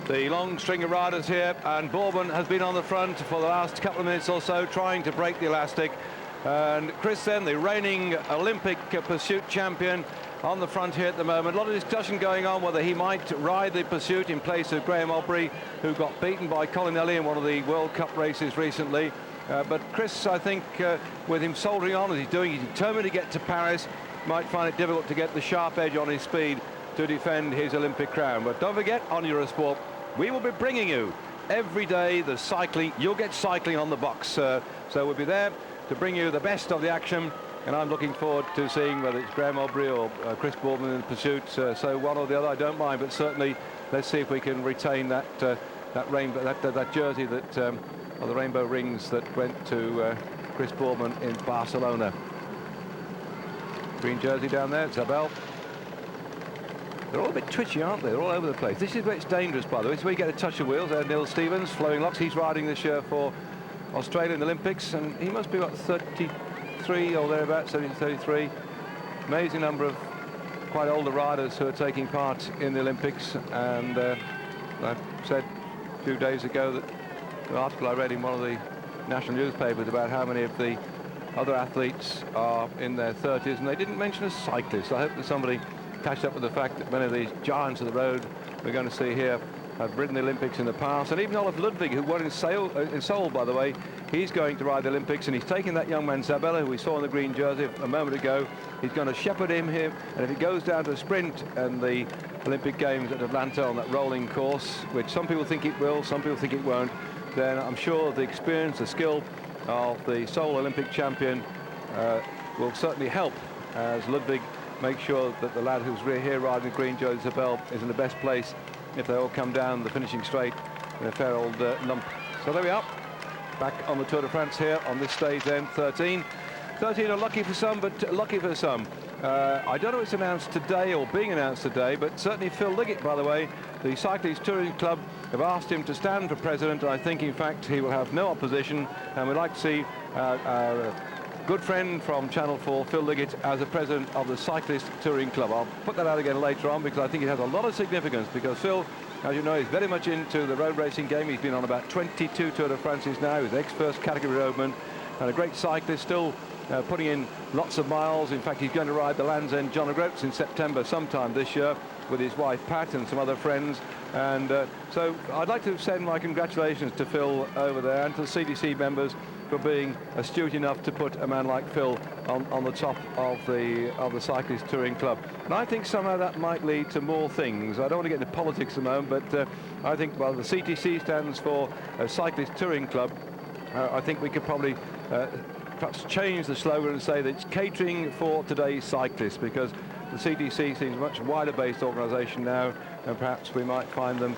The long string of riders here, and Bourman has been on the front for the last couple of minutes or so, trying to break the elastic. And Chris then, the reigning Olympic pursuit champion, on the front here at the moment. A lot of discussion going on whether he might ride the pursuit in place of Graham Aubrey, who got beaten by Colin Ellie in one of the World Cup races recently. But Chris, I think, with him soldiering on as he's doing, he's determined to get to Paris. Might find it difficult to get the sharp edge on his speed to defend his Olympic crown. But don't forget, on Eurosport, we will be bringing you every day the cycling. You'll get cycling on the box. So we'll be there to bring you the best of the action. And I'm looking forward to seeing whether it's Graham Aubrey or Chris Bourman in the pursuit. So one or the other, I don't mind. But certainly, let's see if we can retain that rainbow, that jersey that, or the rainbow rings that went to Chris Bourman in Barcelona. Green jersey down there, Zabel. They're all a bit twitchy, aren't they? They're all over the place. This is where it's dangerous, by the way. This is where you get a touch of wheels. Neil Stevens, flowing locks. He's riding this year for Australia in the Olympics, and he must be about 33 or thereabouts, 33. Amazing number of quite older riders who are taking part in the Olympics. And I said a few days ago that the article I read in one of the national newspapers about how many of the other athletes are in their 30s, and they didn't mention a cyclist. I hope that somebody catch up with the fact that many of these giants of the road we're going to see here have ridden the Olympics in the past. And even Olaf Ludwig, who won in Seoul, by the way, he's going to ride the Olympics, and he's taking that young man Sabella, who we saw in the green jersey a moment ago. He's going to shepherd him here, and if it goes down to a sprint and the Olympic Games at Atlanta on that rolling course, which some people think it will, some people think it won't, then I'm sure the experience, the skill of the Seoul Olympic champion will certainly help as Ludwig make sure that the lad who's here riding the green jersey, Zabel, is in the best place if they all come down the finishing straight in a fair old lump. So there we are, back on the Tour de France here on this stage then, 13. 13 are lucky for some, but lucky for some. I don't know if it's announced today or being announced today, but certainly Phil Liggett, by the way, the Cyclists Touring Club have asked him to stand for president, and I think, in fact, he will have no opposition, and we'd like to see our good friend from Channel 4, Phil Liggett, as the president of the Cyclist Touring Club. I'll put that out again later on because I think it has a lot of significance, because Phil, as you know, is very much into the road racing game. He's been on about 22 Tour de France's now. He's ex-first category roadman and a great cyclist, still putting in lots of miles. In fact, he's going to ride the Land's End John O'Groats in September sometime this year with his wife Pat and some other friends. And so I'd like to send my congratulations to Phil over there and to the CDC members for being astute enough to put a man like Phil on the top of the Cyclist Touring Club. And I think somehow that might lead to more things. I don't want to get into politics at the moment, but I think, well, the CTC stands for Cyclist Touring Club. I think we could probably perhaps change the slogan and say that it's catering for today's cyclists, because the CTC seems a much wider based organisation now, and perhaps we might find them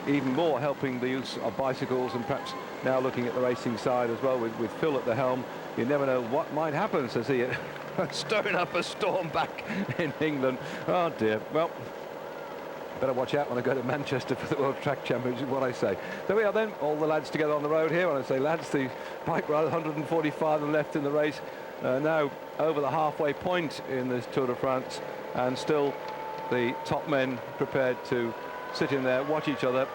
even more helping the use of bicycles, and perhaps now looking at the racing side as well with Phil at the helm. You never know what might happen, says he, stirring up a storm back in England. Oh dear. Well, better watch out when I go to Manchester for the World Track Championship, what I say. There we are then, all the lads together on the road here. When I say lads, the bike rider, 145 and left in the race, now over the halfway point in this Tour de France, and still the top men prepared to sit in there, watch each other.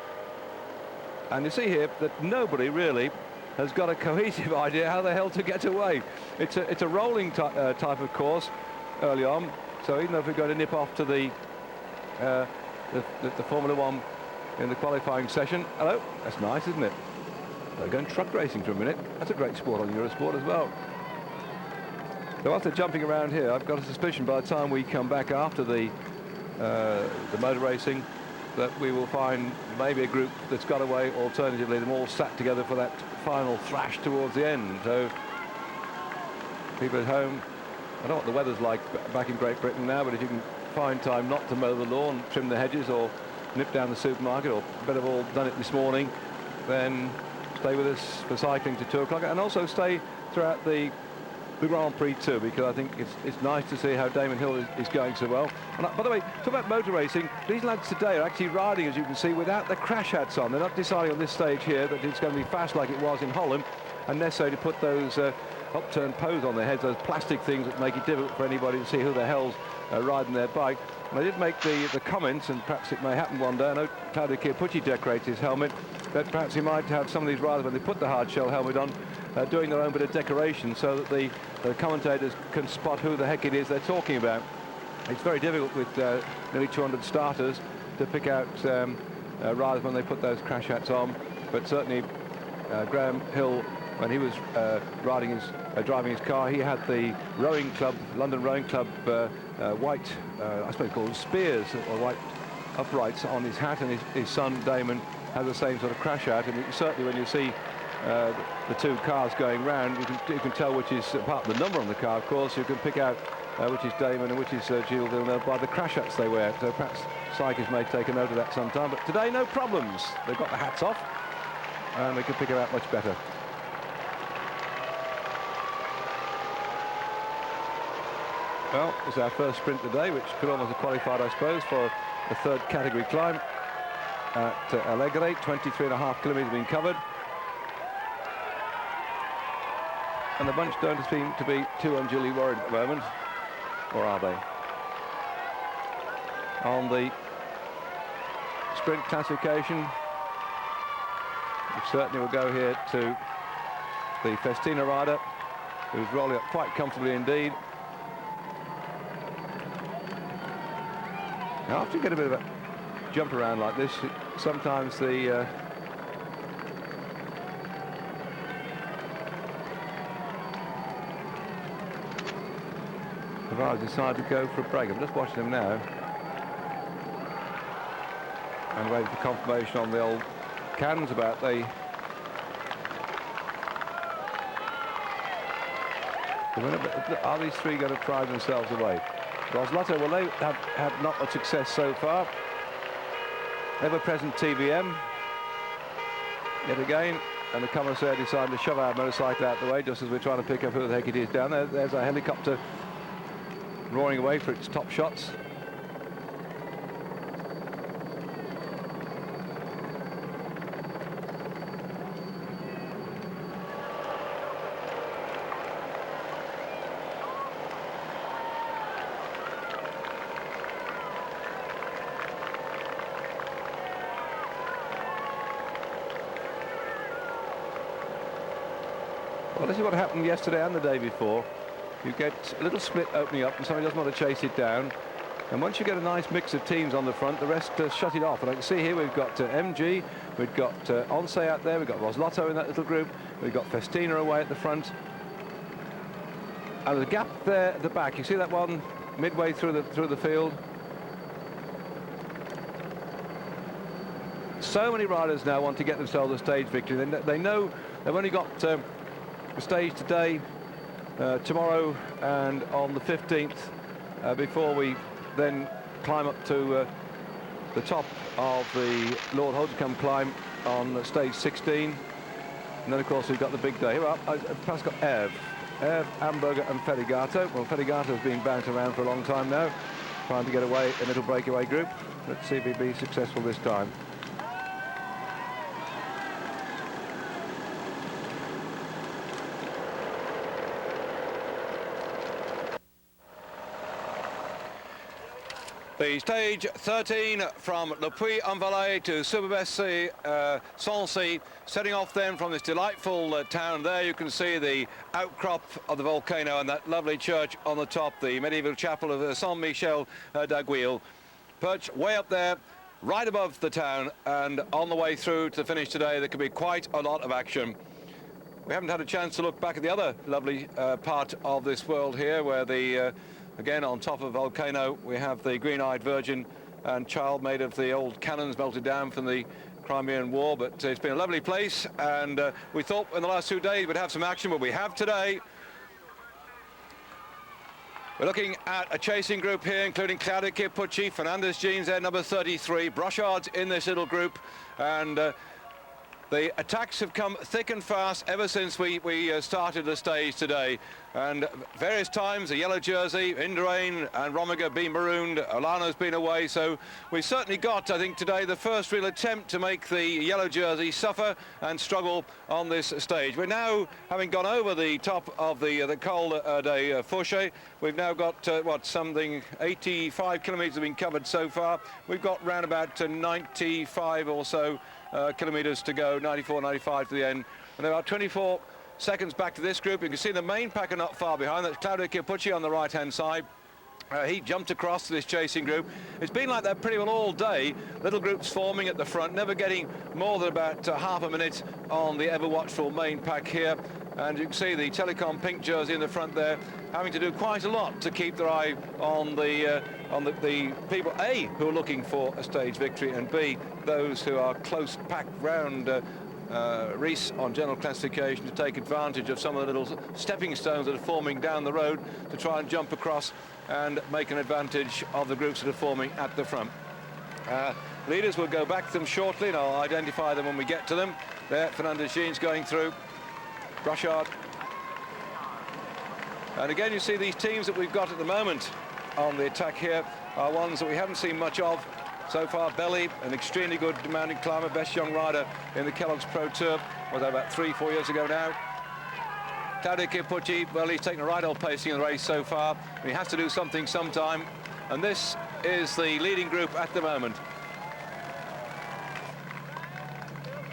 And you see here that nobody really has got a cohesive idea how the hell to get away. It's a rolling type of course early on, so even though if we're going to nip off to the Formula One in the qualifying session. Hello, that's nice, isn't it? They're going truck racing for a minute. That's a great sport on Eurosport as well. So after jumping around here, I've got a suspicion by the time we come back after the motor racing that we will find maybe a group that's got away, alternatively them all sat together for that final thrash towards the end. So people at home, I don't know what the weather's like back in Great Britain now, but if you can find time not to mow the lawn, trim the hedges, or nip down the supermarket, or better have all done it this morning, then stay with us for cycling to 2 o'clock, and also stay throughout the Grand Prix too, because I think it's nice to see how Damon Hill is going so well. And by the way, talk about motor racing, these lads today are actually riding, as you can see, without the crash hats on. They're not deciding on this stage here that it's going to be fast like it was in Holland, and necessarily to put those upturned posts on their heads, those plastic things that make it difficult for anybody to see who the hell's riding their bike. And I did make the comment, and perhaps it may happen one day. I know Claudio Chiappucci decorated his helmet, but perhaps he might have some of these riders, when they put the hard shell helmet on, doing their own bit of decoration so that the commentators can spot who the heck it is they're talking about. It's very difficult with nearly 200 starters to pick out riders when they put those crash hats on, but certainly Graham Hill, when he was driving his car, he had the rowing club, London Rowing Club, white, I suppose called spears or white uprights on his hat, and his son Damon has the same sort of crash hat. And certainly when you see the two cars going round, you can tell which is, apart from the number on the car, of course, you can pick out which is Damon and which is Gilles Villeneuve by the crash hats they wear. So perhaps cyclists may take a note of that sometime. But today, no problems. They've got the hats off, and they can pick it out much better. Well, it's our first sprint today, which could almost have qualified, I suppose, for the third category climb at Allegre. 23.5 kilometres being covered. And the bunch don't seem to be too unduly worried at the moment, or are they? On the sprint classification, we certainly will go here to the Festina rider, who's rolling up quite comfortably indeed. Now, after you get a bit of a jump around like this, sometimes the riders decide to go for a break. I'm just watching them now and waiting for confirmation on the old cans about are these three going to drive themselves away? Roslotto, well, they have had not much success so far. Ever-present TVM yet again, and the commissaire decided to shove our motorcycle out the way just as we're trying to pick up who the heck it is down there. There's a helicopter roaring away for its top shots. Well, this is what happened yesterday and the day before. You get a little split opening up and somebody doesn't want to chase it down. And once you get a nice mix of teams on the front, the rest shut it off. And I can see here we've got MG, we've got Once out there, we've got Roslotto in that little group, we've got Festina away at the front. And there's a gap there at the back. You see that one midway through the field? So many riders now want to get themselves a stage victory. They know they've only got the stage today, tomorrow and on the 15th before we then climb up to the top of the Lord Hautacam climb on stage 16. And then of course we've got the big day. Well, I've perhaps got Hervé, Amberger and Ferrigato. Well, Ferrigato's been bounced around for a long time now, trying to get away a little breakaway group. Let's see if he'll be successful this time. The stage 13 from Le Puy-en-Velay to Besse, Sancy, setting off then from this delightful town there. You can see the outcrop of the volcano and that lovely church on the top, the medieval chapel of Saint-Michel d'Aiguille, perched way up there, right above the town, and on the way through to the finish today there could be quite a lot of action. We haven't had a chance to look back at the other lovely part of this world here, where the again, on top of a volcano, we have the Green-Eyed Virgin and Child, made of the old cannons melted down from the Crimean War. But it's been a lovely place, and we thought in the last 2 days we'd have some action, but we have today. We're looking at a chasing group here, including Claudio Chiappucci, Fernandez Jeans there, number 33, Brochard's in this little group, and the attacks have come thick and fast ever since we started the stage today. And various times, a yellow jersey, Indurain and Rominger been marooned, Olano's been away, so we certainly got, I think, today the first real attempt to make the yellow jersey suffer and struggle on this stage. We're now, having gone over the top of the Col de Fourche, we've now got, what, something 85 kilometres have been covered so far. We've got round about 95 or so kilometres to go, 94, 95 to the end, and there are 24 seconds back to this group. You can see the main pack are not far behind. That's Claudio Chiappucci on the right-hand side. He jumped across to this chasing group. It's been like that pretty well all day. Little groups forming at the front, never getting more than about half a minute on the ever-watchful main pack here. And you can see the Telecom pink jersey in the front there, having to do quite a lot to keep their eye on the people, A, who are looking for a stage victory, and B, those who are close packed round Rees on general classification to take advantage of some of the little stepping stones that are forming down the road to try and jump across and make an advantage of the groups that are forming at the front. Leaders will go back to them shortly, and I'll identify them when we get to them. There, Fernandez Jean's going through, Brochard. And again, you see these teams that we've got at the moment on the attack here are ones that we haven't seen much of so far. Belly, an extremely good demanding climber, best young rider in the Kellogg's Pro Tour, was that about 3-4 years ago now. Claudio Chiappucci, well, he's taken a right old pacing in the race so far. He has to do something sometime, and this is the leading group at the moment.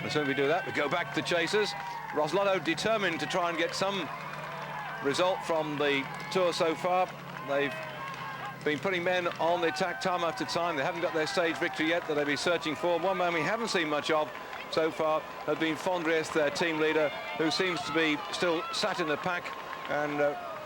As soon as we do that, we go back to chasers. Roslotto determined to try and get some result from the tour so far. They've been putting men on the attack time after time. They haven't got their stage victory yet that they'll be searching for. One man we haven't seen much of so far has been Fondries, their team leader, who seems to be still sat in the pack and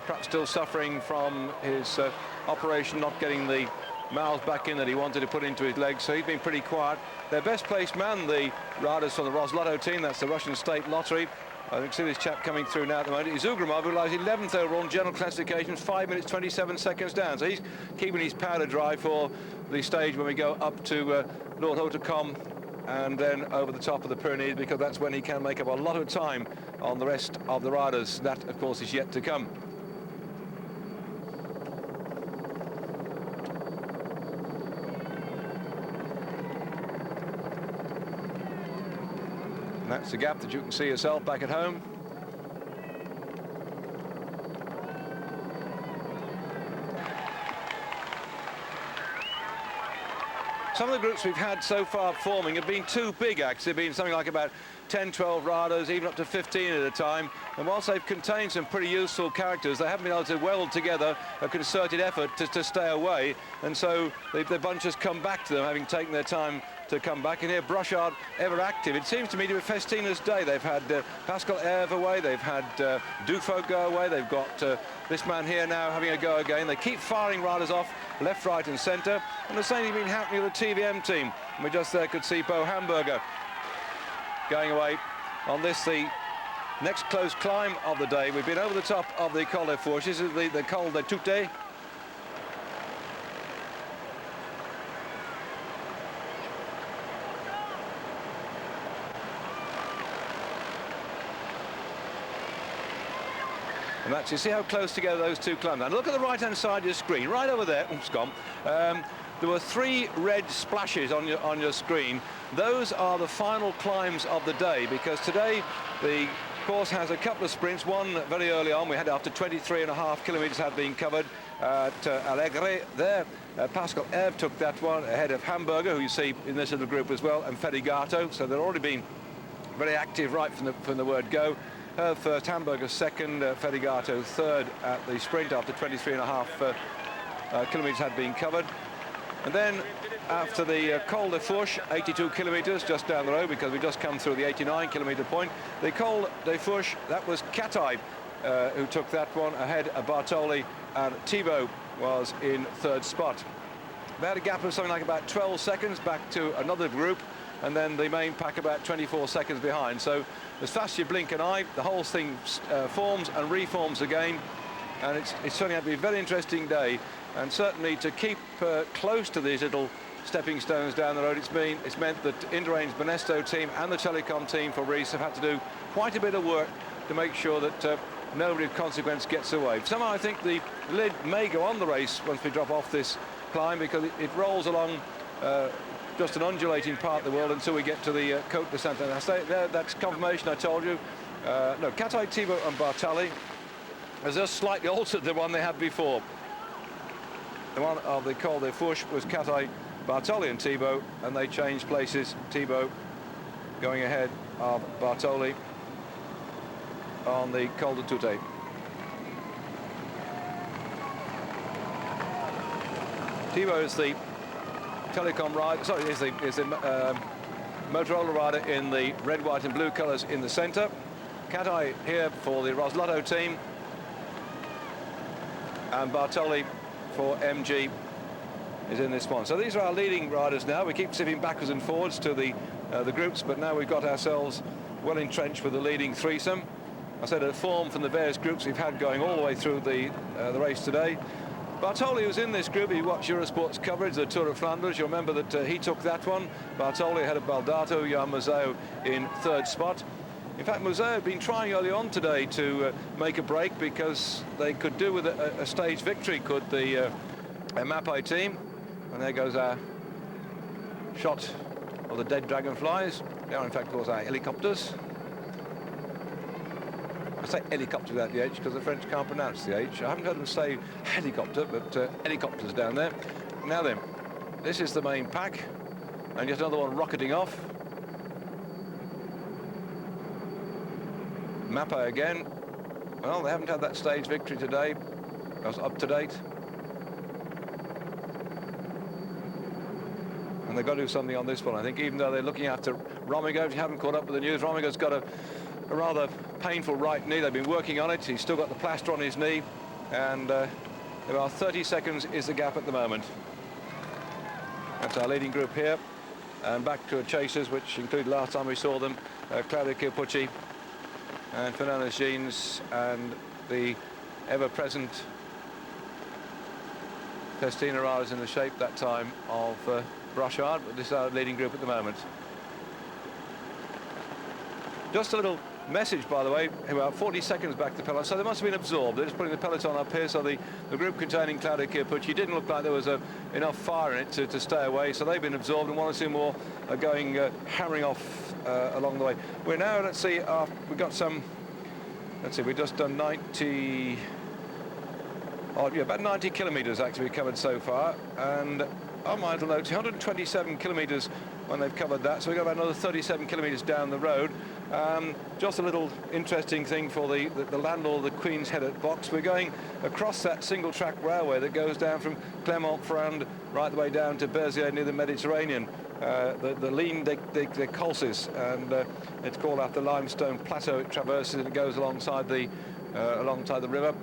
perhaps still suffering from his operation, not getting the miles back in that he wanted to put into his legs, so he's been pretty quiet. Their best placed man, the riders from the Roslotto team, that's the Russian State Lottery. I can see this chap coming through now at the moment. Izugramov, who lies 11th overall in general classifications, 5 minutes 27 seconds down. So he's keeping his powder dry for the stage when we go up to North Hautacam and then over the top of the Pyrenees, because that's when he can make up a lot of time on the rest of the riders. That, of course, is yet to come. That's the gap that you can see yourself back at home. Some of the groups we've had so far forming have been too big, actually. They've been something like about 10, 12 riders, even up to 15 at a time. And whilst they've contained some pretty useful characters, they haven't been able to weld together a concerted effort to stay away. And so the bunch has come back to them, having taken their time to come back. And here, Brochard, ever active. It seems to me to be Festina's day. They've had Pascal Herve away, they've had Duffield go away, they've got this man here now having a go again. They keep firing riders off left, right and centre. And the same has been happening with the TVM team. And we just there could see Bo Hamburger going away on this, the next close climb of the day. We've been over the top of the Col de Fourche. This is the Col de Tulle. And that's, you see how close together those two climb. Now look at the right-hand side of your screen, right over there. Oops, gone. There were 3 red splashes on your screen. Those are the final climbs of the day, because today the course has a couple of sprints. One very early on, we had after 23.5 kilometres had been covered at Allegre there. Pascal Herve took that one ahead of Hamburger, who you see in this little group as well, and Fedigato. So they've already been very active right from the word go. Herve first, Hamburger second, Fedigato third at the sprint after 23.5 kilometres had been covered. And then after the Col de Fourche, 82 kilometres just down the road, because we just come through the 89 kilometre point, the Col de Fourche, that was Katai who took that one ahead of Bartoli, and Thibault was in third spot. They had a gap of something like about 12 seconds back to another group, and then the main pack about 24 seconds behind. So as fast as you blink an eye, the whole thing forms and reforms again, and it's certainly going to be a very interesting day. And certainly to keep close to these little stepping stones down the road, it's meant that Indurain's Benesto team and the Telecom team for Rees have had to do quite a bit of work to make sure that nobody of consequence gets away. Somehow I think the lid may go on the race once we drop off this climb, because it rolls along just an undulating part of the world until we get to the Côte de Saint-Émilion. That's confirmation I told you. No, Hendaye, Thibaut and Bartali has just slightly altered the one they had before. The one of the Col de Fourche was Hendaye, Bartali and Thibaut, and they changed places. Thibaut going ahead of Bartali on the Col de Tulle. Thibaut is the Telecom rider, sorry, is the Motorola rider in the red, white and blue colours in the centre. Hendaye here for the Roslotto team, and Bartali for MG is in this one. So these are our leading riders now. We keep sitting backwards and forwards to the groups, but now we've got ourselves well entrenched with the leading threesome. I said a form from the various groups we've had going all the way through the race today. Bartali was in this group. He watched Eurosport's coverage of the Tour of Flanders. You'll remember that he took that one. Bartali ahead of Baldato, Jan Museo in third spot. In fact, Museo had been trying early on today to make a break, because they could do with a stage victory, could the Mapai team. And there goes our shot of the dead dragonflies. They are in fact, of course, our helicopters. I say helicopter without the H because the French can't pronounce the H. I haven't heard them say helicopter, but helicopters down there. Now then, this is the main pack, and yet another one rocketing off. Mapai again. Well, they haven't had that stage victory today. That's up to date. And they've got to do something on this one, I think, even though they're looking after Romigo. If you haven't caught up with the news, Romigo's got a rather painful right knee. They've been working on it. He's still got the plaster on his knee, and there are 30 seconds is the gap at the moment. That's our leading group here, and back to chasers, which include last time we saw them, Claudio Chiappucci and Fernando Jeans, and the ever-present Festina riders in the shape that time of Brochard, but this is our leading group at the moment. Just a little message, by the way, about 40 seconds back to peloton, so they must have been absorbed. They're just putting the peloton up here, so the group containing Claudio Chiappucci didn't look like there was enough fire in it to stay away, so they've been absorbed, and one or two more are going hammering off along the way. We're now, let's see, we've got some, let's see, we've just done 90, yeah, about 90 kilometres actually we've covered so far, and on my little notes, 127 kilometres when they've covered that, so we've got about another 37 kilometres down the road. Just a little interesting thing for the landlord, the Queen's Head at box. We're going across that single track railway that goes down from Clermont-Ferrand right the way down to Béziers near the Mediterranean. The Ligne des Colses, and it's called after the limestone plateau it traverses, and it goes alongside the river.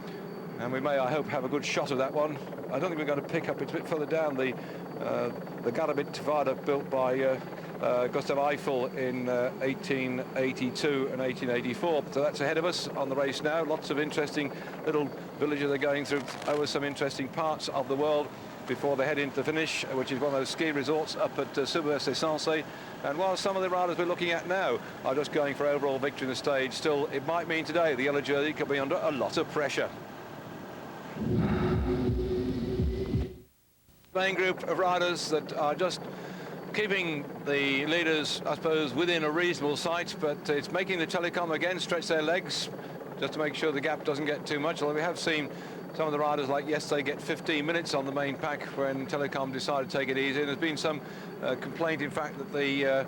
And we may, I hope, have a good shot of that one. I don't think we're going to pick up, it's a bit further down, the Garabit viaduct built by Gustave Eiffel in 1882 and 1884. So that's ahead of us on the race now. Lots of interesting little villages they're going through over some interesting parts of the world before they head into the finish, which is one of those ski resorts up at Soubers-et-Sensé. And while some of the riders we're looking at now are just going for overall victory in the stage, still it might mean today the yellow jersey could be under a lot of pressure. Main group of riders that are just keeping the leaders, I suppose, within a reasonable sight, but it's making the Telecom again stretch their legs just to make sure the gap doesn't get too much, although we have seen some of the riders like yesterday get 15 minutes on the main pack when Telecom decided to take it easy. And there's been some complaint, in fact, that the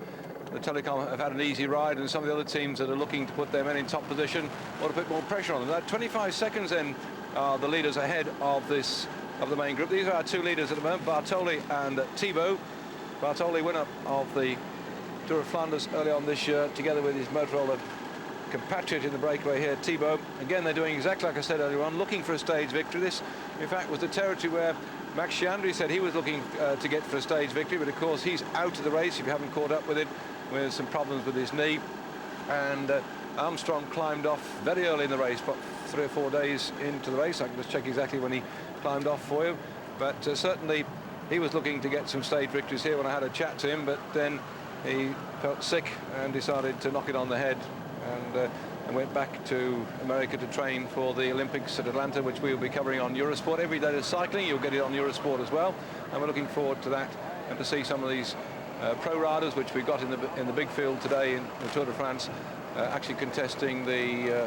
Telecom have had an easy ride, and some of the other teams that are looking to put their men in top position want to put more pressure on them. Now, 25 seconds then are the leaders ahead of the main group. These are our two leaders at the moment, Bartali and Thibaut. Bartali winner of the Tour of Flanders early on this year, together with his Motorola compatriot in the breakaway here, Thibaut. Again, they're doing exactly like I said earlier on, looking for a stage victory. This, in fact, was the territory where Max Chiandri said he was looking to get for a stage victory, but of course he's out of the race, if you haven't caught up with it, with some problems with his knee. And Armstrong climbed off very early in the race, but 3 or 4 days into the race. I can just check exactly when he climbed off for you, but certainly he was looking to get some stage victories here when I had a chat to him, but then he felt sick and decided to knock it on the head, and and went back to America to train for the Olympics at Atlanta, which we will be covering on Eurosport. Every day there's cycling, you'll get it on Eurosport as well, and we're looking forward to that and to see some of these pro riders which we got in the big field today in the Tour de France, actually contesting the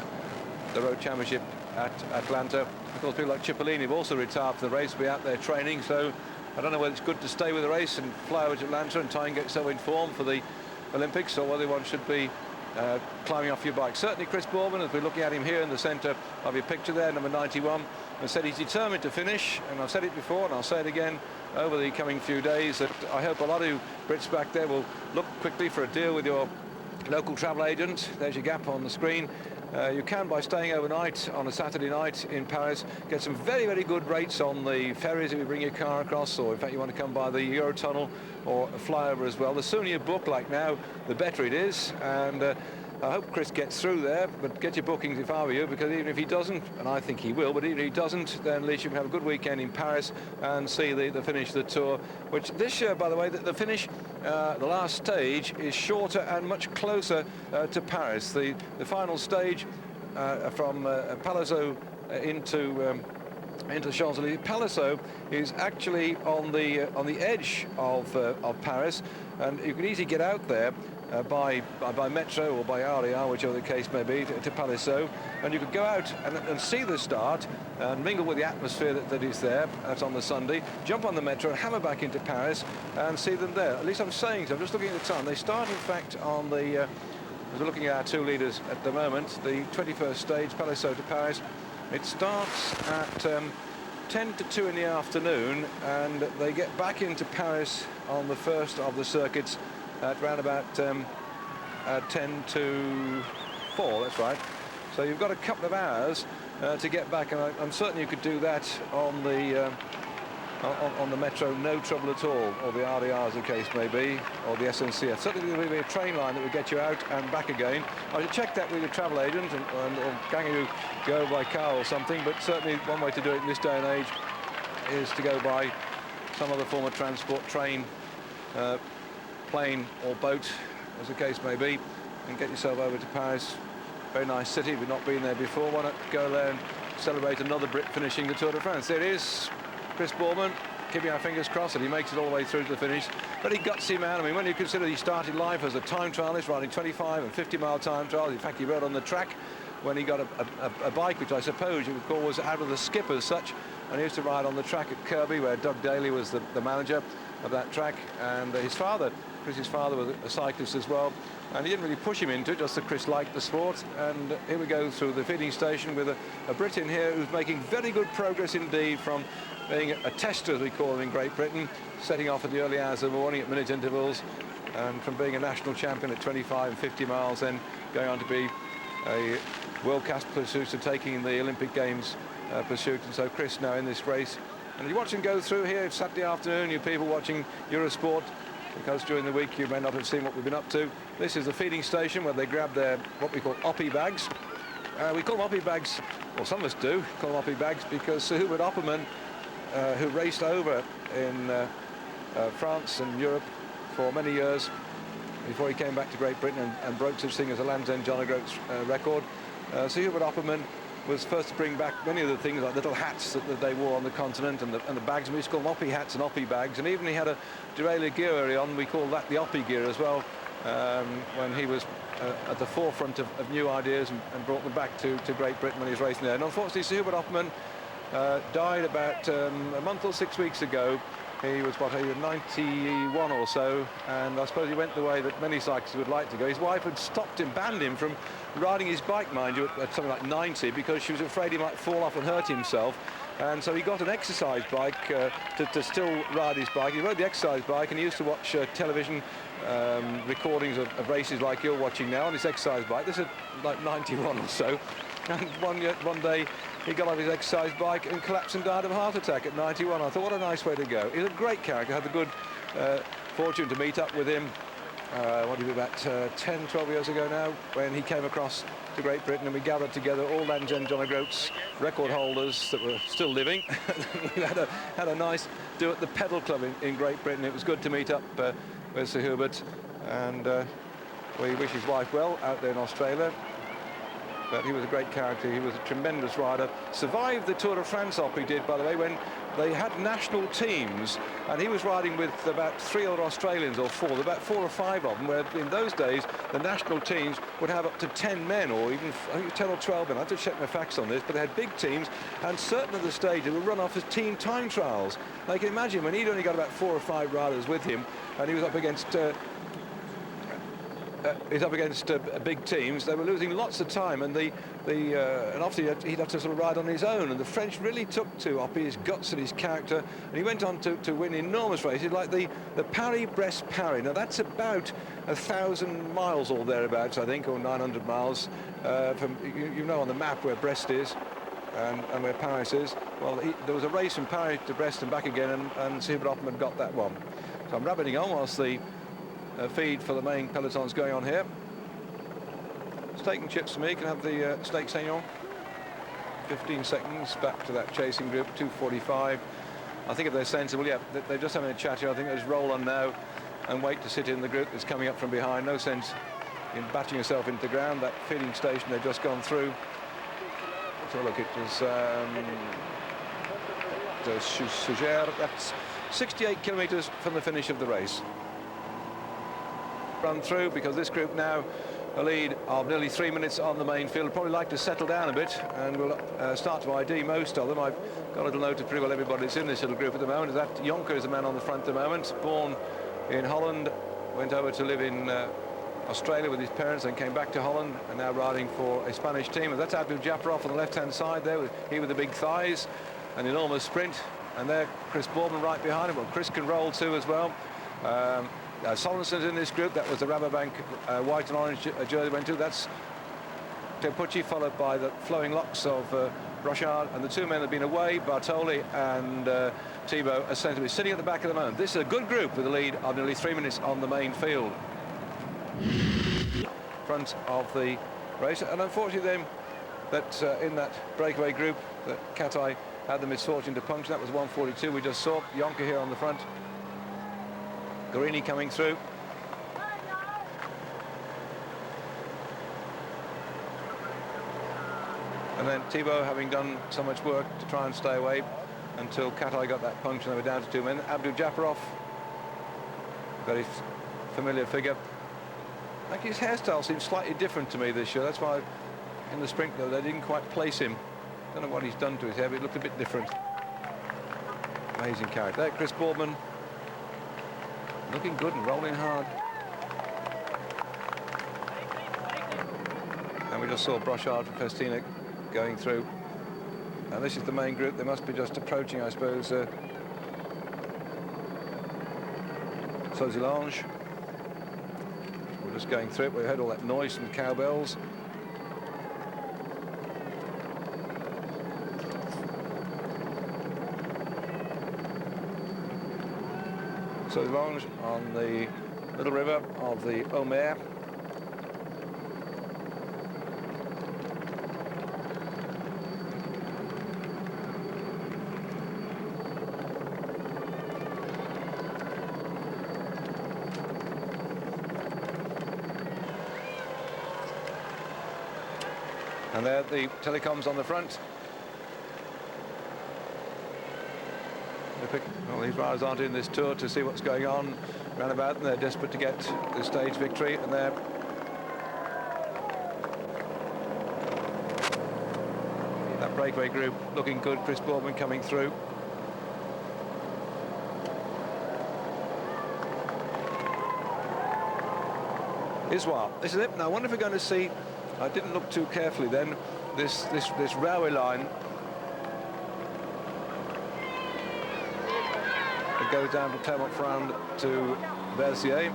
road championship at Atlanta. Of course, people like Cipollini have also retired from the race, will be out there training, so I don't know whether it's good to stay with the race and fly over to Atlanta and try and get so in form for the Olympics, or whether one should be climbing off your bike. Certainly Chris Boardman, as we're looking at him here in the centre of your picture there, number 91, has said he's determined to finish, and I've said it before and I'll say it again over the coming few days, that I hope a lot of you Brits back there will look quickly for a deal with your local travel agent. There's your gap on the screen. You can, by staying overnight on a Saturday night in Paris, get some very, very good rates on the ferries if you bring your car across, or in fact you want to come by the Eurotunnel or a flyover as well. The sooner you book, like now, the better it is, and I hope Chris gets through there, but get your bookings if I were you, because even if he doesn't, and I think he will, but even if he doesn't, then at least you can have a good weekend in Paris and see the finish of the Tour, which this year, by the way, the finish, the last stage, is shorter and much closer to Paris. The final stage from Palaiseau into Champs-Élysées. Palaiseau is actually on the edge of Paris, and you can easily get out there by metro or by RER, whichever the case may be, to Palaiseau, and you could go out and see the start and mingle with the atmosphere that is there. That's on the Sunday. Jump on the metro and hammer back into Paris and see them there. At least I'm saying so. I'm just looking at the time. They start, in fact, on the as we're looking at our two leaders at the moment, the 21st stage, Palaiseau to Paris. It starts at 10 to 2 in the afternoon, and they get back into Paris on the first of the circuits at around about 10 to 4, that's right. So you've got a couple of hours to get back, and I'm certain you could do that on the metro, no trouble at all, or the RER as the case may be, or the SNCF. Certainly there will be a train line that will get you out and back again. I should check that with your travel agent, or gang you go by car or something, but certainly one way to do it in this day and age is to go by some other form of transport, train, plane or boat, as the case may be, and get yourself over to Paris. Very nice city. If you've not been there before, why not go there and celebrate another Brit finishing the Tour de France. There it is, Chris Boardman, keeping our fingers crossed that he makes it all the way through to the finish. Very gutsy man. I mean, when you consider he started life as a time trialist, riding 25 and 50-mile time trials. In fact, he rode on the track when he got a bike, which I suppose you would call was out of the skip as such, and he used to ride on the track at Kirby, where Doug Daly was the manager of that track, and Chris's father was a cyclist as well, and he didn't really push him into it, just that Chris liked the sport. And here we go through the feeding station with a Brit in here who's making very good progress indeed, from being a tester, as we call him in Great Britain, setting off at the early hours of the morning at minute intervals, and from being a national champion at 25 and 50 miles, then going on to be a world-class pursuit, taking the Olympic Games pursuit. And so Chris now in this race, and you watch him go through here Saturday afternoon, you people watching Eurosport, because during the week you may not have seen what we've been up to. This is the feeding station where they grab their what we call oppie bags. We call them oppie bags, or some of us do call them oppie bags, because Sir Hubert Opperman, who raced over in France and Europe for many years before he came back to Great Britain and broke such thing as a Land's End John O'Groats record. Sir Hubert Opperman was first to bring back many of the things like little hats that they wore on the continent, and the bags, and we used to call them oppie hats and oppie bags, and even he had a derailleur early on. We call that the oppie gear as well, when he was at the forefront of new ideas and brought them back to Great Britain when he was racing there. And unfortunately, Sir Hubert Opperman died about a month or 6 weeks ago. He was, what, 91 or so, and I suppose he went the way that many cyclists would like to go. His wife had stopped him, banned him from riding his bike, mind you, at something like 90, because she was afraid he might fall off and hurt himself. And so he got an exercise bike to still ride his bike. He rode the exercise bike, and he used to watch television recordings of races like you're watching now on his exercise bike. This is like 91 or so. And one day he got off his exercise bike and collapsed and died of a heart attack at 91. I thought, what a nice way to go. He's a great character. I had the good fortune to meet up with him, what did it be, about 10, 12 years ago now, when he came across to Great Britain, and we gathered together all Land's End John O'Groats record holders that were still living. We had a nice do at the Pedal Club in Great Britain. It was good to meet up with Sir Hubert, and we wish his wife well out there in Australia. But he was a great character. He was a tremendous rider. Survived the Tour de France op he did, by the way, when they had national teams, and he was riding with about 3 other Australians or 4, about 4 or 5 of them, where in those days the national teams would have up to 10 men or even 10 or 12 men. I have to check my facts on this, but they had big teams, and certain of the stages would run off as team time trials. Now you can imagine when he'd only got about 4 or 5 riders with him, and he was up against big teams. They were losing lots of time, and and often he'd have to sort of ride on his own. And the French really took to Oppie, his guts and his character, and he went on to win enormous races like the Paris-Brest-Paris. Now that's about 1,000 miles or thereabouts, I think, or 900 miles from you know on the map where Brest is and where Paris is. Well, there was a race from Paris to Brest and back again, and Hubert Opperman got that one. So I'm rabbiting on whilst the feed for the main peloton's going on here. Steak and chips for me. Can I have the steak seigneur? 15 seconds back to that chasing group, 2:45. I think if they're sensible, yeah, they're just having a chat here. I think they just roll on now and wait to sit in the group that's coming up from behind. No sense in batting yourself into the ground. That feeding station they've just gone through. So look, it was Sugère. That's 68 kilometres from the finish of the race. Run through, because this group now a lead of nearly 3 minutes on the main field. Probably like to settle down a bit, and we'll start to ID most of them. I've got a little note of pretty well everybody that's in this little group at the moment. That Jonker is the man on the front at the moment, born in Holland, went over to live in Australia with his parents, and came back to Holland, and now riding for a Spanish team. And that's Abdul-Japarov on the left-hand side there, he with the big thighs, an enormous sprint. And there, Chris Boardman right behind him. Well, Chris can roll too as well. Solenson's in this group. That was the Rabobank white and orange jersey went to. That's Tempucci, followed by the flowing locks of Rochard, and the 2 men have been away, Bartoli and Thibaut, are said to be sitting at the back of the moment. This is a good group with a lead of nearly 3 minutes on the main field. Front of the race, and unfortunately then that in that breakaway group that Katai had the misfortune to puncture. That was 1:42 we just saw. Jonker here on the front. Guarini coming through. And then Thibaut having done so much work to try and stay away until Katai got that puncture. They were down to 2 men. Abdul-Japarov, very familiar figure. I think his hairstyle seems slightly different to me this year. That's why in the sprint though they didn't quite place him. Don't know what he's done to his hair, but it looked a bit different. Amazing character. There, Chris Boardman. Looking good and rolling hard. And we just saw Brochard for Festina going through. And this is the main group. They must be just approaching, I suppose, Sauzilange. We're just going through it. We heard all that noise from the cowbells. Sauzilange on the little river of the Omer. And there the telecoms on the front. Well, these riders aren't in this tour to see what's going on round about, and they're desperate to get the stage victory. And they're that breakaway group looking good. Chris Boardman coming through. Iswa, this is it. Now I wonder if we're going to see. I didn't look too carefully then. This railway line. It goes down from Clermont-Ferrand to Berthier.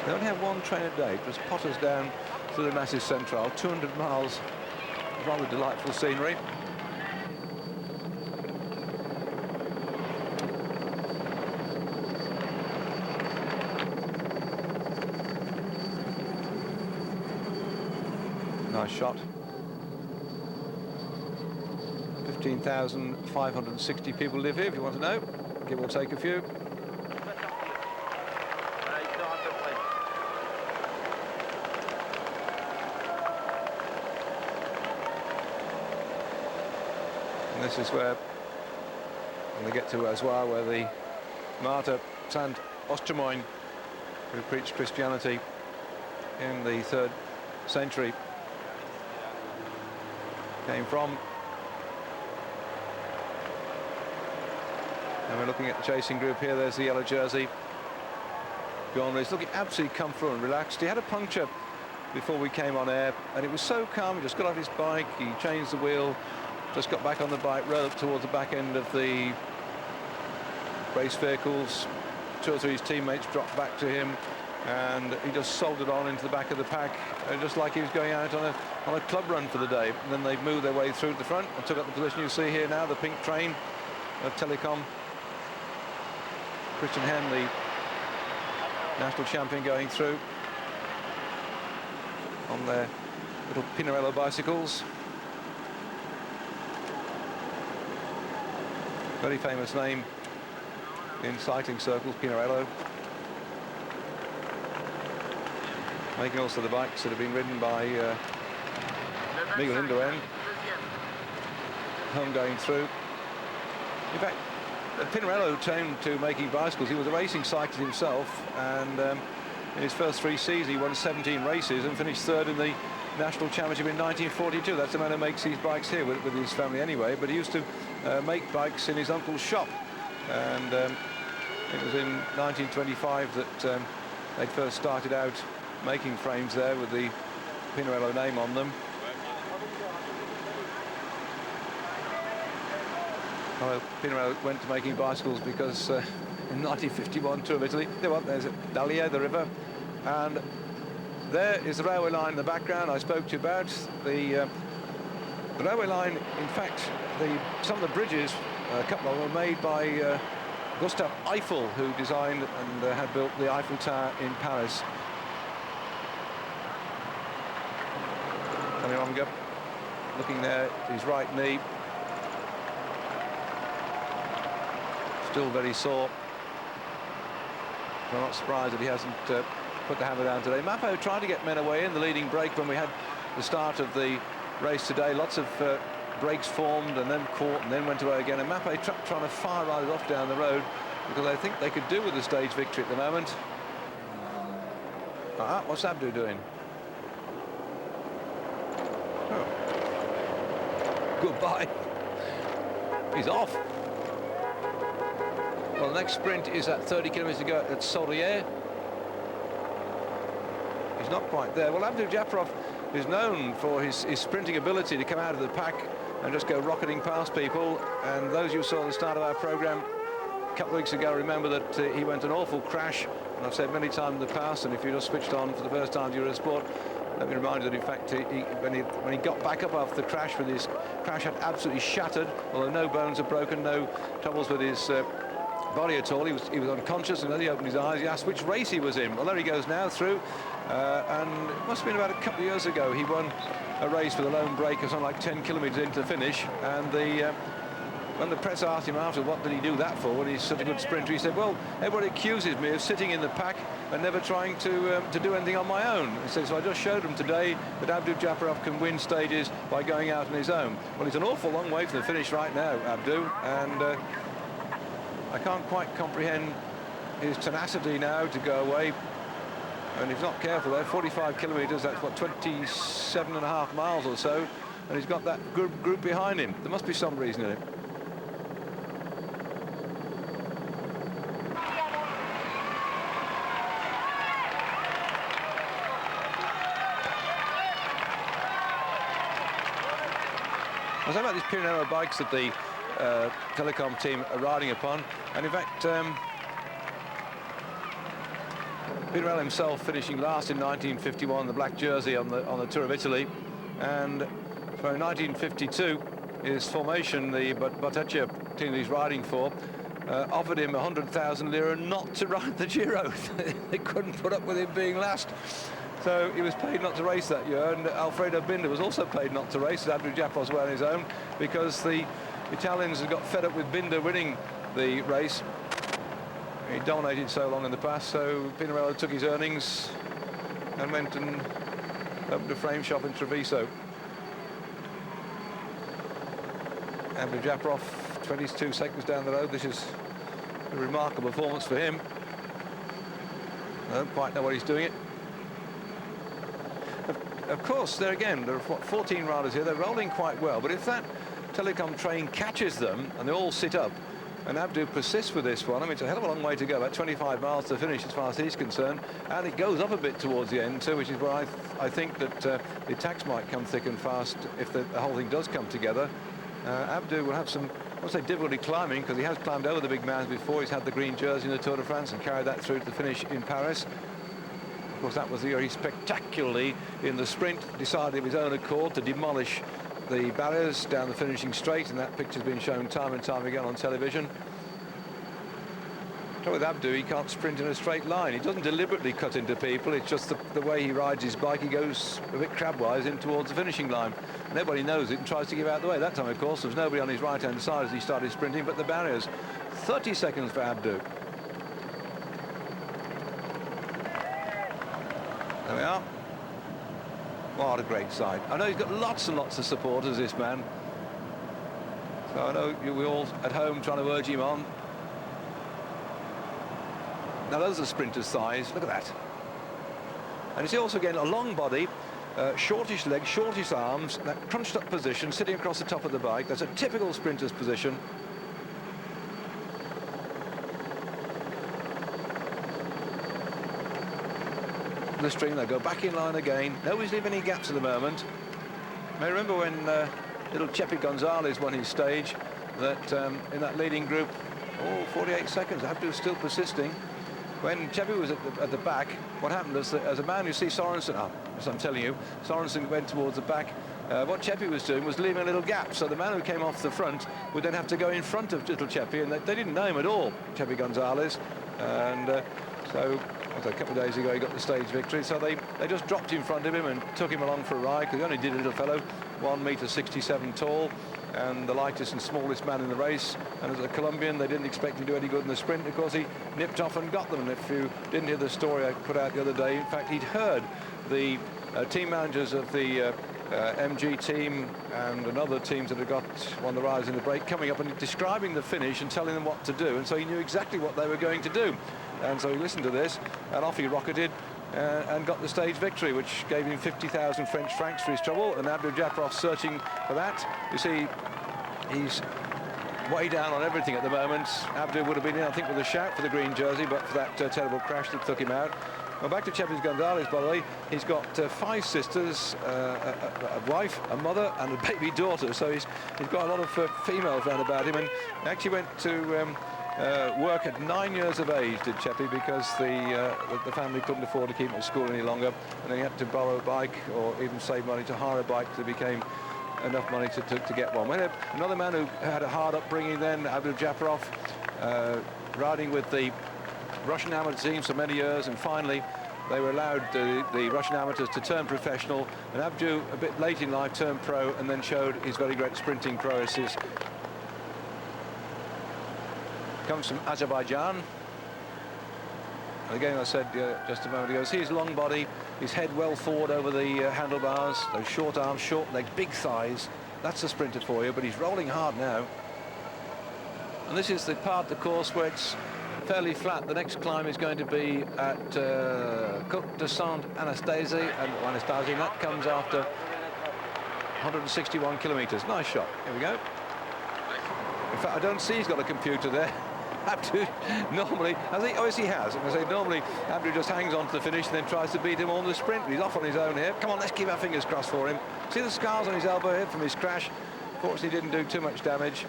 They only have one train a day. It just potters down to the Massif Central, 200 miles, rather delightful scenery. Nice shot. 15,560 people live here, if you want to know. Give or take a few. And this is where they get to as well, where the martyr Saint Ostermoin, who preached Christianity in the 3rd century, came from. And we're looking at the chasing group here. There's the yellow jersey. Gormley is looking absolutely comfortable and relaxed. He had a puncture before we came on air, and it was so calm. He just got off his bike, he changed the wheel, just got back on the bike, rode up towards the back end of the race vehicles. 2 or 3 of his teammates dropped back to him, and he just soldered on into the back of the pack, just like he was going out on a club run for the day. And then they moved their way through to the front and took up the position you see here now, the pink train of Telecom. Christian Hen, the national champion, going through on their little Pinarello bicycles. Very famous name in cycling circles, Pinarello. Making also the bikes that have been ridden by Miguel Indurain. Home going through. In fact, Pinarello turned to making bicycles. He was a racing cyclist himself, and in his first 3 seasons he won 17 races and finished 3rd in the national championship in 1942. That's the man who makes these bikes here with his family anyway, but he used to make bikes in his uncle's shop, and it was in 1925 that they'd first started out making frames there with the Pinarello name on them. Well, Pinarello went to making bicycles because in 1951 Tour of Italy, there's Dalia, the river, and there is the railway line in the background I spoke to you about. The railway line, in fact, some of the bridges, a couple of them, were made by Gustave Eiffel, who designed and had built the Eiffel Tower in Paris. Coming on, looking there at his right knee. Still very sore. I'm not surprised that he hasn't put the hammer down today. Mappo tried to get men away in the leading break when we had the start of the race today. Lots of breaks formed and then caught and then went away again. And Mappo trying to fire riders off down the road because I think they could do with the stage victory at the moment. What's Abdu doing? Oh. Goodbye. He's off. Well, the next sprint is at 30 kilometres to go at Solier. He's not quite there. Well, Abdul Japarov is known for his sprinting ability to come out of the pack and just go rocketing past people. And those you saw at the start of our programme a couple of weeks ago remember that he went an awful crash. And I've said many times in the past, and if you just switched on for the first time to Eurosport, let me remind you that in fact when he got back up after the crash, with his crash had absolutely shattered, although no bones are broken, no troubles with his body at all. He was unconscious, and then he opened his eyes. He asked which race he was in. Well, there he goes now through, and it must have been about a couple of years ago he won a race with a lone break of something like 10 kilometres into the finish, and when the press asked him after what did he do that for when he's such a good sprinter, he said, well, everybody accuses me of sitting in the pack and never trying to do anything on my own. He said, so I just showed them today that Abdul Japarov can win stages by going out on his own. Well, he's an awful long way from the finish right now, Abdul, and I can't quite comprehend his tenacity now to go away. And if he's not careful there, 45 kilometres, that's what, 27.5 miles or so, and he's got that group behind him. There must be some reason in it. I was talking about these Pinarello bikes that the Telecom team are riding upon, and in fact Pinarello himself finishing last in 1951, the black jersey on the Tour of Italy, and for 1952 his formation, the Boteccia team that he's riding for, offered him 100,000 lira not to ride the Giro. They couldn't put up with him being last. So he was paid not to race that year, and Alfredo Binda was also paid not to race, as Andrew Japarov's well on his own, because the Italians had got fed up with Binda winning the race. He dominated so long in the past, so Pinarello took his earnings and went and opened a frame shop in Treviso. Abdul-Japarov, 22 seconds down the road. This is a remarkable performance for him. I don't quite know what he's doing it. Of course, there again, there are 14 riders here. They're rolling quite well, but if that telecom train catches them and they all sit up, and Abdu persists with this one, I mean, it's a hell of a long way to go, about 25 miles to finish as far as he's concerned, and it goes up a bit towards the end too, which is where I think that the attacks might come thick and fast if the whole thing does come together. Abdu will have some, I won't say difficulty climbing, because he has climbed over the big mountains before. He's had the green jersey in the Tour de France and carried that through to the finish in Paris. Of course, that was the year he spectacularly, in the sprint, decided of his own accord to demolish the barriers down the finishing straight, and that picture's been shown time and time again on television. With Abdu, he can't sprint in a straight line. He doesn't deliberately cut into people. It's just the way he rides his bike. He goes a bit crabwise in towards the finishing line. Nobody knows it and tries to give out the way. That time, of course, there was nobody on his right-hand side as he started sprinting, but the barriers. 30 seconds for Abdu. There we are. What a great sight. I know he's got lots and lots of supporters, this man. So I know we're all at home trying to urge him on. Now those are sprinter's thighs. Look at that. And you see also again a long body, shortish legs, shortish arms, that crunched up position, sitting across the top of the bike. That's a typical sprinter's position. The string, they go back in line again. Nobody's leaving any gaps at the moment. I remember when little Chepi Gonzalez won his stage, that in that leading group, 48 seconds, Abdu's still persisting. When Chepi was at the back, what happened was that as a man, you see Sorensen, as I'm telling you, Sorensen went towards the back. What Chepi was doing was leaving a little gap, so the man who came off the front would then have to go in front of little Chepi, and they didn't know him at all, Chepi Gonzalez. And so a couple of days ago he got the stage victory, so they just dropped in front of him and took him along for a ride, because he only did a little fellow, 1.67 meters tall, and the lightest and smallest man in the race. And as a Colombian, they didn't expect him to do any good in the sprint. Of course, he nipped off and got them. And if you didn't hear the story I put out the other day, in fact, he'd heard the team managers of the MG team and another teams that had got one of the riders in the break coming up and describing the finish and telling them what to do, and so he knew exactly what they were going to do. And so he listened to this, and off he rocketed and got the stage victory, which gave him 50,000 French francs for his trouble. And Abdul-Japarov searching for that. You see, he's way down on everything at the moment. Abdu would have been in, I think, with a shout for the green jersey, but for that terrible crash that took him out. Well, back to Chepi Gonzalez, by the way. He's got 5 sisters, a wife, a mother, and a baby daughter. So he's got a lot of females round about him, and actually went to work at 9 years of age, did Chepi, because the family couldn't afford to keep him at school any longer, and then he had to borrow a bike or even save money to hire a bike till it became enough money to get one. We had another man who had a hard upbringing then, Abdul-Japarov, riding with the Russian amateur team for many years, and finally they were allowed the Russian amateurs to turn professional, and Abdu, a bit late in life, turned pro and then showed his very great sprinting prowesses. Comes from Azerbaijan. And again, I said just a moment ago, see his long body, his head well forward over the handlebars, those short arms, short legs, big thighs. That's a sprinter for you, but he's rolling hard now. And this is the part of the course where it's fairly flat. The next climb is going to be at Côte de Saint-Anastasie, and that comes after 161 kilometres. Nice shot. Here we go. In fact, I don't see he's got a computer there. Abdu normally, as he has, and I say normally Abdu just hangs on to the finish and then tries to beat him on the sprint. He's off on his own here. Come on, let's keep our fingers crossed for him. See the scars on his elbow here from his crash. Fortunately, didn't do too much damage.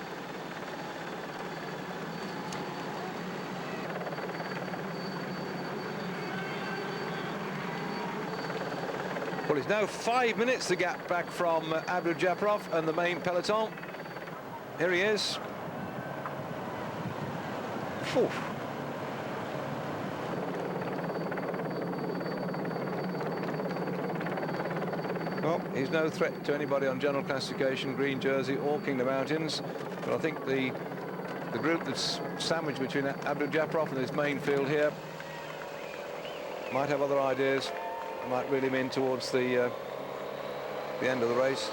Well, it's now 5 minutes the gap back from Abdul-Japarov and the main peloton. Here he is. Whew. Well, he's no threat to anybody on general classification, green jersey or King of the Mountains. But I think the group that's sandwiched between Abdul-Japarov and his main field here might have other ideas, might reel him in towards the end of the race.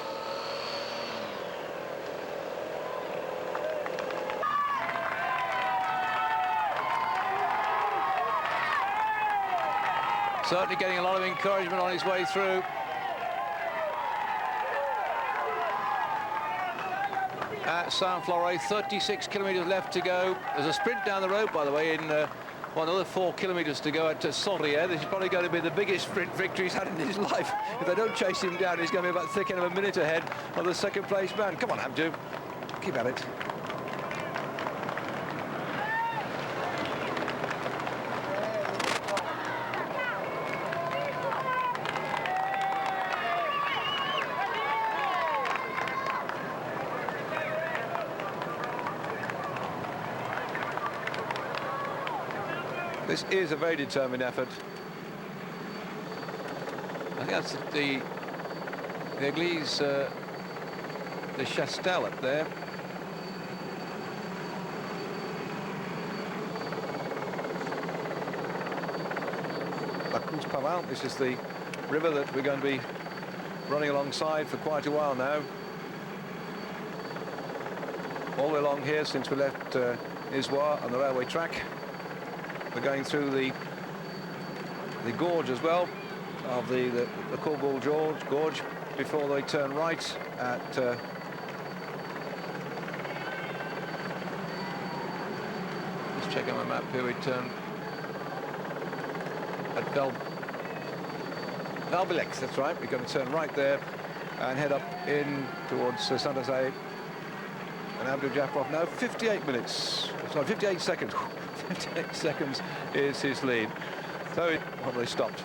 Certainly getting a lot of encouragement on his way through. At Saint-Floray, 36 kilometres left to go. There's a sprint down the road, by the way, in another 4 kilometres to go at Saint-Rier. This is probably going to be the biggest sprint victory he's had in his life. If they don't chase him down, he's going to be about thick end of a minute ahead of the second place man. Come on, Abdu, keep at it. This is a very determined effort. I think that's the Église de Chastel up there. La Course-Paval, this is the river that we're going to be running alongside for quite a while now. All the way along here since we left Issoire on the railway track. We're going through the gorge as well of the Courbeul gorge before they turn right at let's check on my map here. We turn at Valbilex, that's right. We're going to turn right there and head up in towards Saint-Émilion. And Abdul Jafarov now 58 minutes, sorry, 58 seconds. 58 seconds is his lead. So they stopped.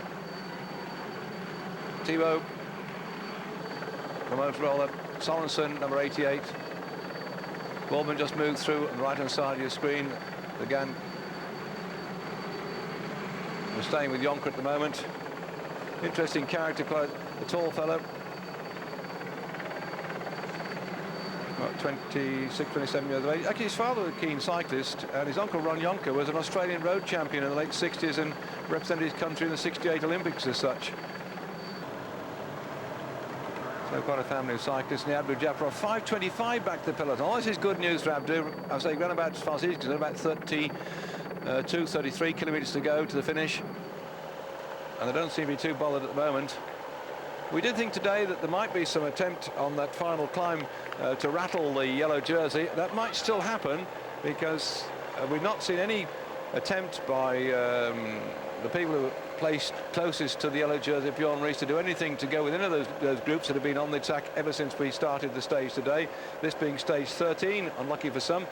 Thibaut, the motor roller. Sorensen, number 88. Baldwin just moved through on the right-hand side of your screen. Again, we're staying with Jonker at the moment. Interesting character, quite a tall fellow. 26, 27 years of age. Actually, his father was a keen cyclist, and his uncle Ron Jonker was an Australian road champion in the late 60s and represented his country in the 68 Olympics as such. So quite a family of cyclists. And the Abdu Jafarov, 5:25 back to the peloton. Oh, this is good news for Abdu. I was saying run about as far as he's concerned, about 32, 33 kilometres to go to the finish. And they don't seem to be too bothered at the moment. We did think today that there might be some attempt on that final climb to rattle the yellow jersey. That might still happen because we've not seen any attempt by the people who are placed closest to the yellow jersey, Bjorn Ries, to do anything to go within those groups that have been on the attack ever since we started the stage today. This being stage 13, unlucky for some,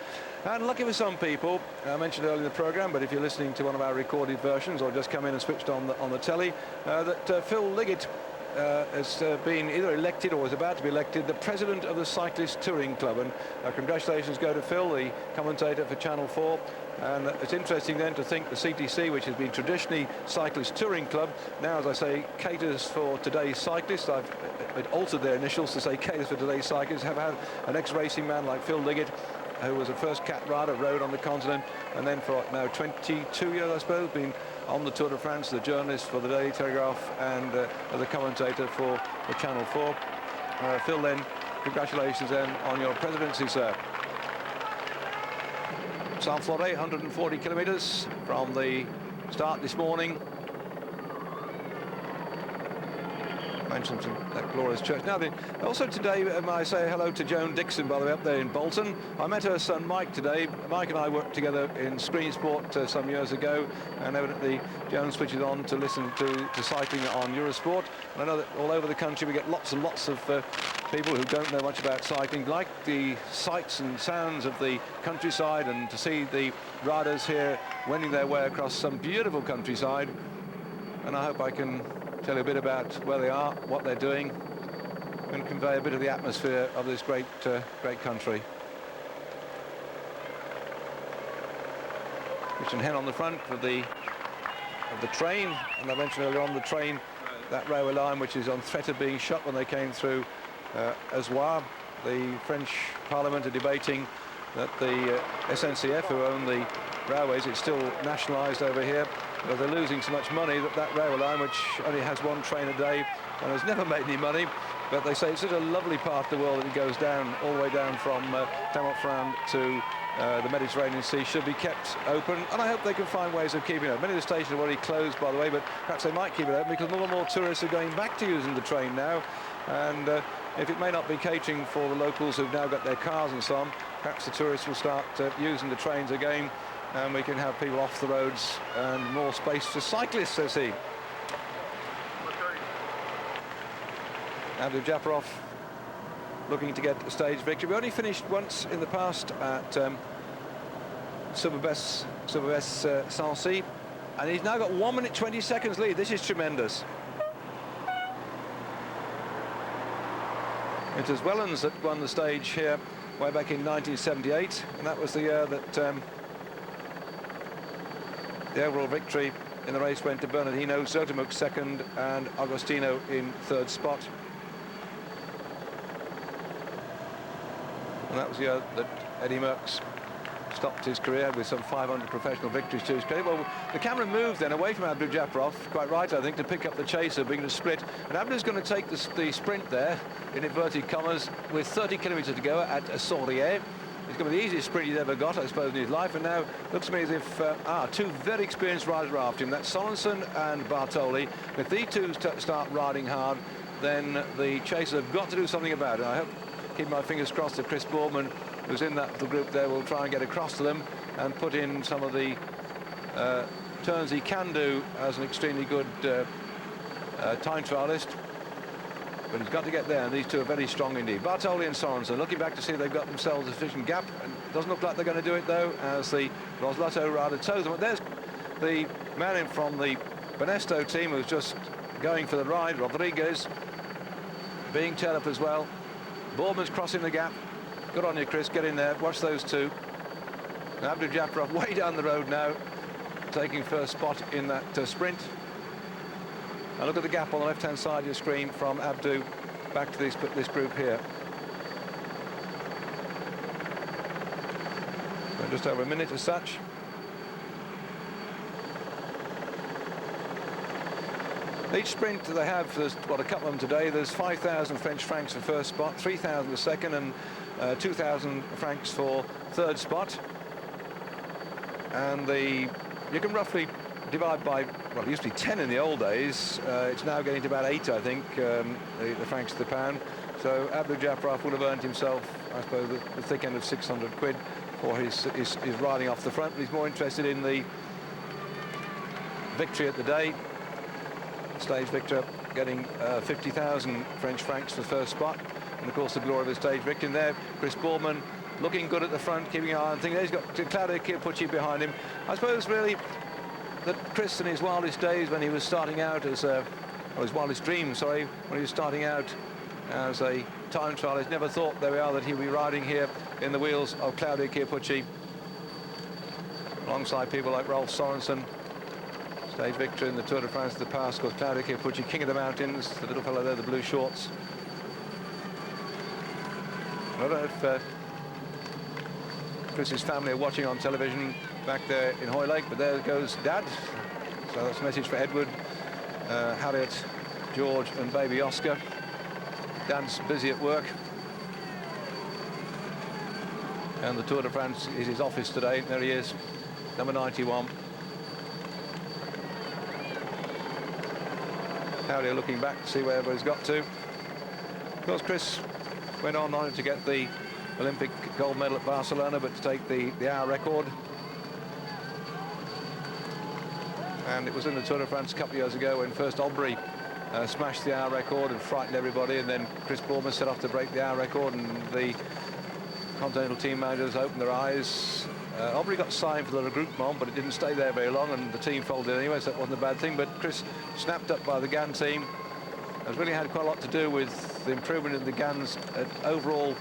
and lucky for some people. I mentioned earlier in the programme, but if you're listening to one of our recorded versions or just come in and switched on the telly, that Phil Liggett has been either elected or is about to be elected the president of the Cyclist Touring Club, and congratulations go to Phil, the commentator for Channel 4. And it's interesting then to think the CTC, which has been traditionally Cyclist Touring Club, now, as I say, caters for today's cyclists. I've altered their initials to say caters for today's cyclists. Have had an ex-racing man like Phil Liggett, who was a first cat rider, rode on the continent, and then for now 22 years, I suppose, been on the Tour de France, the journalist for the Daily Telegraph, and the commentator for Channel 4. Phil, then, congratulations then on your presidency, sir. Saint-Floray, 140 kilometres from the start this morning. Mentioned that glorious church. Now, also today, I say hello to Joan Dixon, by the way, up there in Bolton. I met her son Mike today. Mike and I worked together in Screen Sport some years ago, and evidently Joan switches on to listen to cycling on Eurosport. And I know that all over the country we get lots and lots of people who don't know much about cycling, like the sights and sounds of the countryside, and to see the riders here wending their way across some beautiful countryside. And I hope I can tell you a bit about where they are, what they're doing, and convey a bit of the atmosphere of this great country. Christian Hen on the front of the train, and I mentioned earlier on the train, that railway line which is on threat of being shut when they came through Issoire. The French Parliament are debating that the SNCF, who own the railways, it's still nationalised over here, but they're losing so much money that that railway line, which only has one train a day and has never made any money, but they say it's such a lovely part of the world that it goes down, all the way down from Clermont-Ferrand to the Mediterranean Sea, should be kept open, and I hope they can find ways of keeping it open. Many of the stations are already closed, by the way, but perhaps they might keep it open because more and more tourists are going back to using the train now, and if it may not be catering for the locals who've now got their cars and so on, perhaps the tourists will start using the trains again, and we can have people off the roads and more space for cyclists, says he. Abdul-Japarov looking to get a stage victory. We only finished once in the past at Besse Sancy, and he's now got 1 minute 20 seconds lead. This is tremendous. It was Wellens that won the stage here way back in 1978, and that was the year that the overall victory in the race went to Bernardino, Zotemuk second, and Agostino in third spot. And that was the year that Eddie Merckx stopped his career with some 500 professional victories to his credit. Well, the camera moved then away from Abdul-Japarov, quite right, I think, to pick up the chaser, being a split. And Abdul's going to take the sprint there, in inverted commas, with 30 kilometres to go at Saurier. It's going to be the easiest sprint he's ever got, I suppose, in his life. And now looks to me as if two very experienced riders are after him. That's Sorensen and Bartoli. If these two start riding hard, then the chasers have got to do something about it. I hope, keep my fingers crossed, that Chris Boardman, who's in that group there, will try and get across to them and put in some of the turns he can do as an extremely good time trialist. But he's got to get there, and these two are very strong indeed. Bartoli and Sorensen looking back to see if they've got themselves a sufficient gap, and it doesn't look like they're going to do it, though, as the Roslotto rider tows them. But there's the man in from the Benesto team who's just going for the ride, Rodriguez, being tailed up as well. Boardman's crossing the gap. Good on you, Chris, get in there, watch those two. Abdul-Japarov way down the road now, taking first spot in that sprint. And look at the gap on the left-hand side of your screen from Abdu back to this group here. So just over a minute as such. Each sprint they have, there's a couple of them today. There's 5,000 French francs for first spot, 3,000 for second, and 2,000 francs for third spot. And you can roughly divide by, well, it used to be 10 in the old days. It's now getting to about 8, I think, the francs to the pound. So Abdul-Japarov would have earned himself, I suppose, the thick end of 600 quid for his riding off the front. But he's more interested in the victory at the day. Stage victor getting 50,000 French francs for the first spot. And of course, the glory of the stage victor in there. Chris Boardman looking good at the front, keeping an eye on things. He's got Claudio Chiappucci behind him. I suppose, really, that Chris, in his wildest days, when he was starting out as his wildest dreams, sorry, when he was starting out as a time trialist, never thought, there we are, that he'd be riding here in the wheels of Claudio Chiappucci, alongside people like Rolf Sorensen, stage victor in the Tour de France of the past. Of course, Claudio Chiappucci, king of the mountains, the little fellow there, the blue shorts. I don't know if Chris's family are watching on television back there in Hoylake, but there goes Dad. So that's a message for Edward, Harriet, George and baby Oscar. Dad's busy at work. And the Tour de France is his office today. There he is, number 91. Claudio looking back to see where everybody's got to. Of course, Chris went on to get the Olympic gold medal at Barcelona, but to take the hour record. And it was in the Tour de France a couple of years ago when first Aubry smashed the hour record and frightened everybody, and then Chris Boardman set off to break the hour record, and the Continental team managers opened their eyes. Aubry got signed for the regroupement, but it didn't stay there very long, and the team folded anyway, so that wasn't a bad thing. But Chris, snapped up by the Gan team, has really had quite a lot to do with the improvement in the Gan's overall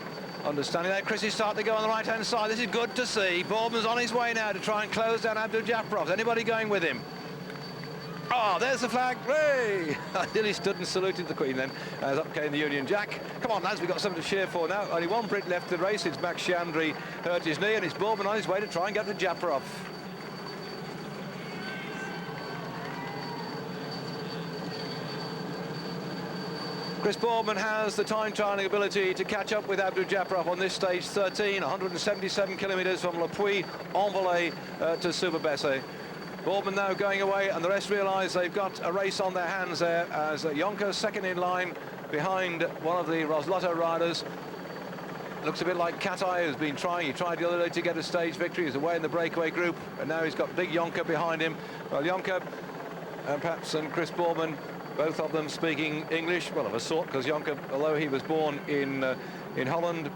understanding. There, Chris is starting to go on the right-hand side. This is good to see. Boardman's on his way now to try and close down Abdul-Japarov. Is anybody going with him? Oh, there's the flag. Hooray! I nearly stood and saluted the Queen then, as up came the Union Jack. Come on, lads, we've got something to cheer for now. Only one Brit left in the race. It's Max Chandry hurt his knee, and it's Bourman on his way to try and get the Japarov. Chris Bourman has the time trialling ability to catch up with Abdou Japarov on this stage 13, 177 kilometres from Le Puy-en-Velay to Super Besse. Bourman now going away, and the rest realise they've got a race on their hands there, as Jonker second in line behind one of the Roslotto riders. Looks a bit like Katai, who's been trying. He tried the other day to get a stage victory. He's away in the breakaway group, and now he's got big Jonker behind him. Well, Jonker and Chris Bourman, both of them speaking English, well, of a sort, because Jonker, although he was born in Holland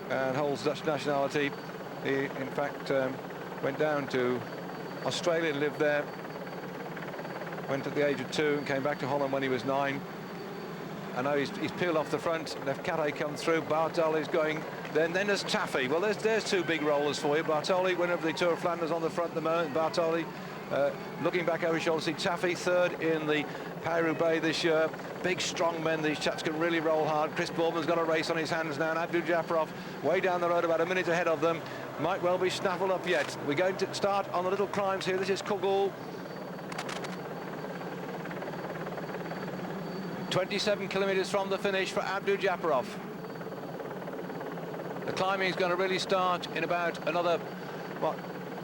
and holds Dutch nationality, he in fact went down to Australia and lived there. Went at the age of 2 and came back to Holland when he was 9. I know he's peeled off the front, left Katai come through. Bartoli's going. Then there's Taffy. Well, there's two big rollers for you. Bartoli, winner of the Tour of Flanders, on the front at the moment. Bartoli looking back over his shoulder. See Taffy third in the Paris-Roubaix this year. Big, strong men. These chaps can really roll hard. Chris Bourman's got a race on his hands now, and Abdou Japarov way down the road, about a minute ahead of them. Might well be snaffled up yet. We're going to start on the little climbs here. This is Kugul. 27 kilometres from the finish for Abdou Japarov. The climbing is going to really start in about another, what,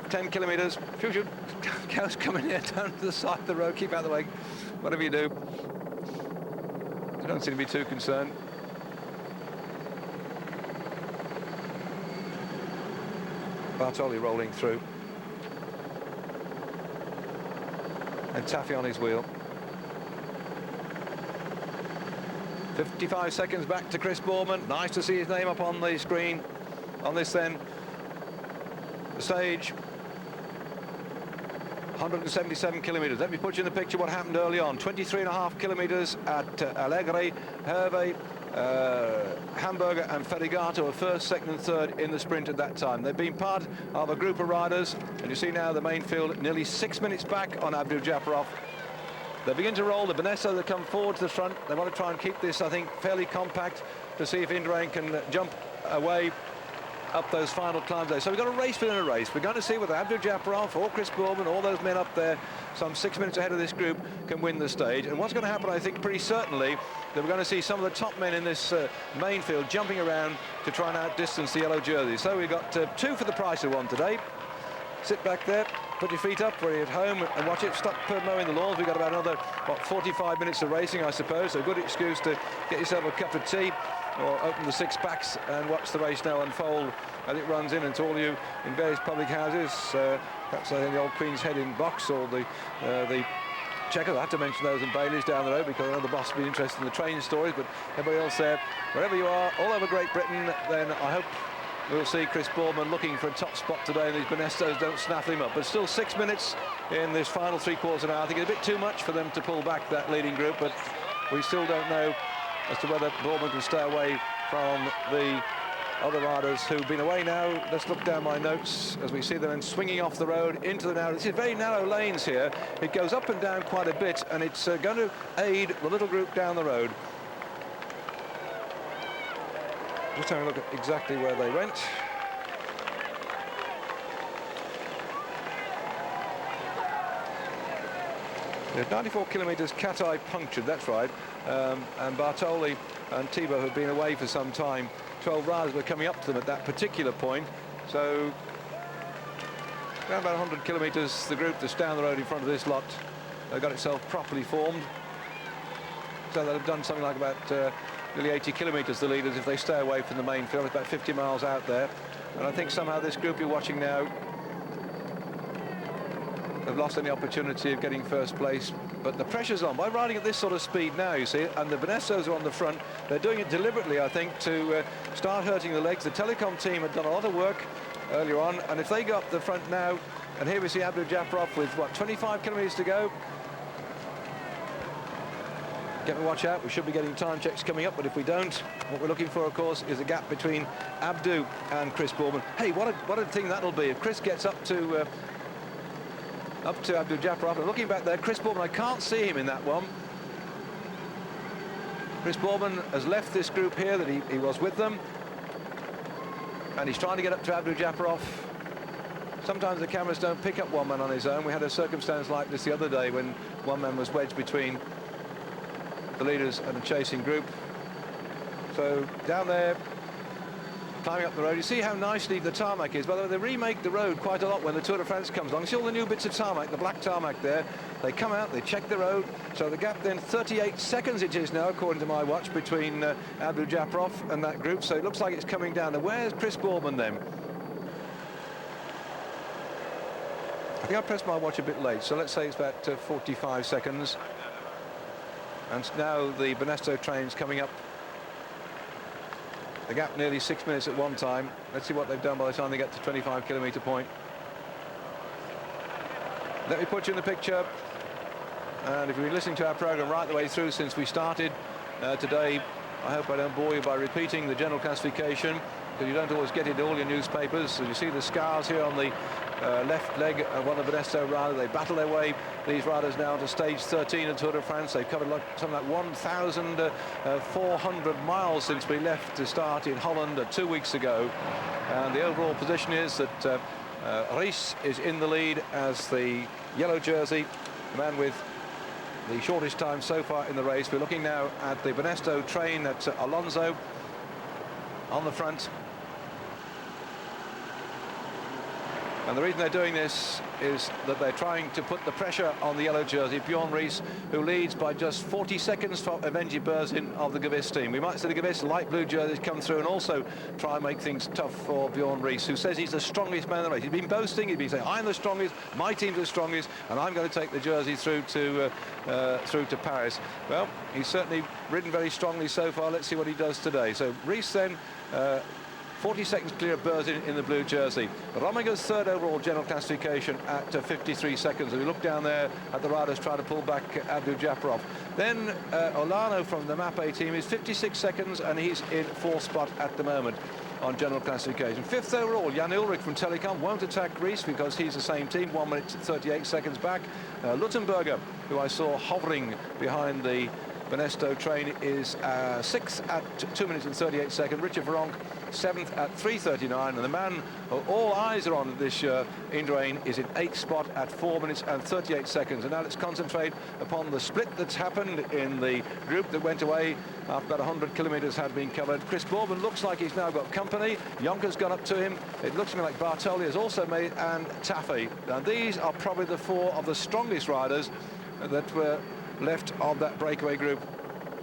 10 kilometres. Future cows coming here down to the side of the road. Keep out of the way, whatever you do. They don't seem to be too concerned. Bartoli rolling through. And Taffy on his wheel. 55 seconds back to Chris Bourman. Nice to see his name up on the screen on this then. The stage, 177 kilometres. Let me put you in the picture what happened early on. 23.5 kilometres at Allegri, Hervé, Hamburger and Ferrigato were first, second and third in the sprint at that time. They've been part of a group of riders, and you see now the main field nearly 6 minutes back on Abdou Japarov. They begin to roll. The Benesso that come forward to the front. They want to try and keep this, I think, fairly compact to see if Indurain can jump away up those final climbs there. So we've got a race within a race. We're going to see whether Abdou Japarov or Chris Bourman, all those men up there, some 6 minutes ahead of this group, can win the stage. And what's going to happen, I think, pretty certainly, that we're going to see some of the top men in this main field jumping around to try and outdistance the yellow jerseys. So we've got 2 for the price of 1 today. Sit back there, put your feet up where you're at home and watch it. Stop mowing the lawns. We've got about another, what, 45 minutes of racing, I suppose. So a good excuse to get yourself a cup of tea or open the 6-packs and watch the race now unfold as it runs in. And to all you in various public houses, perhaps I think the old Queen's Head in box or the Checkers. I have to mention those in Bailey's down the road because I know the boss will be interested in the train stories, but everybody else there, wherever you are, all over Great Britain, then I hope we'll see Chris Bourman looking for a top spot today, and these Benestos don't snaffle him up. But still 6 minutes in this final 3/4 of an hour. I think it's a bit too much for them to pull back that leading group, but we still don't know as to whether Bourman can stay away from the other riders who've been away now. Let's look down my notes as we see them swinging off the road into the narrow. This is very narrow lanes here. It goes up and down quite a bit, and it's going to aid the little group down the road. Just having a look at exactly where they went. There's 94 kilometres, Katai punctured, that's right. And Bartoli and Thibault have been away for some time. 12 riders were coming up to them at that particular point. So, around about 100 kilometres, the group that's down the road in front of this lot got itself properly formed. So they'll have done something like about nearly 80 kilometres, the leaders, if they stay away from the main field. It's about 50 miles out there. And I think somehow this group you're watching now have lost any opportunity of getting first place. But the pressure's on. By riding at this sort of speed now, you see, and the Benessos are on the front, they're doing it deliberately, I think, to start hurting the legs. The Telecom team had done a lot of work earlier on, and if they go up the front now, and here we see Abdou Japarov with, what, 25 kilometres to go. Get me watch out, we should be getting time checks coming up, but if we don't, what we're looking for, of course, is a gap between Abdou and Chris Bourman. Hey, what a thing that'll be if Chris gets up to up to Abdul-Jabbar. And looking back there, Chris Boardman, I can't see him in that one. Chris Boardman has left this group here that he was with them. And he's trying to get up to Abdul-Jabbar. Sometimes the cameras don't pick up one man on his own. We had a circumstance like this the other day when one man was wedged between the leaders and the chasing group. So down there, climbing up the road, you see how nicely the tarmac is. By the way, they remake the road quite a lot when the Tour de France comes along. You see all the new bits of tarmac, the black tarmac there. They come out, they check the road. So the gap then, 38 seconds it is now, according to my watch, between Abdul-Jabbar and that group. So it looks like it's coming down. Now, where's Chris Boardman then? I think I pressed my watch a bit late, so let's say it's about 45 seconds. And now the Banesto train's coming up. The gap nearly 6 minutes at one time. Let's see what they've done by the time they get to 25 kilometre point. Let me put you in the picture. And if you've been listening to our programme right the way through since we started today, I hope I don't bore you by repeating the general classification, because you don't always get into all your newspapers. So you see the scars here on the left leg of one of the Banesto riders. They battle their way, these riders, now to stage 13 of Tour de France. They've covered something like 1,400 miles since we left to start in Holland 2 weeks ago. And the overall position is that Ries is in the lead as the yellow jersey, the man with the shortest time so far in the race. We're looking now at the Banesto train at Alonso on the front. And the reason they're doing this is that they're trying to put the pressure on the yellow jersey, Bjorn Ries, who leads by just 40 seconds for Avenji Berzin of the Gewiss team. We might see the Gewiss light blue jerseys come through and also try and make things tough for Bjorn Ries, who says he's the strongest man in the race. He's been boasting, he's been saying, I'm the strongest, my team's the strongest, and I'm going to take the jersey through to Paris. Well, he's certainly ridden very strongly so far. Let's see what he does today. So Ries then 40 seconds clear of Berzin in the blue jersey. Romiger's third overall general classification at 53 seconds. And we look down there at the riders trying to pull back Abdul-Jabbar. Then Olano from the Mapei team is 56 seconds, and he's in fourth spot at the moment on general classification. Fifth overall, Jan Ulrich from Telecom won't attack Ries because he's the same team, 1 minute 38 seconds back. Luttenberger, who I saw hovering behind the Banesto train, is sixth at 2 minutes and 38 seconds. Richard Veronk, seventh at 3:39, and the man all eyes are on this year, Indurain, is in eighth spot at 4 minutes and 38 seconds. And now let's concentrate upon the split that's happened in the group that went away after about 100 kilometres had been covered. Chris Boardman looks like he's now got company. Jonker's gone up to him. It looks to me like Bartoli has also made, and Taffy. And these are probably the four of the strongest riders that were left of that breakaway group.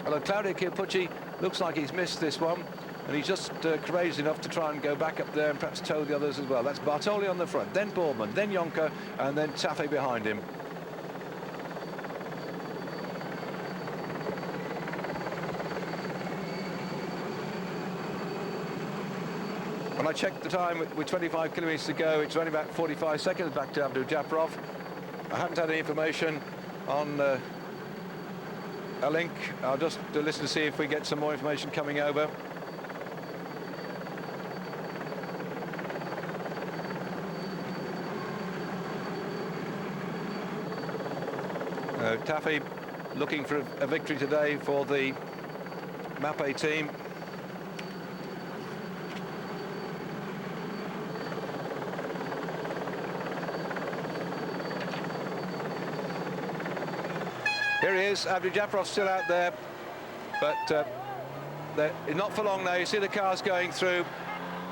Although Claudio Chiappucci looks like he's missed this one, and he's just courageous enough to try and go back up there and perhaps tow the others as well. That's Bartoli on the front, then Boardman, then Jonker, and then Taffy behind him. When I checked the time with 25 kilometres to go, it's only about 45 seconds back to Abdul-Jabbar. I haven't had any information on a link. I'll just listen to see if we get some more information coming over. Taffy looking for a victory today for the Mapei team. Here he is, Abdul-Jabbar still out there, but not for long now. You see the cars going through,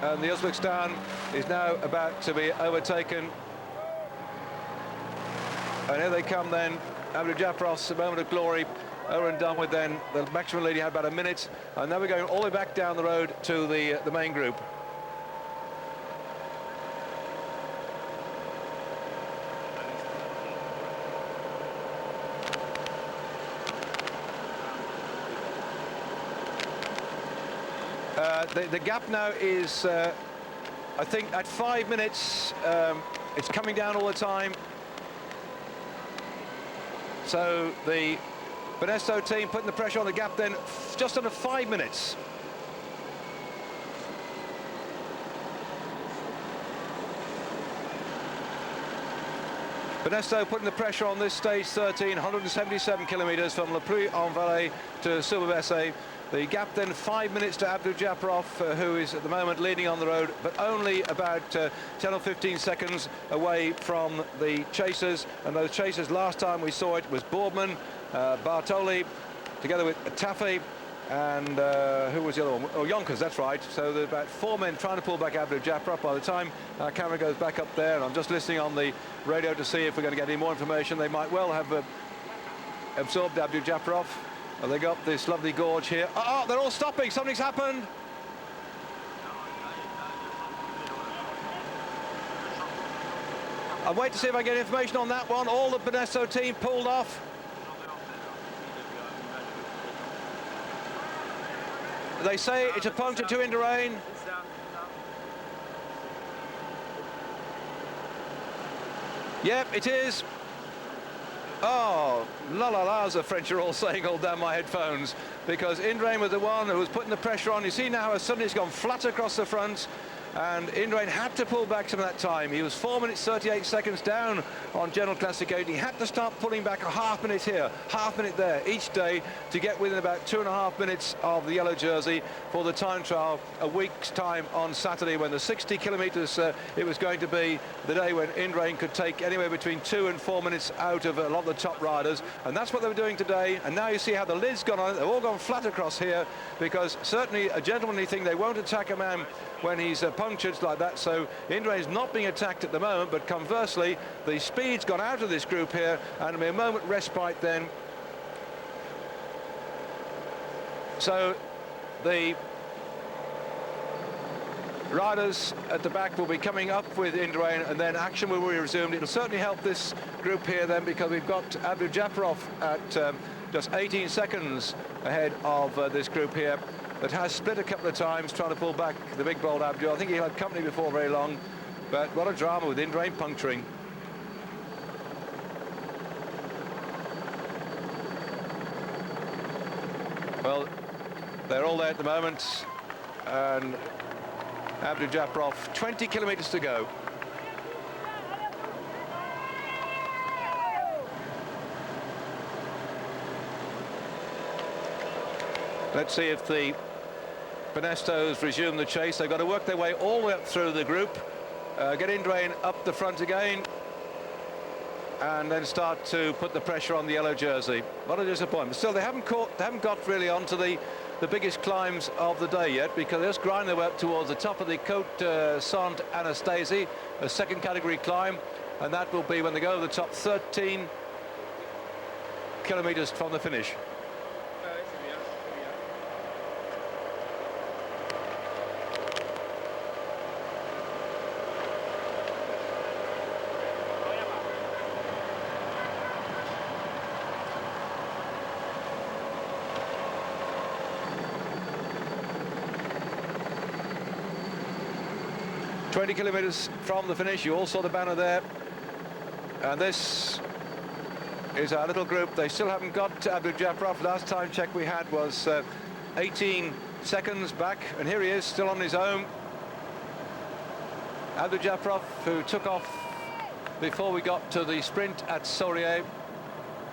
and the Uzbekistan is now about to be overtaken. And here they come then, Abdul-Jabbar's a moment of glory, over and done with then. The maximum lead he had about a minute, and now we're going all the way back down the road to the main group. The gap now is, I think, at 5 minutes. It's coming down all the time. So the Banesto team putting the pressure on the gap then, just under 5 minutes. Benesto putting the pressure on this stage 13, 177 kilometres from Le Puy-en-Velay to Besse. The gap then 5 minutes to Abdul-Japarov, who is at the moment leading on the road, but only about 10 or 15 seconds away from the chasers. And those chasers, last time we saw it, was Boardman, Bartoli, together with Taffy, and who was the other one? Oh, Yonkers, that's right. So there's about 4 men trying to pull back Abdul-Japarov. By the time our camera goes back up there, and I'm just listening on the radio to see if we're going to get any more information, they might well have absorbed Abdul-Japarov. Well, they got this lovely gorge here. Oh, they're all stopping. Something's happened. I'll wait to see if I get information on that one. All the Benesto team pulled off. They say it's a puncture to Indurain. Yep, it is. Oh, la la la, as the French are all saying all down my headphones, because Indurain was the one who was putting the pressure on. You see now how suddenly it's gone flat across the front, and Indurain had to pull back some of that time. He was 4 minutes 38 seconds down on general classification. He had to start pulling back a half minute here, half minute there each day to get within about 2.5 minutes of the yellow jersey for the time trial a week's time on Saturday, when the 60 kilometres it was going to be the day when Indurain could take anywhere between 2 and 4 minutes out of a lot of the top riders, and that's what they were doing today. And now you see how the lid's gone on it. They've all gone flat across here, because certainly a gentlemanly thing, they won't attack a man when he's punctured like that. So Indurain is not being attacked at the moment, but conversely the speed's gone out of this group here, and it'll be a moment respite then. So the riders at the back will be coming up with Indurain, and then action will be resumed. It'll certainly help this group here then, because we've got Abdul-Japarov at just 18 seconds ahead of this group here, that has split a couple of times trying to pull back the big bold Abdul. I think he had company before very long, but what a drama with Indurain puncturing. Well, they're all there at the moment, and Abdul-Japarov, 20 kilometres to go. Let's see if the Benestos resume the chase. They've got to work their way all the way up through the group, get Indurain up the front again, and then start to put the pressure on the yellow jersey. What a disappointment. Still, they haven't got really onto the biggest climbs of the day yet, because they're just grinding their way up towards the top of the Côte Sainte-Anastasie, a second category climb, and that will be when they go over the top 13 kilometres from the finish. 20 kilometres from the finish. You all saw the banner there, and this is our little group. They still haven't got to Abdul-Japarov. Last time check we had was 18 seconds back, and here he is still on his own. Abdul-Japarov, who took off before we got to the sprint at Saurier,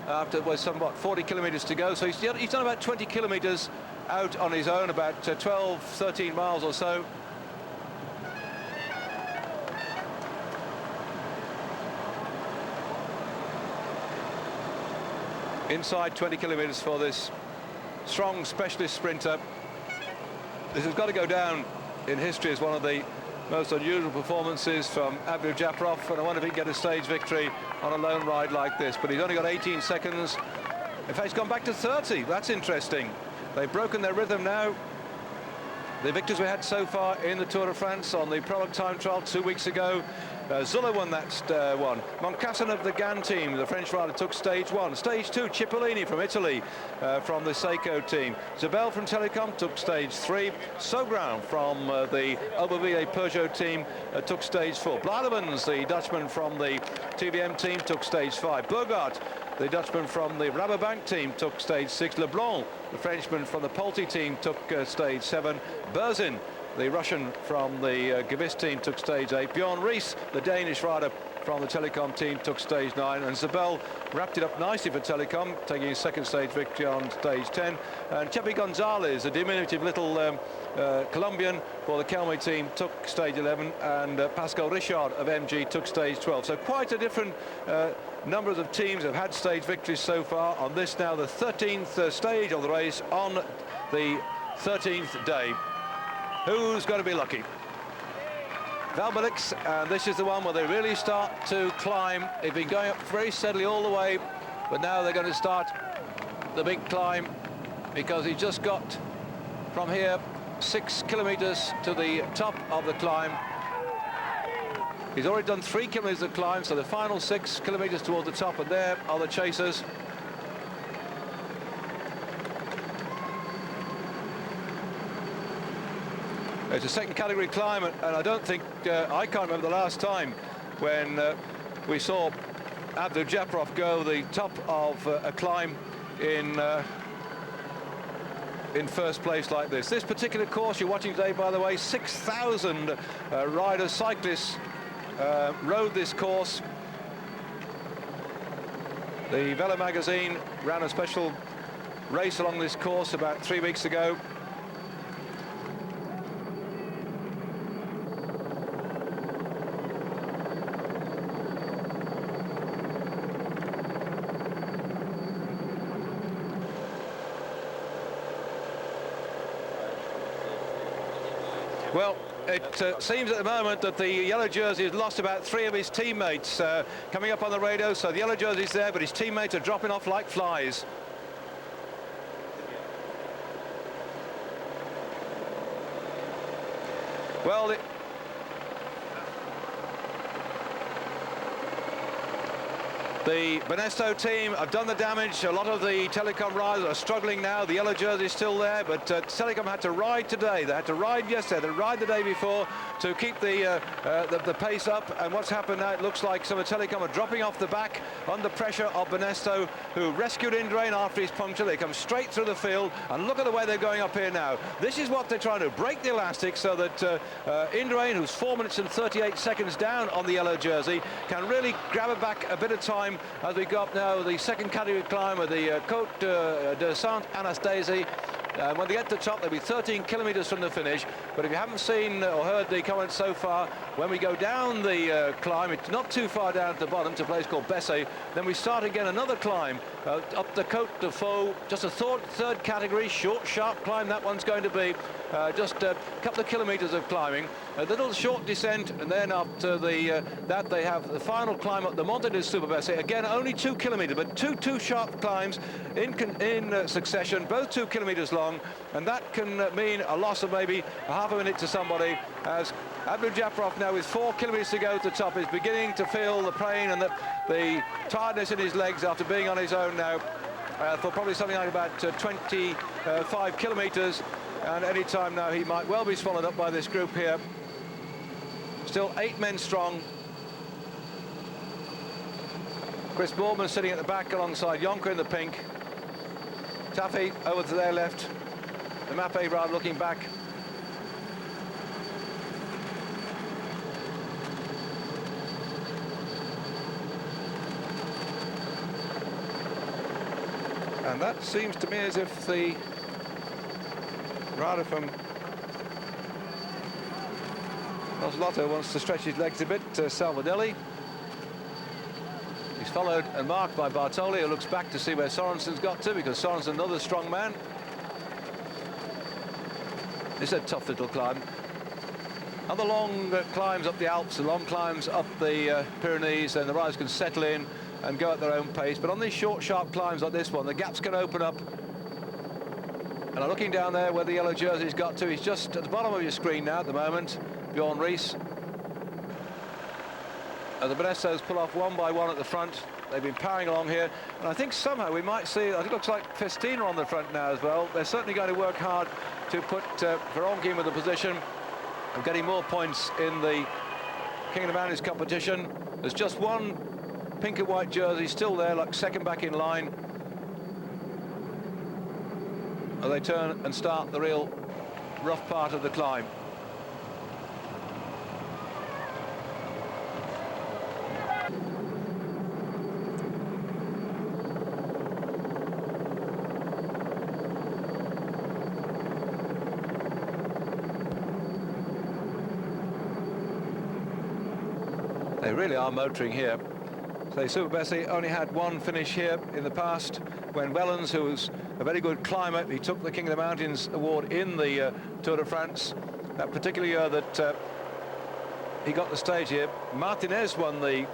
after it was somewhat 40 kilometres to go. So he's done about 20 kilometres out on his own, about 12, 13 miles or so. Inside 20 kilometres for this strong specialist sprinter. This has got to go down in history as one of the most unusual performances from Abdul-Japarov, and I wonder if he can get a stage victory on a lone ride like this. But he's only got 18 seconds. In fact, he's gone back to 30. That's interesting. They've broken their rhythm now. The victors we had so far in the Tour de France on the prologue time trial 2 weeks ago. Zulla won that one. Moncassin of the Gan team, the French rider, took stage 1. Stage 2, Cipollini from Italy, from the Seiko team. Zabel from Telecom took stage 3. Sogran from the Aubervilliers Peugeot team took stage 4. Blademans, the Dutchman from the TVM team, took stage 5. Burgart, the Dutchman from the Rabobank team, took stage 6. Leblanc, the Frenchman from the Polti team, took stage 7. Berzin, the Russian from the Gavis team, took stage 8. Bjorn Ries, the Danish rider, from the Telecom team took stage 9, and Zabel wrapped it up nicely for Telecom, taking his second stage victory on stage 10. And Chepi Gonzalez, a diminutive little Colombian for the Kelme team, took stage 11, and Pascal Richard of MG took stage 12. So quite a different numbers of teams have had stage victories so far on this, now the 13th stage of the race on the 13th day. Who's going to be lucky? Valbelix, and this is the one where they really start to climb. They've been going up very steadily all the way, but now they're going to start the big climb, because he just got from here 6 kilometers to the top of the climb. He's already done 3 kilometers of climb, so the final 6 kilometers toward the top, and there are the chasers. It's a second category climb, and I don't think, I can't remember the last time when we saw Abdul Japarov go the top of a climb in first place like this. This particular course you're watching today, by the way, 6,000 riders, cyclists rode this course. The Velo magazine ran a special race along this course about 3 weeks ago. Well, it seems at the moment that the yellow jersey has lost about 3 of his teammates coming up on the radio. So the yellow jersey's there, but his teammates are dropping off like flies. Well, the Benesto team have done the damage. A lot of the Telecom riders are struggling now. The yellow jersey is still there, but Telecom had to ride today. They had to ride yesterday. They ride the day before to keep the pace up. And what's happened now, it looks like some of Telecom are dropping off the back under pressure of Benesto, who rescued Indurain after his puncture. They come straight through the field, and look at the way they're going up here now. This is what they're trying to break the elastic, so that Indurain, who's 4 minutes and 38 seconds down on the yellow jersey, can really grab it back a bit of time as we go up now the second category climb of the Côte de Saint-Anastasie. When they get to the top, they'll be 13 kilometers from the finish. But if you haven't seen or heard the comments so far, when we go down the climb, it's not too far down at the bottom to a place called Besse. Then we start again another climb up the Côte de Faux, just a third category, short, sharp climb that one's going to be. Just a couple of kilometers of climbing, a little short descent, and then up to that they have the final climb up the Monte de Super Besse. Again, only 2 kilometers, but two sharp climbs in succession, both 2 kilometers long, and that can mean a loss of maybe a half a minute to somebody, as Abdul Japarov now with 4 kilometers to go to the top is beginning to feel the pain and the tiredness in his legs after being on his own now for probably something like about 25 kilometers. And any time now he might well be swallowed up by this group here. Still 8 men strong. Chris Boardman sitting at the back alongside Jonker in the pink. Taffy over to their left. The Mappe rather looking back. And that seems to me as if the rider from Lotto wants to stretch his legs a bit, Salvadelli. He's followed and marked by Bartoli, who looks back to see where Sorensen's got to, because Sorensen's another strong man. It's a tough little climb. Other long climbs up the Alps, and long climbs up the Pyrenees, and the riders can settle in and go at their own pace. But on these short, sharp climbs like this one, the gaps can open up. And I'm looking down there where the yellow jersey's got to. He's just at the bottom of your screen now at the moment, Bjorn Rees. The Benestos pull off one by one at the front. They've been powering along here. And I think somehow we might see, it looks like Festina on the front now as well. They're certainly going to work hard to put Veronki in with the position of getting more points in the King of the Mountains competition. There's just one pink and white jersey still there, like second back in line. They turn and start the real rough part of the climb. They really are motoring here. So Super Besse only had one finish here in the past when Wellens, who was a very good climber, he took the King of the Mountains award in the Tour de France. That particular year that he got the stage here, Martinez won the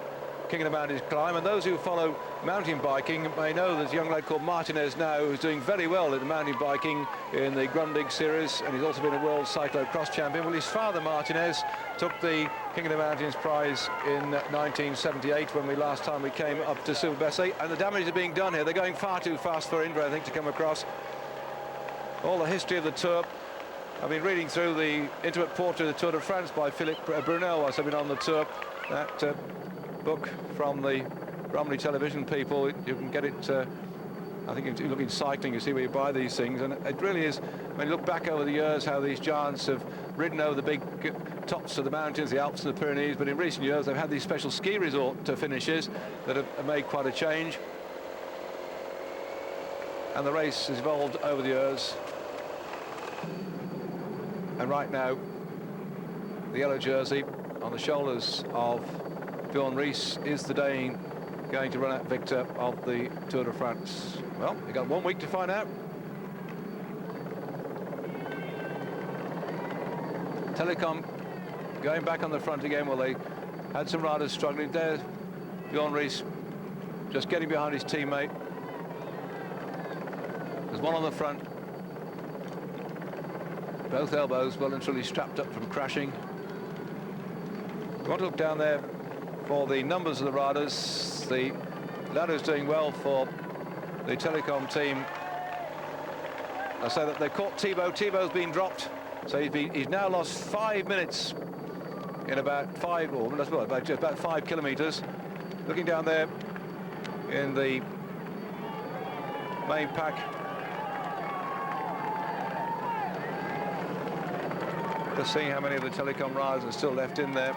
King of the Mountains climb, and those who follow mountain biking may know there's a young lad called Martinez now who's doing very well in the mountain biking in the Grundig series, and he's also been a world cyclo-cross champion. Well, his father Martinez took the King of the Mountains prize in 1978 when last time we came up to Super Besse, and the damage is being done here. They're going far too fast for Indra, I think, to come across. All the history of the Tour. I've been reading through the intimate portrait of the Tour de France by Philippe Brunel whilst I've been on the Tour. That book from the Bromley television people, you can get it, I think if you look in cycling, you see where you buy these things, and it really is, when you look back over the years, how these giants have ridden over the big tops of the mountains, the Alps and the Pyrenees, but in recent years they've had these special ski resort finishes that have made quite a change. And the race has evolved over the years. And right now, the yellow jersey on the shoulders of Bjorn Ries is the Dane going to run out victor of the Tour de France. Well, we've got 1 week to find out. Telecom going back on the front again. Well, they had some riders struggling there. Bjorn Ries just getting behind his teammate. There's one on the front. Both elbows well and truly strapped up from crashing. You want to look down there for the numbers of the riders. The lad who's doing well for the Telecom team. I say that they caught Thibaut. Thibaut's been dropped, so he's now lost 5 minutes in about 5 kilometres. Looking down there in the main pack. Just seeing how many of the Telecom riders are still left in there.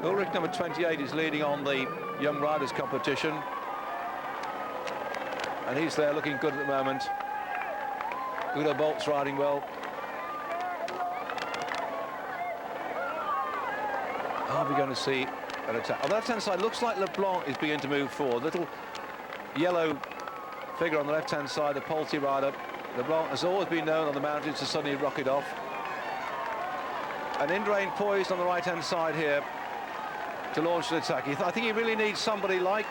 Ulrich, number 28, is leading on the Young Riders competition. And he's there looking good at the moment. Udo Bolt's riding well. Are we going to see an attack? On the left-hand side, looks like Leblanc is beginning to move forward. Little yellow figure on the left-hand side, the Polti rider. Leblanc has always been known on the mountains to suddenly rocket off. And Indurain poised on the right-hand side here to launch an attack. I think he really needs somebody like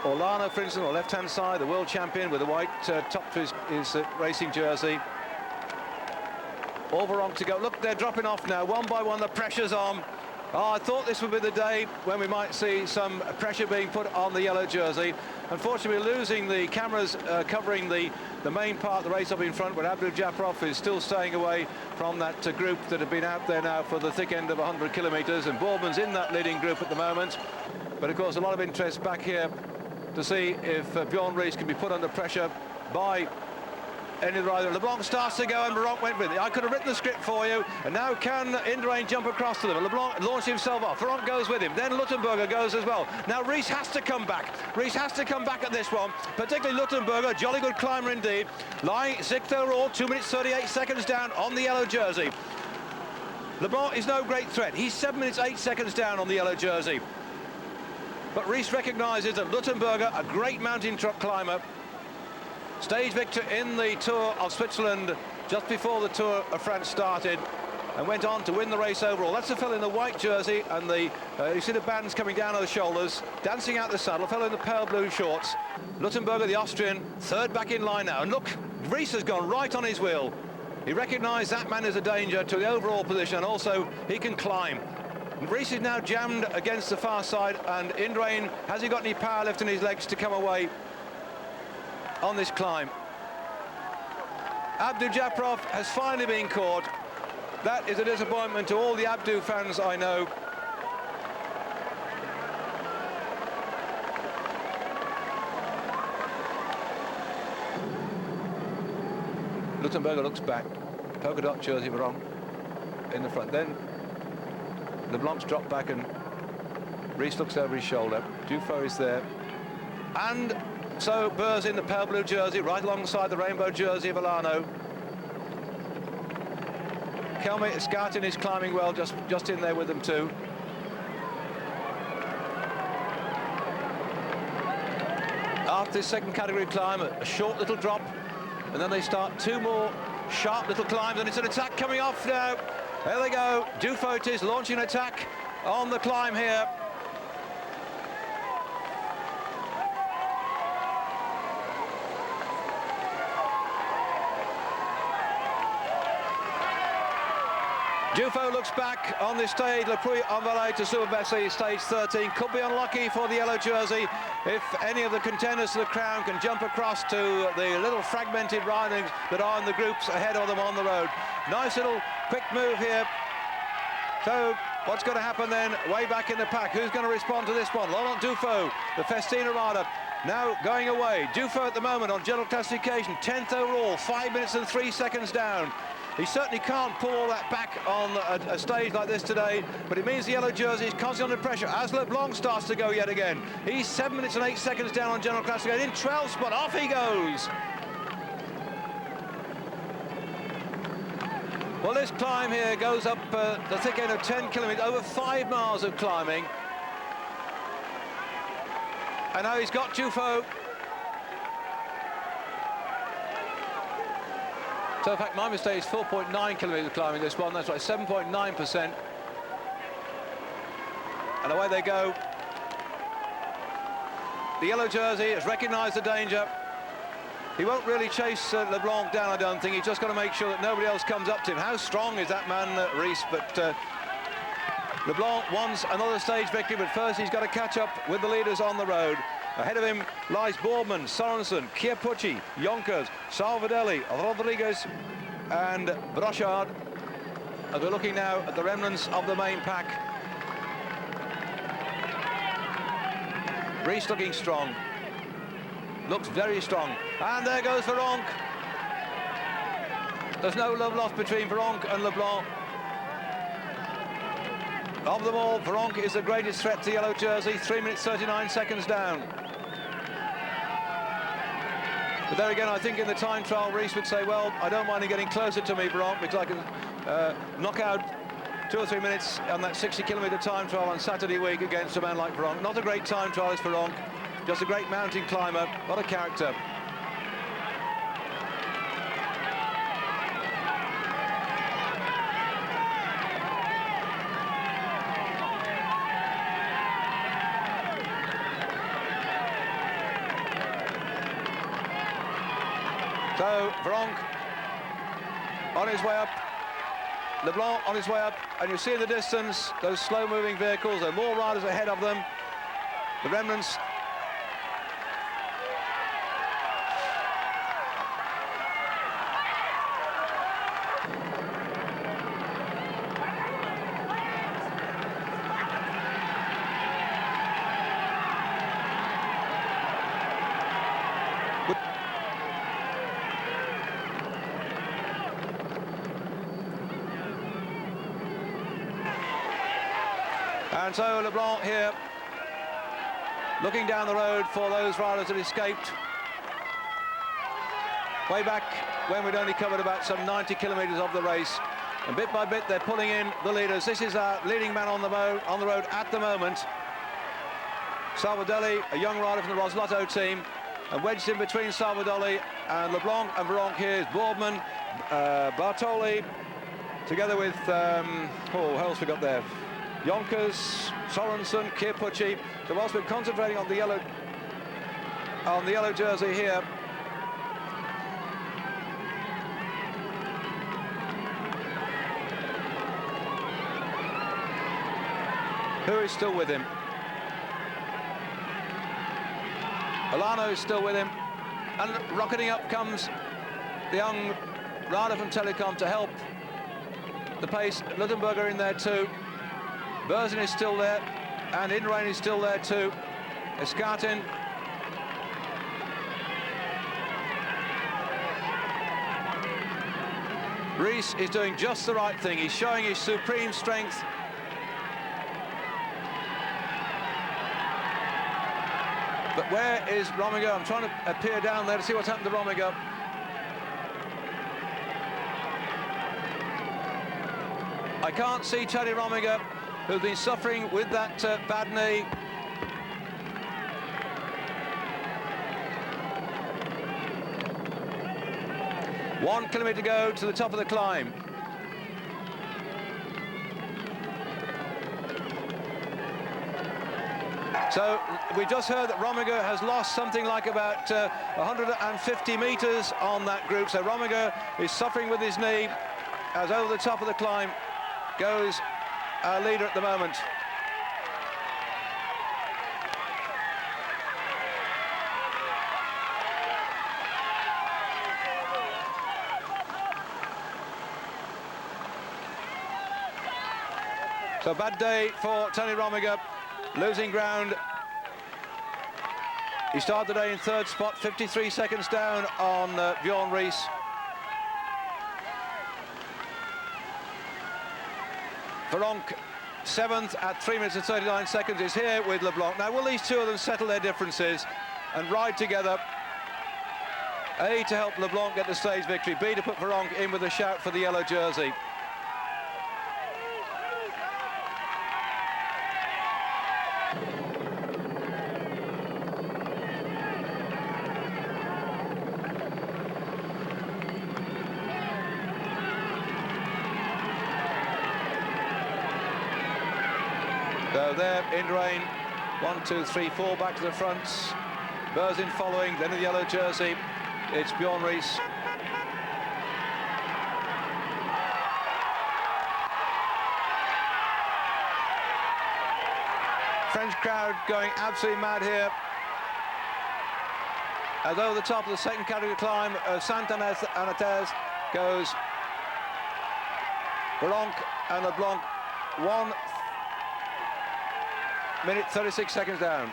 Orlano, for instance, on the left-hand side, the world champion with the white top to his racing jersey. Overong to go. Look, they're dropping off now, one by one. The pressure's on. Oh, I thought this would be the day when we might see some pressure being put on the yellow jersey. Unfortunately, we're losing the cameras covering the main part of the race up in front, where Abdul Japarov is still staying away from that group that have been out there now for the thick end of 100 kilometres, and Bourman's in that leading group at the moment. But of course, a lot of interest back here to see if Bjorn Ries can be put under pressure by any rider. LeBlanc starts to go and Baroque went with it. I could have written the script for you. And now can Indurain jump across to them? LeBlanc launched himself off. Baroque goes with him. Then Luttenberger goes as well. Now Ries has to come back. Ries has to come back at this one. Particularly Luttenberger, jolly good climber indeed. Lying 6th overall, 2 minutes 38 seconds down on the yellow jersey. LeBlanc is no great threat. He's 7 minutes 8 seconds down on the yellow jersey. But Ries recognises that Luttenberger, a great mountain truck climber, stage victor in the Tour of Switzerland just before the Tour of France started, and went on to win the race overall. That's a fellow in the white jersey, and you see the bands coming down on the shoulders, dancing out the saddle, a fellow in the pale blue shorts. Luttenberger, the Austrian, third back in line now. And look, Ries has gone right on his wheel. He recognised that man is a danger to the overall position, and also he can climb. Ries is now jammed against the far side, and Indurain, has he got any power left in his legs to come away on this climb? Abdul Japarov has finally been caught. That is a disappointment to all the Abdu fans I know. Luttenberger looks back. Polka dot jersey wrong in the front. Then LeBlanc's dropped back and Ries looks over his shoulder. Duffield is there. And so Burr's in the pale blue jersey, right alongside the rainbow jersey of Alano. Scartin is climbing well, just in there with them too. After this second category climb, a short little drop, and then they start two more sharp little climbs, and it's an attack coming off now. There they go. Duffield is launching an attack on the climb here. Duffield looks back on this stage, Le Puy-en-Velay to Super Besse, stage 13. Could be unlucky for the yellow jersey if any of the contenders to the crown can jump across to the little fragmented ridings that are in the groups ahead of them on the road. Nice little quick move here. So what's going to happen then way back in the pack? Who's going to respond to this one? Laurent Duffield, the Festina rider, now going away. Duffield at the moment on general classification, 10th overall, 5 minutes and 3 seconds down. He certainly can't pull all that back on a stage like this today, but it means the yellow jersey is constantly under pressure as LeBlanc starts to go yet again. He's 7 minutes and 8 seconds down on general classification. In 12th spot, off he goes. Well, this climb here goes up the thick end of 10 kilometres, over 5 miles of climbing. And now he's got Duffield. So, in fact, my mistake is 4.9 kilometres climbing this one. That's right, 7.9%. And away they go. The yellow jersey has recognised the danger. He won't really chase LeBlanc down, I don't think. He's just got to make sure that nobody else comes up to him. How strong is that man, Rees? But LeBlanc wants another stage victory, but first he's got to catch up with the leaders on the road. Ahead of him lies Boardman, Sorensen, Chiappucci, Yonkers, Salvadelli, Rodriguez and Brochard. As we're looking now at the remnants of the main pack. Rees looking strong. Looks very strong. And there goes Veronk. There's no love lost between Veronk and LeBlanc. Of them all, Veronk is the greatest threat to the yellow jersey, 3 minutes 39 seconds down. But there again, I think in the time trial, Rees would say, well, I don't mind him getting closer to me, Veronk, because I can knock out 2 or 3 minutes on that 60-kilometre time trial on Saturday week against a man like Veronk. Not a great time trialist for Veronk, just a great mountain climber, what a character. So, Veronk on his way up, LeBlanc on his way up, and you see in the distance those slow-moving vehicles. There are more riders ahead of them. The remnants. And so LeBlanc here, looking down the road for those riders that escaped. Way back when we'd only covered about some 90 kilometres of the race. And bit by bit, they're pulling in the leaders. This is our leading man on the road at the moment. Salvadelli, a young rider from the Roslotto team. And wedged in between Salvadelli and LeBlanc and Veronk here is Boardman, Bartoli, together with, who else we got there? Yonkers, Sorensen, Chiappucci. So whilst we're concentrating on the yellow jersey here, who is still with him? Alano is still with him, and rocketing up comes the young rider from Telecom to help the pace. Luttenberger in there too. Berzin is still there, and Inrain is still there too. Escartin. Rees is doing just the right thing. He's showing his supreme strength. But where is Rominger? I'm trying to peer down there to see what's happened to Rominger. can't see Tony Rominger, who's been suffering with that bad knee. One kilometre to go to the top of the climb. So we just heard that Rominger has lost something like about 150 metres on that group. So Rominger is suffering with his knee as over the top of the climb goes our leader at the moment. So bad day for Tony Rominger, losing ground. He started the day in third spot, 53 seconds down on Bjorn Ries. Veronk, seventh at 3 minutes and 39 seconds, is here with LeBlanc. Now, will these two of them settle their differences and ride together? A, to help LeBlanc get the stage victory. B, to put Veronk in with a shout for the yellow jersey. So there, in rain, 1, 2, 3, 4 back to the fronts. Berzin following, then in the yellow jersey, it's Bjorn Ries. French crowd going absolutely mad here. As over the top of the second category climb, Saint-Émilion goes Veronk and LeBlanc, 1 minute 36 seconds down.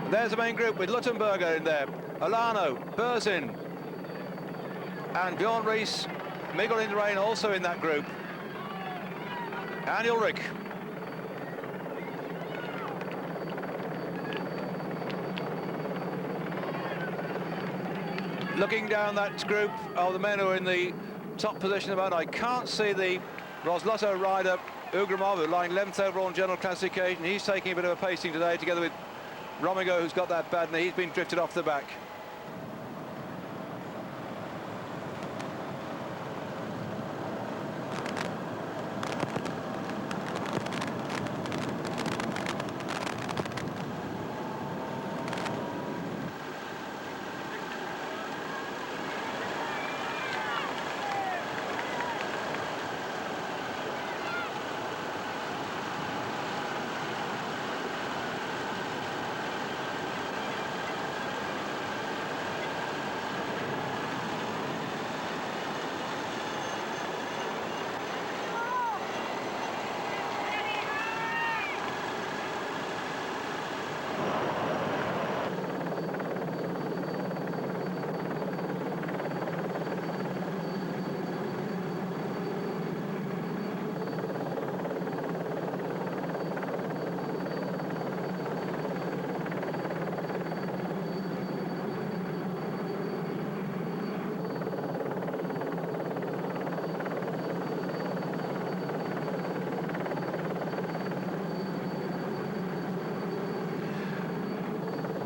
And there's the main group with Luttenberger in there, Alano, Berzin, and Bjorn Ries, Miguel Indurain also in that group, and Ulrich. Looking down that group of the men who are in the top position about, I can't see the Roslotto rider Ugramov, who lying 11th overall in general classification. He's taking a bit of a pacing today, together with Rominger, who's got that bad knee. He's been drifted off the back.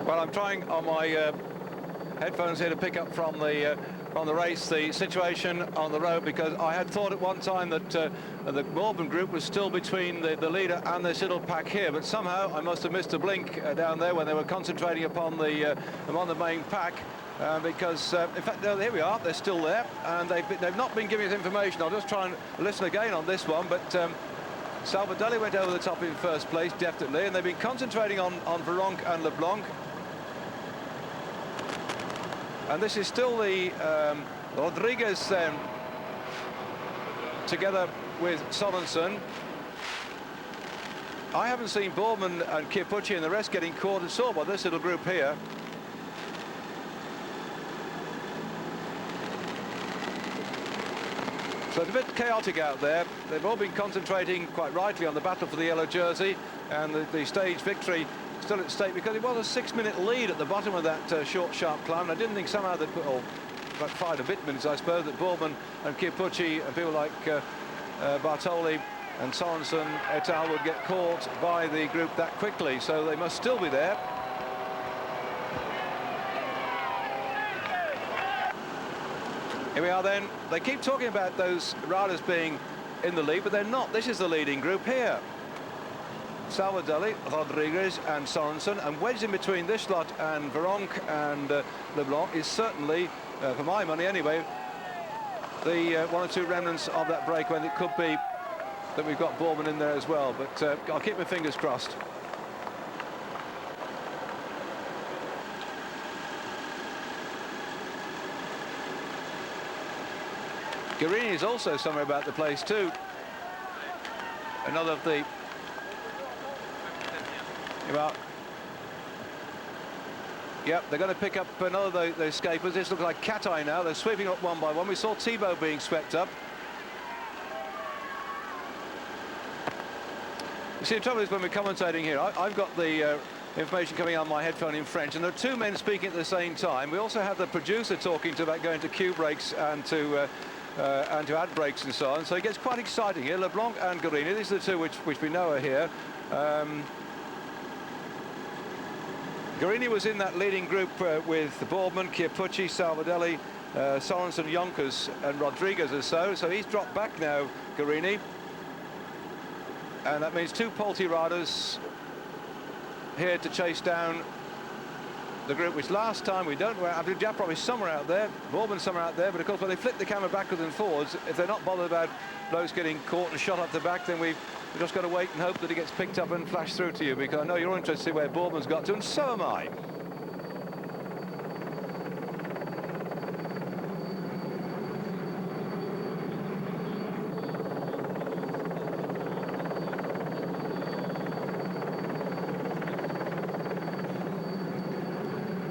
Well, I'm trying on my headphones here to pick up from the race the situation on the road, because I had thought at one time that the Morven group was still between the leader and this little pack here, but somehow I must have missed a blink down there when they were concentrating upon the main pack. Because in fact, here we are, they're still there, and they've not been giving us information. I'll just try and listen again on this one, but Salvadelli went over the top in first place, definitely, and they've been concentrating on Veronk and LeBlanc. And this is still the Rodriguez together with Sorensen. I haven't seen Borman and Chiappucci and the rest getting caught at all by this little group here. So it's a bit chaotic out there. They've all been concentrating quite rightly on the battle for the yellow jersey, and the stage victory still at stake, because it was a 6-minute lead at the bottom of that short, sharp climb. And I didn't think somehow they'd put, or about 5 a bit minutes, I suppose, that Bourman and Chiappucci and people like Bartoli and Sorensen et al. Would get caught by the group that quickly, so they must still be there. Here we are then. They keep talking about those riders being in the lead, but they're not. This is the leading group here. Salvadelli, Rodriguez and Sorensen, and wedged in between this lot and Veronk and Leblanc is certainly, for my money anyway, the one or two remnants of that break, when it could be that we've got Bourman in there as well, but I'll keep my fingers crossed. Guerini is also somewhere about the place too. Another of the... Well, yep, they're going to pick up another of the escapers. This looks like Cat-Eye now. They're sweeping up one by one. We saw Thibault being swept up. You see, the trouble is when we're commentating here, I've got the information coming on my headphone in French, and there are two men speaking at the same time. We also have the producer talking about going to cue breaks and to ad breaks and so on. So it gets quite exciting here. Leblanc and Guerini, these are the two which we know are here. Guerini was in that leading group with Bourman, Chiappucci, Salvadelli, Sorensen, Yonkers and Rodriguez or so he's dropped back now, Guerini. And that means two Polti riders here to chase down the group, which last time we don't know. Abdul Jabbar is somewhere out there, Bourman somewhere out there, but of course when they flip the camera backwards and forwards, if they're not bothered about blokes getting caught and shot up the back, then we've just got to wait and hope that it gets picked up and flashed through to you, because I know you're interested to see where Bourman's got to, and so am I.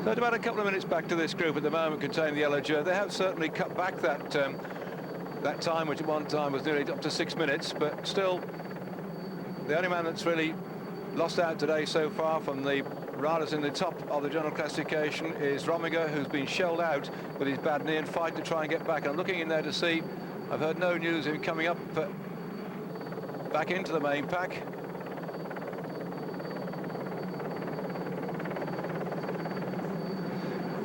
So it's about a couple of minutes back to this group at the moment containing the yellow jersey. They have certainly cut back that time, which at one time was nearly up to 6 minutes, but still the only man that's really lost out today so far from the riders in the top of the general classification is Rominger, who's been shelled out with his bad knee and fight to try and get back. I'm looking in there to see, I've heard no news of him coming up back into the main pack.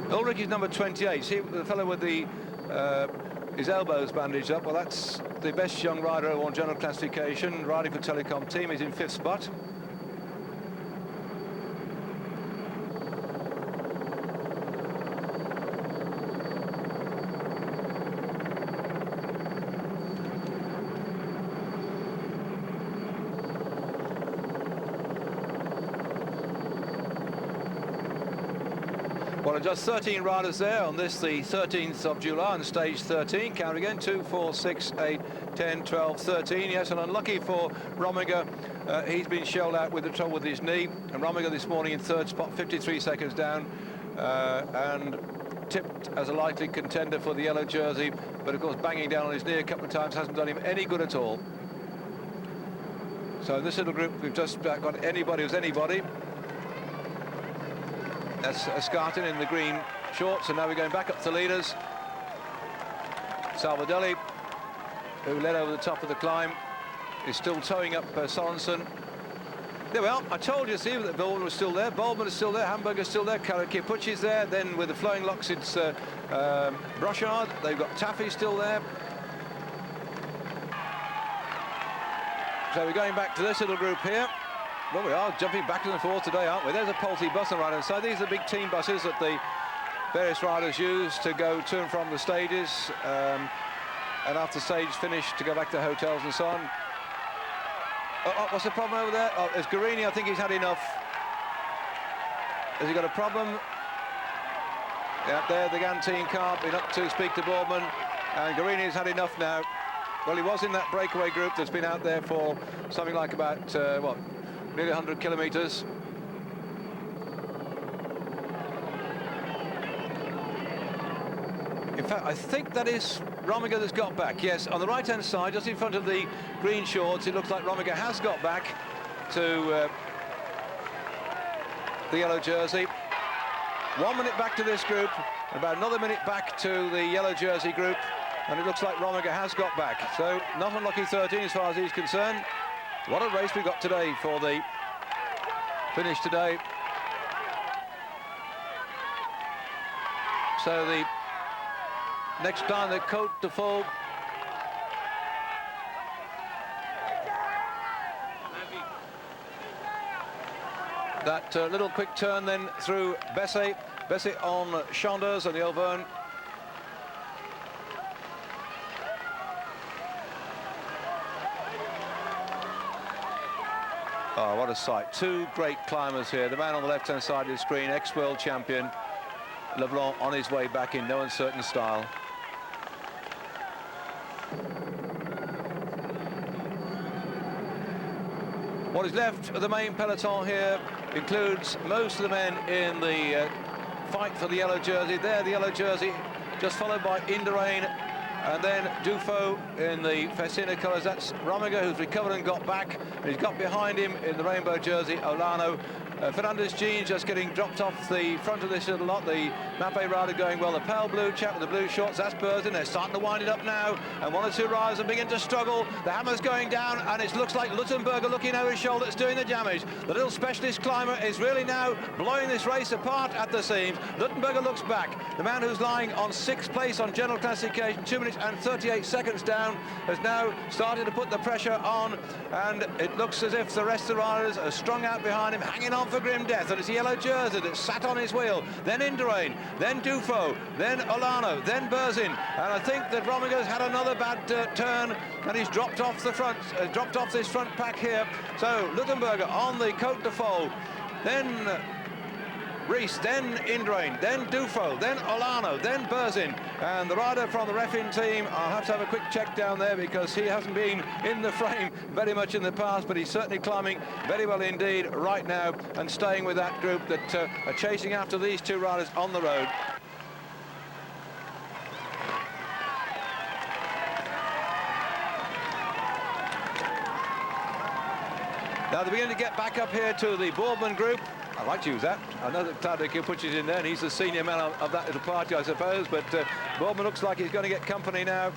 Ulrich is number 28. See the fellow with the his elbows bandaged up. Well, that's the best young rider on general classification, riding for Telecom team. He's in 5th spot. Well, just 13 riders there on this, the 13th of July, on stage 13. Count again, 2, 4, 6, 8, 10, 12, 13. Yes, and unlucky for Rominger. He's been shelled out with the trouble with his knee. And Rominger this morning in 3rd spot, 53 seconds down, and tipped as a likely contender for the yellow jersey. But of course, banging down on his knee a couple of times hasn't done him any good at all. So in this little group, we've just got anybody who's anybody. That's Escartin in the green shorts, and now we're going back up to leaders. Salvadelli, who led over the top of the climb, is still towing up Sorensen. There we are. I told you, see, that Bourman was still there. Bourman is still there. Hamburger's still there. Chiappucci's there. Then with the flowing locks, it's Brochard. They've got Taffy still there. So we're going back to this little group here. Well, we are jumping back and forth today, aren't we? There's a Polti bus on the right hand side. These are the big team buses that the various riders use to go to and from the stages, and after stage finish to go back to hotels and so on. Oh, what's the problem over there? Oh, it's Guerini. I think he's had enough. Has he got a problem? Yeah, there, the Gantine car been up to speak to Bourman, and Guerini's had enough now. Well, he was in that breakaway group that's been out there for something like about, what, nearly 100 kilometres. In fact, I think that is Rominger that's got back. Yes, on the right-hand side, just in front of the green shorts, it looks like Rominger has got back to the yellow jersey. 1 minute back to this group. About another minute back to the yellow jersey group, and it looks like Rominger has got back. So not unlucky 13 as far as he's concerned. What a race we got today for the finish today. So the next time the Côte de Faux. That little quick turn then through Besse. Besse on Chanders and the Auvergne. Oh, what a sight. Two great climbers here. The man on the left-hand side of the screen, ex-world champion, Leblanc, on his way back in no uncertain style. What is left of the main peloton here includes most of the men in the fight for the yellow jersey. There, the yellow jersey, just followed by Indurain, and then Duffield in the Festina colours. That's Rominger, who's recovered and got back. And he's got behind him in the rainbow jersey, Olano. Fernandez Jean just getting dropped off the front of this little lot. The Mappe rider going well. The pale blue chap with the blue shorts, that's Burton. They're starting to wind it up now. And one or two riders are beginning to struggle. The hammer's going down, and it looks like Luttenberger looking over his shoulder. It's doing the damage. The little specialist climber is really now blowing this race apart at the seams. Luttenberger looks back. The man who's lying on 6th place on general classification, 2 minutes and 38 seconds down, has now started to put the pressure on. And it looks as if the rest of the riders are strung out behind him, hanging on for grim death. And it's a yellow jersey that sat on his wheel. Then Indurain, then Dufo, then Olano, then Berzin. And I think that Rominger's had another bad turn, and he's dropped off the front, dropped off this front pack here. So Luttenberger on the Côte de Faux, then Rees, then Indurain, then Dufo, then Olano, then Berzin. And the rider from the Refin team, I'll have to have a quick check down there because he hasn't been in the frame very much in the past, but he's certainly climbing very well indeed right now and staying with that group that are chasing after these two riders on the road. Now they're beginning to get back up here to the Boardman group. I like to use that. I know that Tadek puts it in there, and he's the senior man of that little party, I suppose. But Boardman looks like he's going to get company now.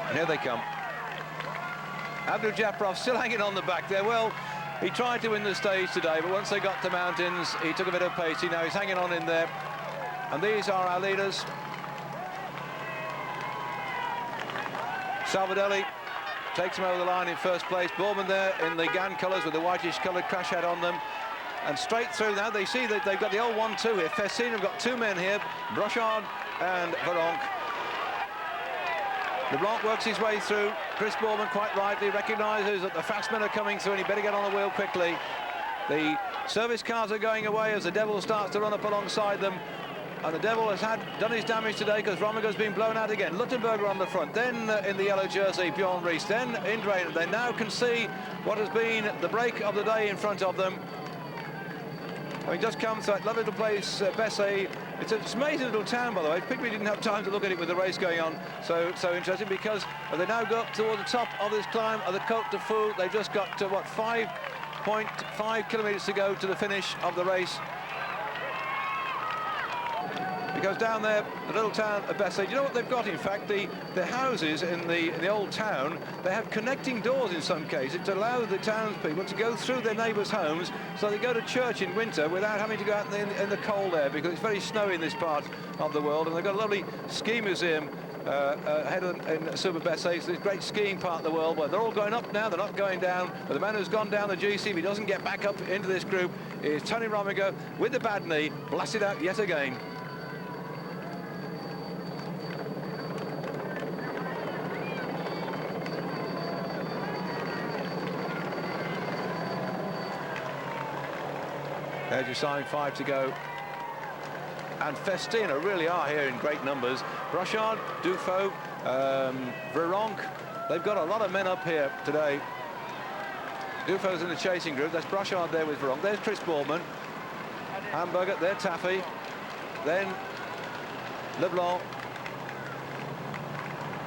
And here they come. Abdul Jafarov still hanging on the back there. Well, he tried to win the stage today, but once they got to mountains, he took a bit of pace. Now he's hanging on in there. And these are our leaders. Salvadelli takes him over the line in first place. Boardman there in the Gan colours with the whitish coloured crash hat on them. And straight through now, they see that they've got the old 1-2 here. Fessin have got two men here, Brochard and Veronk. LeBlanc works his way through. Chris Boardman quite rightly recognises that the fast men are coming through and he better get on the wheel quickly. The service cars are going away as the Devil starts to run up alongside them. And the Devil has done his damage today because Rominger's been blown out again. Luttenberger on the front, then in the yellow jersey, Bjorn Rees, then Indurain. They now can see what has been the break of the day in front of them. Having just come to that lovely little place, Besse. It's an amazing little town, by the way. Pigby didn't have time to look at it with the race going on. So interesting because they now go up toward the top of this climb of the Côte de Faux. They've just got to, what, 5.5 kilometres to go to the finish of the race. Because down there, the little town of Besse, do you know what they've got? In fact, the houses in the old town, they have connecting doors in some cases to allow the townspeople to go through their neighbours' homes, so they go to church in winter without having to go out in the cold air, because it's very snowy in this part of the world. And they've got a lovely ski museum ahead in Super Besse. It's this great skiing part of the world where they're all going up now, they're not going down. But the man who's gone down the GC, if he doesn't get back up into this group, is Tony Rominger with the bad knee, blasted out yet again. There's your sign, 5 to go. And Festina really are here in great numbers. Brochard, Dufo, Veronk. They've got a lot of men up here today. Dufo's in the chasing group. That's Brochard there with Veronk. There's Chris Boardman. Hamburger, there Taffy. Then Leblanc.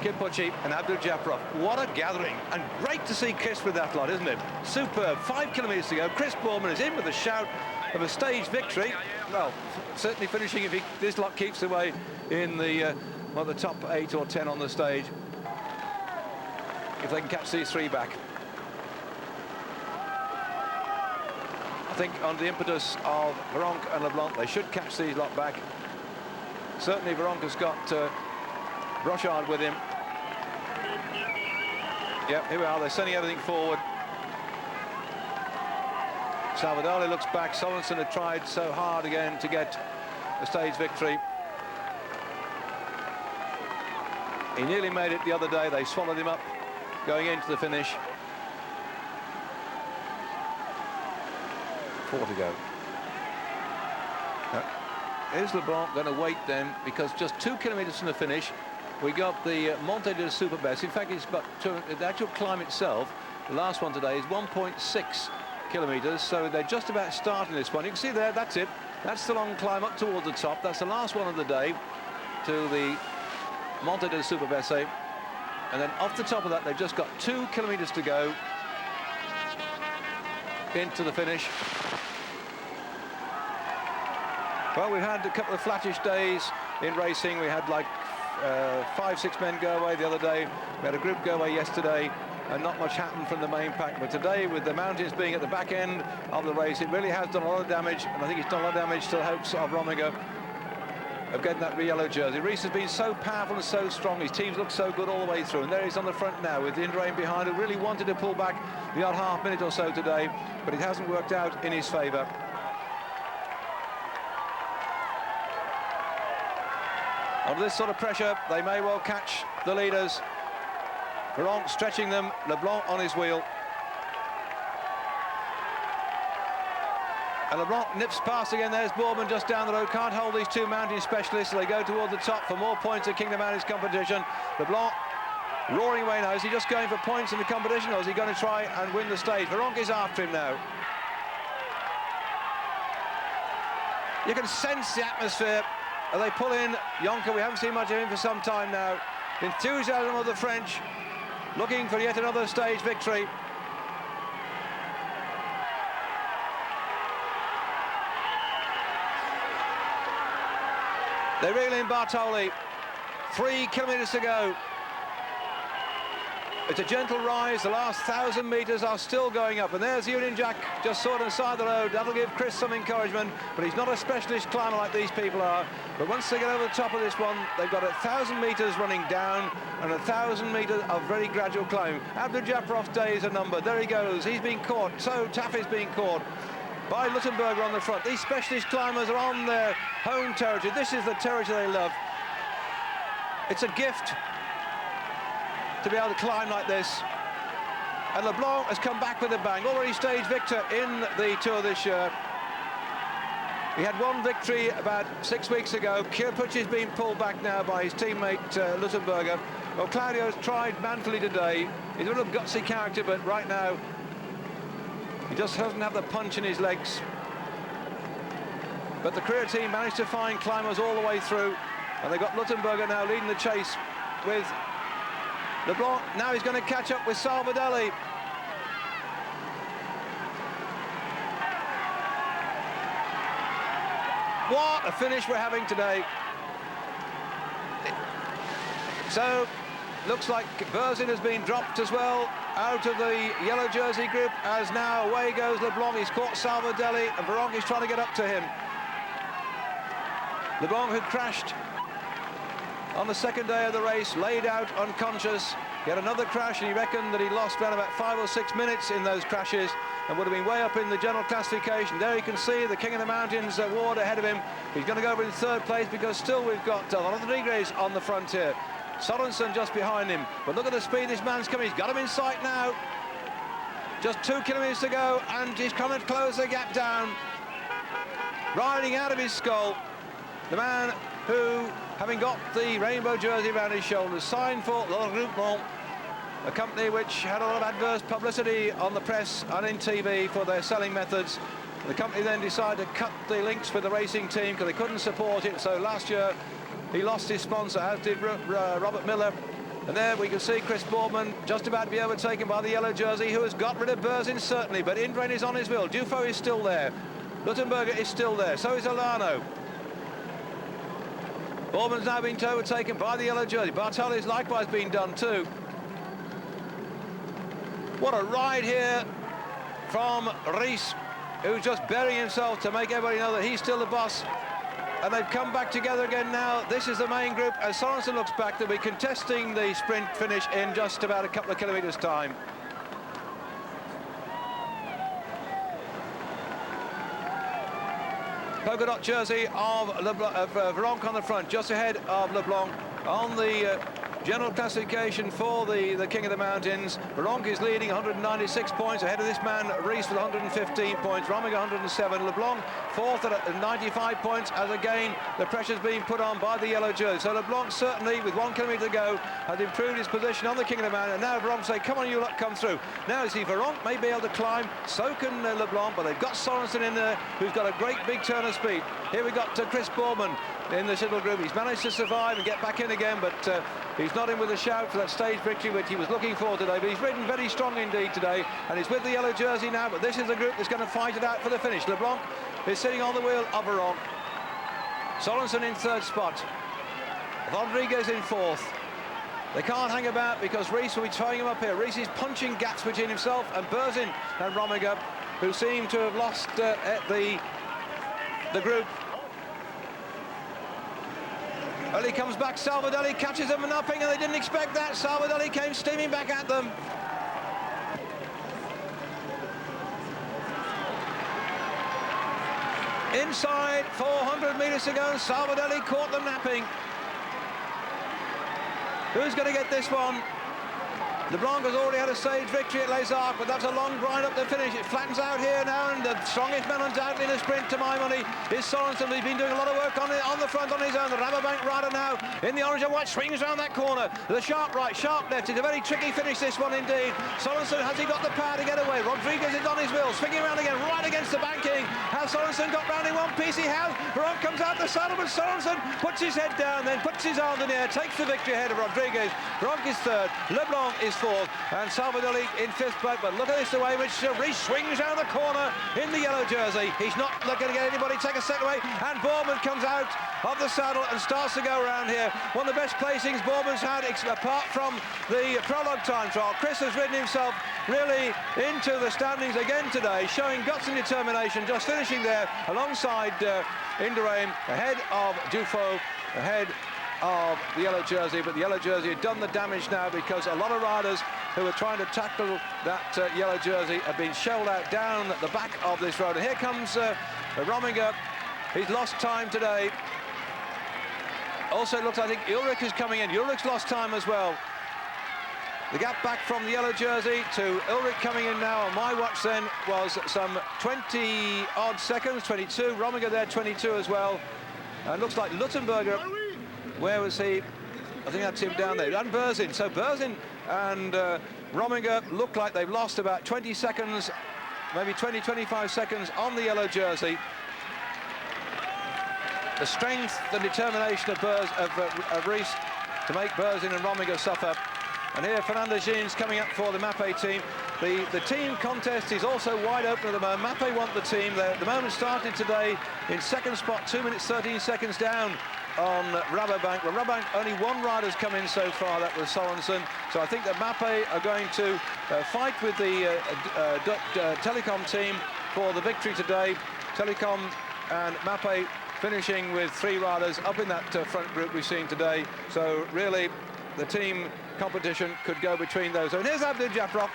Kipucci and Abdul Japarov. What a gathering, and great to see Chris with that lot, isn't it? Superb. 5 kilometres to go. Chris Boorman is in with a shout of a stage victory. Well, certainly finishing if this lot keeps away in the well, the top 8 or 10 on the stage, if they can catch these 3 back. I think on the impetus of Veronk and LeBlanc, they should catch these lot back. Certainly Veronk has got Brochard with him. Yep, here we are, they're sending everything forward. Salvador looks back. Sorensen had tried so hard again to get a stage victory. He nearly made it the other day. They swallowed him up going into the finish. 4 to go. Is LeBlanc going to wait then? Because just 2 kilometres from the finish, we got the Monte de Super Besse. In fact, it's but the actual climb itself, the last one today, is 1.6 kilometres. So they're just about starting this one. You can see there, that's it. That's the long climb up towards the top. That's the last one of the day to the Monte de Super Besse. And then off the top of that, they've just got 2 kilometres to go into the finish. Well, we've had a couple of flattish days in racing. We had like 5, 6 men go away the other day. We had a group go away yesterday, and not much happened from the main pack. But today, with the mountains being at the back end of the race, it really has done a lot of damage, and I think it's done a lot of damage to the hopes of Rominger of getting that yellow jersey. Reese has been so powerful and so strong. His teams look so good all the way through, and there he's on the front now with Indurain behind, who really wanted to pull back the odd half minute or so today, but it hasn't worked out in his favour. Under this sort of pressure, they may well catch the leaders. Veronk stretching them, LeBlanc on his wheel. And LeBlanc nips past again. There's Boorman just down the road. Can't hold these 2 mountain specialists. So they go toward the top for more points in Kingdom Mountains competition. LeBlanc roaring away now. Is he just going for points in the competition, or is he going to try and win the stage? Veronk is after him now. You can sense the atmosphere. They pull in Jonker. We haven't seen much of him for some time now. The enthusiasm of the French, looking for yet another stage victory. They reel in Bartoli. 3 kilometres to go. It's a gentle rise. The last 1,000 metres are still going up. And there's Union Jack just sort of side the road. That'll give Chris some encouragement. But he's not a specialist climber like these people are. But once they get over the top of this one, they've got 1,000 metres running down and 1,000 metres of very gradual climb. Abdul Japarov's days are numbered. There he goes. He's been caught. So Taffy's being caught by Luttenberger on the front. These specialist climbers are on their home territory. This is the territory they love. It's a gift to be able to climb like this. And LeBlanc has come back with a bang. Already stage victor in the Tour this year. He had 1 victory about 6 weeks ago. Kipucci's been pulled back now by his teammate Luttenberger. Well, Claudio's tried manfully today. He's a little gutsy character, but right now he just doesn't have the punch in his legs. But the career team managed to find climbers all the way through, and they've got Luttenberger now leading the chase with LeBlanc. Now he's going to catch up with Salvadelli. What a finish we're having today. So, looks like Berzin has been dropped as well out of the yellow jersey group, as now away goes LeBlanc. He's caught Salvadelli, and Veronk is trying to get up to him. LeBlanc, who crashed on the 2nd day of the race, laid out unconscious. He had another crash, and he reckoned that he lost around about 5 or 6 minutes in those crashes and would have been way up in the general classification. There you can see the King of the Mountains award ahead of him. He's going to go over in 3rd place, because still we've got Rodriguez on the front here. Sorensen just behind him. But look at the speed this man's coming. He's got him in sight now. Just 2 kilometres to go, and he's coming to close the gap down. Riding out of his skull, the man who, having got the rainbow jersey around his shoulders, signed for Le Groupement, a company which had a lot of adverse publicity on the press and in TV for their selling methods. The company then decided to cut the links with the racing team because they couldn't support it. So last year he lost his sponsor, as did Robert Miller And there we can see Chris Boardman just about to be overtaken by the yellow jersey, who has got rid of Berzin certainly, but Indurain is on his wheel. Duffield is still there. Luttenberger is still there. So is Alano. Boardman's now been overtaken by the yellow jersey. Bartoli's likewise been done too. What a ride here from Rees, who's just burying himself to make everybody know that he's still the boss. And they've come back together again now. This is the main group. As Sorensen looks back, they'll be contesting the sprint finish in just about a couple of kilometres' time. Polka dot jersey of Veronk on the front, just ahead of LeBlanc on the general classification for the King of the Mountains. Veronk is leading 196 points ahead of this man Rees with 115 points, Rominger 107, LeBlanc fourth at 95 points, as again the pressure's being put on by the yellow jersey. So LeBlanc certainly, with 1 kilometre to go, has improved his position on the King of the Mountain, and now Veronk say, come on you lot, come through. Now you see Veronk may be able to climb, so can LeBlanc, but they've got Sorensen in there, who's got a great big turn of speed. Here we got Chris Boardman in the little group. He's managed to survive and get back in again, but he's not in with a shout for that stage victory which he was looking for today, but he's ridden very strong indeed today, and he's with the yellow jersey now, but this is the group that's going to fight it out for the finish. LeBlanc is sitting on the wheel of Veronk. Sorensen in third spot. Rodriguez in fourth. They can't hang about because Rees will be throwing him up here. Rees is punching gaps between himself and Berzin and Rominger, who seem to have lost the group. Well, he comes back, Salvadelli catches them and upping, and they didn't expect that. Salvadelli came steaming back at them. Inside 400 metres to go, and Salvadelli caught them napping. Who's going to get this one? LeBlanc has already had a stage victory at Les Arcs, but that's a long grind up to finish. It flattens out here now, and the strongest man undoubtedly in the sprint, to my money, is Sorensen. He's been doing a lot of work on the front on his own. The Rabobank rider now in the orange and white swings around that corner. The sharp right, sharp left. It's a very tricky finish, this one indeed. Sorensen, has he got the power to get away? Rodriguez is on his wheel, swinging around again, right against the banking. Has Sorensen got round in one piece? He has. Veronk comes out the saddle, but Sorensen puts his head down, then puts his arms in the air, takes the victory ahead of Rodriguez. Veronk is third, LeBlanc is fourth, and Salvadelli in fifth place. But look at this, the way which Rees swings around the corner in the yellow jersey. He's not looking to get anybody take a second away, and Boardman comes out of the saddle and starts to go around here. One of the best placings Boardman's had, apart from the prologue time trial. Chris has ridden himself really into the standings again today, showing guts and determination, just finishing there alongside Indurain, ahead of Duffield, ahead of the yellow jersey. But the yellow jersey had done the damage now, because a lot of riders who were trying to tackle that yellow jersey have been shelled out down the back of this road. And here comes Rominger. He's lost time today. Also, it looks, I think Ulrich is coming in. Ulrich's lost time as well. The gap back from the yellow jersey to Ulrich coming in now on my watch then was some 20-odd seconds, 22. Rominger there, 22 as well. And looks like Luttenberger, where was he? I think that's him down there. And Berzin. So Berzin and Rominger look like they've lost about 20 seconds, maybe 20, 25 seconds on the yellow jersey. The strength, the determination of Rees to make Berzin and Rominger suffer. And here Fernando Gines coming up for the Mapei team. The team contest is also wide open at the moment. Mapei want the team. The moment started today in second spot, 2 minutes 13 seconds down on Rabobank. Well, Rabobank, only one rider's come in so far, that was Sorensen. So I think that Mapei are going to fight with the Telecom team for the victory today. Telecom and Mapei finishing with 3 riders up in that front group we've seen today. So really, the team competition could go between those. And here's Abdul Japrov.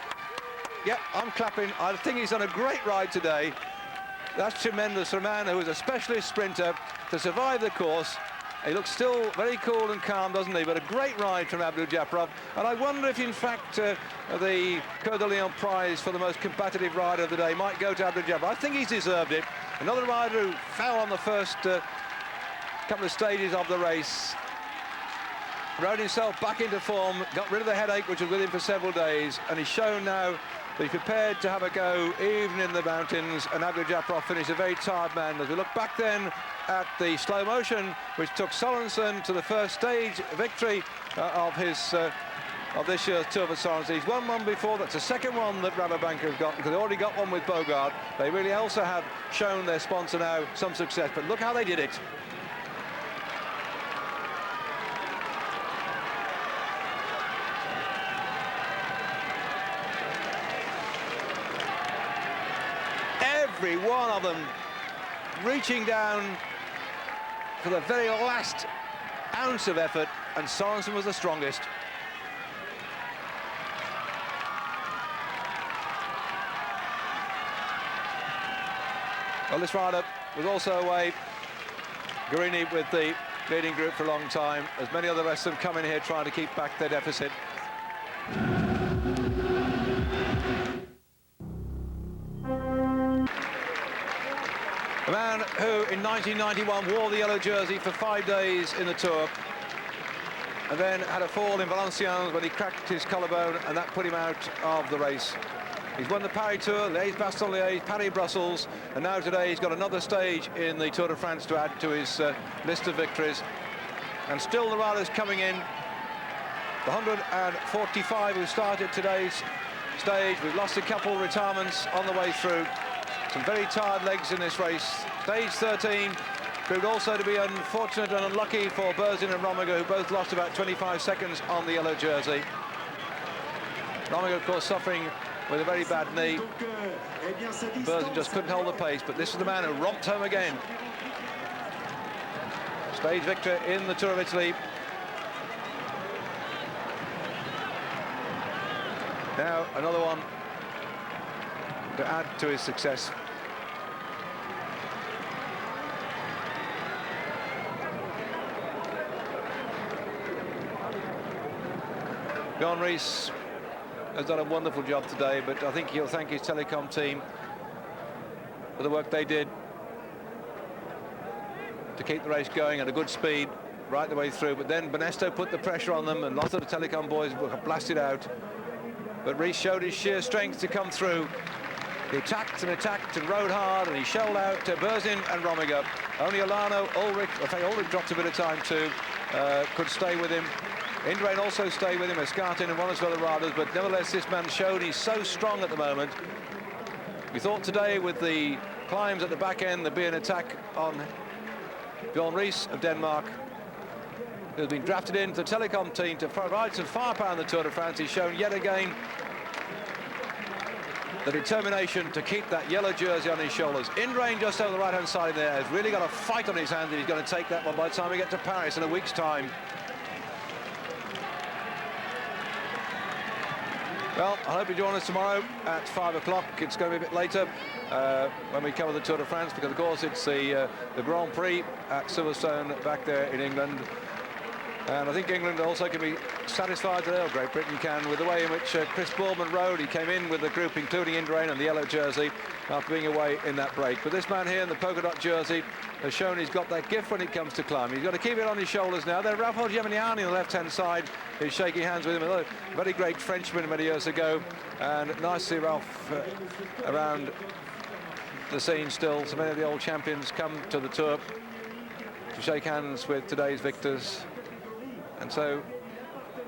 Yep, I'm clapping. I think he's done a great ride today. That's tremendous for a man who is a specialist sprinter to survive the course. He looks still very cool and calm, doesn't he? But a great ride from Abdul Japrov. And I wonder if, in fact, the Coeur de Lion prize for the most competitive rider of the day might go to Abdul Japrov. I think he's deserved it. Another rider who fell on the first couple of stages of the race. Rode himself back into form, got rid of the headache which was with him for several days, and he's shown now that he's prepared to have a go even in the mountains. And Abdul Japrov finished a very tired man. As we look back then at the slow motion which took Sorensen to the first stage victory of his of this year's Tour for Sorensen. He's won one before. That's the second one that Rabobank have got, because they already got one with Bogart. They really also have shown their sponsor now some success, but look how they did it. Every one of them reaching down for the very last ounce of effort, and Sorensen was the strongest. Well, this rider was also away. Guarini with the leading group for a long time, as many other rest of them come in here trying to keep back their deficit. A man who in 1991 wore the yellow jersey for 5 days in the Tour, and then had a fall in Valenciennes when he cracked his collarbone, and that put him out of the race. He's won the Paris Tour, Liège-Bastogne-Liège, Paris-Brussels, and now today he's got another stage in the Tour de France to add to his list of victories. And still the riders coming in. The 145 who started today's stage. We've lost a couple retirements on the way through. Some very tired legs in this race. Stage 13 proved also to be unfortunate and unlucky for Berzin and Rominger, who both lost about 25 seconds on the yellow jersey. Rominger, of course, suffering with a very bad knee. Berzin just couldn't hold the pace, but this is the man who romped home again. Stage victor in the Tour of Italy. Now another one to add to his success. Bjorn Ries has done a wonderful job today, but I think he'll thank his telecom team for the work they did to keep the race going at a good speed right the way through. But then Bonesto put the pressure on them, and lots of the telecom boys were blasted out. But Ries showed his sheer strength to come through. He attacked and rode hard, and he shelled out Berzin and Rominger. Only Alano, Ulrich, I think Ulrich dropped a bit of time too, could stay with him. Indurain also stayed with him, Escartin and one or two other riders, but nevertheless this man showed he's so strong at the moment. We thought today with the climbs at the back end there'd be an attack on Bjorn Ries of Denmark, who's been drafted into the telecom team to provide some firepower in the Tour de France. He's shown yet again the determination to keep that yellow jersey on his shoulders. Indurain just over the right-hand side there has really got a fight on his hands, and he's going to take that one by the time we get to Paris in a week's time. Well, I hope you join us tomorrow at 5 o'clock. It's going to be a bit later when we cover the Tour de France, because of course it's the Grand Prix at Silverstone back there in England. And I think England also can be satisfied today, or Great Britain can, with the way in which Chris Boardman rode. He came in with the group, including Indurain and the yellow jersey, after being away in that break. But this man here in the polka dot jersey has shown he's got that gift when it comes to climbing. He's got to keep it on his shoulders now. Then Ralph Geminiani on the left-hand side is shaking hands with him. Another very great Frenchman many years ago. And nice to see Ralph around the scene still. So many of the old champions come to the Tour to shake hands with today's victors. And so,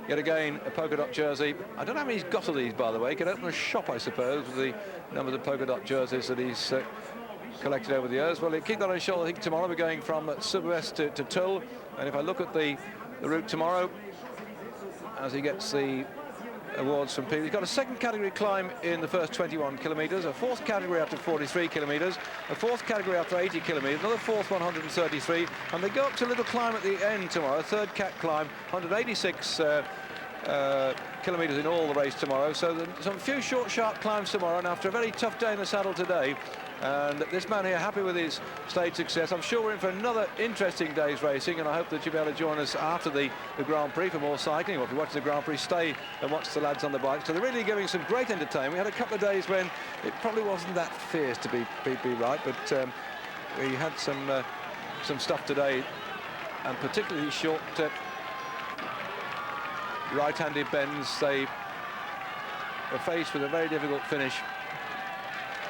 yet again, a polka dot jersey. I don't know how many he's got of these, by the way. He could open a shop, I suppose, with the number of polka dot jerseys that he's collected over the years. Well, he'll keep that on his shoulder. I think tomorrow we're going from Besse to Tulle. And if I look at the route tomorrow, as he gets the awards from people, he's got a second category climb in the first 21 kilometres, a fourth category after 43 kilometres, a fourth category after 80 kilometres, another fourth 133, and they go up to a little climb at the end tomorrow, a third cat climb, 186 kilometres in all the race tomorrow. So some few short, sharp climbs tomorrow, and after a very tough day in the saddle today, and this man here happy with his stage success. I'm sure we're in for another interesting day's racing, and I hope that you'll be able to join us after the Grand Prix for more cycling. Or if you're watching the Grand Prix, stay and watch the lads on the bikes. So they're really giving some great entertainment. We had a couple of days when it probably wasn't that fierce, to be right, but we had some stuff today, and particularly short right-handed bends. They were faced with a very difficult finish,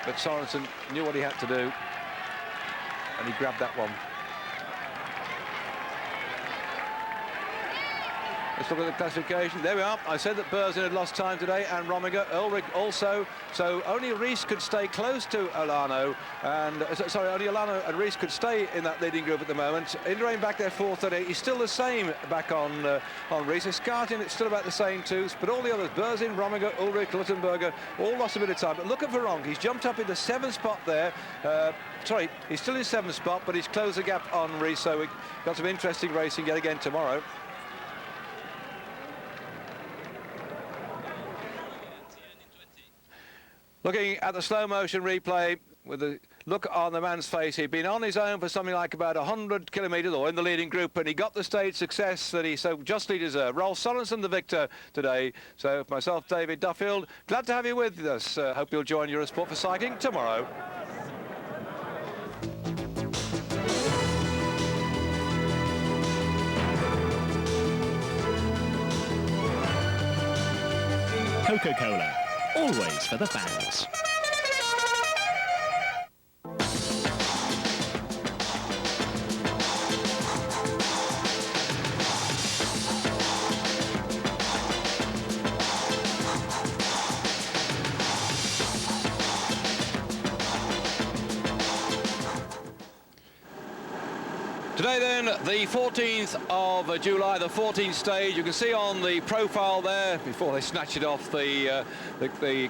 but Sorensen knew what he had to do, and he grabbed that one. Let's look at the classification. There we are. I said that Berzin had lost time today, and Rominger, Ulrich also. So only Rees could stay close to Olano, and sorry, only Olano and Rees could stay in that leading group at the moment. Indurain back there 4:38. He's still the same back on Rees. Escartin, it's still about the same too. But all the others, Berzin, Rominger, Ulrich, Luttenberger, all lost a bit of time. But look at Veronk. He's jumped up into 7th spot there. Sorry, he's still in 7th spot, but he's closed the gap on Rees. So we've got some interesting racing yet again tomorrow. Looking at the slow motion replay with the look on the man's face, he'd been on his own for something like about 100 kilometres or in the leading group, and he got the stage success that he so justly deserved. Rolf Sorensen the victor today. So for myself, David Duffield, glad to have you with us. Hope you'll join Eurosport for cycling tomorrow. Coca-Cola, always for the fans. Today then, the 14th of July, the 14th stage. You can see on the profile there, before they snatch it off the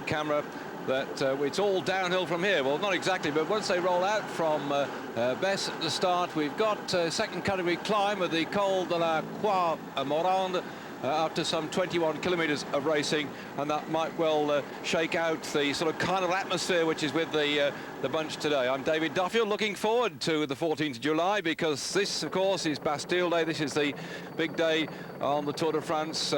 camera, that it's all downhill from here. Well, not exactly, but once they roll out from Besse at the start, we've got a second category climb of the Col de la Croix Morande, after some 21 kilometres of racing, and that might well shake out the sort of carnival atmosphere which is with the bunch today. I'm David Duffield, looking forward to the 14th of July, because this, of course, is Bastille Day. This is the big day on the Tour de France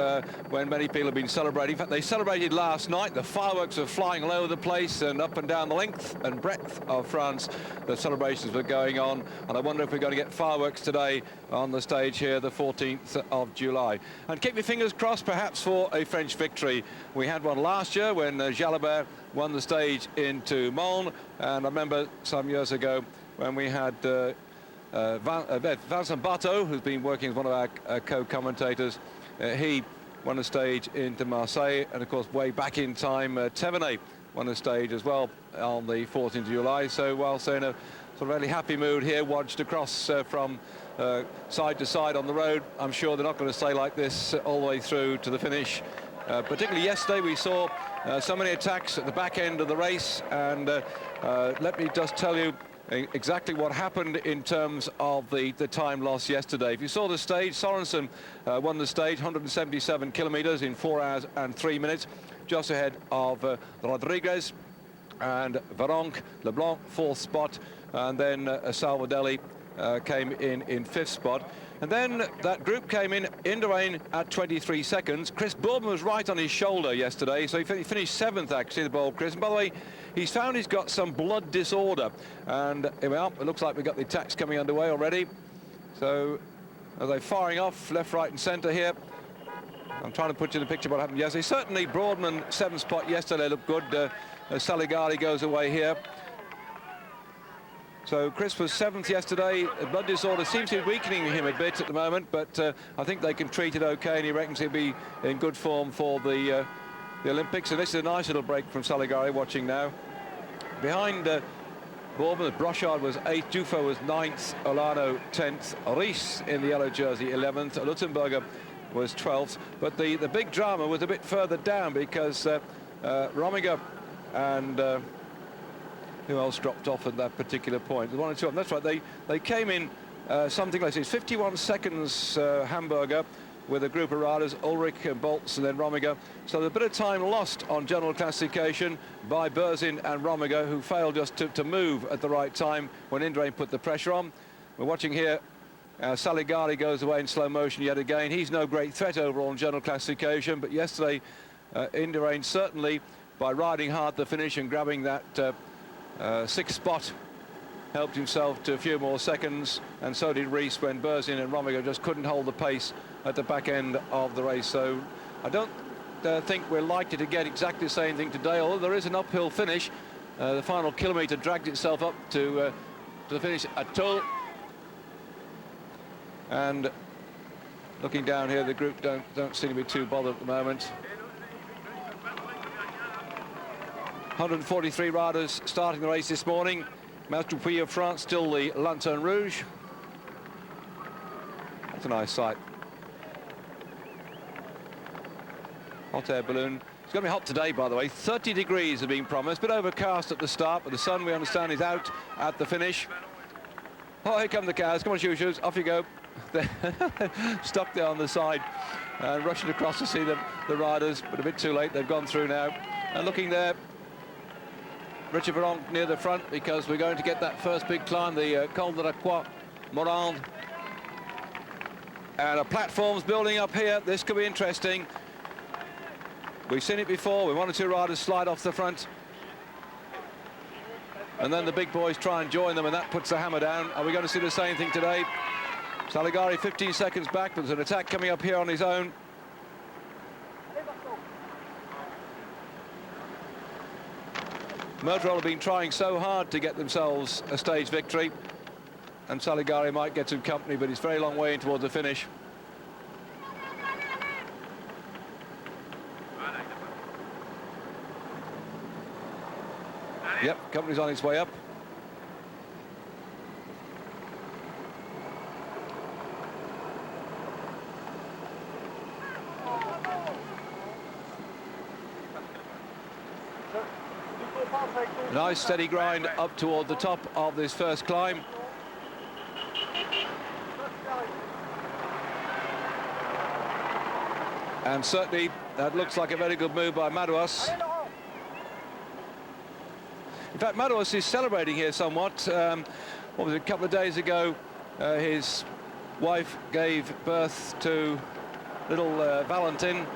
when many people have been celebrating. In fact, they celebrated last night. The fireworks were flying all over the place, and up and down the length and breadth of France, the celebrations were going on. And I wonder if we're going to get fireworks today on the stage here, the 14th of July. And keep your fingers crossed, perhaps, for a French victory. We had one last year when Jalabert won the stage into Mons, and I remember some years ago when we had Vincent Barteau, who's been working as one of our co-commentators. He won a stage into Marseille, and of course way back in time Thévenet won a stage as well on the 14th of July. So whilst they're in a sort of really happy mood here, watched across from side to side on the road, I'm sure they're not going to stay like this all the way through to the finish. Particularly yesterday, we saw so many attacks at the back end of the race, and let me just tell you exactly what happened in terms of the time lost yesterday. If you saw the stage, Sorensen won the stage 177 kilometres in 4 hours and 3 minutes, just ahead of Rodriguez and Veronk. Leblanc 4th spot, and then Salvadelli came in 5th spot. And then that group came in Indurain at 23 seconds. Chris Bourbon was right on his shoulder yesterday, so he finished 7th, actually, the bold Chris. And by the way, he's found he's got some blood disorder. And here we are. It looks like we've got the attacks coming underway already. So are they firing off left, right and centre here? I'm trying to put you in the picture what happened yesterday. Certainly Broadman 7th spot yesterday looked good. Saligari goes away here. So Chris was 7th yesterday. Blood disorder seems to be weakening him a bit at the moment, but I think they can treat it okay, and he reckons he'll be in good form for the Olympics. And this is a nice little break from Saligari watching now. Behind Bourbon, Brochard was 8th, Dufo was 9th, Olano 10th, Rees in the yellow jersey 11th, Luttenberger was 12th. But the big drama was a bit further down, because Rominger and who else dropped off at that particular point? One or two of them. That's right. They came in something like this. 51 seconds Hamburger with a group of riders, Ulrich and Boltz and then Rominger. So there's a bit of time lost on general classification by Berzin and Rominger, who failed just to move at the right time when Indurain put the pressure on. We're watching here. Saligari goes away in slow motion yet again. He's no great threat overall in general classification, but yesterday Indurain certainly, by riding hard the finish and grabbing that 6th spot, helped himself to a few more seconds, and so did Rees when Berzin and Rominger just couldn't hold the pace at the back end of the race. So I don't think we're likely to get exactly the same thing today, although there is an uphill finish. The final kilometre dragged itself up to the finish at Tulle, and Looking down here, the group don't seem to be too bothered at the moment. 143 riders starting the race this morning. Master Puy of France still the Lanterne Rouge. That's a nice sight. Hot air balloon. It's going to be hot today, by the way. 30 degrees are being promised. A bit overcast at the start, but the sun, we understand, is out at the finish. Oh, here come the cows. Come on, shoo-shoos. Off you go. They're stuck there on the side, rushing across to see the riders, but a bit too late. They've gone through now. And looking there, Richard Veron near the front, because we're going to get that first big climb, the Col de la Croix Morande. And a platform's building up here. This could be interesting. We've seen it before, with one or two riders slide off the front. And then the big boys try and join them, and that puts the hammer down. Are we going to see the same thing today? Saligari 15 seconds back, but there's an attack coming up here on his own. Motorola have been trying so hard to get themselves a stage victory, and Saligari might get some company, but he's a very long way in towards the finish. Yep, company's on its way up. Nice steady grind up toward the top of this first climb. And certainly that looks like a very good move by Madouas. In fact, Madouas is celebrating here somewhat. What was it, a couple of days ago, his wife gave birth to little Valentin.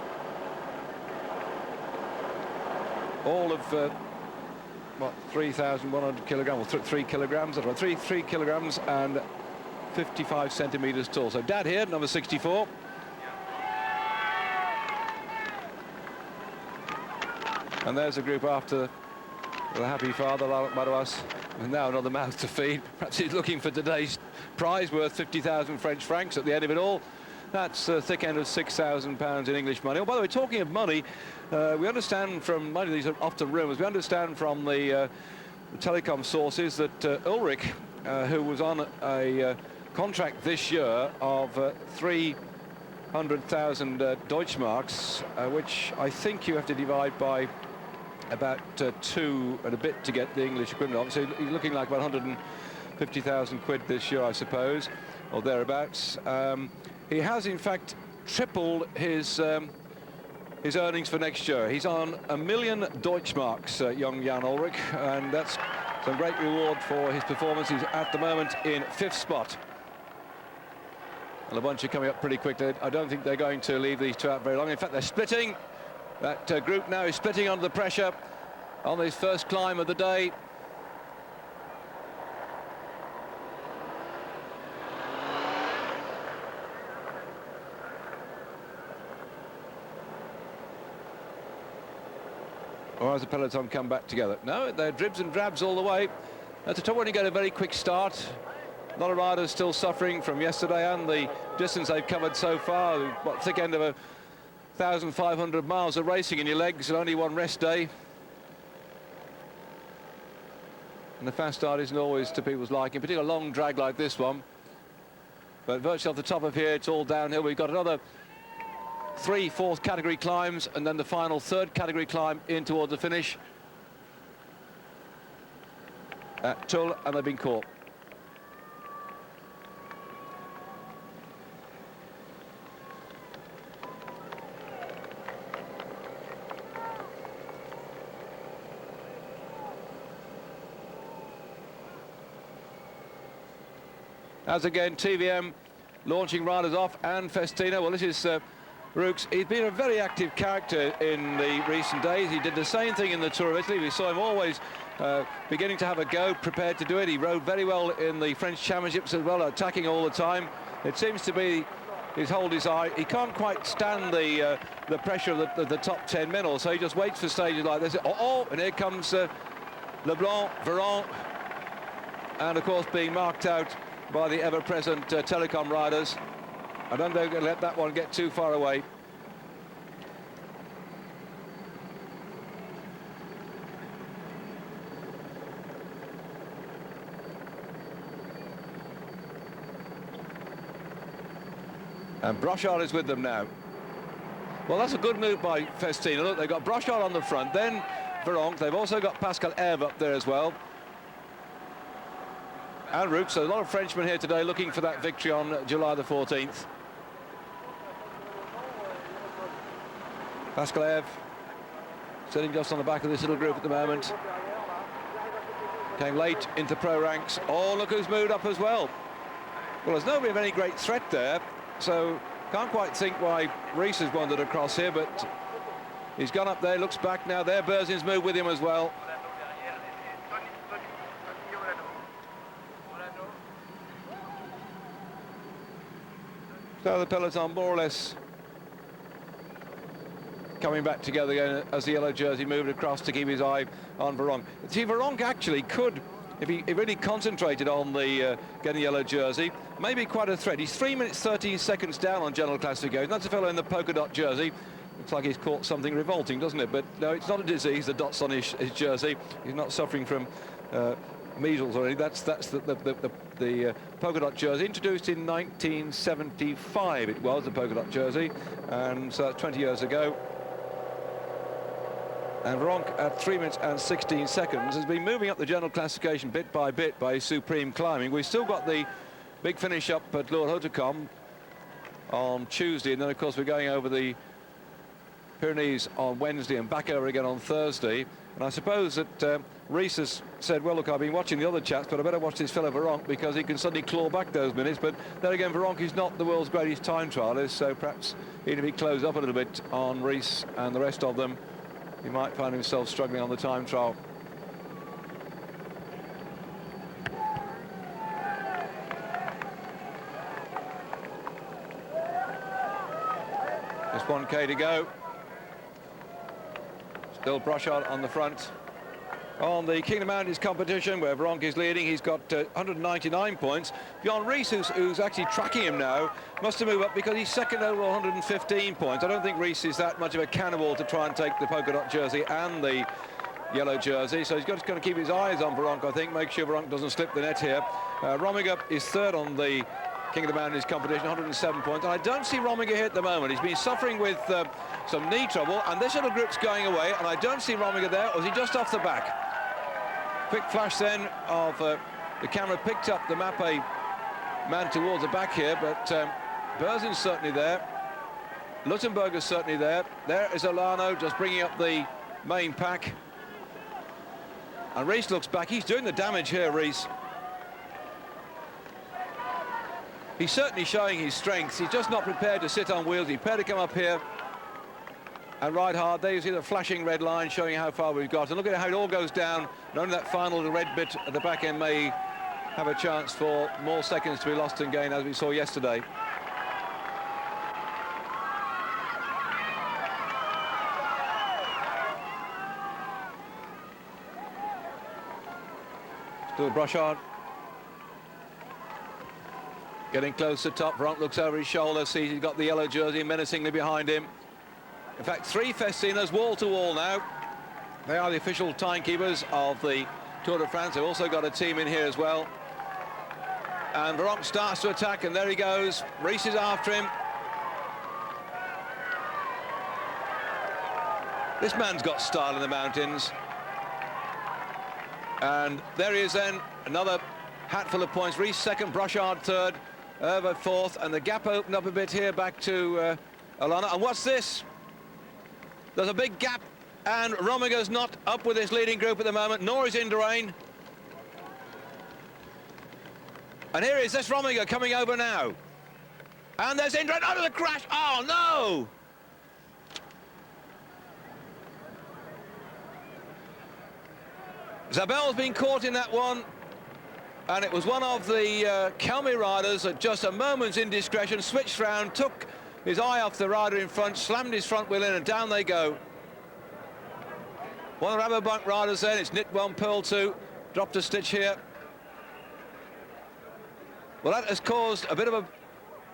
All of, what, 3,100 kilograms, or 3 kilograms, 3 kilograms and 55 centimeters tall. So Dad here, number 64. And there's a group after the happy father, Madouas, and now another mouth to feed. Perhaps he's looking for today's prize worth 50,000 French francs at the end of it all. That's a thick end of £6,000 in English money. Oh, by the way, talking of money, we understand from, mind you, these are often rumours, we understand from the telecom sources that Ulrich, who was on a contract this year of 300,000 Deutschmarks, which I think you have to divide by about 2 and a bit to get the English equivalent. So he's looking like about 150,000 quid this year, I suppose, or thereabouts. He has, in fact, tripled his earnings for next year. He's on 1 million Deutschmarks, young Jan Ulrich, and that's some great reward for his performance. He's at the moment in 5th spot. And a bunch are coming up pretty quickly. I don't think they're going to leave these two out very long. In fact, they're splitting. That group now is splitting under the pressure on this first climb of the day. Or has the peloton come back together? No, they're dribs and drabs all the way. At the top, when you get a very quick start, a lot of riders still suffering from yesterday and the distance they've covered so far. What, thick end of 1,500 miles of racing in your legs and only one rest day. And the fast start isn't always to people's liking, particularly a long drag like this one. But virtually off the top of here, it's all downhill. We've got another 3 fourth category climbs, and then the final 3rd category climb in towards the finish at Tulle, and they've been caught. As again, TVM launching riders off, and Festina. Well, this is Rooks. He's been a very active character in the recent days. He did the same thing in the Tour of Italy. We saw him always beginning to have a go, prepared to do it. He rode very well in the French Championships as well, attacking all the time. It seems to be his whole desire. He can't quite stand the pressure of the top 10 men, so he just waits for stages like this. And here comes Leblanc, Veron, and of course being marked out by the ever-present telecom riders. I don't think they're going to let that one get too far away. And Brochard is with them now. Well, that's a good move by Festina. Look, they've got Brochard on the front, then Veronk. They've also got Pascal Herve up there as well. And Roux. So a lot of Frenchmen here today looking for that victory on July the 14th. Pascal Herve sitting just on the back of this little group at the moment. Came late into pro ranks. Oh, look who's moved up as well. Well, there's nobody of any great threat there. So can't quite think why Rees has wandered across here, but he's gone up there, looks back now. There, Berzin's moved with him as well. So the peloton more or less coming back together again as the yellow jersey moved across to keep his eye on Veronk. See, Veronk actually could, if he really concentrated on the getting the yellow jersey, maybe quite a threat. He's 3 minutes 13 seconds down on general classification. That's a fellow in the polka dot jersey. Looks like he's caught something revolting, doesn't it? But no, it's not a disease, the dots on his jersey. He's not suffering from measles or anything. That's the polka dot jersey, introduced in 1975. It was the polka dot jersey, and so that's 20 years ago. And Veronk at 3 minutes and 16 seconds has been moving up the general classification bit by supreme climbing. We've still got the big finish up at Lord Hautacam on Tuesday, and then of course we're going over the Pyrenees on Wednesday and back over again on Thursday. And I suppose that Rees has said, well, look, I've been watching the other chats, but I better watch this fellow Veronk because he can suddenly claw back those minutes. But then again, Veronk is not the world's greatest time trialist, so perhaps even if he closed up a little bit on Rees and the rest of them, he might find himself struggling on the time trial. Just 1K to go. Still Brochard on the front. On the King of Mountains competition, where Veronk is leading, he's got 199 points. Bjorn Rees, who's actually tracking him now, must have moved up because he's second overall, 115 points. I don't think Rees is that much of a cannibal to try and take the polka dot jersey and the yellow jersey, so he's just going to keep his eyes on Veronk, I think, make sure Veronk doesn't slip the net here. Rominger is third on the King of the Mountains competition, 107 points, and I don't see Rominger here at the moment. He's been suffering with some knee trouble, and this little group's going away, and I don't see Rominger there. Or is he just off the back? Quick flash then of the camera picked up the Mappe man towards the back here, but Berzin's certainly there. Luttenberger's certainly there. There is Olano just bringing up the main pack. And Rees looks back. He's doing the damage here, Rees. He's certainly showing his strength. He's just not prepared to sit on wheels. He's prepared to come up here and ride hard. There you see the flashing red line showing how far we've got. And look at how it all goes down. And only that final red bit at the back end may have a chance for more seconds to be lost and gained, as we saw yesterday. Still Brochard. Getting close to top. Veronk looks over his shoulder, sees he's got the yellow jersey menacingly behind him. In fact, three Festinas wall to wall now. They are the official timekeepers of the Tour de France. They've also got a team in here as well. And Veronk starts to attack, and there he goes. Rees is after him. This man's got style in the mountains. And there he is then, another hatful of points. Rees second, Brochard third, Herve fourth, and the gap opened up a bit here back to Olano. And what's this? There's a big gap, and Rominger's not up with his leading group at the moment, nor is Indurain. And here is this Rominger coming over now. And there's Indurain. Oh, the crash! Oh, no! Zabel's been caught in that one, and it was one of the Kelmy riders at just a moment's indiscretion, switched round, took his eye off the rider in front, slammed his front wheel in, and down they go. One of the Rabobank riders then, it's knit one, pearl two, dropped a stitch here. Well, that has caused a bit of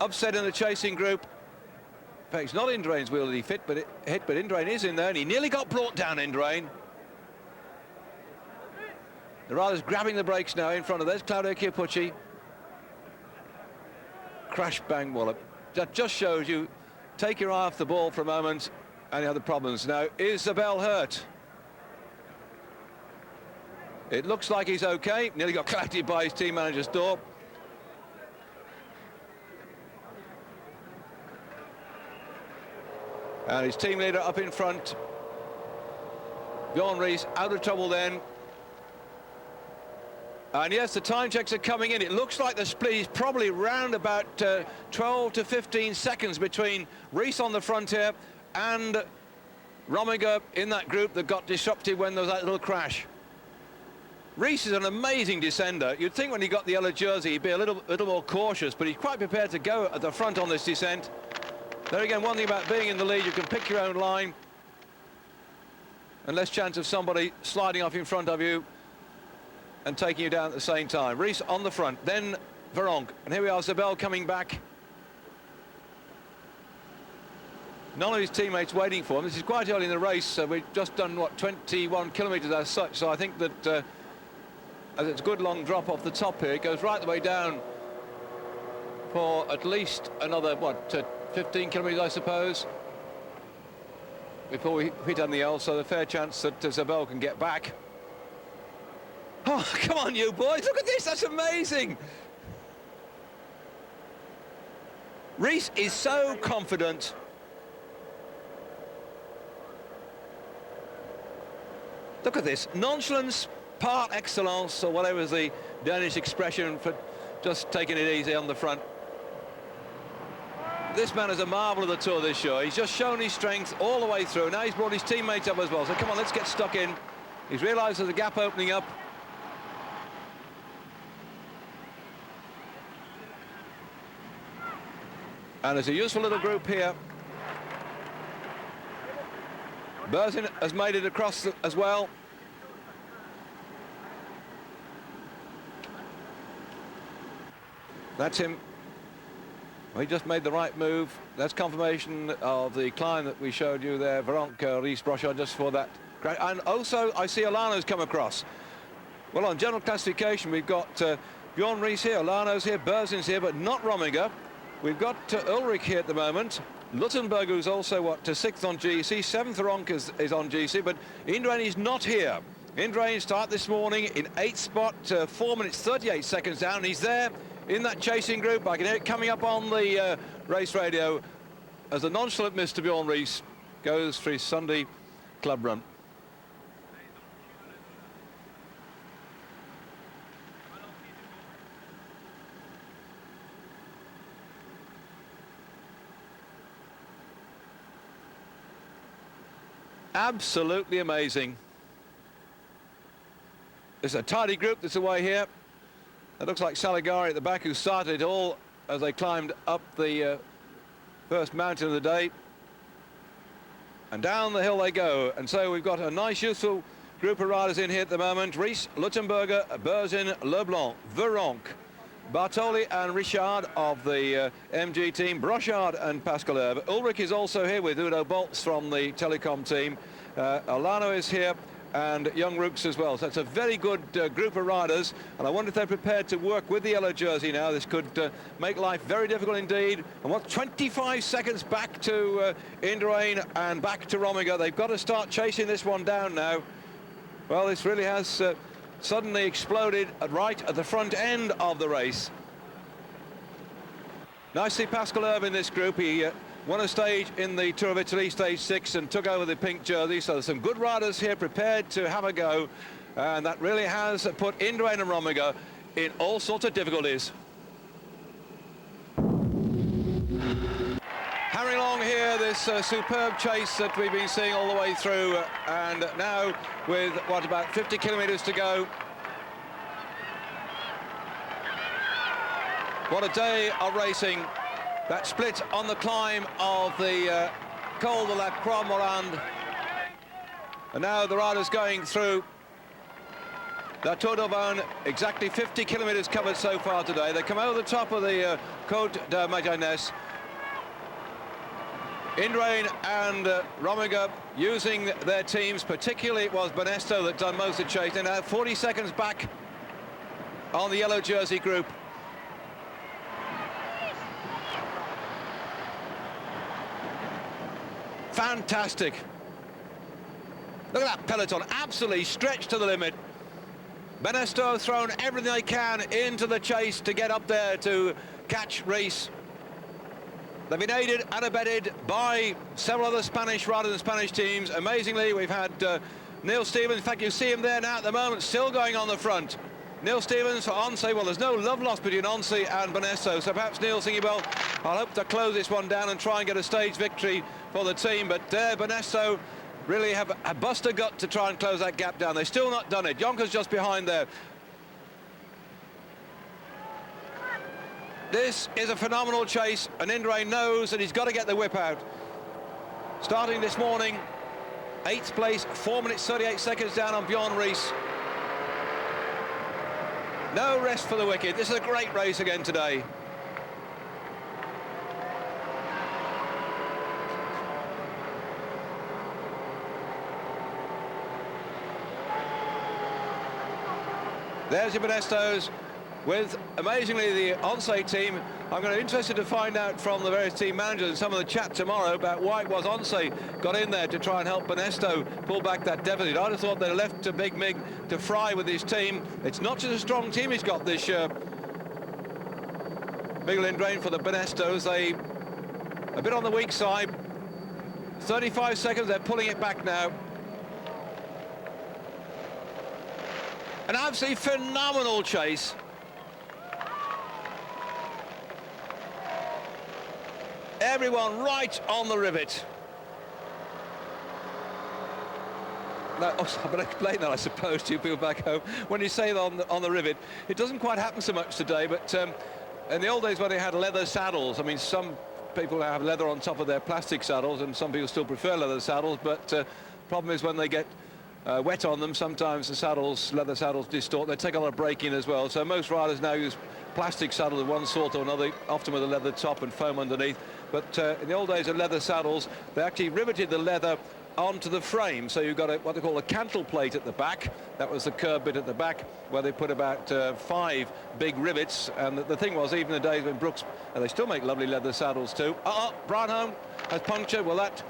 upset in the chasing group. In fact, it's not Indrain's wheel that he hit, but Indrain is in there, and he nearly got brought down, Indrain. The riders grabbing the brakes now in front of. There's Claudio Chiappucci. Crash, bang, wallop. That just shows you, take your eye off the ball for a moment, and you have the problems. Now, is Zabel hurt? It looks like he's okay. Nearly got collected by his team manager's door. And his team leader up in front. Bjorn Ries out of trouble then. And yes, the time checks are coming in. It looks like the split is probably round about 12 to 15 seconds between Ries on the front here and Rominger in that group that got disrupted when there was that little crash. Ries is an amazing descender. You'd think when he got the yellow jersey he'd be a little more cautious, but he's quite prepared to go at the front on this descent. There again, one thing about being in the lead, you can pick your own line and less chance of somebody sliding off in front of you and taking you down at the same time. Ries on the front, then Veronk, and here we are, Zabel coming back. None of his teammates waiting for him. This is quite early in the race, so we've just done, what, 21 kilometres as such, so I think that as it's a good long drop off the top here, it goes right the way down for at least another, what, 15 kilometres, I suppose, before we hit on the L, so the fair chance that Zabel can get back. Oh, come on, you boys, look at this, that's amazing. Ries is so confident. Look at this, nonchalance par excellence, or whatever is the Danish expression for just taking it easy on the front. This man is a marvel of the Tour this year. He's just shown his strength all the way through. Now he's brought his teammates up as well, so come on, let's get stuck in. He's realised there's a gap opening up. And there's a useful little group here. Berzin has made it across as well. That's him. Well, he just made the right move. That's confirmation of the climb that we showed you there. Veronk, Ries, Brochard just for that. And also, I see Olano's come across. Well, on general classification, we've got Bjorn Ries here, Olano's here, Berzin's here, but not Rominger. We've got Ulrich here at the moment. Luttenberg, who's also, what, to 6th on GC. 7th Veronk is on GC, but Indrain is not here. Indrain start this morning in 8th spot, 4 minutes 38 seconds down. He's there in that chasing group. I can hear it coming up on the race radio as the nonchalant Mr. Bjorn Ries goes for his Sunday club run. Absolutely amazing. There's a tidy group that's away here. It looks like Saligari at the back, who started it all as they climbed up the first mountain of the day. And down the hill they go. And so we've got a nice, useful group of riders in here at the moment. Ries, Luttenberger, Berzin, Leblanc, Veronk, Bartoli and Richard of the MG team, Brochard and Pascal Herbe. Ulrich is also here with Udo Boltz from the Telecom team. Olano is here, and young Rooks as well. So it's a very good group of riders, and I wonder if they're prepared to work with the yellow jersey now. This could make life very difficult indeed. And what, 25 seconds back to Indurain and back to Rominger. They've got to start chasing this one down now. Well, this really has suddenly exploded right at the front end of the race. Nice to see Pascal Herbe in this group. He won a stage in the Tour of Italy, stage 6, and took over the pink jersey. So there's some good riders here prepared to have a go, and that really has put Indurain and Rominger in all sorts of difficulties. Harrying along here, this superb chase that we've been seeing all the way through, and now with, what, about 50 kilometres to go. What a day of racing. That split on the climb of the Col de la Croix-Morande. And now the riders going through. The Tour d'Auvergne, exactly 50 kilometres covered so far today. They come over the top of the Côte de Magenès. Indurain and Rominger using their teams, particularly it was Banesto that done most of the chase. They're now 40 seconds back on the yellow jersey group. Fantastic. Look at that peloton, absolutely stretched to the limit. Banesto thrown everything they can into the chase to get up there to catch Rees. They've been aided and abetted by several other Spanish riders and Spanish teams. Amazingly, we've had Neil Stevens. In fact, you see him there now at the moment, still going on the front. Neil Stevens for Once. Well, there's no love lost between Once and Banesto, so perhaps Neil thinking, well, I'll hope to close this one down and try and get a stage victory for the team. But Banesto really have a bust a gut to try and close that gap down. They've still not done it. Jonker's just behind there. This is a phenomenal chase, and Indurain knows that he's got to get the whip out. Starting this morning, 8th place, 4 minutes 38 seconds down on Bjorn Rees. No rest for the wicked. This is a great race again today. There's your Banestos with, amazingly, the Once team. I'm going to be interested to find out from the various team managers and some of the chat tomorrow about why it was Once got in there to try and help Banesto pull back that deficit. I'd have thought they left to Big Mig to fry with his team. It's not just a strong team he's got this year. Miguel Indurain for the Banestos. They a bit on the weak side. 35 seconds, they're pulling it back now. An absolutely phenomenal chase. Everyone right on the rivet. Now, I'm going to explain that, I suppose, to you people back home. When you say that on the rivet, it doesn't quite happen so much today, but in the old days when they had leather saddles, I mean, some people have leather on top of their plastic saddles, and some people still prefer leather saddles, but the problem is when they get wet on them, sometimes the leather saddles distort. They take a lot of braking as well, so most riders now use plastic saddles of one sort or another, often with a leather top and foam underneath. But in the old days of leather saddles, they actually riveted the leather onto the frame, so you've got what they call a cantle plate at the back. That was the curved bit at the back where they put about 5 big rivets. And the thing was, even in the days when Brooks, and they still make lovely leather saddles too. Brownholm has punctured. Well, that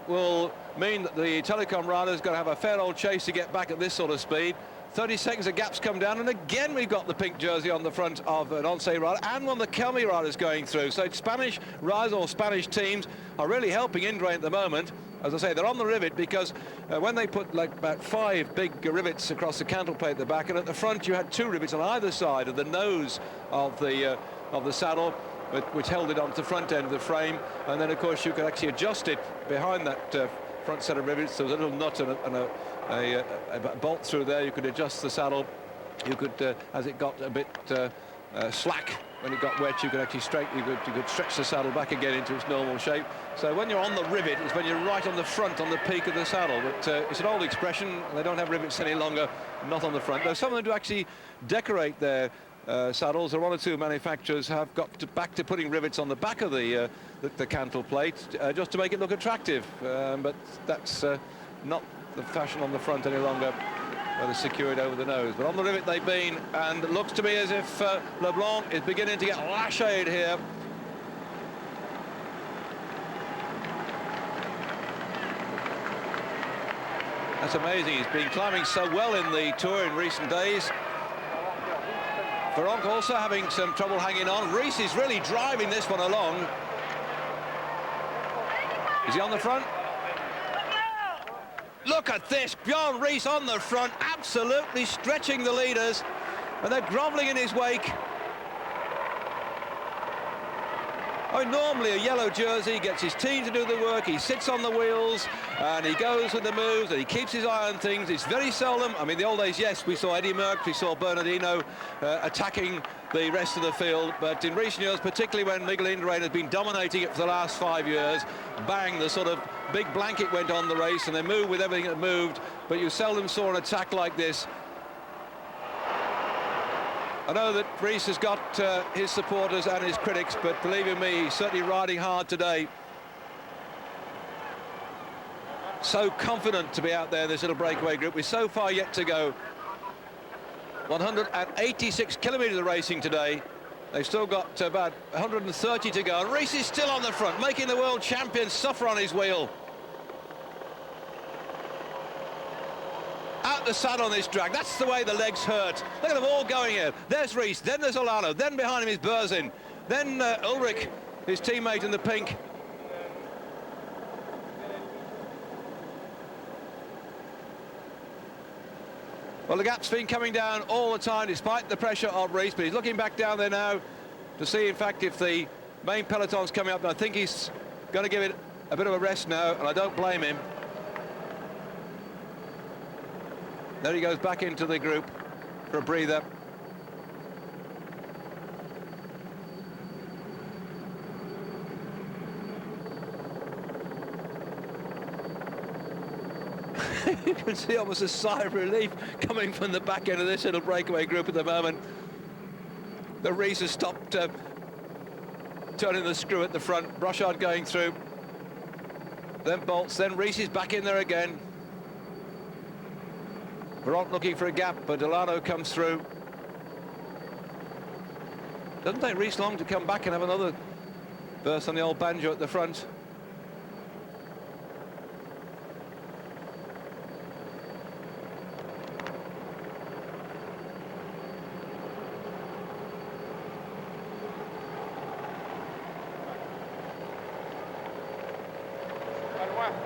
will mean that the Telecom rider's got to have a fair old chase to get back at this sort of speed. 30 seconds, the gaps come down, and again we've got the pink jersey on the front of an Once rider and one of the Kelmy riders going through. So Spanish riders or Spanish teams are really helping Indurain at the moment. As I say, they're on the rivet because when they put like about 5 big rivets across the cantle plate at the back, and at the front you had 2 rivets on either side of the nose of the saddle, which held it onto the front end of the frame, and then of course you could actually adjust it behind that front set of rivets. There was a little nut and a bolt through there. You could adjust the saddle. You could, as it got a bit slack when it got wet, you could actually you could stretch the saddle back again into its normal shape. So when you're on the rivet, it's when you're right on the front, on the peak of the saddle. But it's an old expression. They don't have rivets any longer, not on the front. Though some of them do actually decorate their saddles. Or 1 or 2 manufacturers have got back to putting rivets on the back of the cantle plate just to make it look attractive. But that's not the fashion on the front any longer, where they secure it over the nose. But on the rivet they've been, and it looks to me as if Leblanc is beginning to get lashade here. That's amazing. He's been climbing so well in the Tour in recent days. Veronk also having some trouble hanging on. Rees is really driving this one along. Is he on the front? Look at this, Bjorn Rees on the front, absolutely stretching the leaders, and they're grovelling in his wake. I mean, normally a yellow jersey gets his team to do the work, he sits on the wheels, and he goes with the moves, and he keeps his eye on things. It's very seldom. I mean, the old days, yes, we saw Eddie Merckx, we saw Bernardino attacking the rest of the field, but in recent years, particularly when Miguel Indurain has been dominating it for the last 5 years, bang, the sort of big blanket went on the race, and they moved with everything that moved, but you seldom saw an attack like this. I know that Rees has got his supporters and his critics, but believe you me, he's certainly riding hard today. So confident to be out there in this little breakaway group. We're so far yet to go. 186 kilometres of racing today. They've still got about 130 to go. And Rees is still on the front, making the world champion suffer on his wheel. Out the saddle on this drag, that's the way the legs hurt. Look at them all going here. There's Rees, then there's Olano, then behind him is Berzin, then Ulrich, his teammate in the pink. Well, the gap's been coming down all the time despite the pressure of Rees, but he's looking back down there now to see, in fact, if the main peloton's coming up. And I think he's going to give it a bit of a rest now, and I don't blame him. There he goes back into the group for a breather. You can see almost a sigh of relief coming from the back end of this little breakaway group at the moment. The Rees has stopped turning the screw at the front. Brochard going through. Then Bolts, then Rees is back in there again. Baront looking for a gap, but Olano comes through. Doesn't take Rees long to come back and have another burst on the old banjo at the front.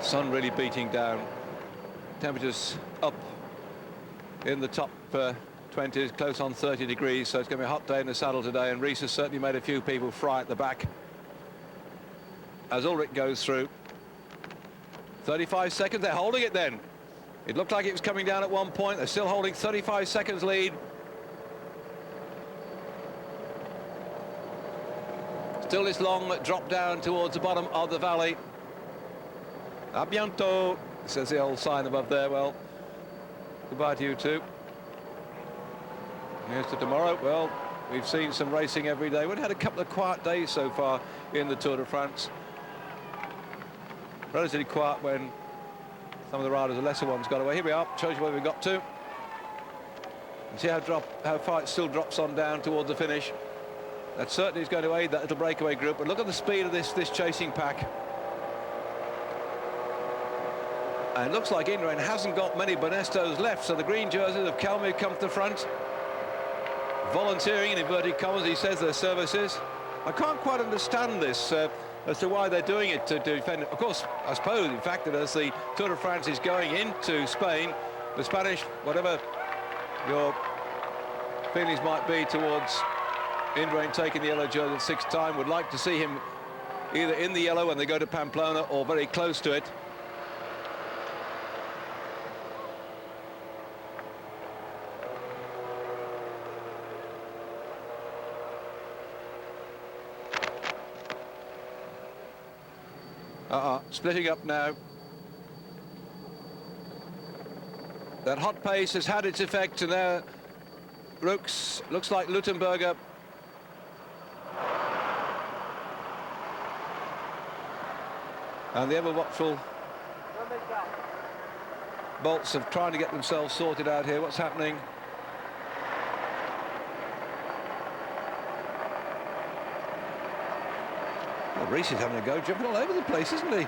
Sun really beating down. Temperatures up in the top 20s, close on 30 degrees, so it's going to be a hot day in the saddle today, and Rees has certainly made a few people fry at the back as Ulrich goes through. 35 seconds, they're holding it then. It looked like it was coming down at one point. They're still holding 35 seconds lead. Still this long drop down towards the bottom of the valley. A bientôt, says the old sign above there. Well, goodbye to you too. Here's to tomorrow. Well, we've seen some racing every day. We've had a couple of quiet days so far in the Tour de France. Relatively quiet when some of the riders, the lesser ones, got away. Here we are, shows you where we got to. And see how far it still drops on down towards the finish. That certainly is going to aid that little breakaway group. But look at the speed of this chasing pack. And it looks like Indurain hasn't got many Bonestos left, so the green jerseys of Calmu come to the front. Volunteering in inverted commas, he says, their services. I can't quite understand this as to why they're doing it to defend it. Of course, I suppose, in fact, that as the Tour de France is going into Spain, the Spanish, whatever your feelings might be towards Indurain taking the yellow jersey the sixth time, would like to see him either in the yellow when they go to Pamplona or very close to it. Splitting up now. That hot pace has had its effect, and there looks like Luttenberger. And the ever watchful Bolts of trying to get themselves sorted out here. What's happening? Well, Rees is having a go, jumping all over the place, isn't he?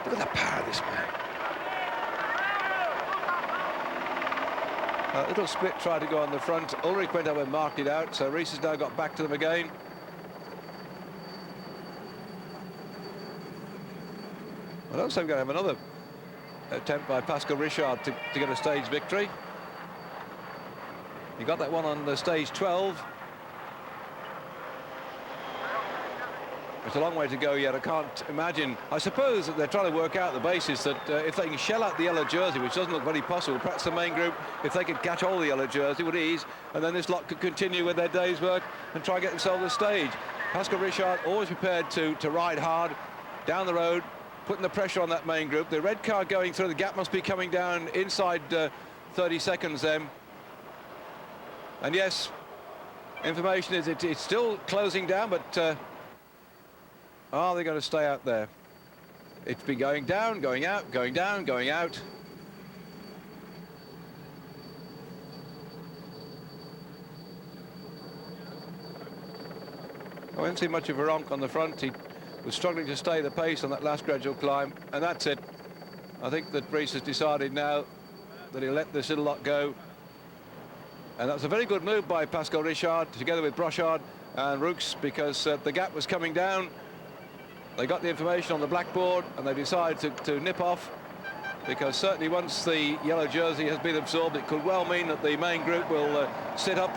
Look at the power of this man. Little split tried to go on the front. Ulrich went over and marked it out, so Rees has now got back to them again. Well, also we're going to have another attempt by Pascal Richard to get a stage victory. He got that one on the stage 12. It's a long way to go yet. I can't imagine. I suppose that they're trying to work out the basis that if they can shell out the yellow jersey, which doesn't look very possible, perhaps the main group, if they could catch all the yellow jersey, would ease, and then this lot could continue with their day's work and try and get themselves a stage. Pascal Richard always prepared to ride hard down the road, putting the pressure on that main group. The red car going through, the gap must be coming down inside 30 seconds then. And yes, information is it's still closing down, but are they going to stay out there? It's been going down, going out, going down, going out. I didn't see much of a ronk on the front. He was struggling to stay the pace on that last gradual climb, and that's it. I think that Brice has decided now that he'll let this little lot go. And that's a very good move by Pascal Richard, together with Brochard and Roux, because the gap was coming down. They got the information on the blackboard, and they decided to nip off, because certainly once the yellow jersey has been absorbed, it could well mean that the main group will sit up.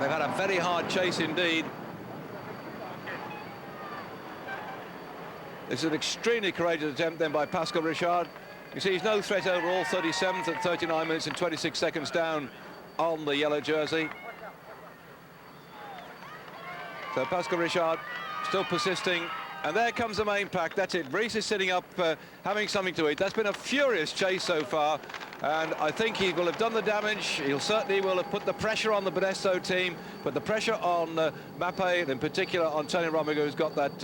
They've had a very hard chase indeed. This is an extremely courageous attempt then by Pascal Richard. You see, he's no threat overall, 37th at 39 minutes and 26 seconds down on the yellow jersey. So Pascal Richard still persisting. And there comes the main pack. That's it. Brice is sitting up, having something to eat. That's been a furious chase so far, and I think he will have done the damage. He'll certainly will have put the pressure on the Besse team, but the pressure on Mappé, and in particular on Tony Rominger, who's got that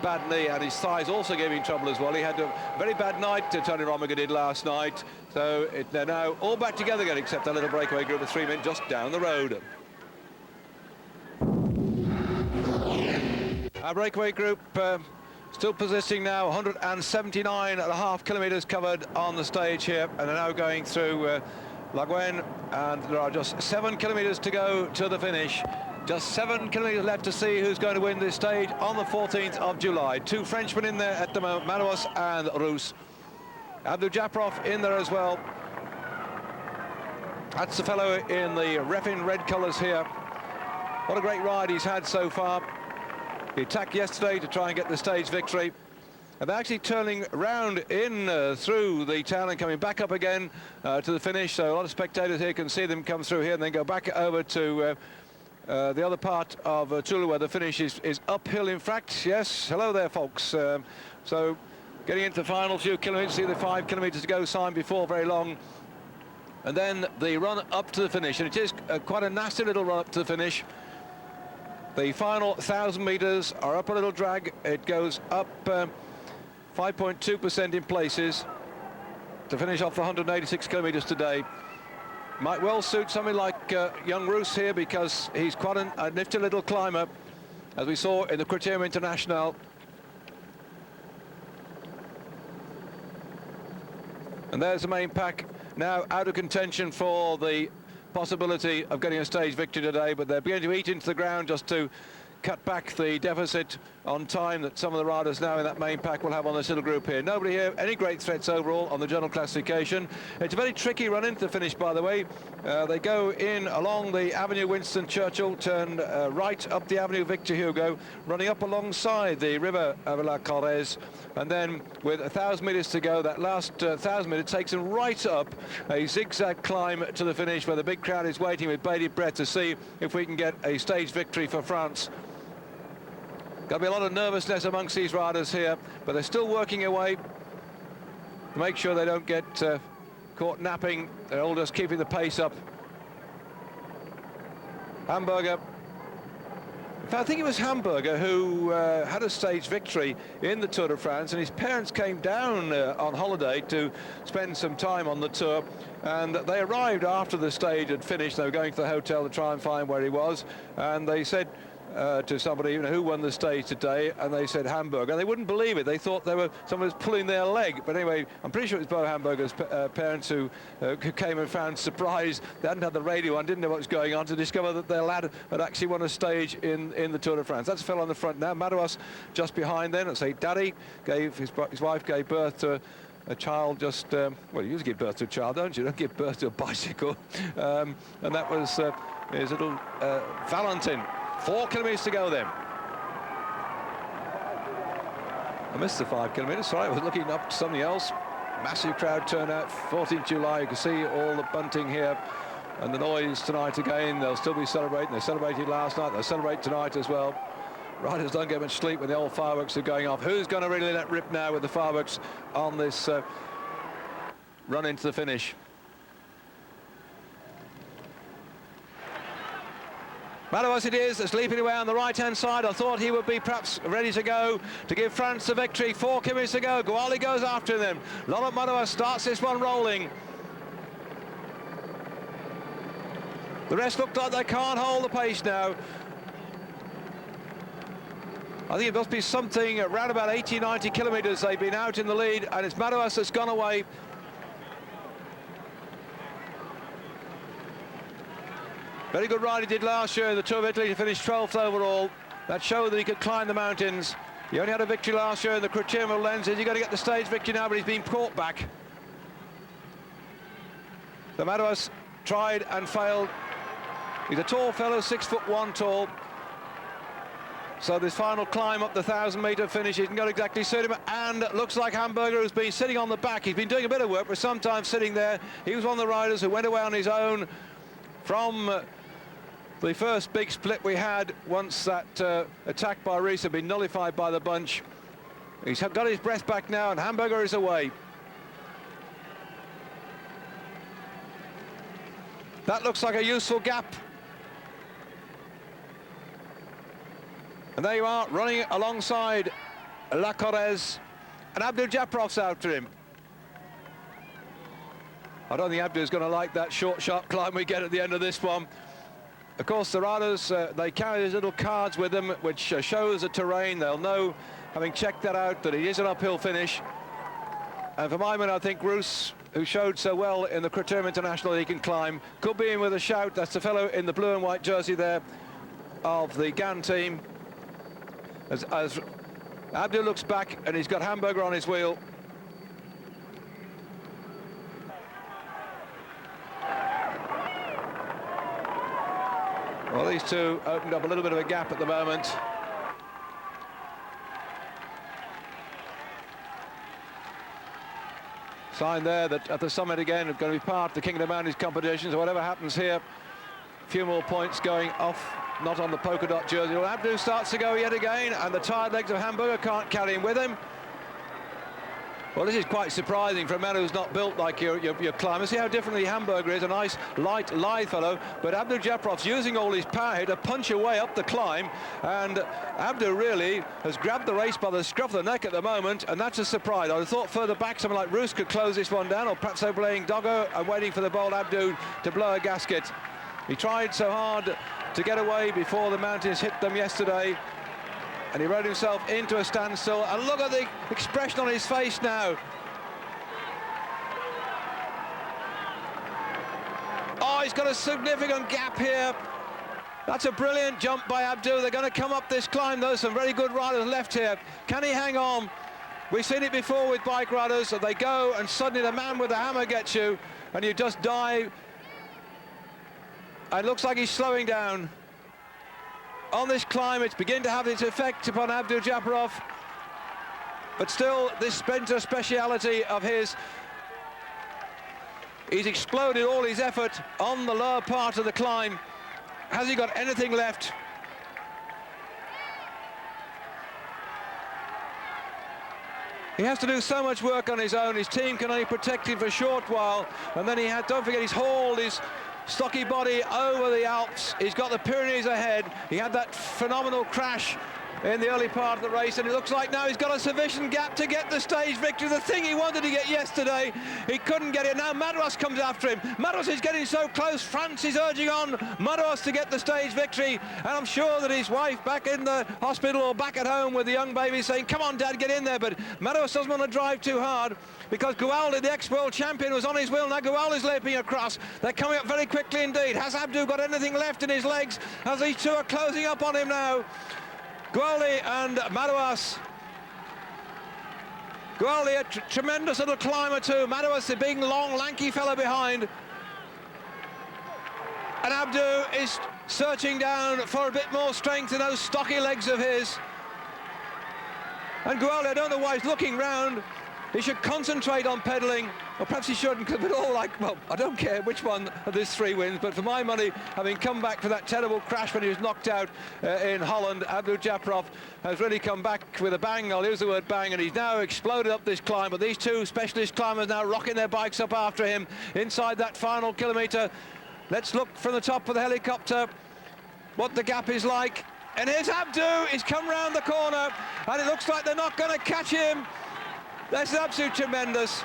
bad knee, and his thighs also gave him trouble as well. He had a very bad night, Tony Rominger did last night. So they're now all back together again, except that little breakaway group of 3 men just down the road. Our breakaway group still persisting now, 179.5 kilometres covered on the stage here, and are now going through Laguen, and there are just 7 kilometres to go to the finish. Just 7 kilometres left to see who's going to win this stage on the 14th of July. 2 Frenchmen in there at the moment, Manuos and Roux. Abdou Japarov in there as well. That's the fellow in the Refin red colours here. What a great ride he's had so far. He attacked yesterday to try and get the stage victory, and they're actually turning round in through the town and coming back up again to the finish. So a lot of spectators here can see them come through here and then go back over to the other part of Tulle, where the finish is uphill. In fact, yes, hello there folks. So getting into the final few kilometres, see the 5 kilometres to go sign before very long, and then the run up to the finish, and it is quite a nasty little run up to the finish. The final 1,000 metres are up a little drag. It goes up 5.2% in places to finish off the 186 kilometres today. Might well suit something like young Roos here, because he's quite a nifty little climber, as we saw in the Criterium International. And there's the main pack now out of contention for the possibility of getting a stage victory today, but they're beginning to eat into the ground just to cut back the deficit on time that some of the riders now in that main pack will have on this little group here. Nobody here, any great threats overall on the general classification. It's a very tricky run into the finish, by the way. They go in along the Avenue Winston Churchill, turn right up the Avenue Victor Hugo, running up alongside the River of La Corrèze, and then with 1,000 metres to go, that last 1,000 metres takes them right up a zigzag climb to the finish, where the big crowd is waiting with bated breath to see if we can get a stage victory for France. Got to be a lot of nervousness amongst these riders here, but they're still working away to make sure they don't get caught napping. They're all just keeping the pace up. Hamburger. In fact, I think it was Hamburger who had a stage victory in the Tour de France, and his parents came down on holiday to spend some time on the Tour, and they arrived after the stage had finished. They were going to the hotel to try and find where he was, and they said to somebody, who won the stage today, and they said Hamburger, and they wouldn't believe it. They thought someone was pulling their leg, but anyway, I'm pretty sure it was Bo Hamburger's parents who came and found surprise. They hadn't had the radio on, didn't know what was going on, to discover that their lad had actually won a stage in the Tour de France. That's a fellow on the front now. Manuos just behind then. Let's say Daddy gave his wife gave birth to a child just, well, you usually give birth to a child, don't you? You don't give birth to a bicycle. And that was his little Valentin. 4 kilometres to go then. I missed the 5 kilometres, sorry, I was looking up to something else. Massive crowd turnout, 14th July, you can see all the bunting here, and the noise tonight again. They'll still be celebrating. They celebrated last night, they'll celebrate tonight as well. Riders don't get much sleep when the old fireworks are going off. Who's going to really let rip now with the fireworks on this run into the finish? Madouas it is, that's leaping away on the right-hand side. I thought he would be perhaps ready to go to give France the victory. 4 kilometres to go. Gouali goes after them. Laurent Madouas starts this one rolling. The rest look like they can't hold the pace now. I think it must be something around about 80, 90 kilometres they've been out in the lead, and it's Madouas that's gone away. Very good ride he did last year in the Tour of Italy to finish 12th overall. That showed that he could climb the mountains. He only had a victory last year in the Criterium lenses. He's got to get the stage victory now, but he's been caught back. So Madouas tried and failed. He's a tall fellow, 6'1" tall. So this final climb up the 1,000-metre finish isn't going to exactly suit him. And looks like Hamburger has been sitting on the back. He's been doing a bit of work, but sometimes sitting there. He was one of the riders who went away on his own from the first big split we had once that attack by Rees had been nullified by the bunch. He's got his breath back now, and Hamburger is away. That looks like a useful gap. And there you are, running alongside La Corrèze, and Abdul Japarov's after him. I don't think Abdul's going to like that short, sharp climb we get at the end of this one. Of course, the riders, they carry these little cards with them, which shows the terrain. They'll know, having checked that out, that it is an uphill finish. And for my money, I think Roos, who showed so well in the Criterium International that he can climb, could be in with a shout. That's the fellow in the blue and white jersey there of the Gan team. As Abdul looks back, and he's got Hamburger on his wheel. Well, these two opened up a little bit of a gap at the moment. Sign there that at the summit again, it's going to be part of the King of the Mountains competition, so whatever happens here, a few more points going off, not on the polka dot jersey. Well, Abdul starts to go yet again, and the tired legs of Hamburger can't carry him with him. Well, this is quite surprising for a man who's not built like your climber. See how differently Hamburger is, a nice, light, lithe fellow, but Abdul Japarov's using all his power here to punch away up the climb, and Abdul really has grabbed the race by the scruff of the neck at the moment, and that's a surprise. I thought further back someone like Roos could close this one down, or perhaps they're playing doggo and waiting for the bold Abdul to blow a gasket. He tried so hard to get away before the mountains hit them yesterday, and he rode himself into a standstill, and look at the expression on his face now. Oh, he's got a significant gap here. That's a brilliant jump by Abdul. They're going to come up this climb, though. Some very good riders left here. Can he hang on? We've seen it before with bike riders, so they go, and suddenly the man with the hammer gets you, and you just die. It looks like he's slowing down. On this climb, it's beginning to have its effect upon Abdul Japarov, but still, this sprinter speciality of his, he's exploded all his effort on the lower part of the climb. Has he got anything left? He has to do so much work on his own. His team can only protect him for a short while, and then he had, don't forget, he's hauled his stocky body over the Alps. He's got the Pyrenees ahead. He had that phenomenal crash in the early part of the race, and it looks like now he's got a sufficient gap to get the stage victory. The thing he wanted to get yesterday, he couldn't get it. Now Madouas comes after him. Madouas is getting so close. France is urging on Madouas to get the stage victory, and I'm sure that his wife back in the hospital or back at home with the young baby saying, come on, Dad, get in there. But Madouas doesn't want to drive too hard, because Gouali, the ex-world champion, was on his wheel. Now Gouali's leaping across. They're coming up very quickly indeed. Has Abdul got anything left in his legs, as these two are closing up on him now? Gouali and Madouas. Gouali, a tremendous little climber too. Madouas, the big, long, lanky fellow behind. And Abdul is searching down for a bit more strength in those stocky legs of his. And Gouali, I don't know why he's looking round. He should concentrate on pedalling, or perhaps he shouldn't, because we're all like, well, I don't care which one of these three wins, but for my money, having come back from that terrible crash when he was knocked out in Holland, Abdul Japarov has really come back with a bang. I'll use the word bang, and he's now exploded up this climb, but these two specialist climbers now rocking their bikes up after him inside that final kilometre. Let's look from the top of the helicopter what the gap is like. And here's Abdu, he's come round the corner, and it looks like they're not going to catch him. That's absolutely tremendous.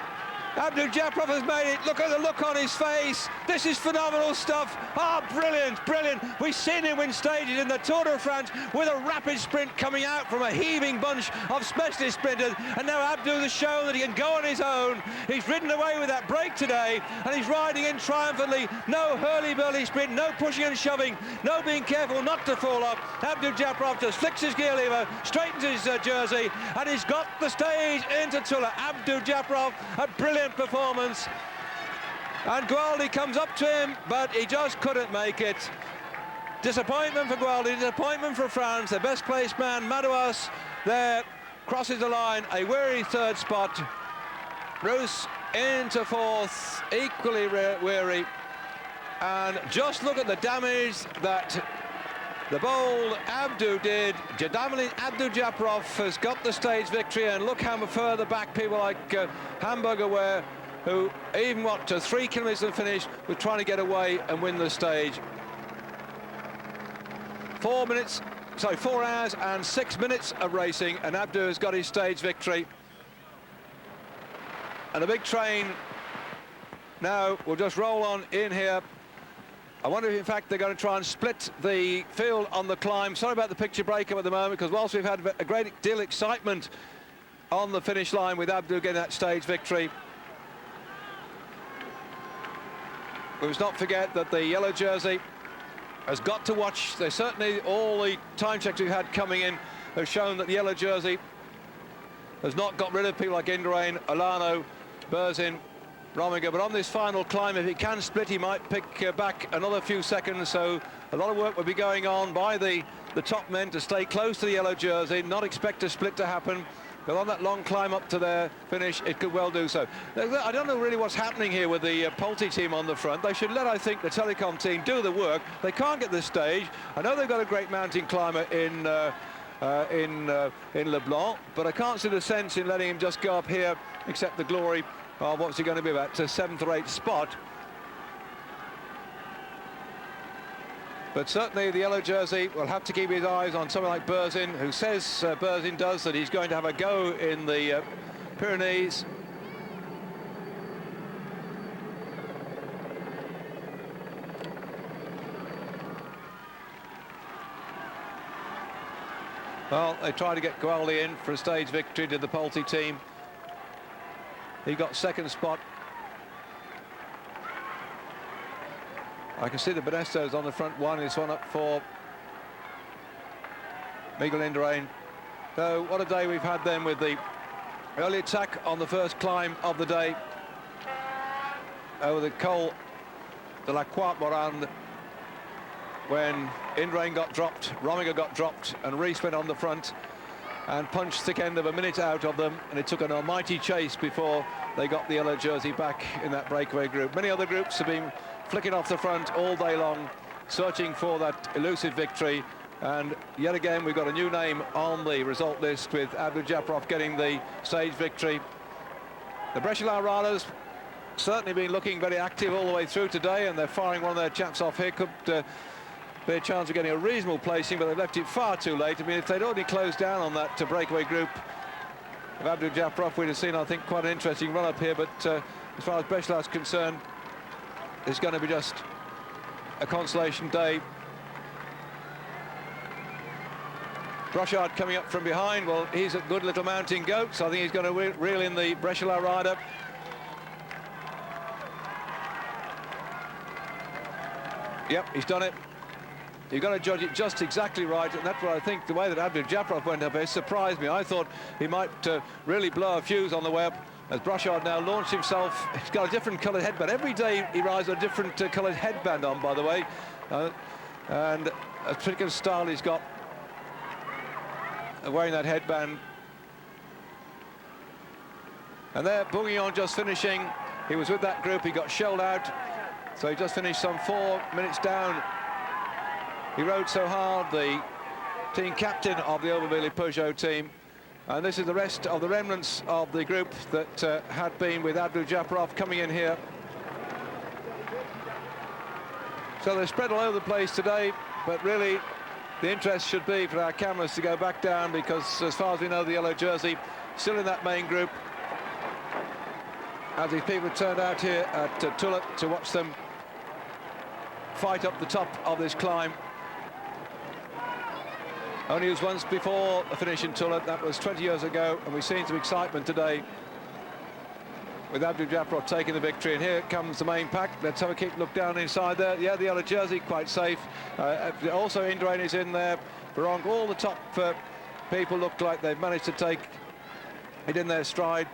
Abdu Japarov has made it. Look at the look on his face. This is phenomenal stuff. Ah, brilliant, brilliant. We've seen him win stages in the Tour de France with a rapid sprint coming out from a heaving bunch of specialist sprinters. And now Abdu has shown that he can go on his own. He's ridden away with that break today, and he's riding in triumphantly. No hurly-burly sprint, no pushing and shoving, no being careful not to fall off. Abdu Japarov just flicks his gear lever, straightens his jersey, and he's got the stage into Tulle. Abdu Japarov, a brilliant performance, and Gualdi comes up to him, but he just couldn't make it. Disappointment for Gualdi, disappointment for France. The best placed man, Madouas, there crosses the line, a weary third spot. Bruce into fourth, equally weary, and just look at the damage that the bold Abdu did. Abdu Japarov has got the stage victory, and look how further back people like Hamburger were, who even to 3 kilometres and finish, were trying to get away and win the stage. 4 hours and 6 minutes of racing, and Abdu has got his stage victory. And the big train now will just roll on in here. I wonder if, in fact, they're going to try and split the field on the climb. Sorry about the picture breakup at the moment, because whilst we've had a great deal of excitement on the finish line with Abdu getting that stage victory, we must not forget that the yellow jersey has got to watch. There's certainly all the time checks we've had coming in have shown that the yellow jersey has not got rid of people like Indurain, Olano, Berzin, Rominger, but on this final climb, if he can split, he might pick back another few seconds. So a lot of work will be going on by the top men to stay close to the yellow jersey, not expect a split to happen. But on that long climb up to their finish, it could well do so. I don't know really what's happening here with the Pulte team on the front. They should let, I think, the Telecom team do the work. They can't get the stage. I know they've got a great mountain climber in Leblanc, but I can't see the sense in letting him just go up here, except the glory of what's he going to be about, to 7th or 8th spot. But certainly the yellow jersey will have to keep his eyes on someone like Berzin, who says Berzin does, that he's going to have a go in the Pyrenees. Well, they tried to get Gualdi in for a stage victory, did the Pulte team. He got 2nd spot. I can see the Benestos on the front one. This one up for Miguel Indurain. So what a day we've had then with the early attack on the first climb of the day over the Col de la Croix Morande, when Indurain got dropped, Rominger got dropped, and Rees went on the front and punched thick end of a minute out of them, and it took an almighty chase before they got the yellow jersey back in that breakaway group. Many other groups have been flicking off the front all day long, searching for that elusive victory, and yet again we've got a new name on the result list, with Abdu Japarov getting the stage victory. The Brescia riders certainly been looking very active all the way through today, and they're firing one of their chaps off here. Could be a chance of getting a reasonable placing, but they've left it far too late. I mean, if they'd already closed down on that breakaway group of Abdu Japarov, we'd have seen, I think, quite an interesting run up here. But as far as Brescia is concerned, it's going to be just a consolation day. Brochard coming up from behind. Well, he's a good little mountain goat, so I think he's going to reel in the Brescia rider. Yep, he's done it. You've got to judge it just exactly right, and that's what I think. The way that Abdu Japarov went up here surprised me. I thought he might really blow a fuse on the way up, as Brochard now launched himself. He's got a different coloured headband. Every day he rides a different coloured headband on, by the way. And a particular style he's got wearing that headband. And there, Bouillon on just finishing. He was with that group, he got shelled out. So he just finished some 4 minutes down. He rode so hard, the team captain of the Aubervilliers Peugeot team. And this is the rest of the remnants of the group that had been with Abdu Japarov coming in here. So they're spread all over the place today. But really, the interest should be for our cameras to go back down, because as far as we know, the yellow jersey still in that main group, as these people have turned out here at Tulle to watch them fight up the top of this climb. Only used once before the finish in Tulle, that was 20 years ago, and we've seen some excitement today with Abdul-Jabbar taking the victory. And here comes the main pack. Let's have a quick look down inside there. Yeah, the yellow jersey, quite safe. Also, Indurain is in there. Barong, all the top people look like they've managed to take it in their stride.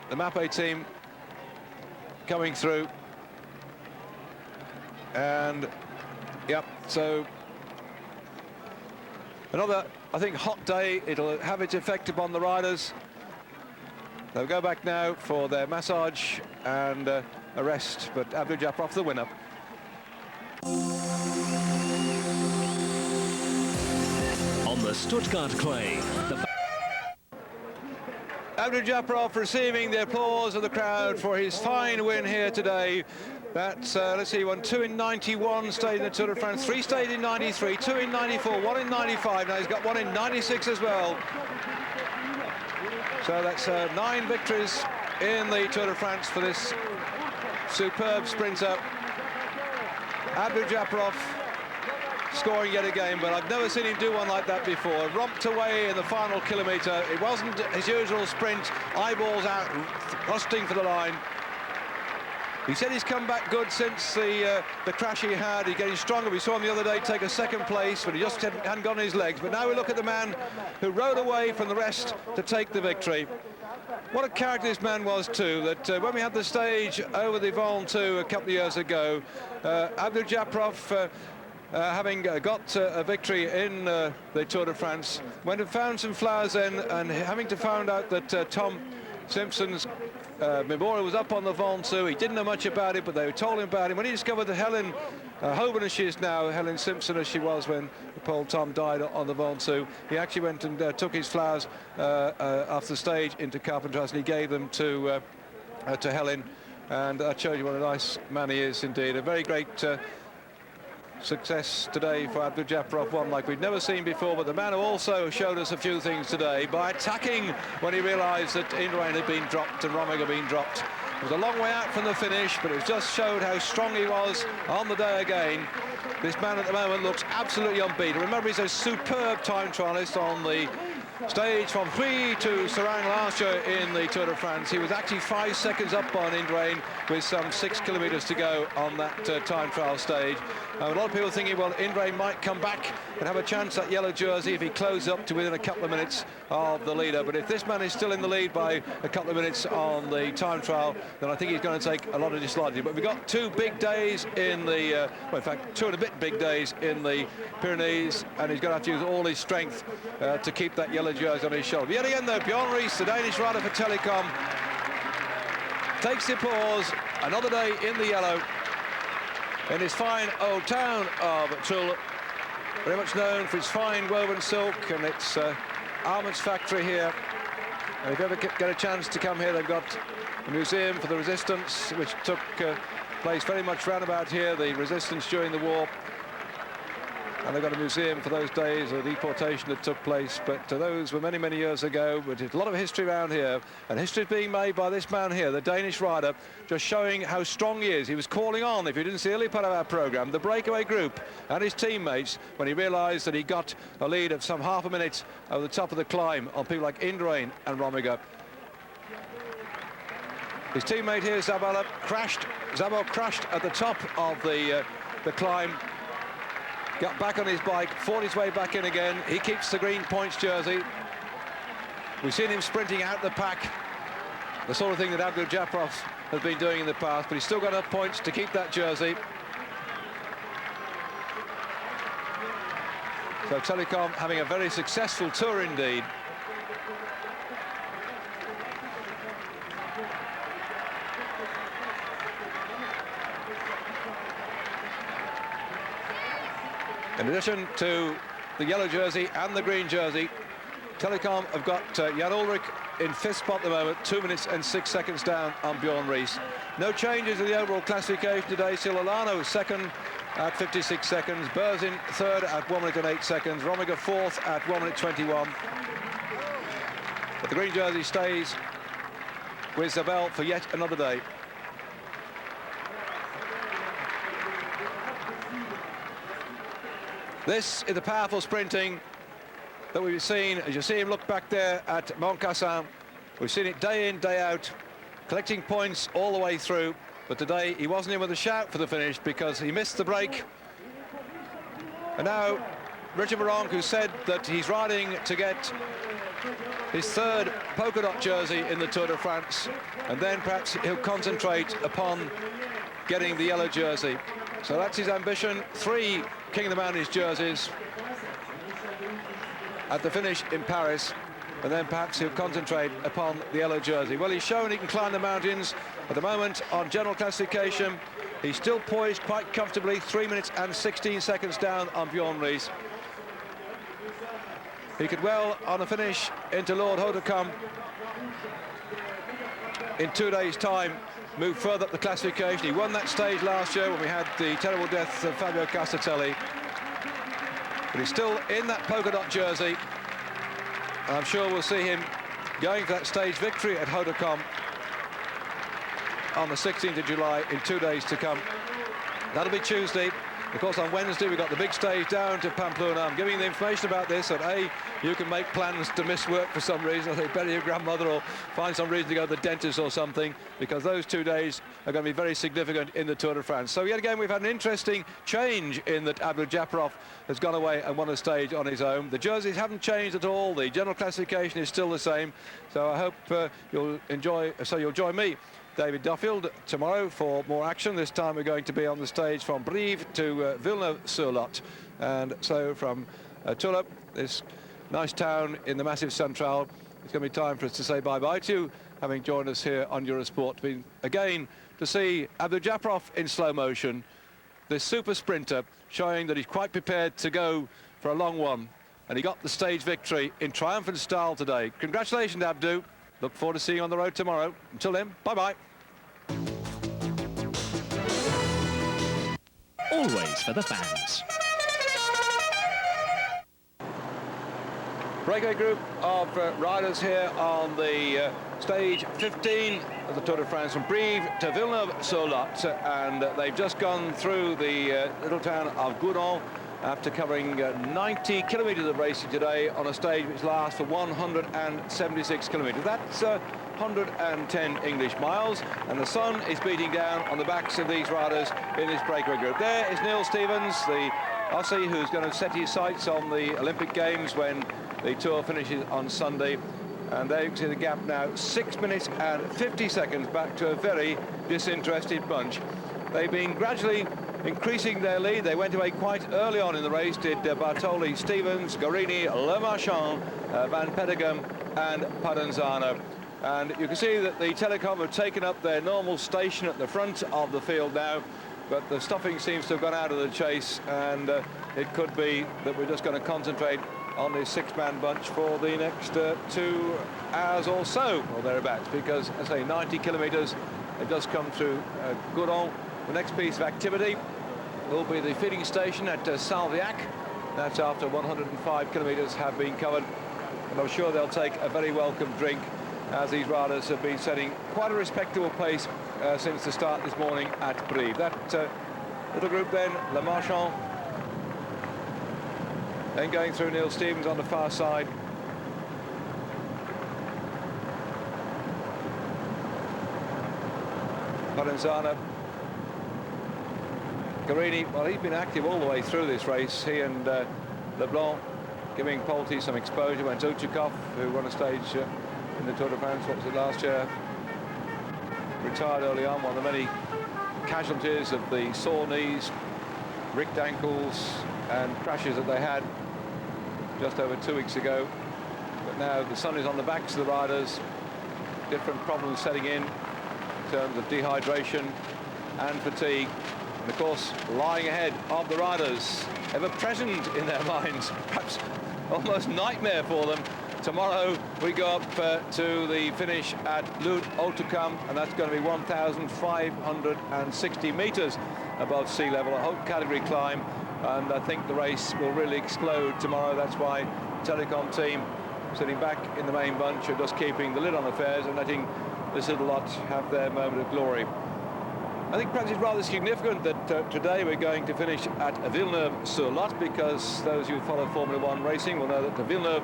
The Mappe team coming through. And, yep, so another, I think, hot day. It'll have its effect upon the riders. They'll go back now for their massage and a rest, but Abdul-Jabbar the winner. On the Stuttgart clay, Abdul-Jabbar receiving the applause of the crowd for his fine win here today. That's, let's see, he won 2 in 91, stayed in the Tour de France, 3 stayed in 93, 2 in 94, 1 in 95, now he's got 1 in 96 as well. So that's 9 victories in the Tour de France for this superb sprinter. Abdul-Jabbar scoring yet again, but I've never seen him do one like that before. Romped away in the final kilometre. It wasn't his usual sprint, eyeballs out, thrusting for the line. He said he's come back good since the crash he had. He's getting stronger. We saw him the other day take a 2nd place, but he just hadn't got on his legs. But now we look at the man who rode away from the rest to take the victory. What a character this man was too, that when we had the stage over the Ventoux a couple of years ago, Abdul-Jabbar, having got a victory in the Tour de France, went and found some flowers then, and having to find out that Tom Simpson's memorial was up on the Ventoux. He didn't know much about it, but they told him about it. When he discovered that Helen Hoban, as she is now, Helen Simpson as she was when Paul Tom died on the Ventoux, he actually went and took his flowers off the stage into Carpenter House, and he gave them to Helen. And that shows you what a nice man he is indeed. A very great success today for Abdul-Jabbar, one like we've never seen before, but the man who also showed us a few things today by attacking when he realised that Indurain had been dropped and Rominger had been dropped. It was a long way out from the finish, but it just showed how strong he was on the day again. This man at the moment looks absolutely unbeaten. Remember, he's a superb time trialist on the stage from Puy to Serang last year in the Tour de France. He was actually 5 seconds up on Indurain with some 6 kilometres to go on that time trial stage. A lot of people thinking, well, Indurain might come back and have a chance at yellow jersey if he closes up to within a couple of minutes of the leader. But if this man is still in the lead by a couple of minutes on the time trial, then I think he's going to take a lot of dislodging. But we've got 2 big days in the, well, in fact, 2 and a bit big days in the Pyrenees, and he's going to have to use all his strength to keep that yellow jersey on his shoulder. But yet again, though, Bjorn Ries, the Danish rider for Telecom, takes the applause. Another day in the yellow in his fine old town of Tulle, very much known for its fine woven silk and its armaments factory here. And if you ever get a chance to come here, they've got a museum for the resistance, which took place very much round about here, the resistance during the war. And they've got a museum for those days of deportation that took place, but those were many, many years ago. But there's a lot of history around here, and history is being made by this man here, the Danish rider, just showing how strong he is. He was calling on, if you didn't see the early part of our programme, the breakaway group and his teammates when he realised that he got a lead of some half a minute over the top of the climb on people like Indurain and Rominger. His teammate here, Zabala, crashed. Zabal crashed at the top of the climb. Got back on his bike, fought his way back in again. He keeps the green points jersey. We've seen him sprinting out the pack, the sort of thing that Abdul-Jabbar has been doing in the past, but he's still got enough points to keep that jersey. So Telecom having a very successful tour indeed. In addition to the yellow jersey and the green jersey, Telecom have got Jan Ulrich in 5th spot at the moment, 2 minutes and 6 seconds down on Bjorn Ries. No changes in the overall classification today. Silolano is 2nd, at 56 seconds. Berzin third at 1 minute and 8 seconds. Rominger fourth at 1 minute 21. But the green jersey stays with Zabel for yet another day. This is the powerful sprinting that we've seen. As you see him look back there at Moncassin, we've seen it day in, day out, collecting points all the way through. But today he wasn't in with a shout for the finish because he missed the break. And now Richard Virenque, who said that he's riding to get his third polka dot jersey in the Tour de France, and then perhaps he'll concentrate upon getting the yellow jersey. So that's his ambition. 3 King of the Mountains jerseys at the finish in Paris, and then perhaps he'll concentrate upon the yellow jersey. Well, he's shown he can climb the mountains. At the moment, on general classification, he's still poised quite comfortably, 3 minutes and 16 seconds down on Bjorn Ries. He could well, on a finish into Lord Hautacam in 2 days' time, move further up the classification. He won that stage last year when we had the terrible death of Fabio Casatelli. But he's still in that polka dot jersey. And I'm sure we'll see him going for that stage victory at Hautacam on the 16th of July in 2 days to come. That'll be Tuesday. Of course, on Wednesday, we've got the big stage down to Pamplona. I'm giving you the information about this, that A, you can make plans to miss work for some reason, or bury your grandmother, or find some reason to go to the dentist or something, because those 2 days are going to be very significant in the Tour de France. So yet again, we've had an interesting change in that Abdul-Japarov has gone away and won a stage on his own. The jerseys haven't changed at all. The general classification is still the same. So I hope you'll join me, David Duffield, tomorrow for more action. This time we're going to be on the stage from Brive to Villeneuve-sur-Lot. And so from Tulle, this nice town in the massive Central, it's going to be time for us to say bye-bye to you, having joined us here on Eurosport. Again, to see Abdul-Japarov in slow motion, this super sprinter showing that he's quite prepared to go for a long one. And he got the stage victory in triumphant style today. Congratulations, Abdu. Look forward to seeing you on the road tomorrow. Until then, bye-bye. Always for the fans. Breakaway group of riders here on the stage 15 of the Tour de France from Brive to Villeneuve-sur-Lot, and they've just gone through the little town of Goudon after covering 90 kilometres of racing today on a stage which lasts for 176 kilometres. That's 110 English miles, and the sun is beating down on the backs of these riders in this breakaway group. There is Neil Stevens, the Aussie, who's going to set his sights on the Olympic Games when the Tour finishes on Sunday. And there you can see the gap now, 6 minutes and 50 seconds back to a very disinterested bunch. They've been gradually increasing their lead. They went away quite early on in the race, did Bartoli, Stevens, Guarini, Le Marchand, Van Petegem and Padenzano. And you can see that the Telecom have taken up their normal station at the front of the field now, but the stuffing seems to have gone out of the chase, and it could be that we're just going to concentrate on this 6-man bunch for the next 2 hours or so, or thereabouts, because, as I say, 90 kilometres, it does come through Goudon. The next piece of activity will be the feeding station at Salviac. That's after 105 kilometres have been covered, and I'm sure they'll take a very welcome drink, as these riders have been setting quite a respectable pace since the start this morning at Brive. That little group then, Le Marchand, then going through Neil Stevens on the far side. Padenzano. Guarini, well, he's been active all the way through this race. He and Leblanc giving Polti some exposure. Went Uchikov, who won a stage in the Tour de France, what was it, last year? Retired early on, one of the many casualties of the sore knees, ricked ankles and crashes that they had just over 2 weeks ago. But now the sun is on the backs of the riders, different problems setting in terms of dehydration and fatigue, and of course lying ahead of the riders, ever present in their minds, perhaps almost nightmare for them. Tomorrow we go up to the finish at Hautacam, and that's going to be 1,560 meters. above sea level, a whole category climb, and I think the race will really explode tomorrow. That's why Telecom team sitting back in the main bunch are just keeping the lid on affairs and letting this little lot have their moment of glory. I think perhaps it's rather significant that today we're going to finish at Villeneuve-sur-Lot, because those who follow Formula One racing will know that the Villeneuve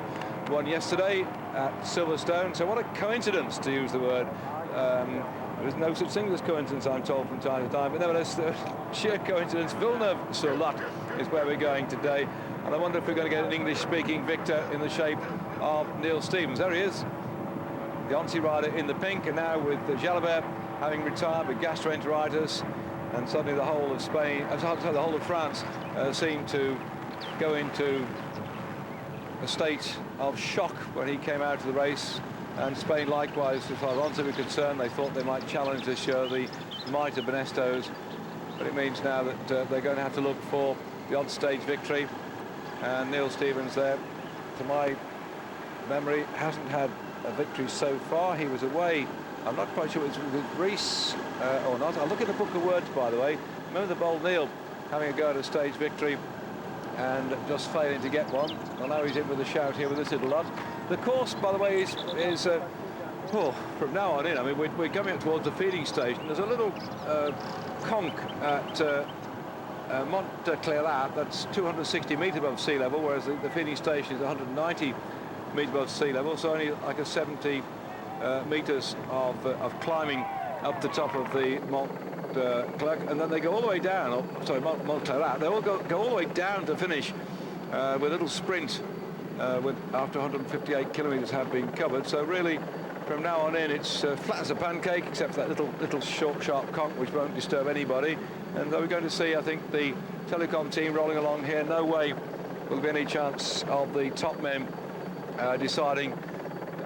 won yesterday at Silverstone. So what a coincidence, to use the word. There is no such thing as coincidence, I'm told from time to time, but nevertheless, sheer coincidence. Villeneuve-sur-Lot is where we're going today, and I wonder if we're going to get an English-speaking victor in the shape of Neil Stevens. There he is, the Aussie rider in the pink, and now with Jalabert having retired with gastroenteritis, and suddenly the whole of Spain, the whole of France seemed to go into a state of shock when he came out of the race. And Spain likewise, as far as Alonso were concerned, they thought they might challenge this year the might of Benestos, but it means now that they're going to have to look for the odd stage victory. And Neil Stevens there, to my memory, hasn't had a victory so far. He was away, I'm not quite sure it was with Rees or not. I'll look at the book of words, by the way. Remember the bold Neil having a go at a stage victory and just failing to get one. Well, now he's in with a shout here with this little lot. The course, by the way, is from now on in, I mean, we're coming up towards the feeding station. There's a little conch at Montclair, that's 260 metres above sea level, whereas the feeding station is 190 metres above sea level, so only like a 70 metres of climbing up the top of the Montclair, and then they go all the way down, Montclair, they all go all the way down to finish with a little sprint after 158 kilometres have been covered. So really, from now on in, it's flat as a pancake, except for that little short, sharp conch, which won't disturb anybody. And we're going to see, I think, the Telecom team rolling along here. No way will there be any chance of the top men deciding,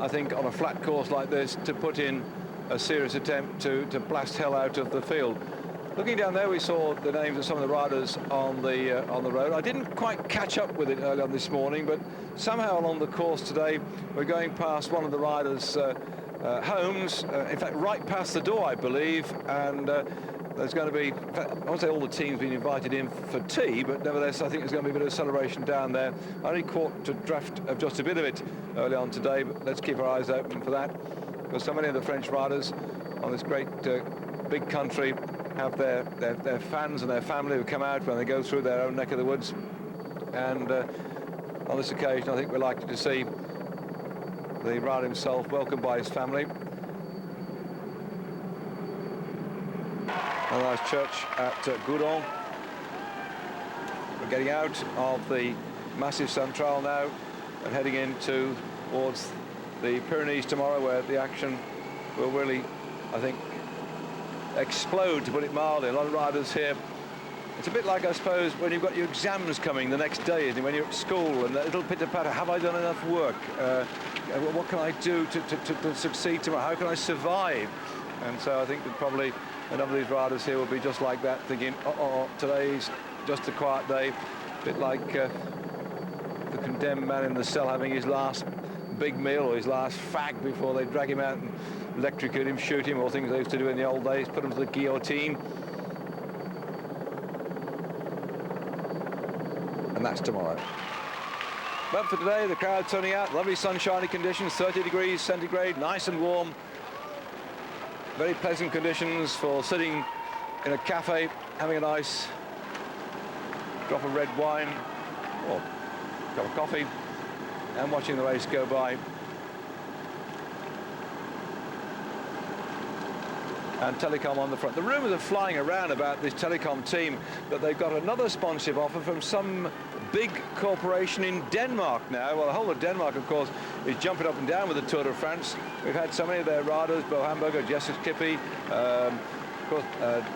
I think, on a flat course like this, to put in a serious attempt to blast hell out of the field. Looking down there, we saw the names of some of the riders on the road. I didn't quite catch up with it early on this morning, but somehow along the course today, we're going past one of the riders' homes, in fact, right past the door, I believe, and there's going to be, in fact, I won't say all the teams being invited in for tea, but nevertheless, I think there's going to be a bit of celebration down there. I only caught a draft of just a bit of it early on today, but let's keep our eyes open for that, because so many of the French riders on this great big country have their fans and their family who come out when they go through their own neck of the woods. And on this occasion, I think we're likely to see the rider himself welcomed by his family. A nice church at Goudon. We're getting out of the Massif Central now and heading in towards the Pyrenees tomorrow, where the action will really, I think, explode, to put it mildly. A lot of riders here. It's a bit like, I suppose, when you've got your exams coming the next day, isn't it? When you're at school and that little pitter-patter, have I done enough work? What can I do to succeed tomorrow? How can I survive? And so I think that probably a number of these riders here will be just like that, thinking, today's just a quiet day. A bit like the condemned man in the cell having his last big meal or his last fag before they drag him out and electrocute him, shoot him, all things they used to do in the old days, put him to the guillotine. And that's tomorrow. But for today, the crowd turning out, lovely sunshiny conditions, 30 degrees centigrade, nice and warm. Very pleasant conditions for sitting in a cafe, having a nice drop of red wine or a cup of coffee and watching the race go by. And Telecom on the front. The rumours are flying around about this Telecom team that they've got another sponsorship offer from some big corporation in Denmark now. Well, the whole of Denmark, of course, is jumping up and down with the Tour de France. We've had so many of their riders, Bo Hamburger, Jessica Kippy, of course,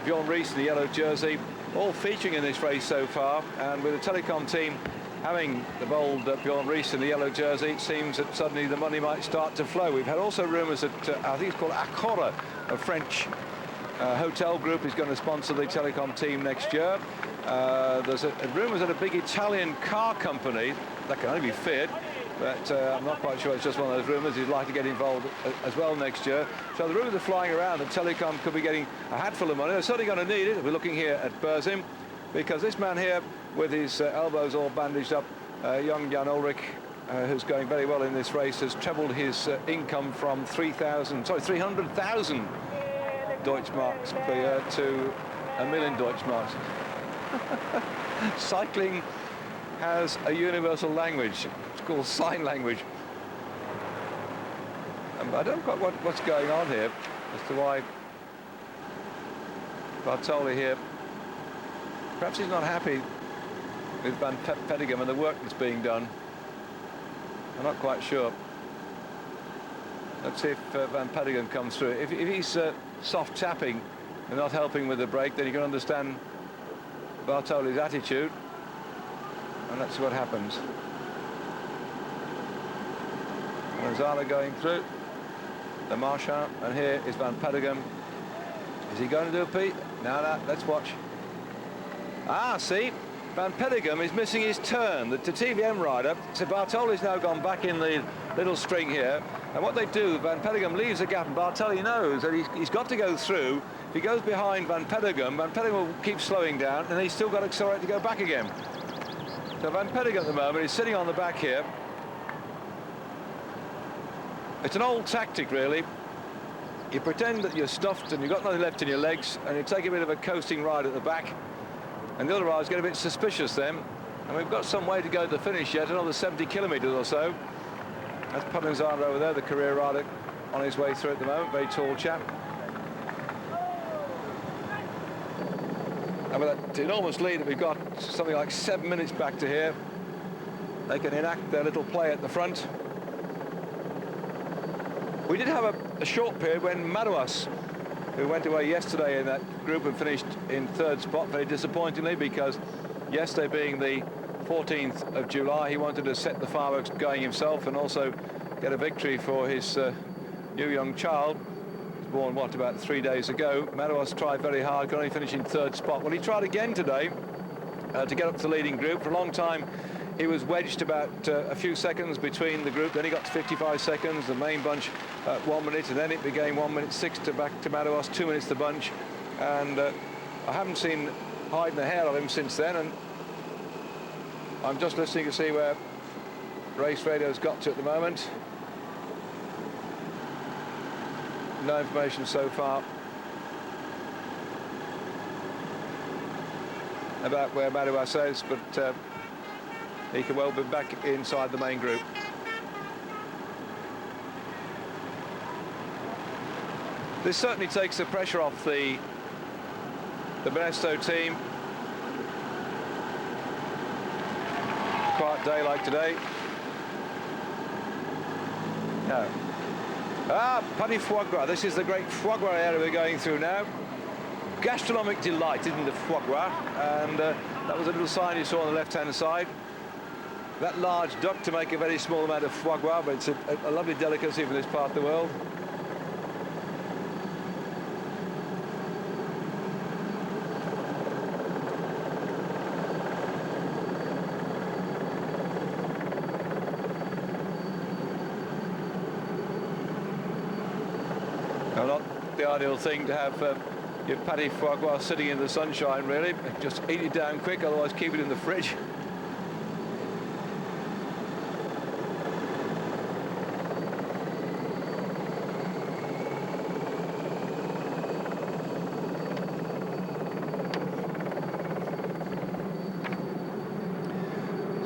Bjorn Ries in the yellow jersey, all featuring in this race so far. And with the Telecom team having the bold Bjorn Ries in the yellow jersey, it seems that suddenly the money might start to flow. We've had also rumours that, I think it's called Accora, a French hotel group, is going to sponsor the Telecom team next year. There's rumours that a big Italian car company, that can only be feared, but I'm not quite sure it's just one of those rumours. He'd like to get involved as well next year. So the rumours are flying around that Telecom could be getting a hatful of money. They're certainly going to need it. We're looking here at Burzim, because this man here, with his elbows all bandaged up, young Jan Ulrich, who's going very well in this race, has trebled his income from 300,000 Deutschmarks per year to 1 million Deutschmarks. Cycling has a universal language. It's called sign language. And I don't know quite what's going on here as to why Bartoli here, perhaps he's not happy with Van Petegem and the work that's being done. I'm not quite sure. Let's see if Van Petegem comes through. If he's soft tapping and not helping with the brake, then you can understand Bartoli's attitude. And let's see what happens. Gonzalo going through the Marchand, and here is Van Petegem. Is he going to do a P? No, let's watch. Ah, see, Van Petegem is missing his turn. The TVM rider, so Bartoli's now gone back in the little string here, and what they do, Van Petegem leaves a gap, and Bartoli knows that he's got to go through. If he goes behind Van Petegem will keep slowing down, and he's still got to accelerate to go back again. So Van Petegem at the moment is sitting on the back here. It's an old tactic, really. You pretend that you're stuffed and you've got nothing left in your legs, and you take a bit of a coasting ride at the back, and the other riders get a bit suspicious then. And we've got some way to go to the finish yet, another 70 kilometres or so. That's Pamplona over there, the career rider on his way through at the moment, very tall chap. And with that enormous lead that we've got, something like 7 minutes back to here, they can enact their little play at the front. We did have a short period when Madouas, who went away yesterday in that group and finished in 3rd spot, very disappointingly, because yesterday being the 14th of July, he wanted to set the fireworks going himself and also get a victory for his new young child. He was born, what, about 3 days ago. Madouas tried very hard, could only finish in 3rd spot. Well, he tried again today to get up to the leading group. For a long time, he was wedged about a few seconds between the group. Then he got to 55 seconds, the main bunch 1 minute, and then it became 1 minute 6 to back to Madouas, 2 minutes the bunch. And I haven't seen hide nor hair of him since then, and I'm just listening to see where race radio's got to at the moment. No information so far about where Madouas is, but he could well be back inside the main group. This certainly takes the pressure off the Benesto team. Quiet day like today. No. Ah, Paddy Foie Gras. This is the great foie gras area we're going through now. Gastronomic delight, isn't the foie gras? And that was a little sign you saw on the left-hand side. That large duck to make a very small amount of foie gras, but it's a lovely delicacy for this part of the world. Now, not the ideal thing to have your Paddy foie gras sitting in the sunshine, really. Just eat it down quick, otherwise keep it in the fridge.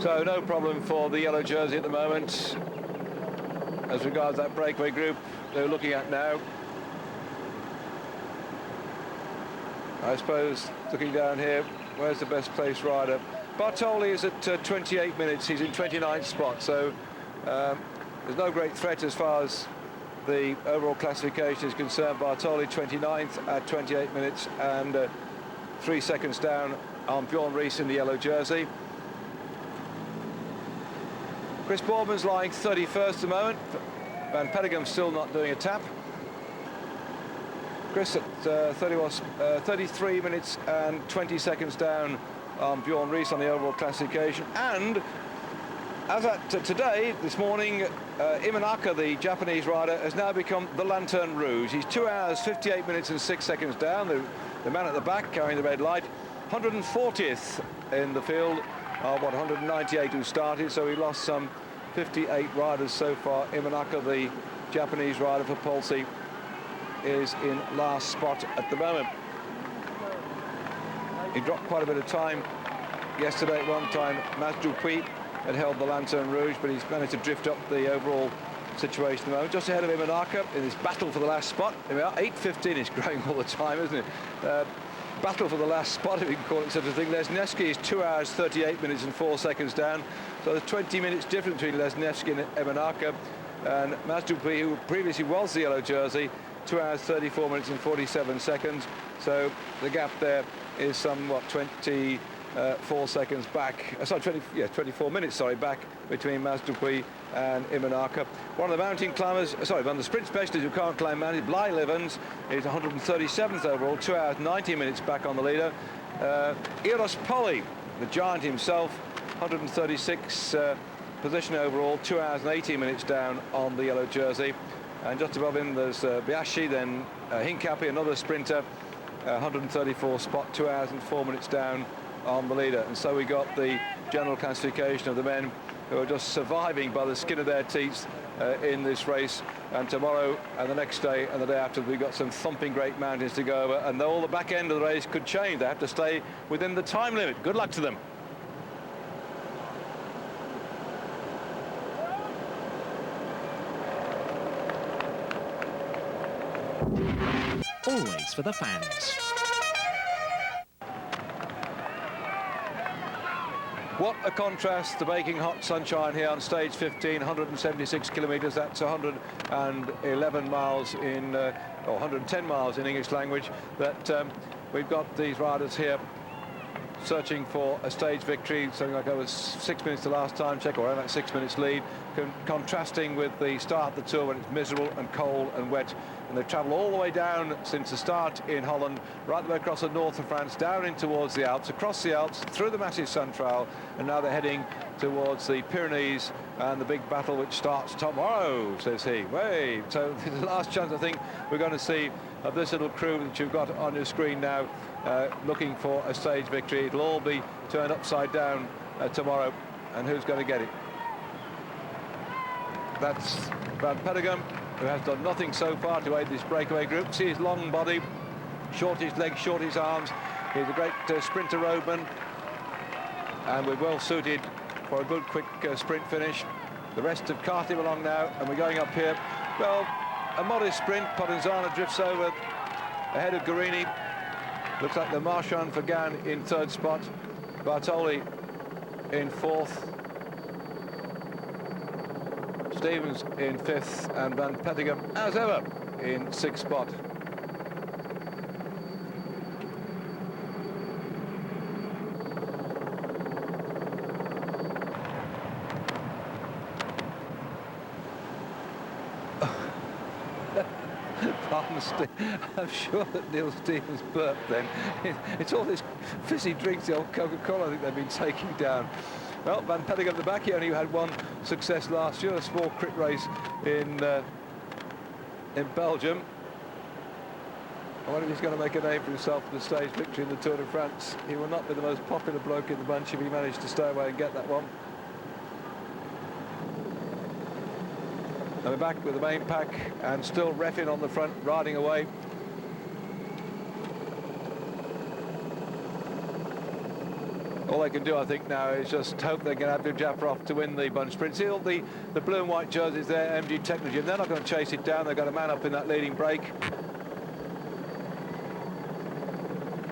So no problem for the yellow jersey at the moment. As regards that breakaway group they're looking at now, I suppose, looking down here, where's the best placed rider? Bartoli is at 28 minutes, he's in 29th spot, so there's no great threat as far as the overall classification is concerned. Bartoli 29th at 28 minutes and 3 seconds down on Bjorn Ries in the yellow jersey. Chris Boardman's lying 31st at the moment. Van Petegem's still not doing a tap. Chris at 33 minutes and 20 seconds down on Bjorn Ries on the overall classification. And as at today, this morning, Imanaka, the Japanese rider, has now become the Lanterne Rouge. He's 2 hours, 58 minutes and 6 seconds down. The man at the back carrying the red light, 140th in the field of 198 who started, so he lost some 58 riders so far. Imanaka, the Japanese rider for Polsi, is in last spot at the moment. He dropped quite a bit of time yesterday. At one time, Mas Dupuy had held the Lanterne Rouge, but he's managed to drift up the overall situation at the moment. Just ahead of Imanaka in this battle for the last spot. 8:15 is growing all the time, isn't it? Battle for the last spot, if you can call it such a thing. Lesniewski is 2 hours, 38 minutes and 4 seconds down. So there's 20 minutes difference between Lesniewski and Imanaka. And Mas Dupuy, who previously was the yellow jersey, 2 hours, 34 minutes and 47 seconds. So the gap there is somewhat 24 seconds back. Sorry, 24 minutes, sorry, back between Mas Dupuy and Imanaka. One of the mountain climbers, sorry, one of the sprint specialists who can't climb mountains, Bly Livens, is 137th overall, 2 hours, 90 minutes back on the leader. Eurosport, the giant himself, 136 position overall, 2 hours and 18 minutes down on the yellow jersey. And just above him there's Biashi, then Hincapi, another sprinter, 134 spot, 2 hours and 4 minutes down on the leader. And so we got the general classification of the men who are just surviving by the skin of their teeth in this race. And tomorrow and the next day and the day after, we've got some thumping great mountains to go over, and all the back end of the race could change. They have to stay within the time limit. Good luck to them. Always for the fans. What a contrast, the baking hot sunshine here on stage 15, 176 kilometres, that's 111 miles in, or 110 miles in English language, that we've got these riders here searching for a stage victory, something like over 6 minutes the last time check, or around that 6 minutes lead, contrasting with the start of the tour when it's miserable and cold and wet. And they've travelled all the way down since the start in Holland, right the way across the north of France, down in towards the Alps, across the Alps, through the massive Sun Trial, and now they're heading towards the Pyrenees and the big battle which starts tomorrow, says he. Wait, so this is the last chance I think we're going to see of this little crew that you've got on your screen now, looking for a stage victory. It'll all be turned upside down tomorrow, and who's going to get it? That's Van Petegem, who has done nothing so far to aid this breakaway group. See his long body, short his legs, short his arms. He's a great sprinter roadman, and we're well suited for a good quick sprint finish. The rest have cart him along now, and we're going up here. Well, a modest sprint. Potenzano drifts over ahead of Guarini. Looks like the Marchand for Gan in third spot, Bartoli in fourth, Stevens in fifth, and Van Petegem, as ever, in sixth spot. I'm sure that Neil Stevens burped then. It's all this fizzy drinks, the old Coca-Cola I think they've been taking down. Well, Van Petegem at the back, he only had one success last year, a small crit race in Belgium. I wonder if he's going to make a name for himself for the stage victory in the Tour de France. He will not be the most popular bloke in the bunch if he managed to stay away and get that one. And we're back with the main pack, and still Refin on the front, riding away. All they can do, I think, now is just hope they can have Jafarov to win the bunch sprint. See all the blue and white jerseys there, MG Technology, and they're not going to chase it down. They've got a man up in that leading break.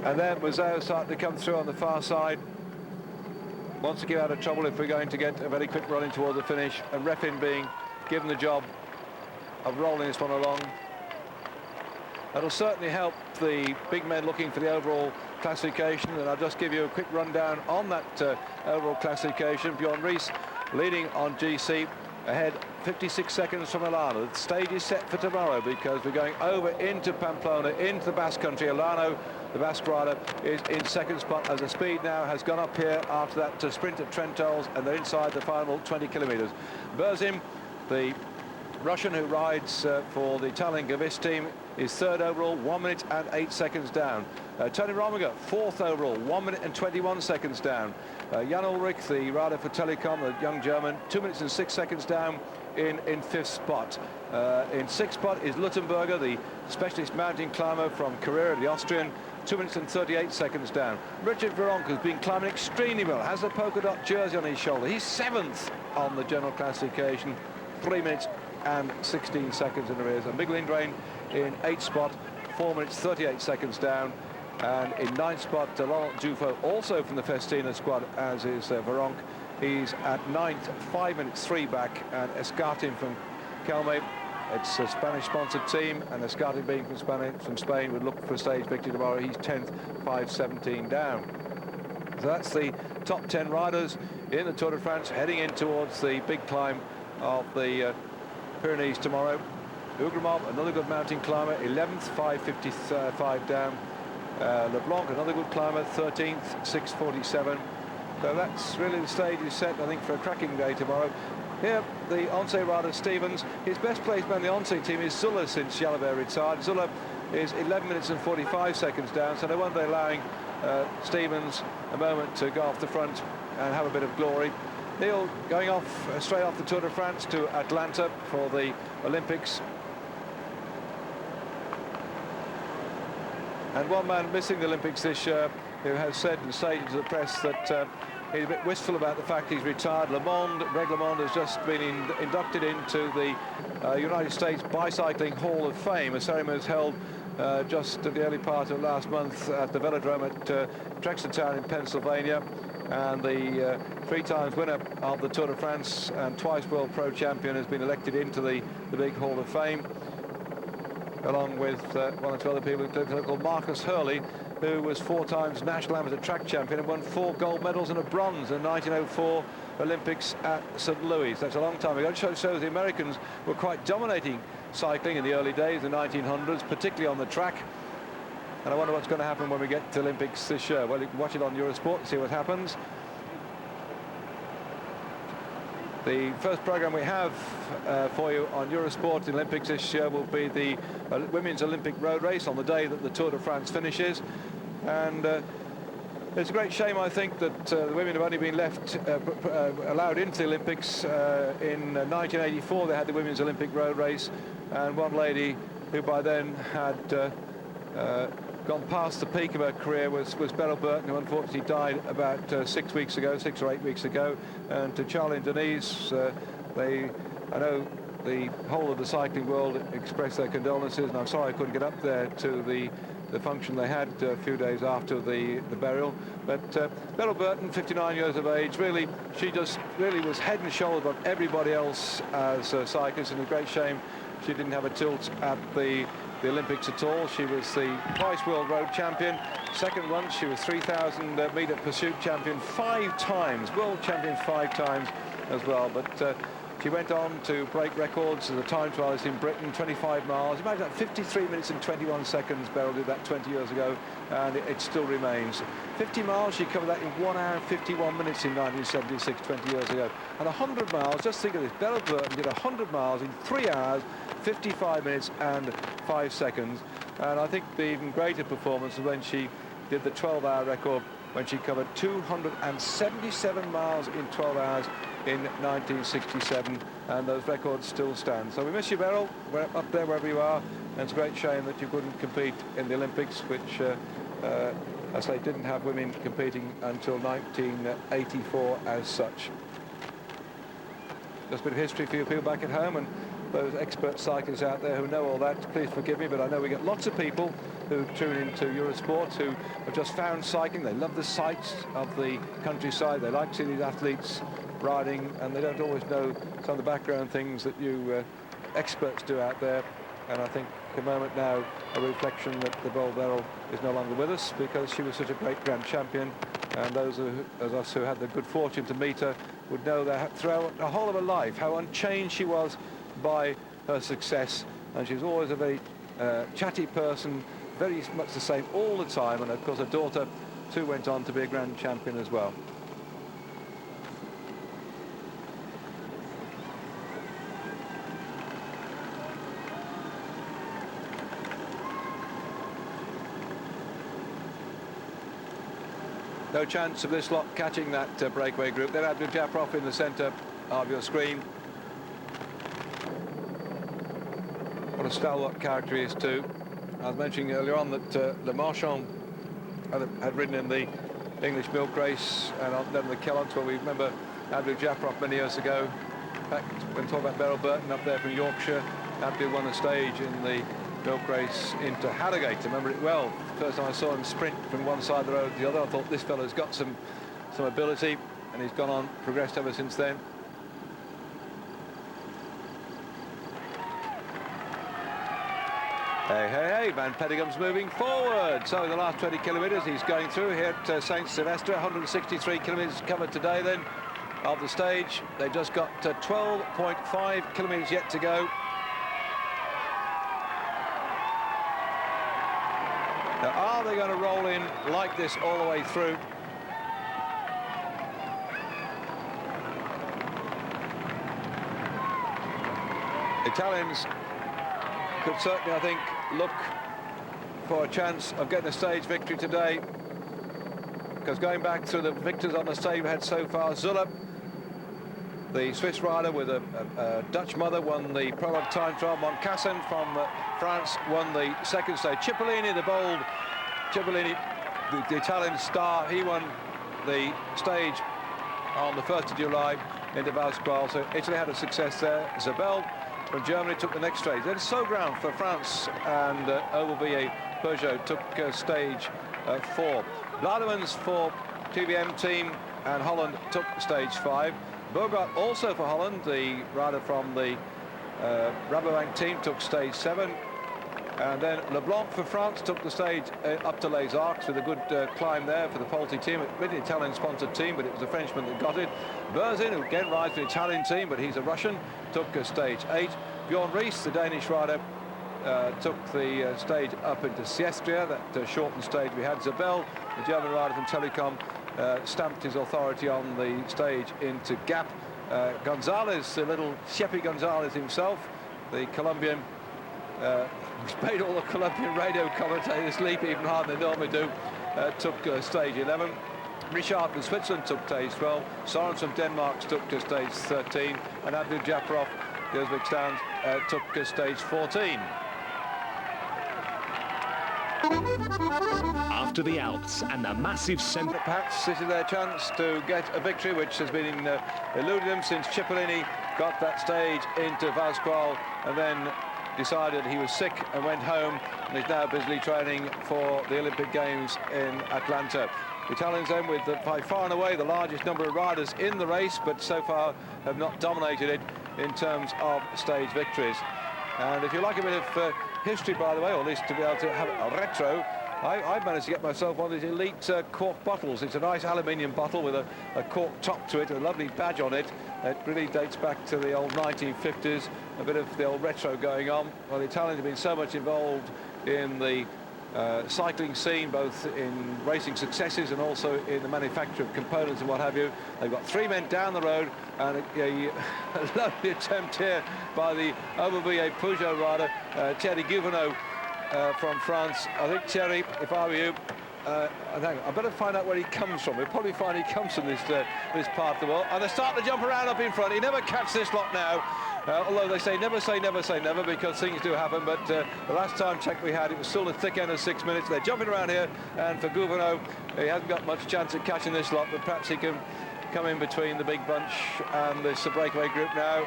And then Museo starting to come through on the far side. Wants to get out of trouble if we're going to get a very quick run in towards the finish, and Refin being given the job of rolling this one along. That'll certainly help the big men looking for the overall classification, and I'll just give you a quick rundown on that overall classification. Bjorn Ries leading on GC, ahead 56 seconds from Alano. The stage is set for tomorrow because we're going over into Pamplona, into the Basque Country. Alano The Basque rider is in second spot as the speed now has gone up here after that sprint at Trentolles, and they're inside the final 20 kilometres. Berzim, the Russian who rides for the Tallinn-Gavis team, is third overall, 1 minute and 8 seconds down. Tony Rominger, fourth overall, 1 minute and 21 seconds down. Jan Ulrich, the rider for Telekom, the young German, 2 minutes and 6 seconds down in fifth spot. In sixth spot is Luttenberger, the specialist mountain climber from Carrera, the Austrian, 2 minutes and 38 seconds down. Richard Veronk has been climbing extremely well, has a polka dot jersey on his shoulder. He's seventh on the general classification, 3 minutes and 16 seconds in arrears. And Big Lindrain in eighth spot, 4 minutes 38 seconds down. And in ninth spot, Laurent Duffield, also from the Festina squad, as is Veronk. He's at ninth, 5 minutes 3 back. And Escartin from Kelme, it's a Spanish-sponsored team, and Escartin being from Spain would look for a stage victory tomorrow. He's 10th, 5:17 down. So that's the top 10 riders in the Tour de France heading in towards the big climb of the Pyrenees tomorrow. Ugramov, another good mountain climber, 11th, 5:55 down. LeBlanc, another good climber, 13th, 6:47. So that's really the stage is set, I think, for a cracking day tomorrow. Here, the Once rider Stevens, his best placed man on the Once team is Zuller since Jalabert retired. Zuller is 11 minutes and 45 seconds down, so no wonder they're allowing Stevens a moment to go off the front and have a bit of glory. Neil going off straight off the Tour de France to Atlanta for the Olympics. And one man missing the Olympics this year who has said and stated to the press that he's a bit wistful about the fact he's retired. Greg LeMond has just been inducted into the United States Bicycling Hall of Fame. A ceremony was held just at the early part of last month at the Velodrome at Trexlertown in Pennsylvania. And the 3 times winner of the Tour de France and twice world pro champion has been elected into the big Hall of Fame, along with one or two other people, including called Marcus Hurley, who was 4 times national amateur track champion and won 4 gold medals and a bronze in the 1904 Olympics at St. Louis. That's a long time ago. It shows the Americans were quite dominating cycling in the early days, the 1900s, particularly on the track. And I wonder what's going to happen when we get to Olympics this year. Well, you can watch it on Eurosport and see what happens. The first programme we have for you on Eurosport in Olympics this year will be the Women's Olympic Road Race on the day that the Tour de France finishes. And it's a great shame, I think, that the women have only been allowed into the Olympics. In 1984, they had the Women's Olympic Road Race, and one lady who by then had gone past the peak of her career was Beryl Burton, who unfortunately died about 6 or 8 weeks ago. And to Charlie and Denise, I know the whole of the cycling world expressed their condolences, and I'm sorry I couldn't get up there to the function they had a few days after the burial. But Beryl Burton, 59 years of age, she just was head and shoulders above everybody else as a cyclist, and a great shame she didn't have a tilt at the Olympics at all. She was the twice world road champion. Second one, she was 3,000 metre pursuit champion 5 times, world champion 5 times as well. But she went on to break records as a time trialist in Britain, 25 miles. Imagine that, 53 minutes and 21 seconds. Beryl did that 20 years ago, and it still remains. 50 miles, she covered that in 1 hour and 51 minutes in 1976, 20 years ago. And 100 miles, just think of this, Beryl Burton did 100 miles in 3 hours, 55 minutes and 5 seconds. And I think the even greater performance was when she did the 12-hour record, when she covered 277 miles in 12 hours in 1967, and those records still stand. So we miss you, Beryl. We're up there wherever you are, and it's a great shame that you couldn't compete in the Olympics, which as I say, didn't have women competing until 1984 as such. Just a bit of history for you people back at home, and those expert cyclists out there who know all that, please forgive me, but I know we get lots of people who tune into Eurosport who have just found cycling. They love the sights of the countryside. They like to see these athletes riding, and they don't always know some of the background things that you experts do out there. And I think a moment now, a reflection that the bold Beryl is no longer with us, because she was such a great grand champion, and those of us who had the good fortune to meet her would know that throughout the whole of her life, how unchanged she was by her success. And she was always a very chatty person, very much the same all the time, and of course her daughter too went on to be a grand champion as well. No chance of this lot catching that breakaway group. Then Abdul-Jafarov in the centre of your screen. What a stalwart character he is too. I was mentioning earlier on that Le Marchand had ridden in the English milk race and then the Kelloggs, where we remember Abdul-Jafarov many years ago. In fact, when talking about Beryl Burton up there from Yorkshire, Abdul won a stage in the milk race into Harrogate. I remember it well. First time I saw him sprint from one side of the road to the other, I thought this fellow's got some ability, and he's gone on, progressed ever since then. Hey, Van Petegham's moving forward. So in the last 20 kilometres, he's going through here at St. Sylvester. 163 kilometres covered today then of the stage. They've just got 12.5 kilometres yet to go. Now, are they going to roll in like this all the way through? Italians could certainly, I think, look for a chance of getting a stage victory today, because going back through the victors on the stage we had so far, Zuller, the Swiss rider with a Dutch mother, won the prologue time trial. Moncassin from France won the second stage. Cipollini, the bold Cipollini, the Italian star, he won the stage on the 1st of July into Valsquale. So Italy had a success there. Zabel from Germany took the next stage. Then Saugrand for France, and Overvilliers Peugeot took stage 4. Lademans for TBM team and Holland took stage 5. Bogart also for Holland, the rider from the Rabobank team, took stage 7. And then Leblanc for France took the stage up to Les Arcs with a good climb there for the Polti team. It was an Italian-sponsored team, but it was a Frenchman that got it. Berzin, who again rides for the Italian team, but he's a Russian, took stage 8. Bjorn Ries, the Danish rider, took the stage up into Siestria, that shortened stage we had. Zabel, the German rider from Telecom, stamped his authority on the stage into Gap. Gonzalez, the little Sheppy Gonzalez himself, the Colombian, who's made all the Colombian radio commentators leap even harder than they normally do, took stage 11. Richard from Switzerland took stage 12. Sorens from Denmark took to stage 13. And Abdul-Jafarov, the Uzbekistan, took stage 14. After the Alps and the massive centre. Perhaps this is their chance to get a victory, which has been eluding them since Cipollini got that stage into Valsquale and then decided he was sick and went home, and is now busily training for the Olympic Games in Atlanta. The Italians then with by far and away the largest number of riders in the race, but so far have not dominated it in terms of stage victories. And if you like a bit of history, by the way, or at least to be able to have a retro, I managed to get myself one of these elite cork bottles. It's a nice aluminium bottle with a cork top to it, a lovely badge on it. It really dates back to the old 1950s, a bit of the old retro going on. Well, the Italians have been so much involved in the cycling scene, both in racing successes and also in the manufacture of components and what have you. They've got 3 men down the road, and a lovely attempt here by the Overvilliers Peugeot rider, Thierry Gouvenaud from France. I think Thierry, if I were you, I better find out where he comes from. We'll probably find he comes from this part of the world. And they start to jump around up in front. He never catch this lot now. Although they say never say never say never, because things do happen. But the last time check we had, it was still the thick end of 6 minutes. They're jumping around here, and for Gouvenaud, he hasn't got much chance of catching this lot, but perhaps he can come in between the big bunch and this breakaway group now.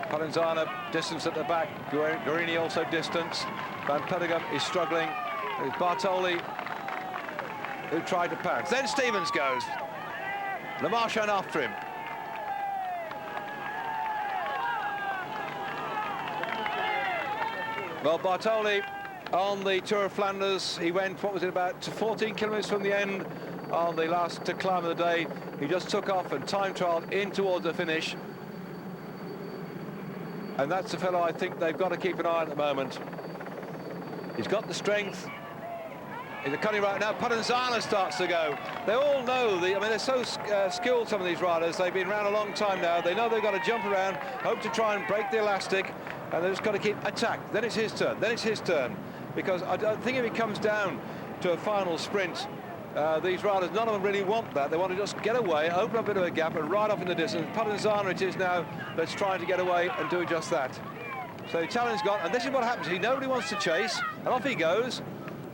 Palenzana distance at the back, Guarini also distance. Van Peteghem is struggling. It's Bartoli who tried to pounce. Then Stevens goes. Le Marchand after him. Well, Bartoli on the Tour of Flanders, he went, what was it, about 14 kilometres from the end on the last climb of the day. He just took off and time trialled in towards the finish. And that's the fellow I think they've got to keep an eye on at the moment. He's got the strength. He's a cunning rider. Now Pamplona starts to go. They all know, I mean, they're so skilled, some of these riders. They've been around a long time now. They know they've got to jump around, hope to try and break the elastic, and they've just got to keep attack. Then it's his turn. Then it's his turn. Because I don't think if it comes down to a final sprint, these riders, none of them really want that. They want to just get away, open up a bit of a gap, and ride off in the distance. Pamplona it is now that's trying to get away and do just that. So the challenge got, and this is what happens. Nobody wants to chase, and off he goes.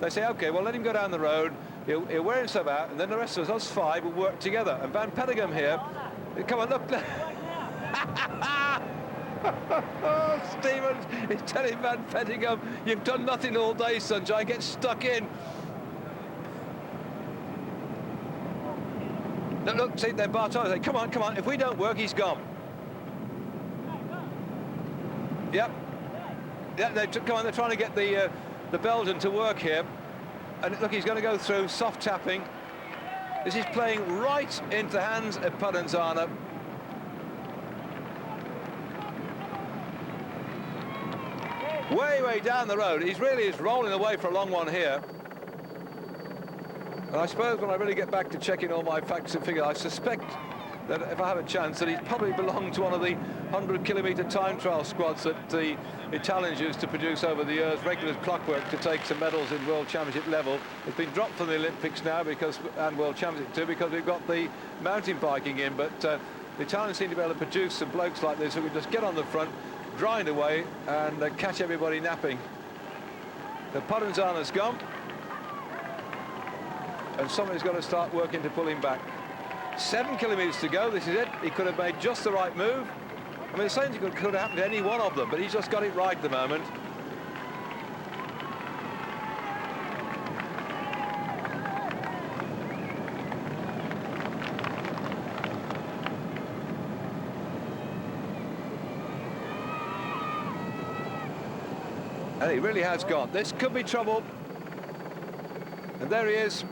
They say, OK, well, let him go down the road. He'll wear himself out, and then the rest of us 5, will work together. And Van Petegem here, come on, look. Stevens is telling Van Petegem, you've done nothing all day, sunshine, get stuck in. Look, see, they're Bartolo. Say, come on, if we don't work, he's gone. Yep. Yeah, come on, they're trying to get the Belgian to work here. And look, he's going to go through, soft tapping. This is playing right into the hands of Pamplona. Way down the road. He really is rolling away for a long one here. And I suppose when I really get back to checking all my facts and figures, I suspect that if I have a chance, that he's probably belonged to one of the 100-kilometre time trial squads that the Italians used to produce over the years, regular clockwork to take some medals in World Championship level. It's been dropped from the Olympics now and World Championship too, because we've got the mountain biking in, but the Italians seem to be able to produce some blokes like this who can just get on the front, grind away and catch everybody napping. The Pamplona''s gone, and somebody's got to start working to pull him back. 7 kilometres to go. This is it. He could have made just the right move. I mean, the same thing could have happened to any one of them, but he's just got it right at the moment. And he really has gone. This could be trouble. And there he is.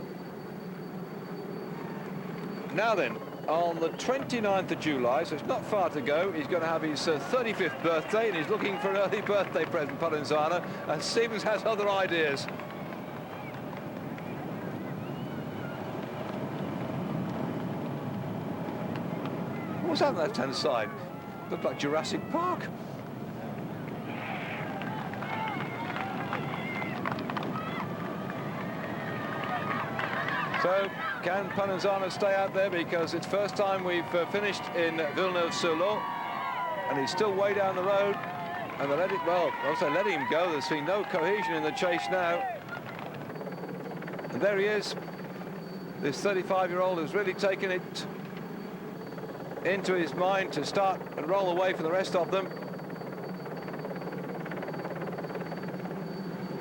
Now then, on the 29th of July, so it's not far to go, he's going to have his 35th birthday, and he's looking for an early birthday present, Pamplona, and Stevens has other ideas. What's that on the left-hand side? Looked like Jurassic Park. So, can Pamplona stay out there, because it's first time we've finished in Villeneuve-sur-Lot, and he's still way down the road, and they let it, well, also letting him go. There's been no cohesion in the chase now. And there he is. This 35-year-old has really taken it into his mind to start and roll away from the rest of them,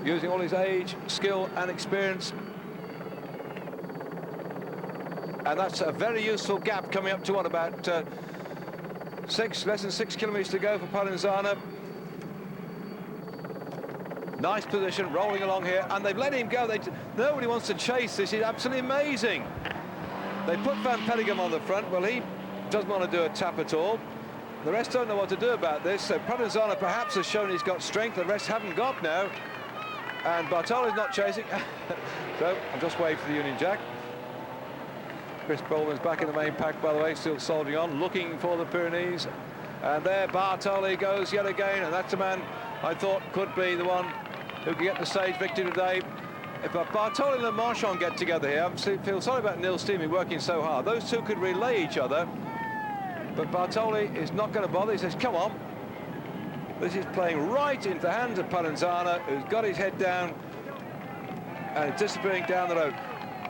using all his age, skill and experience. And that's a very useful gap coming up to what, about less than 6 kilometres to go for Pamplona. Nice position, rolling along here, and they've let him go. Nobody wants to chase this. It's absolutely amazing. They put Van Petegem on the front. Well, he doesn't want to do a tap at all. The rest don't know what to do about this. So Pamplona perhaps has shown he's got strength. The rest haven't got now. And Bartolo's not chasing. So I'll just wave for the Union Jack. Chris Baldwin's back in the main pack, by the way, still soldiering on, looking for the Pyrenees. And there Bartolo goes yet again, and that's a man I thought could be the one who could get the stage victory today. If Bartolo and Le Marchand get together here, I feel sorry about Neil Steamy working so hard. Those two could relay each other, but Bartolo is not going to bother. He says, come on. This is playing right into the hands of Pamplona, who's got his head down and is disappearing down the road.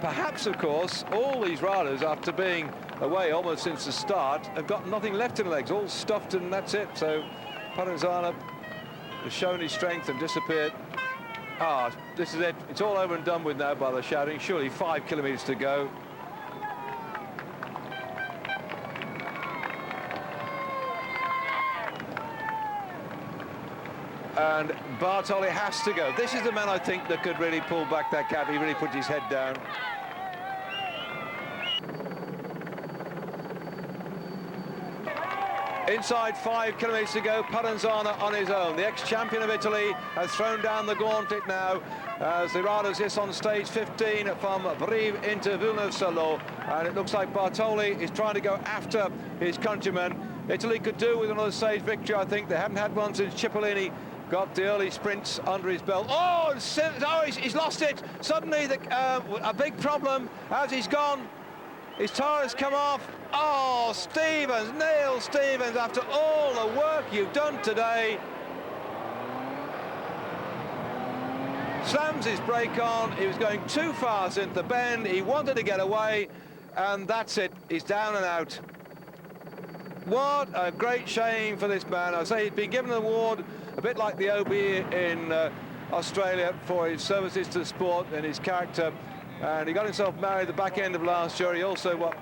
Perhaps, of course, all these riders, after being away almost since the start, have got nothing left in the legs, all stuffed, and that's it. So Pamplona has shown his strength and disappeared. Ah, this is it. It's all over and done with now by the shouting. Surely 5 kilometres to go. And Bartolo has to go. This is the man, I think, that could really pull back that cap. He really put his head down. Inside 5 kilometres to go, Provenzano on his own. The ex-champion of Italy has thrown down the gauntlet now as the riders is on stage 15 from Brive into Villeneuve-sur-Lot, and it looks like Bartoli is trying to go after his countryman. Italy could do with another stage victory, I think. They haven't had one since Cipollini got the early sprints under his belt. Oh, he's lost it. Suddenly a big problem as he's gone. His tyre has come off. Oh, Stevens, Neil Stevens, after all the work you've done today, slams his brake on. He was going too fast into the bend. He wanted to get away, and that's it. He's down and out. What a great shame for this man. I say he'd been given an award, a bit like the OB in Australia, for his services to the sport and his character. And he got himself married at the back end of last year. He also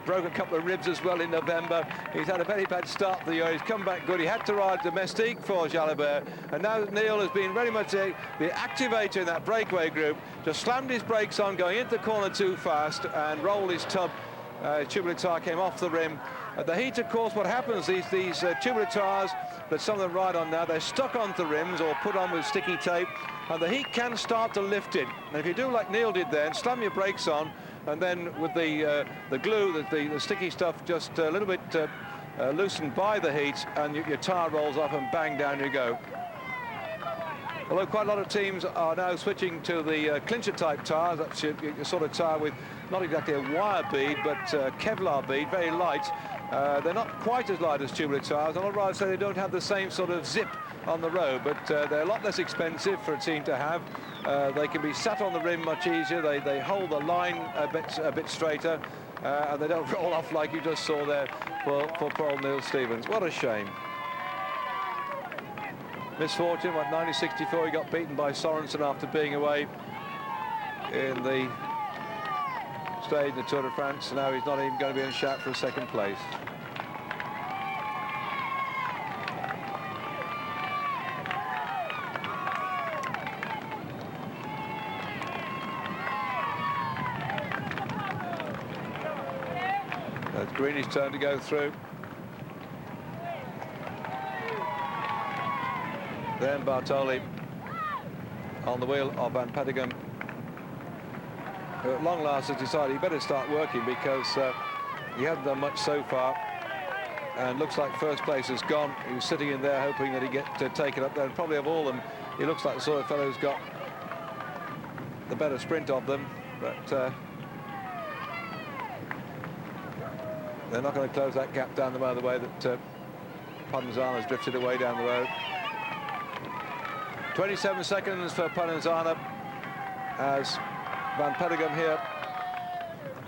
broke a couple of ribs as well in November. He's had a very bad start to the year. He's come back good. He had to ride domestique for Jalabert, and now Neil has been very much the activator in that breakaway group. Just slammed his brakes on going into the corner too fast and rolled his tub. Tubular tyre came off the rim. At the heat, of course, what happens, these tubular tyres that some of them ride on now, they're stuck onto the rims or put on with sticky tape, and the heat can start to lift it. And if you do like Neil did there and slam your brakes on, and then with the glue, the sticky stuff just a little bit loosened by the heat, and your tyre rolls off and bang, down you go. Although quite a lot of teams are now switching to the clincher type tyres. That's your sort of tyre with not exactly a wire bead, but Kevlar bead, very light. They're not quite as light as tubular tyres. A lot of riders say they don't have the same sort of zip on the road, but they're a lot less expensive for a team to have. They can be sat on the rim much easier. They hold the line a bit straighter, and they don't roll off like you just saw there for poor old Neil Stevens. What a shame. Misfortune. 1964 he got beaten by Sorensen after being away in the stage in the Tour de France. Now he's not even going to be in shout for a second place. It's Greeny's turn to go through. Then Bartoli on the wheel of Van Petegem, who at long last has decided he better start working because he hasn't done much so far, and looks like first place is gone. He was sitting in there hoping that he'd get taken up there, and probably of all of them, he looks like the sort of fellow who's got the better sprint of them, but they're not going to close that gap down the motorway that Provenzano has drifted away down the road. 27 seconds for Provenzano as Van Petegem here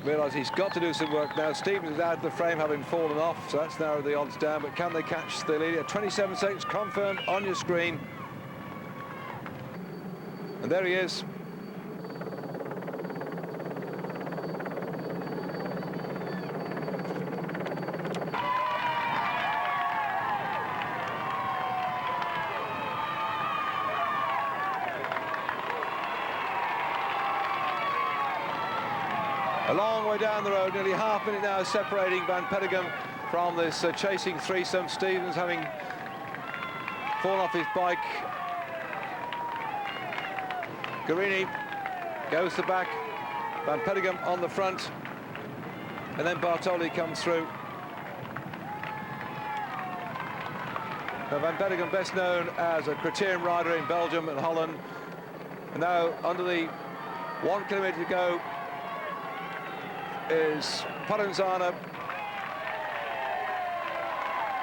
realises he's got to do some work now. Stevens is out of the frame, having fallen off, so that's narrowed the odds down, but can they catch the leader? 27 seconds confirmed on your screen, and there he is. A long way down the road, nearly half minute now separating Van Petegem from this chasing threesome. Stevens having fallen off his bike. Guarini goes to back, Van Petegem on the front, and then Bartoli comes through. Now, Van Petegem, best known as a criterium rider in Belgium and Holland, and now under the 1 kilometre to go is Provenzano.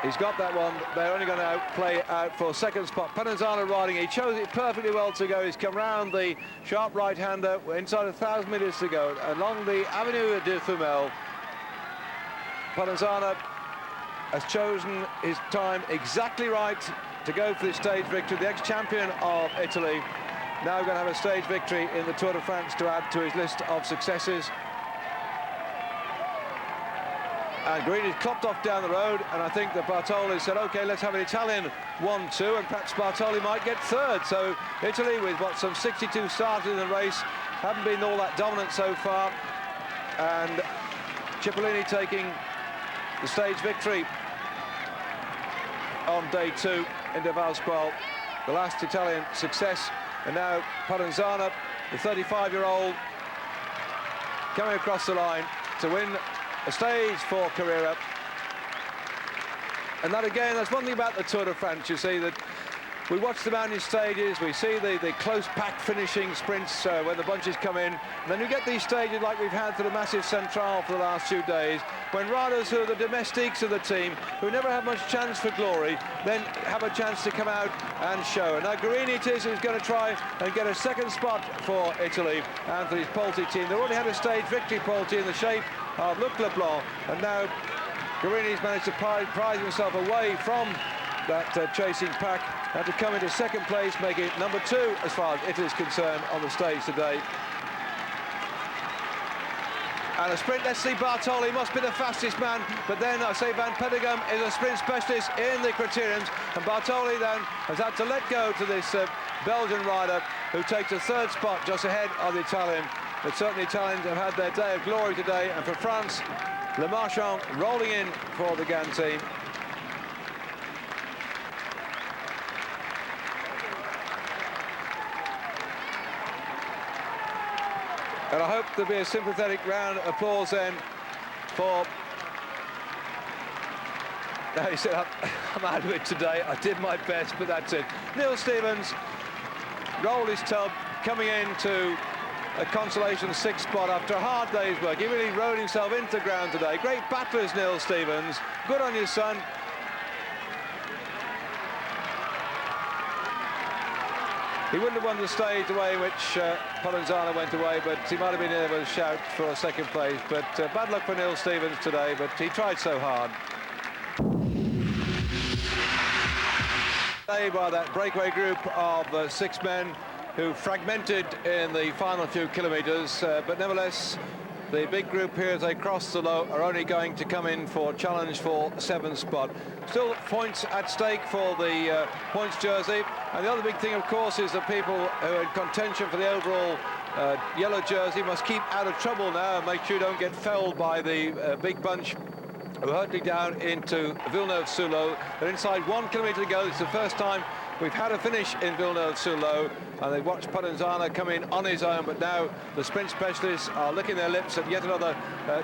He's got that one. They're only going to play out for second spot. Provenzano riding. He chose it perfectly well to go. He's come round the sharp right-hander inside 1,000 metres to go along the Avenue de Femelle. Provenzano has chosen his time exactly right to go for this stage victory. The ex-champion of Italy now going to have a stage victory in the Tour de France to add to his list of successes. And Green is clopped off down the road, and I think that Bartoli said, OK, let's have an Italian 1-2, and perhaps Bartoli might get third. So Italy, with what, some 62 starters in the race, haven't been all that dominant so far. And Cipollini taking the stage victory on day 2 in the Valspal, the last Italian success, and now Provenzano, the 35-year-old, coming across the line to win a stage for Carrera. And that again, that's one thing about the Tour de France, you see, that we watch the mountain stages, we see the close packed finishing sprints when the bunches come in, and then you get these stages like we've had for the Massif Central for the last few days, when riders who are the domestiques of the team, who never have much chance for glory, then have a chance to come out and show. And now Guerini it is who's going to try and get a second spot for Italy and for his Polti team. They already had a stage victory, Polti, in the shape of Luc Leblanc, and now Guerini's managed to prize himself away from that chasing pack and to come into second place, making it number 2 as far as Italy is concerned on the stage today. And a sprint, let's see, Bartoli must be the fastest man, but then I say Van Petegem is a sprint specialist in the criteriums, and Bartoli then has had to let go to this Belgian rider who takes a 3rd spot just ahead of the Italian. But certainly Italians have had their day of glory today, and for France, Le Marchand rolling in for the Gan team. And I hope there'll be a sympathetic round of applause then for... No, he said, I'm out of it today. I did my best, but that's it. Neil Stevens rolled his tub, coming into a consolation 6th spot after a hard day's work. He really rode himself into the ground today. Great battlers, Neil Stevens. Good on you, son. He wouldn't have won the stage the way in which Provenzano went away, but he might have been able to shout for a 2nd place. But bad luck for Neil Stevens today, but he tried so hard. By that breakaway group of 6 men who fragmented in the final few kilometres, but nevertheless, the big group here as they cross the Lot are only going to come in for challenge for 7th spot. Still points at stake for the points jersey, and the other big thing, of course, is that people who are in contention for the overall yellow jersey must keep out of trouble now and make sure you don't get felled by the big bunch who are hurtling down into Villeneuve-sur-Lot. They're inside 1 kilometre to go. It's the first time we've had a finish in Villeneuve-sur-Lot, and they watched Provenzano come in on his own, but now the sprint specialists are licking their lips at yet another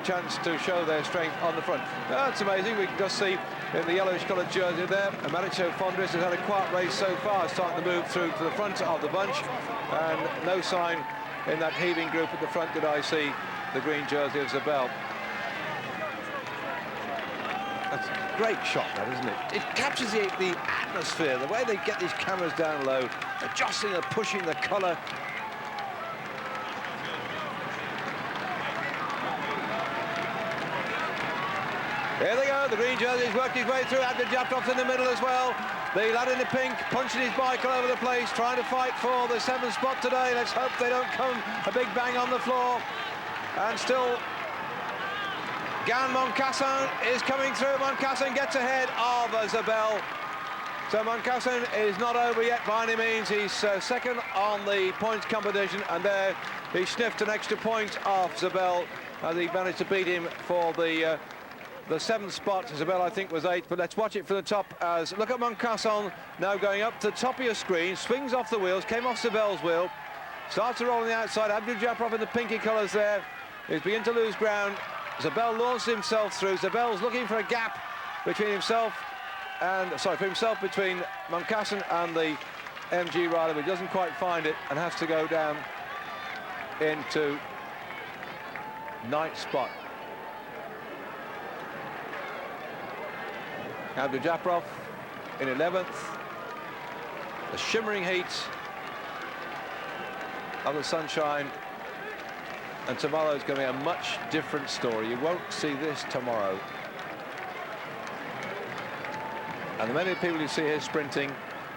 chance to show their strength on the front. That's amazing. We can just see in the yellowish-coloured jersey there, Maricho Fondris has had a quiet race so far, starting to move through to the front of the bunch, and no sign in that heaving group at the front did I see the green jersey of Zabel. That's a great shot, that, isn't it? It captures the atmosphere, the way they get these cameras down low, adjusting and pushing the colour. Here they go, the green jersey's worked his way through. Abdul-Jabtov's in the middle as well. The lad in the pink punching his bike all over the place, trying to fight for the 7th spot today. Let's hope they don't come a big bang on the floor. And still, Gan Moncassin is coming through. Moncassin gets ahead of Zabel. So Moncassin is not over yet by any means. He's 2nd on the points competition, and there he sniffed an extra point off Zabel as he managed to beat him for the 7th spot. Zabel, I think, was 8th, but let's watch it from the top as look at Moncassin now going up to the top of your screen, swings off the wheels, came off Zabel's wheel, starts to roll on the outside. Abdul-Jabbar in the pinky colours there. He's beginning to lose ground. Zabel launched himself through. Zabel's looking for a gap between himself and, between Moncassin and the MG rider, but he doesn't quite find it and has to go down into 9th spot. Abdul-Jabbar in 11th. The shimmering heat of the sunshine. And tomorrow is going to be a much different story. You won't see this tomorrow. And the many people you see here sprinting,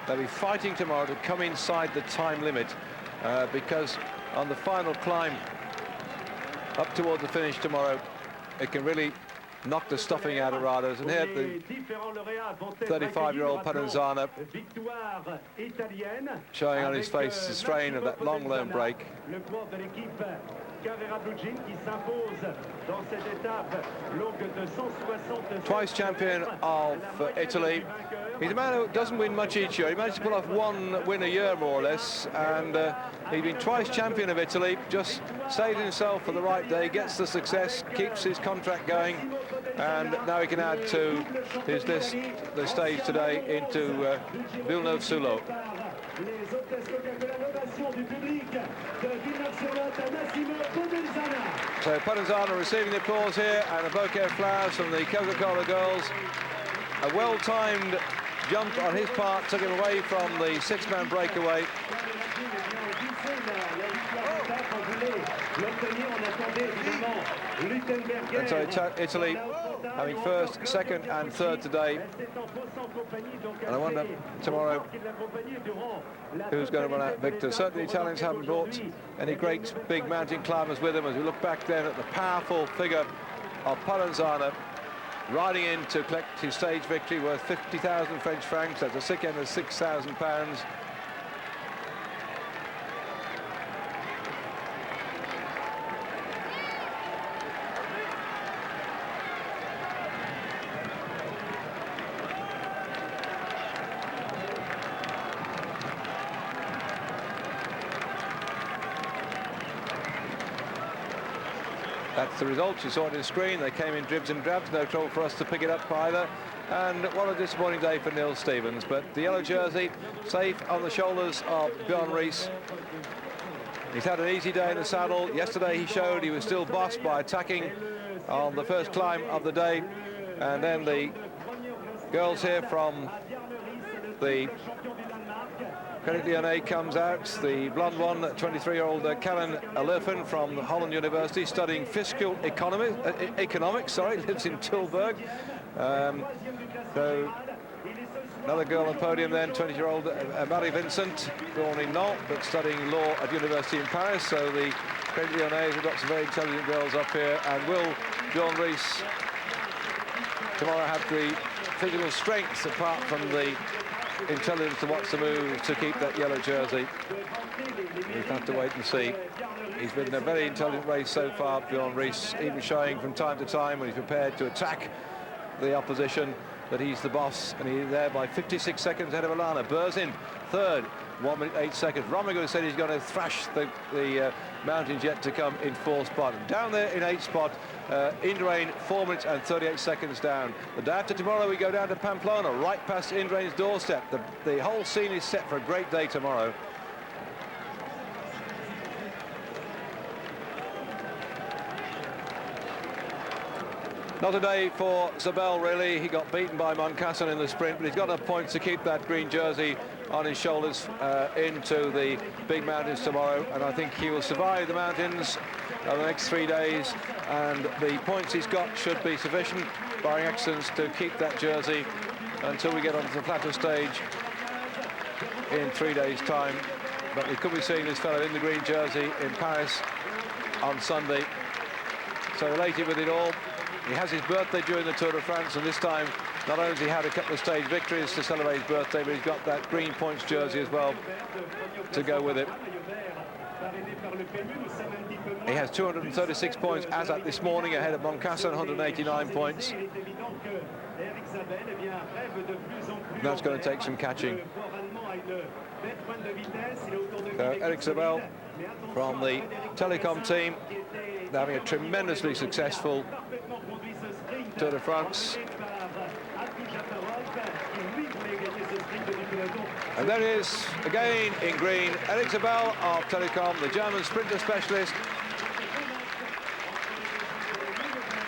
they'll be fighting tomorrow to come inside the time limit because on the final climb up towards the finish tomorrow, it can really knock the stuffing out of riders. And here the 35-year-old Provenzano showing on his face the strain of that long, lone break. Twice champion of Italy. He's a man who doesn't win much each year. He managed to pull off one win a year, more or less, and he's been twice champion of Italy. Just saved himself for the right day, gets the success, keeps his contract going, and now he can add to his list, the stage today, into Villeneuve-sur-Lot. So Palaiseau receiving the applause here, and a bouquet of flowers from the Coca-Cola girls. A well-timed jump on his part took him away from the six-man breakaway. And so Italy having first, second and third today. And I wonder tomorrow who's going to run out victor. Certainly the Italians haven't brought any great big mountain climbers with them, as we look back then at the powerful figure of Palaiseau riding in to collect his stage victory worth 50,000 French francs. That's a sick end of £6,000. That's the result. You saw it on the screen. They came in dribs and drabs. No trouble for us to pick it up either. And what a disappointing day for Neil Stevens. But the yellow jersey safe on the shoulders of Bjorn Ries. He's had an easy day in the saddle. Yesterday he showed he was still boss by attacking on the first climb of the day. And then the girls here from the Credit Lyonnais comes out, the blonde one, 23-year-old Karen Lerfen from Holland University, studying fiscal economics, lives in Tilburg. So another girl on the podium then, 20-year-old Marie Vincent, born in Nantes, but studying law at university in Paris. So the Credit Lyonnais have got some very intelligent girls up here. And will Bjorn Ries tomorrow have the physical strength, apart from the intelligence to watch the move, to keep that yellow jersey? We have to wait and see. He's been in a very intelligent race so far, Bjorn Ries, even showing from time to time when he's prepared to attack the opposition that he's the boss, and he's there by 56 seconds ahead of Alana. Berzin third, 1 minute 8 seconds. Romigo said he's going to thrash the mountains yet to come in fourth spot. And down there in eighth spot, Indurain, 4 minutes and 38 seconds down. The day after tomorrow we go down to Pamplona, right past Indurain's doorstep. The whole scene is set for a great day tomorrow. Not a day for Zabel, really. He got beaten by Moncassin in the sprint, but he's got enough points to keep that green jersey on his shoulders into the big mountains tomorrow. And I think he will survive the mountains over the next 3 days. And the points he's got should be sufficient, barring accidents, to keep that jersey until we get onto the flatter stage in 3 days' time. But we could be seeing this fellow in the green jersey in Paris on Sunday. So elated with it all. He has his birthday during the Tour de France, and this time not only has he had a couple of stage victories to celebrate his birthday, but he's got that green points jersey as well to go with it. He has 236 points as at this morning, ahead of Moncassin, 189 points. And that's going to take some catching. So Eric Zabel from the Telecom team, they're having a tremendously successful Tour de France. And there he is again in green, Eric Zabel of Telecom, the German sprinter specialist,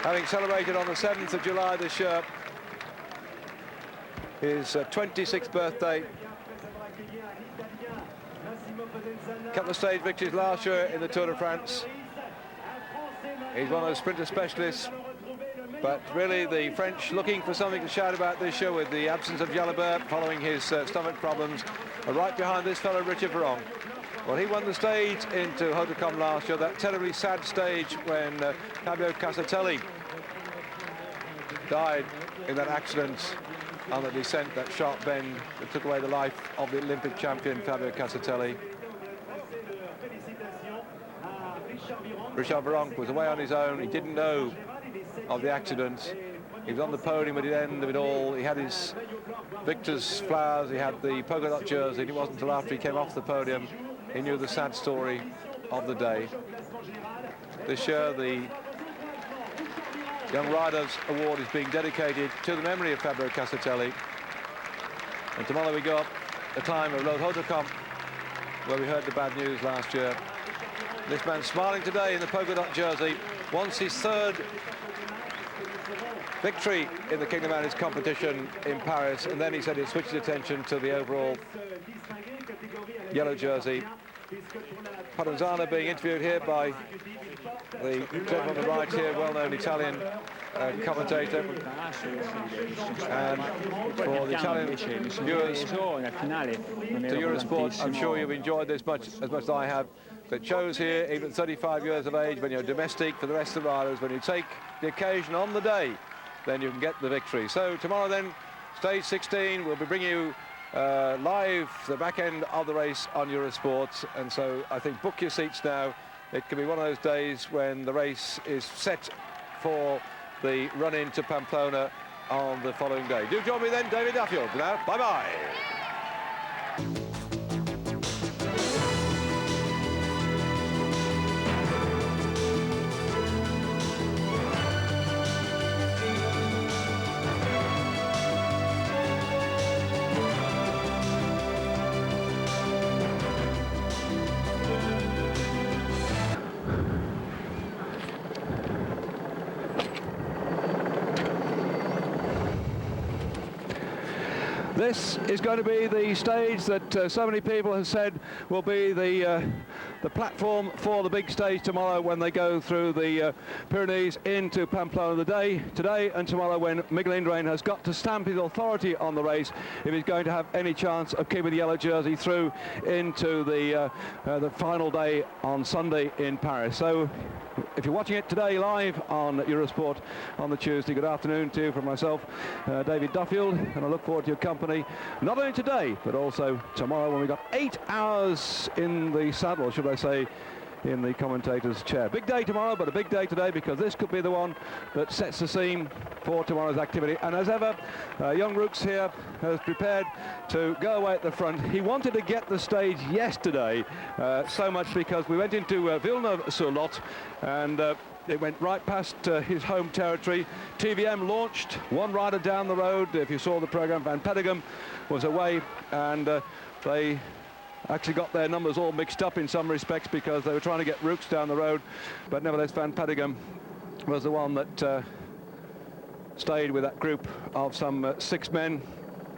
having celebrated on the 7th of July this year his 26th birthday. A couple of stage victories last year in the Tour de France. He's one of those sprinter specialists, but really the French looking for something to shout about this year with the absence of Jalabert following his stomach problems. Right behind this fellow, Richard Veron. Well, he won the stage into Hautacam last year, that terribly sad stage when Fabio Casatelli died in that accident on the descent, that sharp bend that took away the life of the Olympic champion Fabio Casatelli. Richard Virenque was away on his own. He didn't know of the accident. He was on the podium at the end of it all. He had his victor's flowers, he had the polka dot jersey, and it wasn't until after he came off the podium he knew the sad story of the day. This year the Young Riders Award is being dedicated to the memory of Fabio Casatelli. And tomorrow we go up the climb of Hautacam, where we heard the bad news last year. This man smiling today in the polka dot jersey, wants his third victory in the Kingdom Mountains competition in Paris, and then he said he'd switch his attention to the overall yellow jersey. Parenzano being interviewed here by the gentleman on the right here, well-known Italian commentator. And for the Italian viewers to Eurosport, I'm sure you've enjoyed this as much as I have. It shows here, even at 35 years of age, when you're domestic for the rest of the riders, when you take the occasion on the day, then you can get the victory. So tomorrow then, stage 16, we'll be bringing you live the back end of the race on Eurosport. And so I think book your seats now. It can be one of those days when the race is set for the run-in to Pamplona on the following day. Do join me then, David Duffield. Now, bye-bye. This is going to be the stage that so many people have said will be the platform for the big stage tomorrow when they go through the Pyrenees into Pamplona. The day today and tomorrow when Miguel Indurain has got to stamp his authority on the race if he's going to have any chance of keeping the yellow jersey through into the final day on Sunday in Paris. So if you're watching it today live on Eurosport on the Tuesday, good afternoon to you from myself, David Duffield, and I look forward to your company not only today but also tomorrow when we've got 8 hours in the saddle, should I say, in the commentator's chair. Big day tomorrow, but a big day today because this could be the one that sets the scene for tomorrow's activity. And as ever, young Rooks here has prepared to go away at the front. He wanted to get the stage yesterday, so much because we went into Villeneuve-sur-Lot and it went right past his home territory. TVM launched, one rider down the road. If you saw the programme, Van Petegem was away, and they actually got their numbers all mixed up in some respects because they were trying to get Rooks down the road. But nevertheless, Van Petegem was the one that stayed with that group of some 6 men,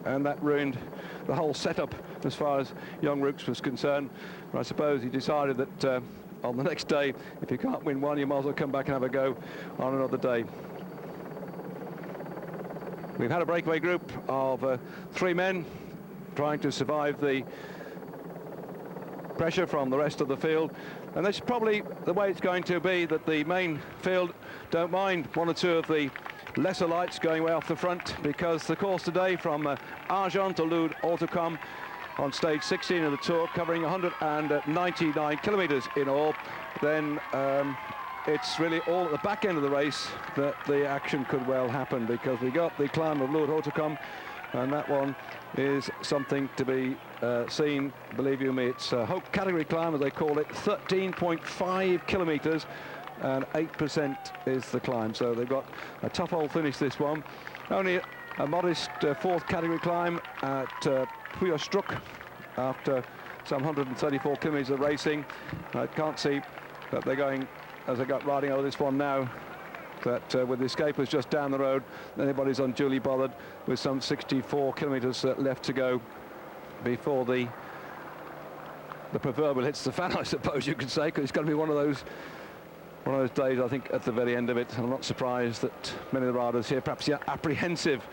and that ruined the whole setup as far as young Rooks was concerned. But I suppose he decided that on the next day, if you can't win one, you might as well come back and have a go on another day. We've had a breakaway group of 3 men trying to survive the pressure from the rest of the field, and that's probably the way it's going to be, that the main field don't mind 1 or 2 of the lesser lights going way off the front, because the course today from Agen to Hautacam on stage 16 of the tour, covering 199 kilometers in all, then it's really all at the back end of the race that the action could well happen, because we got the climb of Hautacam, and that one is something to be seen, believe you me. It's a Hope category climb, as they call it, 13.5 kilometers, and 8% is the climb. So they've got a tough old finish, this one. Only a modest 4th category climb at Puy-en-Velay after some 134 kilometers of racing. I can't see that they're going, as they got riding over this one now, that with the escapers just down the road, anybody's unduly bothered with some 64 kilometers left to go before the proverbial hits the fan, I suppose you could say, because it's going to be one of those days, I think, at the very end of it. I'm not surprised that many of the riders here perhaps apprehensive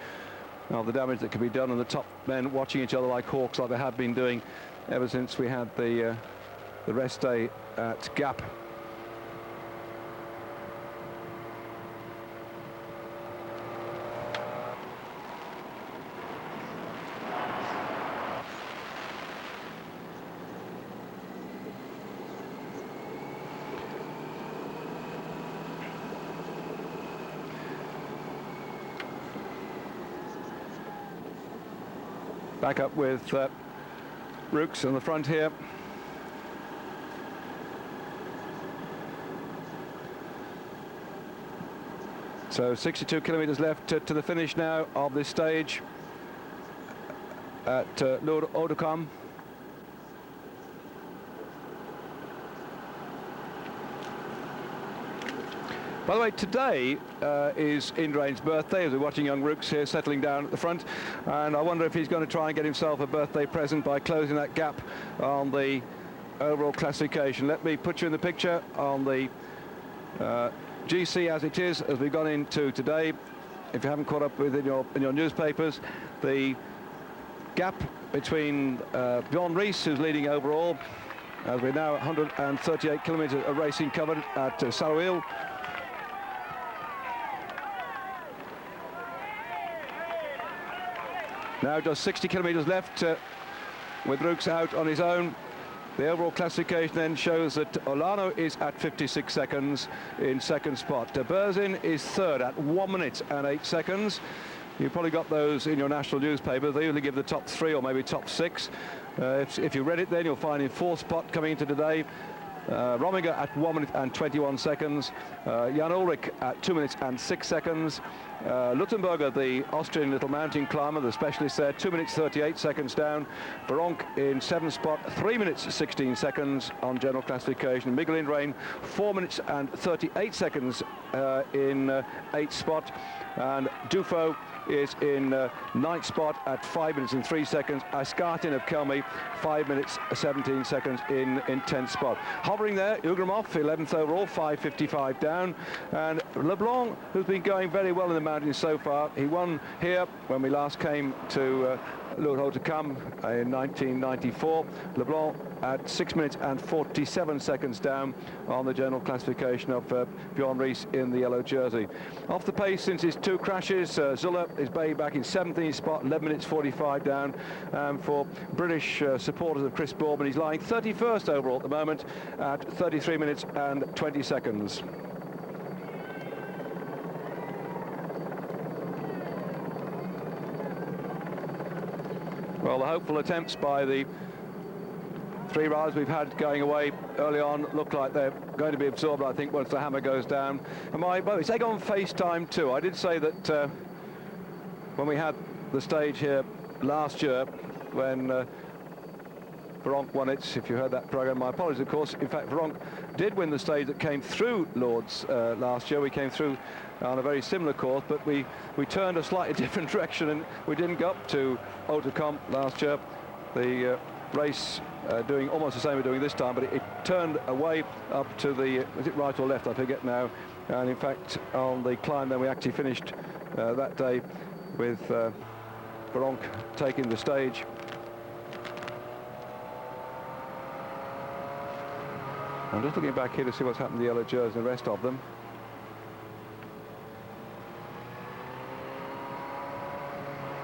of the damage that could be done, and the top men watching each other like hawks, like they have been doing ever since we had the rest day at Gap. back up with Roux on the front here. So 62 kilometres left to the finish now of this stage at Hautacam. By the way, today is Indrain's birthday, as we're watching young Roux here settling down at the front, and I wonder if he's going to try and get himself a birthday present by closing that gap on the overall classification. Let me put you in the picture on the GC as it is, as we've gone into today. If you haven't caught up with in your newspapers, the gap between Bjorn Ries, who's leading overall, as we're now 138 kilometres of racing covered at Saint-Émilion. Now just 60 kilometres left with Roux out on his own. The overall classification then shows that Olano is at 56 seconds in second spot. Berzin is third at 1 minute and 8 seconds. You've probably got those in your national newspaper. They usually give the top 3 or maybe top 6. If you read it then, you'll find in fourth spot coming into today, Rominger at 1 minute and 21 seconds. Jan Ulrich at 2 minutes and 6 seconds. Luttenberger, the Austrian little mountain climber, the specialist there, 2 minutes 38 seconds down. Veronk in 7th spot, 3 minutes 16 seconds on general classification. Miguel Indurain, 4 minutes and 38 seconds in 8th spot. And Duffield is in 9th spot at 5 minutes and 3 seconds. Askartin of Kelmy, 5 minutes 17 seconds in 10th spot. Hovering there, Ugramov, 11th overall, 5:55 down. And Leblanc, who's been going very well in the mountains so far, he won here when we last came to Hautacam in 1994. Leblanc at 6 minutes and 47 seconds down on the general classification of Bjorn Ries in the yellow jersey. Off the pace since his 2 crashes, Zuller is back in 17th spot, 11 minutes 45 down. For British supporters of Chris Bourman, he's lying 31st overall at the moment at 33 minutes and 20 seconds. Well, the hopeful attempts by the 3 riders we've had going away early on look like they're going to be absorbed, I think, once the hammer goes down. And it's Agen FaceTime too. I did say that when we had the stage here last year, when Veronk won it, if you heard that programme, my apologies, of course. In fact, Veronk did win the stage that came through Lords last year. We came through on a very similar course, but we turned a slightly different direction, and we didn't go up to Hautacam last year. The race doing almost the same we're doing this time, but it turned away up to the, was it right or left, I forget now. And in fact, on the climb then we actually finished that day with Veronk taking the stage. I'm just looking back here to see what's happened to the yellow jersey and the rest of them.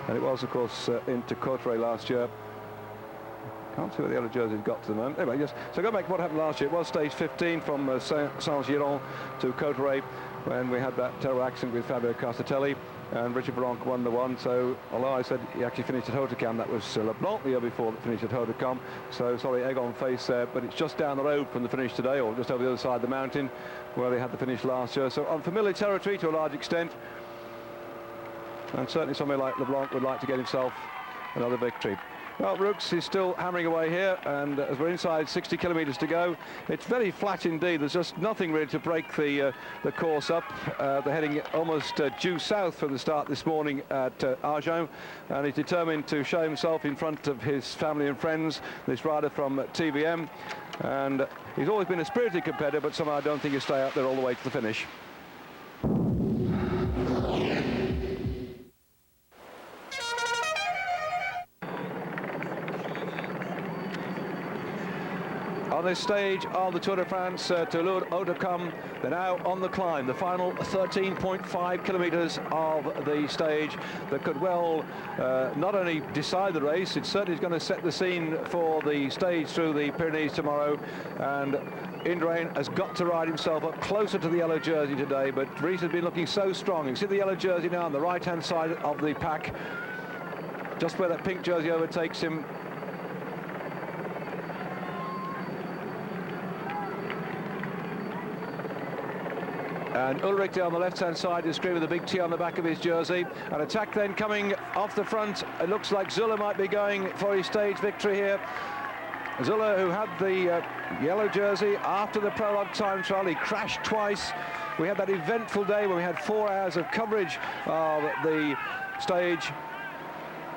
And it was, of course, into Cotteret last year. Can't see where the yellow jersey's got to the moment. Anyway, yes. So go back to what happened last year. It was stage 15 from Saint-Giron to Cotteret when we had that terrible accident with Fabio Castatelli, and Richard Veronk won the one. So although I said he actually finished at Hautacam, that was Leblanc the year before that finished at Hautacam. So sorry, egg on face there, but it's just down the road from the finish today, or just over the other side of the mountain where they had the finish last year. So on familiar territory to a large extent, and certainly somebody like Leblanc would like to get himself another victory. Well, Roux is still hammering away here, and as we're inside 60 kilometres to go, it's very flat indeed. There's just nothing really to break the course up. They're heading almost due south from the start this morning at Agen, and he's determined to show himself in front of his family and friends, this rider from TVM. And he's always been a spirited competitor, but somehow I don't think he'll stay up there all the way to the finish. On this stage of the Tour de France to Hautacam, they're now on the climb, the final 13.5 kilometres of the stage that could well not only decide the race, it certainly is going to set the scene for the stage through the Pyrenees tomorrow. And Indurain has got to ride himself up closer to the yellow jersey today, but Ries has been looking so strong. You can see the yellow jersey now on the right-hand side of the pack. just where that pink jersey overtakes him. And Ulrich on the left-hand side is screaming with the big T on the back of his jersey. An attack then coming off the front. It looks like Zuller might be going for his stage victory here. Zuller, who had the yellow jersey after the prologue time trial, he crashed twice. We had that eventful day when we had 4 hours of coverage of the stage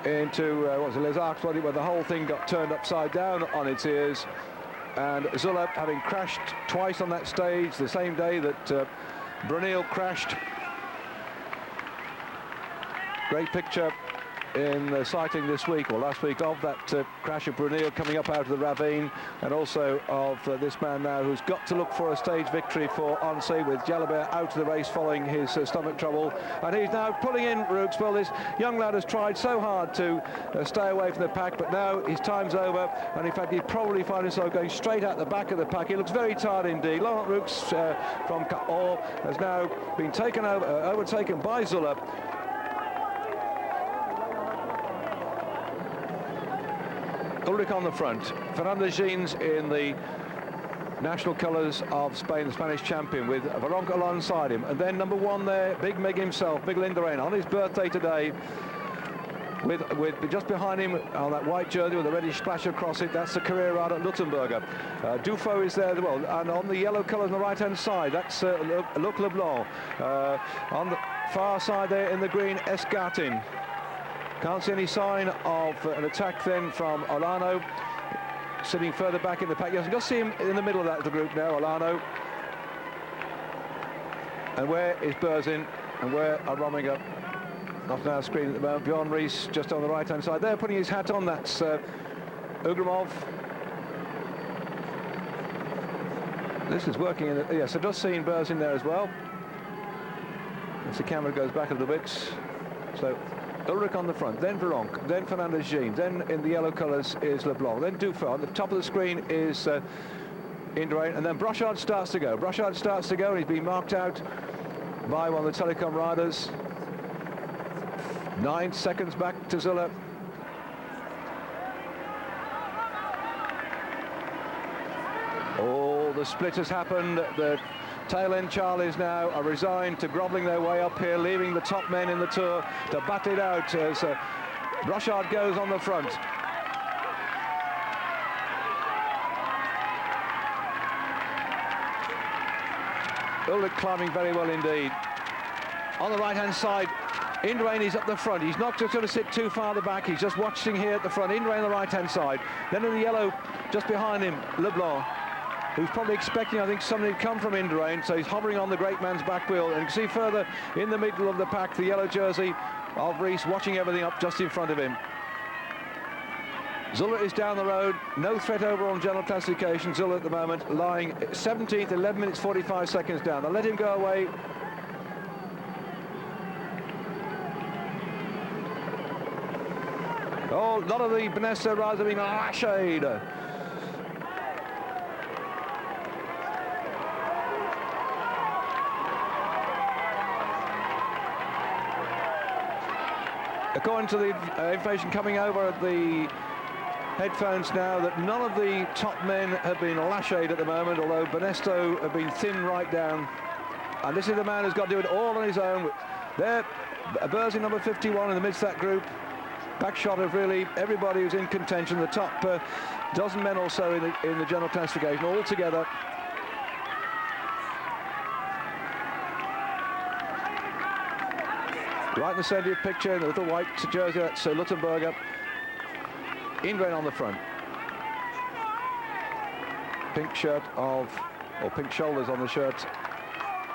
into what was it, Les Arcs, where the whole thing got turned upside down on its ears. And Zuller, having crashed twice on that stage the same day that Brunel crashed. Great picture in the sighting this week, or last week, of that crash of Brunel coming up out of the ravine, and also of this man now who's got to look for a stage victory for Hendaye, with Jalabert out of the race following his stomach trouble. And he's now pulling in Rooks. Well, this young lad has tried so hard to stay away from the pack, but now his time's over, and in fact he'd probably find himself going straight out the back of the pack. He looks very tired indeed. Laurent Rooks from Cahors has now been taken over, overtaken by Zuller. Ulrich on the front, Fernando Gines in the national colours of Spain, the Spanish champion, with Veronk alongside him. And then number 1 there, Big Mig himself, Big Linderain, on his birthday today, with just behind him on that white jersey with a reddish splash across it. That's the career ride at Luttenberger. Duffield is there as well, and on the yellow colours on the right-hand side, that's Luc Leblanc. On the far side there in the green, Escartin. Can't see any sign of an attack then from Olano, sitting further back in the pack. Yes, just see him in the middle of that group now, Olano. And where is Berzin? And where are Rominger? Off now screen at the moment. Bjorn Ries just on the right-hand side there, putting his hat on. That's Ugramov. This is working in the, yes, I've just seen Berzin there as well. As the camera goes back a little bit. So Ulrich on the front, then Veronk, then Fernando Gines, then in the yellow colours is Leblanc, then Duffield. On the top of the screen is Indurain, and then Brochard starts to go. Brochard starts to go, and he's been marked out by one of the Telecom riders. 9 seconds back to Zuller. Oh, the split has happened. The tail-end Charlies now are resigned to grovelling their way up here, leaving the top men in the Tour to battle it out as Brochard goes on the front. Ulrich climbing very well indeed. On the right-hand side, Indurain is up the front. He's not just going to sit too far at the back. He's just watching here at the front. Indurain on the right-hand side. Then in the yellow, just behind him, Leblanc, who's probably expecting, I think, somebody to come from Indurain, so he's hovering on the great man's back wheel. And you can see further in the middle of the pack, the yellow jersey of Ries watching everything up just in front of him. Zuller is down the road, no threat over on general classification. Zuller at the moment lying 17th, 11 minutes 45 seconds down. They'll let him go away. Oh, a lot of the Benesto riders have been lashed. According to the information coming over at the headphones now, that none of the top men have been lashed at the moment, although Benesto have been thinned right down. And this is the man who's got to do it all on his own. There, Berzin number 51 in the midst of that group. Back shot of really everybody who's in contention. The top dozen men or so in the general classification all together. Right in the centre of the picture, the little white jersey, that's Luttenberger. Indurain on the front. Pink shirt of, or pink shoulders on the shirt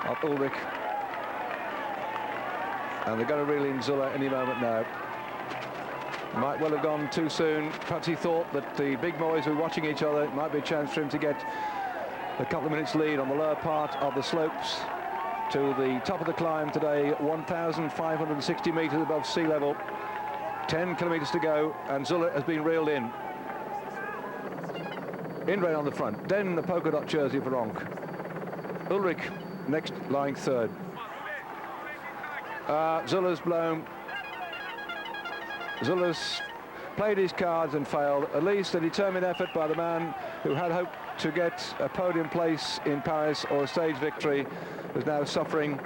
of Ulrich. And they're going to reel in Zuller any moment now. Might well have gone too soon. Perhaps he thought that the big boys were watching each other. It might be a chance for him to get a couple of minutes lead on the lower part of the slopes to the top of the climb today, 1,560 metres above sea level. 10 kilometres to go, and Zuller has been reeled in. Indurain on the front, then the polka dot jersey for Veronk. Ulrich next, lying third. Zuller's blown. Zuller's played his cards and failed. At least a determined effort by the man who had hoped to get a podium place in Paris or a stage victory is now suffering.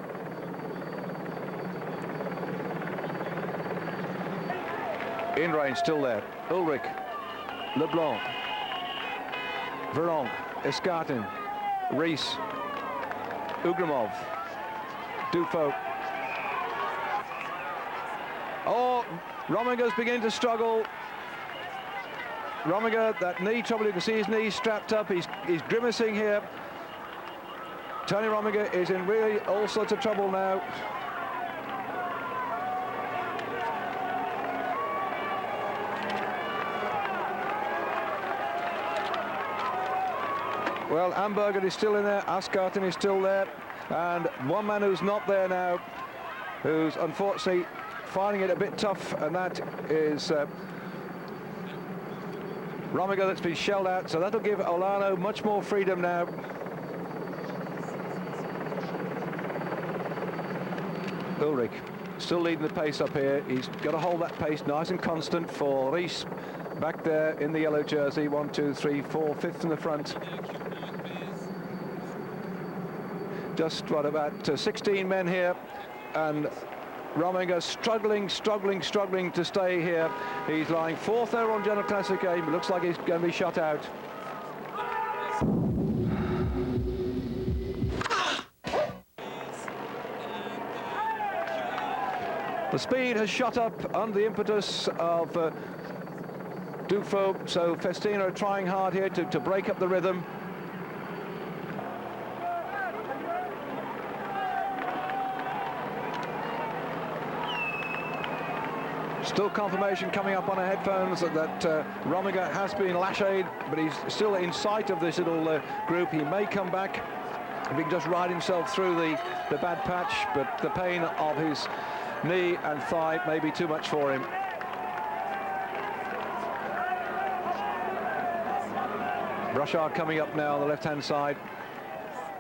In range, still there. Ulrich, Leblanc, Veron, Escartin, Rees, Ugramov, Duffield. Oh, Romiger's beginning to struggle. Romiger, that knee trouble, you can see his knees strapped up. He's grimacing here. Tony Romiger is in really all sorts of trouble now. Well, Amberger is still in there, Askarten is still there, and one man who's not there now, who's unfortunately finding it a bit tough, and that is Romiger, that's been shelled out, so that'll give Olano much more freedom now. Ulrich still leading the pace up here. He's got to hold that pace nice and constant for Rees back there in the yellow jersey. 1, 2, 3, 4, fifth in the front. Just what, about 16 men here, and Romiger struggling to stay here. He's lying fourth there on general classification, but looks like he's going to be shut out. The speed has shot up under the impetus of Duffield, so Festina are trying hard here to break up the rhythm. Still confirmation coming up on our headphones that Romiger has been lashayed, but he's still in sight of this little group. He may come back if he can just ride himself through the bad patch, but the pain of his knee and thigh may be too much for him. Brushard coming up now on the left-hand side.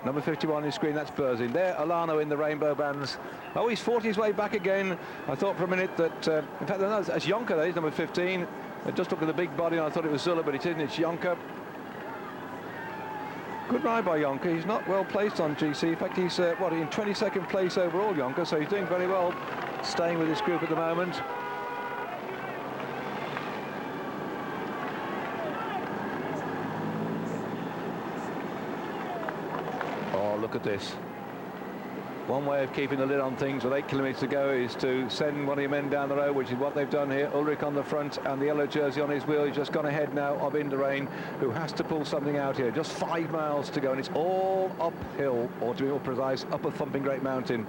Number 51 on his screen, that's Berzin. There, Olano in the rainbow bands. Oh, he's fought his way back again. I thought for a minute that, in fact, no, that's Jonker, that is number 15. I just looked at the big body and I thought it was Zuller, but it isn't, it's Jonker. Good ride by Jonker. He's not well placed on GC. In fact, he's, in 22nd place overall, Jonker, so he's doing very well, staying with this group at the moment. Look at this. One way of keeping the lid on things with 8 kilometres to go is to send one of your men down the road, which is what they've done here. Ulrich on the front and the yellow jersey on his wheel. He's just gone ahead now of Indurain, who has to pull something out here. Just 5 miles to go, and it's all uphill, or to be more precise, up a thumping great mountain.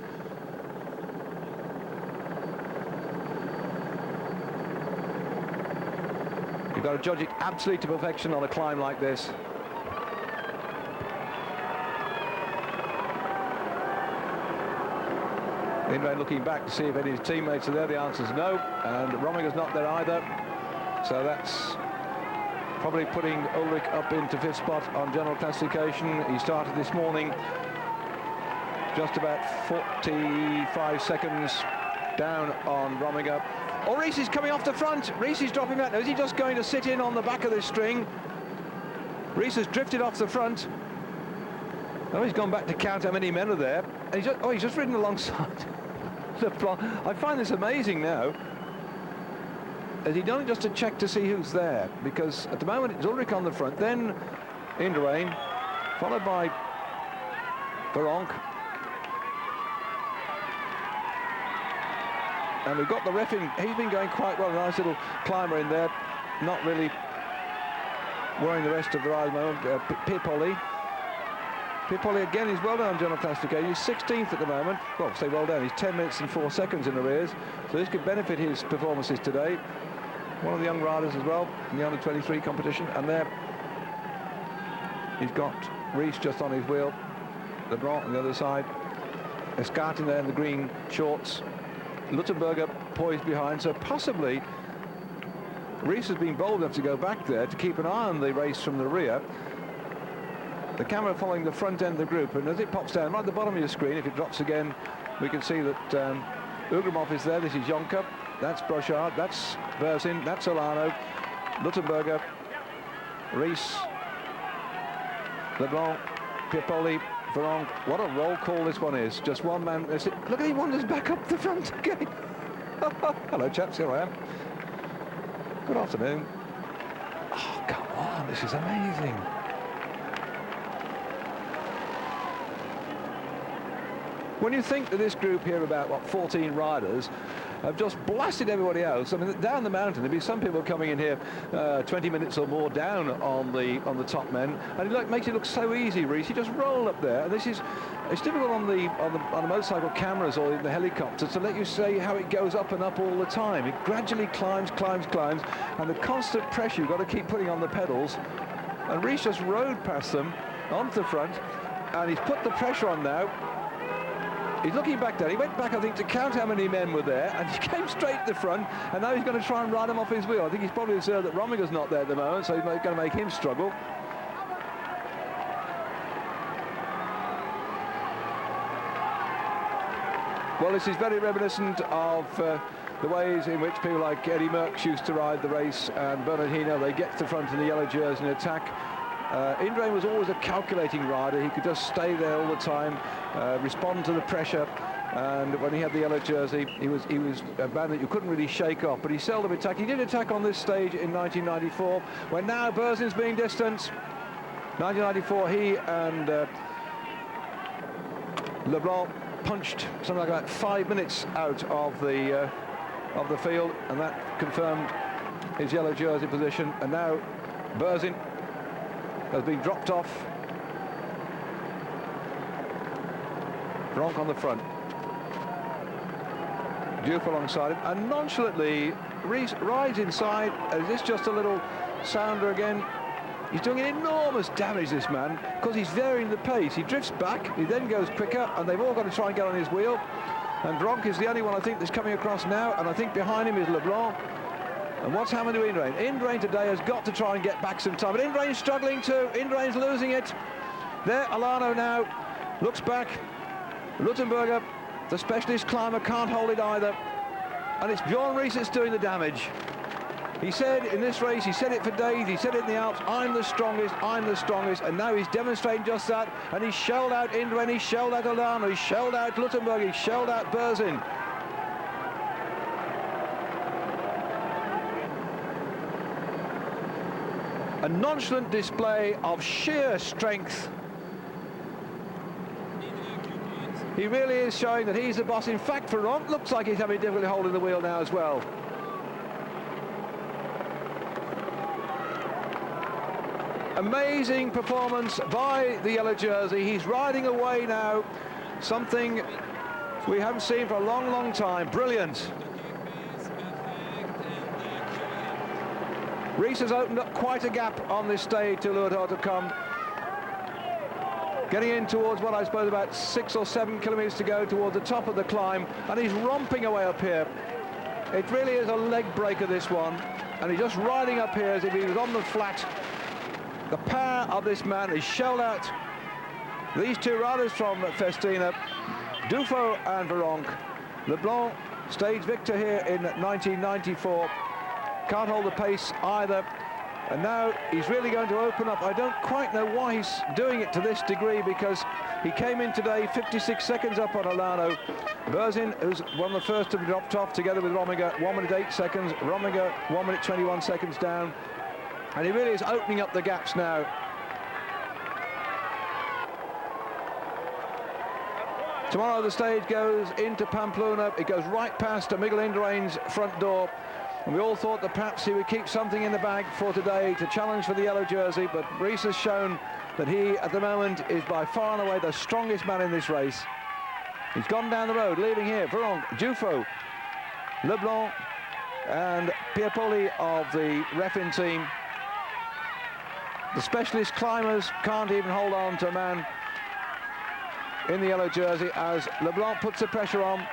You've got to judge it absolutely to perfection on a climb like this. Indurain looking back to see if any of his teammates are there. The answer is no, and Romiger's not there either. So that's probably putting Ulrich up into 5th spot on general classification. He started this morning just about 45 seconds down on Romiger. Oh, Rees is coming off the front. Rees is dropping back. Now, is he just going to sit in on the back of this string? Rees has drifted off the front. Oh, he's gone back to count how many men are there. And he's just ridden alongside the plot. I find this amazing now. Has he done it just to check to see who's there? Because at the moment it's Ulrich on the front, then Indurain, followed by Veronk. And we've got the ref in. He's been going quite well. A nice little climber in there. Not really worrying the rest of the ride at the moment. Pierpoli. Pierpoli again is well down on general classification. He's 16th at the moment. Well, say well down. He's 10 minutes and 4 seconds in arrears. So this could benefit his performances today. One of the young riders as well in the under-23 competition. And there he's got Rees just on his wheel. Leblanc on the other side. Escartin there in the green shorts. Luttenberger poised behind. So possibly Rees has been bold enough to go back there to keep an eye on the race from the rear. The camera following the front end of the group, and as it pops down right at the bottom of your screen, if it drops again, we can see that Ugramov is there. This is Jonker. that's Brochard, that's Berzin, that's Olano, Luttenberger, Rees, Leblanc, Piepoli, Veronk. What a roll call this one is. Just one man. Look at he wanders back up the front again. Hello, chaps. Here I am. Good afternoon. Oh, come on. This is amazing. When you think that this group here, about, what, 14 riders, have just blasted everybody else. I mean, down the mountain, there'll be some people coming in here 20 minutes or more down on the top men, and it makes it look so easy, Reese. You just roll up there, and it's difficult on the motorcycle cameras or in the helicopters to let you say how it goes up and up all the time. It gradually climbs, and the constant pressure you've got to keep putting on the pedals. And Reese just rode past them onto the front, and he's put the pressure on now. He's looking back there. He went back, I think, to count how many men were there, and he came straight to the front, and now he's going to try and ride him off his wheel. I think he's probably observed that Romiger's not there at the moment, so he's going to make him struggle. Well, this is very reminiscent of the ways in which people like Eddie Merckx used to ride the race, and Bernard Hinault, they get to the front in the yellow jersey and attack. Indurain was always a calculating rider. He could just stay there all the time, respond to the pressure, and when he had the yellow jersey, he was a man that you couldn't really shake off, but he seldom attacked. He did attack on this stage in 1994, when now Berzin's being distanced. 1994, he and Leblanc punched something like about 5 minutes out of the field, and that confirmed his yellow jersey position. And now Berzin has been dropped off. Veronk on the front. Duke alongside him, and nonchalantly Rees rides inside. Is this just a little sounder again? He's doing enormous damage, this man, because he's varying the pace. He drifts back, he then goes quicker, and they've all got to try and get on his wheel. And Veronk is the only one, I think, that's coming across now, and I think behind him is Leblanc. And what's happened to Indurain? Indurain today has got to try and get back some time, but Indurain's struggling too. Indurain's losing it. There, Olano now looks back. Luttenberger, the specialist climber, can't hold it either. And it's Bjorn Rees that's doing the damage. He said in this race, he said it for days, he said it in the Alps, I'm the strongest, and now he's demonstrating just that, and he's shelled out Indurain, he's shelled out Olano, he's shelled out Luttenberger, he's shelled out Berzin. A nonchalant display of sheer strength. He really is showing that he's the boss. In fact, Veronk looks like he's having difficulty holding the wheel now as well. Amazing performance by the yellow jersey. He's riding away now, something we haven't seen for a long time. Brilliant. Rees has opened up quite a gap on this stage to Hautacam. Getting in towards what I suppose about 6 or 7 kilometres to go towards the top of the climb, and he's romping away up here. It really is a leg breaker, this one, and he's just riding up here as if he was on the flat. The power of this man is shelled out. These two riders from Festina, Duffield and Veronk. Leblanc, stage victor here in 1994. Can't hold the pace either, and now he's really going to open up. I don't quite know why he's doing it to this degree, because he came in today 56 seconds up on Olano. Berzin, who's one of the first to be dropped off, together with Romiger, 1 minute 8 seconds. Romiger 1 minute 21 seconds down, and he really is opening up the gaps now. Tomorrow the stage goes into Pamplona. It goes right past Miguel Indurain's front door. And we all thought that perhaps he would keep something in the bag for today to challenge for the yellow jersey, but Rees has shown that he, at the moment, is by far and away the strongest man in this race. He's gone down the road, leaving here Veronk, Duffield, Leblanc, and Piepoli of the Refin team. The specialist climbers can't even hold on to a man in the yellow jersey as Leblanc puts the pressure on.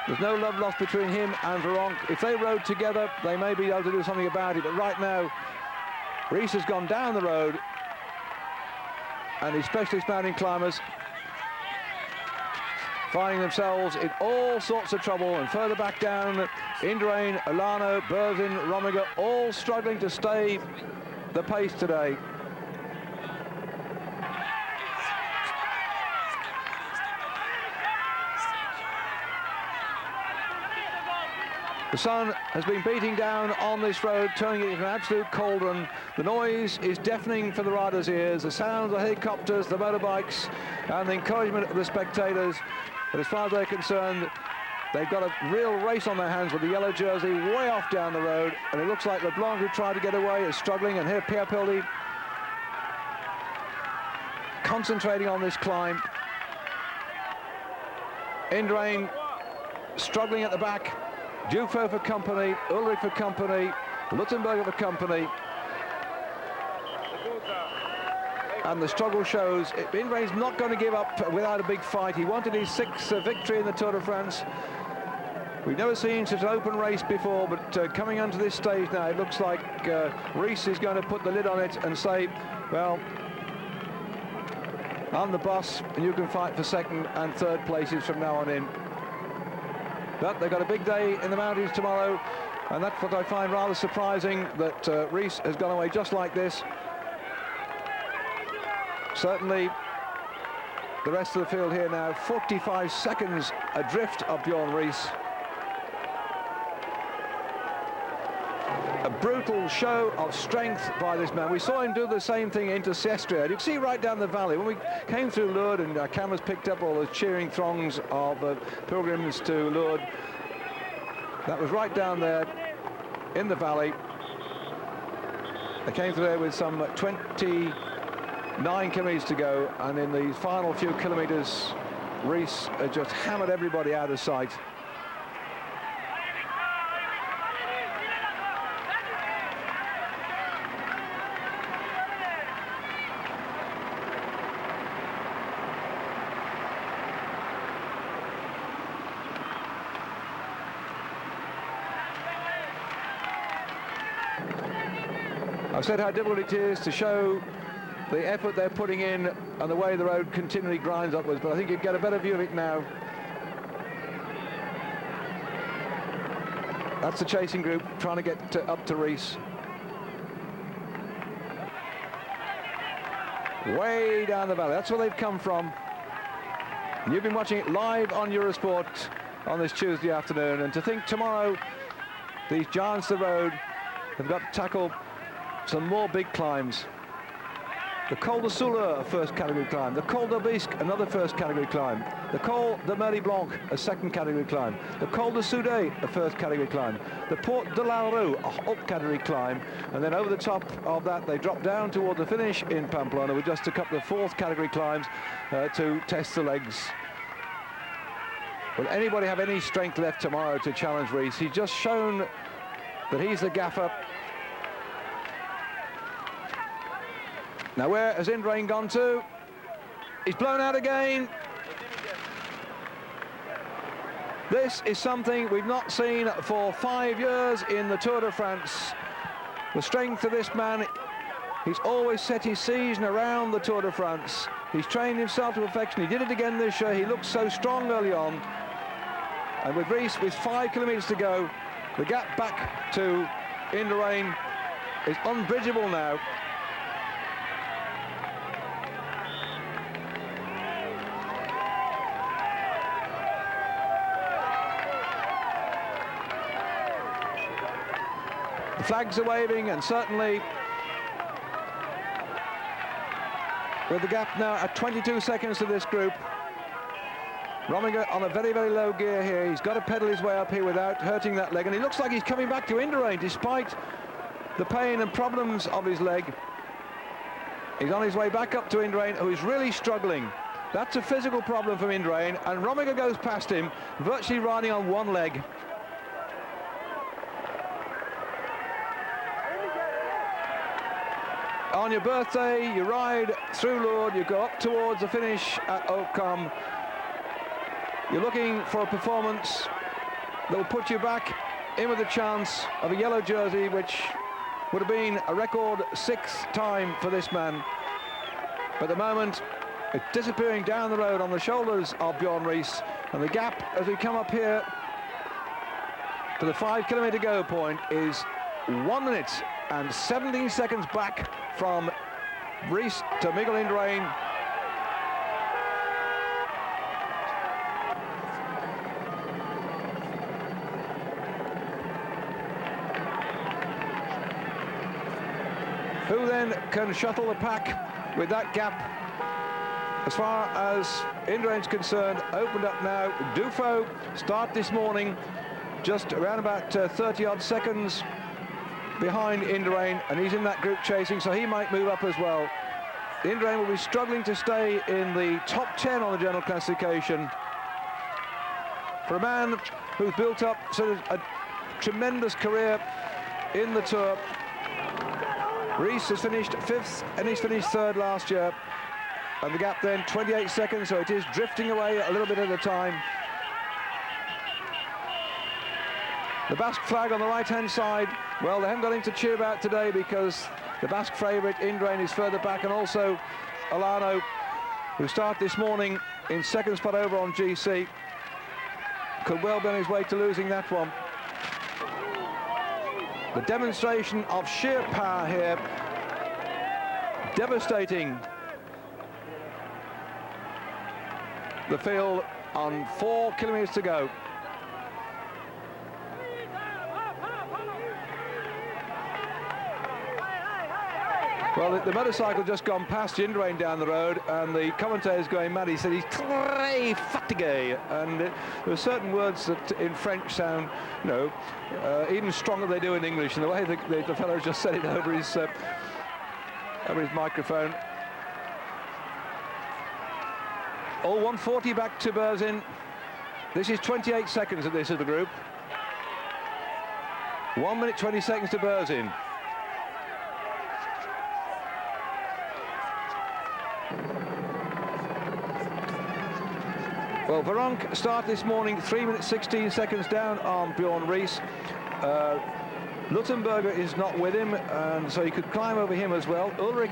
There's no love lost between him and Veronk. If they rode together, they may be able to do something about it. But right now, Rees has gone down the road, and his specialist mountain climbers finding themselves in all sorts of trouble, and further back down, Indurain, Alano, Berzin, Rominger, all struggling to stay the pace today. The sun has been beating down on this road, turning it into an absolute cauldron. The noise is deafening for the riders' ears. The sounds of the helicopters, the motorbikes, and the encouragement of the spectators. But as far as they're concerned, they've got a real race on their hands with the yellow jersey way off down the road. And it looks like LeBlanc, who tried to get away, is struggling. And here Pierre Pildy concentrating on this climb. Indurain struggling at the back. Duffield for company, Ulrich for company, Luttenberger for company. And the struggle shows. Indurain's not going to give up without a big fight. He wanted his 6th victory in the Tour de France. We've never seen such an open race before, but coming onto this stage now, it looks like Rees is going to put the lid on it and say, well, I'm the boss, and you can fight for 2nd and 3rd places from now on in. But they've got a big day in the mountains tomorrow, and that's what I find rather surprising, that Rees has gone away just like this. Certainly the rest of the field here now, 45 seconds adrift of Bjorn Rees. A brutal show of strength by this man. We saw him do the same thing into Sestria. You can see right down the valley. When we came through Lourdes and our cameras picked up all the cheering throngs of pilgrims to Lourdes, that was right down there in the valley. They came through there with some 29 kilometres to go, and in the final few kilometres, Rees just hammered everybody out of sight. I've said how difficult it is to show the effort they're putting in and the way the road continually grinds upwards, but I think you get a better view of it now. That's the chasing group trying to get up to Rees. Way down the valley, that's where they've come from. And you've been watching it live on Eurosport on this Tuesday afternoon, and to think tomorrow these giants of the road have got to tackle some more big climbs. The Col de Souleur, a 1st category climb. The Col de Bisque, another 1st category climb. The Col de Merly Blanc, a 2nd category climb. The Col de Soudet, a 1st category climb. The Porte de la Rue, a up category climb. And then over the top of that, they drop down toward the finish in Pamplona with just a couple of 4th category climbs to test the legs. Will anybody have any strength left tomorrow to challenge Rees? He's just shown that he's the gaffer. Now where has Indurain gone to? He's blown out again. This is something we've not seen for 5 years in the Tour de France. The strength of this man, he's always set his season around the Tour de France. He's trained himself to perfection. He did it again this year. He looked so strong early on. And with Rees, with 5 kilometres to go, the gap back to Indurain is unbridgeable now. The flags are waving, and certainly with the gap now at 22 seconds to this group. Rominger on a very, very low gear here. He's got to pedal his way up here without hurting that leg, and he looks like he's coming back to Indurain despite the pain and problems of his leg. He's on his way back up to Indurain, who is really struggling. That's a physical problem from Indurain, and Rominger goes past him, virtually riding on one leg. On your birthday, you ride through Lourdes, you go up towards the finish at Hautacam. You're looking for a performance that will put you back in with a chance of a yellow jersey, which would have been a record 6th time for this man. But at the moment, It's disappearing down the road on the shoulders of Bjorn Ries, and the gap as we come up here to the 5 kilometre go point is 1 minute and 17 seconds back from Ries to Miguel Indurain. Who then can shuttle the pack with that gap? As far as Indurain's concerned, opened up now. Duffield start this morning just around about 30-odd seconds behind Indurain, and he's in that group chasing, so he might move up as well. Indurain will be struggling to stay in the top 10 on the general classification. For a man who's built up sort of a tremendous career in the Tour. Ries has finished 5th and he's finished 3rd last year. And the gap then 28 seconds, so it is drifting away a little bit at a time. The Basque flag on the right-hand side, well, they haven't got him to cheer about today because the Basque favourite Indurain is further back, and also Alano, who started this morning in 2nd spot over on GC, could well be on his way to losing that one. The demonstration of sheer power here, devastating the field on 4 kilometres to go. Well, the motorcycle just gone past Indurain down the road, and the commentator's going mad. He said he's très fatigué, and there are certain words that in French sound, you know, even stronger than they do in English. And the way the fellow just said it over his microphone. All 140 back to Berzin. This is 28 seconds of this of the group. 1 minute 20 seconds to Berzin. Well, Veronk started this morning 3 minutes 16 seconds down on Bjorn Ries. Luttenberger is not with him, and so he could climb over him as well. Ulrich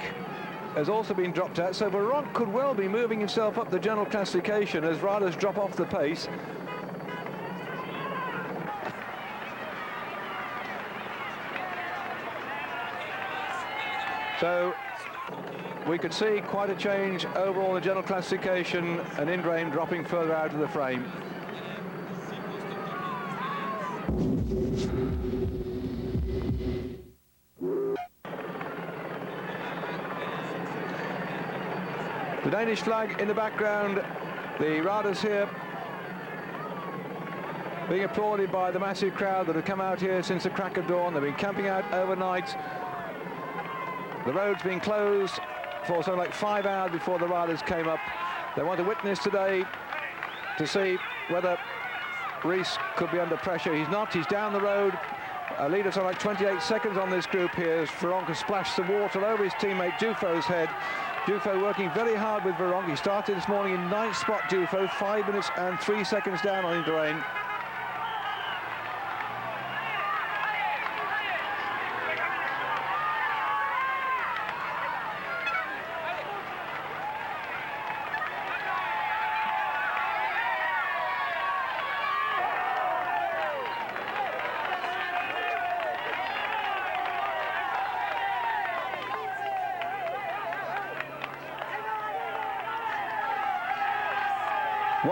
has also been dropped out, so Veronk could well be moving himself up the general classification as riders drop off the pace. So we could see quite a change overall in the general classification, and Indurain dropping further out of the frame. The Danish flag in the background, the riders here being applauded by the massive crowd that have come out here since the crack of dawn. They've been camping out overnight. The road's been closed for something like 5 hours before the riders came up. They want to witness today to see whether Ries could be under pressure. He's not, he's down the road. A lead of something like 28 seconds on this group here as Veronk has splashed the water over his teammate Dufield's head. Duffield working very hard with Veronk. He started this morning in 9th spot, Duffield, 5 minutes and 3 seconds down on Indurain.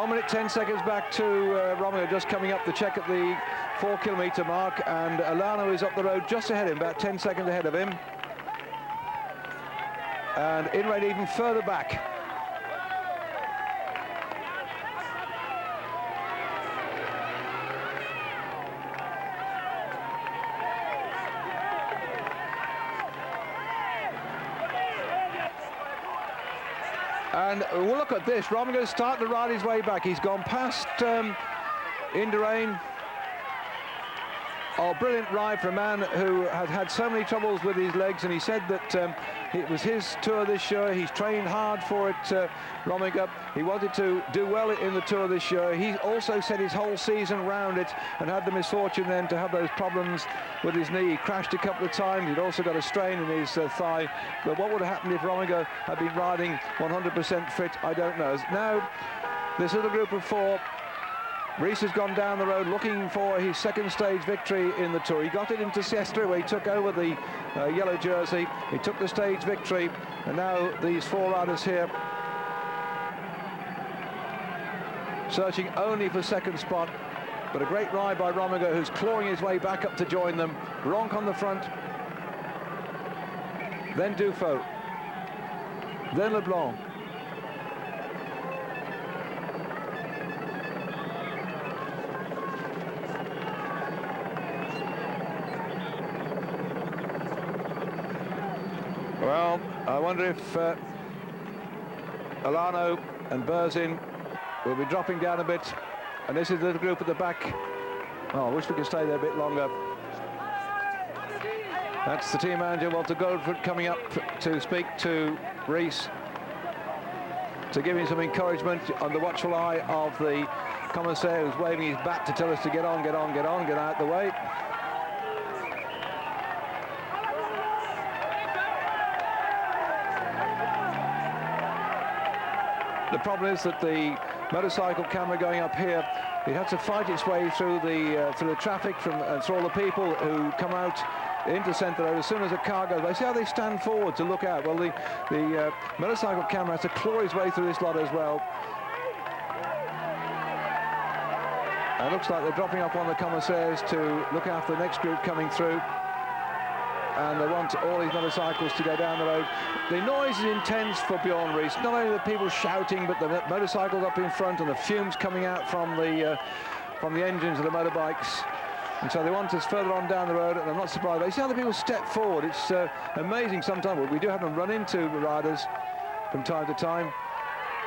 Minute 10 seconds back to Romeo, just coming up the check at the 4 kilometre mark, and Alano is up the road just ahead of him, about 10 seconds ahead of him. And Indurain even further back. And we'll look at this. Romigo's starting to ride his way back. He's gone past Indurain Oh, brilliant ride for a man who had had so many troubles with his legs, and he said that it was his tour this year. He's trained hard for it, Rominger. He wanted to do well in the tour this year. He also set his whole season round it and had the misfortune then to have those problems with his knee. He crashed a couple of times. He'd also got a strain in his thigh. But what would have happened if Rominger had been riding 100% fit, I don't know. Now, this little group of four, Rees has gone down the road looking for his second stage victory in the Tour. He got it into Siestra, where he took over the yellow jersey. He took the stage victory, and now these four riders here searching only for second spot. But a great ride by Rominger, who's clawing his way back up to join them. Bronk on the front, then Duffield, then Leblanc. Well, I wonder if Alano and Berzin will be dropping down a bit. And this is the little group at the back. Oh, I wish we could stay there a bit longer. That's the team manager, Walter Goldford, coming up to speak to Rees, to give him some encouragement on the watchful eye of the commissaire, who's waving his bat to tell us to get on, get on, get on, get out the way. The problem is that the motorcycle camera going up here, it had to fight its way through the traffic and through all the people who come out into Centre Road as soon as a car goes by. See how they stand forward to look out? Well, the motorcycle camera has to claw his way through this lot as well. And it looks like they're dropping off one of the commissaires to look after the next group coming through. And they want all these motorcycles to go down the road. The noise is intense for Bjorn Rees. Not only the people shouting, but the motorcycles up in front and the fumes coming out from the engines of the motorbikes. And so they want us further on down the road, and I'm not surprised. You see how the people step forward. It's amazing sometimes. We do have them run into riders from time to time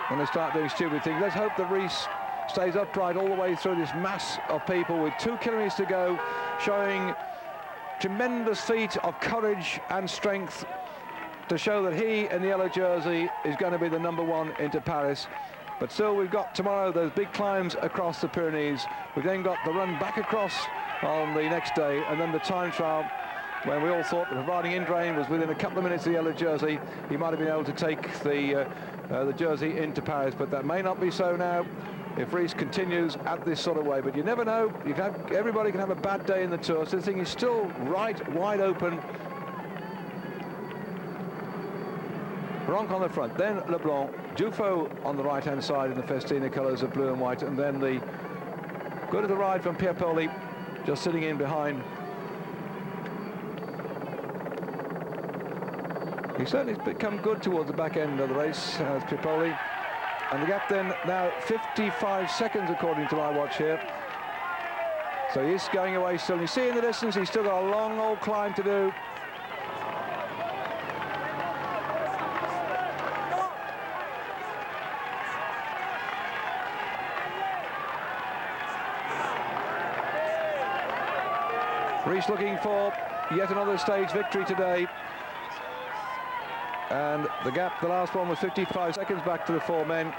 when they start doing stupid things. Let's hope that Rees stays upright all the way through this mass of people with 2 kilometres to go, showing tremendous feat of courage and strength to show that he in the yellow jersey is going to be the #1 into Paris. But still, we've got tomorrow those big climbs across the Pyrenees. We've then got the run back across on the next day, and then the time trial, when we all thought that providing Indrain was within a couple of minutes of the yellow jersey, he might have been able to take the jersey into Paris. But that may not be so now if Rees continues at this sort of way. But you never know. Everybody can have a bad day in the Tour, so the thing is still right wide open. Bronk on the front, then Leblanc, Duffield on the right-hand side in the Festina colours of blue and white, and then the good of the ride from Pierre Poli, just sitting in behind. He certainly has become good towards the back end of the race, as Pierre Poli. And the gap then now 55 seconds according to my watch here. So he's going away still. You see in the distance, he's still got a long old climb to do. Rees looking for yet another stage victory today. And the gap, the last one, was 55 seconds back to the 4 men.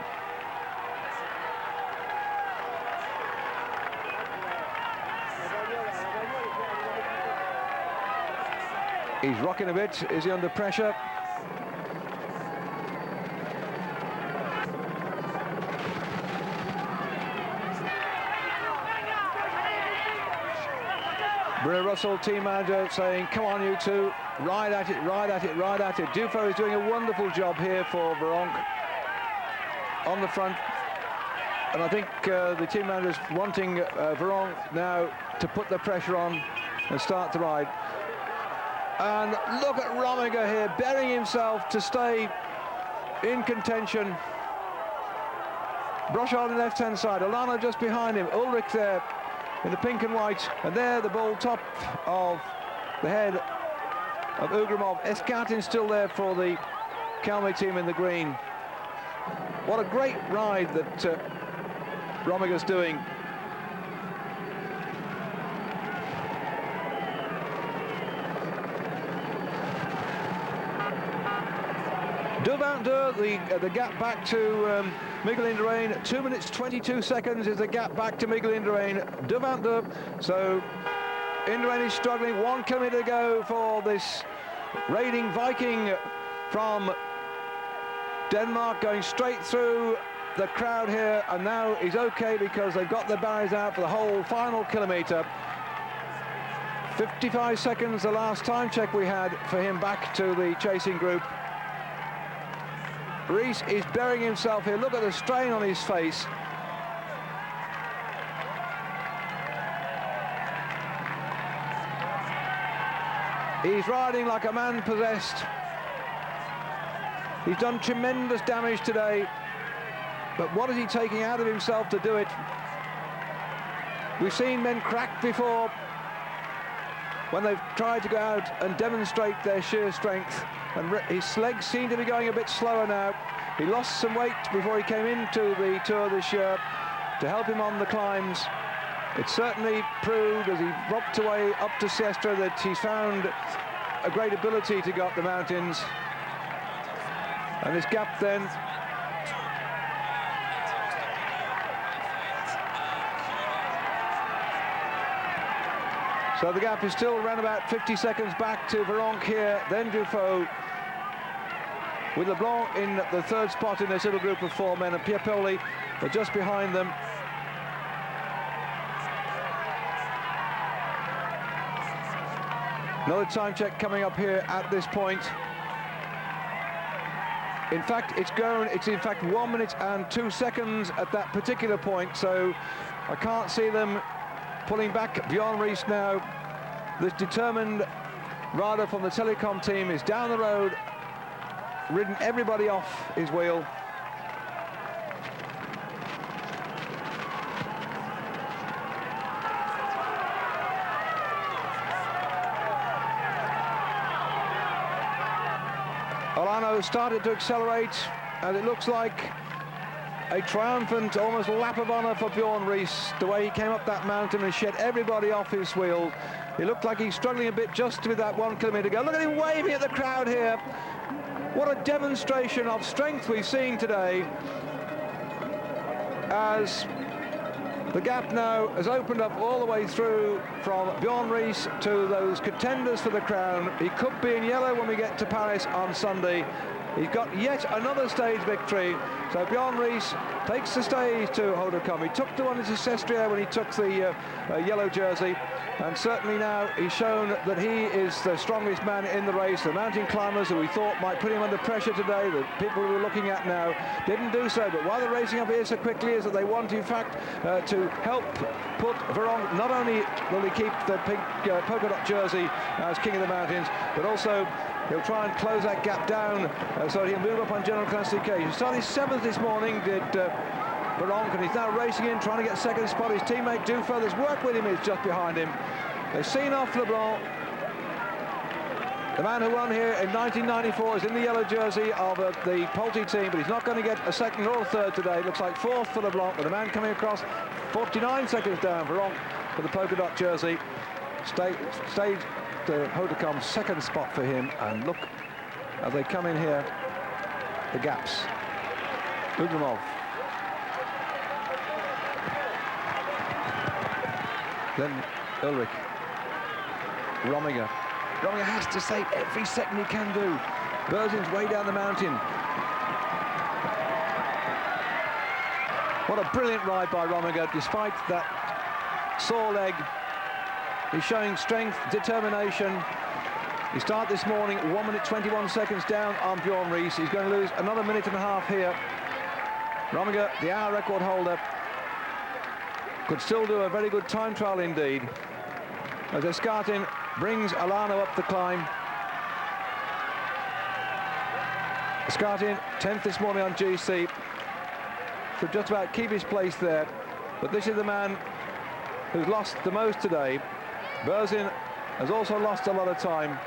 He's rocking a bit. Is he under pressure? Bruno Russell, team manager, saying, come on, you two, ride at it, ride at it, ride at it. Duffield is doing a wonderful job here for Bronk on the front. And I think the team manager's wanting Bronk now to put the pressure on and start to ride. And look at Rominger here, burying himself to stay in contention. Brochard on the left-hand side, Alano just behind him, Ulrich there in the pink and white, and there the ball top of the head of Ugrimov. Eskatin still there for the Calme team in the green. What a great ride that Romiger's doing. Devant the gap back to Miguel Indurain. 2 minutes 22 seconds is the gap back to Miguel Indurain. Devant so Indurain is struggling. 1 kilometre to go for this raiding Viking from Denmark, going straight through the crowd here, and now he's okay because they've got the barriers out for the whole final kilometre. 55 seconds the last time check we had for him back to the chasing group. Rees is burying himself here. Look at the strain on his face. He's riding like a man possessed. He's done tremendous damage today, but what is he taking out of himself to do it? We've seen men crack before when they've tried to go out and demonstrate their sheer strength, and his legs seem to be going a bit slower now. He lost some weight before he came into the Tour this year to help him on the climbs. It certainly proved, as he rocked away up to Siestra, that he's found a great ability to go up the mountains. And this gap then, so the gap is still around about 50 seconds back to Veronk here, then Duffield, with LeBlanc in the third spot in this little group of 4 men, and Piepoli are just behind them. Another time check coming up here at this point. In fact, it's in fact 1 minute and 2 seconds at that particular point, so I can't see them pulling back beyond Rees now. This determined rider from the Telecom team is down the road, ridden everybody off his wheel. Olano started to accelerate, and it looks like a triumphant, almost lap of honour for Bjorn Rees, the way he came up that mountain and shed everybody off his wheel. He looked like he's struggling a bit just with that 1 kilometre to go. Look at him waving at the crowd here. What a demonstration of strength we've seen today, as the gap now has opened up all the way through from Bjorn Rees to those contenders for the crown. He could be in yellow when we get to Paris on Sunday. He's got yet another stage victory. So Bjorn Rees takes the stage to Hautacam. He took the one to Sestriere when he took the yellow jersey. And certainly now he's shown that he is the strongest man in the race. The mountain climbers who we thought might put him under pressure today, the people we were looking at now, didn't do so. But why they're racing up here so quickly is that they want, in fact, to help put Veronk, not only will he keep the pink polka dot jersey as King of the Mountains, but also he'll try and close that gap down so he'll move up on general classification. Started 7th this morning, did Veronk, and he's now racing in, trying to get second spot. His teammate Duffield, there's work with him, is just behind him. They've seen off LeBlanc. The man who won here in 1994 is in the yellow jersey of the Pulte team, but he's not going to get a second or a third today. It looks like 4th for LeBlanc, but the man coming across 49 seconds down, Veronk, for the polka dot jersey. Stayed the Hautacam second spot for him, and look as they come in here, the gaps. Ugramov. Then Ulrich. Rominger. Rominger has to save every second he can do. Berzin's way down the mountain. What a brilliant ride by Rominger, despite that sore leg. He's showing strength, determination. He started this morning 1 minute 21 seconds down on Bjorn Rees. He's going to lose another minute and a half here. Rominger, the hour record holder, could still do a very good time trial indeed. As Escartin brings Olano up the climb. Escartin, 10th this morning on GC. Could just about keep his place there. But this is the man who's lost the most today. Berzin has also lost a lot of time.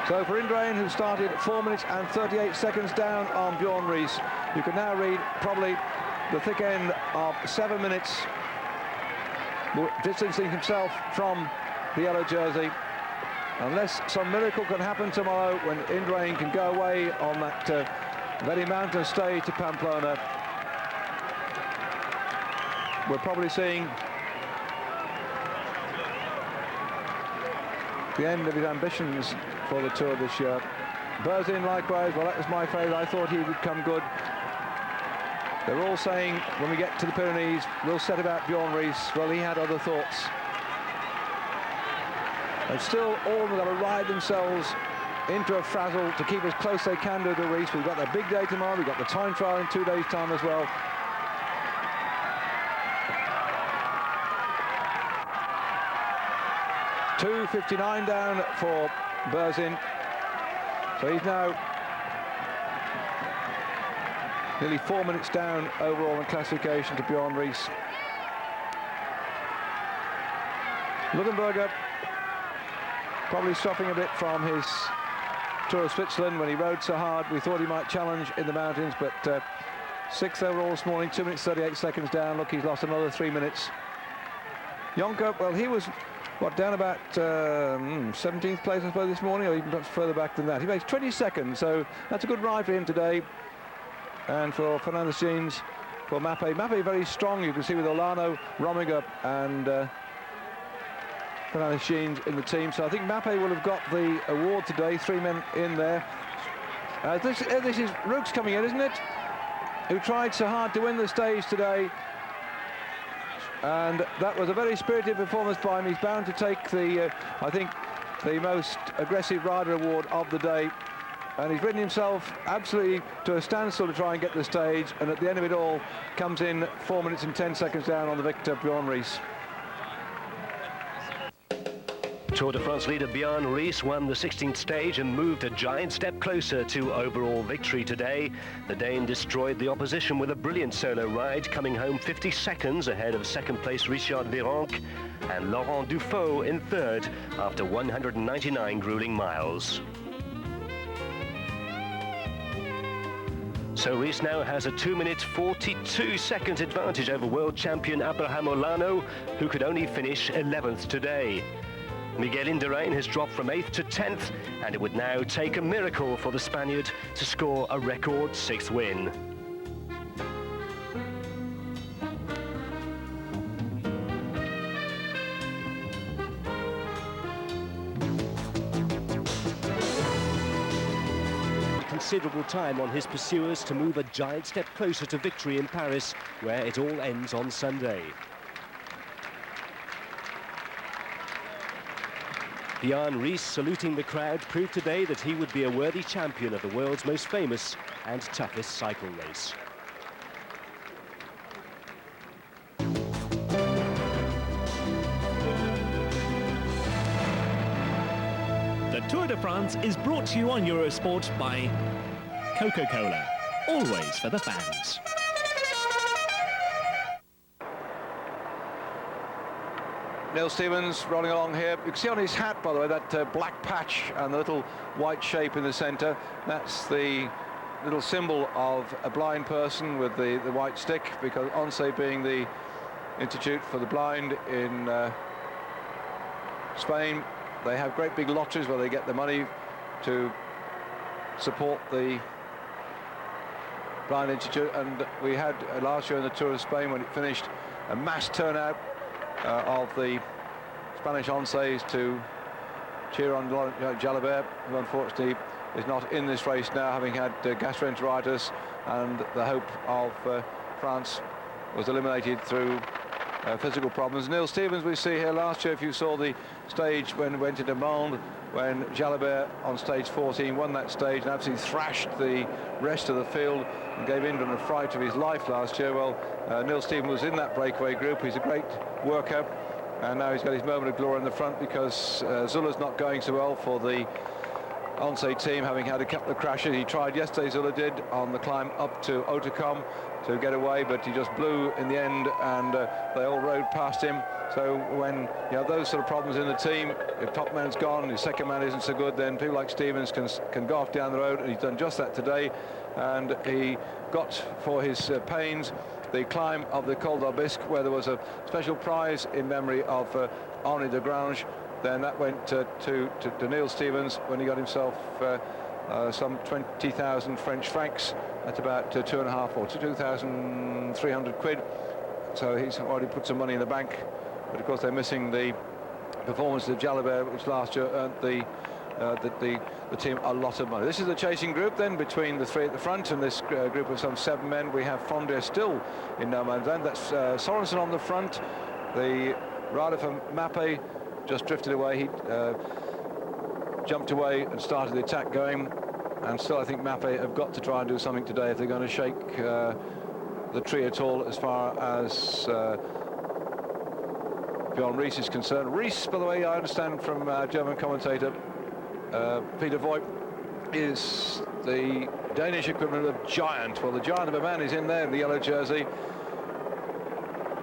So for Indurain, who started 4 minutes and 38 seconds down on Bjorn Rees, you can now read probably the thick end of 7 minutes, distancing himself from the yellow jersey. Unless some miracle can happen tomorrow when Indurain can go away on that very mountainous stage to Pamplona, we're probably seeing the end of his ambitions for the Tour this year. Berzin likewise, well, that was my favourite. I thought he would come good. They're all saying when we get to the Pyrenees, we'll set about Bjorn Ries. Well, he had other thoughts. And still, all of them got to ride themselves into a frazzle to keep as close as they can to Ries. We've got that big day tomorrow. We've got the time trial in 2 days' time as well. .2:59 down for Berzin. So he's now nearly 4 minutes down overall in classification to Bjorn Ries. Ludenberger probably suffering a bit from his Tour of Switzerland when he rode so hard. We thought he might challenge in the mountains, but 6th overall this morning, 2 minutes 38 seconds down. Look, he's lost another 3 minutes. Jonker, well, he was, what, down about 17th place, I suppose, this morning, or even perhaps further back than that. He makes 22nd, so that's a good ride for him today. And for Fernandez Jeans, for Mappe. Mappe very strong, you can see with Olano, Rominger and Fernandez Jeans in the team. So I think Mappe will have got the award today, 3 men in there. This is Rooks coming in, isn't it? Who tried so hard to win the stage today. And that was a very spirited performance by him. He's bound to take the, I think, the most aggressive rider award of the day. And he's ridden himself absolutely to a standstill to try and get the stage. And at the end of it all, comes in 4 minutes and 10 seconds down on the victor, Bjorn Ries. Tour de France leader Bjorn Ries won the 16th stage and moved a giant step closer to overall victory today. The Dane destroyed the opposition with a brilliant solo ride, coming home 50 seconds ahead of second place Richard Virenque and Laurent Duffield in third after 199 grueling miles. So Ries now has a 2 minutes 42 seconds advantage over world champion Abraham Olano, who could only finish 11th today. Miguel Indurain has dropped from 8th to 10th, and it would now take a miracle for the Spaniard to score a record 6th win. Considerable time on his pursuers to move a giant step closer to victory in Paris, where it all ends on Sunday. Bjorn Ries, saluting the crowd, proved today that he would be a worthy champion of the world's most famous and toughest cycle race. The Tour de France is brought to you on Eurosport by Coca-Cola, always for the fans. Neil Stevens rolling along here. You can see on his hat, by the way, that black patch and the little white shape in the centre. That's the little symbol of a blind person with the white stick, because ONCE being the Institute for the Blind in Spain, they have great big lotteries where they get the money to support the Blind Institute. And we had last year in the Tour of Spain, when it finished, a mass turnout of the Spanish ONCEs to cheer on Jalabert, who unfortunately is not in this race now, having had gastroenteritis, and the hope of France was eliminated through physical problems. Neil Stevens, we see here last year, if you saw the stage when we went into Monde, when Jalabert on stage 14 won that stage and absolutely thrashed the rest of the field and gave England a fright of his life last year. Well, Neil Stevens was in that breakaway group. He's a great worker, and now he's got his moment of glory in the front, because Zula's not going so well for the ONCE team, having had a couple of crashes. He tried yesterday, Zula did, on the climb up to Hautacam to get away, but he just blew in the end, and they all rode past him. So when you have those sort of problems in the team, if top man's gone, his second man isn't so good, then people like Stevens can go off down the road, and he's done just that today. And he got for his pains the climb of the Col d'Aubisque, where there was a special prize in memory of Henri de Grange, then that went to Neil Stevens when he got himself some 20,000 French francs. That's about 2.5 or 2,300 quid. So he's already put some money in the bank. But of course they're missing the performance of Jalabert, which last year earned the team a lot of money. This is the chasing group then between the three at the front and this group of some 7 men. We have Fondé still in no man's land. That's Sorensen on the front. The rider from Mappe just drifted away. He jumped away and started the attack going. And still I think Mappe have got to try and do something today if they're going to shake the tree at all as far as Bjorn Ries is concerned. Ries, by the way, I understand from German commentator Peter Voigt, is the Danish equivalent of giant. Well, the giant of a man is in there in the yellow jersey.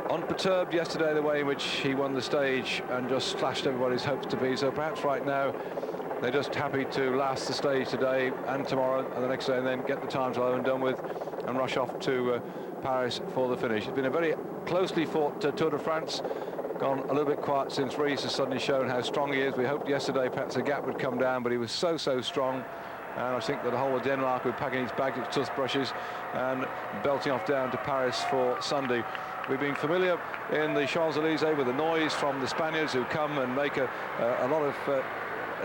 Unperturbed yesterday the way in which he won the stage and just slashed everybody's hopes to be. So perhaps right now they're just happy to last the stage today and tomorrow and the next day, and then get the times over and done with and rush off to Paris for the finish. It's been a very closely fought Tour de France. Gone a little bit quiet since Ries has suddenly shown how strong he is. We hoped yesterday perhaps the gap would come down, but he was so strong. And I think that the whole of Denmark were packing his bags, its toothbrushes, and belting off down to Paris for Sunday. We've been familiar in the Champs-Élysées with the noise from the Spaniards who come and make a lot of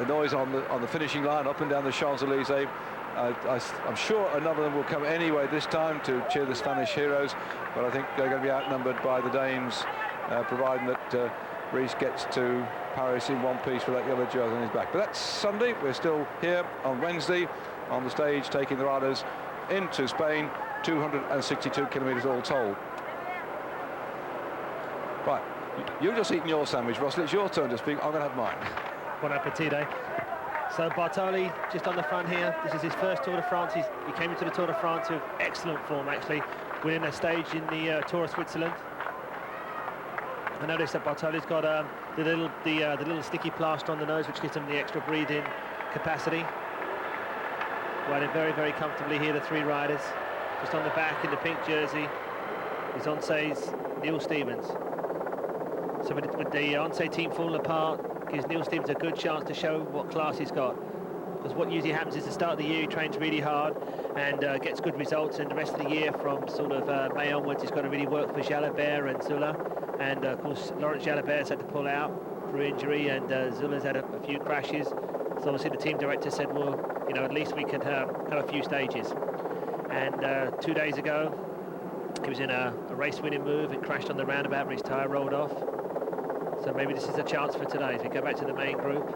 noise on the finishing line up and down the Champs-Élysées. I'm sure another of them will come anyway this time to cheer the Spanish heroes, but I think they're going to be outnumbered by the Danes, providing that Ries gets to Paris in one piece with that yellow jersey on his back. But that's Sunday. We're still here on Wednesday on the stage, taking the riders into Spain, 262 kilometres all told. Right, you've just eaten your sandwich, Russell. It's your turn to speak. I'm going to have mine. Bon appetito. So Bartoli just on the front here. This is his first Tour de France. He came into the Tour de France with excellent form, actually, winning a stage in the Tour of Switzerland. I noticed that Bartoli's got the little sticky plaster on the nose, which gives him the extra breathing capacity. Riding very comfortably here, the 3 riders. Just on the back in the pink jersey is Onse's Neil Stevens. So with the Onse team falling apart, gives Neil Stevens a good chance to show what class he's got. Because what usually happens is, at the start of the year he trains really hard and gets good results, and the rest of the year from sort of May onwards he's got to really work for Jalabert and Zula. And of course Laurent Jalabert's had to pull out through injury, and Zula's had a few crashes. So obviously the team director said, well, you know, at least we could have a few stages. And 2 days ago he was in a race-winning move and crashed on the roundabout where his tyre rolled off. So maybe this is a chance for today as we go back to the main group.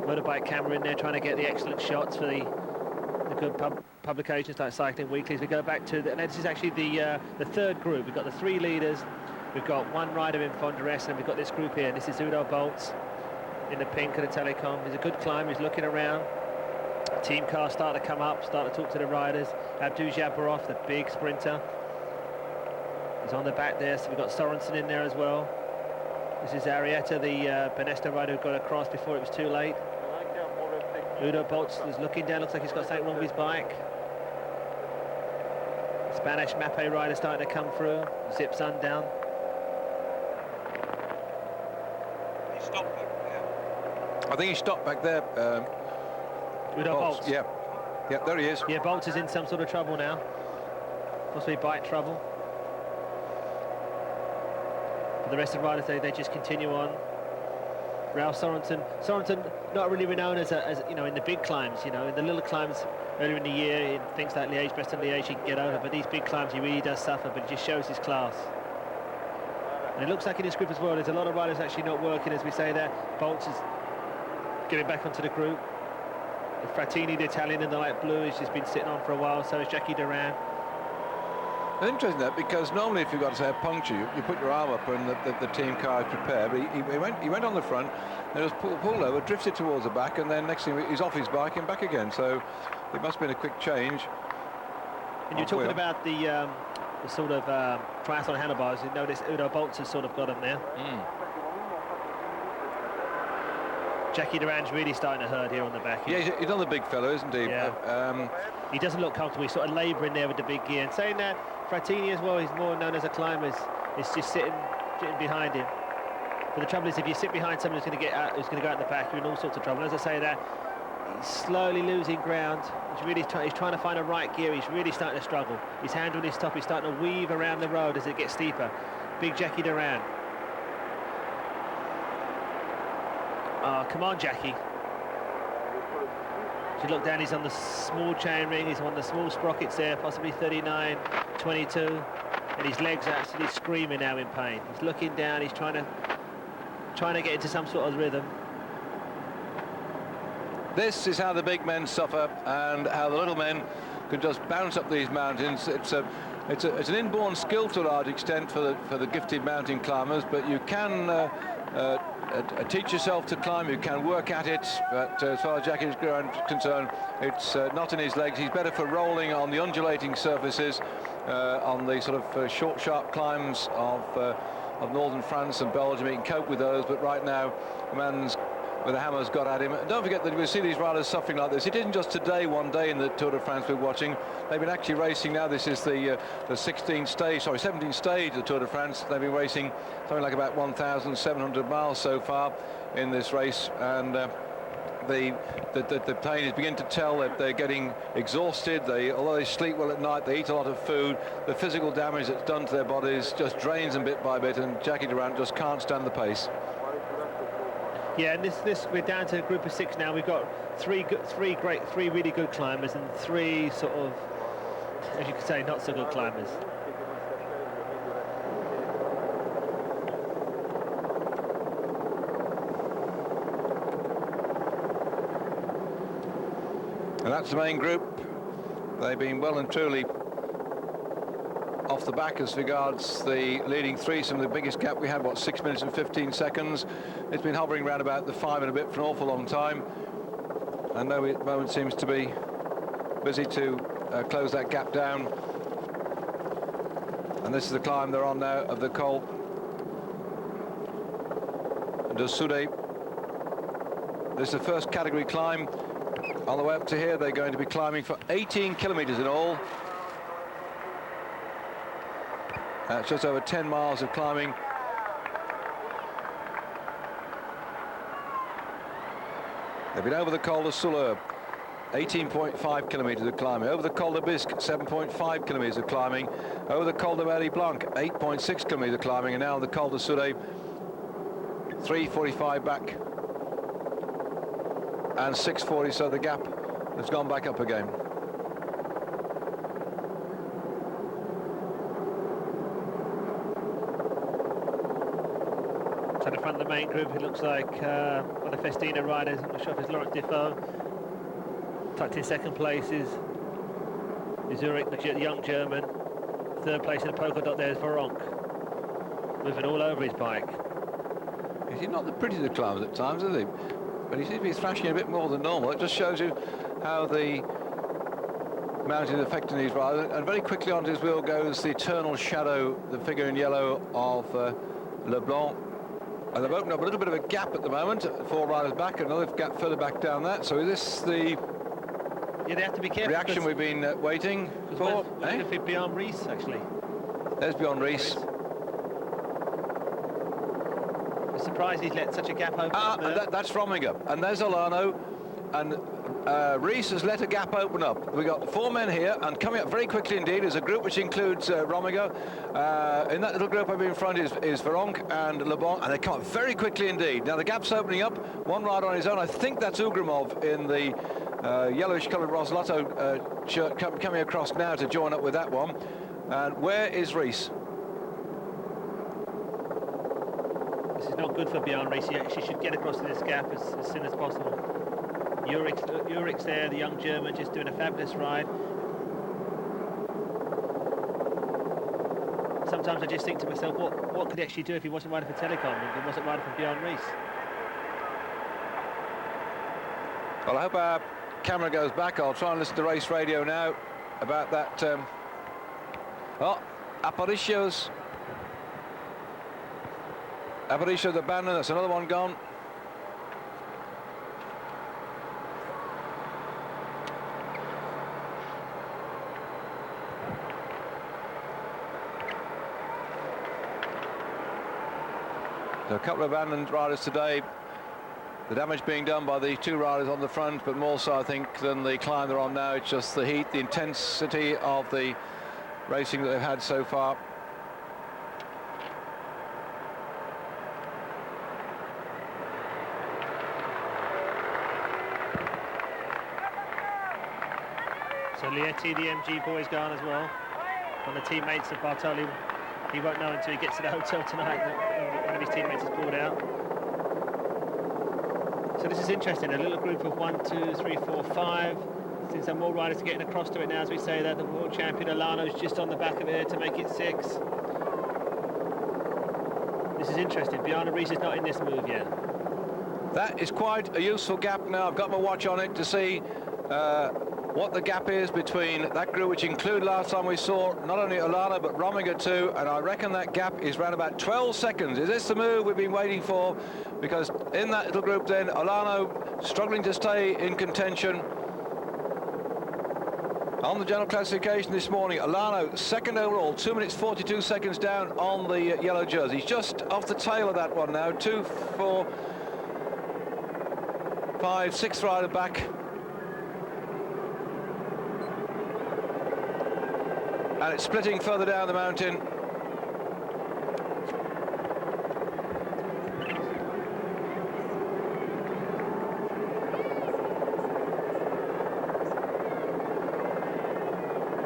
Motorbike camera in there trying to get the excellent shots for the good publications like Cycling Weekly. As we go back to and this is actually the 3rd group. We've got the 3 leaders, we've got 1 rider in Fondres, and we've got this group here. And this is Udo Boltz in the pink of the Telecom. He's a good climb, he's looking around. Team cars start to come up, start to talk to the riders. Abdou Jabarov, the big sprinter, is on the back there. So we've got Sorensen in there as well. This is Arietta, the Benesto rider who got across before it was too late. Udo Boltz is looking down, looks like he's got something wrong with his bike. Spanish Mappe rider starting to come through, zips on down. He stopped back there. I think he stopped back there. Udo Boltz. Yeah, there he is. Yeah, Boltz is in some sort of trouble now. Possibly bike trouble. But the rest of the riders, they just continue on. Ralph Sorensen not really renowned as you know, in the big climbs, you know, in the little climbs earlier in the year, in things like Liège, Bastogne Liège, he can get over, but these big climbs he really does suffer, but it just shows his class. And it looks like in this group as well, there's a lot of riders actually not working, as we say there. Boltz is getting back onto the group. Frattini, the Italian in the light blue, has just been sitting on for a while, so is Jackie Durand. It's interesting that, because normally if you've got to say a puncture, you put your arm up and the team car is prepared, but he went on the front, then was pulled over, drifted towards the back, and then next thing he's off his bike and back again. So it must have been a quick change. And you're talking about the sort of triathlon handlebars. You notice Udo Boltz has sort of got him there. Jackie Durand's really starting to hurt here on the back. Yeah, he's another big fellow, isn't he? Yeah. He doesn't look comfortable. He's sort of labouring there with the big gear. And saying that, Frattini as well, he's more known as a climber, is just sitting behind him. But the trouble is, if you sit behind someone who's going to get out, who's going to go out in the back, you're in all sorts of trouble. And as I say that, he's slowly losing ground. He's trying to find a right gear. He's really starting to struggle. He's handling his top. He's starting to weave around the road as it gets steeper. Big Jackie Durand. Oh, come on, Jackie. If you look down, he's on the small chain ring. He's on the small sprockets there, possibly 39, 22. And his legs are actually screaming now in pain. He's looking down. He's trying to get into some sort of rhythm. This is how the big men suffer and how the little men can just bounce up these mountains. It's an inborn skill to a large extent for the gifted mountain climbers, but you can teach yourself to climb. You can work at it, but as far as Jackie's concerned, it's not in his legs. He's better for rolling on the undulating surfaces, on the sort of short, sharp climbs of northern France and Belgium. He can cope with those, but right now the man's with the hammer's got at him. And don't forget that we see these riders suffering like this. It isn't just today, one day in the Tour de France we're watching. They've been actually racing now. This is the 17th stage of the Tour de France. They've been racing something like about 1,700 miles so far in this race, and the pain is beginning to tell that they're getting exhausted. Although they sleep well at night, they eat a lot of food. The physical damage that's done to their bodies just drains them bit by bit, and Jackie Durand just can't stand the pace. Yeah, and this we're down to a group of 6 now. We've got three really good climbers and 3 sort of, as you could say, not so good climbers. And that's the main group. They've been well and truly off the back as regards the leading 3. Some of the biggest gap we had, what, 6 minutes and 15 seconds. It's been hovering around about the 5 and a bit for an awful long time, and no moment seems to be busy to close that gap down. And this is the climb they're on now of the Col de Soudet. This is the first category climb. On the way up to here, they're going to be climbing for 18 kilometers in all. That's just over 10 miles of climbing. They've been over the Col de Soulet, 18.5 kilometers of climbing. Over the Col de Bisque, 7.5 kilometers of climbing. Over the Col de Mary Blanc, 8.6 kilometers of climbing. And now on the Col de Soudet, 3:45 back and 6:40, so the gap has gone back up again. So the front of the main group, it looks like one of the Festina riders, I'm not sure if it's Laurent Defoe. Tucked in second place is Zurich, the young German. Third place in the polka dot there is Veronk, moving all over his bike. He's not the prettiest of climbers at times, is he? But he seems to be thrashing a bit more than normal. It just shows you how the mountain is affecting these riders. And very quickly onto his wheel goes the eternal shadow, the figure in yellow of Leblanc. And they've opened up a little bit of a gap at the moment, 4 riders back, another gap further back down that. So is this the they have to be careful, reaction we've been waiting for? If it's beyond Rees, actually. There's beyond Rees. I'm surprised he's let such a gap open. That's Rominger, and there's Olano, and Rees has let a gap open up. We've got 4 men here, and coming up very quickly indeed is a group which includes Rominger. In that little group over in front is Veronk and Lebon, and they come up very quickly indeed. Now the gap's opening up, one rider on his own. I think that's Ugrimov in the yellowish coloured Roslotto shirt coming across now to join up with that one. And where is Rees? This is not good for Bjorn Rees. He actually should get across to this gap as soon as possible. Ulrich's there, the young German, just doing a fabulous ride. Sometimes I just think to myself, what could he actually do if he wasn't riding for Telecom and he wasn't riding for Bjorn Rees? Well, I hope our camera goes back. I'll try and listen to race radio now about that. Aparicio the banner, that's another one gone. A couple of abandoned riders today. The damage being done by the two riders on the front, but more so, I think, than the climb they're on now. It's just the heat, the intensity of the racing that they've had so far. So Lietti, the MG boy's gone as well. One of the teammates of Bartoli. He won't know until he gets to the hotel tonight that one of his teammates is pulled out. So this is interesting. A little group of 1, 2, 3, 4, 5. Since there are more riders getting across to it now, as we say that the world champion Alano's just on the back of it to make it 6. This is interesting. Bjarne Riis is not in this move yet. That is quite a useful gap now. I've got my watch on it to see what the gap is between that group, which include last time we saw not only Alano but Rominger too, and I reckon that gap is around about 12 seconds. Is this the move we've been waiting for? Because in that little group then, Alano struggling to stay in contention. On the general classification this morning, Alano second overall, 2 minutes 42 seconds down on the yellow jersey. He's just off the tail of that one now. 2, 4, 5, 6 rider back. And it's splitting further down the mountain.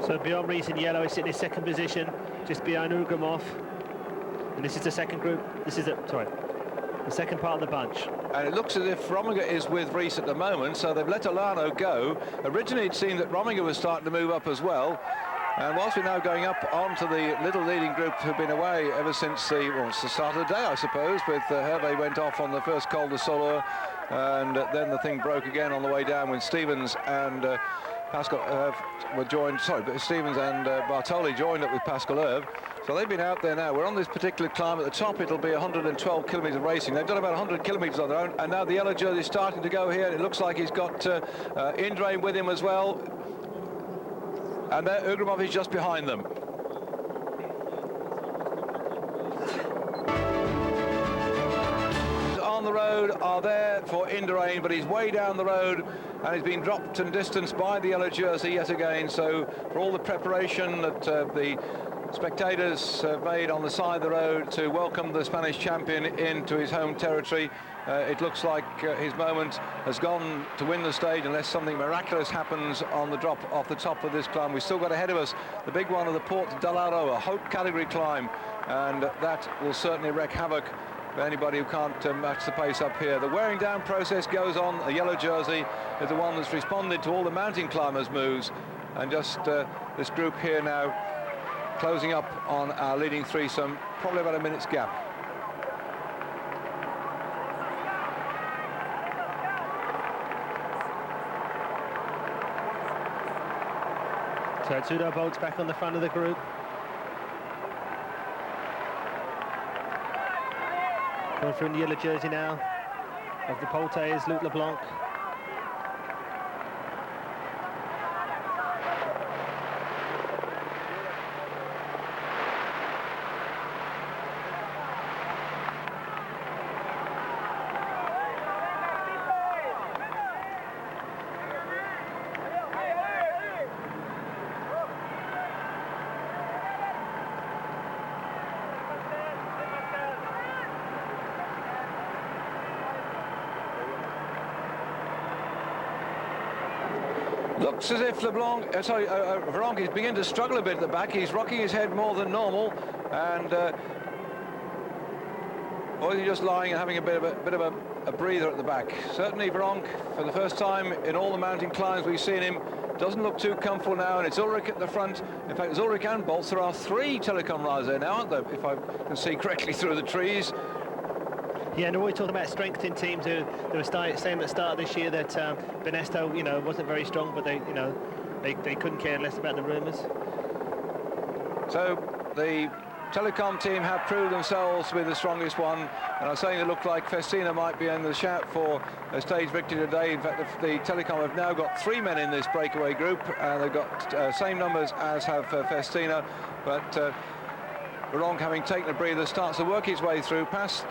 So Bjarne Riis in yellow is sitting in second position, just behind Ugramov. And this is the second group. This is the second part of the bunch. And it looks as if Rominger is with Riis at the moment, so they've let Alano go. Originally it seemed that Rominger was starting to move up as well. And whilst we're now going up onto the little leading group who've been away ever since the start of the day, I suppose, with Hervé went off on the first Col de Soleur, and then the thing broke again on the way down when Stevens and Pascal were joined, Stevens and Bartoli joined up with Pascal Hervé. So they've been out there now. We're on this particular climb. At the top, it'll be 112 kilometres of racing. They've done about 100 kilometres on their own, and now the yellow jersey is starting to go here, and it looks like he's got Indre with him as well. And there, Ugramov is just behind them. On the road are there for Indurain, but he's way down the road and he's been dropped and distanced by the yellow jersey yet again. So for all the preparation that the spectators have made on the side of the road to welcome the Spanish champion into his home territory, it looks like his moment has gone to win the stage unless something miraculous happens on the drop off the top of this climb. We've still got ahead of us the big one of the Porte d'Alaro, a Haute category climb, and that will certainly wreak havoc for anybody who can't match the pace up here. The wearing down process goes on. The yellow jersey is the one that's responded to all the mountain climbers' moves, and just this group here now closing up on our leading threesome, probably about a minute's gap. So Tudor Bolt's back on the front of the group. Going through in the yellow jersey now of the Poltaise, Luc Leblanc. Looks as if Leblanc, Veronk is beginning to struggle a bit at the back. He's rocking his head more than normal, and or is he just lying and having a bit of a breather at the back? Certainly Veronk, for the first time in all the mountain climbs we've seen him, doesn't look too comfortable now, and it's Ulrich at the front. In fact, it's Ulrich and Boltz. There are 3 Telecom riders there now, aren't there, if I can see correctly through the trees. Yeah, and we're always talking about strength in teams. They were saying at the start of this year that Benesto, wasn't very strong, but they couldn't care less about the rumours. So the Telecom team have proved themselves to be the strongest one, and I'm saying it looked like Festina might be in the shout for a stage victory today. In fact, the Telecom have now got 3 men in this breakaway group, and they've got same numbers as have Festina, but Laurent, having taken a breather, starts to work his way through past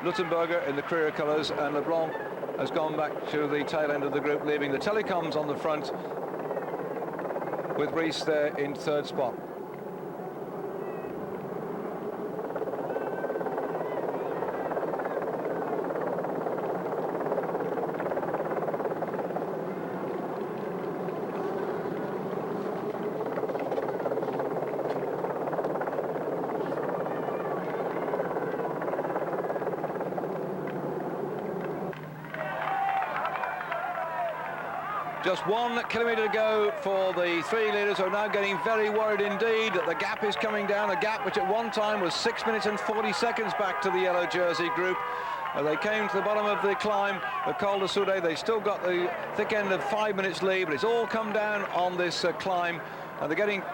Luttenberger in the career colours, and LeBlanc has gone back to the tail end of the group, leaving the Telecoms on the front with Rees there in third spot. Just 1 kilometre to go for the three leaders, who are now getting very worried indeed that the gap is coming down, a gap which at one time was 6 minutes and 40 seconds back to the yellow jersey group. They came to the bottom of the climb, the Col de Soude. They still got the thick end of 5 minutes lead, but it's all come down on this climb, and they're getting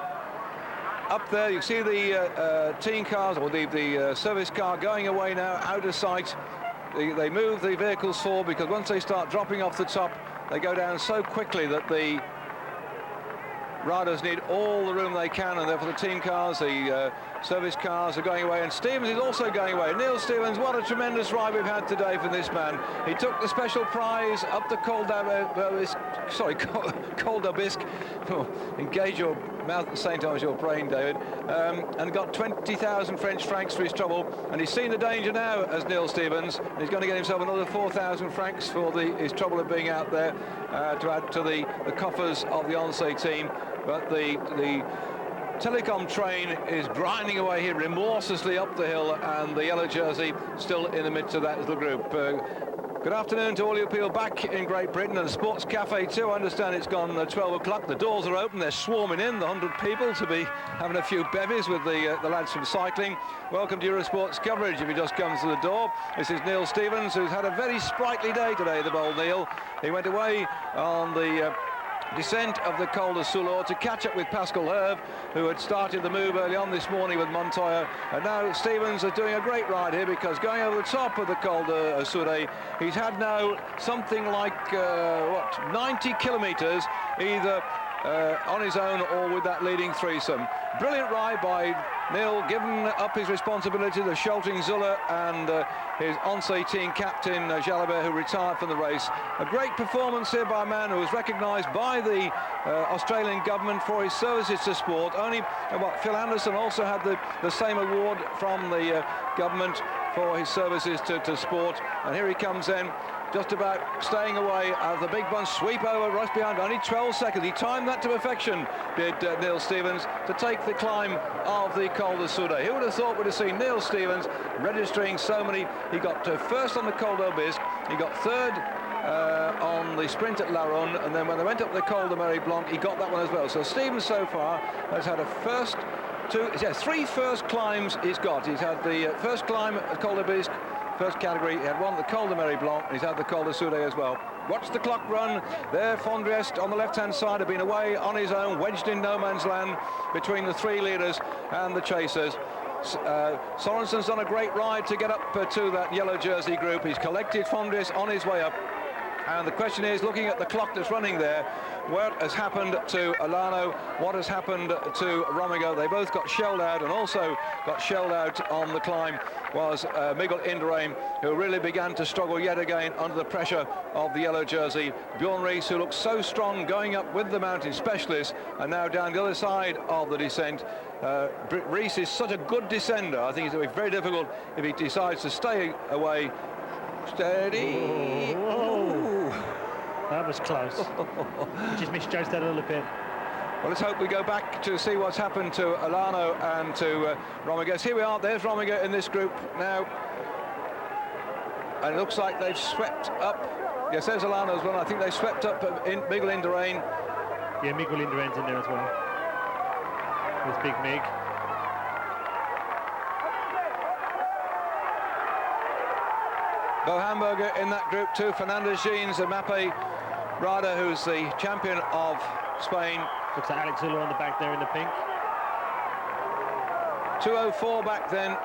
up there. You see the team cars, or the service car going away now, out of sight. They move the vehicles forward, because once they start dropping off the top, they go down so quickly that the riders need all the room they can, and therefore the team cars, the service cars are going away, and Stevens is also going away. Neil Stevens, what a tremendous ride we've had today for this man. He took the special prize up the Col d'Aubisque. Oh, engage your mouth at the same time as your brain, David. And got 20,000 French francs for his trouble, and he's seen the danger now as Neil Stevens. He's going to get himself another 4,000 francs for his trouble of being out there to add to the coffers of the Hendaye team. But the Telecom train is grinding away here remorselessly up the hill, and the yellow jersey still in the midst of that little group. Good afternoon to all you people back in Great Britain, and the Sports Cafe too. I understand it's gone 12 o'clock. The doors are open. They're swarming in, the 100 people, to be having a few bevies with the lads from cycling. Welcome to Eurosport's coverage. If he just comes to the door, this is Neil Stevens, who's had a very sprightly day today, the bold Neil. He went away on the descent of the Col de Soude to catch up with Pascal Herve, who had started the move early on this morning with Montoya, and now Stevens is doing a great ride here, because going over the top of the Col de Soude, he's had now something like 90 kilometres either on his own or with that leading threesome. Brilliant ride by Neil, giving up his responsibility to Scholting Zuller and his Hendaye team captain Jalabert, who retired from the race. A great performance here by a man who was recognised by the Australian government for his services to sport. Only Phil Anderson also had the same award from the government for his services to sport, and here he comes in, just about staying away as the big one sweep over Roche behind, only 12 seconds. He timed that to perfection, did Neil Stevens, to take the climb of the Col de Soude. Who would have thought we'd have seen Neil Stevens registering so many? He got first on the Col d'Aubisque, he got third on the sprint at La Ronde, and then when they went up the Col de Mary Blanc, he got that one as well. So Stevens so far has had three first climbs he's got. He's had the first climb at Col d'Aubisque, first category. He had one at the Col de Mary Blanc, and he's had the Col de Soude as well. Watch the clock run there. Fondriest on the left-hand side had been away on his own, wedged in no man's land between the three leaders and the chasers. Sorensen's done a great ride to get up to that yellow jersey group. He's collected Fondriest on his way up. And the question is, looking at the clock that's running there, what has happened to Alano, what has happened to Romigo? They both got shelled out, and also got shelled out on the climb was Miguel Indurain, who really began to struggle yet again under the pressure of the yellow jersey. Bjorn Rees, who looks so strong going up with the mountain specialists, and now down the other side of the descent. Rees is such a good descender. I think it's going to be very difficult if he decides to stay away. Steady. Whoa. That was close. He just misjudged that a little bit. Well, let's hope we go back to see what's happened to Alano and to Romigo. Here we are, there's Romigo in this group now. And it looks like they've swept up. Yes, there's Alano as well. I think they swept up Miguel Indurain. Yeah, Miguel Indurain's in there as well. With Big Mig. Bo Hamburger in that group too. Fernandez Jeans, a Mappe rider who's the champion of Spain. Looks like Alex Zulu on the back there in the pink. 2:04 back then.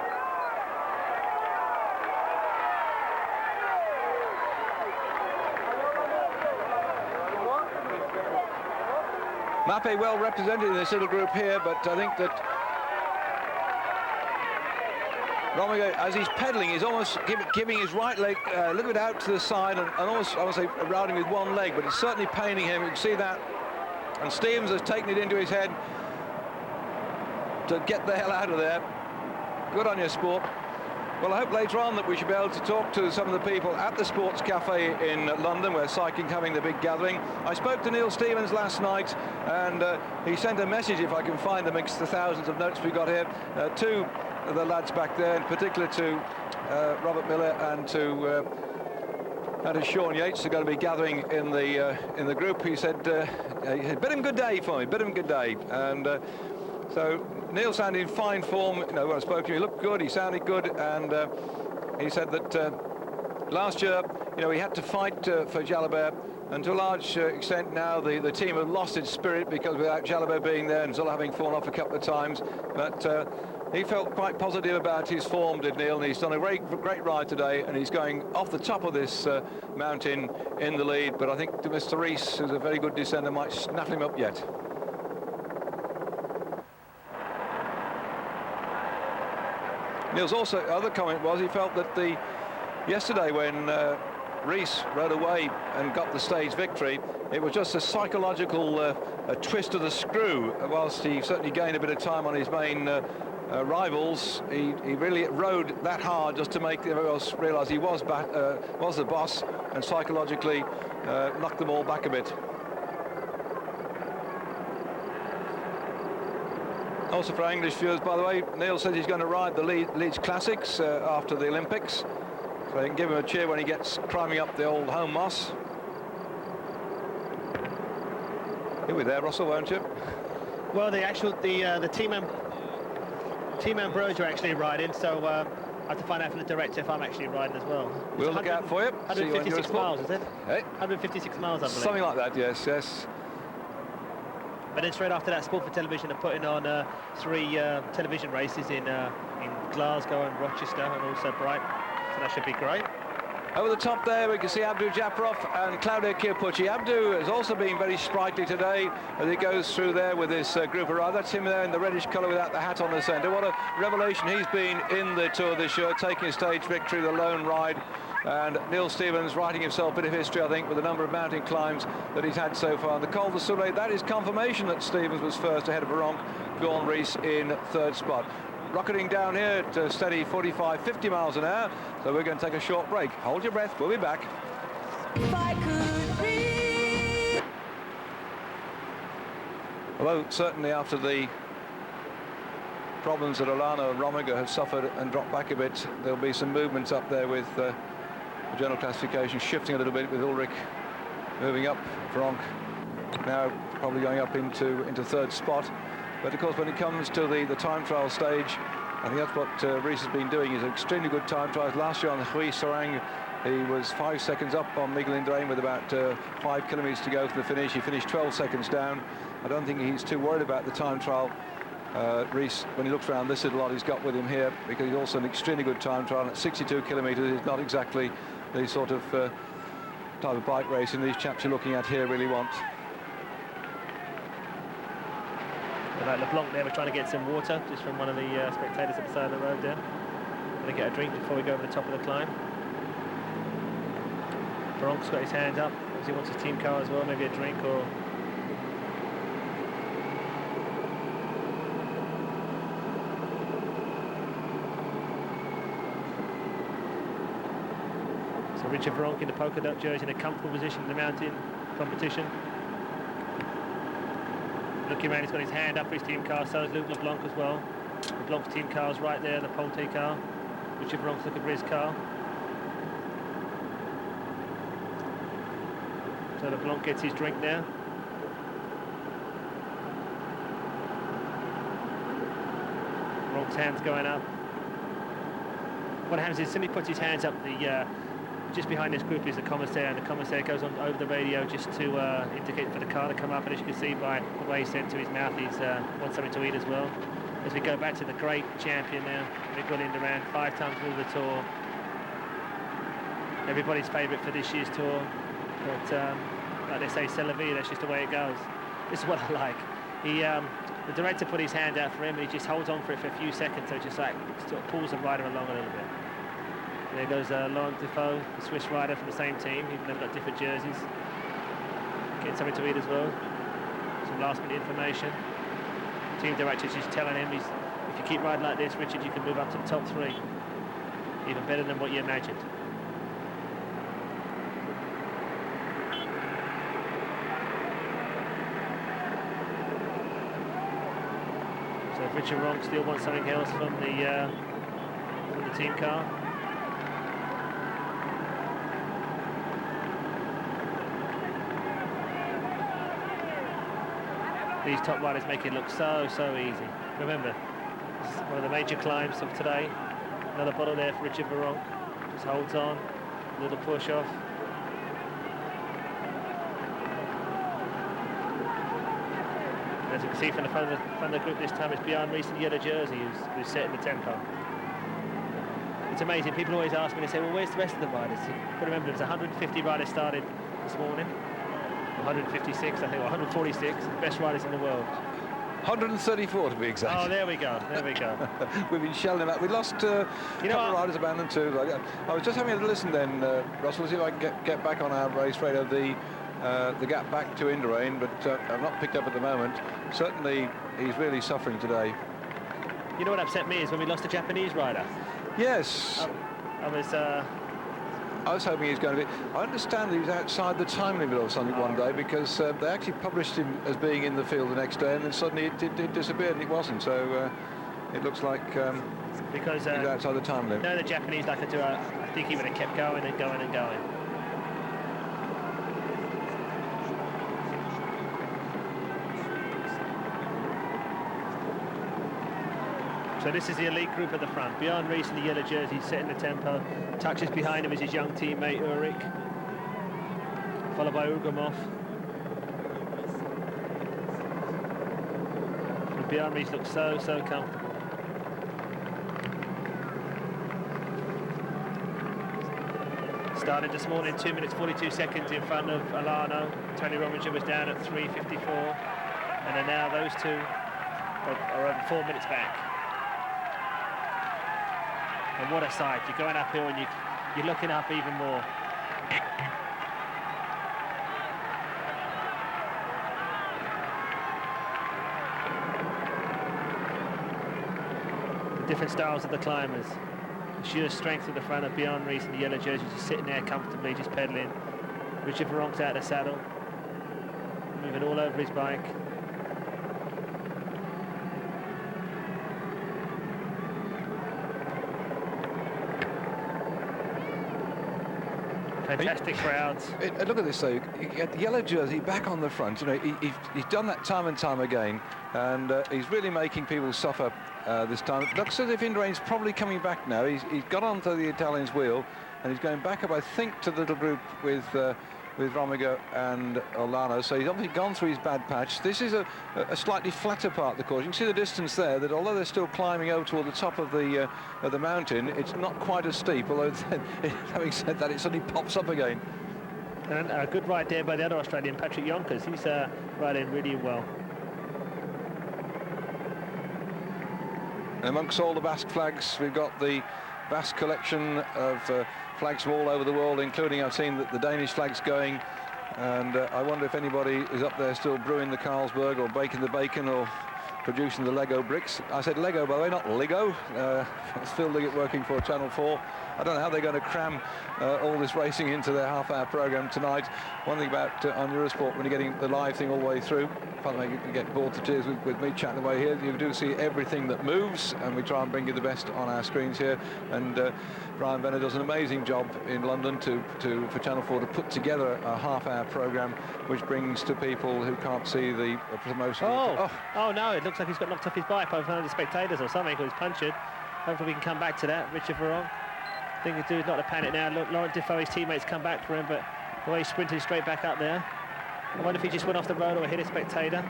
Mappe well represented in this little group here, but I think that Romigo, as he's pedalling, he's almost giving his right leg a little bit out to the side and almost, I would say, riding with one leg, but it's certainly paining him. You can see that. And Stevens has taken it into his head to get the hell out of there. Good on you, sport. Well, I hope later on that we should be able to talk to some of the people at the Sports Cafe in London, where cycling's having the big gathering. I spoke to Neil Stevens last night, and he sent a message, if I can find them amongst the thousands of notes we got here, to the lads back there, in particular to Robert Miller and to Sean Yates, are going to be gathering in the group. He said, bid him good day for me, bid him good day. And so Neil sounded in fine form. You know, when I spoke to him, he looked good, he sounded good, and he said that last year, you know, he had to fight for Jalabert, and to a large extent now the team have lost its spirit because without Jalabert being there and Zola having fallen off a couple of times, but he felt quite positive about his form, did Neil, and he's done a great ride today, and he's going off the top of this mountain in the lead. But I think Mr. Rees, who's a very good descender, might snap him up yet. Neil's also other comment was he felt that yesterday when Rees rode away and got the stage victory, it was just a psychological a twist of the screw. Whilst he certainly gained a bit of time on his main rivals, he really rode that hard just to make everyone else realise he was the boss, and psychologically knocked them all back a bit. Also for English viewers, by the way, Neil says he's going to ride the Leeds Classics after the Olympics, so you can give him a cheer when he gets climbing up the old home moss. You'll be there, Russell, won't you? Well, the Team Ambrose are actually riding, so I have to find out from the director if I'm actually riding as well. We'll look out for you. 156 miles, is it? Hey? 156 miles, I believe. Something like that, yes. But then straight after that, Sport for Television are putting on 3 television races in Glasgow and Rochester and also Brighton, so that should be great. Over the top there we can see Abdu Japarov and Claudio Chiappucci. Abdu has also been very sprightly today as he goes through there with this group of riders. That's him there in the reddish colour without the hat on the centre. What a revelation he's been in the Tour this year, taking a stage victory, the lone ride. And Neil Stevens writing himself a bit of history, I think, with the number of mountain climbs that he's had so far. And the Col de Soleil, that is confirmation that Stevens was first ahead of Veronk, Bjorn Rees in 3rd spot. Rocketing down here at a steady 45-50 miles an hour, so we're going to take a short break. Hold your breath, we'll be back. If I could read. Although certainly after the problems that Olano and Romigo have suffered and dropped back a bit, there'll be some movements up there with the general classification shifting a little bit, with Ulrich moving up, Veronk now probably going up into 3rd spot. But of course, when it comes to the time trial stage, I think that's what Rees has been doing. He's an extremely good time trials. Last year on Huy Sorang, he was 5 seconds up on Miguel Indurain with about 5 kilometres to go to the finish. He finished 12 seconds down. I don't think he's too worried about the time trial. Rees, when he looks around this little lot he's got with him here, because he's also an extremely good time trial. And at 62 kilometres, it's not exactly the sort of type of bike racing these chaps you're looking at here really want. Like LeBlanc there, we're trying to get some water just from one of the spectators at the side of the road there. Going to get a drink before we go over the top of the climb. Veronk's got his hand up because he wants his team car as well, maybe a drink or... So Richard Veronk in the polka dot jersey in a comfortable position in the mountain competition. Looking around, he's got his hand up for his team car, so is Luc LeBlanc as well. LeBlanc's team car is right there, the Polte car. Richard Veronk's looking for his car. So LeBlanc gets his drink there. Veronk's hands going up. What happens is simply puts his hands up, just behind this group is the commissaire, and the commissaire goes on over the radio just to indicate for the car to come up, and as you can see by the way he said to his mouth, he wants something to eat as well. As we go back to the great champion now, Miguel Indurain, 5 times winner of the Tour. Everybody's favourite for this year's Tour, but like they say, c'est la vie, that's just the way it goes. This is what I like. The director put his hand out for him, and he just holds on for it for a few seconds, so just like sort of pulls the rider along a little bit. There goes Laurent Defoe, the Swiss rider from the same team, even though they've got different jerseys. Getting something to eat as well. Some last-minute information. Team director's just telling him, if you keep riding like this, Richard, you can move up to the top 3. Even better than what you imagined. So if Richard Ronk still wants something else from the team car. These top riders make it look so easy. Remember, this is one of the major climbs of today. Another bottle there for Richard Virenque. Just holds on, a little push off. And as you can see from the front of the group this time, it's Bjorn Ries in the yellow jersey who's setting the tempo. It's amazing. People always ask me, they say, well, where's the rest of the riders? But remember, there's 150 riders started this morning. 156, I think, or 146, the best riders in the world. 134 to be exact. Oh, there we go, there we go. We've been shelling them out. We lost a couple of riders, abandoned 2. I was just having a listen then, Russell, see if I can get back on our race radar, the gap back to Indurain, but I've not picked up at the moment. Certainly, he's really suffering today. You know what upset me is when we lost a Japanese rider. Yes. I was hoping he's going to be... I understand he was outside the time limit or something one day, because they actually published him as being in the field the next day, and then suddenly it disappeared and it wasn't. So it looks like because he's outside the time limit. No, the Japanese like to do. I think he would have kept going and going and going. So this is the elite group at the front. Bjorn Ries in the yellow jersey, setting the tempo. Touches behind him is his young teammate Ulrich, followed by Ugramov. And Bjorn Ries looks so comfortable. Started this morning 2 minutes 42 seconds in front of Alano. Tony Rominger was down at 3:54, and then now those two are over 4 minutes back. And what a sight. You're going uphill and you're looking up even more. The different styles of the climbers. The sheer strength at the front of Bjorn Ries in the yellow jersey, just sitting there comfortably, just pedaling. Richard Virenque's out of the saddle, moving all over his bike. Fantastic crowds. Look at this though, you get the yellow jersey back on the front. You know, he's done that time and time again, and he's really making people suffer this time. It looks as if Indurain's probably coming back now. He's got onto the Italian's wheel, and he's going back up, I think, to the little group with Rominger and Olano. So he's obviously gone through his bad patch. This is a slightly flatter part of the course. You can see the distance there, that although they're still climbing over toward the top of the mountain, it's not quite as steep, although having said that, it suddenly pops up again. And a good ride there by the other Australian, Patrick Yonkers. He's riding really well. And amongst all the Basque flags, we've got the Basque collection of flags from all over the world, including, I've seen that the Danish flag's going, and I wonder if anybody is up there still brewing the Carlsberg or baking the bacon or producing the Lego bricks. I said Lego, by the way, not Lego. Still working for Channel 4. I don't know how they're going to cram all this racing into their half-hour programme tonight. One thing about on Eurosport, when you're getting the live thing all the way through, finally you can get bored to tears with me chatting away here. You do see everything that moves, and we try and bring you the best on our screens here. And Brian Venner does an amazing job in London for Channel 4 to put together a half-hour programme which brings to people who can't see the promotion. Oh no, it looks like he's got knocked off his bike by one of the spectators or something, or he's punctured. Hopefully we can come back to that. Richard Virenque. I think the dude's not to panic now. Look, Laurent Defoe, his teammates come back for him, but the way he's sprinting straight back up there. I wonder if he just went off the road or hit a spectator.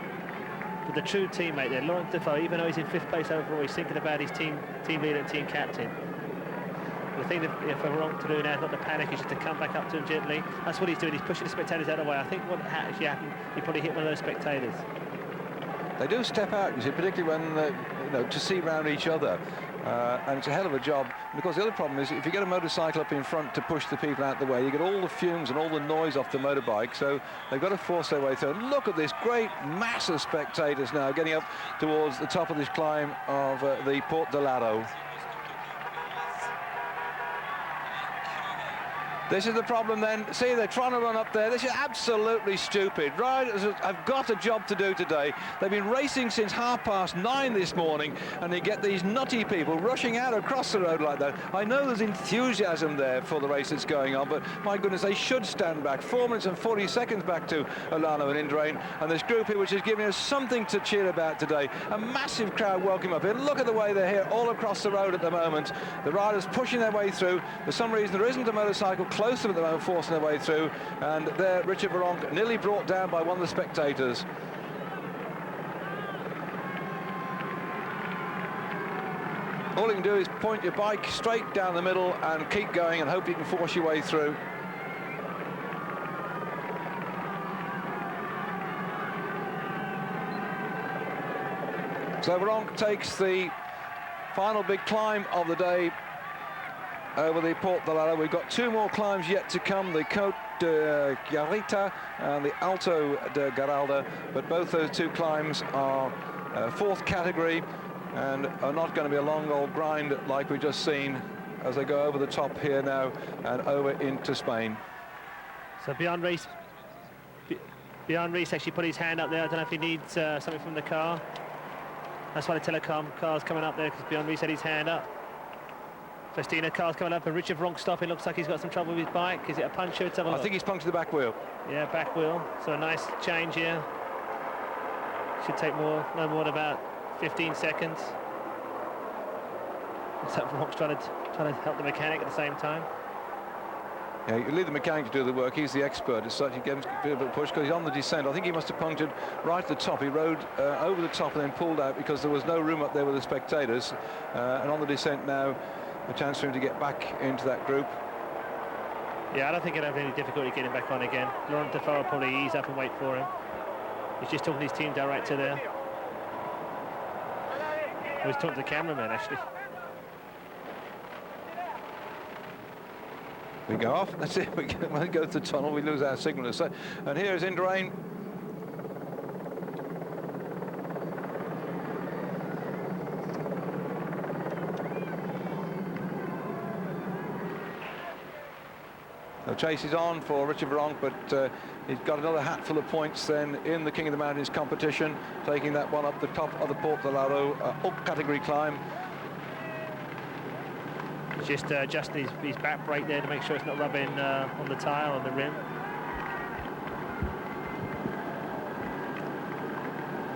But the true teammate there, Laurent Defoe, even though he's in 5th place overall, he's thinking about his team leader and team captain. The thing that for Virenque to do now is not to panic, is just to come back up to him gently. That's what he's doing. He's pushing the spectators out of the way. I think what actually happened, he probably hit one of those spectators. They do step out, you see, particularly when, you know, to see round each other. And it's a hell of a job. And of course, the other problem is if you get a motorcycle up in front to push the people out the way, you get all the fumes and all the noise off the motorbike. So they've got to force their way through. And look at this great mass of spectators now getting up towards the top of this climb of the Port de Lado. This is the problem then. See, they're trying to run up there. This is absolutely stupid. Riders have got a job to do today. They've been racing since 9:30 this morning, and they get these nutty people rushing out across the road like that. I know there's enthusiasm there for the race that's going on, but my goodness, they should stand back. 4 minutes and 40 seconds back to Olano and Indurain, and this group here, which is giving us something to cheer about today. A massive crowd welcome up here. Look at the way they're here all across the road at the moment. The riders pushing their way through. For some reason, there isn't a motorcycle close to them at the moment, forcing their way through, and there Richard Virenque nearly brought down by one of the spectators. All you can do is point your bike straight down the middle and keep going and hope you can force your way through. So Virenque takes the final big climb of the day over the Port de Lado. We've got 2 more climbs yet to come, the Côte de Garita and the Alto de Garalda, but both those 2 climbs are 4th category and are not going to be a long old grind like we've just seen as they go over the top here now and over into Spain. So Bjorn Rees actually put his hand up there. I don't know if he needs something from the car. That's why the telecom car's coming up there, because Bjorn Rees had his hand up. Festina car's coming up, and Richard Virenque stopping. Looks like he's got some trouble with his bike. Is it a puncture? Let's have a look. I think he's punctured the back wheel. Yeah, back wheel. So a nice change here. Should take no more than about 15 seconds. Looks like Virenque's trying to help the mechanic at the same time. Yeah, you leave the mechanic to do the work. He's the expert as such. He gives a bit of a push because he's on the descent. I think he must have punctured right at the top. He rode over the top and then pulled out because there was no room up there with the spectators. And on the descent now, a chance for him to get back into that group. Yeah, I don't think he'll have any difficulty getting back on again. Laurent Defoe will probably ease up and wait for him. He's just talking to his team director there. He was talking to the cameraman, actually. We go off. That's it. We go to the tunnel. We lose our signal. And here is Indurain. The chase is on for Richard Virenque, but he's got another hatful of points then in the King of the Mountains competition, taking that one up the top of the Port de Lado up category climb. Just adjusting his back brake there to make sure it's not rubbing on the tyre, on the rim.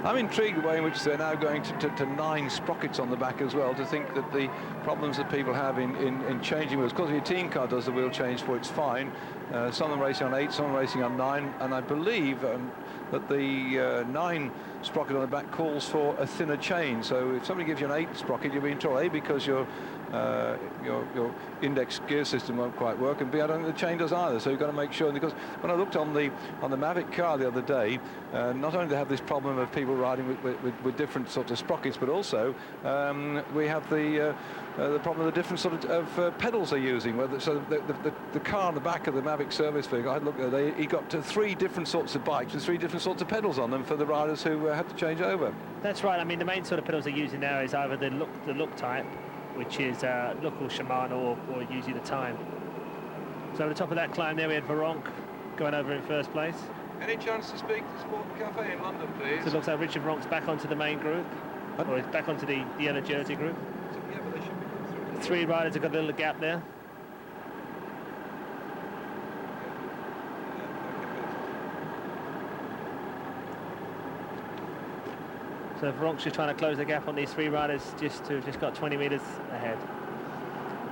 I'm intrigued the way in which they're now going to 9 sprockets on the back as well, to think that the problems that people have in changing wheels, because your team car does the wheel change for it's fine. Some of them racing on 8, some of them racing on 9, and I believe that the 9 sprocket on the back calls for a thinner chain. So if somebody gives you an 8 sprocket, you'll be in trouble, A, because your index gear system won't quite work, and B, I don't think the chain does either. So you've got to make sure, because when I looked on the Mavic car the other day, not only do they have this problem of people riding with different sorts of sprockets, but also we have the problem of the different sort of pedals they're using. So the car on the back of the Mavic service vehicle, I looked at, he got to 3 different sorts of bikes with 3 different sorts of pedals on them for the riders who had to change over. That's right. I mean, the main sort of pedals they're using now is either the look type, which is look or Shimano, or usually the time. So at the top of that climb there, we had Virenque going over in first place. Any chance to speak to Sport Cafe in London, please? So it looks like Richard Virenque's back onto the main group, or he's back onto the yellow jersey group. Yeah, but they should be 3 riders have got a little gap there. So Virenque's just trying to close the gap on these 3 riders, just got 20 metres ahead.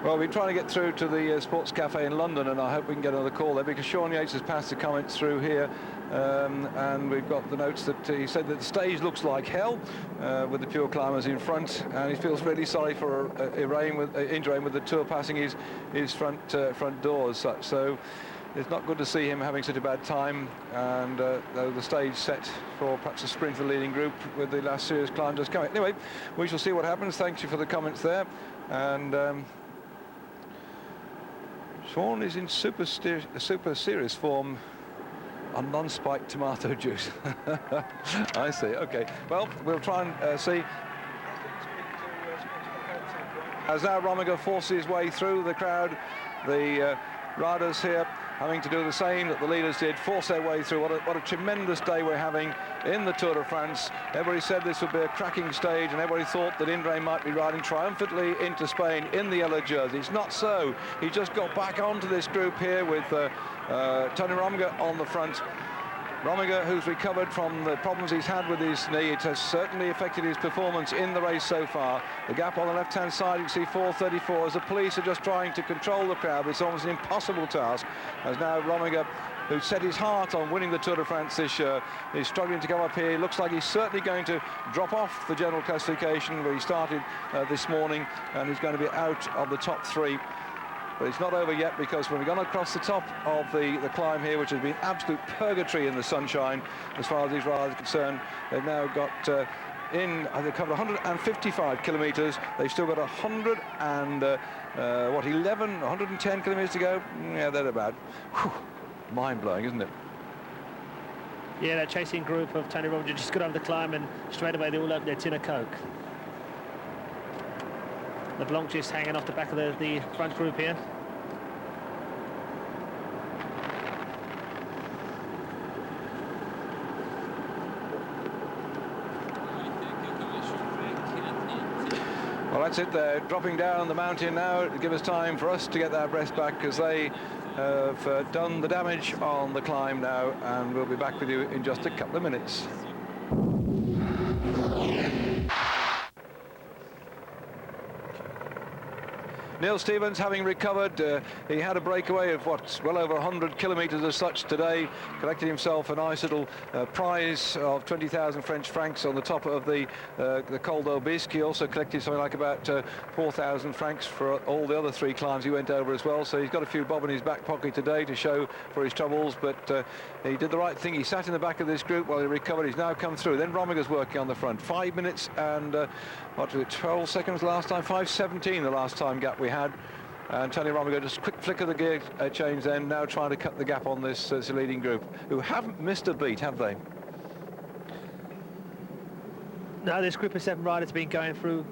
Well, we're trying to get through to the Sports Cafe in London, and I hope we can get another call there, because Sean Yates has passed the comments through here, and we've got the notes that he said that the stage looks like hell with the pure climbers in front, and he feels really sorry for Indurain with the Tour passing his front doors. So it's not good to see him having such a bad time, and the stage set for perhaps a sprint for the leading group with the last serious climb just coming. Anyway, we shall see what happens. Thank you for the comments there. And Sean is in super serious form on non-spiked tomato juice. I see. Okay. Well, we'll try and see. As now Rominger forces his way through the crowd, the riders here having to do the same that the leaders did, force their way through. What a tremendous day we're having in the Tour de France. Everybody said this would be a cracking stage, and everybody thought that Hendaye might be riding triumphantly into Spain in the yellow jersey. It's not so. He just got back onto this group here with Tony Rominger on the front. Rominger, who's recovered from the problems he's had with his knee. It has certainly affected his performance in the race so far. The gap on the left-hand side, you can see 4:34, as the police are just trying to control the crowd. It's almost an impossible task, as now Rominger, who set his heart on winning the Tour de France this year, is struggling to come up here. It looks like he's certainly going to drop off the general classification where he started this morning, and he's going to be out of the top 3. But it's not over yet, because when we've gone across the top of the climb here, which has been absolute purgatory in the sunshine, as far as these riders are concerned, they've now got they've covered 155 kilometres. They've still got 110 kilometres to go. Yeah, they're about mind-blowing, isn't it? Yeah, that chasing group of Tony Rominger just got over the climb, and straight away they all opened their tin of Coke. LeBlanc just hanging off the back of the front group here. Well, that's it. They're dropping down the mountain now to give us time for us to get our breath back, because they have done the damage on the climb now, and we'll be back with you in just a couple of minutes. Neil Stevens, having recovered, he had a breakaway of well over 100 kilometres as such today, collected himself a nice little prize of 20,000 French francs on the top of the Col d'Aubisque. He also collected something like about 4,000 francs for all the other 3 climbs he went over as well. So he's got a few bob in his back pocket today to show for his troubles, but he did the right thing. He sat in the back of this group while he recovered. He's now come through. Then Rominger's working on the front. 5 minutes and what was it, 12 seconds last time? 5:17 the last time gap we had. And Tony Rominger, just a quick flick of the gear change then, now trying to cut the gap on this leading group, who haven't missed a beat, have they? No, this group of 7 riders have been going through,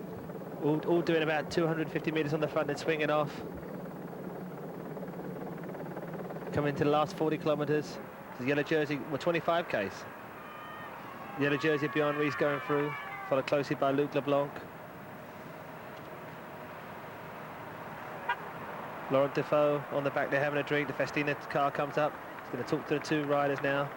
all doing about 250 metres on the front and swinging off. Coming into the last 40 kilometres. The yellow jersey, well, 25 Ks. The yellow jersey beyond Rees going through, followed closely by Luc Leblanc. Laurent Defoe on the back there having a drink. The Festina car comes up. He's going to talk to the 2 riders now.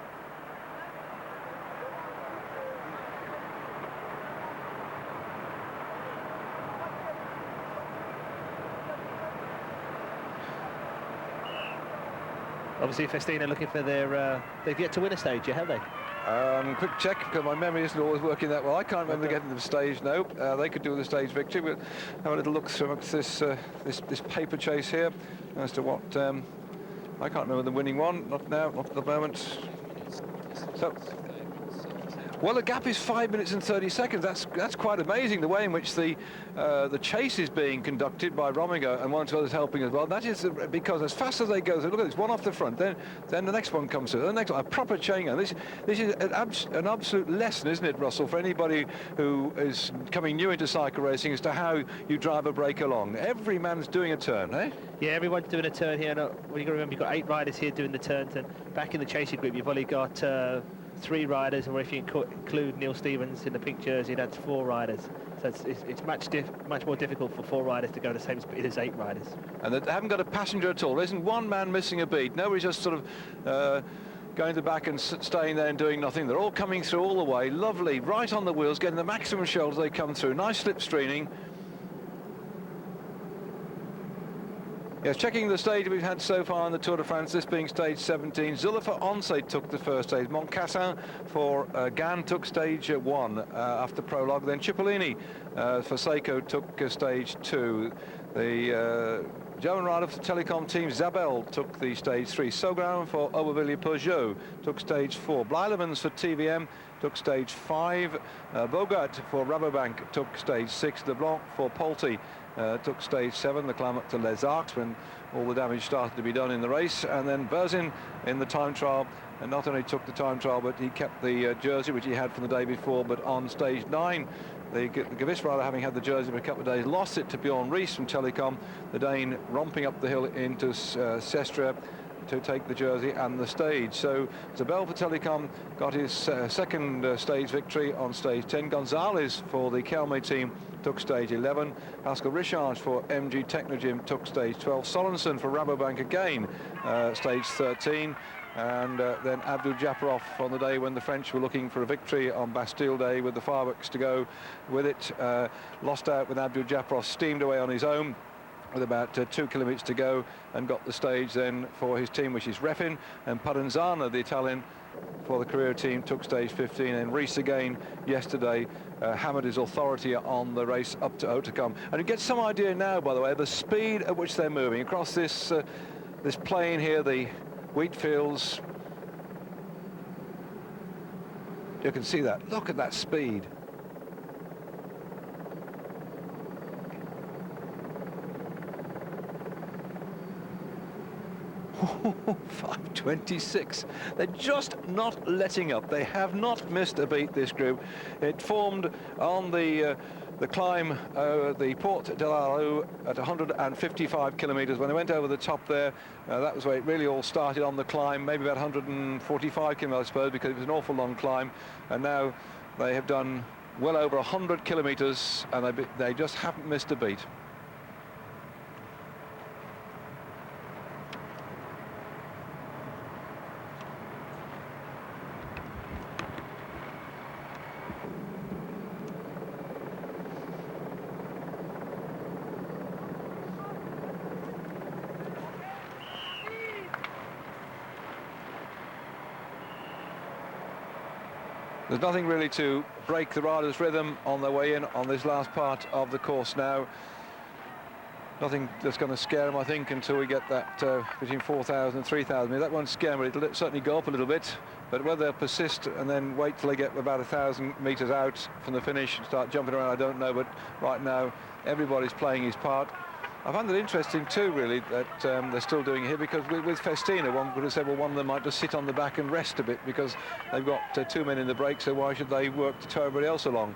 Obviously Festina looking for their, they've yet to win a stage yet, have they? Quick check, because my memory isn't always working that well. I can't remember getting to the stage. No, they could do the stage victory. We'll have a little look through this paper chase here as to what I can't remember them winning one. Not now, not at the moment. So, well, the gap is 5 minutes and 30 seconds. That's quite amazing, the way in which the chase is being conducted by Rominger and one or two others helping as well. That is because as fast as they go, so look at this, one off the front, then the next one comes through, the next one, a proper chain. This is an absolute lesson, isn't it, Russell, for anybody who is coming new into cycle racing as to how you drive a break along. Every man's doing a turn, eh? Yeah, everyone's doing a turn here. Well, you've got to remember, you've got 8 riders here doing the turns, and back in the chasing group, you've only got 3 riders, or if you include Neil Stevens in the pink jersey, that's 4 riders. So it's much more difficult for 4 riders to go the same speed as 8 riders. And they haven't got a passenger at all. There isn't one man missing a beat. Nobody's just sort of going to the back and staying there and doing nothing. They're all coming through all the way. Lovely, right on the wheels, getting the maximum shoulder they come through. Nice slipstreaming. Yes, checking the stage we've had so far in the Tour de France, this being stage 17. Zulla for Onse took the first stage. Moncassin for Agen took stage 1 after prologue. Then Cipollini for Seiko took stage 2. The German rider for the Telecom team, Zabel, took the stage 3. Saugrand for Aubervilliers-Peugeot took stage 4. Bleilemans for TVM took stage 5. Bogart for Rabobank took stage 6. Leblanc for Polte took stage 7. The climb up to Les Arcs when all the damage started to be done in the race. And then Berzin in the time trial, and not only took the time trial, but he kept the jersey which he had from the day before. But on stage 9, the Gavis rider, having had the jersey for a couple of days, lost it to Bjorn Ries from Telecom, the Dane romping up the hill into Sestra to take the jersey and the stage. So Zabel for Telecom got his second stage victory on stage 10. Gonzalez for the Kelme team took stage 11. Pascal Richard for MG Technogym took stage 12. Sorensen for Rabobank again, stage 13. And then Abdul Japarov on the day when the French were looking for a victory on Bastille Day with the fireworks to go with it, lost out when Abdul Japarov steamed away on his own with about 2 kilometres to go, and got the stage then for his team, which is Refin. And Parenzana, the Italian, for the career team, took stage 15. And Ries again yesterday hammered his authority on the race up to Hautacam. And you get some idea now, by the way, the speed at which they're moving across this this plain here, the wheat fields. You can see that. Look at that speed. Oh, 5:26. They're just not letting up. They have not missed a beat, this group. It formed on the climb, the Porte de la Rue at 155 kilometres. When they went over the top there, that was where it really all started on the climb, maybe about 145 kilometres, I suppose, because it was an awful long climb. And now they have done well over 100 kilometres, and they just haven't missed a beat. There's nothing really to break the riders' rhythm on their way in on this last part of the course now. Nothing that's going to scare them, I think, until we get that between 4,000 and 3,000. That won't scare them. It'll certainly go up a little bit, but whether they'll persist and then wait till they get about 1,000 metres out from the finish and start jumping around, I don't know. But right now, everybody's playing his part. I find it interesting too, really, that they're still doing it here, because with Festina, one could have said, well, one of them might just sit on the back and rest a bit because they've got 2 men in the break, so why should they work to tow everybody else along?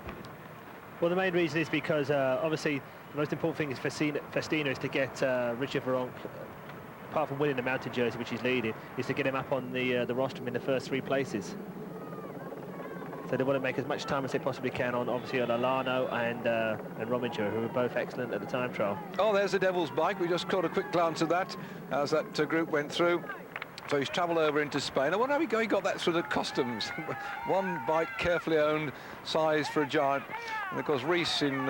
Well, the main reason is because obviously the most important thing is Festina is to get Richard Veronk, apart from winning the mountain jersey, which he's leading, is to get him up on the rostrum in the first 3 places. So they want to make as much time as they possibly can on, obviously, on Alano and Rominger, who are both excellent at the time trial. Oh, there's the Devil's Bike. We just caught a quick glance at that as that group went through. So he's travelled over into Spain. I wonder how he got that through the customs. One bike carefully owned, size for a giant. And of course, Ries in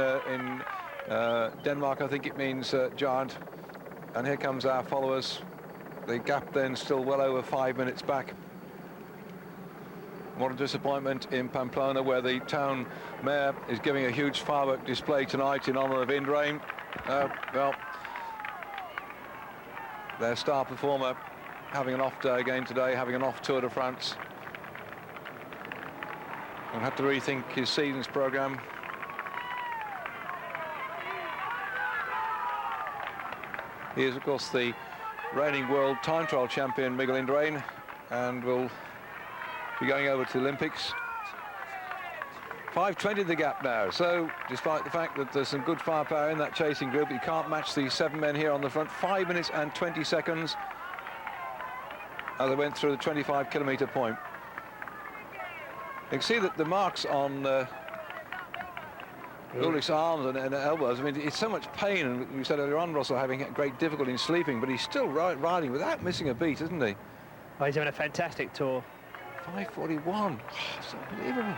Denmark, I think it means giant. And here comes our followers. The gap then still well over 5 minutes back. What a disappointment in Pamplona, where the town mayor is giving a huge firework display tonight in honour of Indurain. Well, their star performer having an off day again today, having an off Tour de France. He'll have to rethink his season's programme. He is, of course, the reigning world time trial champion, Miguel Indurain, and will be going over to the Olympics. 5:20 the gap now, so despite the fact that there's some good firepower in that chasing group, you can't match the 7 men here on the front. 5 minutes and 20 seconds as they went through the 25-kilometre point. You can see that the marks on Ulrich's arms and elbows. I mean, it's so much pain, and we said earlier on, Russell having great difficulty in sleeping, but he's still riding without missing a beat, isn't he? Oh, he's having a fantastic tour. 5:41. Oh, it's unbelievable.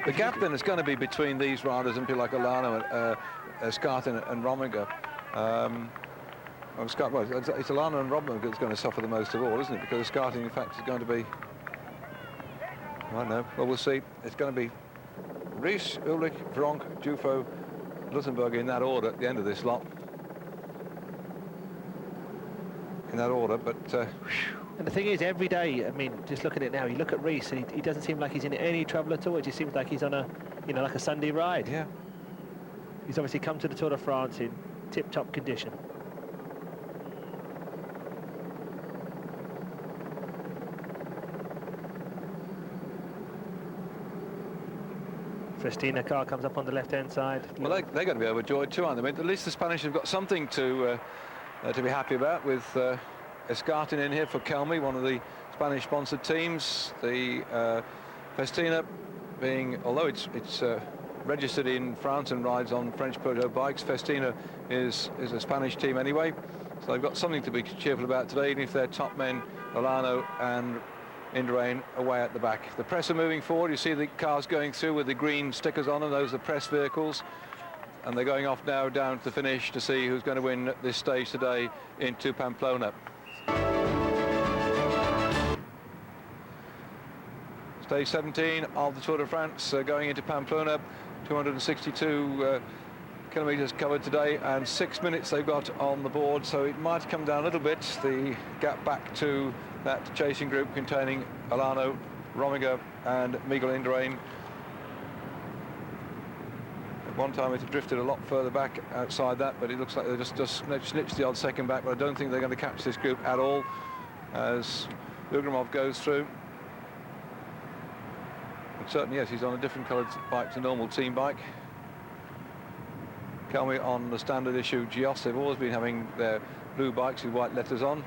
The gap then is going to be between these riders and people like Alano, Skartin and Rominger. It's Alano and Rominger that's going to suffer the most of all, isn't it? Because Skartin, in fact, is going to be... I don't know. Well, we'll see. It's going to be Ries, Ulrich, Veronk, Dufo, Luxembourg in that order at the end of this lot. In that order, but... and the thing is, every day, I mean, just look at it now, you look at Rees and he doesn't seem like he's in any trouble at all. It just seems like he's on a, you know, like a Sunday ride. Yeah. He's obviously come to the Tour de France in tip-top condition. Festina car comes up on the left-hand side. Well, they're going to be overjoyed too, aren't they? I mean, at least the Spanish have got something to be happy about, with Escartin in here for Kelmy, one of the Spanish-sponsored teams. The Festina being, although it's registered in France and rides on French Peugeot bikes, Festina is a Spanish team anyway, so they've got something to be cheerful about today, even if their top men, Olano and Indurain, away at the back. The press are moving forward. You see the cars going through with the green stickers on them. Those are press vehicles, and they're going off now down to the finish to see who's going to win this stage today into Pamplona. Stage 17 of the Tour de France going into Pamplona. 262 kilometres covered today, and 6 minutes they've got on the board, so it might come down a little bit, the gap back to that chasing group containing Olano, Rominger and Miguel Indurain. At one time it had drifted a lot further back outside that, but it looks like they just snitched the odd second back, but I don't think they're going to catch this group at all as Ugramov goes through. But certainly, yes, he's on a different coloured bike to normal team bike. Kelmy on the standard issue Gios. They've always been having their blue bikes with white letters on.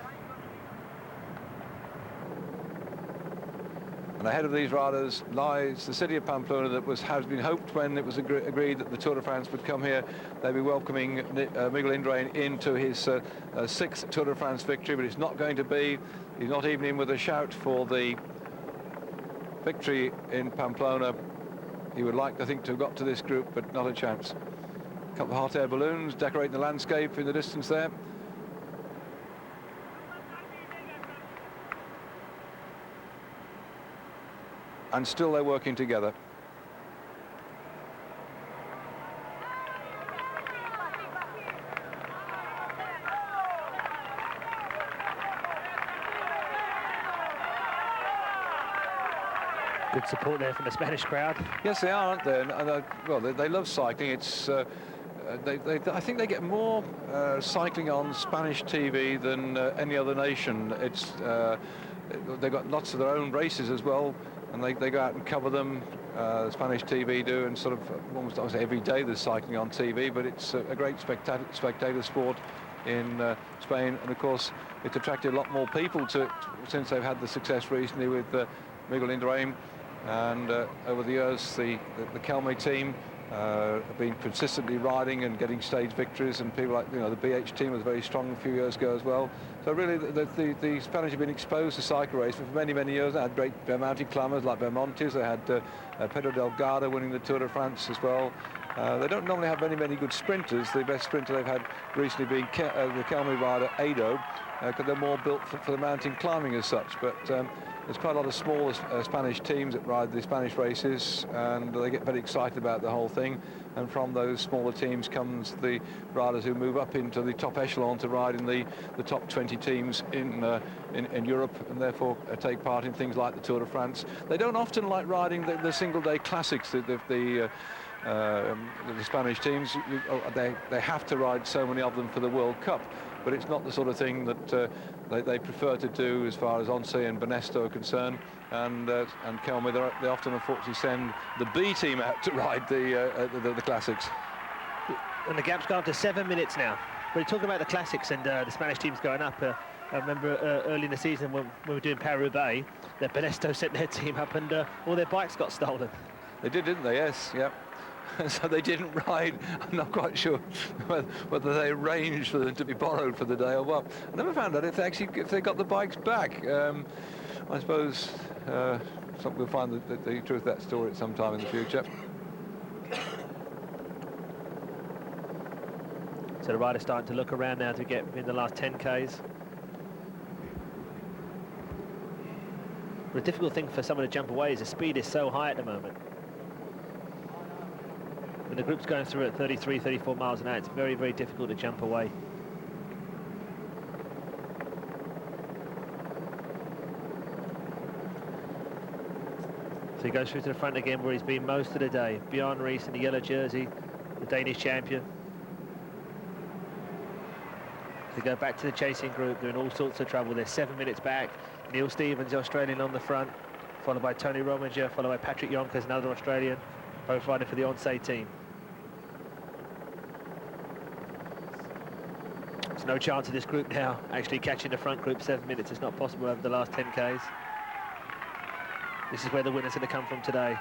And ahead of these riders lies the city of Pamplona that has been hoped when it was agreed that the Tour de France would come here. They'd be welcoming Miguel Indurain into his sixth Tour de France victory, but it's not going to be. He's not even in with a shout for the victory in Pamplona. He would like, I think, to have got to this group, but not a chance. A couple of hot air balloons decorating the landscape in the distance there. And still they're working together. Good support there from the Spanish crowd. Yes, they are, aren't they? And well, they love cycling. It's I think they get more cycling on Spanish TV than any other nation. It's they've got lots of their own races as well, and they go out and cover them. Spanish TV do, and sort of almost, I would say, every day there's cycling on TV. But it's a great spectator sport in Spain, and of course it's attracted a lot more people to it since they've had the success recently with Miguel Indurain. And over the years, the Kelmy team have been consistently riding and getting stage victories, and people like, you know, the BH team was very strong a few years ago as well. So really, the Spanish have been exposed to cycle racing for many, many years. They had great mountain climbers like Bermontes. They had Pedro Delgado winning the Tour de France as well. They don't normally have many good sprinters. The best sprinter they've had recently being the Kelmy rider Ado, because they're more built for the mountain climbing as such. But there's quite a lot of small Spanish teams that ride the Spanish races, and they get very excited about the whole thing. And from those smaller teams comes the riders who move up into the top echelon to ride in the top 20 teams in Europe, and therefore take part in things like the Tour de France. They don't often like riding the single-day classics. The Spanish teams, they have to ride so many of them for the World Cup, but it's not the sort of thing that they prefer to do as far as Once and Banesto are concerned. And Kelmy, they often unfortunately send the B team out to ride the classics. And the gap's gone up to 7 minutes now. We're talking about the classics and the Spanish teams going up. I remember early in the season when we were doing Paris-Roubaix, that Banesto sent their team up and all their bikes got stolen. They did, didn't they? Yes, yeah. So they didn't ride. I'm not quite sure whether they arranged for them to be borrowed for the day or what. I never found out if they got the bikes back. I suppose we'll find the truth of that story at some time in the future. So the rider's starting to look around now to get in the last 10 Ks. But the difficult thing for someone to jump away is the speed is so high at the moment. the group's going through at 33, 34 miles an hour. It's very, very difficult to jump away. So he goes through to the front again, where he's been most of the day. Bjorn Riis in the yellow jersey, the Danish champion. They go back to the chasing group, doing all sorts of trouble. They're 7 minutes back. Neil Stevens, the Australian, on the front, followed by Tony Rominger, followed by Patrick Yonkers, another Australian, both riding for the Onse team. There's no chance of this group now actually catching the front group. 7 minutes is not possible over the last 10 Ks. This is where the winner's going to come from today.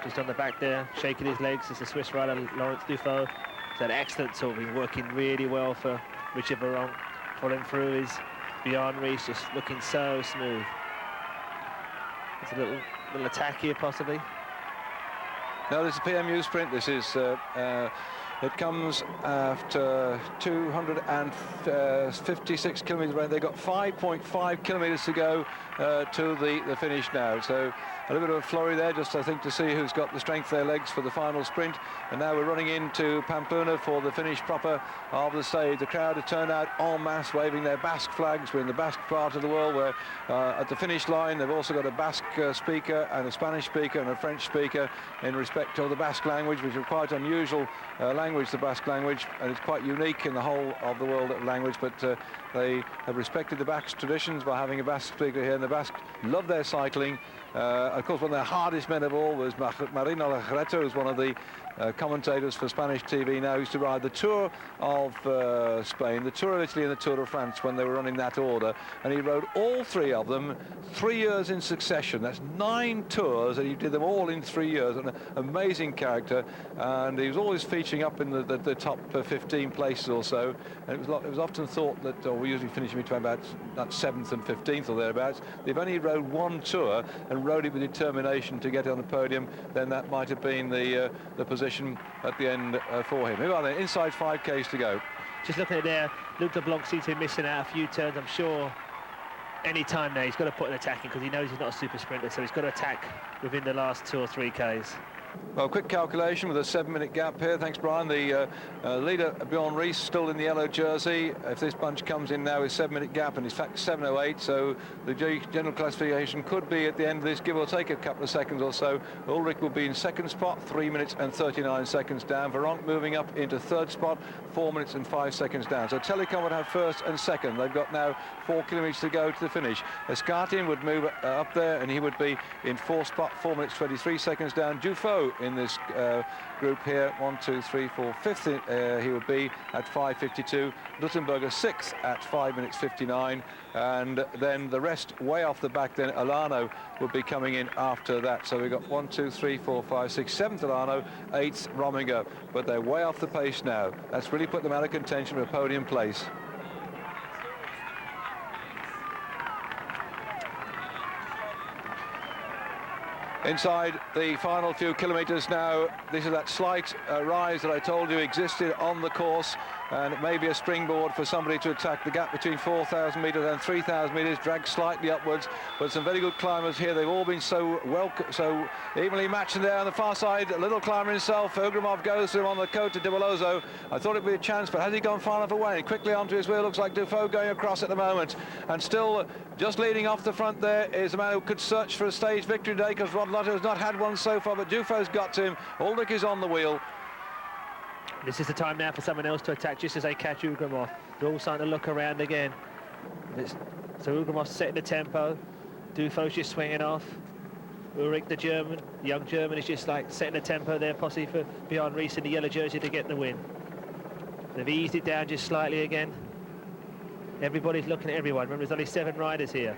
Just on the back there, shaking his legs, is the Swiss rider Laurent Duffield. It's an excellent tour, been working really well for Richard Virenque. Following through is Bjorn Riis, just looking so smooth. It's a little attack here, possibly. No, this is a PMU sprint. This is it comes after 256 kilometres range. They've got 5.5 kilometres to go to the finish now. So a little bit of a flurry there, just I think to see who's got the strength of their legs for the final sprint. And now we're running into Pamplona for the finish proper of the stage. The crowd have turned out en masse, waving their Basque flags. We're in the Basque part of the world, where at the finish line they've also got a Basque speaker and a Spanish speaker and a French speaker in respect of the Basque language, which is quite unusual language, the Basque language, and it's quite unique in the whole of the world language. But they have respected the Basque traditions by having a Basque speaker here, and the Basque love their cycling. Of course, one of the hardest men of all was Marino Lajreto, who's one of the commentators for Spanish TV now. He used to ride the Tour of Spain, the Tour of Italy and the Tour de France when they were running that order, and he rode all three of them 3 years in succession. That's 9 tours, and he did them all in 3 years. An amazing character, and he was always featuring up in the top 15 places or so, and it was often thought that we usually finish between about 7th and 15th or thereabouts. If only he rode one tour and rode it with determination to get on the podium, then that might have been the position at the end for him. Who are they? Inside 5Ks to go. Just looking at there, Luc Leblanc seems to be missing out a few turns. I'm sure any time now he's got to put an attack in, because he knows he's not a super sprinter, so he's got to attack within the last 2 or 3 Ks. Well, quick calculation with a 7-minute gap here. Thanks, Brian. The leader, Bjorn Riis, still in the yellow jersey. If this bunch comes in now with 7-minute gap, and in fact 7:08, so the general classification could be at the end of this, give or take a couple of seconds or so. Ulrich will be in second spot, 3 minutes and 39 seconds down. Virenque moving up into third spot, 4 minutes and 5 seconds down. So Telecom would have first and second. They've got now 4 kilometres to go to the finish. Escartin would move up there, and he would be in fourth spot, 4 minutes 23 seconds down. Duffield in this group here, 1, 2, 3, 4, fifth, he would be at 5:52. Luttenberger sixth at 5 minutes 59, and then the rest way off the back. Then Alano would be coming in after that. So we've got 1, 2, 3, 4, 5, 6, 7th Alano, 8th Rominger, but they're way off the pace now. That's really put them out of contention for a podium place. Inside the final few kilometres now, this is that slight rise that I told you existed on the course, and it may be a springboard for somebody to attack the gap between 4,000 metres and 3,000 metres, dragged slightly upwards, but some very good climbers here. They've all been so evenly matched. And there on the far side, a little climber himself, Ugrimov goes to him on the coat to Dibeloso. I thought it'd be a chance, but has he gone far enough away? And quickly onto his wheel, looks like Duffield going across at the moment, and still just leading off the front there is a man who could search for a stage victory today, because Rod Lotto has not had one so far, but Duffield's got to him. Ulrich is on the wheel. This is the time now for someone else to attack just as they catch Ugrimov. They're all starting to look around again. So Ugramov's setting the tempo. Dufield's just swinging off. Ulrich, the German, the young German, is just like setting the tempo there, possibly for Bjorn Riis in the yellow jersey to get the win. They've eased it down just slightly again. Everybody's looking at everyone. Remember, there's only 7 riders here.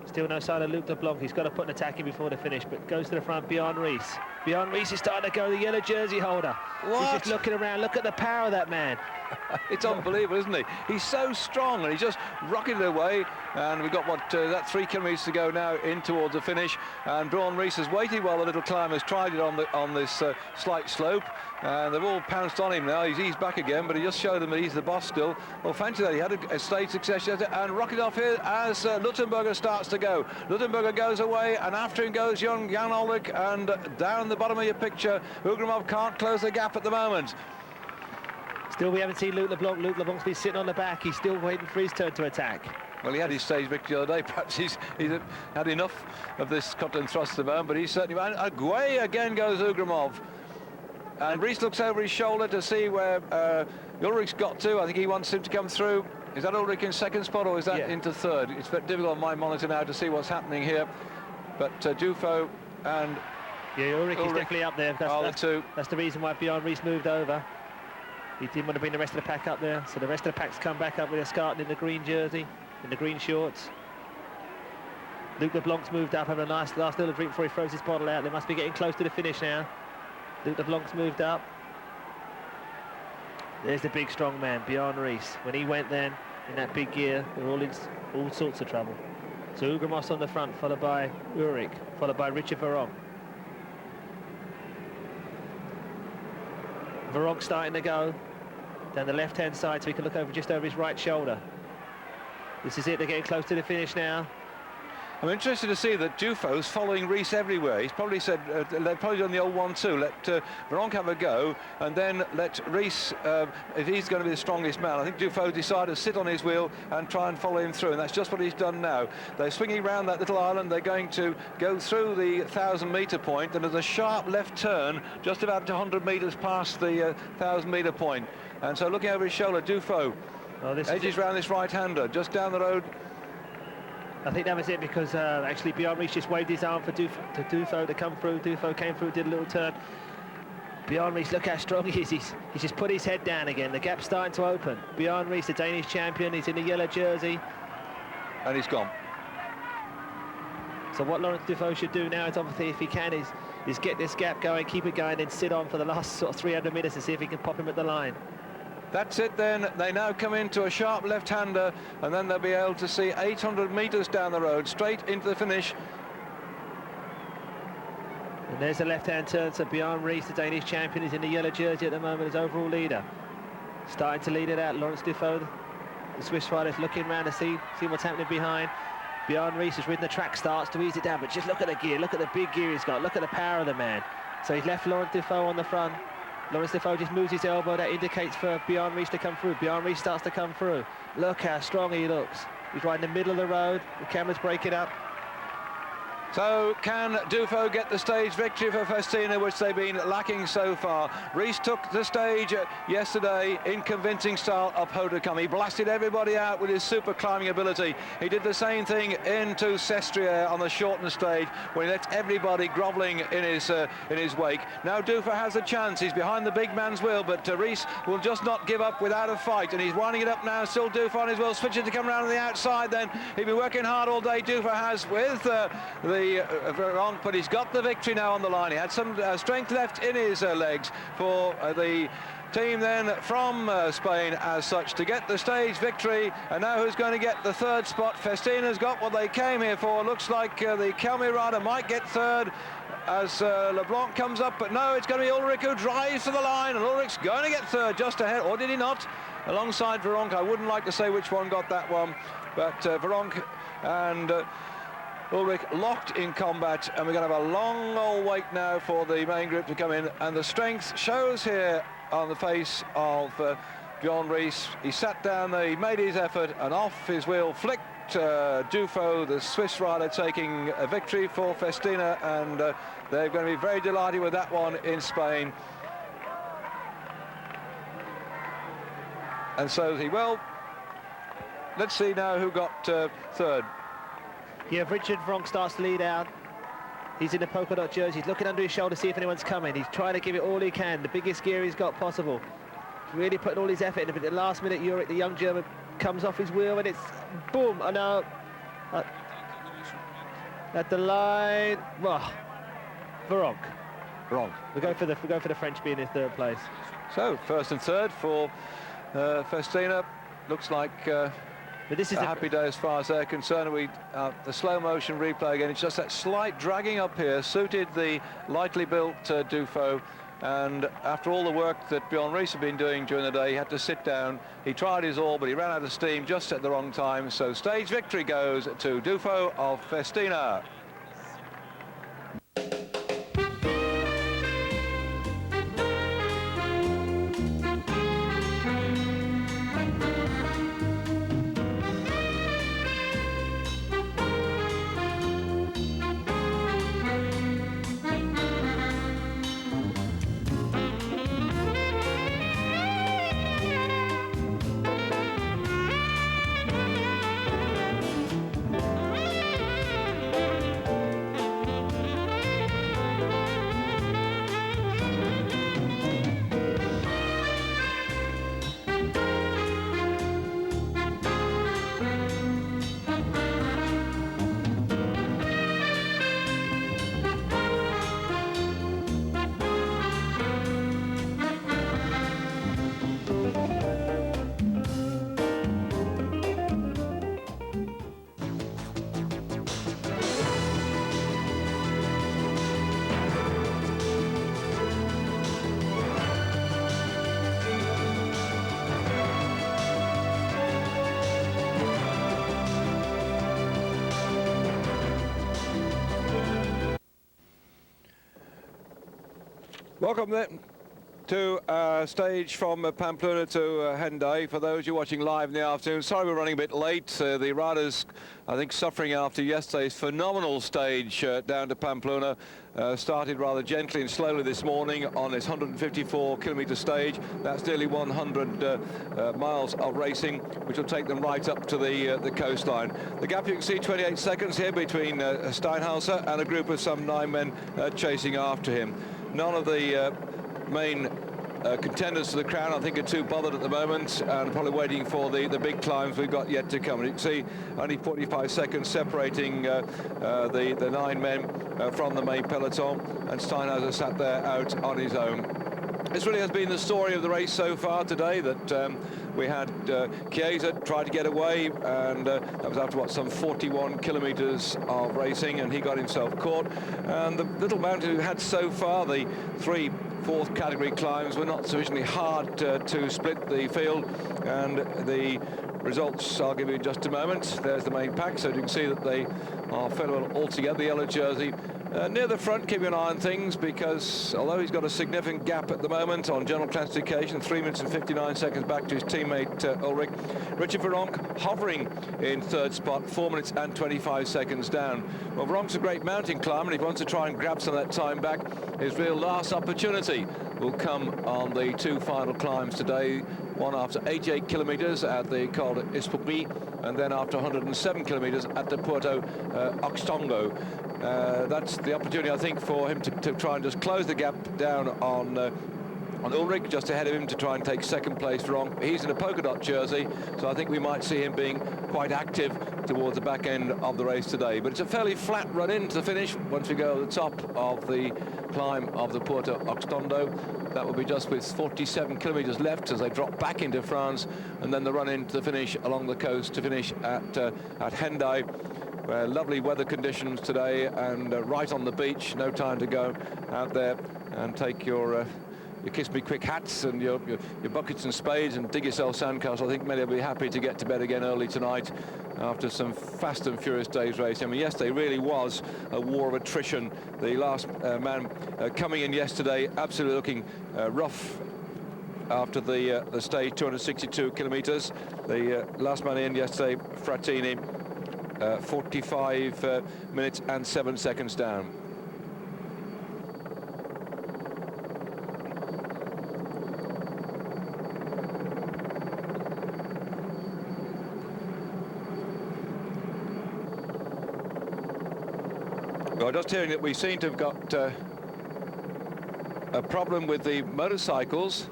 Still no sign of Luc Leblanc. He's got to put an attack in before the finish, but goes to the front, Bjorn Riis. Bjorn Riis is starting to go, the yellow jersey holder. What? He's just looking around. Look at the power of that man. It's unbelievable, isn't he? He's so strong, and he's just rocketed away. And we've got that 3 kilometres to go now in towards the finish. And Bjorn Ries has waited while the little climber's tried it on this slight slope. And they've all pounced on him now. He's back again, but he just showed them that he's the boss still. Well, fancy that he had a stage success and rocketed off here as Luttenberger starts to go. Luttenberger goes away, and after him goes Jan Ullrich, and down the bottom of your picture, Ugrumov can't close the gap at the moment. Still, we haven't seen Luc Leblanc. Luc Leblanc's been sitting on the back. He's still waiting for his turn to attack. Well, he had his stage victory the other day. Perhaps he's had enough of this cut and thrust at the moment, but he's certainly... Away again goes Ugrumov. And Ries looks over his shoulder to see where Ullrich's got to. I think he wants him to come through. Is that Ullrich in second spot, or is that into third? It's very difficult on my monitor now to see what's happening here. But Dufo and... Yeah, Ullrich is definitely up there. That's the reason why Bjorn Ries moved over. He didn't want to bring the rest of the pack up there, so the rest of the pack's come back up with a Scarton in the green jersey, in the green shorts. Luc Leblanc's moved up, having a nice last little drink before he throws his bottle out. They must be getting close to the finish now. Luc Leblanc's moved up. There's the big strong man, Bjorn Ries. When he went then, in that big gear, they were all in all sorts of trouble. So Ugrumov on the front, followed by Ullrich, followed by Richard Veronk. Veronk starting to go down the left-hand side, so he can look over just over his right shoulder. This is it, they're getting close to the finish now. I'm interested to see that Dufo's following Ries everywhere. He's probably said, they've probably done the old 1-2, let Veronk have a go, and then let Ries, if he's going to be the strongest man, I think Dufo decided to sit on his wheel and try and follow him through, and that's just what he's done now. They're swinging around that little island, they're going to go through the 1,000-metre point, and there's a sharp left turn just about 100 metres past the 1,000-metre point. And so looking over his shoulder, Dufo edges round this right-hander, just down the road. I think that was it, because actually Bjorn Ries just waved his arm for Dufo to come through. Dufo came through, did a little turn. Bjorn Ries, look how strong he is. He's just put his head down again. The gap's starting to open. Bjorn Ries, the Danish champion, he's in the yellow jersey. And he's gone. So what Laurens Dufo should do now is, obviously, if he can, is get this gap going, keep it going, and sit on for the last sort of 300 metres to see if he can pop him at the line. That's it then. They now come into a sharp left-hander, and then they'll be able to see 800 metres down the road, straight into the finish. And there's a left-hand turn, so Bjorn Ries, the Danish champion, is in the yellow jersey at the moment as overall leader. Starting to lead it out, Laurens Dufo, the Swiss rider, is looking around to see what's happening behind. Bjorn Ries has ridden the track, starts to ease it down, but just look at the gear, look at the big gear he's got, look at the power of the man. So he's left Laurens Dufo on the front. Laurens Dufo just moves his elbow, that indicates for Bjorn Ries to come through. Bjorn Ries starts to come through. Look how strong he looks. He's right in the middle of the road, the cameras break it up. So can Dufo get the stage victory for Festina, which they've been lacking so far? Ries took the stage yesterday in convincing style up Hautacam. He blasted everybody out with his super climbing ability. He did the same thing into Sestriere on the shortened stage, when he left everybody grovelling in his wake. Now Dufo has a chance. He's behind the big man's wheel, but Ries will just not give up without a fight, and he's winding it up now. Still Dufo on his wheel, switching to come around on the outside. Then he's been working hard all day. Dufo has with Veronk, but he's got the victory now on the line. He had some strength left in his legs for the team then from Spain as such to get the stage victory. And now who's going to get the third spot? Festina's got what they came here for. Looks like the Kelmi rider might get third as Leblanc comes up, but no, it's going to be Ullrich who drives to the line, and Ullrich's going to get third just ahead, or did he not? Alongside Veronk. I wouldn't like to say which one got that one, but Veronk and Ullrich locked in combat, and we're going to have a long old wait now for the main group to come in, and the strength shows here on the face of Bjorn Ries. He sat down there, he made his effort, and off his wheel flicked Dufo, the Swiss rider, taking a victory for Festina, and they're going to be very delighted with that one in Spain. And so let's see now who got third. Yeah, Richard Veronk starts to lead out. He's in the polka dot jersey. He's looking under his shoulder to see if anyone's coming. He's trying to give it all he can, the biggest gear he's got possible. Really putting all his effort in. But at the last minute, Ullrich, the young German, comes off his wheel, and it's boom. And now at the line, well, Veronk. We go for the French being in third place. So first and third for Festina looks like But this is a happy day as far as they're concerned. The slow motion replay again. It's just that slight dragging up here suited the lightly built Duffield. And after all the work that Bjorn Rees had been doing during the day, he had to sit down. He tried his all, but he ran out of steam just at the wrong time. So stage victory goes to Duffield of Festina. Welcome then to stage from Pamplona to Hendaye. For those you watching live in the afternoon, sorry we're running a bit late. The riders, I think, suffering after yesterday's phenomenal stage down to Pamplona. Started rather gently and slowly this morning on this 154-kilometre stage. That's nearly 100 miles of racing, which will take them right up to the coastline. The gap you can see, 28 seconds here between Steinhauser and a group of some 9 men chasing after him. None of the main contenders to the crown, I think, are too bothered at the moment and probably waiting for the big climbs we've got yet to come. And you can see only 45 seconds separating the 9 men from the main peloton, and Steinhauser sat there out on his own. This really has been the story of the race so far today, that we had Chiesa try to get away, and that was after, what, some 41 kilometres of racing, and he got himself caught. And the little mountain who had so far, the 3 fourth category climbs, were not sufficiently hard to split the field, and the results I'll give you in just a moment. There's the main pack, so you can see that they are fairly well all together. The yellow jersey near the front, keeping an eye on things, because although he's got a significant gap at the moment on general classification, 3 minutes and 59 seconds back to his teammate Ulrich. Richard Virenque hovering in 3rd spot, 4 minutes and 25 seconds down. Well, Virenque's a great mountain climber, and if he wants to try and grab some of that time back, his real last opportunity will come on the 2 final climbs today. One after 88 kilometres at the Col d'Espoury, and then after 107 kilometres at the Puerto Oxtongo. That's the opportunity, I think, for him to try and just close the gap down on Ulrich, just ahead of him, to try and take 2nd place. Virenque, he's in a polka dot jersey, so I think we might see him being quite active towards the back end of the race today. But it's a fairly flat run into the finish once we go to the top of the climb of the Puerto Oxtondo. That will be just with 47 kilometres left as they drop back into France, and then the run into the finish along the coast to finish at Hendaye. Lovely weather conditions today, and right on the beach. No time to go out there and take your Kiss Me Quick hats and your buckets and spades and dig yourself sandcastles. I think many will be happy to get to bed again early tonight after some fast and furious day's racing. I mean, yesterday really was a war of attrition. The last man coming in yesterday, absolutely looking rough after the stage, 262 kilometres. The last man in yesterday, Frattini, 45 minutes and 7 seconds down. Well, just hearing that we seem to have got a problem with the motorcycles.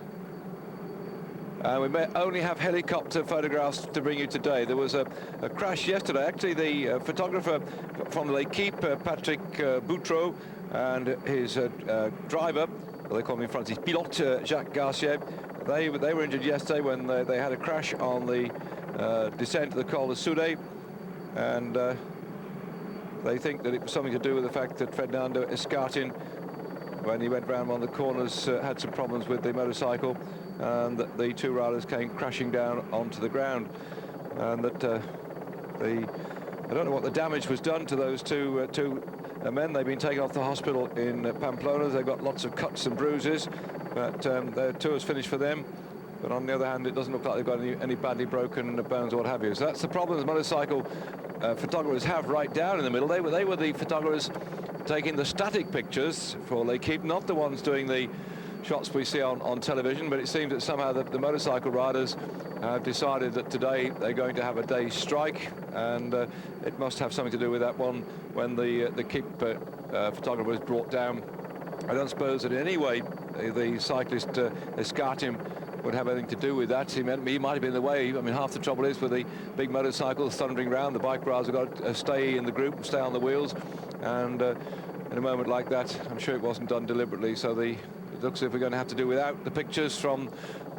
We may only have helicopter photographs to bring you today. There was a crash yesterday. Actually, the photographer from L'Equipe, Patrick Boutreau, and his driver, well, they call him in France, his pilote, Jacques Garcier, They were injured yesterday when they had a crash on the descent to the Col de Soude, and they think that it was something to do with the fact that Fernando Escartin, when he went round one of the corners, had some problems with the motorcycle, and that the two riders came crashing down onto the ground, and that I don't know what the damage was done to those two men. They've been taken off to the hospital in Pamplona. They've got lots of cuts and bruises, but their tour's finished for them. But on the other hand, it doesn't look like they've got any badly broken bones or what have you. So that's the problem the motorcycle photographers have right down in the middle. They were the photographers taking the static pictures for L'Équipe, not the ones doing the shots we see on television. But it seems that somehow the motorcycle riders have decided that today they're going to have a day's strike, and it must have something to do with that one when the L'Équipe photographer was brought down. I don't suppose that in any way the cyclist Escartin would have anything to do with that. He might have been in the way. I mean, half the trouble is with the big motorcycles thundering around, the bike riders have got to stay in the group, stay on the wheels, and in a moment like that, I'm sure it wasn't done deliberately. So it looks as if we're going to have to do without the pictures from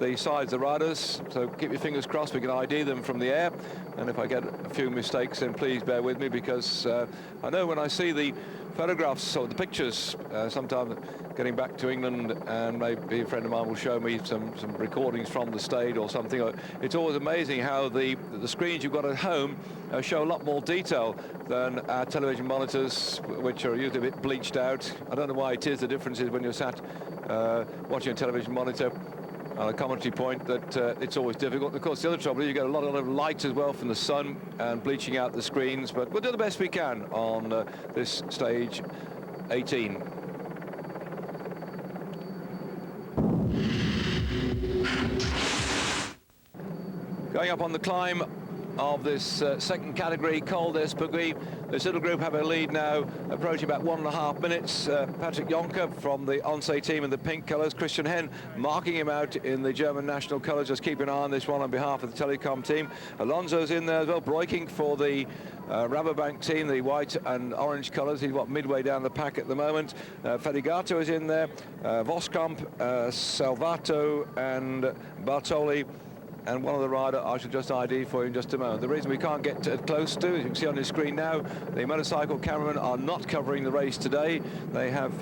the sides of the riders. So keep your fingers crossed we can ID them from the air. And if I get a few mistakes, then please bear with me, because I know when I see the photographs or the pictures, sometimes getting back to England, and maybe a friend of mine will show me some recordings from the stage or something. It's always amazing how the screens you've got at home show a lot more detail than our television monitors, which are usually a bit bleached out. I don't know why it is. The difference is when you're sat watching a television monitor on a commentary point, that it's always difficult. Of course, the other trouble is you get a lot of light as well from the sun and bleaching out the screens, but we'll do the best we can on this stage 18. Going up on the climb of this second category, Col d'Espagui. This little group have a lead now, approaching about 1.5 minutes. Patrick Jonker from the Once team in the pink colours. Christian Hen marking him out in the German national colours. Just keep an eye on this one on behalf of the Telecom team. Alonso's in there as well, Breukink for the Rabobank team, the white and orange colours. He's midway down the pack at the moment. Fedigato is in there. Voskamp, Salvato and Bartoli. And one of the rider I shall just ID for you in just a moment. The reason we can't get close to, as you can see on the screen now, the motorcycle cameramen are not covering the race today. They have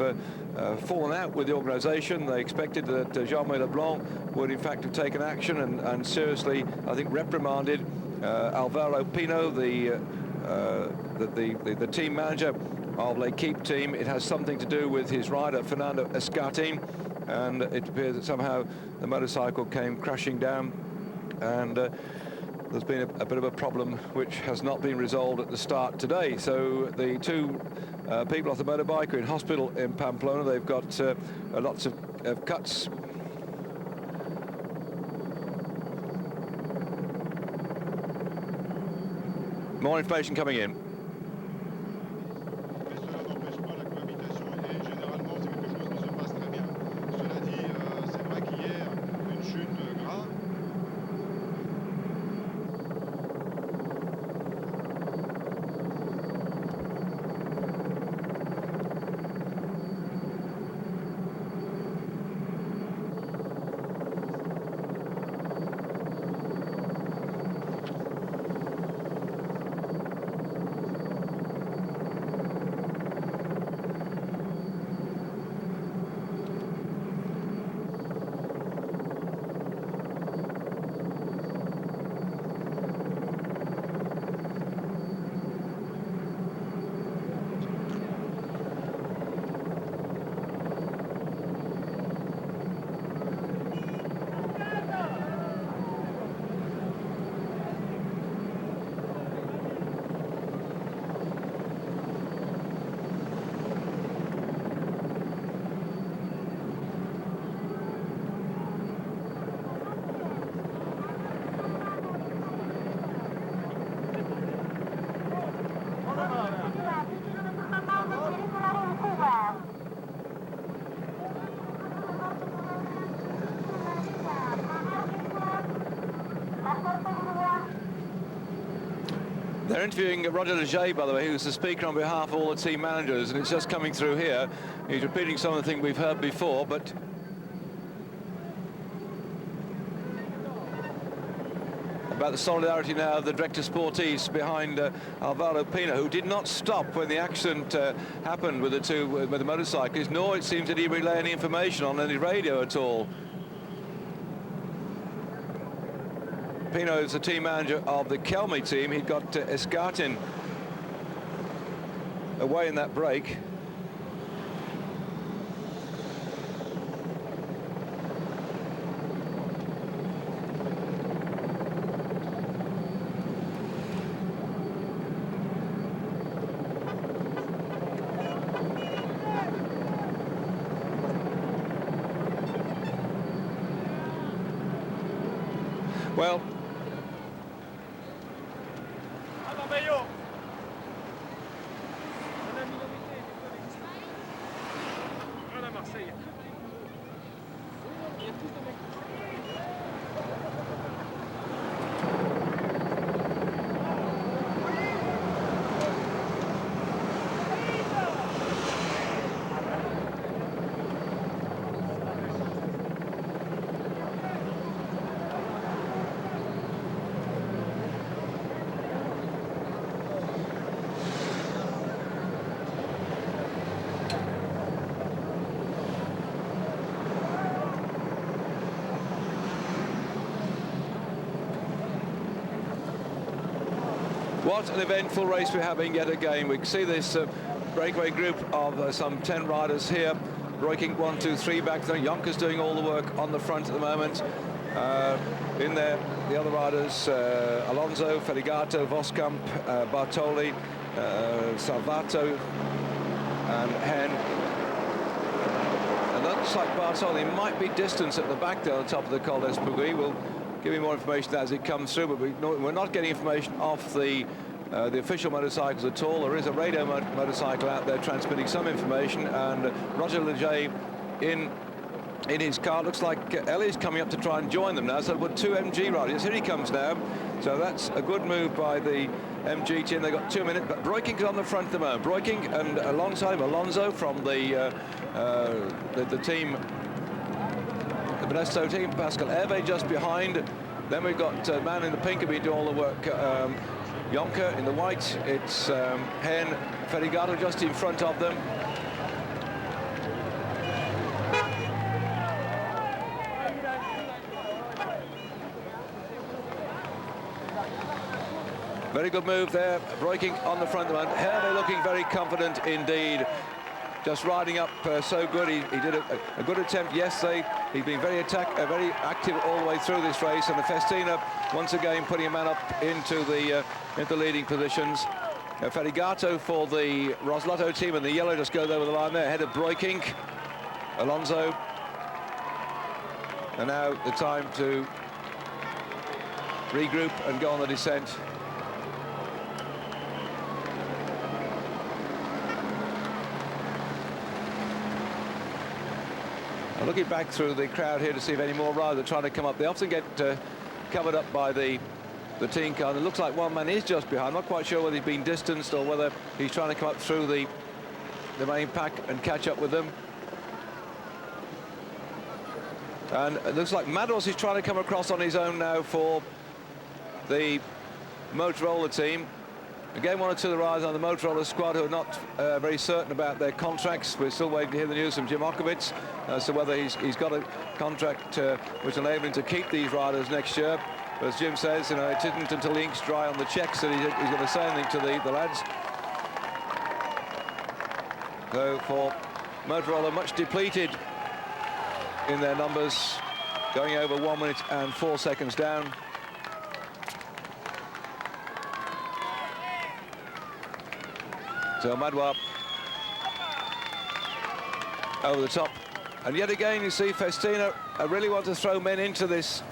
fallen out with the organisation. They expected that Jean-Marie Leblanc would in fact have taken action and seriously, I think, reprimanded Alvaro Pino, the team manager of L'Équipe team. It has something to do with his rider, Fernando Escartin, and it appears that somehow the motorcycle came crashing down, and there's been a bit of a problem which has not been resolved at the start today. So the two people off the motorbike are in hospital in Pamplona. They've got lots of cuts. More information coming in. They're interviewing Roger Leger, by the way, who's the speaker on behalf of all the team managers, and it's just coming through here. He's repeating some of the things we've heard before, but about the solidarity now of the director sportis behind Alvaro Pina, who did not stop when the accident happened with the motorcyclists, nor it seems that he relayed any information on any radio at all. Pino is the team manager of the Kelme team. He got Escartin away in that break. Well, what an eventful race we're having yet again. We can see this breakaway group of some 10 riders here, breaking 1, 2, 3 back there. Jonker's doing all the work on the front at the moment. In there, the other riders, Alonso, Ferigato, Voskamp, Bartoli, Salvato, and Hen. And that looks like Bartoli might be distanced at the back there on the top of the Col d'Espugui. We'll give you more information as it comes through, but we're not getting information off the official motorcycles at all. There is a radio motorcycle out there transmitting some information, and Roger Leger in his car. Looks like Ellie's coming up to try and join them now. So we've got 2 MG riders. Here he comes now. So that's a good move by the MG team. They've got 2 minutes, but Breuking's on the front at the moment. Breukink, and alongside him Alonso from the team, the Benesto team, Pascal Hervé just behind. Then we've got man in the pink who'll be doing all the work, Jonker. In the white, it's Hen, Ferigato just in front of them. Very good move there, Breukink on the front of the moment. Hervé looking very confident indeed. Just riding up so good. He did a good attempt yesterday. He's been very active all the way through this race, and the Festina once again putting a man up into the leading positions. Ferigato for the Roslotto team, and the yellow just goes over the line there ahead of Breukink. Alonso, and now the time to regroup and go on the descent. Looking back through the crowd here to see if any more riders are trying to come up. They often get covered up by the team car. And it looks like one man is just behind. I'm not quite sure whether he's been distanced or whether he's trying to come up through the main pack and catch up with them. And it looks like Mados is trying to come across on his own now for the Motorola team. Again, 1 or 2 of the riders on the Motorola squad who are not very certain about their contracts. We're still waiting to hear the news from Jim Okovitz as to whether he's got a contract which will enable him to keep these riders next year. But as Jim says, you know, it isn't until the ink's dry on the checks that he's going to say anything to the lads. So for Motorola, much depleted in their numbers, going over 1 minute and 4 seconds down. So Madouas over the top, and yet again you see Festina really want to throw men into this.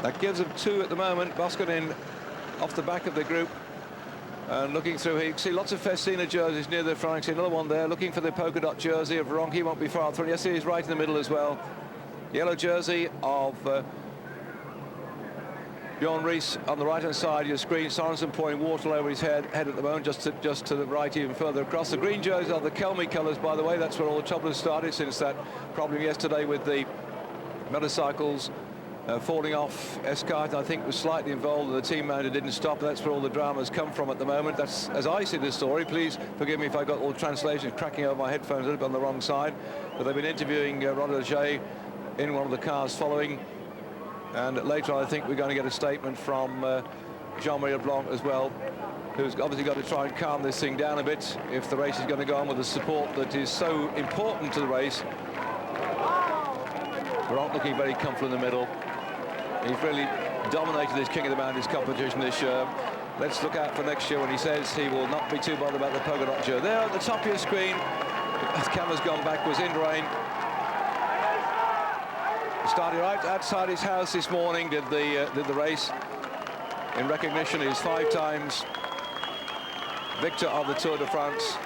That gives them 2 at the moment. Boskonin off the back of the group. And looking through here, you can see lots of Festina jerseys near the front. See another one there, looking for the polka dot jersey of Ronchi. Won't be far through. Yes, he's right in the middle as well. Yellow jersey of Bjorn Rees on the right-hand side of your screen. Sorensen pouring water over his head at the moment, just to the right, even further across. The green jerseys are the Kelmy colours, by the way. That's where all the trouble has started since that problem yesterday with the motorcycles falling off. Escart, I think, was slightly involved, and the team manager didn't stop. That's where all the dramas come from at the moment. That's as I see the story. Please forgive me if I got all the translations cracking over my headphones a little bit on the wrong side. But they've been interviewing Roger in one of the cars following. And later on, I think we're going to get a statement from Jean-Marie Leblanc as well, who's obviously got to try and calm this thing down a bit if the race is going to go on with the support that is so important to the race. Laurent looking very comfortable in the middle. He's really dominated this King of the Mountains competition this year. Let's look out for next year when he says he will not be too bothered about the polka dot shirt. There at the top of your screen, as camera's gone backwards, in rain. Started right outside his house this morning, did the race in recognition. He's 5 times victor of the Tour de France.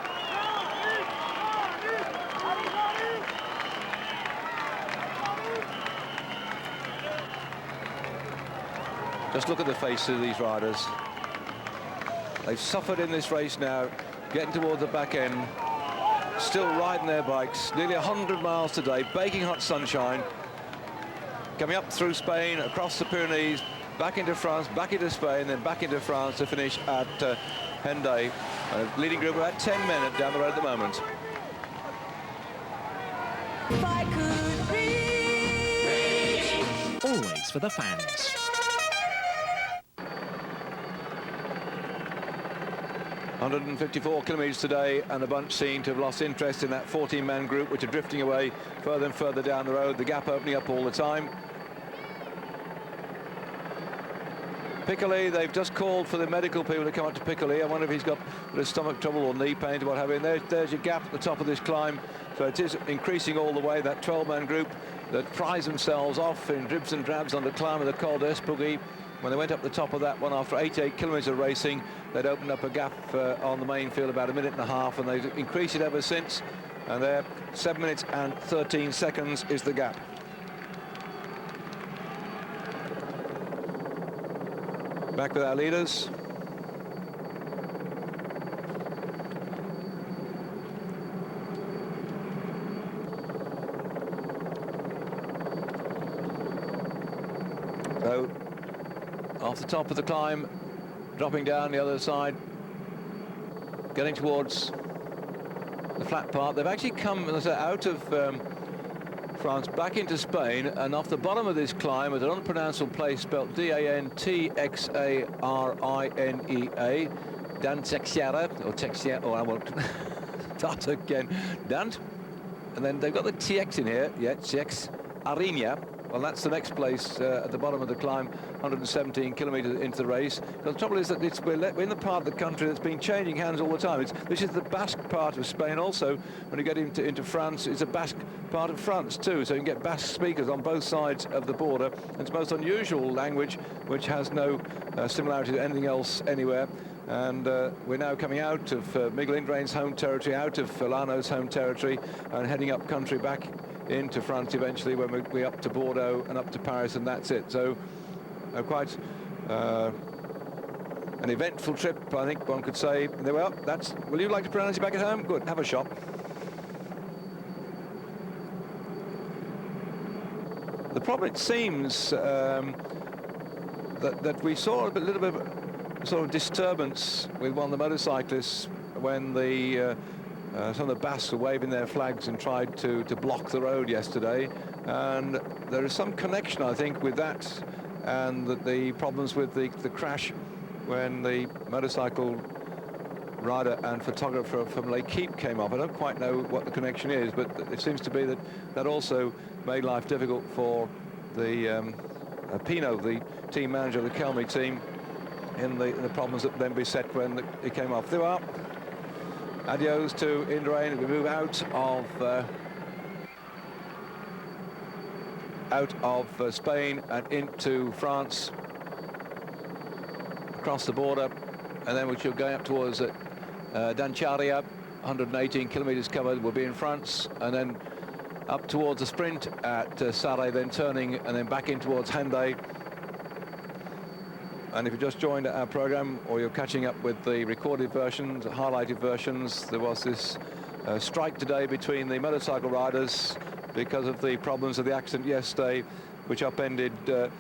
Just look at the faces of these riders. They've suffered in this race now, getting towards the back end, still riding their bikes, nearly 100 miles today, baking hot sunshine, coming up through Spain, across the Pyrenees, back into France, back into Spain, then back into France to finish at Hendaye. Leading group about 10 men down the road at the moment. If I could reach. Always for the fans. ...154 kilometres today, and a bunch seem to have lost interest in that 14-man group, which are drifting away further and further down the road, the gap opening up all the time. Piccoli, they've just called for the medical people to come up to Piccoli. I wonder if he's got a bit of stomach trouble or knee pain or what have you. And there's your gap at the top of this climb. So it is increasing all the way, that 12-man group that prize themselves off in dribs and drabs on the climb of the Col d'Espougy. When they went up the top of that one after 88 kilometres of racing, they'd opened up a gap on the main field about 1.5 minutes, and they've increased it ever since. And there, 7 minutes and 13 seconds is the gap. Back with our leaders. So, off the top of the climb, dropping down the other side, getting towards the flat part. They've actually come out of France back into Spain, and off the bottom of this climb is an unpronounceable place spelt D-A-N-T-X-A-R-I-N-E-A, Dantexiara, or Texiara, or I won't start again, Dant. And then they've got the TX in here, yeah, TX, Ariña. Well, that's the next place at the bottom of the climb, 117 kilometres into the race. The trouble is that we're in the part of the country that's been changing hands all the time. This is the Basque part of Spain also. When you get into France, it's a Basque part of France too, so you can get Basque speakers on both sides of the border. It's the most unusual language, which has no similarity to anything else anywhere. And we're now coming out of Miguel Indurain's home territory, out of Lano's home territory, and heading up country back into France eventually, when we're up to Bordeaux and up to Paris, and that's it. So quite an eventful trip, I think one could say. Well, that's. Will you like to pronounce it back at home? Good, have a shot. The problem, it seems, that we saw a little bit of sort of disturbance with one of the motorcyclists when the some of the Basques were waving their flags and tried to block the road yesterday, and there is some connection, I think, with that and the problems with the crash when the motorcycle rider and photographer from L'Equipe came up. I don't quite know what the connection is, but it seems to be that also made life difficult for the Pino, the team manager of the Kelmy team, in the problems that then beset when it came off. There are adios to Indurain. We move out of Spain and into France, across the border, and then we shall go up towards Danciaria, 118 kilometres covered. We'll be in France, and then up towards the sprint at Sarre, then turning and then back in towards Hendaye. And if you just joined our program, or you're catching up with the recorded versions, highlighted versions, there was this strike today between the motorcycle riders because of the problems of the accident yesterday, which upended a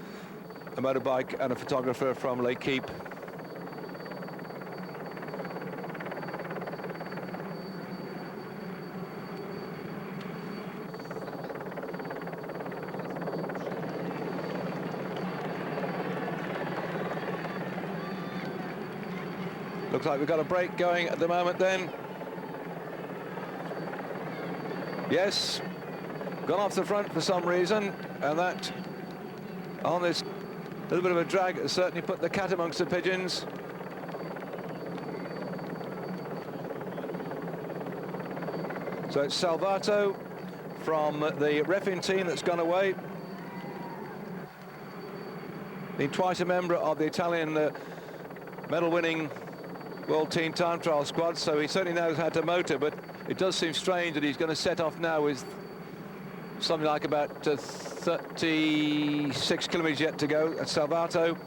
motorbike and a photographer from L'Equipe. Looks like we've got a break going at the moment then. Yes, gone off the front for some reason, and that on this little bit of a drag has certainly put the cat amongst the pigeons. So it's Salvato from the reffing team that's gone away. Been twice a member of the Italian medal-winning World Team Time Trial squad, so he certainly knows how to motor, but it does seem strange that he's going to set off now with something like about 36 kilometres yet to go. That's Salvato.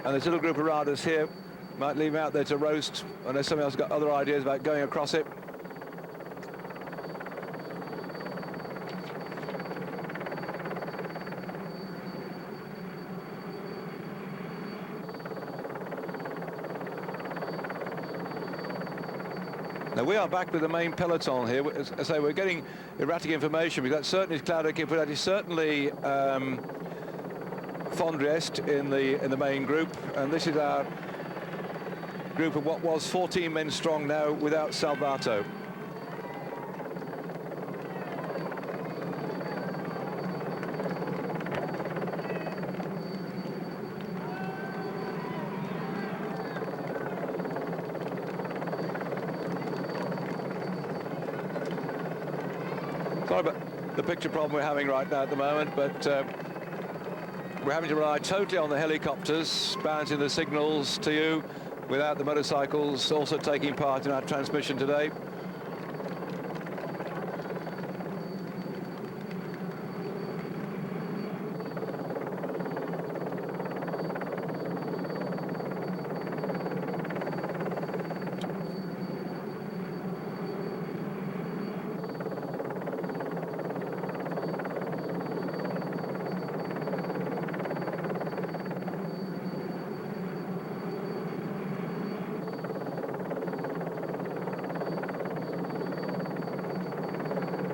And this little group of riders here might leave him out there to roast unless somebody else has got other ideas about going across it. Now we are back with the main peloton here. As I say, we're getting erratic information because that certainly is Claudio Cipriani, certainly Fondriest in the main group, and this is our group of what was 14 men strong now without Salvato. Sorry about the picture problem we're having right now at the moment, but we're having to rely totally on the helicopters bouncing the signals to you without the motorcycles also taking part in our transmission today.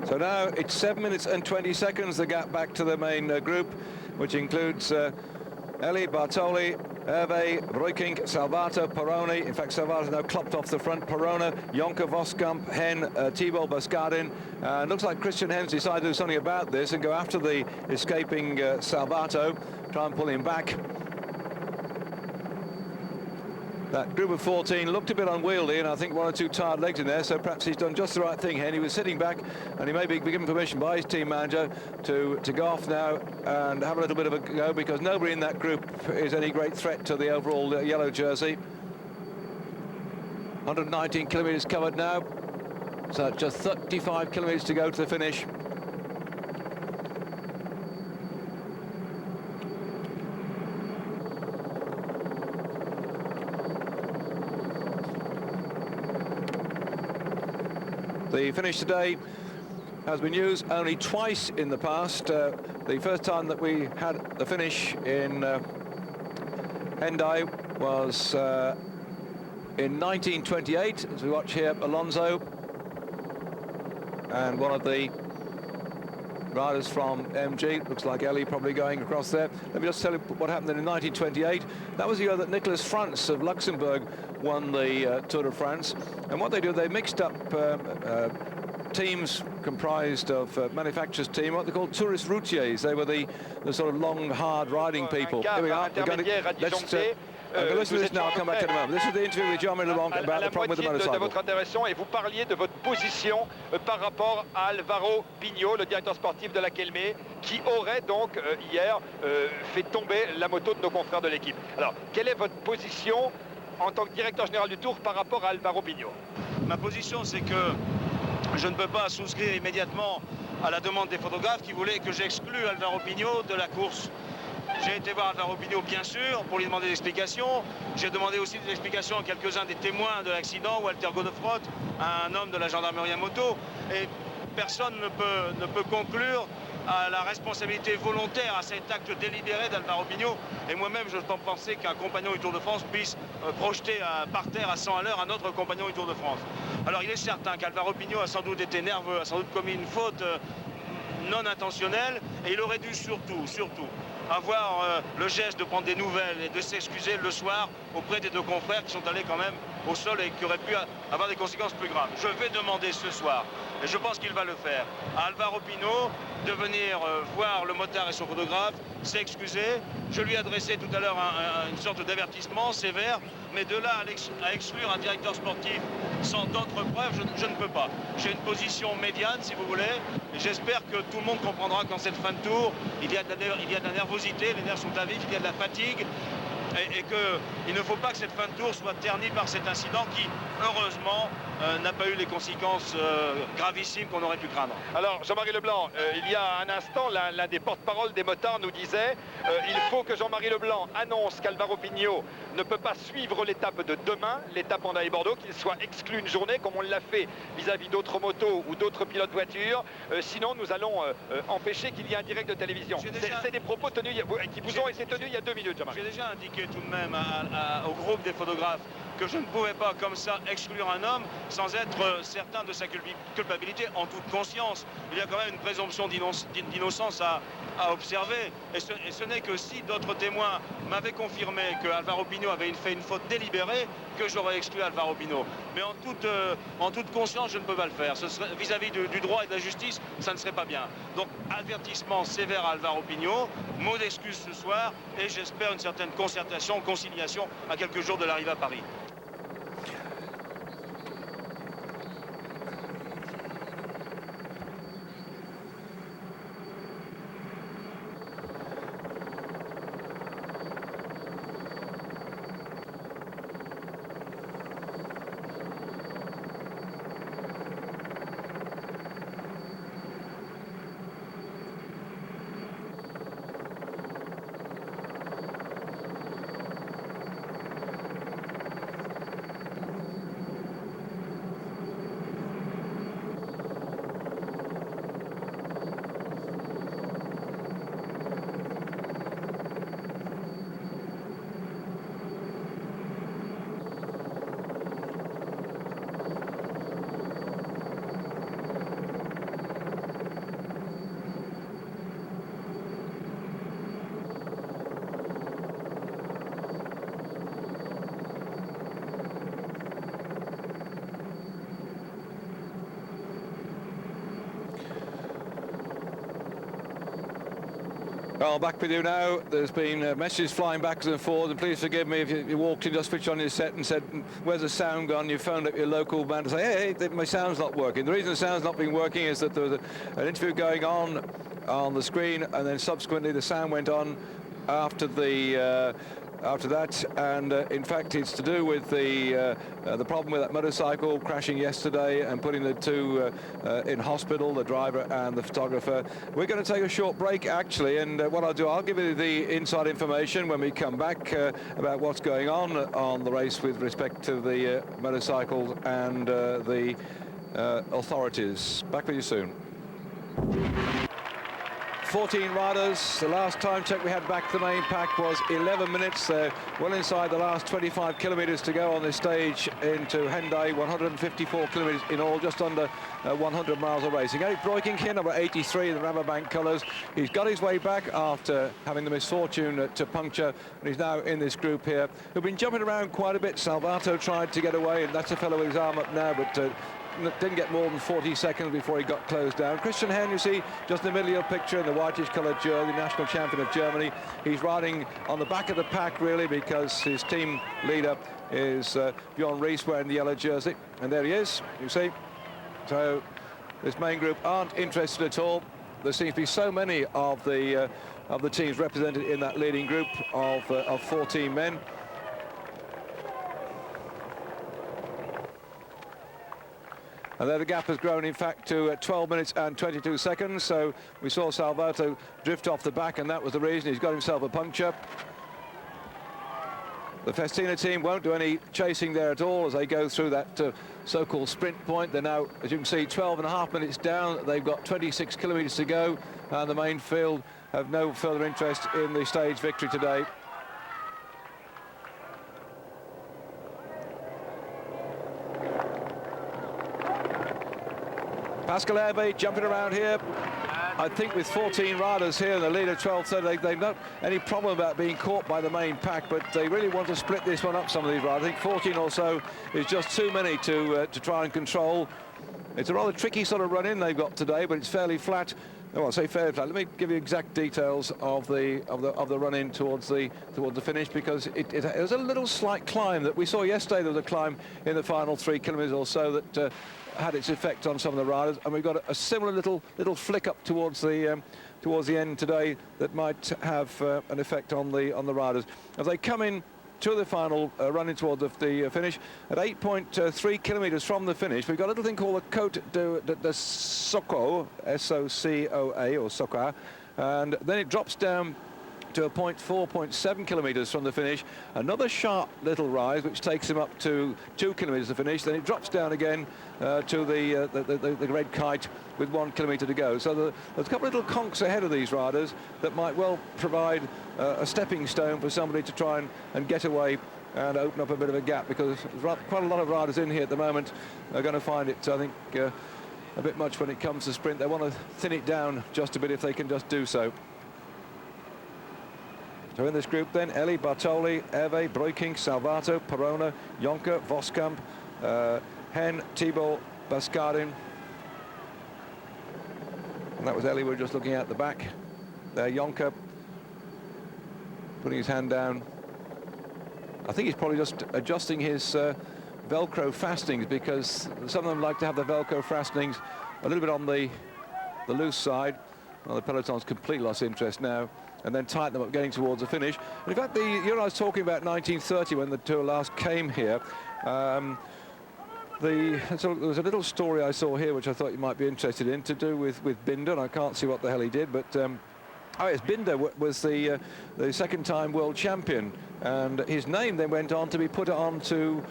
So now it's 7 minutes and 20 seconds, the gap back to the main group, which includes Eli, Bartoli, Hervé, Breukink, Salvato, Peroni. In fact, Salvato now clopped off the front. Perona, Jonker, Voskamp, Hen, Thibault, Bascardin. And looks like Christian Hen's decided to do something about this and go after the escaping Salvato, try and pull him back. That group of 14 looked a bit unwieldy, and I think one or two tired legs in there, so perhaps he's done just the right thing, Hen. He was sitting back, and he may be given permission by his team manager to go off now and have a little bit of a go, because nobody in that group is any great threat to the overall yellow jersey. 119 kilometres covered now, so just 35 kilometres to go to the finish. The finish today has been used only twice in the past. The first time that we had the finish in Hendaye was in 1928, as we watch here, Alonso and one of the riders from MG, looks like Ellie probably going across there. Let me just tell you what happened then in 1928. That was the year that Nicolas France of Luxembourg won the Tour de France. And what they do, they mixed up teams comprised of manufacturers team, what they call tourist routiers. They were the sort of long, hard riding people. Here we are. I'm going to listen to this now, I'll come back in a moment. This is the interview with Jean-Marie Leblanc about the problem with the motorcycle. De votre intervention, et vous parliez de votre position par rapport à Alvaro Pignot, le directeur sportif de la Kelmé, qui aurait donc hier fait tomber la moto de nos confrères de l'équipe. Alors, quelle est votre position en tant que directeur général du Tour par rapport à Alvaro Pignot? Ma position, c'est que je ne peux pas souscrire immédiatement à la demande des photographes qui voulaient que j'exclue Alvaro Pignot de la course. J'ai été voir Alvaro Pino, bien sûr, pour lui demander des explications. J'ai demandé aussi des explications à quelques-uns des témoins de l'accident, Walter Godefroth, un homme de la gendarmerie à moto. Et personne ne peut conclure à la responsabilité volontaire, à cet acte délibéré d'Alvaro Pino. Et moi-même, je peux penser qu'un compagnon du Tour de France puisse projeter par terre à 100 à l'heure un autre compagnon du Tour de France. Alors il est certain qu'Alvaro Pino a sans doute été nerveux, a sans doute commis une faute non intentionnelle, et il aurait dû surtout avoir le geste de prendre des nouvelles et de s'excuser le soir auprès des deux confrères qui sont allés quand même au sol et qui auraient pu avoir des conséquences plus graves. Je vais demander ce soir, et je pense qu'il va le faire, à Alvaro Pino de venir voir le motard et son photographe, s'excuser. Je lui ai adressé tout à l'heure une sorte d'avertissement sévère, mais de là à exclure un directeur sportif sans d'autres preuves, je ne peux pas. J'ai une position médiane, si vous voulez, et j'espère que tout le monde comprendra qu'en cette fin de tour, il y a de la nervosité, les nerfs sont à vif, il y a de la fatigue, et qu'il ne faut pas que cette fin de tour soit ternie par cet incident qui, heureusement, n'a pas eu les conséquences gravissimes qu'on aurait pu craindre. Alors, Jean-Marie Leblanc, il y a un instant, l'un des porte-parole des motards nous disait il faut que Jean-Marie Leblanc annonce qu'Alvaro Pino ne peut pas suivre l'étape de demain, l'étape Hendaye-Bordeaux, qu'il soit exclu une journée, comme on l'a fait vis-à-vis d'autres motos ou d'autres pilotes voitures. Sinon, nous allons empêcher qu'il y ait un direct de télévision. C'est des propos tenus, qui vous ont été tenus il y a 2 minutes, Jean-Marie. J'ai déjà indiqué tout de même au groupe des photographes que je ne pouvais pas comme ça exclure un homme sans être certain de sa culpabilité en toute conscience. Il y a quand même une présomption d'innocence à observer. Et ce n'est que si d'autres témoins m'avaient confirmé que Alvaro Pino avait fait une faute délibérée que j'aurais exclu Alvaro Pino. Mais en toute conscience, je ne peux pas le faire. Vis-à-vis du droit et de la justice, ça ne serait pas bien. Donc, avertissement sévère à Alvaro Pino, mot d'excuse ce soir, et j'espère une certaine concertation, conciliation à quelques jours de l'arrivée à Paris. Well, back with you now. There's been messages flying backwards and forwards, and please forgive me if you walked in, just switched on your set and said, where's the sound gone? You phoned up your local band to say, hey, my sound's not working. The reason the sound's not been working is that there was an interview going on the screen, and then subsequently the sound went on after that, and in fact it's to do with the problem with that motorcycle crashing yesterday and putting the two in hospital, the driver and the photographer. We're going to take a short break actually, and what I'll do, I'll give you the inside information when we come back about what's going on the race with respect to the motorcycle and the authorities. Back with you soon. 14 riders. The last time check we had back to the main pack was 11 minutes. Well inside the last 25 kilometres to go on this stage into Hendaye. 154 kilometres in all, just under 100 miles of racing. Eric Breukink, number 83 in the Rabobank colours. He's got his way back after having the misfortune to puncture, and he's now in this group here, who've been jumping around quite a bit. Salvato tried to get away, and that's a fellow with his arm up now, but didn't get more than 40 seconds before he got closed down. Christian Hen, you see, just in the middle of your picture in the whitish coloured jersey, national champion of Germany. He's riding on the back of the pack, really, because his team leader is Bjorn Ries wearing the yellow jersey. And there he is, you see. So this main group aren't interested at all. There seems to be so many of the teams represented in that leading group of 14 men. And there the gap has grown, in fact, to 12 minutes and 22 seconds. So we saw Salvato drift off the back, and that was the reason. He's got himself a puncture. The Festina team won't do any chasing there at all as they go through that so-called sprint point. They're now, as you can see, 12.5 minutes down. They've got 26 kilometres to go, and the main field have no further interest in the stage victory today. Pascal Hervé jumping around here. I think with 14 riders here and the leader 12-30, they've not any problem about being caught by the main pack, but they really want to split this one up, some of these riders. I think 14 or so is just too many to try and control. It's a rather tricky sort of run-in they've got today, but it's fairly flat. Oh, I say fairly flat. Let me give you exact details of the run-in towards the finish, because it was a little slight climb that we saw yesterday. There was a climb in the final 3 kilometres or so that had its effect on some of the riders, and we've got a similar little flick up towards the end today that might have an effect on the riders as they come in to the final running towards the finish. At 8.3 kilometres from the finish, we've got a little thing called the Côte de Soco, S-O-C-O-A, or Soca, and then it drops down to a 4.7 kilometres from the finish. Another sharp little rise which takes him up to 2 kilometres to finish. Then it drops down again to the red kite with 1 kilometre to go. So there's a couple of little conks ahead of these riders that might well provide a stepping stone for somebody to try and get away and open up a bit of a gap, because there's quite a lot of riders in here at the moment are going to find it, I think, a bit much when it comes to sprint. They want to thin it down just a bit if they can just do so. So in this group then, Elie, Bartoli, Hervé, Breukink, Salvato, Perona, Jonker, Voskamp, Hen, Thibault, Bascarin. And that was Elie we were just looking at the back. There, Jonker putting his hand down. I think he's probably just adjusting his Velcro fastenings, because some of them like to have the Velcro fastenings a little bit on the loose side. Well, the peloton's completely lost interest now, and then tighten them up getting towards the finish. And in fact, you know, I was talking about 1930 when the Tour last came here. So there was a little story I saw here which I thought you might be interested in, to do with Binder, and I can't see what the hell he did, but oh yes, Binder was the second-time world champion, and his name then went on to be put onto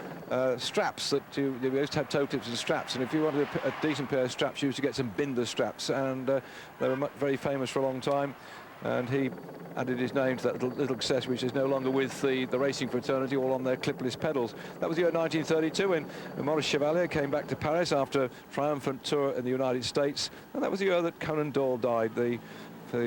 straps that you used to have toe tips and straps, and if you wanted a decent pair of straps, you used to get some Binder straps, and they were very famous for a long time. And he added his name to that little accessory, which is no longer with the racing fraternity, all on their clipless pedals. That was the year 1932 when Maurice Chevalier came back to Paris after a triumphant tour in the United States, and that was the year that Conan Doyle died, the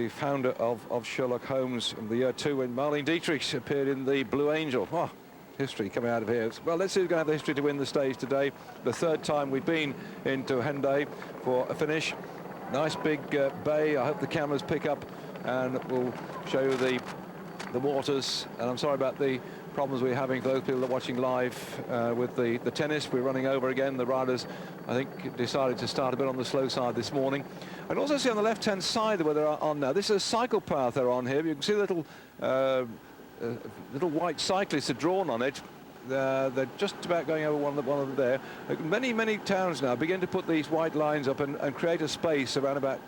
founder of Sherlock Holmes, in the year 2 when Marlene Dietrich appeared in the Blue Angel. Oh, history coming out of here. Well, let's see who's going to have the history to win the stage today. The third time we've been into Hendaye for a finish. Nice big bay. I hope the cameras pick up, and we'll show you the waters. And I'm sorry about the problems we're having for those people that are watching live with the tennis. We're running over again. The riders, I think, decided to start a bit on the slow side this morning. And also see on the left-hand side where they're on now. This is a cycle path they're on here. You can see the little white cyclists are drawn on it. They're just about going over one of them there. Many towns now begin to put these white lines up and create a space around about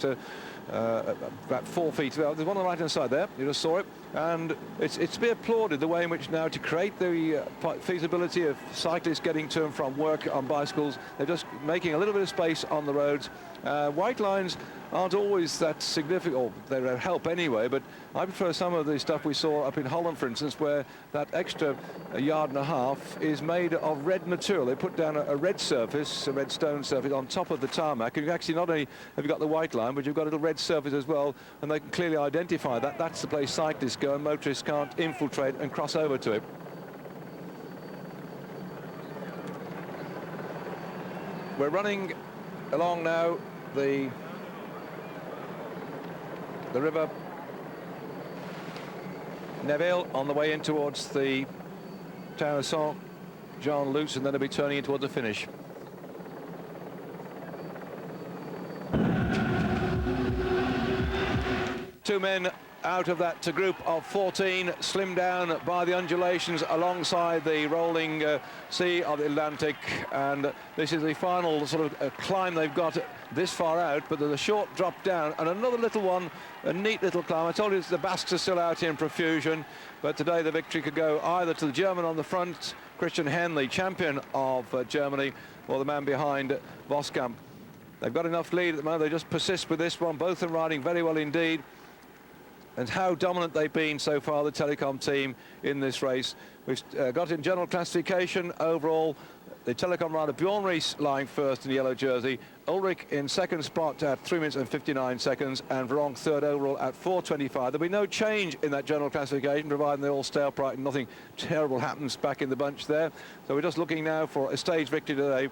4 feet. There's one on the right-hand side there. You just saw it, and it's to be applauded the way in which now, to create the feasibility of cyclists getting to and from work on bicycles, they're just making a little bit of space on the roads. White lines aren't always that significant, or they help anyway, but I prefer some of the stuff we saw up in Holland, for instance, where that extra yard and a half is made of red material. They put down a red surface, a red stone surface on top of the tarmac, and you actually not only have you got the white line, but you've got a little red surface as well, and they can clearly identify that. That's the place cyclists go, and motorists can't infiltrate and cross over to it. We're running along now the river Neville on the way in towards the town of Saint-Jean-Luz, and then they'll be turning in towards the finish. Two men out of that group of 14, slimmed down by the undulations alongside the rolling sea of the Atlantic. And this is the final sort of climb they've got this far out, but there's a short drop down and another little one, a neat little climb. I told you the Basques are still out here in profusion, but today the victory could go either to the German on the front, Christian Henn, the champion of Germany, or the man behind, Voskamp. They've got enough lead at the moment. They just persist with this one. Both of them riding very well indeed. And how dominant they've been so far, the Telecom team, in this race. We've got in general classification overall, the Telecom rider Bjorn Ries lying first in the yellow jersey, Ulrich in second spot at 3 minutes and 59 seconds, and Veronk third overall at 4:25. There'll be no change in that general classification, providing they all stay upright and nothing terrible happens back in the bunch there. So we're just looking now for a stage victory today.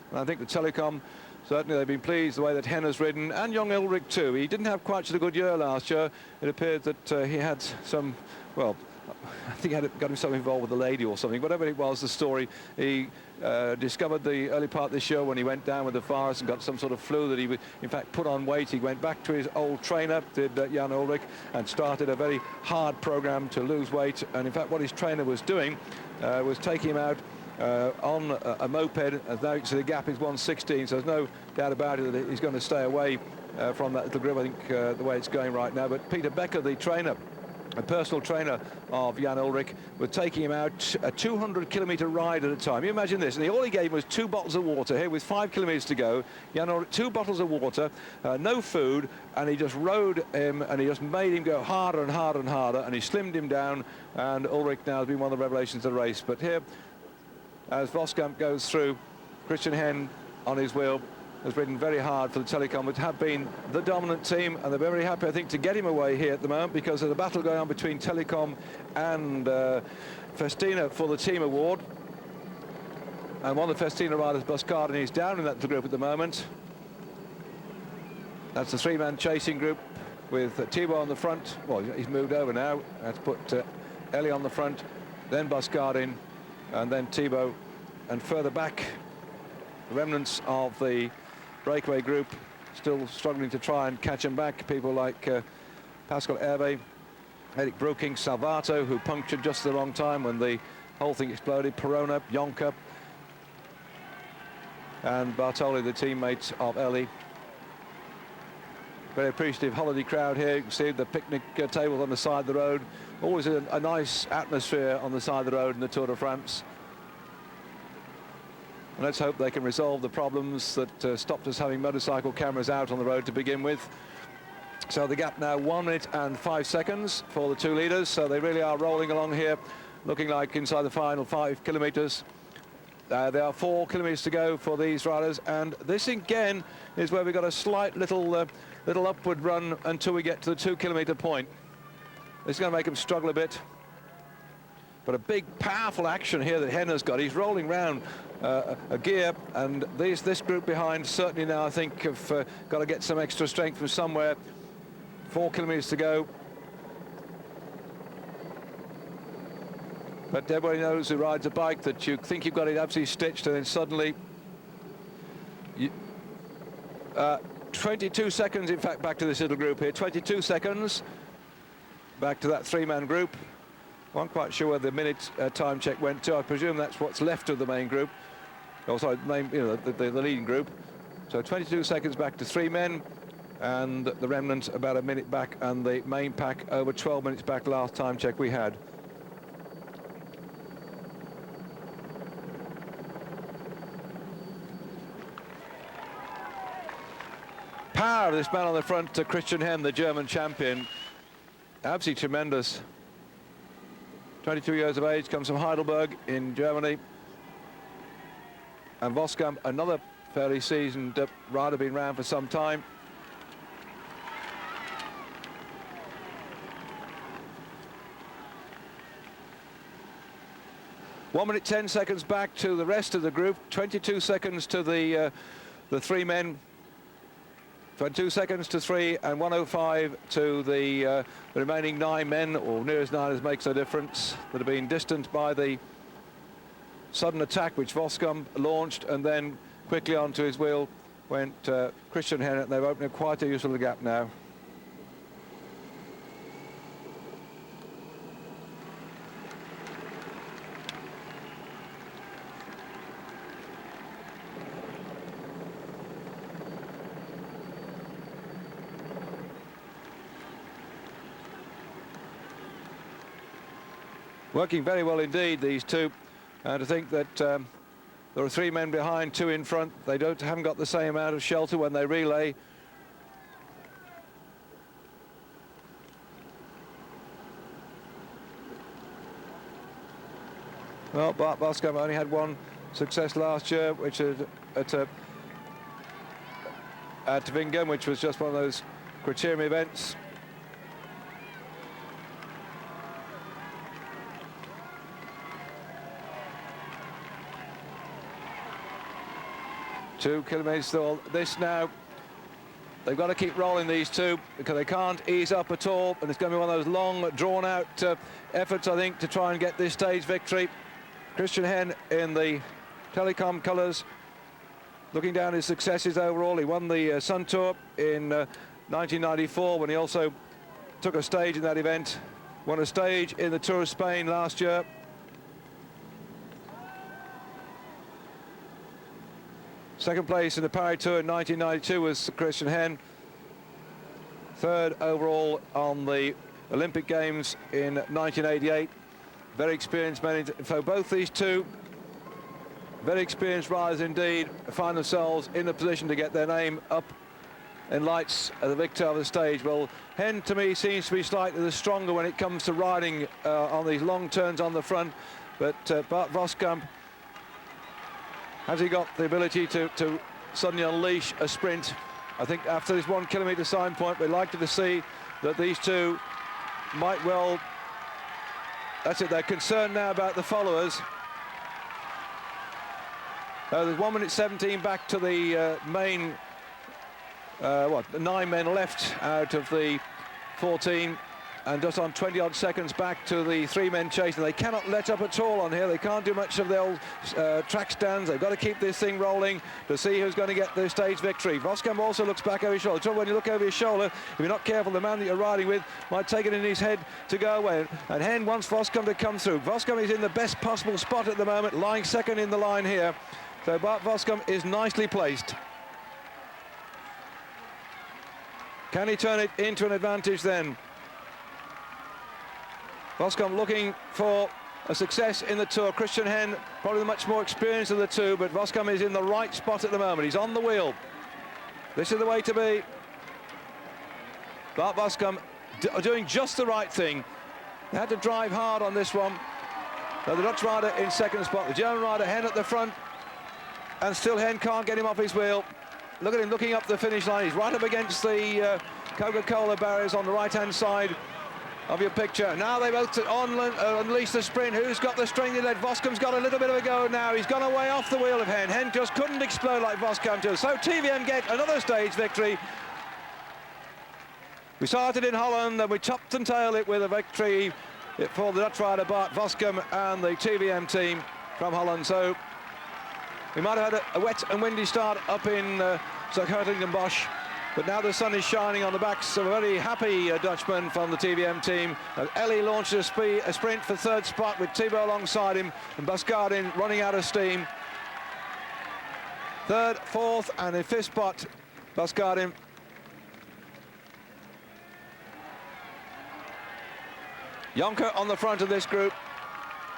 And I think the Telecom, certainly they've been pleased the way that Henn has ridden, and young Ulrich too. He didn't have quite such a good year last year. It appeared that he had some, well, I think he got himself involved with a lady or something. Whatever it was, the story, he discovered the early part of this show when he went down with the virus and got some sort of flu that he would, in fact, put on weight. He went back to his old trainer, did Jan Ulrich, and started a very hard program to lose weight. And in fact, what his trainer was doing was taking him out on a moped. As now you can see the gap is 1:16, so there's no doubt about it that he's going to stay away from that little group, I think, the way it's going right now. But Peter Becker, the trainer, a personal trainer of Jan Ulrich, was taking him out a 200-kilometre ride at a time. You imagine this, and all he gave him was 2 bottles of water here with 5 kilometres to go. Jan Ulrich, 2 bottles of water, no food, and he just rode him, and he just made him go harder and harder and harder, and he slimmed him down, and Ulrich now has been one of the revelations of the race. But here, as Voskamp goes through, Christian Henn on his wheel has ridden very hard for the Telecom, which have been the dominant team, and they're very happy, I think, to get him away here at the moment, because there's a battle going on between Telecom and Festina for the team award. And one of the Festina riders, Buscardini, is down in that group at the moment. That's the 3-man chasing group with Thibaut on the front. Well, he's moved over now. Let's put Ellie on the front, then Buscardin, and then Thibaut, and further back, the remnants of the breakaway group still struggling to try and catch him back. People like Pascal Hervé, Eric Broking, Salvato, who punctured just at the wrong time when the whole thing exploded, Perona, Jonker, and Bartoli, the teammate of Ellie. Very appreciative holiday crowd here. You can see the picnic tables on the side of the road. Always a nice atmosphere on the side of the road in the Tour de France. And let's hope they can resolve the problems that stopped us having motorcycle cameras out on the road to begin with. So the gap now 1 minute and 5 seconds for the 2 leaders. So they really are rolling along here, looking like inside the final 5 kilometres. There are 4 kilometres to go for these riders, and this again is where we've got a slight little upward run until we get to the 2 kilometre point. This is going to make them struggle a bit. But a big, powerful action here that Henner's got. He's rolling round a gear, and this group behind certainly now, I think, have got to get some extra strength from somewhere. 4 kilometres to go. But everybody knows who rides a bike that you think you've got it absolutely stitched, and then suddenly... 22 seconds, in fact, back to this little group here. 22 seconds back to that 3-man group. I'm not quite sure where the minute time check went to. I presume that's what's left of the main group. Oh, sorry, the leading group. So 22 seconds back to 3 men, and the remnant about a minute back, and the main pack over 12 minutes back last time check we had. Power of this man on the front, to Christian Henn, the German champion. Absolutely tremendous. 22 years of age, comes from Heidelberg in Germany. And Voskamp, another fairly seasoned rider, been around for some time. One minute 10 seconds back to the rest of the group. 22 seconds to the 3 men. 22 seconds to 3, and 1:05 to the remaining 9 men, or nearest 9 as makes no difference, that have been distanced by the sudden attack which Voskamp launched, and then quickly onto his wheel went Christian Henn, and they've opened quite a useful gap now. Working very well indeed, these two. And to think that there are 3 men behind, 2 in front. They haven't got the same amount of shelter when they relay. Well, Bart Voskamp only had 1 success last year, which is at Vingen, which was just one of those criterium events. Two kilometres still. This now, they've got to keep rolling, these two, because they can't ease up at all, and it's going to be one of those long, drawn-out efforts, I think, to try and get this stage victory. Christian Hen in the Telecom colours, looking down his successes overall. He won the Sun Tour in 1994, when he also took a stage in that event. Won a stage in the Tour of Spain last year. Second place in the Paris Tour in 1992 was Christian Hen. 3rd overall on the Olympic Games in 1988. Very experienced men. So both these two, very experienced riders indeed, find themselves in a position to get their name up in lights at the victor of the stage. Well, Hen to me seems to be slightly the stronger when it comes to riding on these long turns on the front, but Bart Voskamp, has he got the ability to suddenly unleash a sprint? I think after this 1 kilometre sign point, we're likely to see that these two might well, that's it, they're concerned now about the followers. There's 1 minute 17 back to the main, 9 men left out of the 14, and just on 20-odd seconds back to the 3 men chasing. They cannot let up at all on here. They can't do much of the old track stands. They've got to keep this thing rolling to see who's going to get the stage victory. Voskamp also looks back over his shoulder. So when you look over his shoulder, if you're not careful, the man that you're riding with might take it in his head to go away. And Hen wants Voskamp to come through. Voskamp is in the best possible spot at the moment, lying second in the line here. So Bart Voskamp is nicely placed. Can he turn it into an advantage then? Voskamp looking for a success in the Tour. Christian Hen, probably the much more experienced of the two, but Voskamp is in the right spot at the moment. He's on the wheel. This is the way to be. Bart Voskamp doing just the right thing. They had to drive hard on this one. So the Dutch rider in second spot, the German rider Hen at the front, and still Hen can't get him off his wheel. Look at him looking up the finish line. He's right up against the Coca-Cola barriers on the right-hand side of your picture. Now they both unleash the sprint. Who's got the string in lead? Voskamp's got a little bit of a go now. He's gone away off the wheel of Hen. Hen just couldn't explode like Voskamp did. So TVM get another stage victory. We started in Holland and we topped and tailed it with a victory for the Dutch rider Bart Voskamp and the TVM team from Holland. So we might have had a wet and windy start up in Zuid-Hertogenbosch, but now the sun is shining on the backs of a very happy Dutchman from the TVM team. Ellie launched a sprint for 3rd spot with Thibaut alongside him, and Bascardin running out of steam. 3rd, 4th, and in 5th spot, Bascardin. Jonker on the front of this group.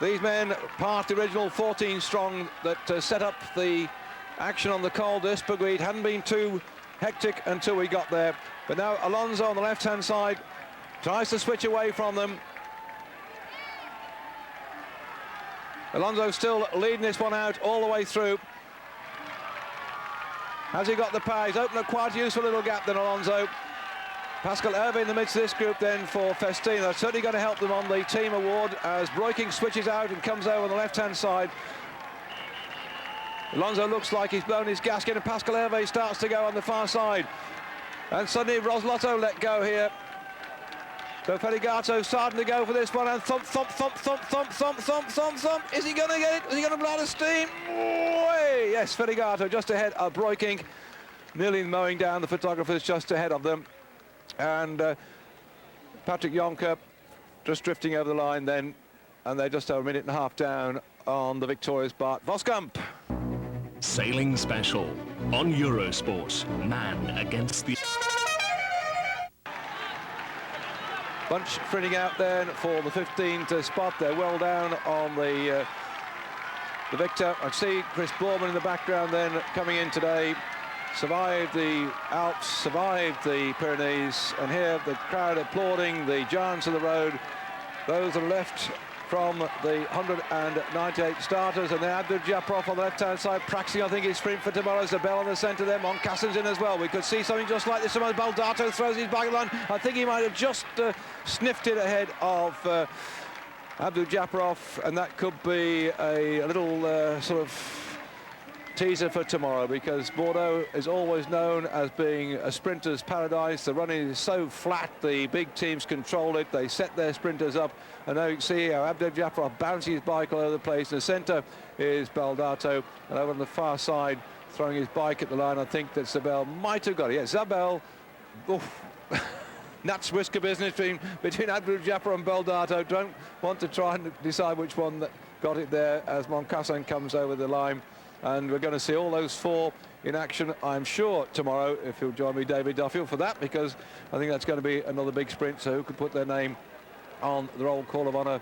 These men, part the original 14 strong that set up the action on the Col d'Espagouide. Hadn't been too hectic until we got there. But now Alonso on the left-hand side tries to switch away from them. Alonso still leading this one out all the way through. Has he got the power? He's opened up quite a useful little gap then, Alonso. Pascal Hervé in the midst of this group then for Festina. That's certainly going to help them on the team award as Breukink switches out and comes over on the left-hand side. Alonso looks like he's blown his gasket, and Pascal Hervé starts to go on the far side. And suddenly Roslotto let go here. So Feligato starting to go for this one, and thump, thump, thump, thump, thump, thump, thump, thump, thump. Is he going to get it? Is he going to blow out of steam? Way! Yes, Feligato just ahead of Breukink, nearly mowing down the photographers just ahead of them. And Patrick Jonker just drifting over the line then, and they're just over a minute and a half down on the victorious Bart Voskamp. Sailing special on Eurosport, man against the... bunch sprinting out then for the 15th spot. They're well down on the victor. I see Chris Boorman in the background then coming in today. Survived the Alps, survived the Pyrenees, and here the crowd applauding the giants of the road. Those are left from the 198 starters, and then Abdul Japarov on the left-hand side, practicing, I think, his sprint for tomorrow. Zabel on the centre there, Moncassin's in as well. We could see something just like this. Baldato throws his bike line. I think he might have just sniffed it ahead of Abdul Japarov, and that could be a little sort of teaser for tomorrow, because Bordeaux is always known as being a sprinter's paradise. The running is so flat, the big teams control it, they set their sprinters up, and now you can see how Abdel Japarov bounces his bike all over the place. In the centre is Baldato, and over on the far side, throwing his bike at the line, I think that Zabel might have got it. Yeah, Zabel, oof. Nuts whisker business between Abdul Japarov and Baldato. Don't want to try and decide which one that got it there as Moncassin comes over the line. And we're going to see all those four in action, I'm sure, tomorrow, if you'll join me, David Duffield, for that, because I think that's going to be another big sprint. So who could put their name on the roll call of honour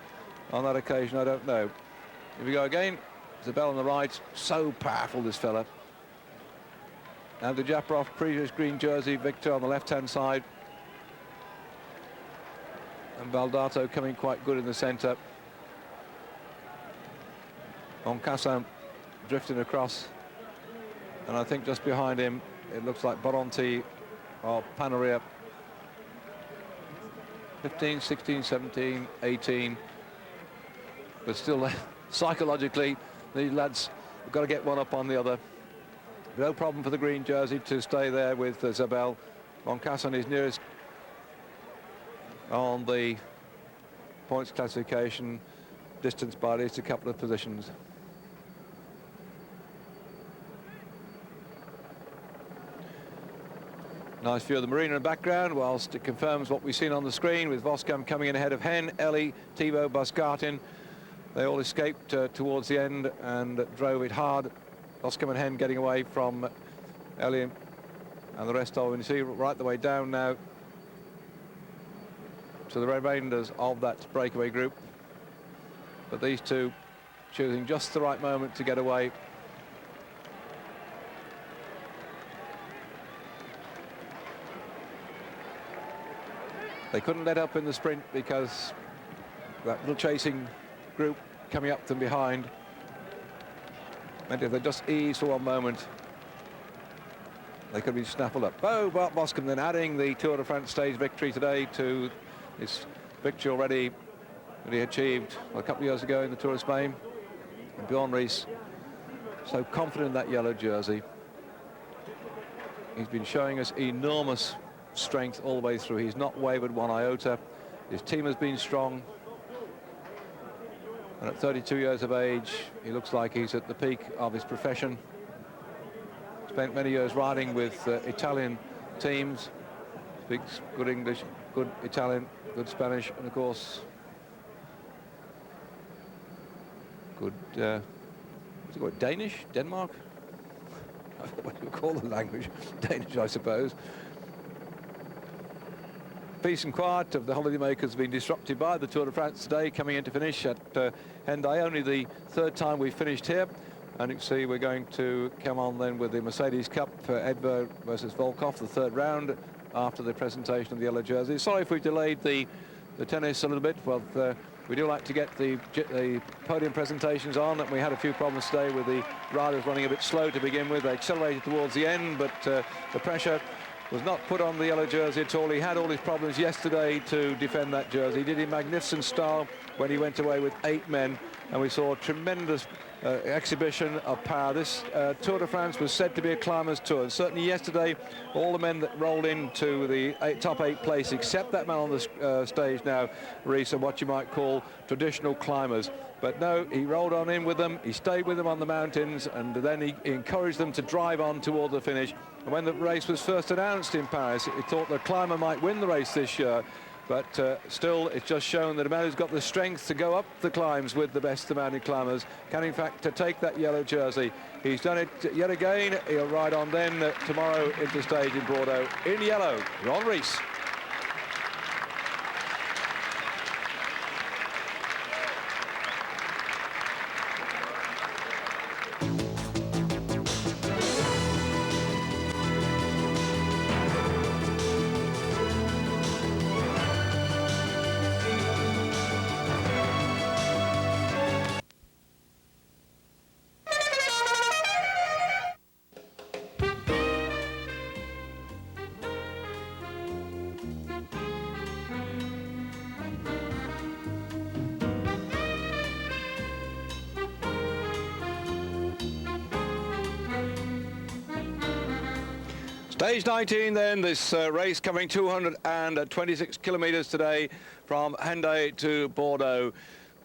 on that occasion, I don't know. Here we go again. Zabel on the right. So powerful, this fella. And the Japarov, previous green jersey victor, on the left-hand side. And Baldato coming quite good in the centre. Moncassin drifting across, and I think just behind him it looks like Boronti or Panaria. 15, 16, 17, 18, but still psychologically these lads have got to get one up on the other. No problem for the green jersey to stay there with Zabel. Moncassin is nearest on the points classification, distance by at least a couple of positions. Nice view of the marina in the background, whilst it confirms what we've seen on the screen, with Voskamp coming in ahead of Hen, Ellie, Thibaut, Bascartin. They all escaped towards the end and drove it hard. Voskamp and Hen getting away from Ellie and the rest of them. You see right the way down now to the remainders of that breakaway group. But these two choosing just the right moment to get away. They couldn't let up in the sprint because that little chasing group coming up them behind. And if they just ease for one moment, they could be snaffled up. Oh, Bart Voskamp then adding the Tour de France stage victory today to his victory already that he achieved a couple of years ago in the Tour of Spain. And Bjorn Ries, so confident in that yellow jersey. He's been showing us enormous strength all the way through. He's not wavered one iota. His team has been strong, and at 32 years of age he looks like he's at the peak of his profession. Spent many years riding with Italian teams, speaks good English, good Italian, good Spanish, and of course good what's it called, Danish, Denmark? What do you call the language? Danish, I suppose. Peace and quiet of the holidaymakers has been disrupted by the Tour de France today, coming in to finish at Hendaye. Only the third time we've finished here, and you can see we're going to come on then with the Mercedes Cup for Edberg versus Volkov, the third round after the presentation of the yellow jersey. Sorry if we delayed the tennis a little bit. Well, we do like to get the podium presentations on, and we had a few problems today with the riders running a bit slow to begin with. They accelerated towards the end, but the pressure was not put on the yellow jersey at all. He had all his problems yesterday to defend that jersey. He did it in magnificent style when he went away with 8 men, and we saw a tremendous exhibition of power. This Tour de France was said to be a climbers' tour, and certainly yesterday all the men that rolled into the top 8 place, except that man on the stage now, Rees, are what you might call traditional climbers. But no, he rolled on in with them, he stayed with them on the mountains, and then he encouraged them to drive on toward the finish. And when the race was first announced in Paris, he thought the climber might win the race this year. But still, it's just shown that a man who's got the strength to go up the climbs with the best of mountain climbers can, in fact, to take that yellow jersey. He's done it yet again. He'll ride on then tomorrow into stage in Bordeaux in yellow. Ron Rees. Stage 19 then, this race covering 226 kilometres today from Hendaye to Bordeaux.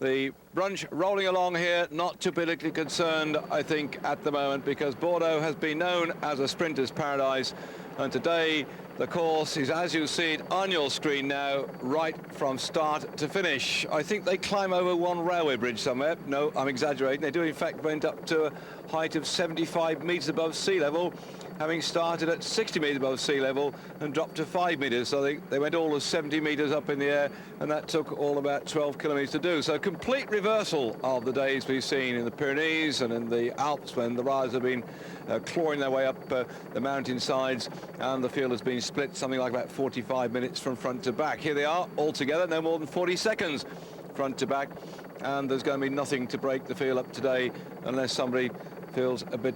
The brunch rolling along here, not too politically concerned, I think, at the moment, because Bordeaux has been known as a sprinter's paradise, and today the course is, as you see it on your screen now, right from start to finish. I think they climb over one railway bridge somewhere. No, I'm exaggerating. They do, in fact, went up to a height of 75 metres above sea level, having started at 60 metres above sea level and dropped to 5 metres. So they went all of 70 metres up in the air, and that took all about 12 kilometres to do. So complete reversal of the days we've seen in the Pyrenees and in the Alps, when the riders have been clawing their way up the mountain sides, and the field has been split something like about 45 minutes from front to back. Here they are all together, no more than 40 seconds front to back, and there's going to be nothing to break the field up today unless somebody feels a bit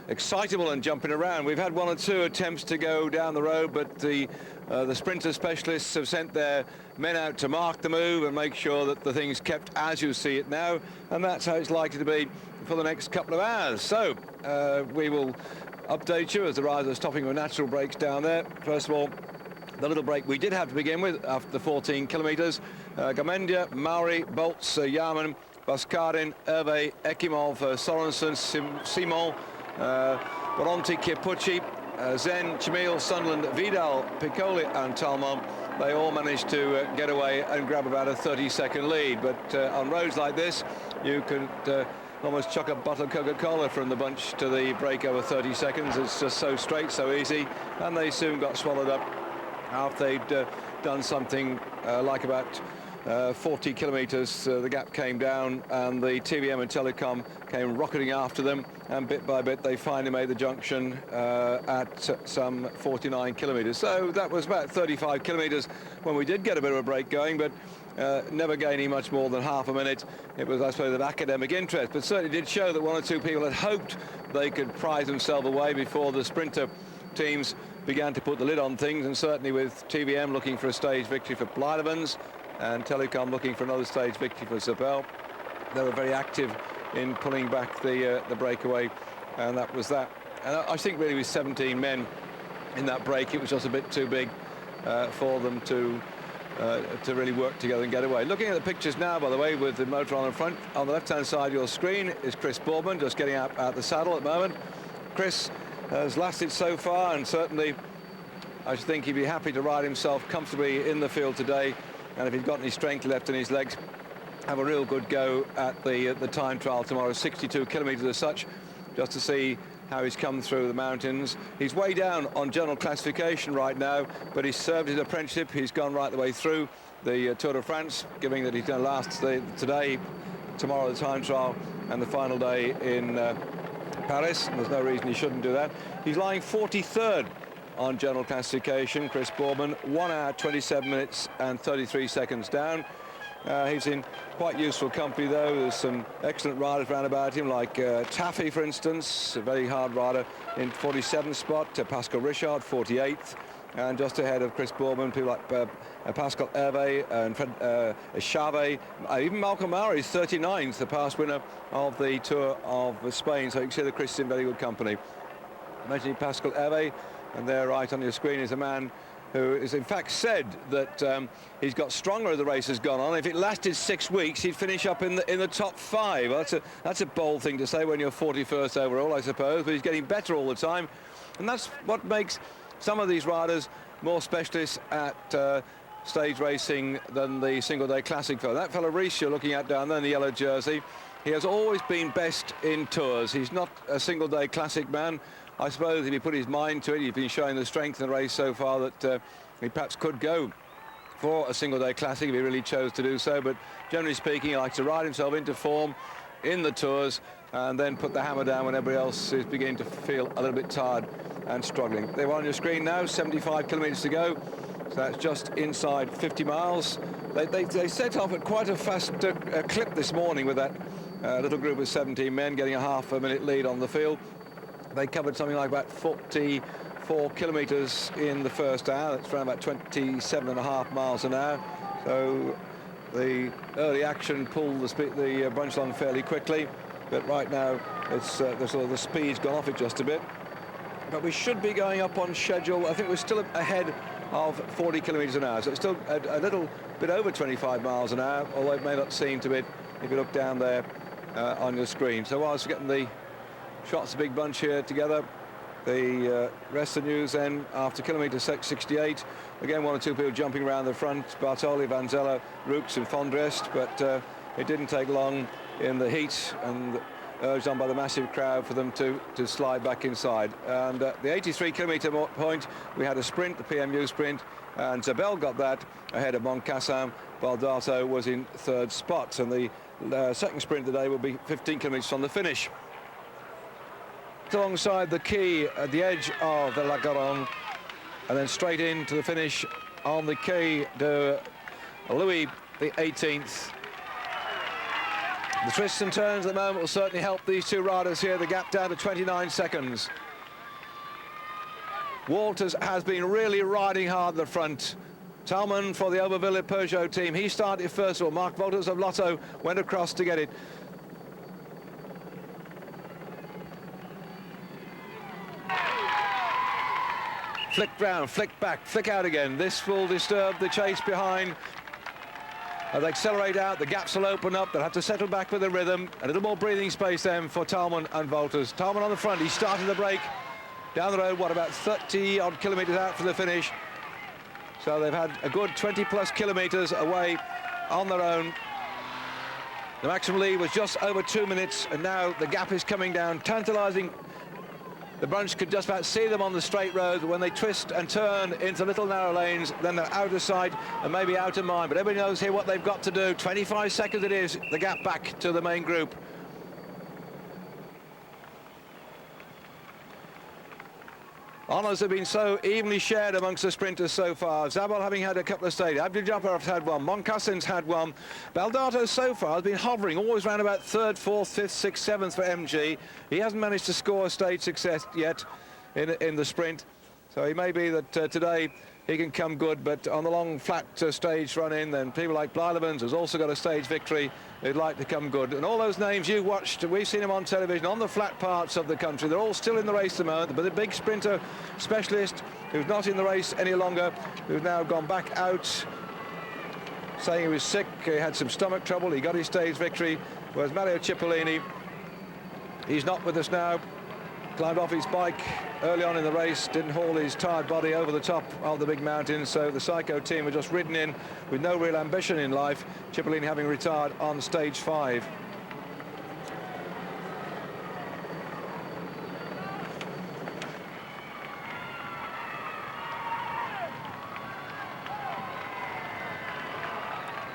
excitable and jumping around. We've had one or two attempts to go down the road, but the sprinter specialists have sent their men out to mark the move and make sure that the thing's kept as you see it now, and that's how it's likely to be for the next couple of hours. So we will update you as the riders are stopping with natural breaks down there. First of all, the little break we did have to begin with after the 14 kilometres. Garmendia, Mauri, Bolts, Yarman, Bascarin, Hervé, Ekimov, Sorensen, Simon, Boronti, Kiepucci, Zen, Chimil, Sunderland, Vidal, Piccoli and Talmont. They all managed to get away and grab about a 30-second lead. But on roads like this, you could almost chuck a bottle of Coca-Cola from the bunch to the break over 30 seconds. It's just so straight, so easy. And they soon got swallowed up after they'd done something like about 40 kilometres. The gap came down, and the TVM and Telecom came rocketing after them, and bit by bit they finally made the junction at some 49 kilometres. So that was about 35 kilometres when we did get a bit of a break going, but never gaining much more than half a minute. It was, I suppose, of academic interest, but certainly did show that one or two people had hoped they could prize themselves away before the sprinter teams began to put the lid on things, and certainly with TVM looking for a stage victory for Blijlevens and Telecom looking for another stage victory for Zabel. They were very active in pulling back the breakaway, and that was that. And I think really with 17 men in that break, it was just a bit too big for them to really work together and get away. Looking at the pictures now, by the way, with the motor on the front, on the left-hand side of your screen is Chris Boardman, just getting out the saddle at the moment. Chris has lasted so far, and certainly I should think he'd be happy to ride himself comfortably in the field today, and if he's got any strength left in his legs, have a real good go at the time trial tomorrow, 62 kilometres as such, just to see how he's come through the mountains. He's way down on general classification right now, but he's served his apprenticeship. He's gone right the way through the Tour de France, given that he's going to last today, tomorrow the time trial, and the final day in Paris. And there's no reason he shouldn't do that. He's lying 43rd on general classification, Chris Boardman, 1 hour 27 minutes and 33 seconds down. He's in quite useful company, though. There's some excellent riders round about him, like Taffy, for instance, a very hard rider in 47th spot, Pascal Richard, 48th, and just ahead of Chris Boardman, people like Pascal Hervé and Fred Chave, even Malcolm Mauri is 39th, the past winner of the Tour of Spain. So you can see that Chris is in very good company. Mentioning Pascal Hervé, and there right on your screen is a man who has in fact said that he's got stronger as the race has gone on. If it lasted 6 weeks, he'd finish up in the top 5. Well, that's a bold thing to say when you're 41st overall, I suppose, but he's getting better all the time, and that's what makes some of these riders more specialists at stage racing than the single-day classic fellow. That fellow Reese you're looking at down there in the yellow jersey, he has always been best in tours. He's not a single-day classic man. I suppose if he put his mind to it, he's been showing the strength in the race so far that he perhaps could go for a single-day classic if he really chose to do so. But generally speaking, he likes to ride himself into form in the tours and then put the hammer down when everybody else is beginning to feel a little bit tired and struggling. They're on your screen now, 75 kilometres to go. So that's just inside 50 miles. They set off at quite a fast clip this morning with that little group of 17 men getting a half a minute lead on the field. They covered something like about 44 kilometres in the first hour. That's around about 27.5 miles an hour. So the early action pulled the bunch along fairly quickly. But right now, it's the speed's gone off it just a bit. but we should be going up on schedule. I think we're still ahead of 40 kilometres an hour, so it's still a little bit over 25 miles an hour, although it may not seem to be if you look down there on your screen. So whilst we're getting the shots of Big Bunch here together, the rest of the news then after kilometre 68. Again, one or two people jumping around the front, Bartoli, Vanzella, Rooks and Fondrest, but it didn't take long in the heat and urged on by the massive crowd for them to slide back inside. And the 83 kilometre point, we had a sprint, the PMU sprint, and Zabel got that ahead of Moncassin. Baldato was in third spot, and the second sprint today will be 15 kilometres from the finish. Alongside the quay at the edge of the La Garonne, and then straight into the finish on the quay de Louis the 18th. The twists and turns at the moment will certainly help these two riders here. The gap down to 29 seconds. Walters has been really riding hard at the front. Talman for the Aubervilliers Peugeot team. He started first of all. Mark Walters of Lotto went across to get it. Flick round, flick back, flick out again. This will disturb the chase behind. As they accelerate out, the gaps will open up. They'll have to settle back with the rhythm. A little more breathing space then for Talman and Walters. Talman on the front. He started the break down the road, what, about 30 odd kilometres out from the finish. So they've had a good 20 plus kilometres away on their own. The maximum lead was just over 2 minutes, and now the gap is coming down, tantalising. The bunch could just about see them on the straight road, but when they twist and turn into little narrow lanes, then they're out of sight and maybe out of mind. But everybody knows here what they've got to do. 25 seconds it is, the gap back to the main group. Honours have been so evenly shared amongst the sprinters so far. Zabel having had a couple of stages. Abdul-Jabbar's had one. Moncassin's had one. Baldato so far has been hovering always around about 3rd, 4th, 5th, 6th, 7th for MG. He hasn't managed to score a stage success yet in the sprint. So he may be that today he can come good, but on the long flat stage run in, then people like Blylemans has also got a stage victory. They'd like to come good. And all those names you watched, we've seen them on television on the flat parts of the country. They're all still in the race at the moment, but the big sprinter specialist who's not in the race any longer, who's now gone back out saying he was sick, he had some stomach trouble, he got his stage victory, whereas Mario Cipollini, he's not with us now. Climbed off his bike early on in the race, didn't haul his tired body over the top of the big mountain, so the Psycho team were just ridden in with no real ambition in life, Cipollini having retired on stage 5.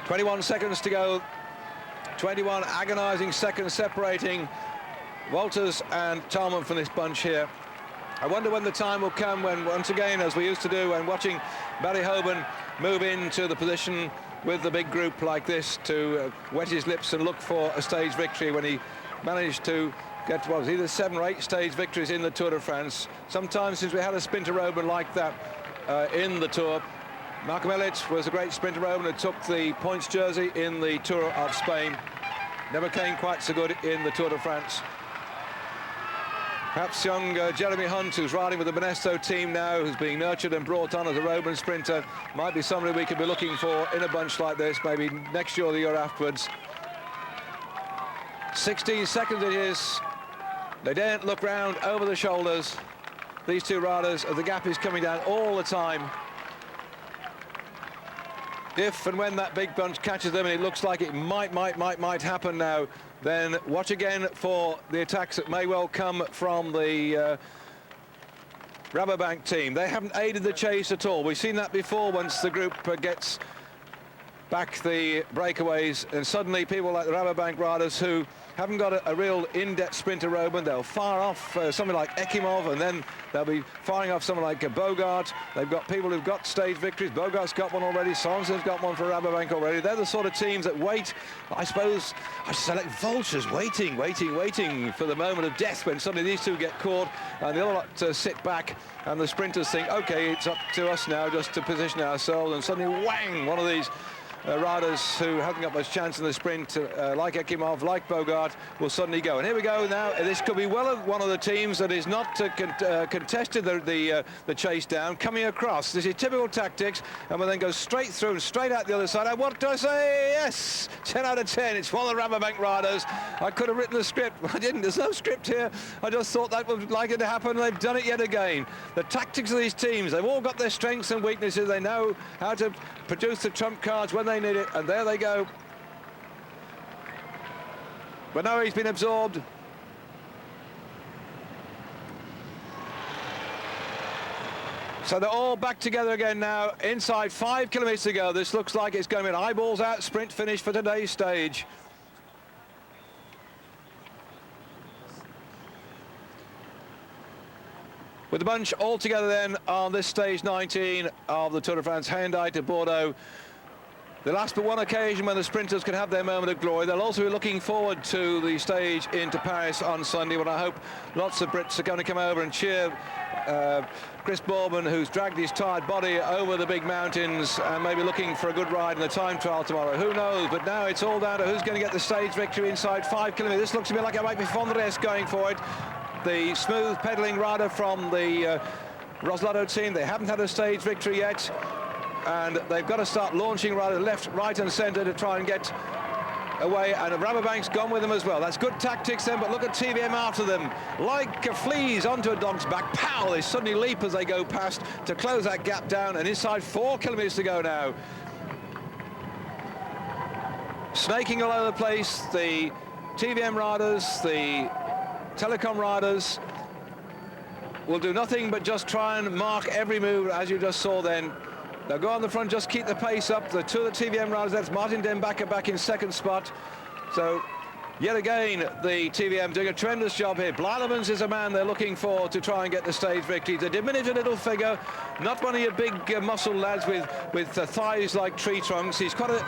"21 seconds to go, 21 agonising seconds separating Walters and Talman from this bunch here. I wonder when the time will come when, once again, as we used to do when watching Barry Hoban move into the position with the big group like this to wet his lips and look for a stage victory, when he managed to get, what was either 7 or 8 stage victories in the Tour de France. Sometimes since we had a sprinter Hoban like that in the Tour. Malcolm Elliott was a great sprinter Hoban who took the points jersey in the Tour of Spain. Never came quite so good in the Tour de France. Perhaps young Jeremy Hunt, who's riding with the Benesto team now, who's being nurtured and brought on as a Hoban sprinter, might be somebody we could be looking for in a bunch like this, maybe next year or the year afterwards. 16 seconds it is. They daren't look round over the shoulders, these two riders, as the gap is coming down all the time. If and when that big bunch catches them, and it looks like it might happen now, then watch again for the attacks that may well come from the Rabobank team. They haven't aided the chase at all. We've seen that before. Once the group gets back the breakaways, and suddenly people like the Rabobank riders who haven't got a real in-depth sprinter Hoban, they'll fire off something like Ekimov, and then they'll be firing off someone like Bogart. They've got people who've got stage victories. Bogart's got one already. Sorenson's got one for Rabobank already. They're the sort of teams that wait, I suppose, I should say like vultures, waiting for the moment of death when suddenly these two get caught and the other lot sit back, and the sprinters think, okay, it's up to us now just to position ourselves, and suddenly, whang, one of these riders who haven't got much chance in the sprint, like Ekimov, like Bogart, will suddenly go. And here we go now. This could be one of the teams that is not contested the chase down, coming across. This is typical tactics, and will then go straight through and straight out the other side. And what do I say? Yes, 10 out of 10. It's one of the Rabobank riders. I could have written the script, but I didn't. There's no script here. I just thought that would like it to happen, and they've done it yet again. The tactics of these teams, they've all got their strengths and weaknesses. They know how to produce the trump cards when they need it, and there they go. But now he's been absorbed. So they're all back together again now, inside 5 kilometres to go. This looks like it's going to be an eyeballs out sprint finish for today's stage. With the bunch all together then on this stage 19 of the Tour de France, Hendaye to Bordeaux. The last but one occasion when the sprinters can have their moment of glory. They'll also be looking forward to the stage into Paris on Sunday, when I hope lots of Brits are going to come over and cheer Chris Bourbon, who's dragged his tired body over the big mountains and maybe looking for a good ride in the time trial tomorrow. Who knows? But now it's all down to who's going to get the stage victory inside 5 kilometres. This looks to me like it might be Fondres going for it. The smooth pedalling rider from the Roslotto team. They haven't had a stage victory yet, and they've got to start launching riders left, right and centre to try and get away, and Rabobank's gone with them as well. That's good tactics then, but look at TVM after them. Like fleas onto a dog's back. Pow! They suddenly leap as they go past to close that gap down, and inside 4 kilometres to go now. Snaking all over the place, the TVM riders, the Telecom riders will do nothing but just try and mark every move, as you just saw then. They'll go on the front, just keep the pace up. The two of the TVM riders, that's Martin Dembacke back in second spot. So yet again, the TVM doing a tremendous job here. Blylemans is a man they're looking for to try and get the stage victory. The diminutive little figure, not one of your big muscle lads with thighs like tree trunks. He's quite a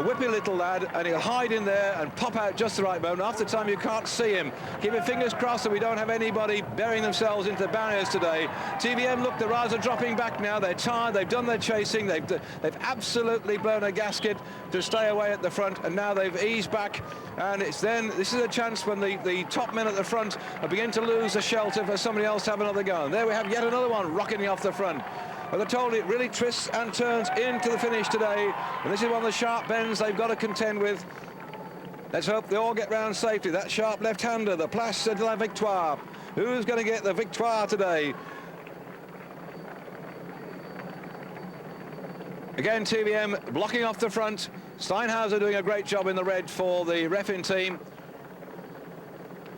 whippy little lad, and he'll hide in there and pop out just the right moment. After time, you can't see him. Keep your fingers crossed that we don't have anybody burying themselves into the barriers today. TVM, look, the riders are dropping back now. They're tired. They've done their chasing. They've absolutely blown a gasket to stay away at the front, and now they've eased back, and it's then this is a chance when the top men at the front are beginning to lose the shelter for somebody else to have another go. And there we have yet another one rocketing off the front. But they're told it really twists and turns into the finish today, and this is one of the sharp bends they've got to contend with. Let's hope they all get round safely. That sharp left-hander, the Place de la Victoire. Who's going to get the victoire today? Again, TVM blocking off the front. Steinhauser doing a great job in the red for the Refin team.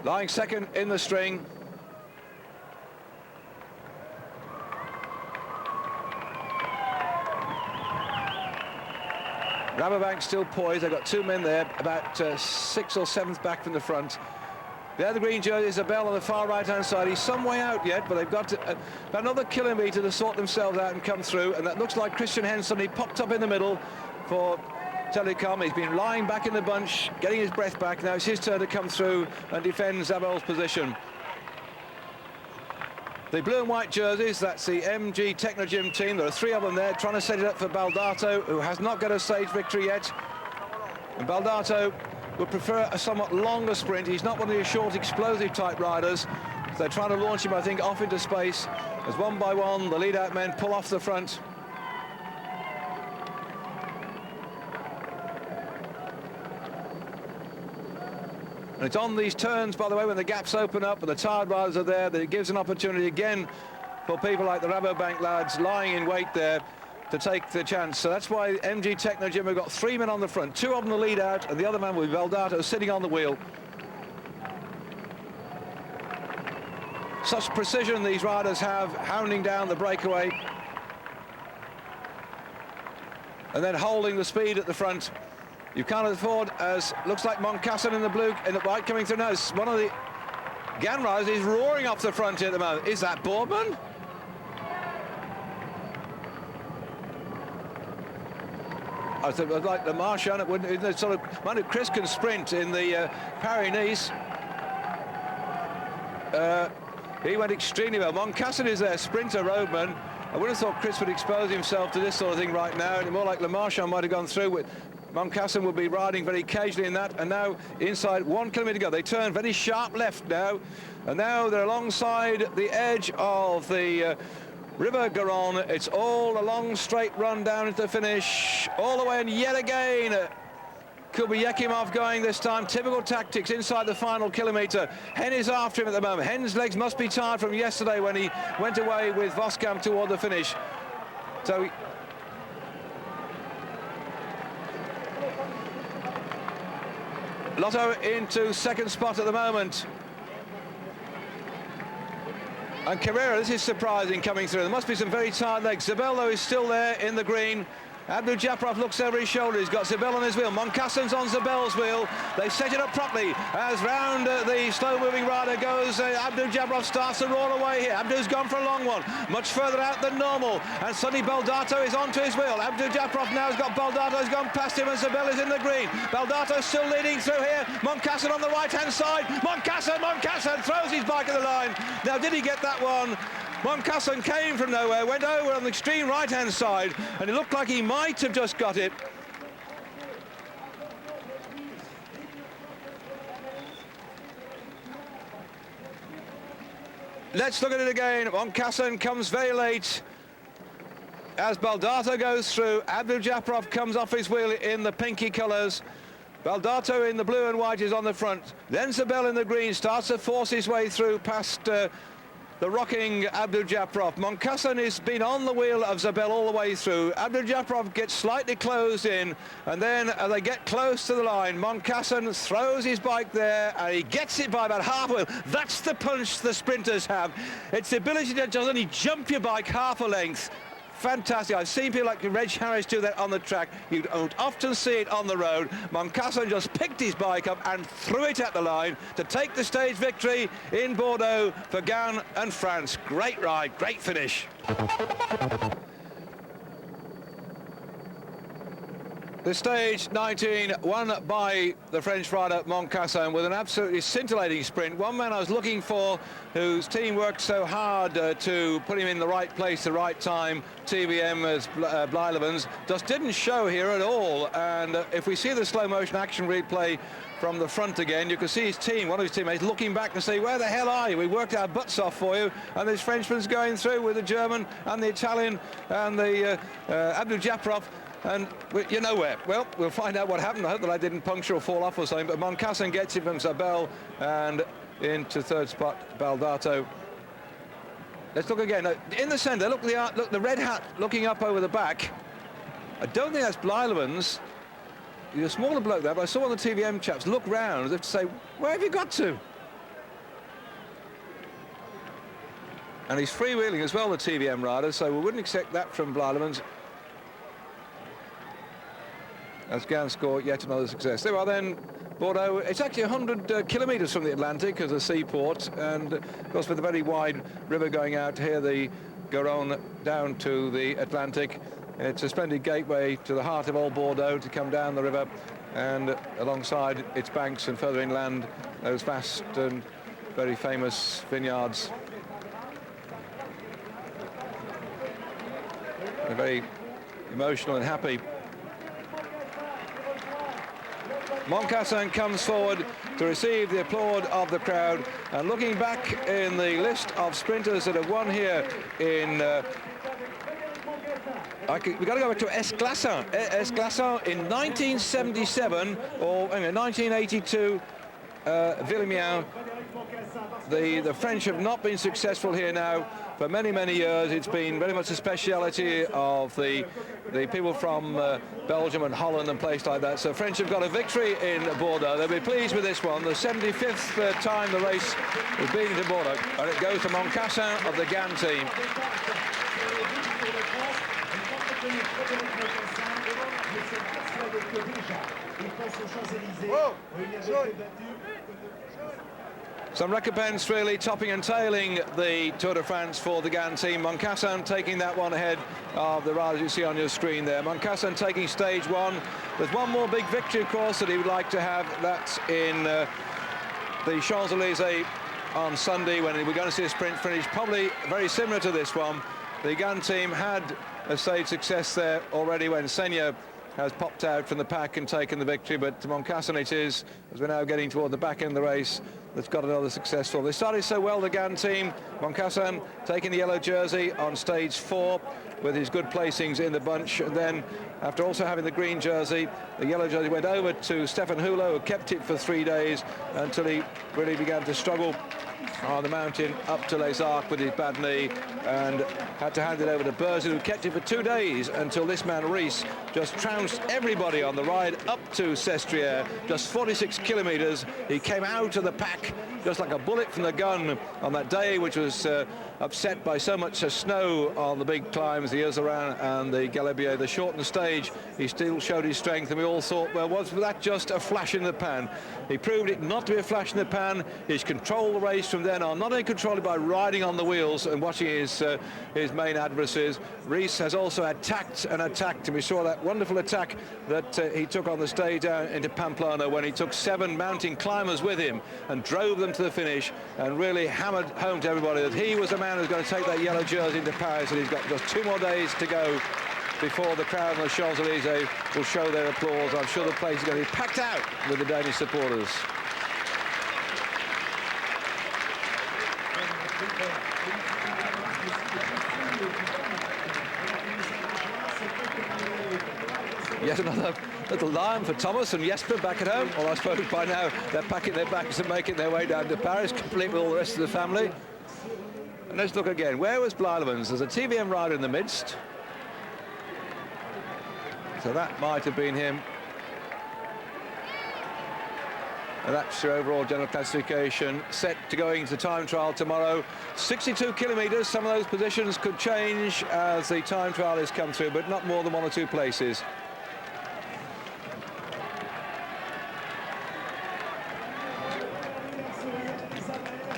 Lying second in the string. Rabobank still poised. They've got 2 men there, about 6th or 7th back from the front. There, the green jersey, Isabel on the far right-hand side. He's some way out yet, but they've got about another kilometre to sort themselves out and come through. And that looks like Christian Henson. He popped up in the middle for Telecom. He's been lying back in the bunch, getting his breath back. Now it's his turn to come through and defend Zabel's position. The blue and white jerseys, that's the MG Technogym team. There are 3 of them there, trying to set it up for Baldato, who has not got a stage victory yet. And Baldato would prefer a somewhat longer sprint. He's not one of your short, explosive type riders. So they're trying to launch him, I think, off into space as one by one the lead-out men pull off the front. And it's on these turns, by the way, when the gaps open up and the tired riders are there, that it gives an opportunity again for people like the Rabobank lads lying in wait there to take the chance. So that's why MG Technogym have got 3 men on the front, 2 of them the lead out, and the other man will be Baldato sitting on the wheel. Such precision these riders have, hounding down the breakaway and then holding the speed at the front. You can't afford, as looks like Moncassin in the blue, in the white coming through now. One of the Gan riders is roaring off the front here at the moment. Is that Boardman? I think it was like the Marchand, it wouldn't sort of, mind if Chris can sprint in the Paris-Nice. He went extremely well. Moncassin is their sprinter roadman. I would have thought Chris would expose himself to this sort of thing right now, and more like Le Marchand might have gone through with. Moncassin will be riding very casually in that, and now inside 1 kilometre to go. They turn very sharp left now, and now they're alongside the edge of the River Garonne. It's all a long straight run down into the finish, all the way, and yet again could be Yekimov going this time. Typical tactics inside the final kilometre. Hen is after him at the moment. Hen's legs must be tired from yesterday when he went away with Voskamp toward the finish. So Lotto into second spot at the moment. And Carrera, this is surprising coming through. There must be some very tired legs. Zabel, though, is still there in the green. Abdul Japarov looks over his shoulder. He's got Zabel on his wheel. Moncassin's on Zabel's wheel. They set it up properly as round the slow-moving rider goes. Abdul Japarov starts to roll away here. Abdul's gone for a long one, much further out than normal. And suddenly Baldato is onto his wheel. Abdul Japarov now has got Baldato, has gone past him, and Zabel is in the green. Baldato's still leading through here. Moncassin on the right-hand side. Moncassin throws his bike at the line. Now, did he get that one? Moncassin came from nowhere, went over on the extreme right-hand side, and it looked like he might have just got it. Let's look at it again. Moncassin comes very late as Baldato goes through. Abdul Japarov comes off his wheel in the pinky colours. Baldato in the blue and white is on the front. Then Zabel in the green starts to force his way through past the rocking Abdul Japarov. Moncassin has been on the wheel of Zabel all the way through. Abdul Japarov gets slightly closed in, and then as they get close to the line, Moncassin throws his bike there, and he gets it by about half a wheel. That's the punch the sprinters have. It's the ability to just only jump your bike half a length. Fantastic. I've seen people like Reg Harris do that on the track. You don't often see it on the road. Moncassin just picked his bike up and threw it at the line to take the stage victory in Bordeaux for Gan and France. Great ride, great finish. The stage 19 won by the French rider Moncassin with an absolutely scintillating sprint. One man I was looking for whose team worked so hard to put him in the right place, the right time, TVM as Blijlevens, just didn't show here at all. And if we see the slow motion action replay from the front again, you can see his team, one of his teammates, looking back and say, where the hell are you? We worked our butts off for you. And this Frenchman's going through with the German and the Italian and the Abdul Japarov. And you're nowhere. Well, we'll find out what happened. I hope that I didn't puncture or fall off or something. But Moncassin gets it from Zabel, and into third spot, Baldato. Let's look again. In the centre, look the red hat looking up over the back. I don't think that's Blijlevens. He's a smaller bloke there, but I saw one of the TVM chaps look round as if to say, where have you got to? And he's freewheeling as well, the TVM rider, so we wouldn't expect that from Blijlevens. As Gan scored yet another success. There are then Bordeaux. It's actually 100 kilometres from the Atlantic as a seaport, and of course with a very wide river going out here, the Garonne down to the Atlantic. It's a splendid gateway to the heart of old Bordeaux to come down the river, and alongside its banks and further inland, those vast and very famous vineyards. They're very emotional and happy. Moncassin comes forward to receive the applaud of the crowd, and looking back in the list of sprinters that have won here in we've got to go back to Esclassin in 1977 or 1982. Villeneuve. The French have not been successful here now for many years. It's been very much a speciality of the people from Belgium and Holland and places like that. So French have got a victory in Bordeaux. They'll be pleased with this one. The 75th time the race has been into Bordeaux, and it goes to Moncassin of the Gan team. Some recompense really topping and tailing the Tour de France for the Gan team. Moncassin taking that one ahead of the riders you see on your screen there. Moncassin taking stage one. There's one more big victory, of course, that he would like to have. That's in the Champs-Élysées on Sunday, when we're going to see a sprint finish, probably very similar to this one. the Agen team had a stage success there already when Senyo has popped out from the pack and taken the victory, but Moncassin it is, as we're now getting toward the back end of the race, that's got another successful. They started so well, the Agen team. Moncassin taking the yellow jersey on stage 4 with his good placings in the bunch, and then after also having the green jersey, the yellow jersey went over to Stefan Hulo, who kept it for 3 days until he really began to struggle on the mountain up to Les Arcs with his bad knee, and had to hand it over to Berzin, who kept it for 2 days until this man Rees just trounced everybody on the ride up to Sestriere, just 46 kilometres. He came out of the pack just like a bullet from the gun on that day, which was upset by so much snow on the big climbs, the Euzerin and the Galibier, the shortened stage. He still showed his strength, and we all thought, well, was that just a flash in the pan? He proved it not to be a flash in the pan. He's controlled the race from then on, not only controlled it by riding on the wheels and watching his main adversaries. Rees has also attacked and attacked, and we saw that wonderful attack that he took on the stage down into Pamplona when he took 7 mountain climbers with him and drove them to the finish, and really hammered home to everybody that he was a man who's going to take that yellow jersey into Paris, and he's got just 2 more days to go before the crowd on the Champs-Élysées will show their applause. I'm sure the place is going to be packed out with the Danish supporters. Yet another little lion for Thomas and Jesper back at home. Well, I suppose by now they're packing their bags and making their way down to Paris, complete with all the rest of the family. And let's look again. Where was Blylemans? There's a TVM rider in the midst. So that might have been him. And that's your overall general classification, set to go into the time trial tomorrow. 62 kilometres, some of those positions could change as the time trial has come through, but not more than 1 or 2 places.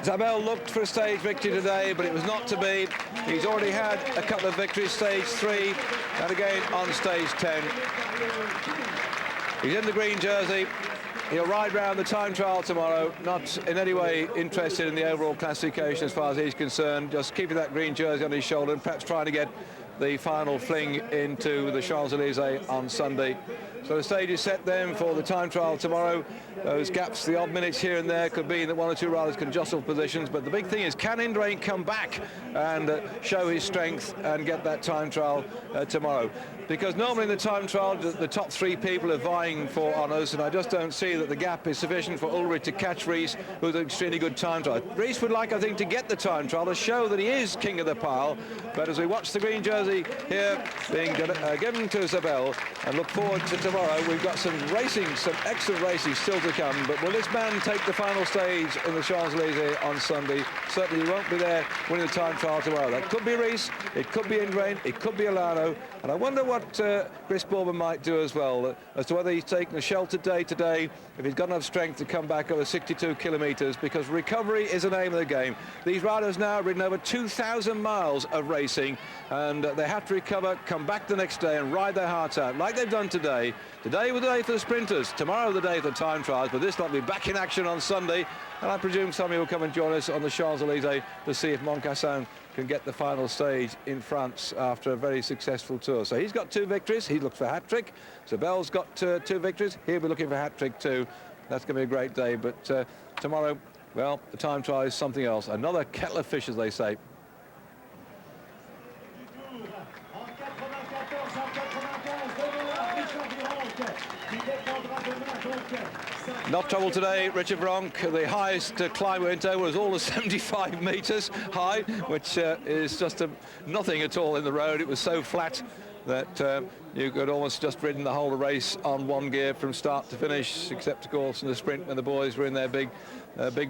Zabel looked for a stage victory today, but it was not to be. He's already had a couple of victories, stage 3, and again on stage 10. He's in the green jersey. He'll ride round the time trial tomorrow, not in any way interested in the overall classification as far as he's concerned, just keeping that green jersey on his shoulder and perhaps trying to get the final fling into the Champs-Élysées on Sunday. So the stage is set then for the time trial tomorrow. Those gaps, the odd minutes here and there, could be that 1 or 2 riders can jostle positions, but the big thing is, can Indurain come back and show his strength and get that time trial tomorrow? Because normally in the time trial, the top 3 people are vying for honours, and I just don't see that the gap is sufficient for Ulrich to catch Rees, who's an extremely good time trial. Rees would like, I think, to get the time trial to show that he is king of the pile, but as we watch the green jersey here being given to Zabel and look forward to tomorrow, we've got some racing, some excellent racing still to come, but will this man take the final stage in the Champs-Élysées on Sunday? Certainly he won't be there winning the time trial tomorrow. That could be Rees, it could be Indurain, it could be Alano, and I wonder what Chris Bourbon might do as well, as to whether he's taking a sheltered day today, if he's got enough strength to come back over 62 kilometres, because recovery is the name of the game. These riders now have ridden over 2,000 miles of racing, and they have to recover, come back the next day and ride their hearts out, like they've done today. Today was the day for the sprinters, tomorrow the day for the time trials, but this lot will be back in action on Sunday, and I presume some of you will come and join us on the Champs-Élysées to see if Moncassin can get the final stage in France after a very successful tour. So he's got 2 victories, he looks for hat-trick. Zabel's got 2 victories, he'll be looking for hat-trick too. That's going to be a great day, but tomorrow, well, the time trial is something else. Another kettle of fish, as they say. Not trouble today, Richard Bronk. The highest climb we went over was all of 75 metres high, which is just nothing at all in the road. It was so flat that you could almost just ridden the whole race on 1 gear from start to finish, except of course in the sprint when the boys were in their big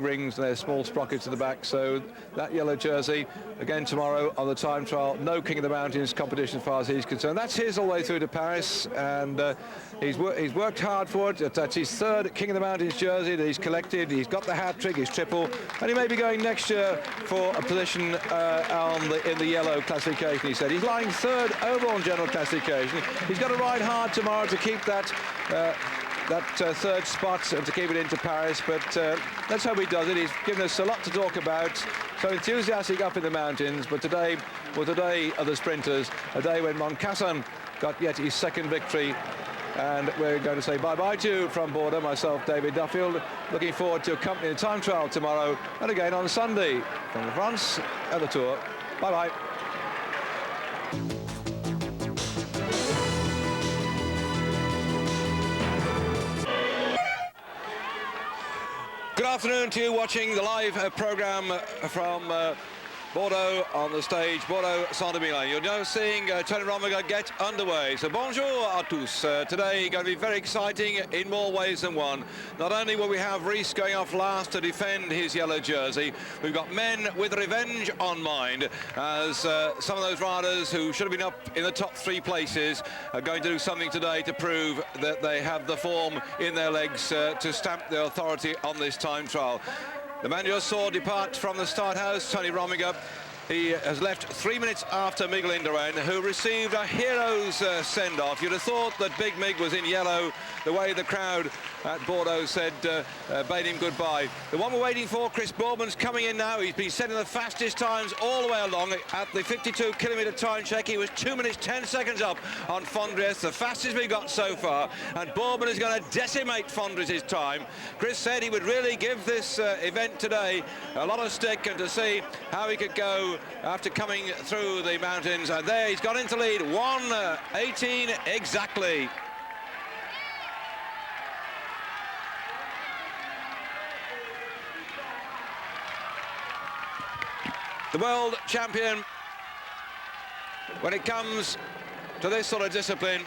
rings and their small sprockets at the back. So that yellow jersey again tomorrow on the time trial. No King of the Mountains competition as far as he's concerned. That's his all the way through to Paris, and he's worked hard for it. That's his 3rd King of the Mountains jersey that he's collected. He's got the hat-trick, his triple, and he may be going next year for a position in the yellow classification, he said. He's lying 3rd overall in general classification. He's got to ride hard tomorrow to keep that that third spot and to keep it into Paris, but let's hope he does it. He's given us a lot to talk about. So enthusiastic up in the mountains, but today was the day of the sprinters, a day when Moncassin got yet his second victory. And we're going to say bye-bye to you from Bordeaux, myself, David Duffield. Looking forward to accompanying the time trial tomorrow and again on Sunday from France and the Tour. Bye-bye. Good afternoon to you watching the live programme from Bordeaux on the stage, Bordeaux Saint-Émilion. You're now seeing Tony Rominger get underway. So bonjour à tous. Today going to be very exciting in more ways than one. Not only will we have Rees going off last to defend his yellow jersey, we've got men with revenge on mind, as some of those riders who should have been up in the top 3 places are going to do something today to prove that they have the form in their legs to stamp their authority on this time trial. The man you saw depart from the start house, Tony Rominger. He has left 3 minutes after Miguel Indurain, who received a hero's send-off. You'd have thought that Big Mig was in yellow, the way the crowd at Bordeaux said, bade him goodbye. The one we're waiting for, Chris Boardman's coming in now. He's been setting the fastest times all the way along. At the 52-kilometre time check, he was 2 minutes 10 seconds up on Fondries, the fastest we got so far. And Boardman is going to decimate Fondries' time. Chris said he would really give this event today a lot of stick, and to see how he could go after coming through the mountains. And there he's got into lead, 1:18 exactly. The world champion when it comes to this sort of discipline,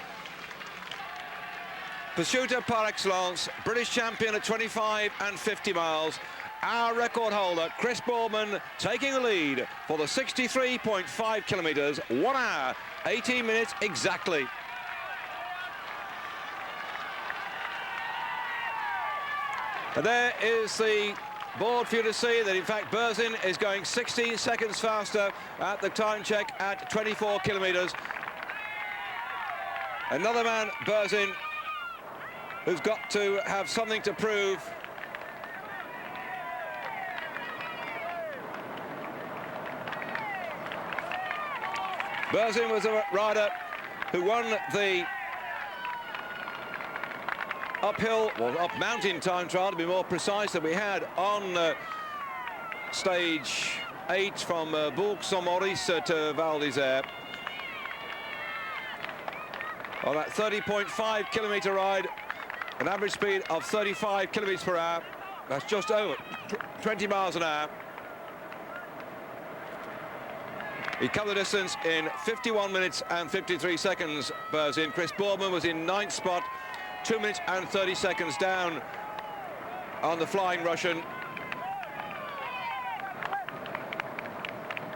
pursuiter par excellence, British champion at 25 and 50 miles. Our record holder, Chris Boardman, taking the lead for the 63.5 kilometres, 1 hour, 18 minutes exactly. And there is the board for you to see that, in fact, Berzin is going 16 seconds faster at the time check at 24 kilometres. Another man, Berzin, who's got to have something to prove. Berzin was a rider who won the uphill, well, up mountain time trial, to be more precise, that we had on stage 8 from Bourg-Saint-Maurice to Val d'Isère. On that 30.5 kilometre ride, an average speed of 35 kilometres per hour. That's just over 20 miles an hour. He covered the distance in 51 minutes and 53 seconds, Berzin. Chris Boardman was in 9th spot, 2 minutes and 30 seconds down on the flying Russian,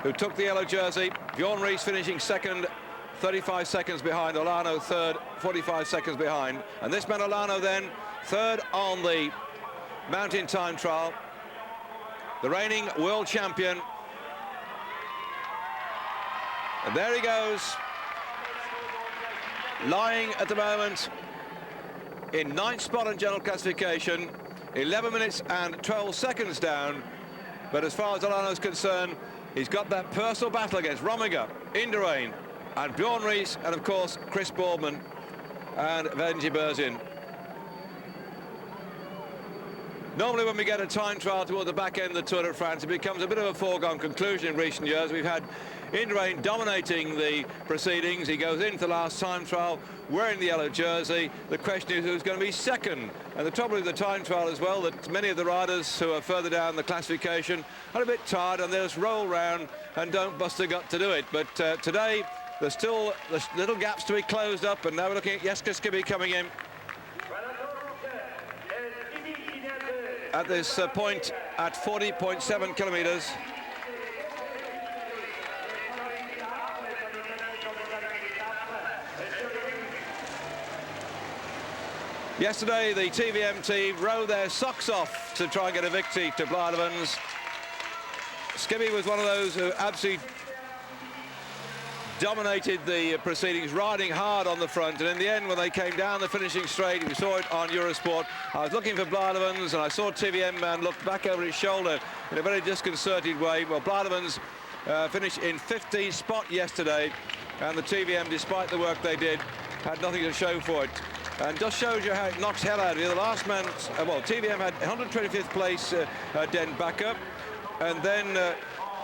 who took the yellow jersey. Bjorn Rees finishing second, 35 seconds behind. Olano third, 45 seconds behind. And this man Olano then third on the mountain time trial. The reigning world champion. And there he goes, lying at the moment in 9th spot in general classification, 11 minutes and 12 seconds down. But as far as Olano's concerned, he's got that personal battle against Rominger, Indurain, and Bjorn Rees, and of course Chris Boardman and Venji Berzin. Normally when we get a time trial toward the back end of the Tour de France, it becomes a bit of a foregone conclusion in recent years. We've had Indurain dominating the proceedings. He goes into the last time trial wearing the yellow jersey. The question is who's going to be second. And the trouble with the time trial as well, that many of the riders who are further down the classification are a bit tired and they just roll round and don't bust a gut to do it. But today there's still little gaps to be closed up, and now we're looking at Jeske Skibby coming in at this point at 40.7 kilometres. Yesterday, the TVM team rode their socks off to try and get a victory to Blijlevens. Skibby was one of those who absolutely dominated the proceedings, riding hard on the front, and in the end, when they came down the finishing straight, we saw it on Eurosport. I was looking for Blademans, and I saw TVM man look back over his shoulder in a very disconcerted way. Well, Blademans finished in 15th spot yesterday, and the TVM, despite the work they did, had nothing to show for it. And just shows you how it knocks hell out of you. The last man, well, TVM had 125th place, Den Bakker, and then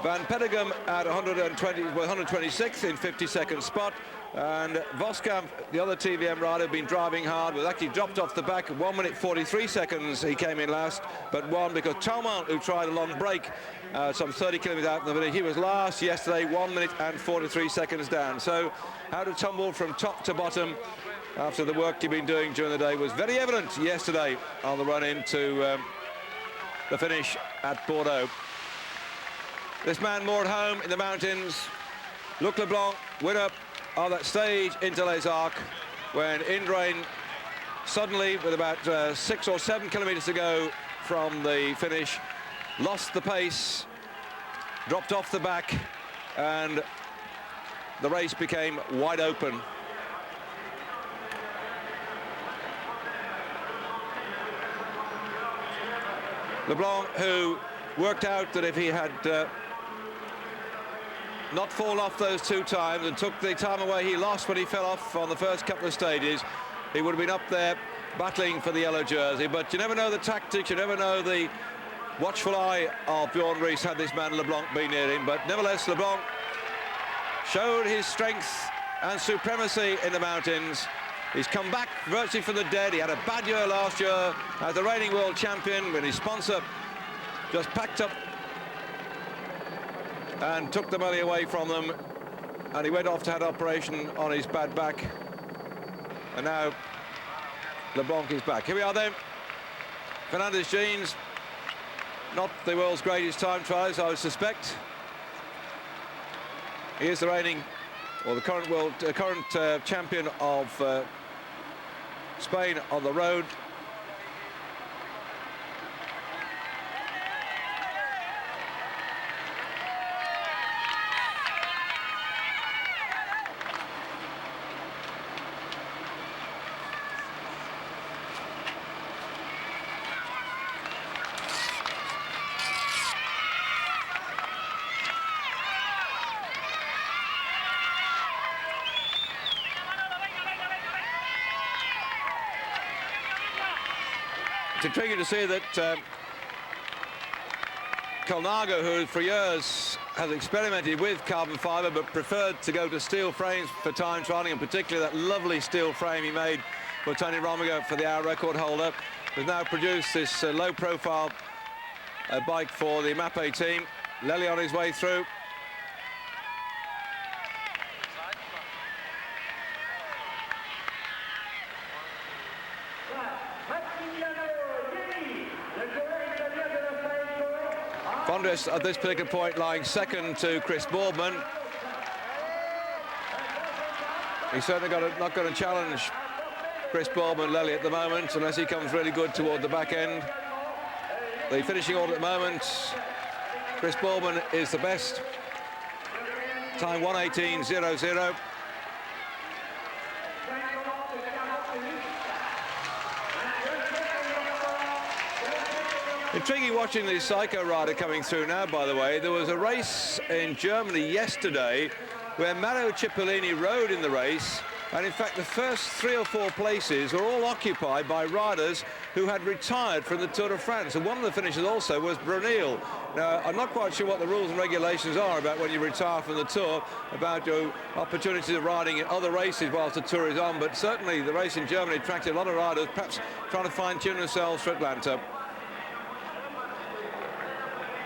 Van Petegem at 126th in 52nd spot, and Voskamp, the other TVM rider, had been driving hard, was actually dropped off the back. 1 minute 43 seconds he came in last, but won because Talmont, who tried a long break some 30 kilometres out in the village, he was last yesterday, 1 minute and 43 seconds down. So how to tumble from top to bottom after the work you've been doing during the day was very evident yesterday on the run into the finish at Bordeaux. This man moored home in the mountains, Luc Leblanc, winner of that stage into Les Arcs, when Indurain suddenly, with about 6 or 7 kilometres to go from the finish, lost the pace, dropped off the back, and the race became wide open. Leblanc, who worked out that if he had not fallen off those 2 times and took the time away he lost when he fell off on the first couple of stages, he would have been up there battling for the yellow jersey. But you never know the tactics, you never know the watchful eye of Bjorn Ries had this man Leblanc been near him. But nevertheless, Leblanc showed his strength and supremacy in the mountains. He's come back virtually from the dead. He had a bad year last year as the reigning world champion when his sponsor just packed up and took the money away from them, and he went off to have an operation on his bad back, and now Leblanc is back. Here we are then. Fernandez Jeans, not the world's greatest time trialist, I would suspect. He is the reigning, or the current champion of Spain on the road. It's intriguing to see that Colnago, who for years has experimented with carbon fibre but preferred to go to steel frames for time trialling, and particularly that lovely steel frame he made for Tony Romigo for the hour record holder, has now produced this low-profile bike for the Mapei team. Lely on his way through. Fondress at this particular point lying second to Chris Boardman. He's certainly not going to challenge Chris Boardman Lely at the moment unless he comes really good toward the back end. The finishing order at the moment, Chris Boardman is the best. Time 1:18.00. Intriguing watching the Psycho rider coming through now, by the way. There was a race in Germany yesterday where Mario Cipollini rode in the race, and in fact the first 3 or 4 places were all occupied by riders who had retired from the Tour de France, and one of the finishers also was Brunel. Now, I'm not quite sure what the rules and regulations are about when you retire from the Tour, about your opportunities of riding in other races whilst the Tour is on, but certainly the race in Germany attracted a lot of riders, perhaps trying to fine-tune themselves for Atlanta.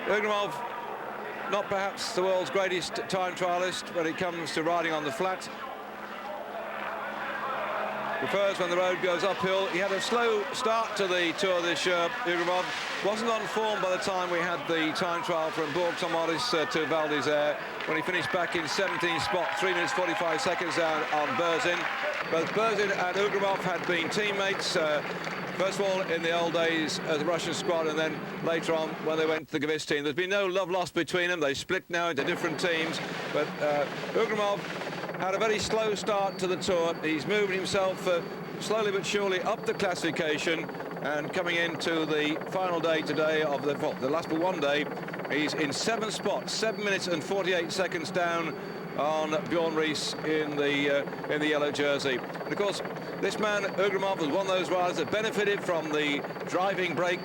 Ugrumov, not perhaps the world's greatest time trialist when it comes to riding on the flat. Prefers when the road goes uphill. He had a slow start to the Tour this year, Ugrumov. Wasn't on form by the time we had the time trial from Bourg-Saint-Maurice to Val d'Isère, when he finished back in 17th spot, 3 minutes 45 seconds down on Berzin. Both Berzin and Ugrumov had been teammates. First of all, in the old days as the Russian squad, and then later on when they went to the Gavis team. There's been no love lost between them. They split now into different teams. But Ugrumov had a very slow start to the Tour. He's moving himself slowly but surely up the classification, and coming into the final day today of the last but one day, he's in 7th spot, 7 minutes and 48 seconds down on Bjorn Ries in the yellow jersey. And of course, this man Ugramov was one of those riders that benefited from the driving break.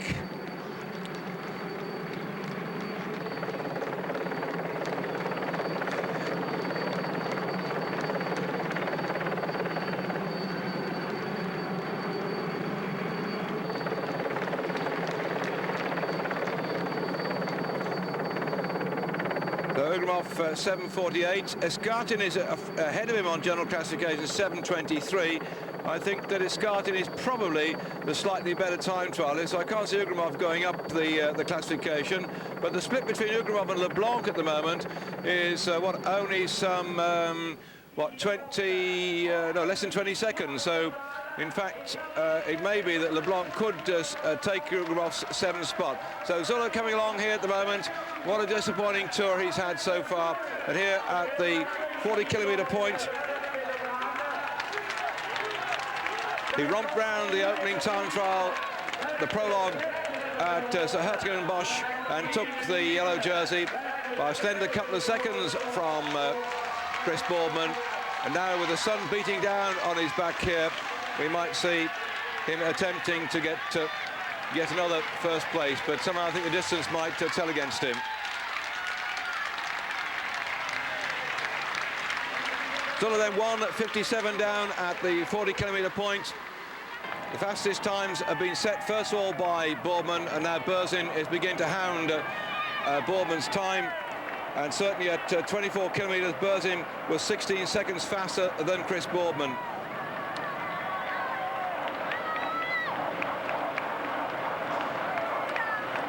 Ugramov 7:48. Escartin is ahead of him on general classification, 7:23. I think that Escartin is probably the slightly better time trialist, so I can't see Ugramov going up the classification. But the split between Ugramov and LeBlanc at the moment is only some less than 20 seconds. So in fact, it may be that LeBlanc could take Ugramov's 7th spot. So Zola coming along here at the moment. What a disappointing tour he's had so far. And here at the 40-kilometre point, he romped round the opening time trial, the prologue at Hautacam and Bosch, and took the yellow jersey by a slender couple of seconds from Chris Boardman. And now with the sun beating down on his back here, we might see him attempting to get yet another first place, but somehow I think the distance might tell against him. Zola then 1:57 down at the 40-kilometre point. The fastest times have been set first of all by Boardman, and now Berzin is beginning to hound Boardman's time. And certainly at 24 kilometres, Berzin was 16 seconds faster than Chris Boardman.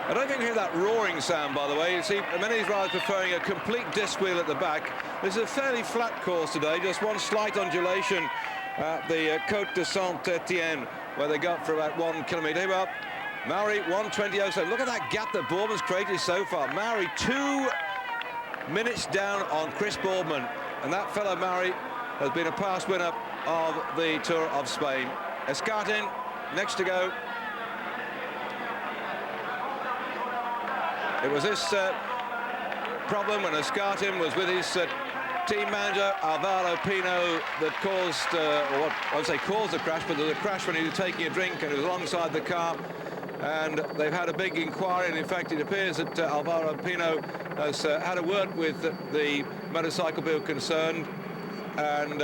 I don't think you hear that roaring sound, by the way. You see, many of these riders preferring a complete disc wheel at the back. This is a fairly flat course today, just one slight undulation at the Côte de Saint-Étienne, where they got for about 1 kilometre. Here we are, Mauri 1:20.07. Look at that gap that Boardman's created so far. Mauri 2 minutes down on Chris Boardman, and that fellow Mauri has been a past winner of the Tour of Spain. Escartin next to go. It was this problem when Escartin was with his team manager Alvaro Pino that caused, or what I would say caused the crash, but there was a crash when he was taking a drink and he was alongside the car, and they've had a big inquiry, and in fact it appears that Alvaro Pino has had a word with the motorcycle people concerned, and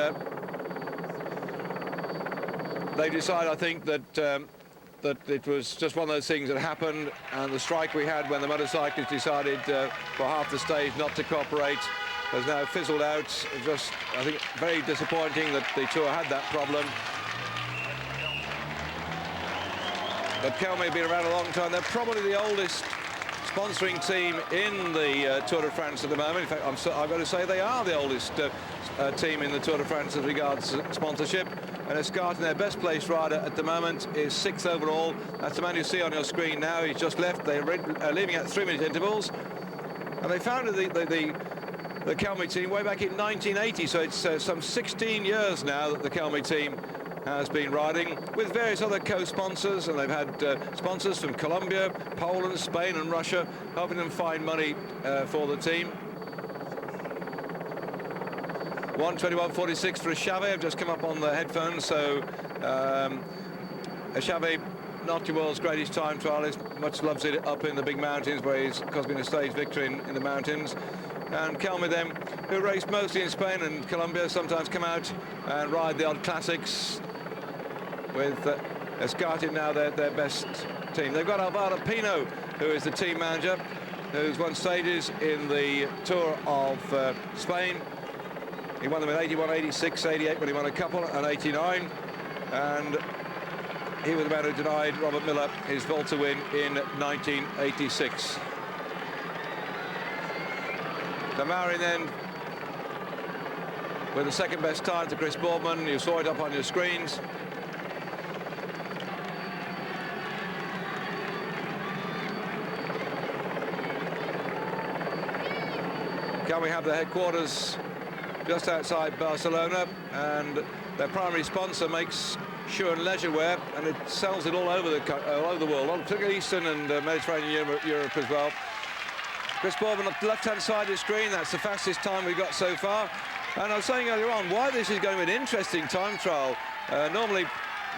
they decided, I think, that it was just one of those things that happened, and the strike we had when the motorcyclists decided for half the stage not to cooperate has now fizzled out. It's just, I think, very disappointing that the Tour had that problem. But Kelme have been around a long time. They're probably the oldest sponsoring team in the Tour de France at the moment. In fact, I've got to say they are the oldest team in the Tour de France as regards sponsorship. And Escartin, their best placed rider at the moment, is 6th overall. That's the man you see on your screen now. He's just left. They're leaving at 3-minute intervals. And they founded the Kelme team way back in 1980. So it's some 16 years now that the Kelme team has been riding with various other co-sponsors, and they've had sponsors from Colombia, Poland, Spain and Russia, helping them find money for the team. 1:21.46 for Chavez. I've just come up on the headphones, so Chavez, not the world's greatest time trialist, much loves it up in the big mountains where he's been a stage victor in the mountains. And Kelme them, who race mostly in Spain and Colombia, sometimes come out and ride the odd classics with Escartin now their best team. They've got Alvaro Pino, who is the team manager, who's won stages in the Tour of Spain. He won them in 81, 86, 88 when he won a couple, and 89. And he was the man who denied Robert Miller his Volta win in 1986. So Mauri then with the second best time to Chris Boardman. You saw it up on your screens. Can we have the headquarters just outside Barcelona, and their primary sponsor makes shoe and leisure wear, and it sells it all over the world, particularly Eastern and Mediterranean Europe as well. Chris Bourman on the left-hand side of the screen, that's the fastest time we've got so far. And I was saying earlier on why this is going to be an interesting time trial. Normally,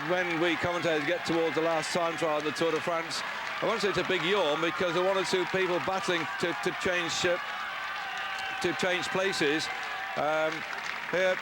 when we commentators get towards the last time trial in the Tour de France, I won't say it's a big yawn because there are one or two people battling to change places. Here,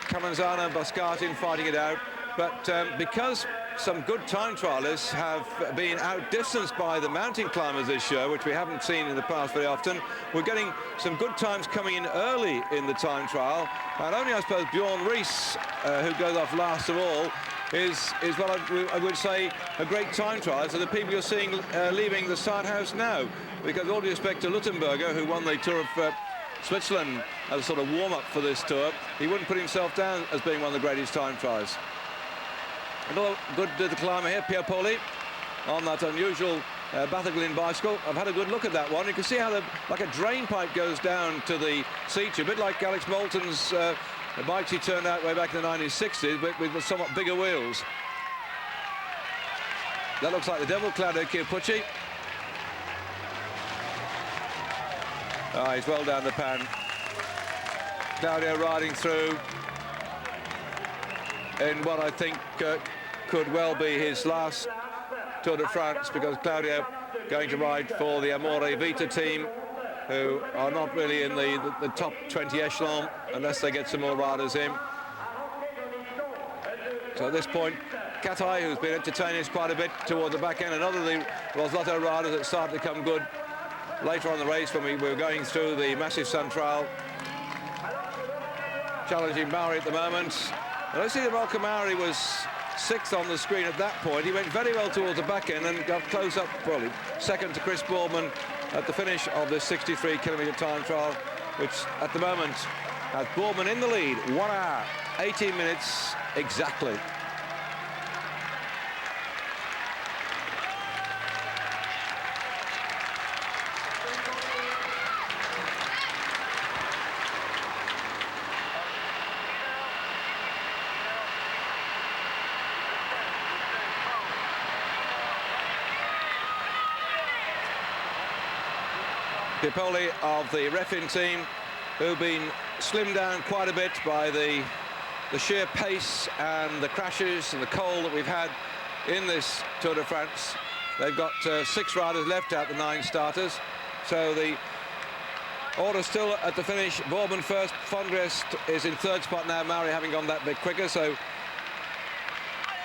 Camanzano and Boscatin fighting it out. But because some good time trialists have been outdistanced by the mountain climbers this year, which we haven't seen in the past very often, we're getting some good times coming in early in the time trial. And only, I suppose, Bjorn Ries, who goes off last of all, is what I would say a great time trial. So the people you're seeing leaving the start house now, because all due respect to Luttenberger, who won the Tour of Switzerland as a sort of warm-up for this tour, he wouldn't put himself down as being one of the greatest time trials. Another good little climber here, Pierre Poli, on that unusual Bathaglin bicycle. I've had a good look at that one. You can see how like a drain pipe goes down to the seat, a bit like Alex Moulton's bikes he turned out way back in the 1960s, but with somewhat bigger wheels. That looks like the devil, Claudio Chiappucci. Ah, he's well down the pan. Claudio riding through in what I think could well be his last Tour de France, because Claudio going to ride for the Amore Vita team, who are not really in the top 20 echelon unless they get some more riders in. So at this point, Katai, who's been entertaining us quite a bit toward the back end, another of the Roslotto riders that started to come good later on in the race when we were going through the massive sun trial. Challenging Mauri at the moment. And I see that Volker Mauri was 6th on the screen at that point. He went very well towards the back end and got close up, probably second to Chris Bourman at the finish of this 63-kilometre time trial, which at the moment has Bourman in the lead, 1 hour, 18 minutes exactly. Piepoli of the Refin team, who've been slimmed down quite a bit by the sheer pace and the crashes and the cold that we've had in this Tour de France. They've got 6 riders left out the 9 starters. So the order still at the finish. Bourman first, Fondrest is in 3rd spot now, Mauri having gone that bit quicker. So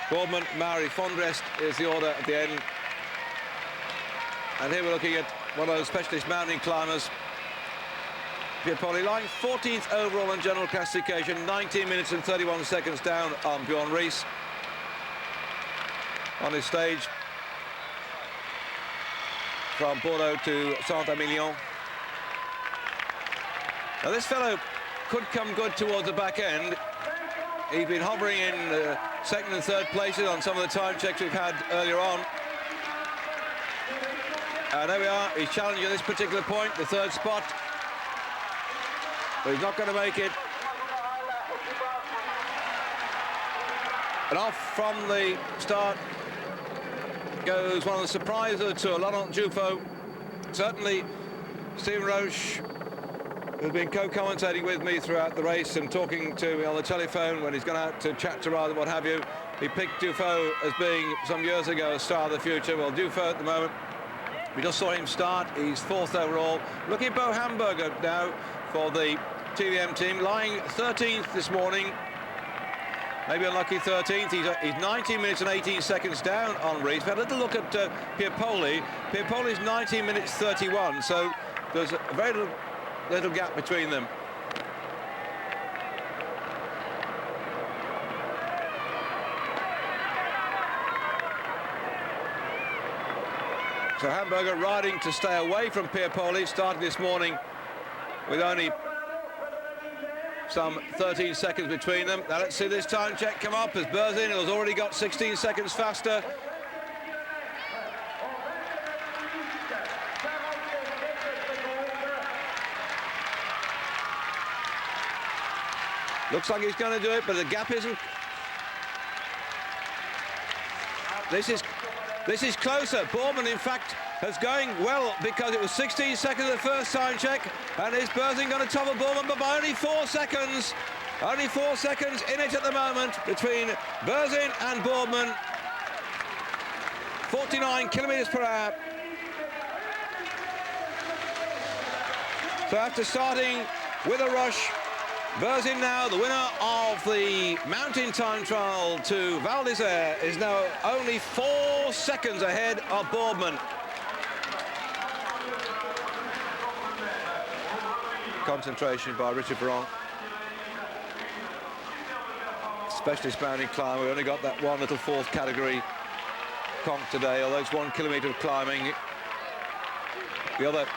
Bourman, Mauri, Fondrest is the order at the end. And here we're looking at one of those specialist mountain climbers, Piepoli, lying 14th overall in general classification, 19 minutes and 31 seconds down on Bjorn Ries on his stage from Bordeaux to Saint-Émilion. Now this fellow could come good towards the back end. He's been hovering in 2nd and 3rd places on some of the time checks we've had earlier on. And there we are, he's challenging at this particular point, the 3rd spot. But he's not going to make it. And off from the start goes one of the surprises of the tour, Laurent Duffield. Certainly, Stephen Roche, who's been co-commentating with me throughout the race and talking to me on the telephone when he's gone out to chat to rather what have you. He picked Duffield as being, some years ago, a star of the future. Well, Duffield at the moment, we just saw him start. He's 4th overall. Looking at Bo Hamburger now for the TVM team, lying 13th this morning. Maybe unlucky 13th. He's 19 minutes and 18 seconds down on Ries. We had a little look at Piepoli. Piepoli's 19 minutes 31, so there's a very little gap between them. So Hamburger riding to stay away from Piepoli, starting this morning with only some 13 seconds between them. Now let's see this time check come up as Berzin has already got 16 seconds faster. Looks like he's going to do it, but the gap isn't. This is closer. Bourman, in fact, has going well because it was 16 seconds the first time check, and is Berzin going to topple Bourman, but by only 4 seconds. Only 4 seconds in it at the moment between Berzin and Bourman. 49 kilometres per hour. So after starting with a rush, Berzin now, the winner of the mountain time trial to Val d'Isère, is now only 4 seconds ahead of Bourman. Concentration by Richard Veron. Specialist mountain climber. We only got that one little fourth category conk today, although it's 1 kilometre of climbing. The other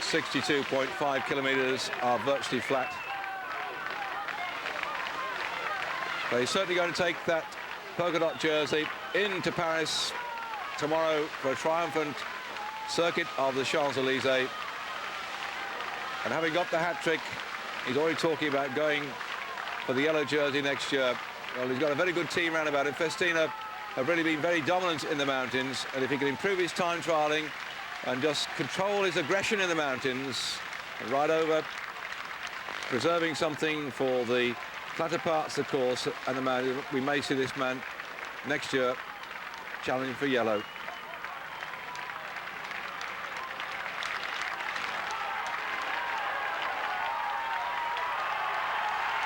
62.5 kilometres are virtually flat. But he's certainly going to take that polka dot jersey into Paris tomorrow for a triumphant circuit of the Champs-Élysées. And having got the hat-trick, he's already talking about going for the yellow jersey next year. Well, he's got a very good team around about him. Festina have really been very dominant in the mountains, and if he can improve his time trialling and just control his aggression in the mountains and ride over, preserving something for the flatter parts of the course and the mountain, we may see this man next year challenging for yellow.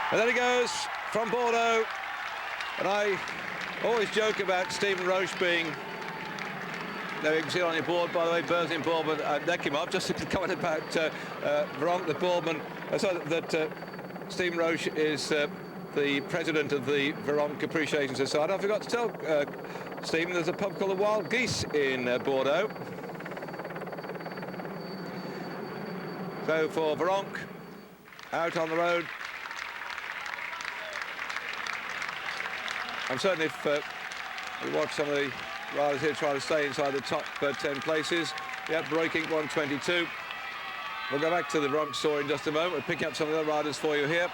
And there he goes from Bordeaux. And I always joke about Stephen Roche being, there you can see it on your board, by the way, Berzin, Bourman, neck him up. Just a comment about Veron, the Bourman, so that Stephen Roche is the president of the Veron Appreciation Society. I forgot to tell Stephen, there's a pub called the Wild Geese in Bordeaux. So for Veron, out on the road. I'm certain if we watch some of the riders here try to stay inside the top 10 places. Yeah, breaking 122. We'll go back to the Veron story in just a moment. We'll pick up some of the other riders for you here.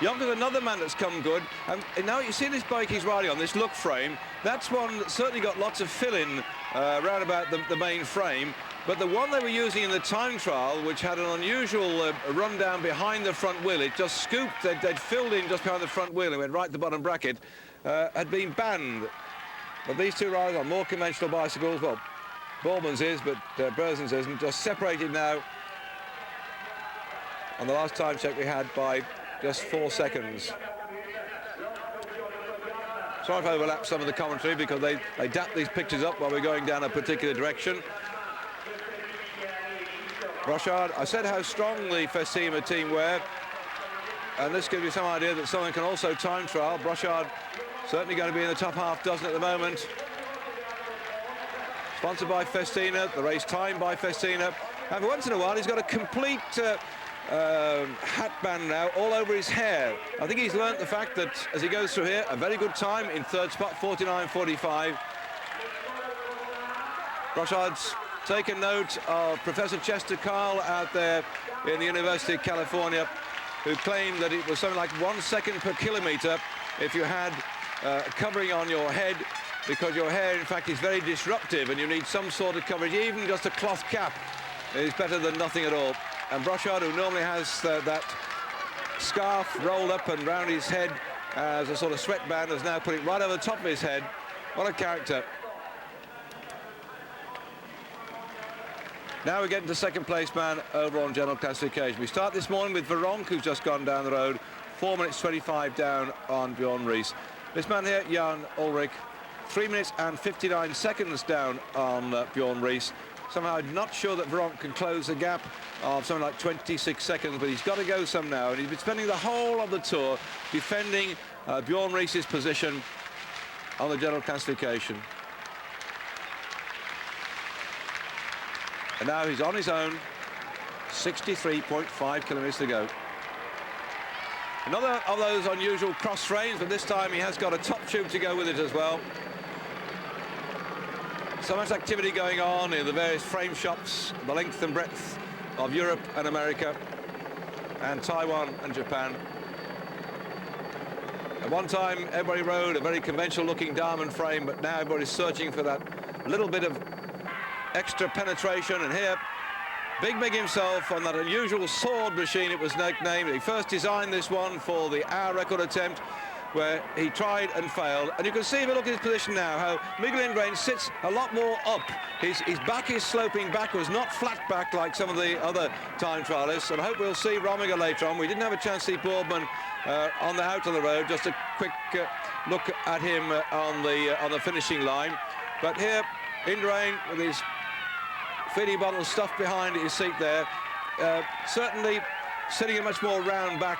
Younger's another man that's come good. And now you see this bike he's riding on, this look frame. That's one that certainly got lots of fill-in around about the main frame. But the one they were using in the time trial, which had an unusual run down behind the front wheel, it just scooped, they'd filled in just behind the front wheel and went right to the bottom bracket, had been banned. But these two riders on more conventional bicycles, well, Bourman's is, but Berzin's isn't, just separated now on the last time check we had by just 4 seconds. Sorry if I overlap some of the commentary because they dap these pictures up while we're going down a particular direction. Brochard, I said how strong the Festima team were, and this gives you some idea that someone can also time trial. Brochard certainly going to be in the top half dozen at the moment. Sponsored by Festina, the race timed by Festina, and for once in a while he's got a complete hat band now all over his hair. I think he's learnt the fact that as he goes through here, a very good time in third spot, 49.45. Brochard's taken note of Professor Chester Kyle out there in the University of California, who claimed that it was something like 1 second per kilometre if you had covering on your head, because your hair in fact is very disruptive and you need some sort of coverage. Even just a cloth cap is better than nothing at all. And Brochard, who normally has that scarf rolled up and round his head as a sort of sweatband, has now put it right over the top of his head. What a character. Now we're getting to second place man over on general classification. We start this morning with Veron, who's just gone down the road, 4 minutes 25 down on Bjorn Ries. This man here, Jan Ulrich, 3 minutes and 59 seconds down on Bjorn Ries. Somehow I'm not sure that Veron can close the gap of something like 26 seconds, but he's got to go some now, and he's been spending the whole of the tour defending Bjorn Ries's position on the general classification. And now he's on his own, 63.5 kilometres to go. Another of those unusual cross frames, but this time he has got a top tube to go with it as well. So much activity going on in the various frame shops, the length and breadth of Europe and America. and Taiwan and Japan. At one time, everybody rode a very conventional-looking diamond frame, but now everybody's searching for that little bit of extra penetration. And here, Big Mig himself on that unusual sword machine, it was nicknamed. He first designed this one for the hour record attempt, where he tried and failed. And you can see, if you look at his position now, how Miguel Indurain sits a lot more up. His back is sloping backwards, not flat back like some of the other time trialists. And I hope we'll see Rominger later on. We didn't have a chance to see Boardman on the out on the road. Just a quick look at him on the finishing line. But here, Indurain with his feeding bottle stuffed behind his seat there, certainly sitting a much more round back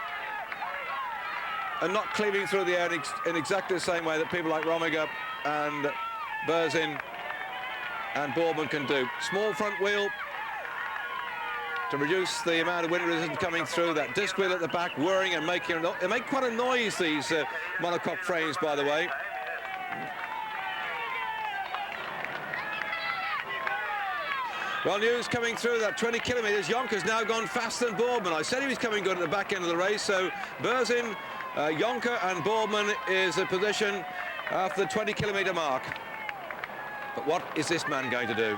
and not cleaving through the air in exactly the same way that people like Rominger and Berzin and Boardman can do. Small front wheel to reduce the amount of wind resistance coming through. That disc wheel at the back whirring and making they make quite a noise, these monocoque frames, by the way. Well, news coming through that 20 kilometres. Jonker's now gone faster than Boardman. I said he was coming good at the back end of the race, so Berzin, Jonker and Boardman is a position after the 20 kilometre mark. But what is this man going to do?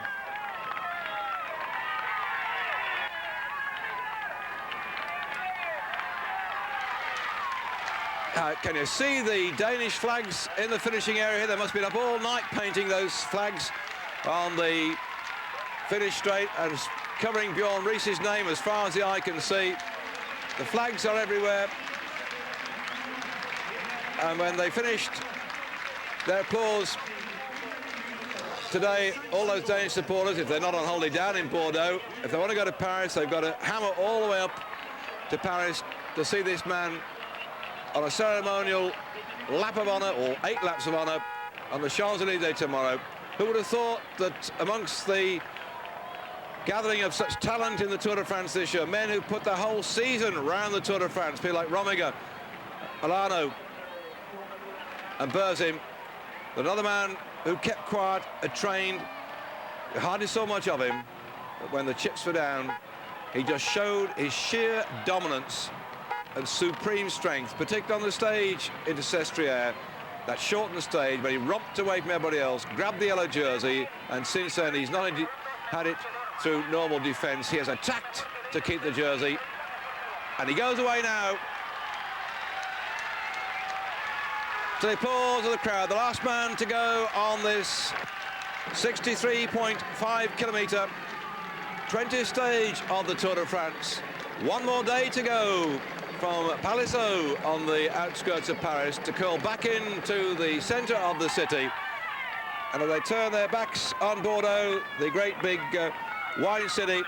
Can you see the Danish flags in the finishing area here? They must have been up all night painting those flags on the finish straight and covering Bjorn Ries's name as far as the eye can see. The flags are everywhere. And when they finished their applause today, all those Danish supporters, if they're not on holiday down in Bordeaux, if they want to go to Paris, they've got to hammer all the way up to Paris to see this man on a ceremonial lap of honour, or 8 laps of honour, on the Champs-Élysées tomorrow. Who would have thought that amongst the gathering of such talent in the Tour de France this year, men who put their whole season around the Tour de France, people like Rominger, Alano and Berzin, another man who kept quiet, had trained, you hardly saw much of him, but when the chips were down, he just showed his sheer dominance and supreme strength, particularly on the stage into Sestriere, that shortened stage, but he romped away from everybody else, grabbed the yellow jersey, and since then he's not had it through normal defence. He has attacked to keep the jersey, and he goes away now. To the applause of the crowd, the last man to go on this 63.5 kilometre 20th stage of the Tour de France. One more day to go from Palaiseau on the outskirts of Paris to curl back into the centre of the city. And as they turn their backs on Bordeaux, the great big wine city,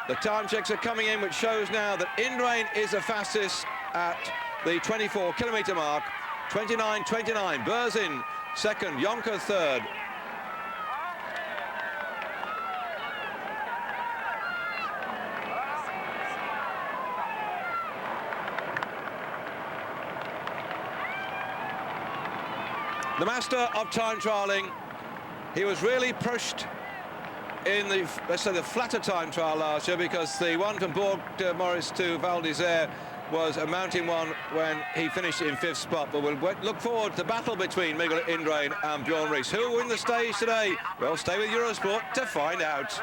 the time checks are coming in, which shows now that Indurain is the fastest at the 24 kilometre mark. 29.29, Berzin second, Jonker third. The master of time trialling, he was really pushed in the, let's say, the flatter time trial last year, because the one from Bourg de Maurice to Val d'Isère was a mountain one when he finished in 5th spot. But we'll look forward to the battle between Miguel Indurain and Bjorn Ries. Who will win the stage today? Well, stay with Eurosport to find out.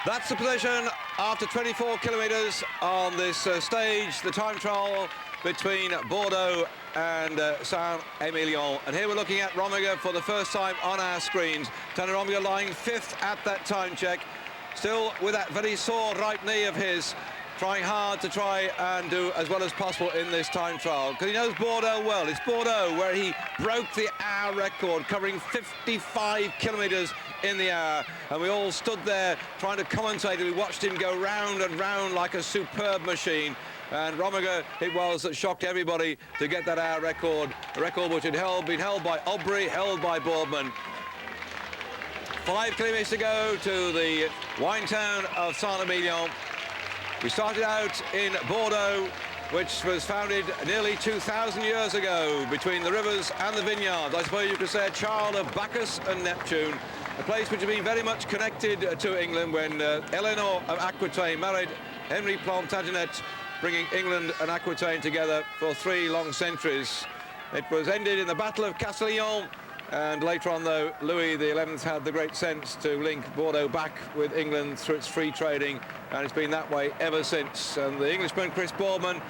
That's the position after 24 kilometres on this stage, the time trial between Bordeaux and Saint-Émilion. And here we're looking at Rominger for the first time on our screens. Tony Rominger lying 5th at that time check, still with that very sore right knee of his, trying hard to try and do as well as possible in this time trial, because he knows Bordeaux well. It's Bordeaux where he broke the hour record, covering 55 kilometres in the hour, and we all stood there trying to commentate, and we watched him go round and round like a superb machine. And Rominger, it was that shocked everybody to get that hour record, a record which had been held by Aubry, held by Boardman. 5 kilometres to go to the wine town of Saint-Émilion. We started out in Bordeaux, which was founded nearly 2,000 years ago, between the rivers and the vineyards. I suppose you could say a child of Bacchus and Neptune. a place which has been very much connected to England when Eleanor of Aquitaine married Henry Plantagenet, bringing England and Aquitaine together for 3 long centuries. It was ended in the Battle of Castellon, and later on, though, Louis XI had the great sense to link Bordeaux back with England through its free trading, and it's been that way ever since. And the Englishman, Chris Boardman,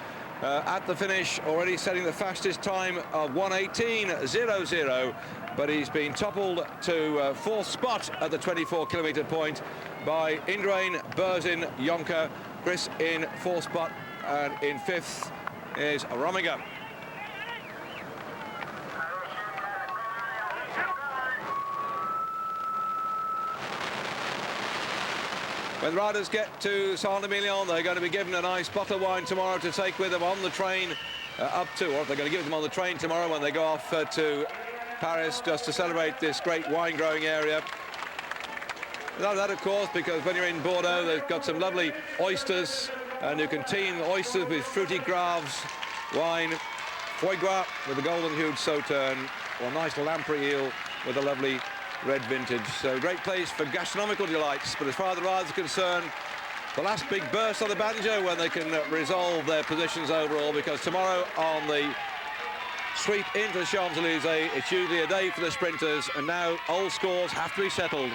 at the finish, already setting the fastest time of 1:18.00, but he's been toppled to 4th spot at the 24-kilometre point by Indrain, Berzin, Jonker. Chris in 4th spot, and in 5th is Rominger. When riders get to Saint-Émilion, they're going to be given a nice bottle of wine tomorrow to take with them on the train up to, or they're going to give them on the train tomorrow when they go off to Paris, just to celebrate this great wine-growing area. Without that, of course, because when you're in Bordeaux, they've got some lovely oysters, and you can team oysters with fruity graves, wine, foie gras with the golden-hued sauterne, or a nice lamprey eel with a lovely red vintage. So great place for gastronomical delights, but as far as the riders are concerned, the last big burst on the banjo when they can resolve their positions overall, because tomorrow on the sweep into the Champs-Élysées, it's usually a day for the sprinters, and now old scores have to be settled.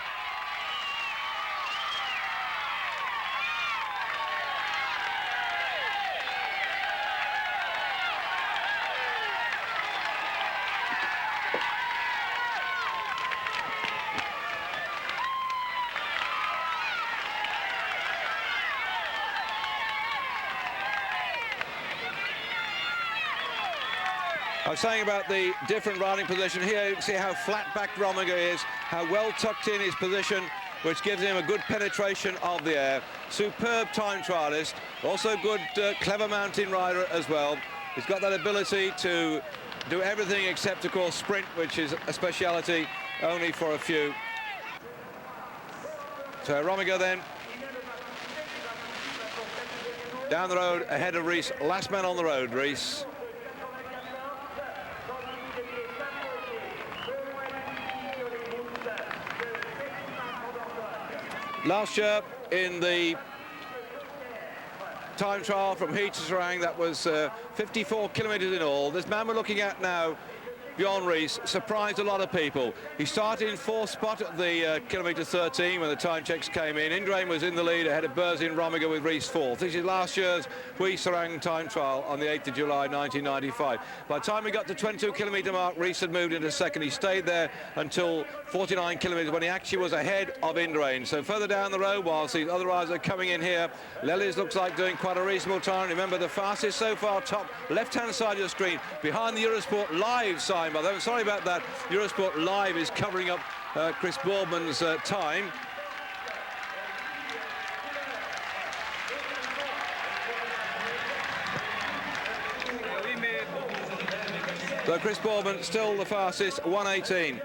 I was saying about the different riding position. Here you can see how flat-backed Rominger is, how well tucked in his position, which gives him a good penetration of the air. Superb time trialist, also good, clever mountain rider as well. He's got that ability to do everything except, of course, sprint, which is a speciality only for a few. So Rominger then down the road ahead of Rees. Last man on the road, Rees. Last year in the time trial from Heat to Serang, that was 54 kilometres in all. This man we're looking at now, Bjorn Rees, surprised a lot of people. He started in 4th spot at the kilometre 13 when the time checks came in. Indrain was in the lead ahead of Berzin Rominger with Rees 4th. This is last year's Puy Serang time trial on the 8th of July 1995. By the time we got to 22-kilometre mark, Rees had moved into 2nd. He stayed there until 49 kilometres when he actually was ahead of Indrain. So further down the road, whilst these other riders are coming in here, Lelys looks like doing quite a reasonable time. Remember, the fastest so far, top left-hand side of your screen, behind the Eurosport Live sign. By the way, sorry about that. Eurosport Live is covering up Chris Boardman's time. So Chris Boardman still the fastest, 1:18.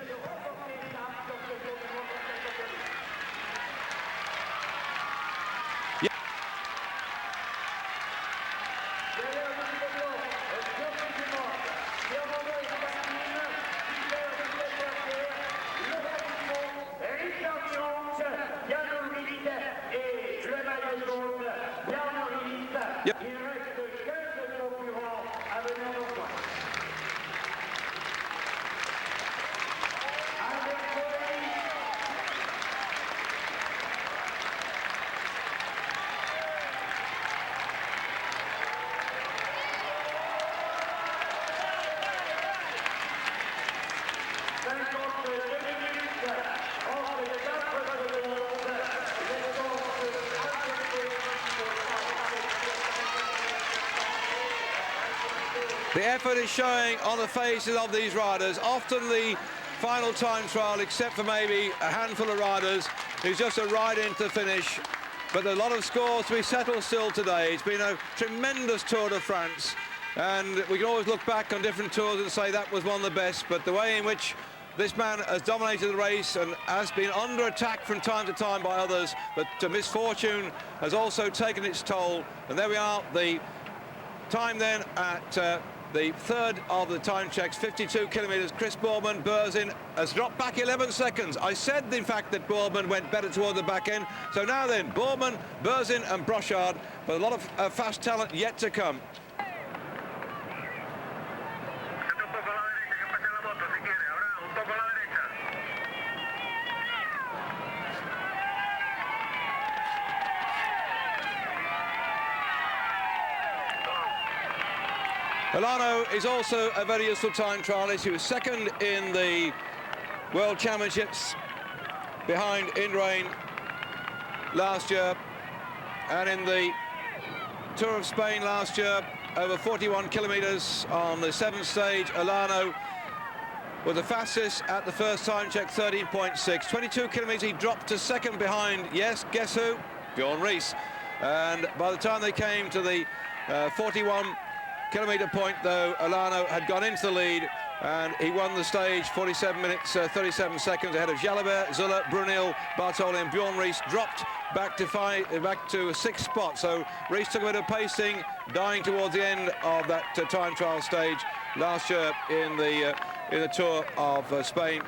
The effort is showing on the faces of these riders. Often the final time trial, except for maybe a handful of riders, is just a ride into the finish. But a lot of scores to be settled still today. It's been a tremendous Tour de France, and we can always look back on different tours and say that was one of the best, but the way in which this man has dominated the race and has been under attack from time to time by others, but misfortune has also taken its toll. And there we are, the time then at the third of the time checks, 52 kilometres. Chris Boardman, Berzin has dropped back 11 seconds. I said, in fact, that Boardman went better toward the back end. So now then, Boardman, Berzin and Brochard, but a lot of fast talent yet to come. Olano is also a very useful time trialist. He was second in the World Championships behind Indurain last year, and in the Tour of Spain last year, over 41 kilometres on the 7th stage. Olano was the fastest at the first time check, 13.6. 22 kilometres, he dropped to second behind, yes, guess who? Bjorn Ries. And by the time they came to the 41-kilometre point, though, Olano had gone into the lead, and he won the stage 47 minutes 37 seconds ahead of Jalabert, Zuller, Brunel, Bartoli and Bjorn Ries. Dropped back to a sixth spot. So Ries took a bit of pacing, dying towards the end of that time trial stage last year in the Tour of Spain.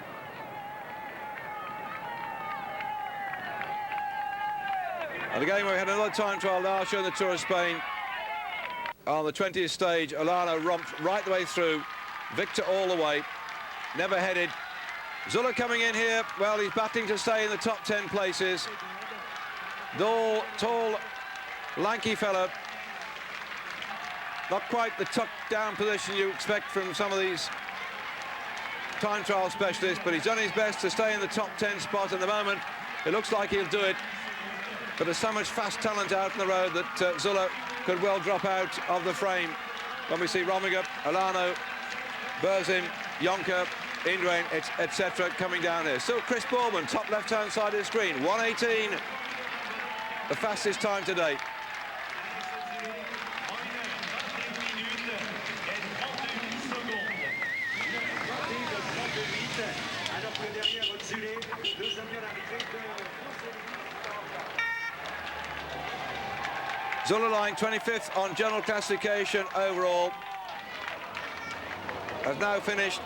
And again, we had another time trial last year in the Tour of Spain. On the 20th stage, Olano romped right the way through. Victor all the way, never headed. Zuller coming in here, well, he's battling to stay in the top 10 places. Tall, lanky fella. Not quite the tucked down position you expect from some of these time trial specialists, but he's done his best to stay in the top 10 spot at the moment. It looks like he'll do it, but there's so much fast talent out on the road that Zuller could well drop out of the frame. When we see Rominger, Olano, Berzin, Jonker, Indurain, etc. coming down here. Still Chris Boardman, top left-hand side of the screen, 1:18, the fastest time to date. Zuller lying 25th on general classification overall. Has now finished.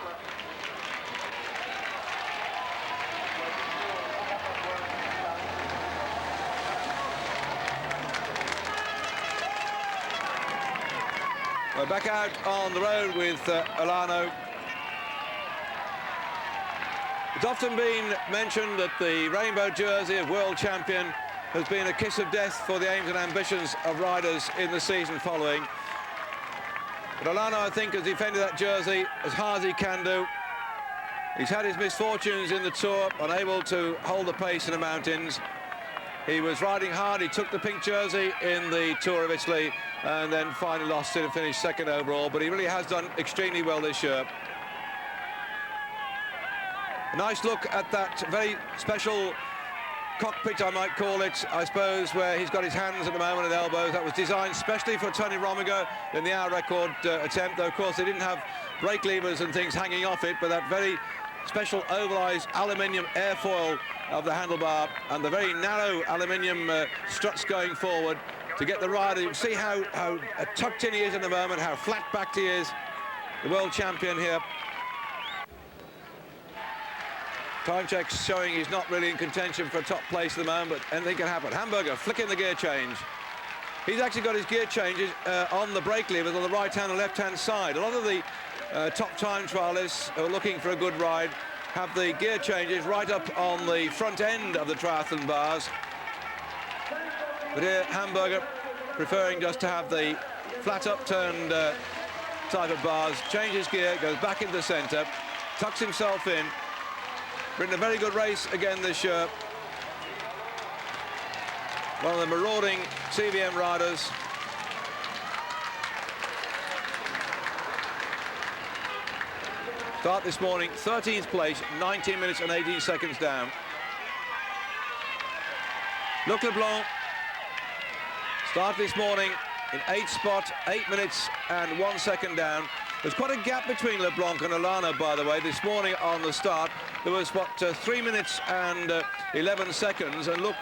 We're back out on the road with Olano. It's often been mentioned that the rainbow jersey of world champion has been a kiss of death for the aims and ambitions of riders in the season following. But Olano, I think, has defended that jersey as hard as he can do. He's had his misfortunes in the Tour, unable to hold the pace in the mountains. He was riding hard, he took the pink jersey in the Tour of Italy, and then finally lost it and finished second overall, but he really has done extremely well this year. A nice look at that very special cockpit, I might call it, I suppose, where he's got his hands at the moment and elbows. That was designed specially for Tony Rominger in the hour record attempt, though of course they didn't have brake levers and things hanging off it, but that very special ovalised aluminium airfoil of the handlebar and the very narrow aluminium struts going forward to get the rider. You can see how tucked in he is at the moment, how flat-backed he is, the world champion here. Time checks showing he's not really in contention for a top place at the moment, but anything can happen. Hamburger flicking the gear change. He's actually got his gear changes on the brake levers on the right-hand and left-hand side. A lot of the top time trialists who are looking for a good ride have the gear changes right up on the front end of the triathlon bars. But here, Hamburger preferring just to have the flat upturned type of bars, changes gear, goes back into the centre, tucks himself in. Ridden a very good race again this year. One of the marauding CVM riders. Start this morning, 13th place, 19 minutes and 18 seconds down. Luc Leblanc, start this morning in 8th spot, 8 minutes and 1 second down. There's quite a gap between Leblanc and Olano, by the way. This morning on the start, there was, 3 minutes and 11 seconds. And look,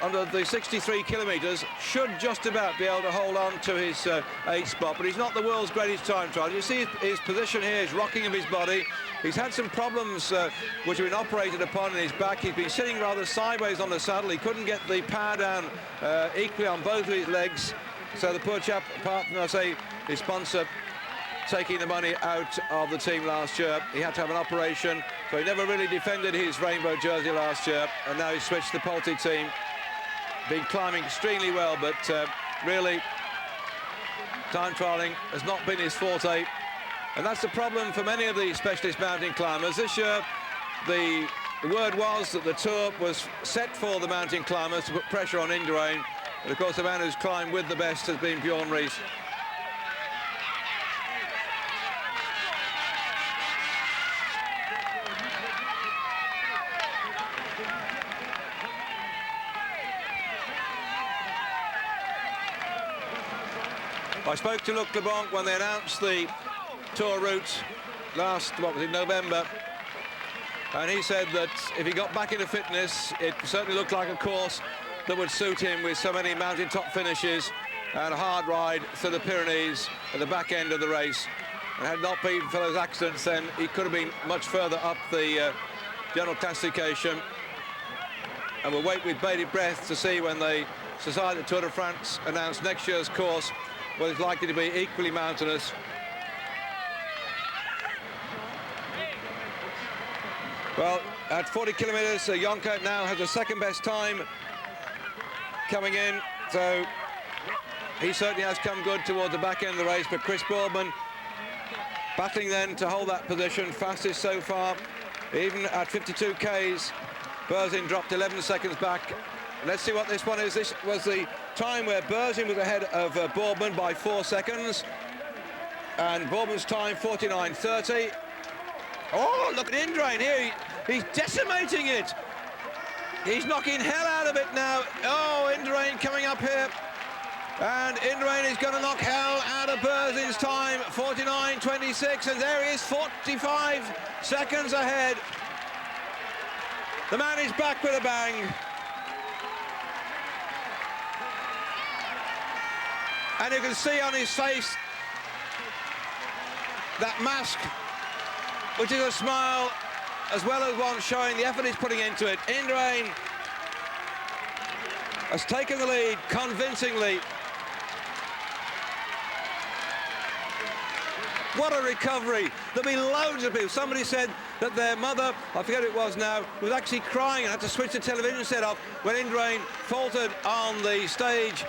under the 63 kilometres, should just about be able to hold on to his 8th spot, but he's not the world's greatest time trial. You see his position here, his rocking of his body. He's had some problems which have been operated upon in his back. He's been sitting rather sideways on the saddle. He couldn't get the power down equally on both of his legs. So the poor chap, apart from, I say, his sponsor taking the money out of the team last year, he had to have an operation, so he never really defended his rainbow jersey last year, and now he's switched to the Pulte team. Been climbing extremely well, but really time trialling has not been his forte, and that's the problem for many of the specialist mountain climbers. This year the word was that the Tour was set for the mountain climbers to put pressure on Indurain, but of course the man who's climbed with the best has been Bjorn Riis. I spoke to Luc Leblanc when they announced the Tour route last, November, and he said that if he got back into fitness, it certainly looked like a course that would suit him, with so many mountaintop finishes and a hard ride through the Pyrenees at the back end of the race. And had not been for those accidents, then he could have been much further up the general classification. And we'll wait with bated breath to see when the Society of Tour de France announced next year's course, whether it's likely to be equally mountainous. Well, at 40 kilometres, Jonker now has the second best time coming in, so he certainly has come good towards the back end of the race. But Chris Boardman battling then to hold that position, fastest so far. Even at 52 Ks, Berzin dropped 11 seconds back. Let's see what this one is. This was the time where Berzin was ahead of Boardman by 4 seconds, and Boardman's time 49.30. Oh, look at Indurain here. He's decimating it. He's knocking hell out of it now. Oh, Indurain coming up here, and Indurain is going to knock hell out of Berzin's time, 49.26, and there he is, 45 seconds ahead. The man is back with a bang. And you can see on his face that mask, which is a smile, as well as one showing the effort he's putting into it. Indurain has taken the lead convincingly. What a recovery. There'll be loads of people. Somebody said that their mother, I forget who it was now, was actually crying and had to switch the television set off when Indurain faltered on the stage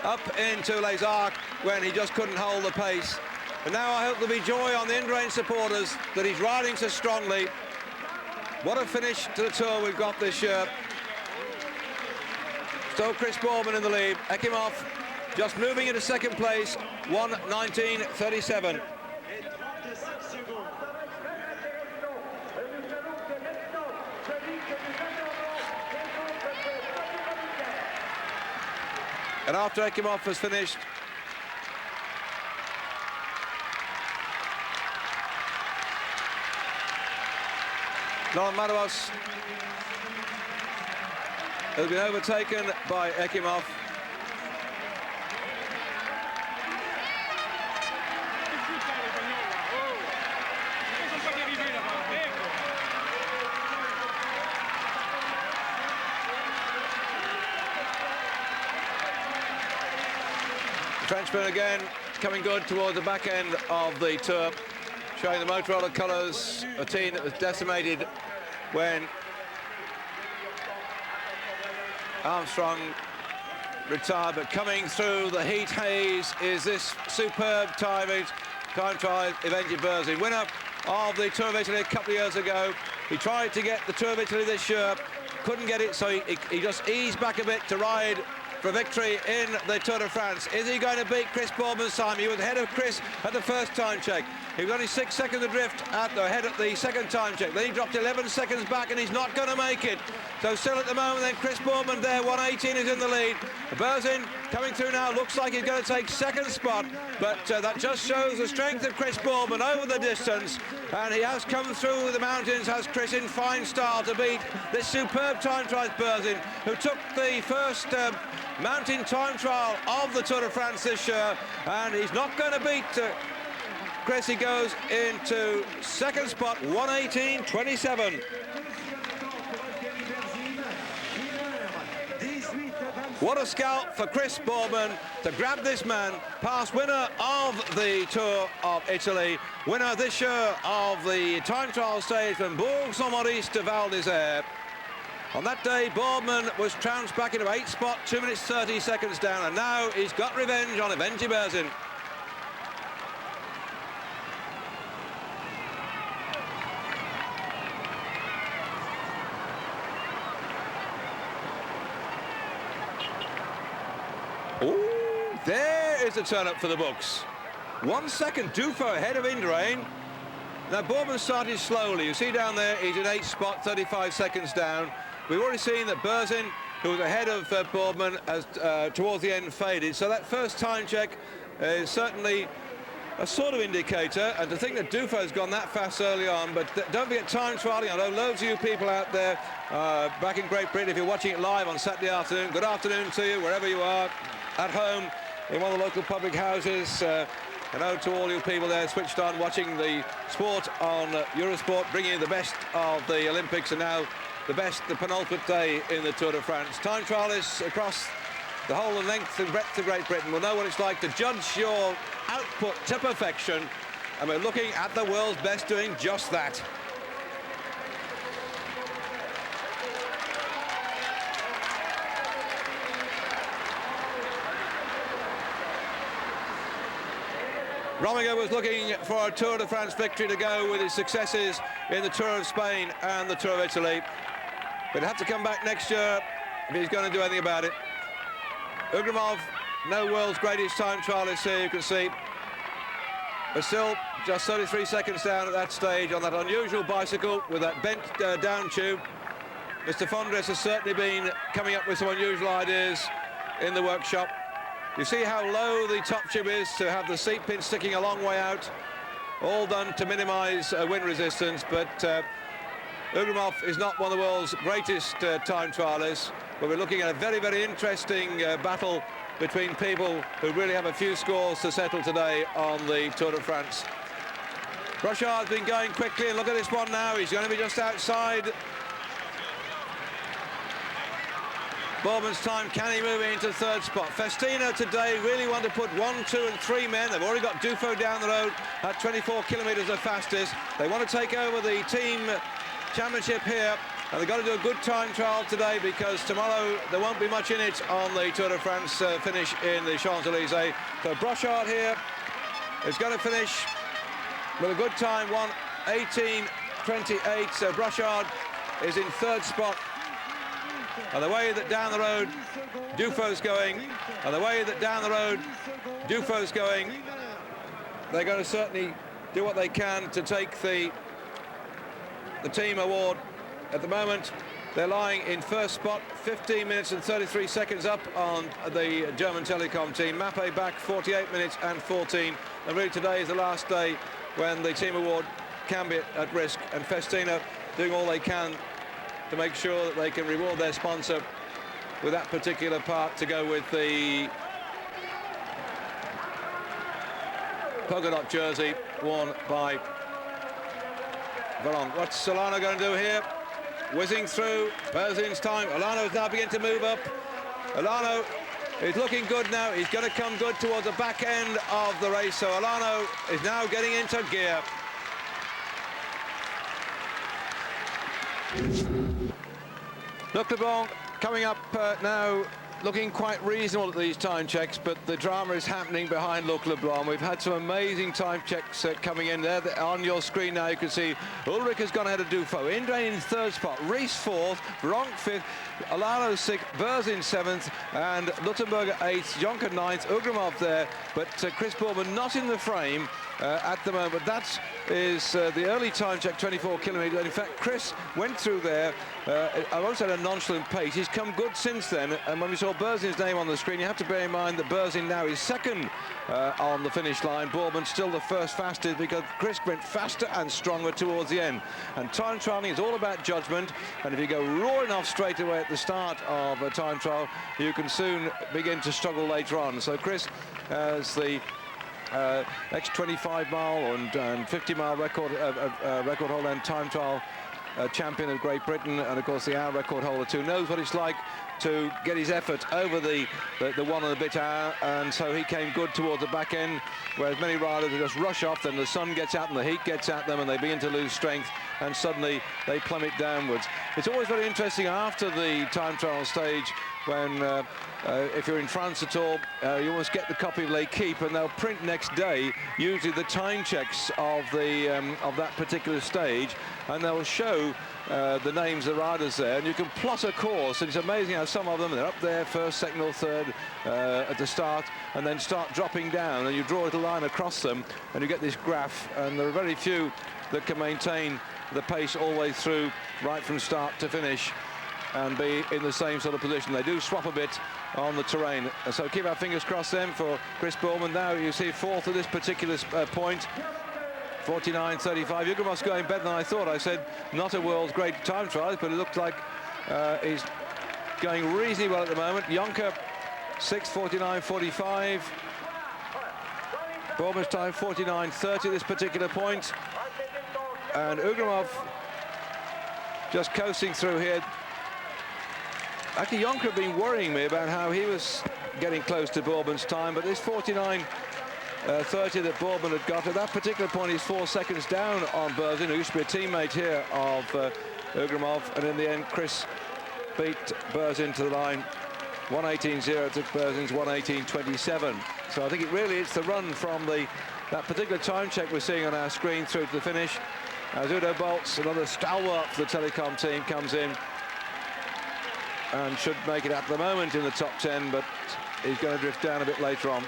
up into Les Arcs, when he just couldn't hold the pace. And now I hope there'll be joy on the Indurain supporters that he's riding so strongly. What a finish to the Tour we've got this year. Still Chris Boardman in the lead. Ekimov just moving into second place, 1:19.37. And after Ekimov has finished, Laurent Madouas has been overtaken by Ekimov. Frenchman again coming good towards the back end of the Tour, showing the Motorola colours, a team that was decimated when Armstrong retired. But coming through the heat haze is this superb time trial event in Berzin, winner of the Tour of Italy a couple of years ago. He tried to get the Tour of Italy this year, couldn't get it, so he just eased back a bit to ride for victory in the Tour de France. Is he going to beat Chris Boardman's time? He was ahead of Chris at the first time check. He was only 6 seconds adrift ahead at the second time check. Then he dropped 11 seconds back, and he's not going to make it. So still at the moment then Chris Boardman there, 1:18 is in the lead. Berzin coming through now, looks like he's going to take second spot, but that just shows the strength of Chris Boardman over the distance, and he has come through the mountains, has Chris, in fine style to beat this superb time trial Berzin, who took the first mountain time trial of the Tour de France this year, and he's not going to beat Chris. He goes into second spot, 1:18.27. What a scalp for Chris Boardman to grab this man, past winner of the Tour of Italy, winner this year of the time trial stage from Bourg-Saint-Maurice to Val d'Isère. On that day, Boardman was trounced back into 8th spot, 2 minutes 30 seconds down, and now he's got revenge on Hendaye. Oh, there is a turn-up for the books. 1 second, Duffield ahead of Hendaye. Now, Boardman started slowly. You see down there, he's in 8th spot, 35 seconds down. We've already seen that Berzin, who was ahead of Boardman, as towards the end faded. So that first time check is certainly a sort of indicator. And to think that Dufault's gone that fast early on, but don't forget time trialing. I know loads of you people out there back in Great Britain, if you're watching it live on Saturday afternoon, good afternoon to you, wherever you are, at home, in one of the local public houses. Hello to all you people there switched on, watching the sport on Eurosport, bringing you the best of the Olympics, and now the best, the penultimate day in the Tour de France. Time trialists across the whole length and breadth of Great Britain will know what it's like to judge your output to perfection, and we're looking at the world's best doing just that. Rominger was looking for a Tour de France victory to go with his successes in the Tour of Spain and the Tour of Italy. But he'll have to come back next year if he's going to do anything about it. Ugrimov, no world's greatest time trialist here, you can see. But still, just 33 seconds down at that stage on that unusual bicycle with that bent down tube. Mr. Fondres has certainly been coming up with some unusual ideas in the workshop. You see how low the top tube is to have the seat pin sticking a long way out, all done to minimise wind resistance, but Ugrimov is not one of the world's greatest time trialists, but we're looking at a very, very interesting battle between people who really have a few scores to settle today on the Tour de France. Brochard's been going quickly, and look at this one now, he's going to be just outside Boardman's time. Can he move into third spot? Festina today really want to put 1, 2 and 3 men. They've already got Dufo down the road at 24 kilometres the fastest. They want to take over the team championship here, and they've got to do a good time trial today, because tomorrow there won't be much in it on the Tour de France finish in the Champs-Élysées. So Brochard here is going to finish with a good time, 1:18.28. So Brochard is in third spot. And the way that down the road Dufo's going, and the way that down the road Dufo's going, they're going to certainly do what they can to take the team award. At the moment, they're lying in first spot, 15 minutes and 33 seconds up on the German telecom team. Mappe back 48 minutes and 14. And really today is the last day when the team award can be at risk, and Festina doing all they can to make sure that they can reward their sponsor with that particular part to go with the polka dot jersey worn by Veron. What's Solano going to do here? Whizzing through Berzin's time. Olano is now beginning to move up. Olano is looking good now. He's going to come good towards the back end of the race. So Olano is now getting into gear. Luc Leblanc coming up now, looking quite reasonable at these time checks, but the drama is happening behind Luc Leblanc. We've had some amazing time checks coming in there. On your screen now you can see Ulrich has gone ahead of Dufo. Hendaye in third spot, Rees fourth, Bronk fifth, Olano sixth, Berzin seventh, and Luttenberger eighth, Jonker ninth, Ugrimov there, but Chris Boardman not in the frame at the moment. That is the early time check, 24 kilometres. In fact, Chris went through there, I won't say at a nonchalant pace. He's come good since then, and when we saw saw Berzin's name on the screen, you have to bear in mind that Berzin now is second on the finish line. Boardman still the first fastest because Chris went faster and stronger towards the end. And time trialling is all about judgment, and if you go roaring off straight away at the start of a time trial, you can soon begin to struggle later on. So Chris has the ex-25 mile and 50 mile record holder and time trial champion of Great Britain, and of course the hour record holder too, knows what it's like to get his effort over the 1 and a bit hour, and so he came good towards the back end, whereas many riders just rush off, then the sun gets out and the heat gets at them and they begin to lose strength, and suddenly they plummet downwards. It's always very interesting after the time trial stage when if you're in France at all, you always get the copy of L'Equipe, and they'll print next day usually the time checks of that particular stage, and they'll show the names of the riders there, and you can plot a course, and it's amazing how some of them, they're up there first, second or third at the start, and then start dropping down, and you draw a little line across them and you get this graph, and there are very few that can maintain the pace all the way through, right from start to finish, and be in the same sort of position. They do swap a bit on the terrain, and so keep our fingers crossed then for Chris Boardman. Now you see fourth at this particular point, 49.35. Ugramov's going better than I thought. I said not a world's great time trial, but it looked like he's going reasonably well at the moment. Jonker 6:49.45. Boardman's time 49.30 this particular point, and Ugramov just coasting through here. Actually, Jonker had been worrying me about how he was getting close to Boardman's time, but this 49.30 that Boardman had got at that particular point, he's 4 seconds down on Berzin, who used to be a teammate here of Ugramov, and in the end, Chris beat Berzin to the line. 1:18.0 to Berzin's 1:18.27. So I think it really is the run from that particular time check we're seeing on our screen through to the finish. As Udo Bolts, another stalwart for the Telecom team, comes in and should make it at the moment in the top 10, but he's going to drift down a bit later on.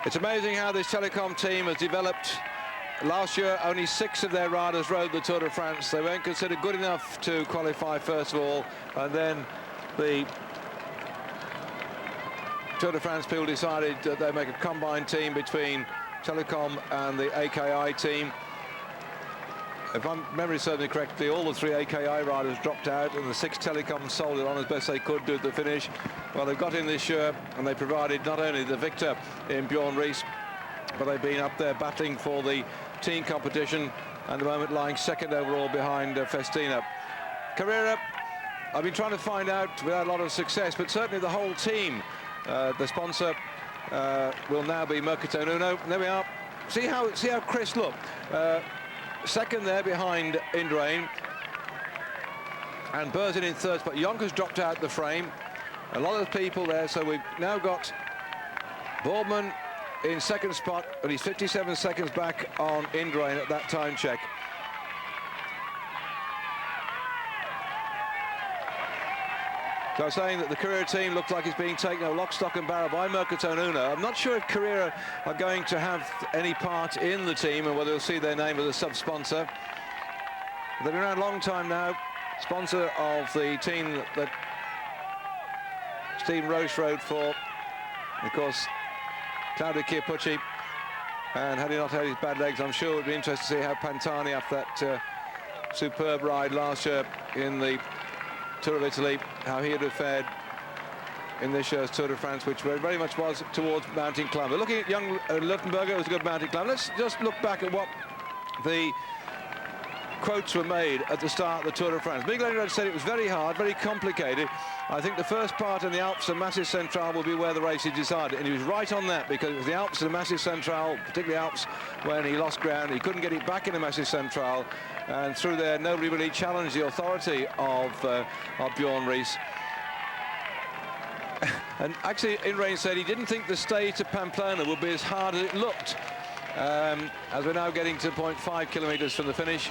It's amazing how this Telecom team has developed. Last year, only 6 of their riders rode the Tour de France. They weren't considered good enough to qualify, first of all, and then the Tour de France people decided that they'd make a combined team between Telecom and the AKI team. If my memory serves me correctly, all the 3 AKI riders dropped out, and the 6 Telecom sold it on as best they could do at the finish. Well, they've got in this year, and they provided not only the victor in Bjorn Ries, but they've been up there battling for the team competition, and at the moment lying second overall behind Festina. Carrera, I've been trying to find out without a lot of success, but certainly the whole team, the sponsor will now be Mercaton Uno. And there we are. See how Chris looked. Second there behind Indurain, and Berzin in third spot. Jonker's dropped out the frame. A lot of people there, so we've now got Boardman in second spot, but he's 57 seconds back on Indurain at that time check. So I was saying that the Carrera team looked like it's being taken over lock, stock and barrel by Mercaton Uno. I'm not sure if Carrera are going to have any part in the team and whether they'll see their name as a sub-sponsor. They've been around a long time now, sponsor of the team that Stephen Roche rode for, of course, Claudio Chiappucci. And had he not had his bad legs, I'm sure it would be interesting to see how Pantani, after that superb ride last year in the Tour of Italy, how he would have fared in this year's Tour de France, which very much was towards mountain climb. But looking at young Luttenberger, it was a good mountain climb. Let's just look back at what the quotes were made at the start of the Tour de France. Miguel Angel said it was very hard, very complicated. I think the first part in the Alps and Massif Central will be where the race is decided, and he was right on that, because it was the Alps and the Massif Central, particularly Alps, when he lost ground. He couldn't get it back in the Massif Central, and through there nobody really challenged the authority of Bjorn Ries. And actually, In-Rain said he didn't think the stage to Pamplona would be as hard as it looked. As we're now getting to 0.5 kilometres from the finish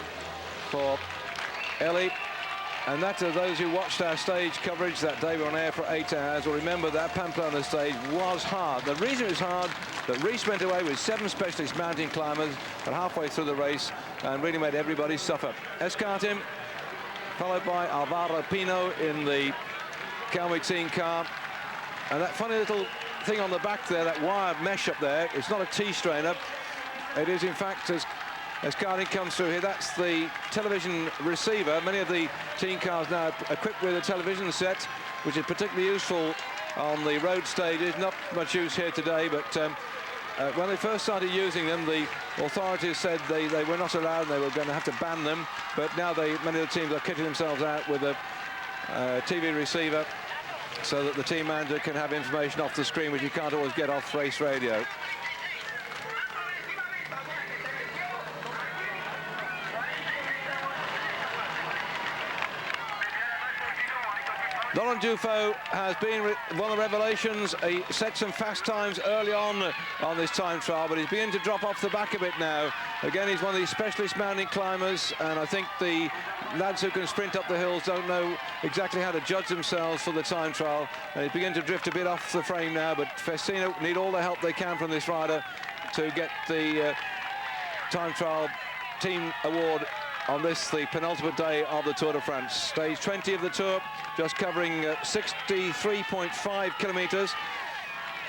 for Ellie. And that, to those who watched our stage coverage that day, we were on air for 8 hours, will remember that Pamplona stage was hard. The reason it was hard, that Rees went away with 7 specialist mountain climbers at halfway through the race and really made everybody suffer. Escartim, followed by Alvaro Pino in the Calmy team car. And that funny little thing on the back there, that wire mesh up there, it's not a T-strainer. It is, in fact, as Escartim comes through here, that's the television receiver. Many of the team cars now equipped with a television set, which is particularly useful on the road stages. Not much use here today, but when they first started using them, the authorities said they were not allowed and they were going to have to ban them. But now many of the teams are kitting themselves out with a TV receiver so that the team manager can have information off the screen, which you can't always get off race radio. Laurent Duffield has been one of the revelations. He set some fast times early on this time trial, but he's beginning to drop off the back a bit now. Again, he's one of these specialist mountain climbers, and I think the lads who can sprint up the hills don't know exactly how to judge themselves for the time trial. And he's beginning to drift a bit off the frame now, but Festino need all the help they can from this rider to get the time trial team award on this, the penultimate day of the Tour de France. Stage 20 of the Tour, just covering 63.5 kilometres.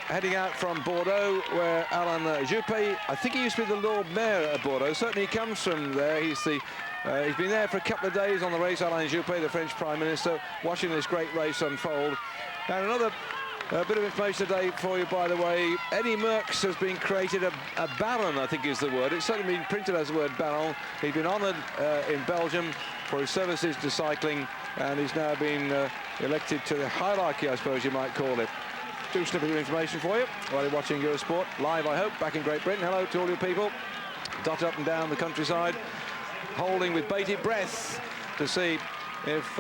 Heading out from Bordeaux, where Alain Juppé, I think he used to be the Lord Mayor of Bordeaux. Certainly he comes from there. He's been there for a couple of days on the race, Alain Juppé, the French Prime Minister, watching this great race unfold. And another bit of information today for you, by the way. Eddie Merckx has been created a baron, I think is the word. It's certainly been printed as the word baron. He's been honoured in Belgium for his services to cycling, and he's now been elected to the hierarchy, I suppose you might call it. Two snippets of information for you while you're watching Eurosport, live, I hope, back in Great Britain. Hello to all you people, dotted up and down the countryside, holding with bated breath to see if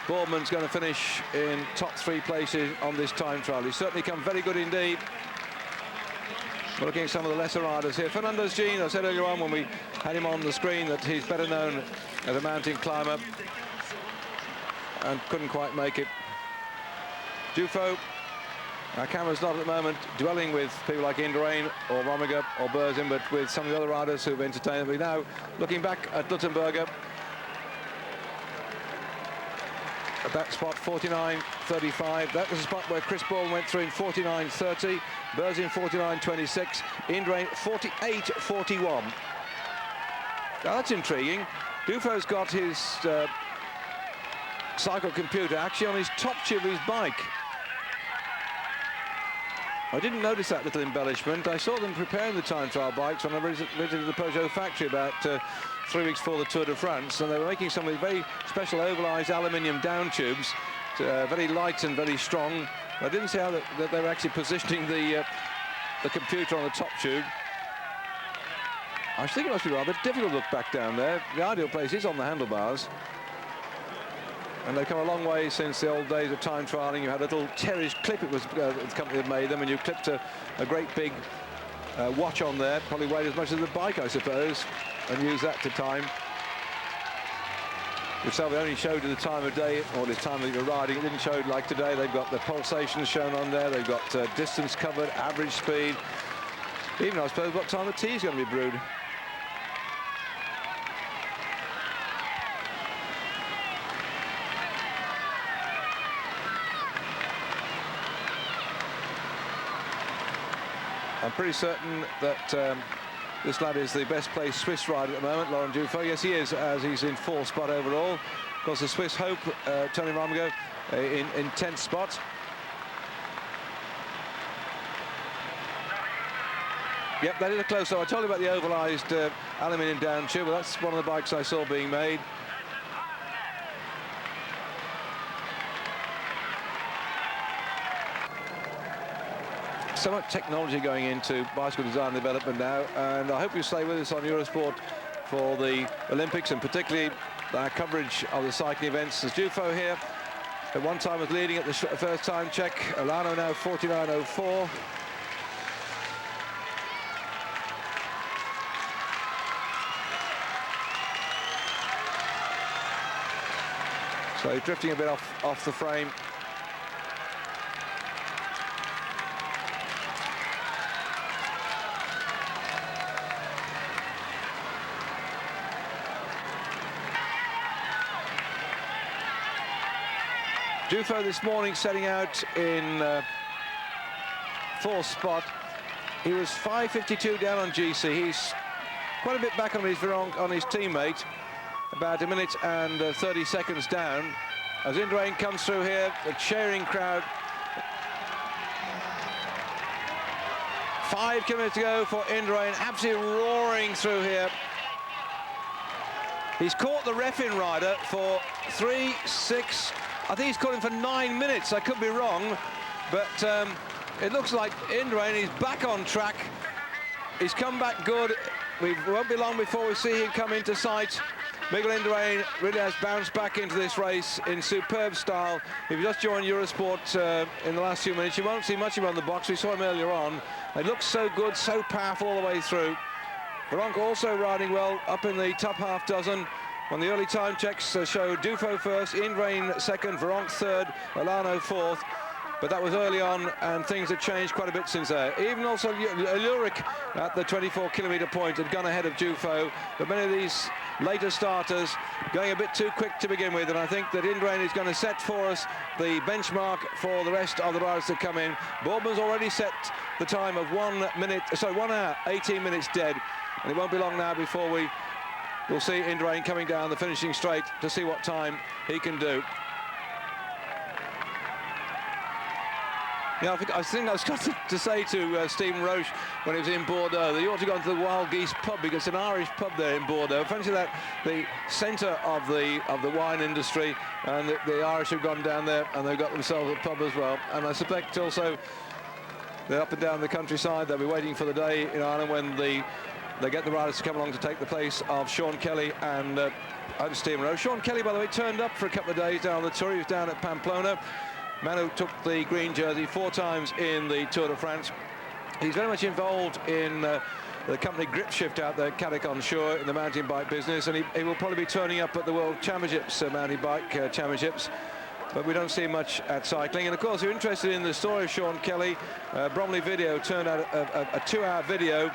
Boardman's going to finish in top 3 places on this time trial. He's certainly come very good indeed. We're looking at some of the lesser riders here. Fernandez Jean, I said earlier on when we had him on the screen that he's better known as a mountain climber and couldn't quite make it. Dufo, our camera's not at the moment dwelling with people like Indurain or Rominger or Berzin, but with some of the other riders who've entertained. We're now looking back at Luttenberger. At that spot, 49.35. That was the spot where Chris Ball went through in 49.30. Berzin 49.26. Indurain 48.41. Now that's intriguing. Dufo's got his cycle computer actually on his top tube of his bike. I didn't notice that little embellishment. I saw them preparing the time trial bikes when I visited the Peugeot factory about 3 weeks before the Tour de France, and they were making some of these very special ovalized aluminium down tubes, very light and very strong. I didn't see how that they were actually positioning the computer on the top tube. I think it must be rather difficult to look back down there. The ideal place is on the handlebars. And they've come a long way since the old days of time trialing. You had a little Terry's clip, it was the company that made them, and you clipped a great big watch on there, probably weighed as much as the bike, I suppose, and used that to time. Itself only showed you the time of day or the time that you're riding. It didn't show like today. They've got the pulsations shown on there. They've got distance covered, average speed. Even, I suppose, what time the tea is going to be brewed. I'm pretty certain that this lad is the best placed Swiss rider at the moment, Laurent Duffield. Yes, he is, as he's in 4th spot overall. Of course, the Swiss hope, Tony Rominger, in 10th spot. Yep, that is a close-up. I told you about the ovalized aluminium down tube. Well, that's one of the bikes I saw being made. So much technology going into bicycle design and development now, and I hope you stay with us on Eurosport for the Olympics, and particularly our coverage of the cycling events. There's Dufo here, at one time was leading at the first time check. Olano now 49.04. So he's drifting a bit off the frame. Duffield this morning setting out in fourth spot. He was 5.52 down on GC. He's quite a bit back on his teammate, about a minute and 30 seconds down. As Indurain comes through here, the cheering crowd. 5 kilometres to go for Indurain, absolutely roaring through here. He's caught the ref-in rider for 3.6. I think he's caught him for 9 minutes. I could be wrong, but it looks like Indurain is back on track. He's come back good. We won't be long before we see him come into sight. Miguel Indurain really has bounced back into this race in superb style. If you just joined Eurosport in the last few minutes, you won't see much of him on the box. We saw him earlier on. It looks so good, so powerful all the way through. Veronk also riding well up in the top half dozen. On the early time checks show Dufo first, Indurain second, Veronk third, Olano fourth. But that was early on, and things have changed quite a bit since there. Even also Ulrich at the 24-kilometre point had gone ahead of Dufo. But many of these later starters going a bit too quick to begin with, and I think that Indurain is going to set for us the benchmark for the rest of the riders that come in. Boardman's already set the time of 1 hour, 18 minutes dead, and it won't be long now before we'll see Indurain coming down the finishing straight to see what time he can do. Yeah, I think I was got to say to Stephen Roche when he was in Bordeaux that he ought to go into the Wild Geese pub, because it's an Irish pub there in Bordeaux. Fancy that, the centre of the wine industry, and the Irish have gone down there and they've got themselves a pub as well. And I suspect also they're up and down the countryside. They'll be waiting for the day in Ireland when they get the riders to come along to take the place of Sean Kelly and Stephen Roche. Sean Kelly, by the way, turned up for a couple of days down the tour. He was down at Pamplona. Man who took the green jersey 4 times in the Tour de France. He's very much involved in the company Grip Shift out there at Caddick-on-Shore in the mountain bike business, and he will probably be turning up at the World Championships, mountain bike championships. But we don't see much at cycling. And of course, if you're interested in the story of Sean Kelly, Bromley Video turned out a 2-hour video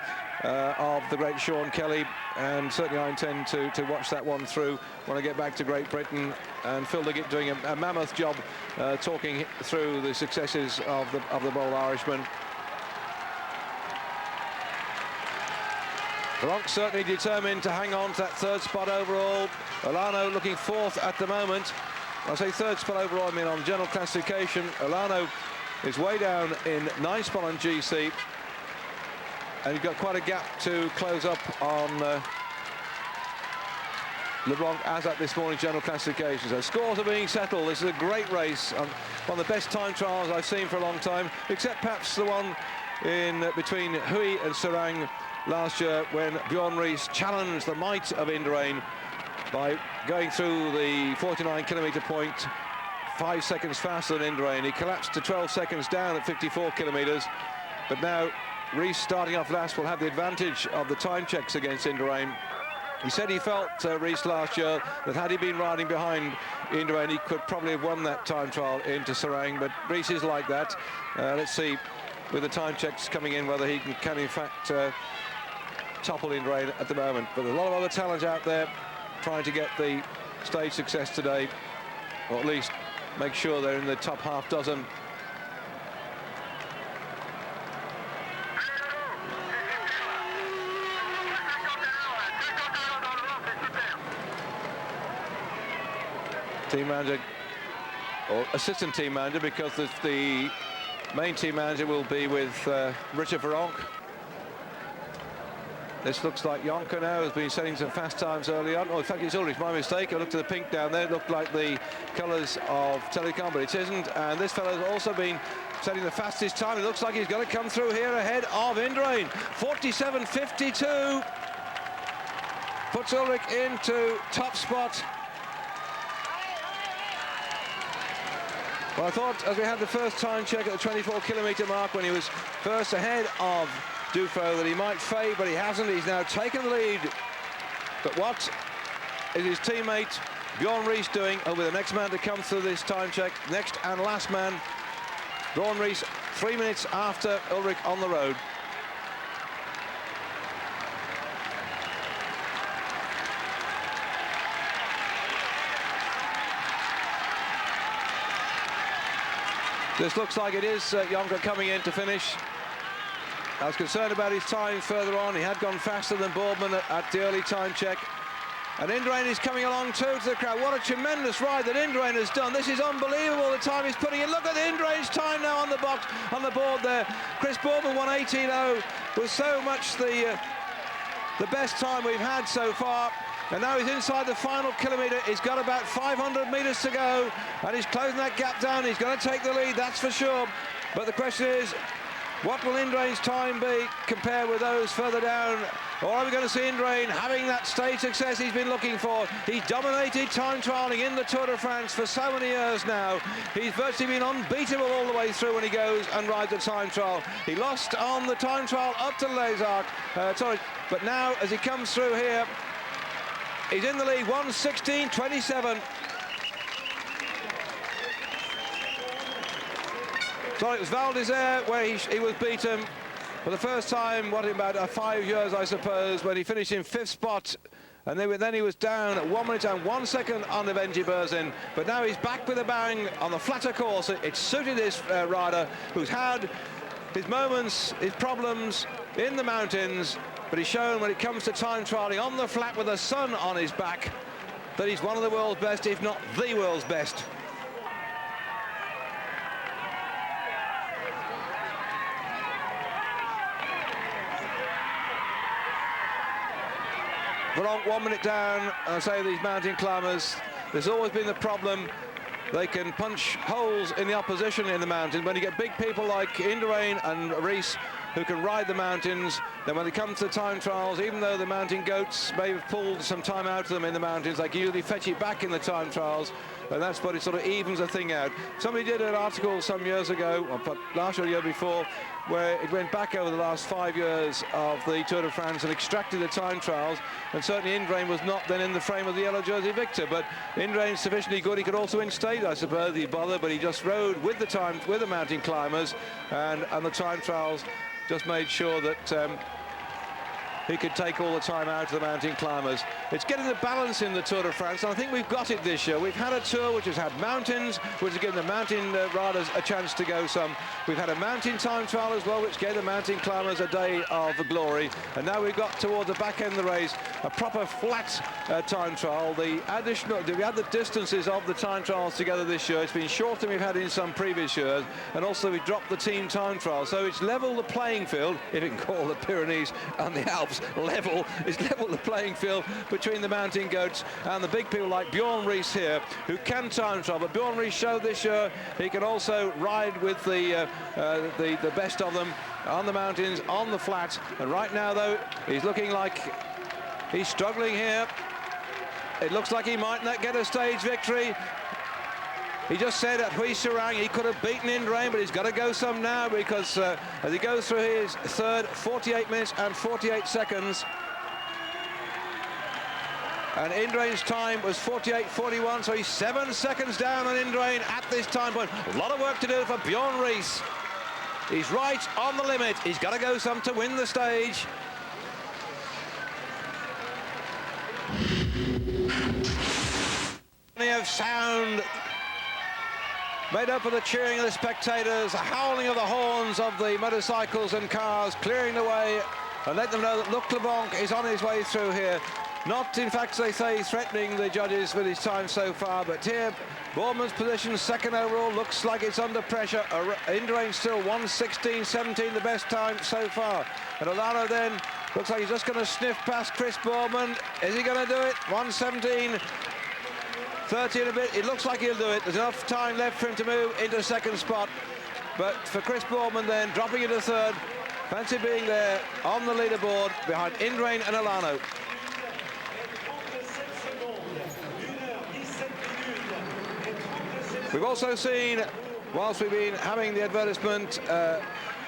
of the great Sean Kelly, and certainly I intend to watch that one through when I get back to Great Britain. And Phil Liggett doing a mammoth job talking through the successes of the bold Irishman. Veronk certainly determined to hang on to that 3rd spot overall. Olano looking 4th at the moment. I say 3rd spot overall, I mean on general classification. Olano is way down in 9th spot on GC. And you've got quite a gap to close up on LeBlanc as at this morning's general classification. So scores are being settled. This is a great race. One of the best time trials I've seen for a long time, except perhaps the one in between Huy and Serang last year, when Bjorn Ries challenged the might of Indurain by going through the 49-kilometre point 5 seconds faster than Indurain. He collapsed to 12 seconds down at 54 kilometres. But now Ries, starting off last, will have the advantage of the time checks against Indurain. He said he felt, Ries, last year, that had he been riding behind Indurain, he could probably have won that time trial into Serang, but Ries is like that. Let's see, with the time checks coming in, whether he can in fact topple Indurain at the moment. But there's a lot of other talent out there trying to get the stage success today, or at least make sure they're in the top half dozen. Team manager, or assistant team manager, because the main team manager will be with Richard Veronk. This looks like Jonker now has been setting some fast times early on. Oh, in fact, it's Ulrich, my mistake. I looked at the pink down there. It looked like the colours of Telecom, but it isn't. And this fellow's also been setting the fastest time. It looks like he's going to come through here ahead of Indurain. 47.52. Puts Ulrich into top spot. Well, I thought as we had the first time check at the 24-kilometre mark when he was first ahead of Duffield that he might fade, but he hasn't. He's now taken the lead. But what is his teammate Bjorn Riis doing? He'll be the next man to come through this time check. Next and last man. Bjorn Riis 3 minutes after Ulrich on the road. This looks like it is Jonker coming in to finish. I was concerned about his time further on. He had gone faster than Boardman at the early time check. And Indurain is coming along too to the crowd. What a tremendous ride that Indurain has done. This is unbelievable, the time he's putting in. Look at Indurain's time now on the box, on the board there. Chris Boardman 1:18.0 was so much the best time we've had so far. And now he's inside the final kilometre. He's got about 500 metres to go, and he's closing that gap down. He's going to take the lead, that's for sure. But the question is, what will Indurain's time be compared with those further down? Or are we going to see Indurain having that stage success he's been looking for? He dominated time trialling in the Tour de France for so many years now. He's virtually been unbeatable all the way through when he goes and rides a time trial. He lost on the time trial up to Les Arcs, but now as he comes through here, he's in the lead, 1:16.27. So it was Val d'Isère where he was beaten for the first time, what, in about 5 years, I suppose, when he finished in 5th spot. And then he was down at 1 minute and 1 second on the Venji Berzin. But now he's back with a bang on the flatter course. It suited this rider who's had his moments, his problems in the mountains, but he's shown when it comes to time trialling on the flat with the sun on his back that he's one of the world's best, if not the world's best. We're on 1 minute down. I say these mountain climbers, there's always been the problem. They can punch holes in the opposition in the mountains. When you get big people like Indurain and Riis who can ride the mountains, then when they come to the time trials, even though the mountain goats may have pulled some time out of them in the mountains, they can usually fetch it back in the time trials, and that's what it sort of evens the thing out. Somebody did an article some years ago, or last year or the year before, where it went back over the last 5 years of the Tour de France and extracted the time trials, and certainly Indurain was not then in the frame of the yellow jersey victor, but Indurain's sufficiently good, he could also win state, I suppose, he bothered, but he just rode with the mountain climbers, and the time trials just made sure that he could take all the time out of the mountain climbers. It's getting the balance in the Tour de France, and I think we've got it this year. We've had a tour which has had mountains, which has given the mountain riders a chance to go some. We've had a mountain time trial as well, which gave the mountain climbers a day of glory. And now we've got towards the back end of the race, a proper flat time trial. We had the distances of the time trials together this year. It's been shorter than we've had in some previous years, and also we've dropped the team time trial. So it's leveled the playing field, if you can call the Pyrenees and the Alps level. It's leveled the playing field between the mountain goats and the big people like Bjorn Riis here, who can time trial. But Bjorn Riis showed this year he can also ride with the best of them on the mountains, on the flat. And right now, though, he's looking like he's struggling here. It looks like he might not get a stage victory. He just said at Huisserang he could have beaten Indurain, but he's got to go some now because as he goes through his third, 48 minutes and 48 seconds. And Indurain's time was 48.41, so he's 7 seconds down on Indurain at this time point. A lot of work to do for Bjorn Riis. He's right on the limit. He's got to go some to win the stage. Of sound made up of the cheering of the spectators, the howling of the horns of the motorcycles and cars, clearing the way and let them know that Luc Leblanc is on his way through here. Not, in fact, as they say, threatening the judges with his time so far, but here, Boardman's position, second overall, looks like it's under pressure. Indurain still 1:16.17, the best time so far. And Alano then looks like he's just going to sniff past Chris Boardman. Is he going to do it? 1:17.30 and a bit. It looks like he'll do it. There's enough time left for him to move into second spot. But for Chris Boardman then, dropping into third, fancy being there on the leaderboard behind Indurain and Alano. We've also seen whilst we've been having the advertisement,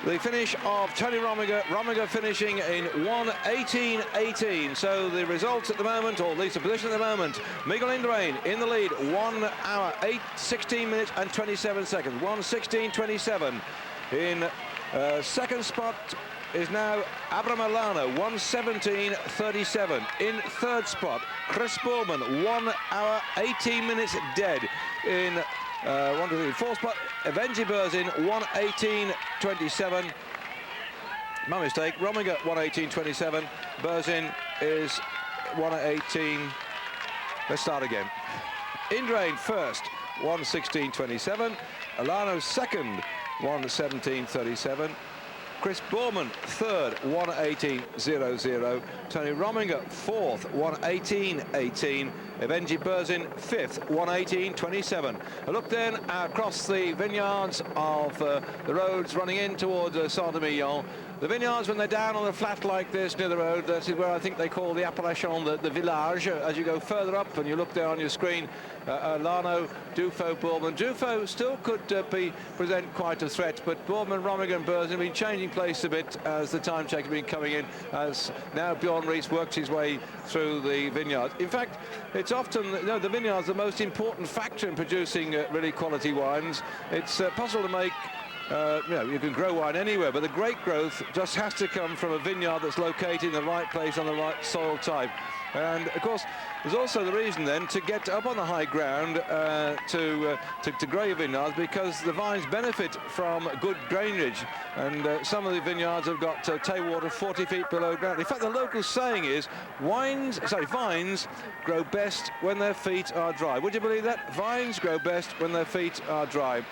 the finish of Tony Rominger finishing in 1:18.18. So the results at the moment, or at least the position at the moment, Miguel Indurain in the lead, 1 hour, 16 minutes and 27 seconds, 1:16.27. In second spot is now Abram Alano, 1:17.37. In third spot, Chris Bowman, 1 hour, 18 minutes dead. In 1, 2, 3, 4 spot, Avenji Berzin, 1:18.27. My mistake, Rominger, 1:18.27. Berzin is 1:18. Let's start again. Indurain first, 1:16.27. Alano second, 1:17.37. Chris Bowman third, 1:18.00. Tony Rominger fourth, 1:18.18. Avenji Berzin fifth, 1:18.27. A look then across the vineyards of the roads running in towards Saint-Émilion. The vineyards, when they're down on a flat like this near the road, that is where I think they call the appellation the village. As you go further up and you look there on your screen, Lano, Duffield, Bowman. Duffield still could present quite a threat, but Bowman, Rominger and Berzin have been changing place a bit as the time check has been coming in, as now Bjorn Ries works his way through the vineyards. In fact, it's often, the vineyards are the most important factor in producing really quality wines. It's possible to make you can grow wine anywhere, but the great growth just has to come from a vineyard that's located in the right place on the right soil type. And of course, there's also the reason then to get up on the high ground to grow your vineyards, because the vines benefit from good drainage. And some of the vineyards have got tailwater 40 feet below ground. In fact, the local saying is, vines grow best when their feet are dry. Would you believe that? Vines grow best when their feet are dry.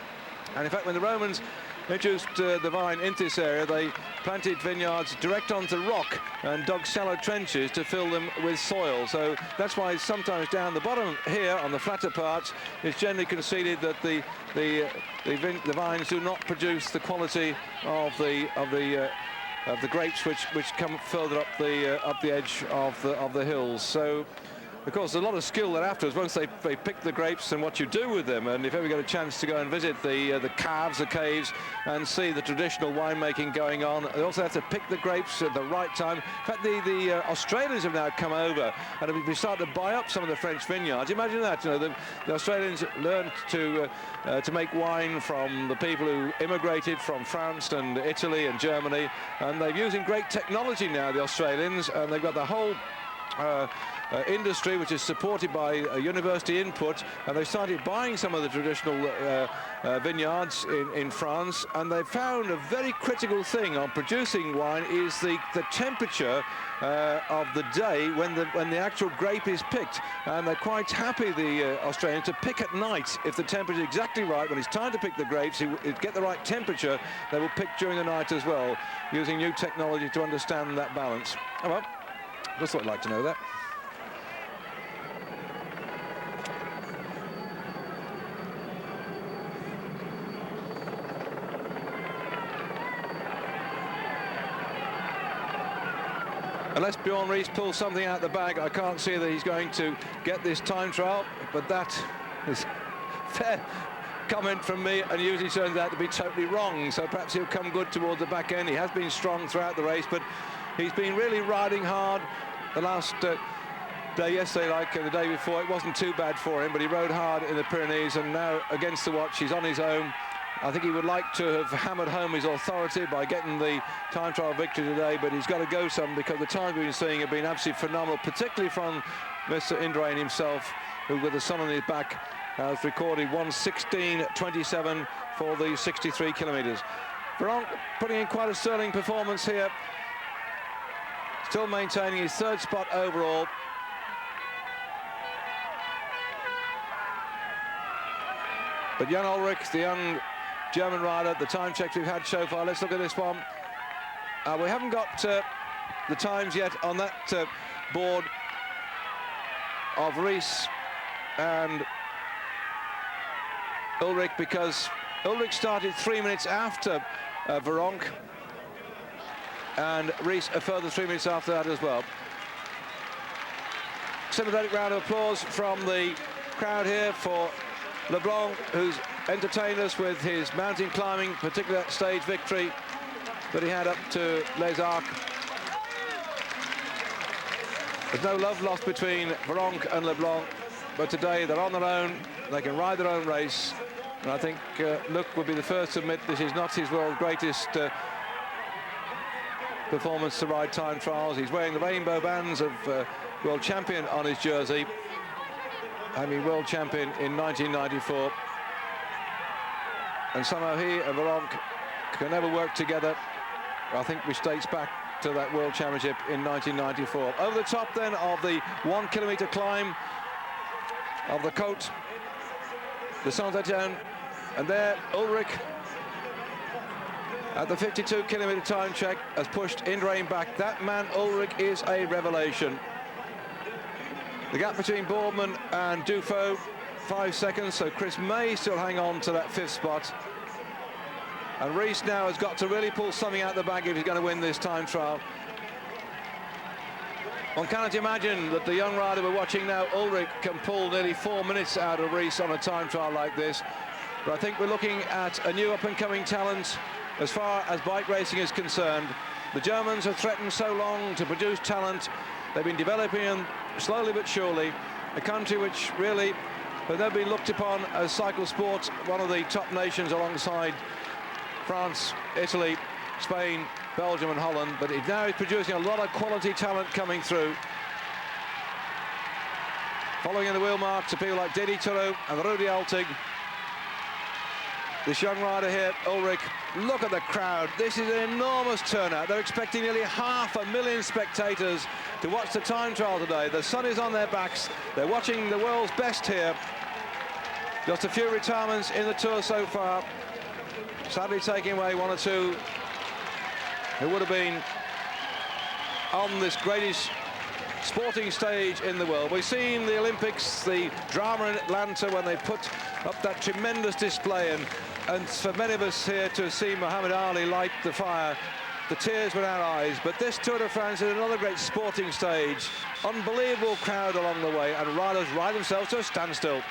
And in fact, when the Romans introduced the vine into this area, they planted vineyards direct onto rock and dug shallow trenches to fill them with soil. So that's why sometimes down the bottom here on the flatter parts, it's generally conceded that the vines do not produce the quality of the grapes which come further up the edge of the hills. So, of course, there's a lot of skill there afterwards once they pick the grapes and what you do with them. And if ever you get a chance to go and visit the caves and see the traditional winemaking going on, they also have to pick the grapes at the right time. In fact, the Australians have now come over and have started to buy up some of the French vineyards. Imagine that, the Australians learned to make wine from the people who immigrated from France and Italy and Germany, and they're using great technology now, the Australians, and they've got the whole industry which is supported by university input, and they started buying some of the traditional vineyards in France, and they found a very critical thing on producing wine is the temperature of the day when the actual grape is picked. And they're quite happy, the Australians, to pick at night if the temperature is exactly right. When it's time to pick the grapes, get the right temperature, they will pick during the night as well, using new technology to understand that balance. Oh well, just thought I'd like to know that. Unless Bjorn Ries pulls something out the bag, I can't see that he's going to get this time trial, but that is fair comment from me, and usually turns out to be totally wrong, so perhaps he'll come good towards the back end. He has been strong throughout the race, but he's been really riding hard the last day, yesterday like the day before. It wasn't too bad for him, but he rode hard in the Pyrenees, and now against the watch he's on his own. I think he would like to have hammered home his authority by getting the time trial victory today, but he's got to go some, because the times we've been seeing have been absolutely phenomenal, particularly from Mr. Indurain himself, who, with the sun on his back, has recorded 1:16.27 for the 63 kilometres. Veron putting in quite a sterling performance here, still maintaining his third spot overall. But Jan Ulrich, the young German rider, the time checks we've had so far. Let's look at this one. We haven't got the times yet on that board of Ries and Ulrich, because Ulrich started 3 minutes after Veron, and Ries a further 3 minutes after that as well. Sympathetic round of applause from the crowd here for LeBlanc, who's entertained us with his mountain climbing, particularly that stage victory that he had up to Les Arcs. There's no love lost between Veronque and Leblanc, but today they're on their own, they can ride their own race, and I think Luc would be the first to admit this is not his world's greatest performance to ride time trials. He's wearing the rainbow bands of world champion on his jersey, having world champion in 1994, and somehow he and Veronque can never work together, I think, which dates back to that world championship in 1994. Over the top then of the 1 kilometre climb of the Côte de Saint-Émilion, and there Ulrich at the 52 kilometre time check has pushed Indurain back. That man Ulrich is a revelation. The gap between Boardman and Duffield, 5 seconds, so Chris may still hang on to that 5th spot. And Rees now has got to really pull something out of the bag if he's going to win this time trial. One cannot imagine that the young rider we're watching now, Ulrich, can pull nearly 4 minutes out of Rees on a time trial like this. But I think we're looking at a new up-and-coming talent as far as bike racing is concerned. The Germans have threatened so long to produce talent. They've been developing them slowly but surely. A country which really has never been looked upon as cycle sport, one of the top nations alongside France, Italy, Spain, Belgium and Holland, but it now is producing a lot of quality talent coming through. Following in the wheel marks of people like Didi Turo and Rudi Altig. This young rider here, Ulrich, look at the crowd. This is an enormous turnout. They're expecting nearly 500,000 spectators to watch the time trial today. The sun is on their backs. They're watching the world's best here. Just a few retirements in the Tour so far. Sadly taking away 1 or 2 who would have been on this greatest sporting stage in the world. We've seen the Olympics, the drama in Atlanta when they put up that tremendous display, and for many of us here to see Muhammad Ali light the fire, the tears were in our eyes. But this Tour de France is another great sporting stage. Unbelievable crowd along the way, and riders ride themselves to a standstill.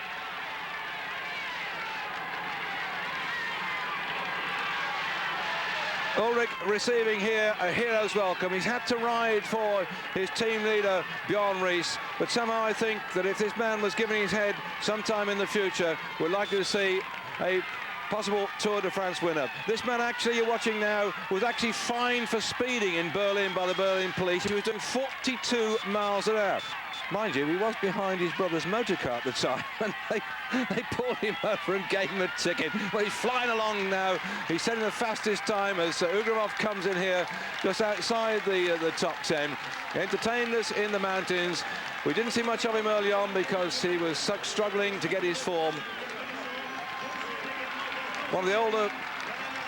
Ulrich receiving here a hero's welcome. He's had to ride for his team leader, Bjorn Rees, but somehow I think that if this man was giving his head sometime in the future, we're likely to see a possible Tour de France winner. This man actually you're watching now was actually fined for speeding in Berlin by the Berlin police. He was doing 42 miles an hour. Mind you, he was behind his brother's motor car at the time, and they pulled him over and gave him a ticket. Well, he's flying along now. He's setting the fastest time as Ugramov comes in here just outside the top 10. He entertained us in the mountains. We didn't see much of him early on because he was struggling to get his form. One of the older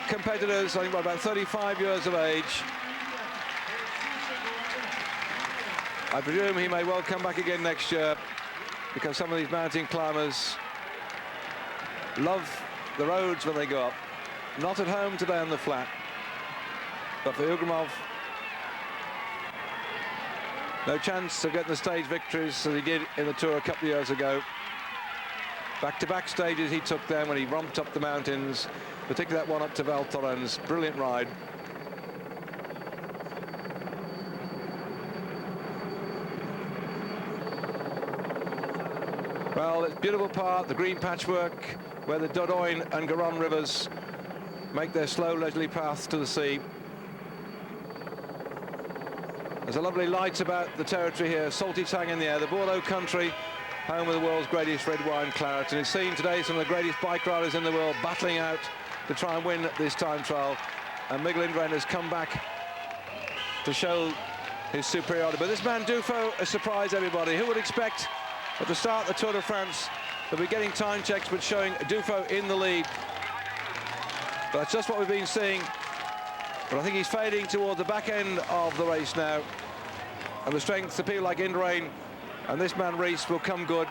competitors, I think about 35 years of age. I presume he may well come back again next year because some of these mountain climbers love the roads when they go up. Not at home today on the flat. But for Ugramov, no chance of getting the stage victories as he did in the Tour a couple of years ago. Back-to-back stages he took then when he romped up the mountains, particularly that one up to Val Thorens. Brilliant ride. Well, it's a beautiful part, the green patchwork, where the Dordogne and Garonne rivers make their slow, leisurely path to the sea. There's a lovely light about the territory here, salty tang in the air, the Bordeaux country, home of the world's greatest red wine claret. And it's seen today some of the greatest bike riders in the world battling out to try and win this time trial. And Miguel Indurain has come back to show his superiority. But this man, Duffield, has surprised everybody. Who would expect at the start of the Tour de France they'll be getting time checks but showing Duffield in the lead? But that's just what we've been seeing. But I think he's fading toward the back end of the race now. And the strength of people like Indurain and this man Rees will come good.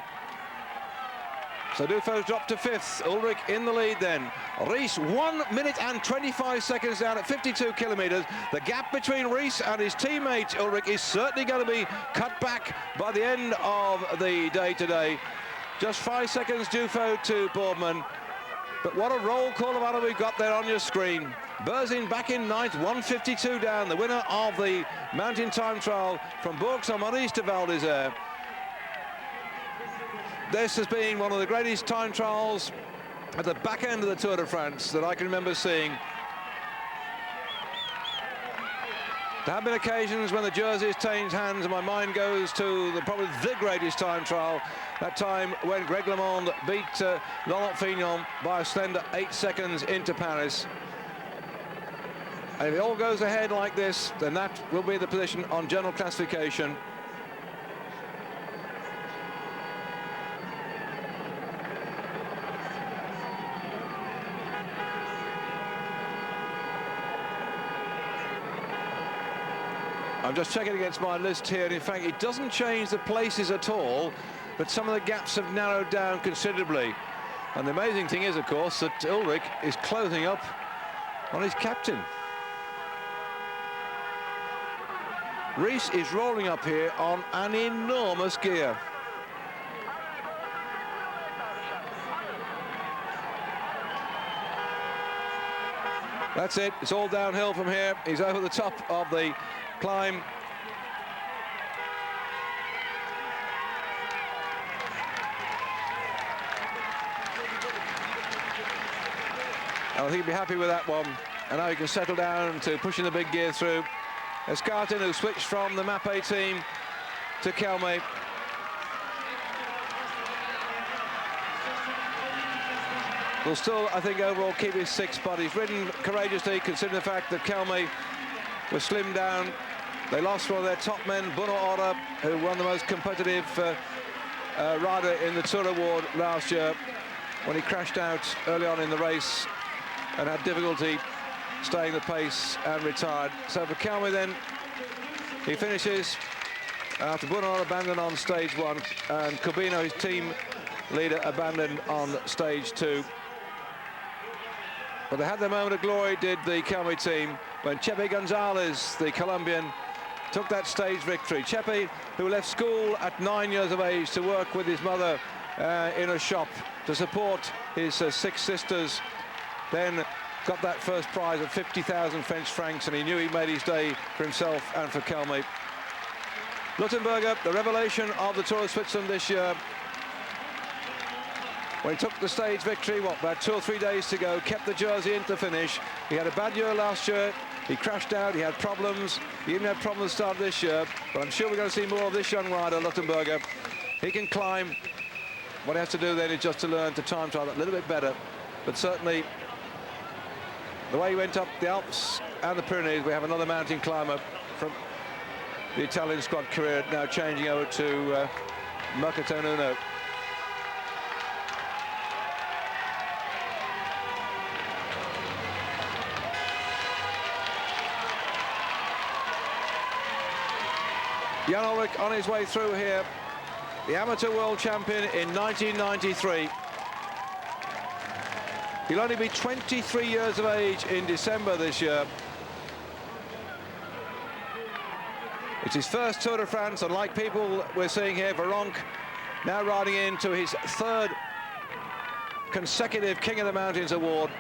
So Duffield's dropped to 5th. Ulrich in the lead then. Rees 1 minute and 25 seconds down at 52 kilometres. The gap between Rees and his teammate Ulrich is certainly going to be cut back by the end of the day today. Just 5 seconds Duffield to Boardman. But what a roll call of honor we've got there on your screen. Berzin back in ninth, 152 down, the winner of the mountain time trial from Bourg-Saint-Maurice to Val d'Isère. This has been one of the greatest time trials at the back end of the Tour de France that I can remember seeing. There have been occasions when the jersey has changed hands and my mind goes to probably the greatest time trial, that time when Greg LeMond beat Laurent Fignon by a slender 8 seconds into Paris. And if it all goes ahead like this, then that will be the position on general classification. I'm just checking against my list here, and in fact it doesn't change the places at all, but some of the gaps have narrowed down considerably. And the amazing thing is, of course, that Ulrich is closing up on his captain. Rees is rolling up here on an enormous gear. That's it, it's all downhill from here. He's over the top of the climb. I think he'll be happy with that one. And now he can settle down to pushing the big gear through. Escartin, who switched from the Mappé team to Kelme. Will still, I think, overall keep his 6th spot. He's ridden courageously, considering the fact that Kelme was slimmed down. They lost one of their top men, Bruno Ora, who won the most competitive rider in the Tour Award last year when he crashed out early on in the race and had difficulty staying the pace and retired. So for Kelme then, he finishes after Bruno abandoned on stage 1 and Corbino, his team leader, abandoned on stage 2. But they had their moment of glory, did the Kelme team, when Chepe Gonzalez, the Colombian, took that stage victory. Chepe, who left school at 9 years of age to work with his mother in a shop to support his 6 sisters, then got that first prize of 50,000 French francs, and he knew he made his day for himself and for Kelme. Luttenberger, the revelation of the Tour of Switzerland this year, when he took the stage victory, about 2 or 3 days to go, kept the jersey into the finish. He had a bad year last year. He crashed out, he had problems. He even had problems to start this year, but I'm sure we're going to see more of this young rider, Luttenberger. He can climb. What he has to do then is just to learn to time trial a little bit better, but certainly the way he went up the Alps and the Pyrenees, we have another mountain climber from the Italian squad career, now changing over to Mercaton Uno. Jan Ullrich on his way through here, the amateur world champion in 1993. He'll only be 23 years of age in December this year. It's his first Tour de France, and like people we're seeing here, Veronk now riding into his 3rd consecutive King of the Mountains award.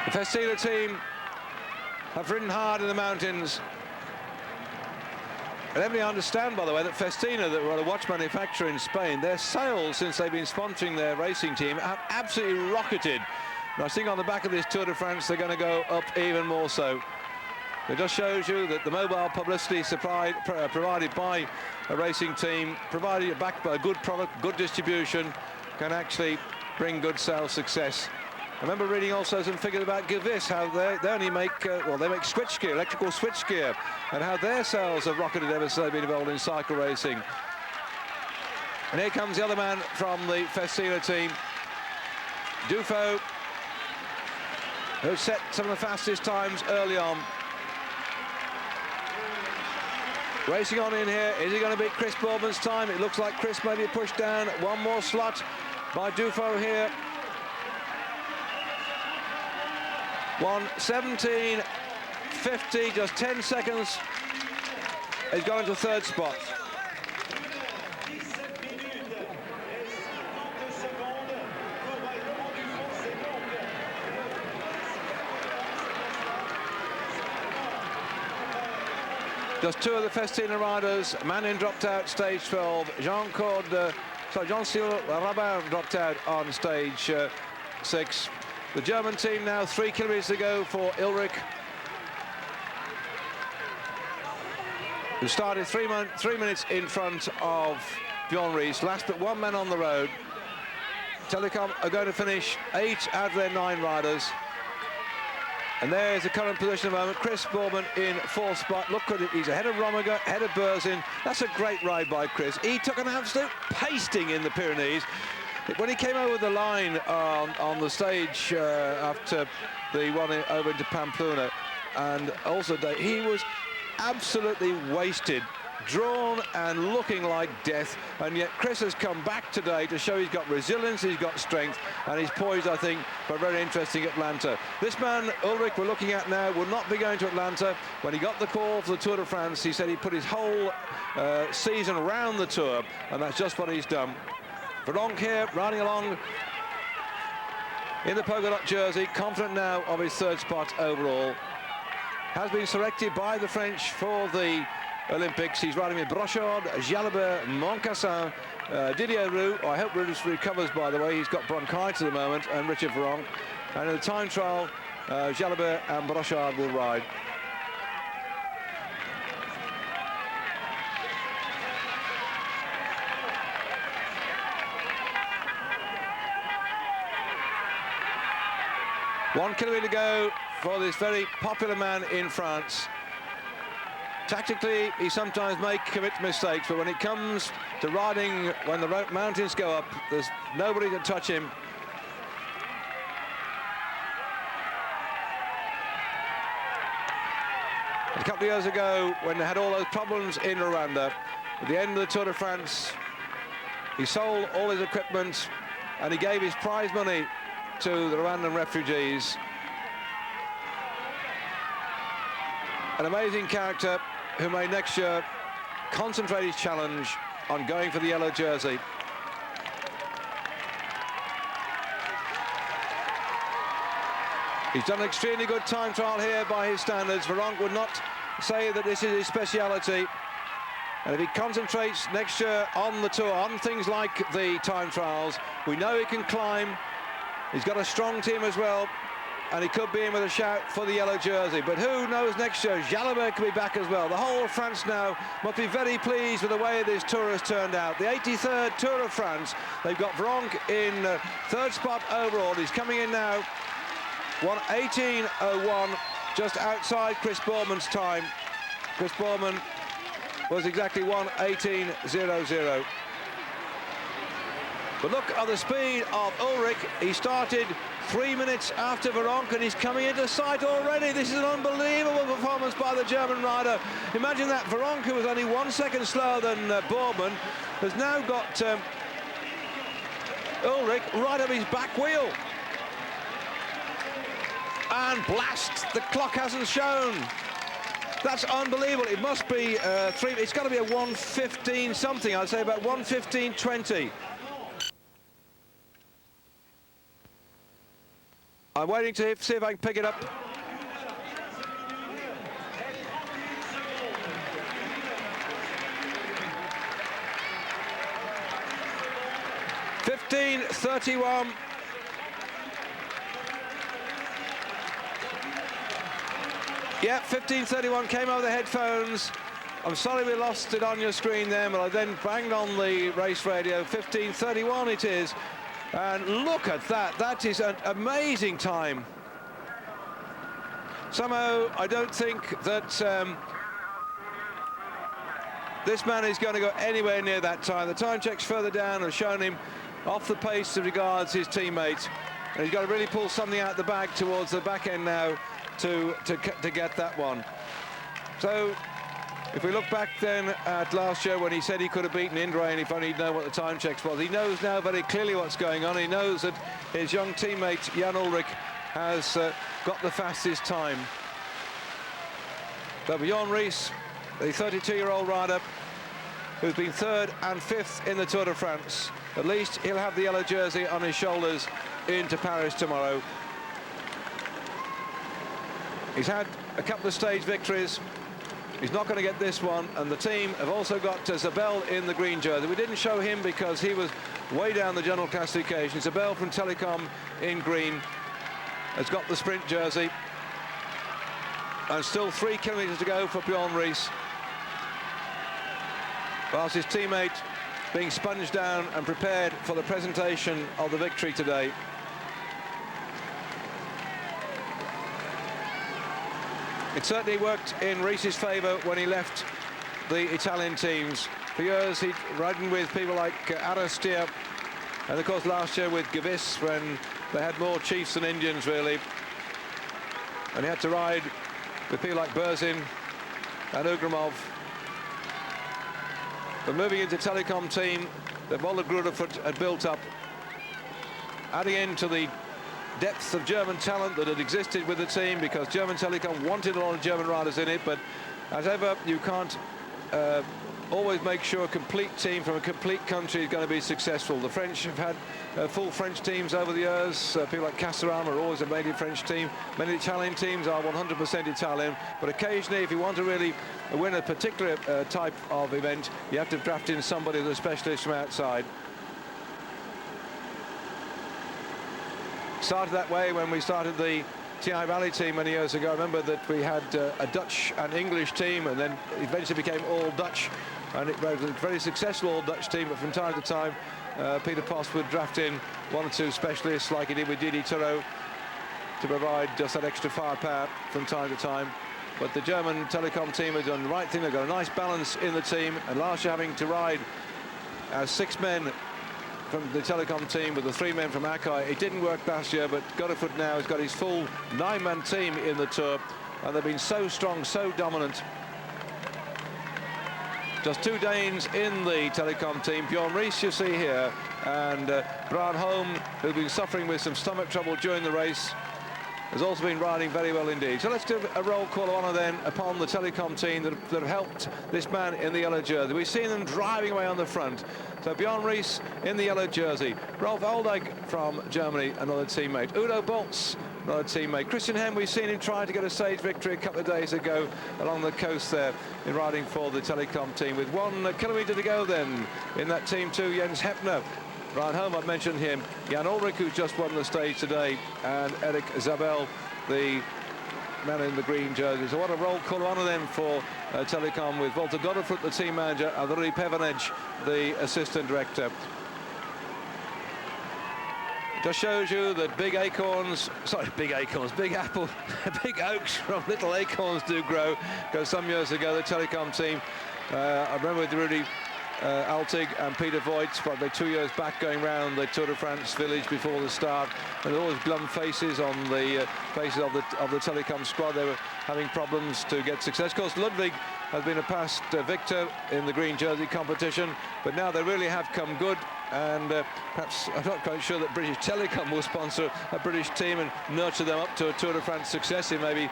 The Festina team have ridden hard in the mountains. And everybody understand, by the way, that Festina, that were a watch manufacturer in Spain, their sales since they've been sponsoring their racing team have absolutely rocketed. And I think on the back of this Tour de France, they're going to go up even more so. It just shows you that the mobile publicity provided by a racing team, provided backed by a good product, good distribution, can actually bring good sales success. I remember reading also some figures about Gewiss, how they only make, they make switchgear, electrical switchgear, and how their sales have rocketed ever since they've been involved in cycle racing. And here comes the other man from the Festina team, Duffield, who set some of the fastest times early on. Racing on in here, is he going to beat Chris Bourman's time? It looks like Chris may be pushed down. One more slot by Duffield here. 1:17.50, just 10 seconds. He's gone into third spot. Just two of the Festina riders. Manin dropped out stage 12. Jean-Cyril Rabin dropped out on stage 6. The German team now 3 kilometres to go for Ulrich, who started 3 minutes in front of Bjorn Ries. Last but one man on the road. Telecom are going to finish 8 out of their 9 riders. And there's the current position at the moment. Chris Boorman in 4th spot. Look at it, he's ahead of Rominger, ahead of Berzin. That's a great ride by Chris. He took an absolute pasting in the Pyrenees. When he came over the line on the stage after the one over into Pamplona, and also he was absolutely wasted, drawn and looking like death, and yet Chris has come back today to show he's got resilience, he's got strength, and he's poised, I think, for a very interesting Atlanta. This man, Ulrich, we're looking at now, will not be going to Atlanta. When he got the call for the Tour de France, he said he'd put his whole season around the Tour, and that's just what he's done. Veronk here, riding along in the polka dot jersey, confident now of his 3rd spot overall. Has been selected by the French for the Olympics. He's riding with Brochard, Jalabert, Moncassin, Didier Roux. I hope Roux recovers, by the way. He's got bronchitis at the moment, and Richard Veronk. And in the time trial, Jalabert and Brochard will ride. One kilometre to go for this very popular man in France. Tactically, he sometimes may commit mistakes, but when it comes to riding, when the mountains go up, there's nobody to touch him. A couple of years ago, when they had all those problems in Rwanda, at the end of the Tour de France, he sold all his equipment and he gave his prize money to the Rwandan refugees. An amazing character who may next year concentrate his challenge on going for the yellow jersey. He's done an extremely good time trial here by his standards. Veronk would not say that this is his speciality. And if he concentrates next year on the Tour, on things like the time trials, we know he can climb. He's got a strong team as well, and he could be in with a shout for the yellow jersey. But who knows next year? Jalabert could be back as well. The whole of France now must be very pleased with the way this Tour has turned out. The 83rd Tour of France. They've got Veronk in 3rd spot overall. He's coming in now 1:18.01, just outside Chris Boorman's time. Chris Boorman was exactly 1:18.00. But look at the speed of Ulrich. He started 3 minutes after Veronk, and he's coming into sight already. This is an unbelievable performance by the German rider. Imagine that. Veronk, who was only 1 second slower than Boorman, has now got Ulrich right up his back wheel. And blast, the clock hasn't shown. That's unbelievable. It must be it's got to be a 1:15 something. I'd say about 1:15.20. I'm waiting to see if I can pick it up. $15.31. Yeah, 15.31 came over the headphones. I'm sorry we lost it on your screen there, but I then banged on the race radio. 15.31 it is. And look at that. That is an amazing time. Somehow, I don't think that this man is going to go anywhere near that time. The time checks further down have shown him off the pace as regards his teammate. And he's got to really pull something out the bag towards the back end now to get that one. So if we look back then at last year when he said he could have beaten Indurain if only he'd known what the time checks was, he knows now very clearly what's going on. He knows that his young teammate Jan Ullrich has got the fastest time. So Bjorn Ries, the 32-year-old rider, who's been 3rd and 5th in the Tour de France. At least he'll have the yellow jersey on his shoulders into Paris tomorrow. He's had a couple of stage victories. He's not going to get this one, and the team have also got Zabel in the green jersey. We didn't show him because he was way down the general classification. Zabel from Telecom in green has got the sprint jersey. And still 3 kilometres to go for Bjorn Ries, whilst his teammate being sponged down and prepared for the presentation of the victory today. It certainly worked in Ries's favour when he left the Italian teams. For years he'd ridden with people like Arestier, and of course last year with Gavis, when they had more chiefs than Indians really, and he had to ride with people like Berzin and Ugramov. But moving into Telecom team that Volta Gruderfoot had built up, adding into the depth of German talent that had existed with the team, because German Telecom wanted a lot of German riders in it, but as ever you can't always make sure a complete team from a complete country is going to be successful. The French have had full French teams over the years. People like Castorama are always a mainly French team. Many Italian teams are 100% Italian, but occasionally if you want to really win a particular type of event, you have to draft in somebody that's a specialist from outside. Started that way when we started the TI Valley team many years ago. I remember that we had a Dutch and English team, and then eventually became all Dutch, and it was a very successful all Dutch team. But from time to time Peter Post would draft in 1 or 2 specialists, like he did with Didi Turo, to provide just that extra firepower from time to time. But the German Telecom team have done the right thing. They've got a nice balance in the team, and last year having to ride as 6 men from the Telecom team with the 3 men from Akai, it didn't work last year, but Godefroot now has got his full 9-man team in the Tour, and they've been so strong, so dominant. Just 2 Danes in the Telecom team. Bjorn Ries you see here, and Brian Holm, who's been suffering with some stomach trouble during the race, has also been riding very well indeed. So let's do a roll call of honour then upon the Telecom team that have helped this man in the yellow jersey. We've seen them driving away on the front. So Bjorn Ries in the yellow jersey. Rolf Aldag from Germany, another teammate. Udo Boltz, another teammate. Christian Hem, we've seen him trying to get a stage victory a couple of days ago along the coast there in riding for the Telecom team. With 1 kilometre to go then in that team too, Jens Heppner. Brian Holm, I've mentioned him. Jan Ulrich, who's just won the stage today, and Eric Zabel, the man in the green jersey. So what a roll call of honour then for Telecom, with Walter Godefroot, the team manager, and Rudi Pevenage, the assistant director. Just shows you that big acorns, sorry, big acorns, big apple, big oaks from little acorns do grow. Because some years ago, the Telecom team, I remember with Rudi Altig and Peter Voigt, probably 2 years back, going round the Tour de France village before the start, and always glum faces on the faces of the Telecom squad. They were having problems to get success. Of course, Ludwig has been a past victor in the green jersey competition, but now they really have come good, and perhaps I'm not quite sure that British Telecom will sponsor a British team and nurture them up to a Tour de France success in maybe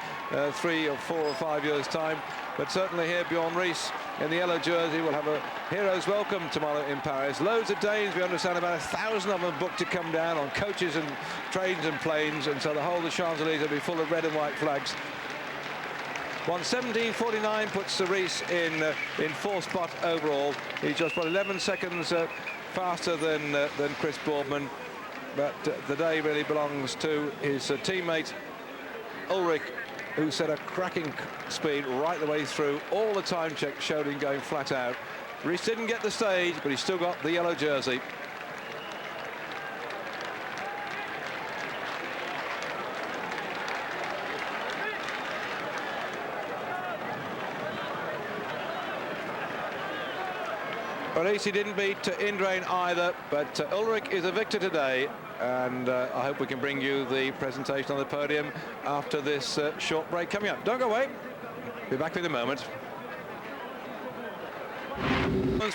3 or 4 or 5 years' time. But certainly here, Bjorn Ries in the yellow jersey will have a hero's welcome tomorrow in Paris. Loads of Danes, we understand about 1,000 of them booked to come down on coaches and trains and planes, and so the whole of the Champs-Élysées will be full of red and white flags. 1:17.49 puts Ries in 4th spot overall. He's just about 11 seconds faster than Chris Boardman, but the day really belongs to his teammate Ulrich, who set a cracking speed right the way through. All the time checks showed him going flat out. Ries didn't get the stage, but he's still got the yellow jersey. Well, at least he didn't beat Indrain either, but Ulrich is a victor today, and I hope we can bring you the presentation on the podium after this short break coming up. Don't go away. Be back in a moment.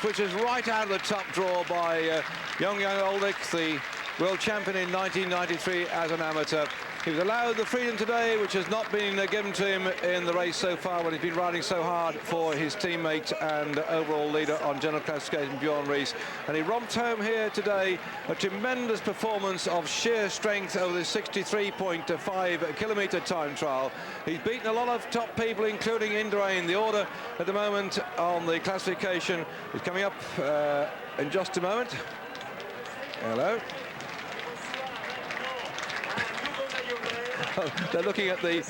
Which is right out of the top draw by young Ulrich, the world champion in 1993 as an amateur. He was allowed the freedom today, which has not been given to him in the race so far, when he's been riding so hard for his teammate and overall leader on general classification, Bjorn Ries. And he romped home here today, a tremendous performance of sheer strength over this 63.5 kilometre time trial. He's beaten a lot of top people, including Indurain. The order at the moment on the classification is coming up in just a moment. Hello. They're looking at the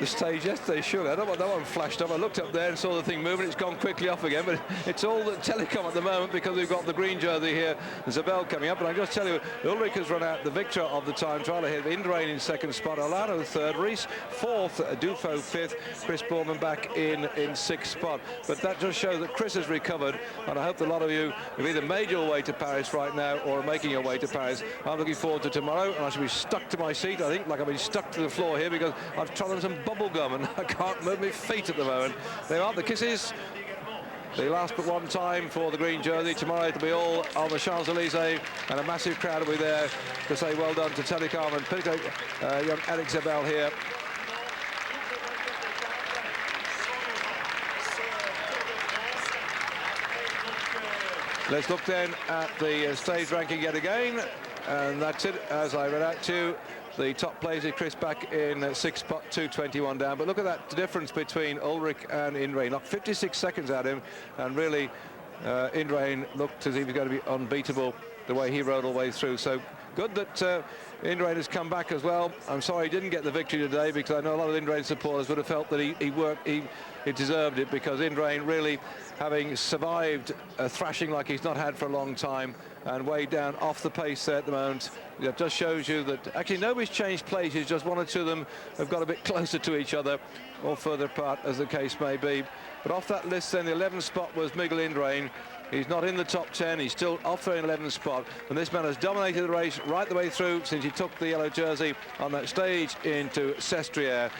stage yesterday, surely. I don't know what that one flashed up. I looked up there and saw the thing moving. It's gone quickly off again, but it's all the telecom at the moment because we've got the green jersey here, Zabel coming up. And I just tell you, Ulrich has run out the victor of the time trial ahead of Indurain in second spot, Alano third, Ries fourth, Duffield fifth, Chris Borman back in sixth spot. But that just shows that Chris has recovered, and I hope that a lot of you have either made your way to Paris right now or are making your way to Paris. I'm looking forward to tomorrow, and I shall be stuck to my seat, I think, like I've been stuck to the floor here because I've trodden some bubble gum and I can't move my feet at the moment. There are the kisses. The last but one time for the green jersey. Tomorrow it'll be all on the Champs-Élysées, and a massive crowd will be there to say well done to Telecom and particularly young Eric Zabel here. Let's look then at the stage ranking yet again, and that's it as I read out to you. The top placer, Chris, back in sixth spot, 2:21 down. But look at that difference between Ulrich and Indurain. Knocked 56 seconds at him, and really Indurain looked as if he was going to be unbeatable the way he rode all the way through. So good that Indurain has come back as well. I'm sorry he didn't get the victory today, because I know a lot of Indurain supporters would have felt that he deserved it, because Indurain really, having survived a thrashing like he's not had for a long time and way down off the pace there at the moment, it just shows you that actually nobody's changed places, just one or two of them have got a bit closer to each other or further apart, as the case may be. But off that list then, the 11th spot was Miguel Indurain. He's not in the top 10, he's still off there in 11th spot, and this man has dominated the race right the way through since he took the yellow jersey on that stage into Sestriere.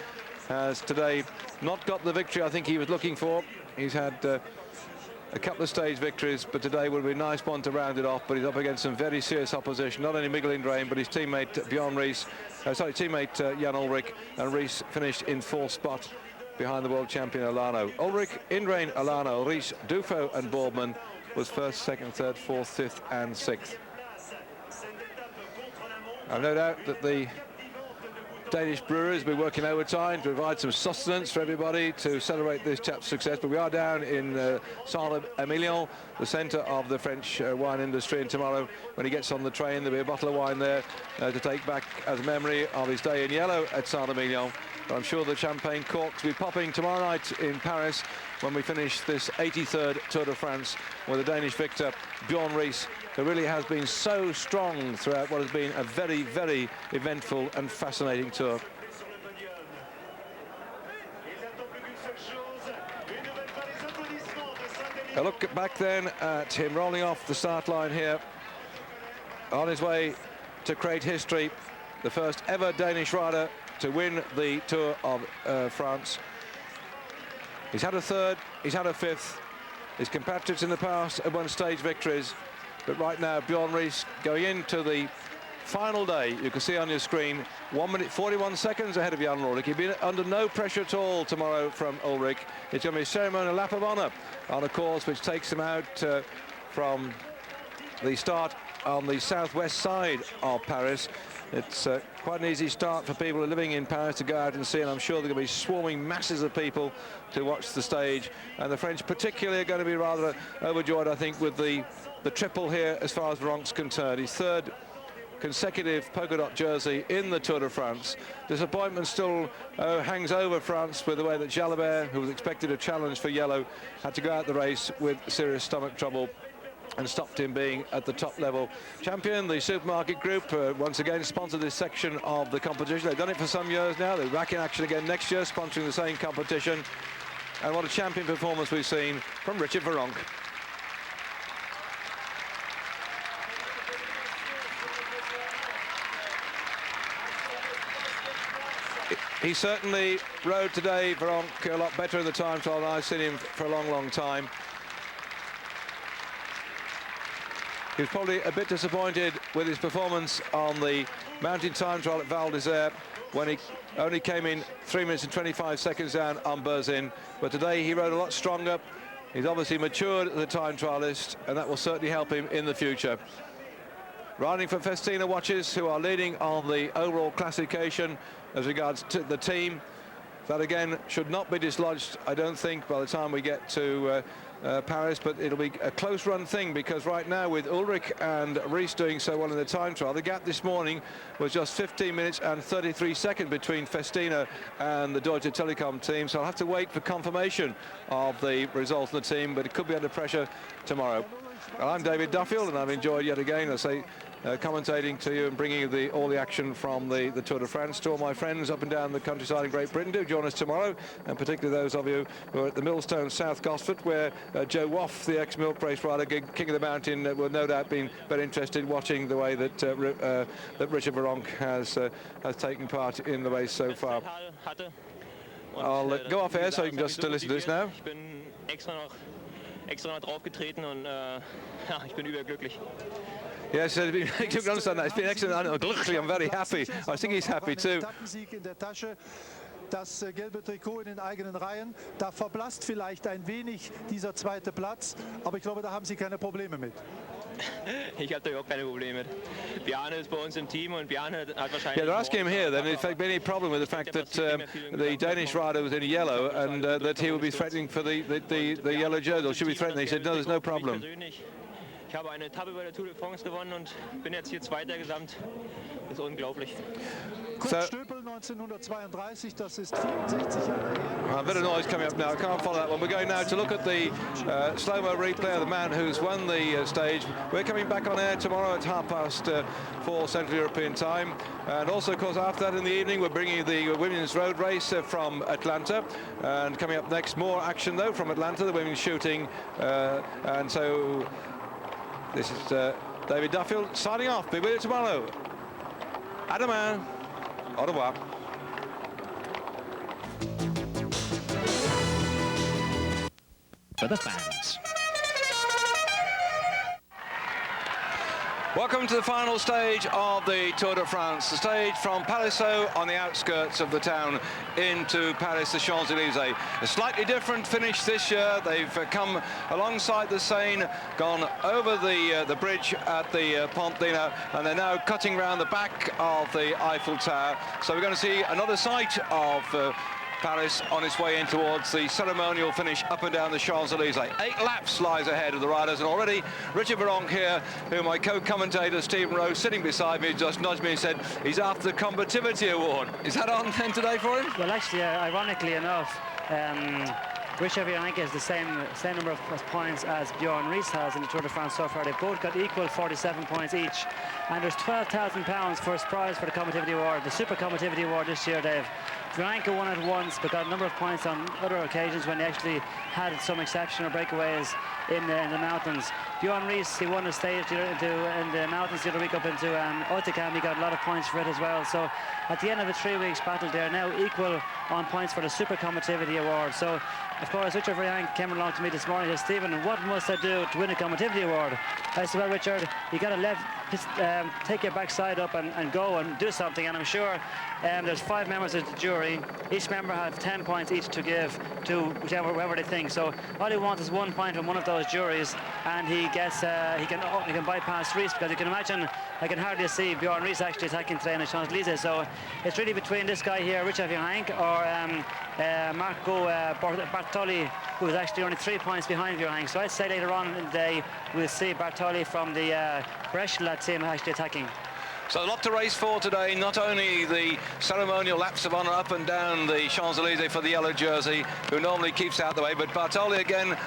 Has today not got the victory I think he was looking for. He's had a couple of stage victories, but today would be a nice one to round it off. But he's up against some very serious opposition, not only Miguel Indurain, but his teammate Bjorn Ries, teammate Jan Ulrich, and Ries finished in fourth spot behind the world champion Alano. Ulrich, Indurain, Alano, Ries, Dufo and Boardman was first, second, third, fourth, fifth and sixth. I've no doubt that the Danish brewers will be working overtime to provide some sustenance for everybody to celebrate this chap's success. But we are down in Saint-Émilion, the centre of the French wine industry, and tomorrow when he gets on the train there'll be a bottle of wine there to take back as a memory of his day in yellow at Saint-Émilion. But I'm sure the champagne corks will be popping tomorrow night in Paris when we finish this 83rd Tour de France with the Danish victor Bjorn Ries, who really has been so strong throughout what has been a very, very eventful and fascinating tour. A look back then at him rolling off the start line here, on his way to create history, the first ever Danish rider to win the Tour of France. He's had a third, he's had a fifth. His compatriots in the past have won stage victories, but right now Bjorn Ries going into the final day. You can see on your screen 1 minute 41 seconds ahead of Jan Ulrich. He'll be under no pressure at all tomorrow from Ulrich. It's going to be a ceremonial lap of honour on a course which takes him out from the start on the southwest side of Paris. It's quite an easy start for people who are living in Paris to go out and see, and I'm sure there are going to be swarming masses of people to watch the stage. And the French particularly are going to be rather overjoyed, I think, with the triple here as far as Veronc's concerned. His third consecutive polka dot jersey in the Tour de France. Disappointment still hangs over France with the way that Jalabert, who was expected a challenge for yellow, had to go out the race with serious stomach trouble and stopped him being at the top level. Champion, the supermarket group, once again sponsored this section of the competition. They've done it for some years now. They're back in action again next year, sponsoring the same competition. And what a champion performance we've seen from Richard Veronc. He certainly rode today, Veronc, a lot better in the time trial than I've seen him for a long, long time. He was probably a bit disappointed with his performance on the mountain time trial at Val d'Isère when he only came in 3 minutes and 25 seconds down on Berzin. But today he rode a lot stronger. He's obviously matured as a time trialist, and that will certainly help him in the future. Riding for Festina Watches, who are leading on the overall classification as regards to the team. That again should not be dislodged, I don't think, by the time we get to Paris, but it'll be a close run thing, because right now with Ulrich and Rees doing so well in the time trial, the gap this morning was just 15 minutes and 33 seconds between Festina and the Deutsche Telekom team, so I'll have to wait for confirmation of the results of the team, but it could be under pressure tomorrow. Well, I'm David Duffield, and I've enjoyed yet again, I say, commentating to you and bringing you all the action from the Tour de France. To all my friends up and down the countryside in Great Britain, do join us tomorrow, and particularly those of you who are at the Millstone, South Gosford, where Joe Woff, the ex-milk race rider, King of the Mountain, will no doubt be very interested in watching the way that that Richard Virenque has taken part in the race so far. I'll go off air so you can just listen to this now. Extra noch draufgetreten und ja, ich bin überglücklich. Yes, you can understand that. It's been excellent. I'm very happy. I think he's happy too. Das gelbe Trikot in den eigenen Reihen, da verblasst vielleicht ein wenig dieser zweite Platz, aber ich glaube, da haben Sie keine Probleme mit. Ich habe da überhaupt keine Probleme mit. Bjarne ist bei uns im Team und Bjarne hat wahrscheinlich... Yeah, they're asking him here then if there's been any problem with the fact that the Danish rider was in yellow and that he will be threatening for the yellow jersey, or should be threatening. He said, no, there's no problem. Ich habe eine Etappe bei der Tour de France gewonnen und bin jetzt hier Zweiter gesamt. Das ist unglaublich. So, 1932, das ist 64 Jahre her. A bit of noise coming up now. I can't follow that one. We're going now to look at the slow-mo replay of the man who's won the stage. We're coming back on air tomorrow at 4:30 Central European time. And also, of course, after that in the evening, we're bringing the women's road race from Atlanta. And coming up next, more action, though, from Atlanta, the women's shooting. And so this is David Duffield signing off. Be with you tomorrow. À demain. Au revoir. For the fans. Welcome to the final stage of the Tour de France, the stage from Palaiseau on the outskirts of the town into Paris, the Champs-Élysées. A slightly different finish this year. They've come alongside the Seine, gone over the bridge at the Pamplona, and they're now cutting round the back of the Eiffel Tower. So we're going to see another sight of Paris on its way in towards the ceremonial finish up and down the Champs-Élysées. 8 laps lies ahead of the riders, and already Richard Virenque here, who my co-commentator Stephen Rowe sitting beside me just nudged me and said he's after the Combativity Award. Is that on then today for him? Well, actually, ironically enough, Richard Virenque has the same number of points as Bjorn Rees has in the Tour de France so far. They've both got equal 47 points each, and there's £12,000 first prize for the Combativity Award, the Super Combativity Award this year, Dave. Virenque won it once, but got a number of points on other occasions when he actually had some exceptional breakaways in the mountains. Bjorn Rees, he won a stage in the mountains the other week up into Hautacam. He got a lot of points for it as well. So at the end of the 3 weeks battle, they're now equal on points for the Super Combativity Award. So, of course, Richard Virenque came along to me this morning and said, Stephen, what must I do to win a Combativity Award? I said, well, Richard, you got to take your backside up and go and do something. And I'm sure there's 5 members of the jury. Each member have 10 points each to give to whoever they think. So all he wants is 1 point from one of those juries, and he gets he can bypass Rees, because you can imagine, I can hardly see Bjorn Rees actually attacking today in the Champs-Élysées. So it's really between this guy here, Richard Virenque, or Marco Bartoli, who is actually only 3 points behind Virenque. So I'd say later on in the day we'll see Bartoli from the Brescia team actually attacking. So a lot to race for today, not only the ceremonial laps of honour up and down the Champs-Élysées for the yellow jersey, who normally keeps out the way, but Bartoli again,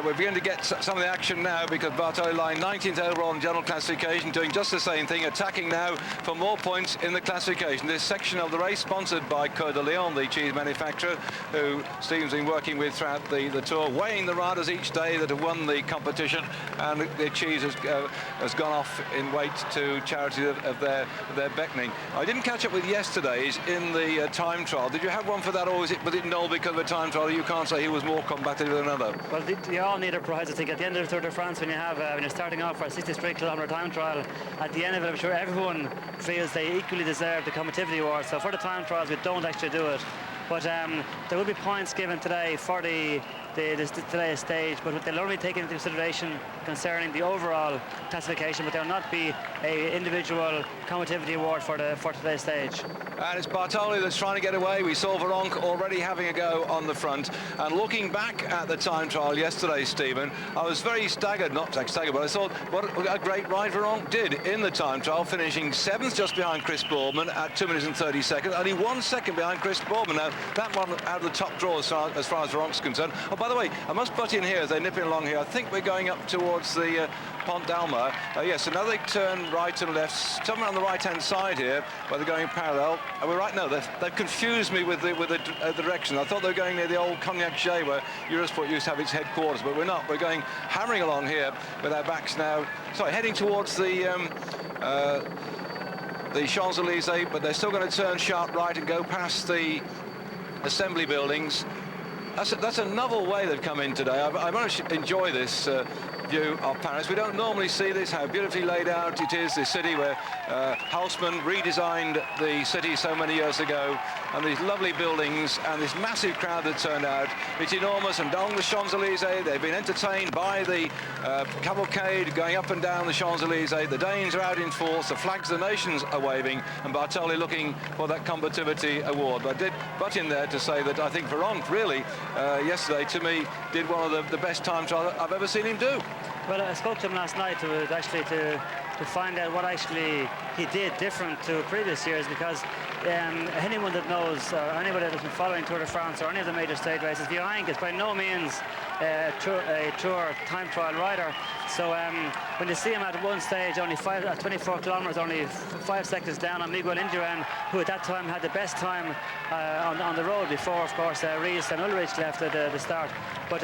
we're beginning to get some of the action now, because Bartoli lying 19th overall in general classification, doing just the same thing, attacking now for more points in the classification. This section of the race sponsored by Coeur de Lion, the cheese manufacturer, who Steve's been working with throughout the tour, weighing the riders each day that have won the competition, and the cheese has gone off in weight to charity of their they're beckoning. I didn't catch up with yesterday's in the time trial. Did you have one for that, or was it null because of the time trial? You can't say he was more combative than another. Well, you all need a prize, I think, at the end of the Tour de France, when you're starting off for a 63-kilometre time trial. At the end of it, I'm sure everyone feels they equally deserve the combativity award. So for the time trials, we don't actually do it. But there will be points given today for today's stage, but they'll only take into consideration concerning the overall classification, but there will not be an individual combativity award for today's stage. And it's Bartoli that's trying to get away. We saw Veronk already having a go on the front. And looking back at the time trial yesterday, Stephen, I was very staggered, not staggered, but I thought what a great ride Veronk did in the time trial, finishing 7th just behind Chris Boardman at 2 minutes and 30 seconds, only 1 second behind Chris Boardman. Now, that one out of the top draw as far as Veronk's concerned. Oh, by the way, I must butt in here as they're nipping along here. I think we're going up towards the Pont d'Alma. Yes, another turn right and left, somewhere on the right-hand side here, where they're going parallel. And we're right now. They've confused me with the direction. I thought they were going near the old Cognac Chez, where Eurosport used to have its headquarters, but we're not. We're going hammering along here with our backs now. Sorry, heading towards the Champs-Élysées, but they're still going to turn sharp right and go past the assembly buildings. That's a novel way they've come in today. I managed to enjoy this view of Paris. We don't normally see this, how beautifully laid out it is, this city where Haussmann redesigned the city so many years ago, and these lovely buildings and this massive crowd that turned out. It's enormous, and along the Champs-Élysées they've been entertained by the cavalcade going up and down the Champs-Élysées. The Danes are out in force, the flags of the nations are waving, and Bartoli looking for that combativity award. But I did butt in there to say that I think Veronk really yesterday, to me, did one of the best time trials I've ever seen him do. Well, I spoke to him last night to find out what actually he did different to previous years, because anyone that knows, or anybody that's been following Tour de France or any of the major stage races, Virenque is by no means a tour time trial rider. So when you see him at one stage, only 24 kilometers, only 5 seconds down on Miguel Indurain, who at that time had the best time on the road before, of course, Ries and Ulrich left at the start. But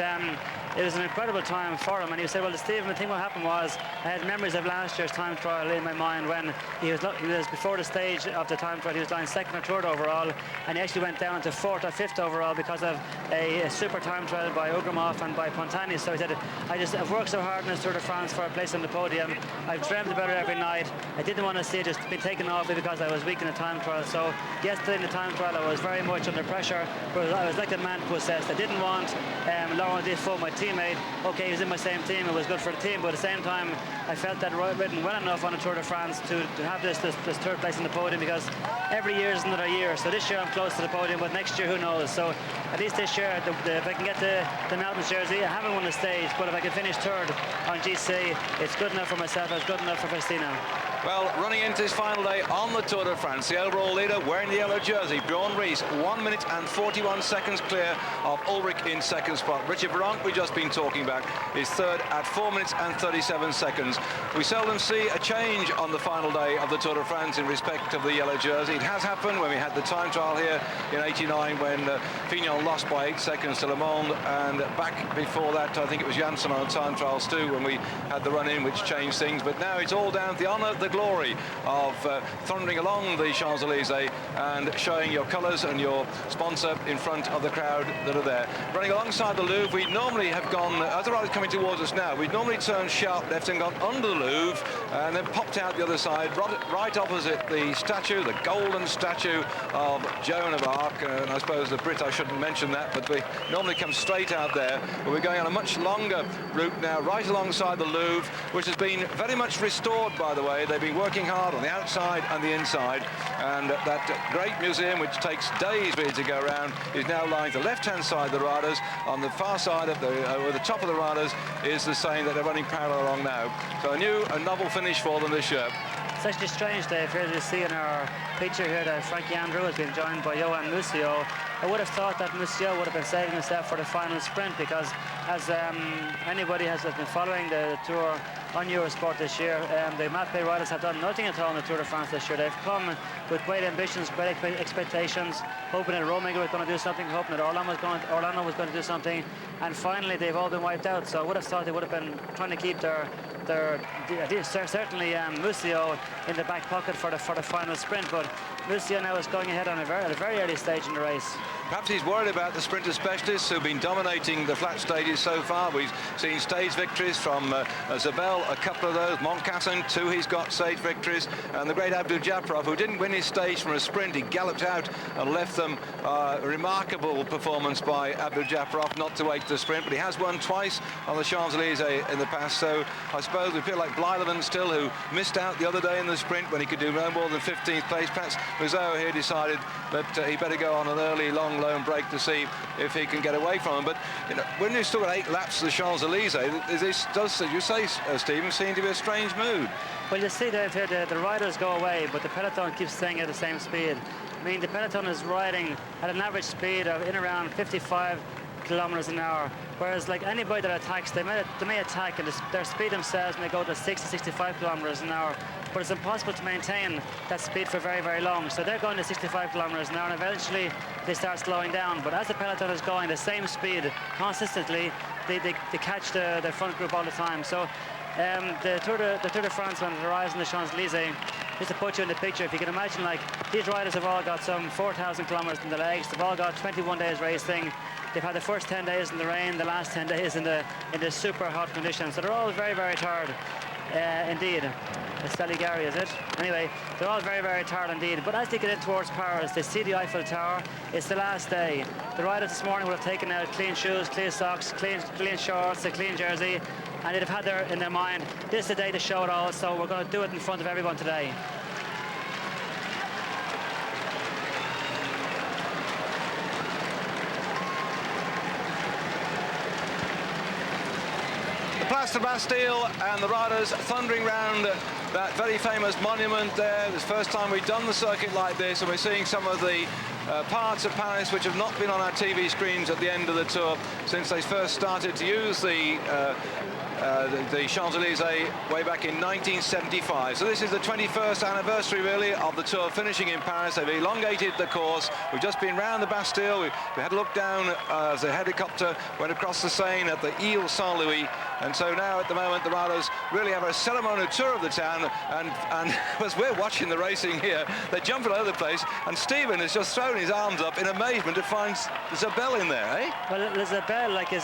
it was an incredible time for him, and he said, well, Stephen, the thing what happened was I had memories of last year's time trial in my mind when he was before the stage of the time trial. He was lying 2nd or 3rd overall, and he actually went down to 4th or 5th overall because of a super time trial by Ugramov and by Pontani. So he said, I've worked so hard in this Tour de France for a place on the podium. I've dreamt about it every night. I didn't want to see it just be taken off me because I was weak in the time trial. So yesterday in the time trial I was very much under pressure, but I was like a man possessed. I didn't want Laurent Defoe, my teammate. Okay, he was in my same team, it was good for the team, but at the same time I felt that I'd ridden well enough on the Tour de France to have this 3rd place on the podium, because every year is another year. So this year I'm close to the podium, but next year who knows. So at least this year, if I can get the mountains jersey, I haven't won the stage, but if I can finish 3rd on GC, it's good enough for myself, it's good enough for Festina. Well, running into his final day on the Tour de France, the overall leader wearing the yellow jersey, Bjorn Ries, 1 minute and 41 seconds clear of Ulrich in 2nd spot. Richard Veronk, we've just been talking about, is 3rd at 4 minutes and 37 seconds. We seldom see a change on the final day of the Tour de France in respect of the yellow jersey. It has happened when we had the time trial here in '89 when Fignon lost by 8 seconds to Le Monde, and back before that I think it was Janssen on time trials too when we had the run-in which changed things. But now it's all down to the honour, the glory of thundering along the Champs-Élysées and showing your colours and your sponsor in front of the crowd that are there. Running alongside the Louvre, we normally have gone, as the rider's coming towards us now, we'd normally turned sharp left and gone under the Louvre and then popped out the other side, right opposite the statue, the golden statue of Joan of Arc. And I suppose the Brit, I shouldn't mention that, but we normally come straight out there. But we're going on a much longer route now, right alongside the Louvre, which has been very much restored, by the way. They've been working hard on the outside and the inside, and that great museum, which takes days really to go around, is now lying to the left-hand side of the riders. On the far side of the top of the riders is the same that they're running parallel along now. So a novel finish for them this year. It's actually strange, Dave, here to see in our picture here that Frankie Andrew has been joined by Johan Museeuw. I would have thought that Museeuw would have been saving himself for the final sprint, because as anybody has been following the Tour on Eurosport this year, the Mapei riders have done nothing at all in the Tour de France this year. They've come with great ambitions, great expectations, hoping that Rominger was going to do something, hoping that Orlando was going to do something, and finally they've all been wiped out. So I would have thought they would have been trying to keep their there's certainly Musio in the back pocket for the final sprint, but Musio now is going ahead on at a very early stage in the race. Perhaps he's worried about the sprinter specialists who've been dominating the flat stages so far. We've seen stage victories from Zabel, a couple of those, Moncassin, 2 he's got stage victories, and the great Abdul Japarov, who didn't win his stage from a sprint. He galloped out and left them. A remarkable performance by Abdul Japarov, not to wait the sprint, but he has won twice on the Champs-Élysées in the past, so I suppose we feel like Blyleven still, who missed out the other day in the sprint when he could do no more than 15th place. Perhaps Rizzo here decided that he better go on an early, long, lone break to see if he can get away from him. But you know, when you've still got 8 laps to the Champs-Élysées, this does, as you say, Stephen, seem to be a strange mood. Well, you see that the riders go away, but the peloton keeps staying at the same speed. I mean, the peloton is riding at an average speed of in around 55 kilometers an hour, whereas like anybody that attacks, they may attack and their speed themselves may go to 60, 65 kilometers an hour, but it's impossible to maintain that speed for very, very long. So they're going to 65 kilometers an hour, and eventually they start slowing down. But as the peloton is going the same speed consistently, they catch the front group all the time. So the Tour de France, when it arrives in the Champs-Élysées, just to put you in the picture, if you can imagine, like, these riders have all got some 4,000 kilometers in the legs. They've all got 21 days racing. They've had the first 10 days in the rain, the last 10 days in the super hot conditions. So they're all very, very tired indeed. It's Gary, is it? Anyway, they're all very, very tired indeed. But as they get in towards Paris, they see the Eiffel Tower. It's the last day. The riders this morning would have taken out clean shoes, clean socks, clean shorts, a clean jersey, and they'd have had in their mind, this is the day to show it all, so we're going to do it in front of everyone today. Place de Bastille, and the riders thundering round that very famous monument there. It's the first time we've done the circuit like this, and we're seeing some of the parts of Paris which have not been on our TV screens at the end of the tour since they first started to use the Champs-Élysées way back in 1975. So this is the 21st anniversary, really, of the tour finishing in Paris. They've elongated the course. We've just been round the Bastille. We had a look down as the helicopter went across the Seine at the Ile Saint-Louis. And so now, at the moment, the riders really have a ceremonial tour of the town. And as we're watching the racing here, they're jumping all over the place. And Stephen has just thrown his arms up in amazement to find Zabel in there, eh? Well, Zabel, like, he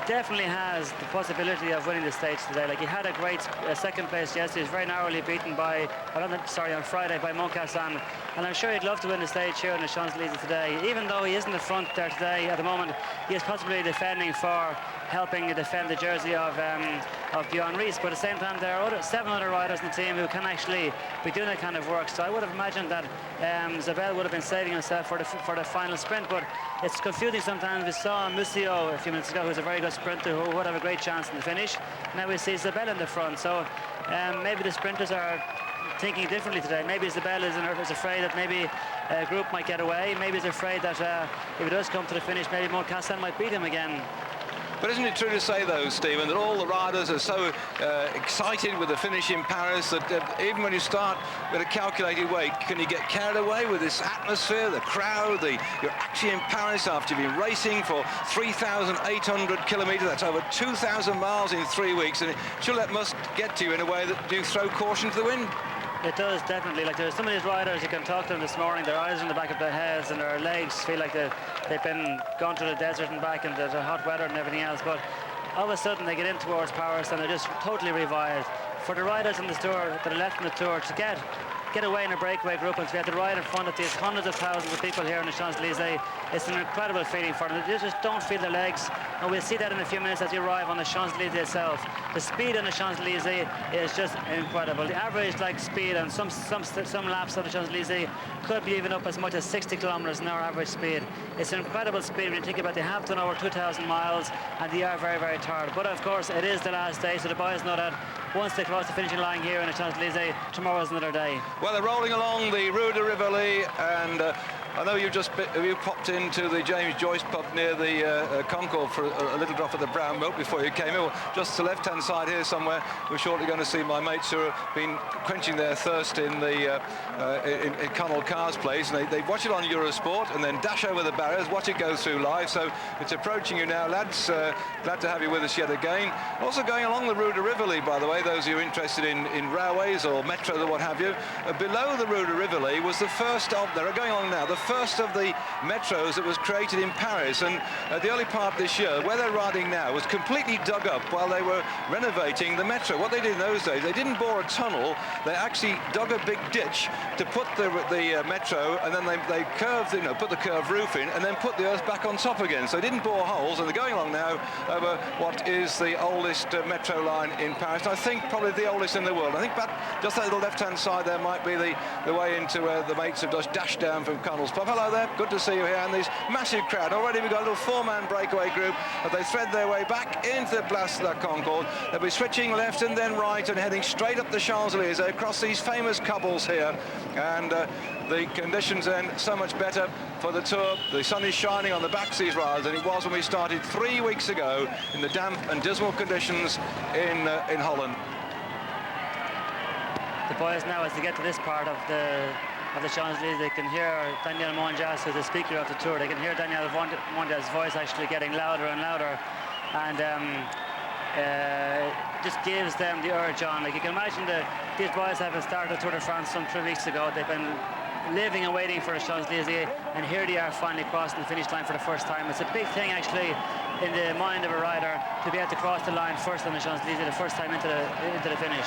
definitely has the possibility of winning the stage today. Like, he had a great second place yesterday. He was very narrowly beaten on Friday by Moncassin, and I'm sure he'd love to win the stage here in the Champs-Élysées today. Even though he is in the front there today at the moment, he is possibly defending for helping defend the jersey of Bjorn Ries, but at the same time there are 7 other riders in the team who can actually be doing that kind of work. So I would have imagined that Zabel would have been saving himself for the final sprint, but it's confusing sometimes. We saw Musio a few minutes ago, who's a very good sprinter, who would have a great chance in the finish. Now we see Zabel in the front, so maybe the sprinters are thinking differently today. Maybe Zabel is afraid that maybe a group might get away. Maybe he's afraid that if it does come to the finish, maybe Moncassin might beat him again. But isn't it true to say, though, Stephen, that all the riders are so excited with the finish in Paris that even when you start with a calculated weight, can you get carried away with this atmosphere, the crowd, you're actually in Paris after you've been racing for 3,800 kilometres, that's over 2,000 miles in 3 weeks, and surely that must get to you in a way that you throw caution to the wind? It does, definitely. Like, there's some of these riders, you can talk to them this morning, their eyes in the back of their heads and their legs feel like they've been gone to the desert and back, and there's a hot weather and everything else, but all of a sudden they get in towards Paris and they're just totally revived. For the riders on the tour that are left in the tour to get away in a breakaway group and to be able to ride in front of these hundreds of thousands of people here in the Champs-Élysées, it's an incredible feeling for them. They just don't feel their legs, and we'll see that in a few minutes as you arrive on the Champs-Élysées itself. The speed on the Champs-Élysées is just incredible. The average speed on some laps of the Champs-Élysées could be even up as much as 60 kilometers an hour average speed. It's an incredible speed when you think about they have done over 2,000 miles and they are very, very tired. But of course it is the last day, so the boys know that once they cross the finishing line here in the Champs-Élysées, tomorrow's another day. Well, they're rolling along the Rue de Rivoli, and I know you popped into the James Joyce pub near the Concord for a little drop of the brown milk before you came in. Well, just to the left-hand side here somewhere, we're shortly going to see my mates who have been quenching their thirst in the in Connell Carr's place, and they watch it on Eurosport and then dash over the barriers, watch it go through live. So it's approaching you now, lads. Glad to have you with us yet again. Also going along the Rue de Rivoli, by the way, those of you interested in railways or metro or what have you, below the Rue de Rivoli was the first of, they're going along now, the first of the metros that was created in Paris. And the early part of this year, where they're riding now, was completely dug up while they were renovating the metro. What they did in those days, they didn't bore a tunnel, they actually dug a big ditch to put the metro, and then they curved, put the curved roof in, and then put the earth back on top again. So they didn't bore holes, and they're going along now over what is the oldest metro line in Paris. And I think probably the oldest in the world. I think just that little left-hand side there might be the way into where the mates have just dashed down from Connell's pub. Hello there, good to see you here. And this massive crowd. Already we've got a little four-man breakaway group as they thread their way back into the Place de la Concorde. They'll be switching left and then right and heading straight up the Champs-Élysées across these famous cobbles here. And the conditions then so much better for the Tour. The sun is shining on the backs of these riders than it was when we started 3 weeks ago in the damp and dismal conditions in Holland. The boys now, as they get to this part of the Champs-Élysées, they can hear Daniel Monjas, who's the speaker of the Tour. They can hear Daniel Monjas' voice actually getting louder and louder, and just gives them the urge on. Like, you can imagine that these boys haven't started the Tour de France some 3 weeks ago. They've been living and waiting for the Champs-Élysées, and here they are finally crossing the finish line for the first time. It's a big thing actually in the mind of a rider to be able to cross the line first on the Champs-Élysées the first time into the finish.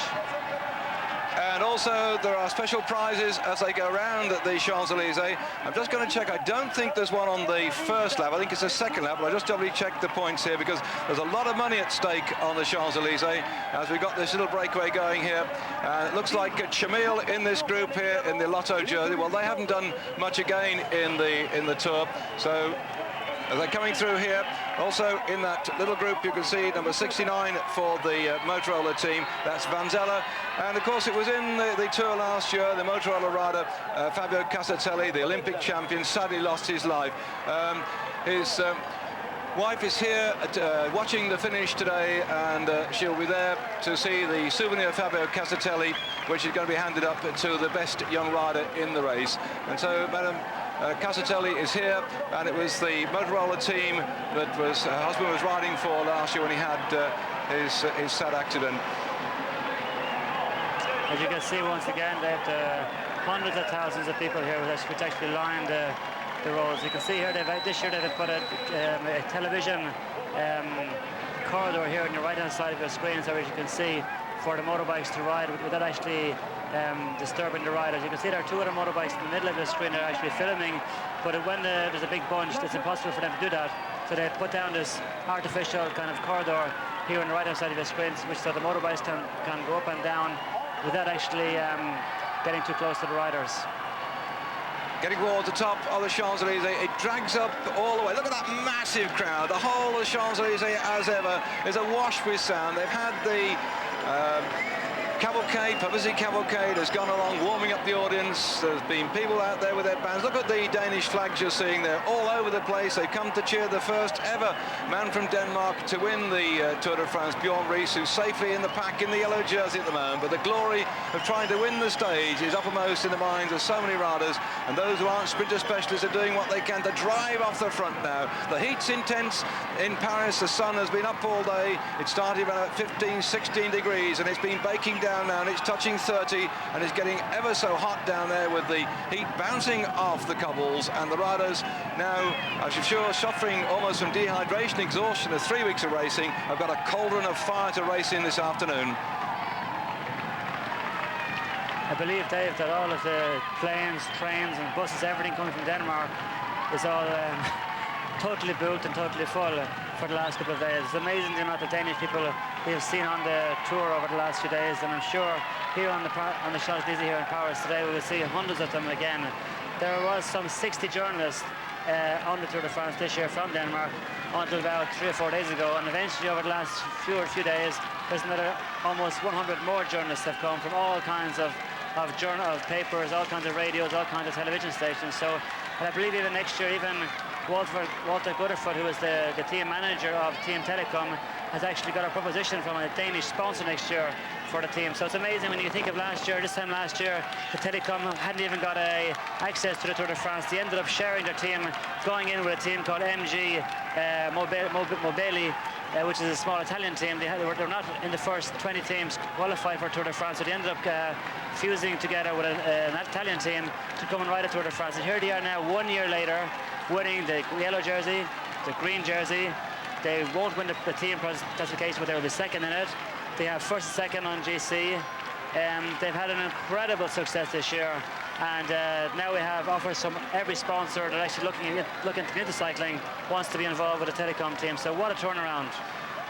And also there are special prizes as they go around the Champs-Élysées. I'm just going to check. I don't think there's one on the first lap. I think it's the second lap. But I just doubly checked the points here because there's a lot of money at stake on the Champs-Élysées as we've got this little breakaway going here. And it looks like Chamille in this group here in the Lotto jersey. Well, they haven't done much again in the Tour. So as they're coming through here, also in that little group you can see number 69 for the Motorola team, that's Van Zelle. And of course it was in the Tour last year, the Motorola rider Fabio Casatelli, the Olympic champion, sadly lost his life. His wife is here watching the finish today, and she'll be there to see the souvenir of Fabio Casatelli, which is going to be handed up to the best young rider in the race. And so Madam Casatelli is here, and it was the Motorola team that her husband was riding for last year when he had his sad accident. As you can see, once again, they have hundreds of thousands of people here which actually line the roads. You can see here, this year they've put a television corridor here on your right-hand side of your screen, so as you can see, for the motorbikes to ride without actually disturbing the riders. You can see there are two other motorbikes in the middle of the screen. They're actually filming, but when there's a big bunch, it's impossible for them to do that. So they put down this artificial kind of corridor here on the right-hand side of the screen, which so the motorbikes can go up and down without actually getting too close to the riders. Getting towards the top of the Champs-Élysées, it drags up all the way. Look at that massive crowd. The whole of the Champs-Élysées, as ever, is awash with sound. They've had the cavalcade, publicity cavalcade has gone along, warming up the audience. There's been people out there with their bands. Look at the Danish flags you're seeing there all over the place. They've come to cheer the first ever man from Denmark to win the Tour de France, Bjorn Ries, who's safely in the pack in the yellow jersey at the moment. But the glory of trying to win the stage is uppermost in the minds of so many riders, and those who aren't sprinter specialists are doing what they can to drive off the front now. The heat's intense in Paris. The sun has been up all day. It started about 15, 16 degrees, and it's been baking down now, and it's touching 30, and it's getting ever so hot down there with the heat bouncing off the cobbles, and the riders now, I'm sure, suffering almost from dehydration, exhaustion of 3 weeks of racing. I've got a cauldron of fire to race in this afternoon. I believe, Dave, that all of the planes, trains and buses, everything coming from Denmark is all totally booked and totally full for the last couple of days. It's amazing the amount of Danish people we have seen on the tour over the last few days, and I'm sure here on the Champs-Élysées here in Paris today we will see hundreds of them again. There was some 60 journalists on the Tour de France this year from Denmark until about 3 or 4 days ago, and eventually over the last few days there's another almost 100 more journalists have come from all kinds of papers, all kinds of radios, all kinds of television stations. So, and I believe even next year, even Walter Gutterfoot, who is the team manager of Team Telecom, has actually got a proposition from a Danish sponsor next year for the team. So it's amazing when you think of this time last year, the Telecom hadn't even got access to the Tour de France. They ended up sharing their team, going in with a team called MG Mobili, which is a small Italian team. They're not in the first 20 teams qualified for Tour de France, so they ended up fusing together with an Italian team to come and ride a Tour de France. And here they are now, 1 year later, winning the yellow jersey, the green jersey. They won't win the team classification, but they will be second in it. They have first and second on GC. They've had an incredible success this year, and now we have offers from every sponsor that actually looking into cycling wants to be involved with the Telecom team. So what a turnaround.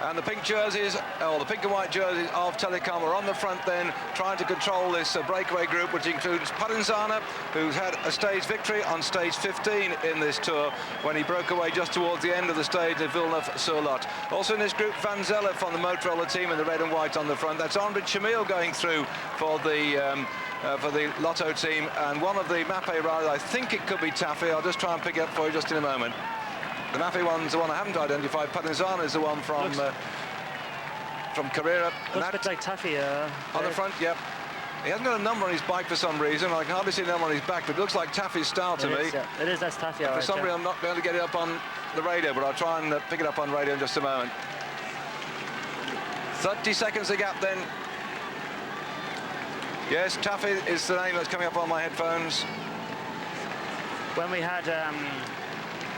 And the pink jerseys, or the pink and white jerseys of Telecom are on the front then, trying to control this breakaway group, which includes Provenzano, who's had a stage victory on stage 15 in this tour when he broke away just towards the end of the stage at Villeneuve-sur-Lot. Also in this group, Van Zelle from the Motorola team in the red and white on the front. That's Henri Chamille going through for the Lotto team, and one of the Mappe riders, I think it could be Taffy. I'll just try and pick it up for you just in a moment. The Mappe one's the one I haven't identified. Provenzano is the one from Carrera. Looks a bit like Taffy. On the front, yep. He hasn't got a number on his bike for some reason. I can hardly see a number on his back, but it looks like Taffy's style to me. Yeah. It is, that's Taffy. For some reason, I'm not going to get it up on the radio, but I'll try and pick it up on radio in just a moment. 30 seconds a gap then. Yes, Taffy is the name that's coming up on my headphones. When we had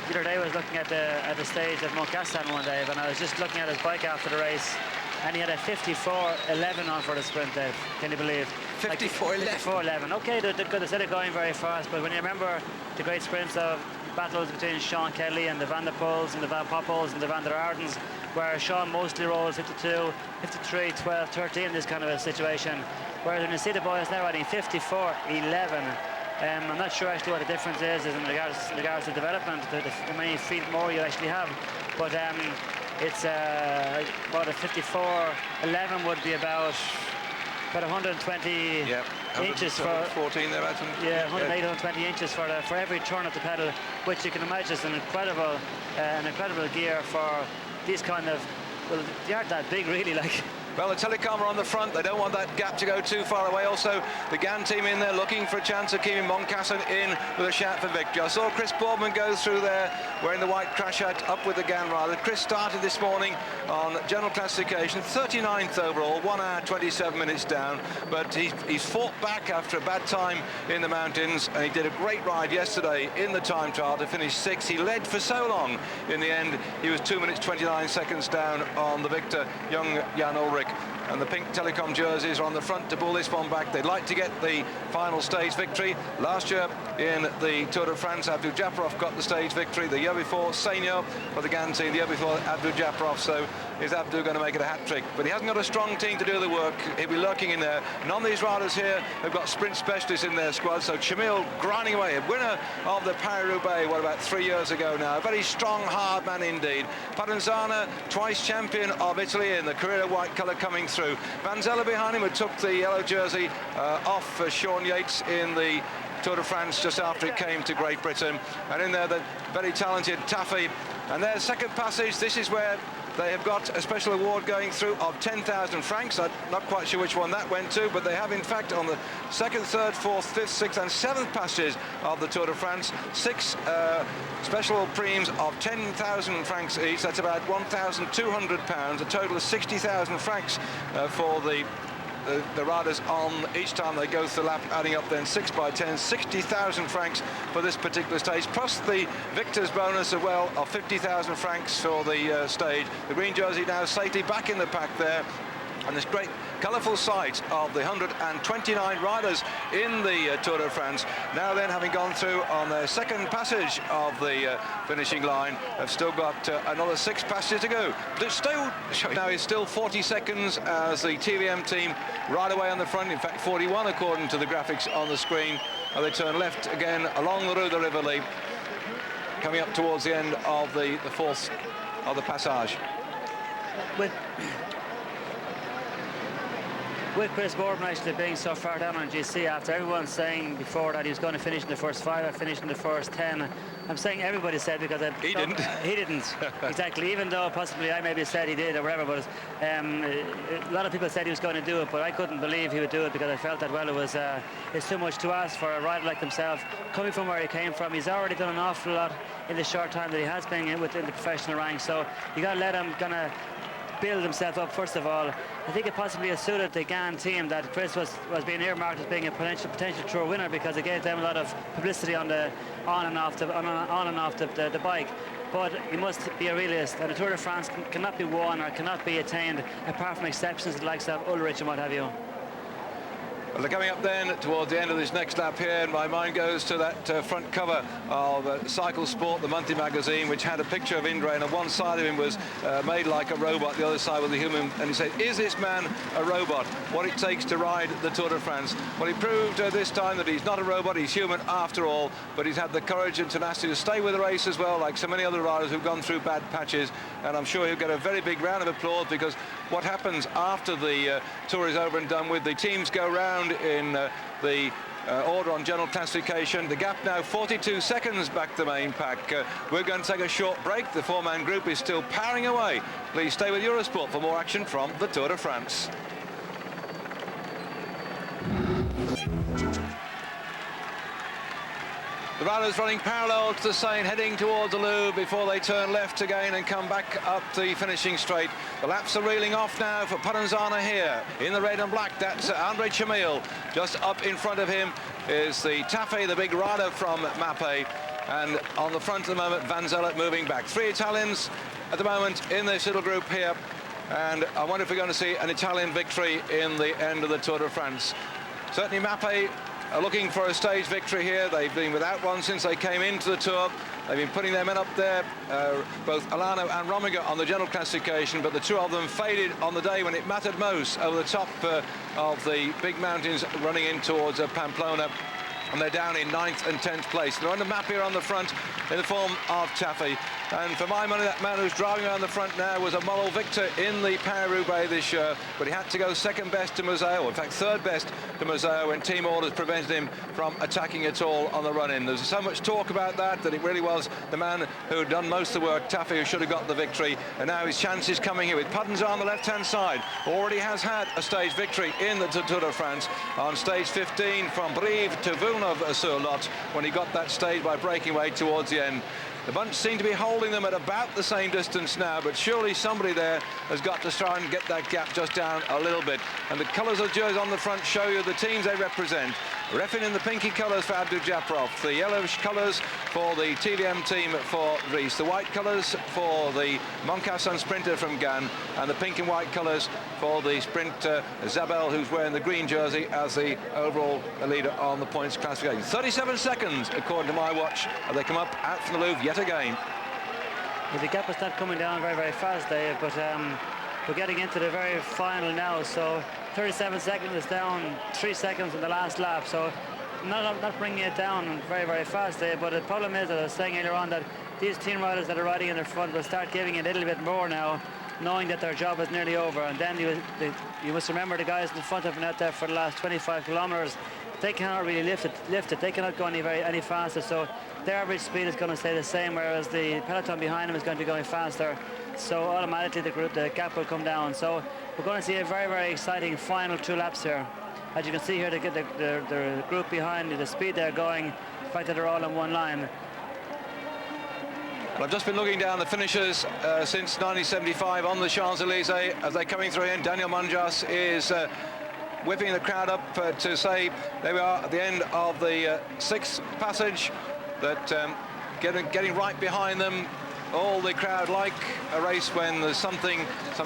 the other day, I was looking at the stage at Montcassin one day, and I was just looking at his bike after the race, and he had a 54.11 on for the sprint, Dave. Can you believe? 54.11? 54.11. Okay, they're good. Instead of going very fast, but when you remember the great sprints of battles between Sean Kelly and the Van der Poels and the Van Poppels and the Van der Ardens, where Sean mostly rolls 52, 53, 12, 13 in this kind of a situation, whereas when you see the boys now riding 54.11, I'm not sure actually what the difference is in regards to development, how many feet more you actually have, but it's about a 54.11 would be about 120 inches for 14 there, Adam. Yeah, 108, 120 inches for every turn of the pedal, which you can imagine is an incredible gear for these kind of. Well, they aren't that big really, like. Well, the Telecom are on the front. They don't want that gap to go too far away. Also, the Gan team in there looking for a chance of keeping Moncassin in with a shout for victory. I saw Chris Boardman go through there wearing the white crash hat up with the Gan rider. Chris started this morning on general classification, 39th overall, 1 hour 27 minutes down. But he's fought back after a bad time in the mountains, and he did a great ride yesterday in the time trial to finish 6th. He led for so long. In the end, he was 2 minutes 29 seconds down on the victor, young Jan Ulrich. And the pink Telecom jerseys are on the front to pull this one back. They'd like to get the final stage victory. Last year in the Tour de France, Abdul Japarov got the stage victory. The year before, Senior for the Gan team. The year before, Abdul Japarov. So is Abdul going to make it a hat-trick? But he hasn't got a strong team to do the work. He'll be lurking in there. None of these riders here have got sprint specialists in their squad. So Chamille grinding away. A winner of the Paris-Roubaix, what, about 3 years ago now. A very strong, hard man indeed. Provenzano, twice champion of Italy in the Carrera white colour coming through. Van Zelle behind him, who took the yellow jersey off Sean Yates in the Tour de France just after it came to Great Britain. And in there, the very talented Taffy. And their second passage, this is where they have got a special award going through of 10,000 francs. I'm not quite sure which one that went to, but they have, in fact, on the 2nd, 3rd, 4th, 5th, 6th and 7th passages of the Tour de France, 6 special primes of 10,000 francs each. That's about £1,200, a total of 60,000 francs for the riders on each time they go through the lap, adding up then 6 by 10, 60,000 francs for this particular stage, plus the victor's bonus as well of 50,000 francs for the stage. The green jersey now safely back in the pack there. And this great colourful sight of the 129 riders in the Tour de France, now then having gone through on their second passage of the finishing line, have still got another 6 passages to go. But it's still, now it's still 40 seconds as the TVM team right away on the front, in fact 41 according to the graphics on the screen. And they turn left again along the Rue de Rivoli, coming up towards the end of the fourth of the passage. with Chris Bourbon actually being so far down on GC after everyone saying before that he was going to finish in the first 5, I finished in the first 10. I'm saying everybody said because he didn't. He didn't. Exactly, even though possibly I maybe said he did or whatever, but a lot of people said he was going to do it, but I couldn't believe he would do it because I felt that, well, it's too much to ask for a rider like himself, coming from where he came from. He's already done an awful lot in the short time that he has been within the professional ranks, so you got to let him kind of build himself up first of all. I think it possibly has suited the Gan team that Chris was being earmarked as being a potential Tour winner because it gave them a lot of publicity on and off the bike. But you must be a realist, and the Tour de France cannot be won or cannot be attained apart from exceptions like Ulrich and what have you. Well, they're coming up then towards the end of this next lap here, and my mind goes to that front cover of Cycle Sport, the monthly magazine, which had a picture of Indurain, and one side of him was made like a robot, the other side was a human, and he said, is this man a robot? What it takes to ride the Tour de France? Well, he proved this time that he's not a robot, he's human after all, but he's had the courage and tenacity to stay with the race as well, like so many other riders who've gone through bad patches, and I'm sure he'll get a very big round of applause, because what happens after the Tour is over and done with, the teams go round in the order on general classification. The gap now 42 seconds back to the main pack. We're going to take a short break. The 4-man group is still powering away. Please stay with Eurosport for more action from the Tour de France. The runners running parallel to the Seine, heading towards the Louvre before they turn left again and come back up the finishing straight. The laps are reeling off now for Provenzano here in the red and black. That's Andre Chamil. Just up in front of him is the Taffy, the big rider from Mappe. And on the front at the moment, Van Zelt moving back. 3 Italians at the moment in this little group here. And I wonder if we're going to see an Italian victory in the end of the Tour de France. Certainly Mappe are looking for a stage victory here. They've been without one since they came into the Tour. They've been putting their men up there, both Alano and Rominger on the general classification, but the two of them faded on the day when it mattered most over the top of the big mountains running in towards Pamplona. And they're down in 9th and 10th place. They're under map here on the front in the form of Taffy. And for my money, that man who's driving around the front now was a moral victor in the Paris-Roubaix this year, but he had to go second best to Museo, or in fact third best to Museo, when team orders prevented him from attacking at all on the run-in. There's so much talk about that it really was the man who had done most of the work, Taffy, who should have got the victory. And now his chance is coming here with Provenzano on the left-hand side. Already has had a stage victory in the Tour de France on stage 15 from Brive to Villeneuve-sur-Lot, when he got that stage by breaking away towards the end. The bunch seem to be holding them at about the same distance now, but surely somebody there has got to try and get that gap just down a little bit. And the colours of jerseys on the front show you the teams they represent. Reffin in the pinky colours for Abdul Japarov, the yellowish colours for the TVM team for Ries, the white colours for the Moncassin sprinter from Gan, and the pink and white colours for the sprinter Zabel, who's wearing the green jersey as the overall leader on the points classification. 37 seconds, according to my watch, as they come up out from the Louvre yet again. Well, the gap is not coming down very, very fast, Dave, but we're getting into the very final now, so 37 seconds is down 3 seconds in the last lap, so not bringing it down very, very fast, Dave. But the problem is, as I was saying earlier on, that these team riders that are riding in their front will start giving it a little bit more now, knowing that their job is nearly over. And then you must remember the guys in front of them out there for the last 25 kilometers, they cannot really lift it. They cannot go any faster, so their average speed is going to stay the same, whereas the peloton behind them is going to be going faster. So automatically the gap will come down. So we're going to see a very, very exciting final 2 laps here. As you can see here, the group behind, the speed they're going, the fact that they're all in one line. Well, I've just been looking down the finishers since 1975 on the Champs-Élysées as they're coming through in. Daniel Munjas is whipping the crowd up to say there we are at the end of the 6th passage, that getting right behind them. All the crowd like a race when there's some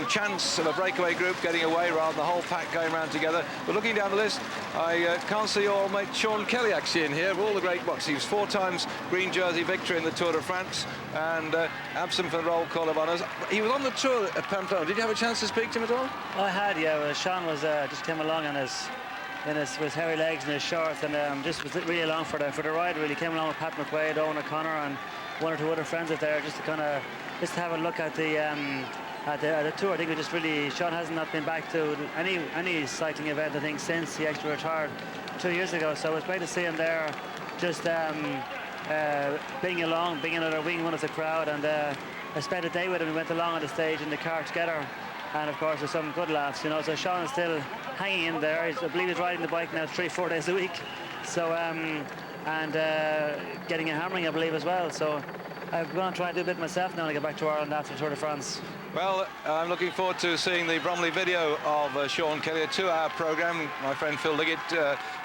chance of a breakaway group getting away rather than the whole pack going around together. But looking down the list, I can't see your old mate Sean Kelly actually in here. Of all the great ones, he was 4 times green jersey victor in the Tour de France and absent from the roll call of honours. He was on the tour at Pamplona. Did you have a chance to speak to him at all? I had, yeah. Well, Sean was just came along on with hairy legs and his shorts, and just was really along for the ride. Really came along with Pat McQuaid, Owen O'Connor, and 1 or 2 other friends out there just to have a look at the at the Tour. I think Sean has not been back to any cycling event, I think, since he actually retired 2 years ago. So it's great to see him there, just being another wing one of the crowd. And I spent a day with him. We went along on the stage in the car together, and of course there's some good laughs, you know. So Sean is still hanging in there. I believe he's riding the bike now 3-4 days a week. So and getting a hammering, I believe, as well. So I'm going to try and do a bit myself now when I get back to Ireland after the Tour de France. Well, I'm looking forward to seeing the Bromley video of Sean Kelly, a 2-hour programme. My friend Phil Liggett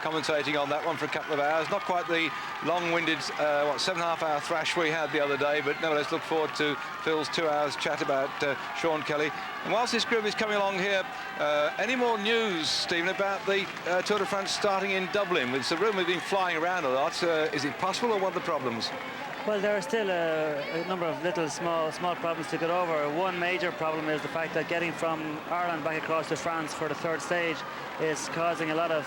commentating on that one for a couple of hours. Not quite the long-winded, 7.5-hour thrash we had the other day, but nevertheless look forward to Phil's 2 hours chat about Sean Kelly. And whilst this group is coming along here, any more news, Stephen, about the Tour de France starting in Dublin? It's a rumour been flying around a lot. Is it possible, or what are the problems? Well, there are still a number of little small problems to get over. One major problem is the fact that getting from Ireland back across to France for the third stage is causing a lot of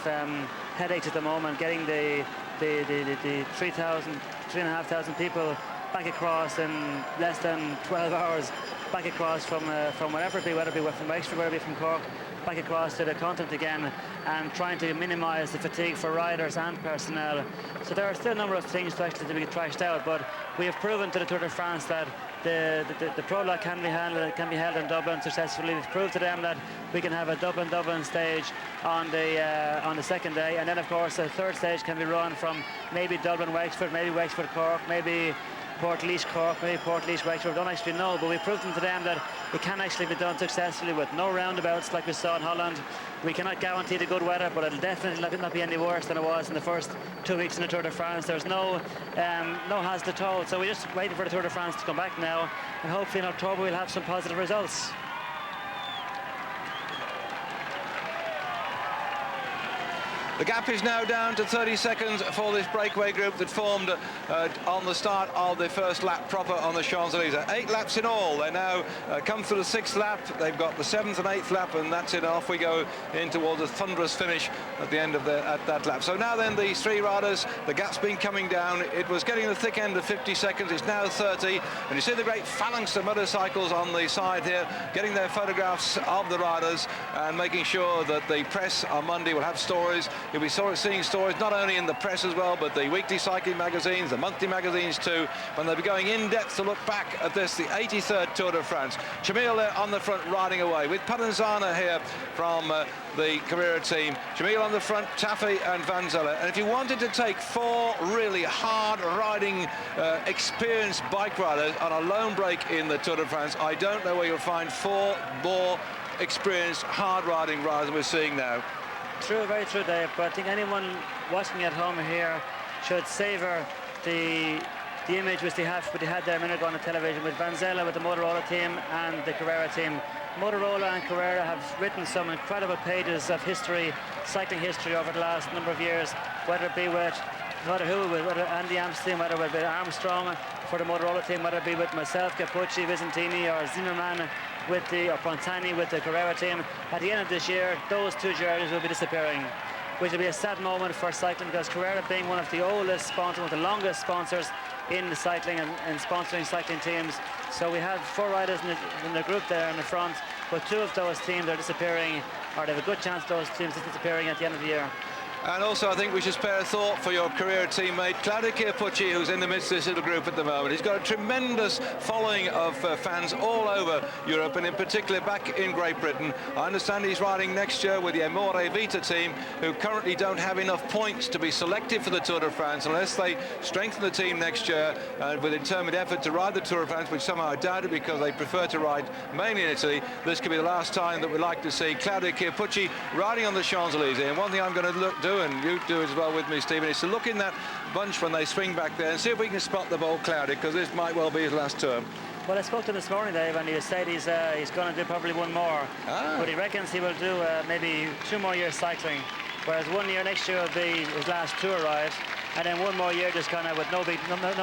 headaches at the moment. Getting the 3,500 people back across in less than 12 hours, back across from wherever it be, whether it be from Wexford, whether it be from Cork, back across to the continent again, and trying to minimise the fatigue for riders and personnel. So there are still a number of things to actually be thrashed out, but we have proven to the Tour de France that the prologue can be held in Dublin successfully. We've proved to them that we can have a Dublin stage on the second day, and then of course the third stage can be run from maybe Dublin Wexford, maybe Wexford Cork, maybe Portlaoise Cork, maybe Portlaoise Wexford. We don't actually know, but we've proven to them that it can actually be done successfully with no roundabouts like we saw in Holland. We cannot guarantee the good weather, but it'll definitely not be any worse than it was in the first 2 weeks in the Tour de France. There's no hazard at all. So we're just waiting for the Tour de France to come back now, and hopefully in October we'll have some positive results. The gap is now down to 30 seconds for this breakaway group that formed on the start of the first lap proper on the Champs-Élysées. 8 laps in all. They now come through the 6th lap. They've got the 7th and 8th lap, and that's it. Off we go in towards a thunderous finish at the end of that lap. So now then, these 3 riders, the gap's been coming down. It was getting the thick end of 50 seconds. It's now 30. And you see the great phalanx of motorcycles on the side here, getting their photographs of the riders and making sure that the press on Monday will have stories. You'll be seeing stories not only in the press as well, but the weekly cycling magazines, the monthly magazines too, when they'll be going in depth to look back at this, the 83rd Tour de France. Jamil there on the front riding away with Pannanzana here from the Carrera team. Jamil on the front, Taffy and Van Zelle. And if you wanted to take 4 really hard riding, experienced bike riders on a lone break in the Tour de France, I don't know where you'll find 4 more experienced hard riding riders we're seeing now. True, very true, Dave. But I think anyone watching at home here should savour the image which they had there a minute ago on the television with Van Zelle, with the Motorola team and the Carrera team. Motorola and Carrera have written some incredible pages of history, cycling history over the last number of years, whether it be with whether Andy Amstein, whether it be Armstrong for the Motorola team, whether it be with myself, Cappucci, Visentini, or Zimmermann or Pontani with the Carrera team. At the end of this year, those 2 journeys will be disappearing, which will be a sad moment for cycling, because Carrera, being one of the oldest sponsors, one of the longest sponsors in the cycling and sponsoring cycling teams. So we have 4 riders in the group there in the front, but 2 of those teams are disappearing, or they have a good chance of those teams disappearing at the end of the year. And also, I think we should spare a thought for your career teammate, Claudio Chiappucci, who's in the midst of this little group at the moment. He's got a tremendous following of fans all over Europe, and in particular back in Great Britain. I understand he's riding next year with the Amore Vita team, who currently don't have enough points to be selected for the Tour de France unless they strengthen the team next year with a determined effort to ride the Tour de France, which somehow I doubt it because they prefer to ride mainly in Italy. This could be the last time that we'd like to see Claudio Chiappucci riding on the Champs-Élysées. And one thing I'm going to do, and you do as well with me, Stephen, is to look in that bunch when they swing back there and see if we can spot the ball Claudio, because this might well be his last term. Well, I spoke to him this morning, Dave, and he said he's going to do probably 1 more. But he reckons he will do maybe 2 more years cycling, whereas 1 year next year will be his last tour ride. and then one more year just kind of with no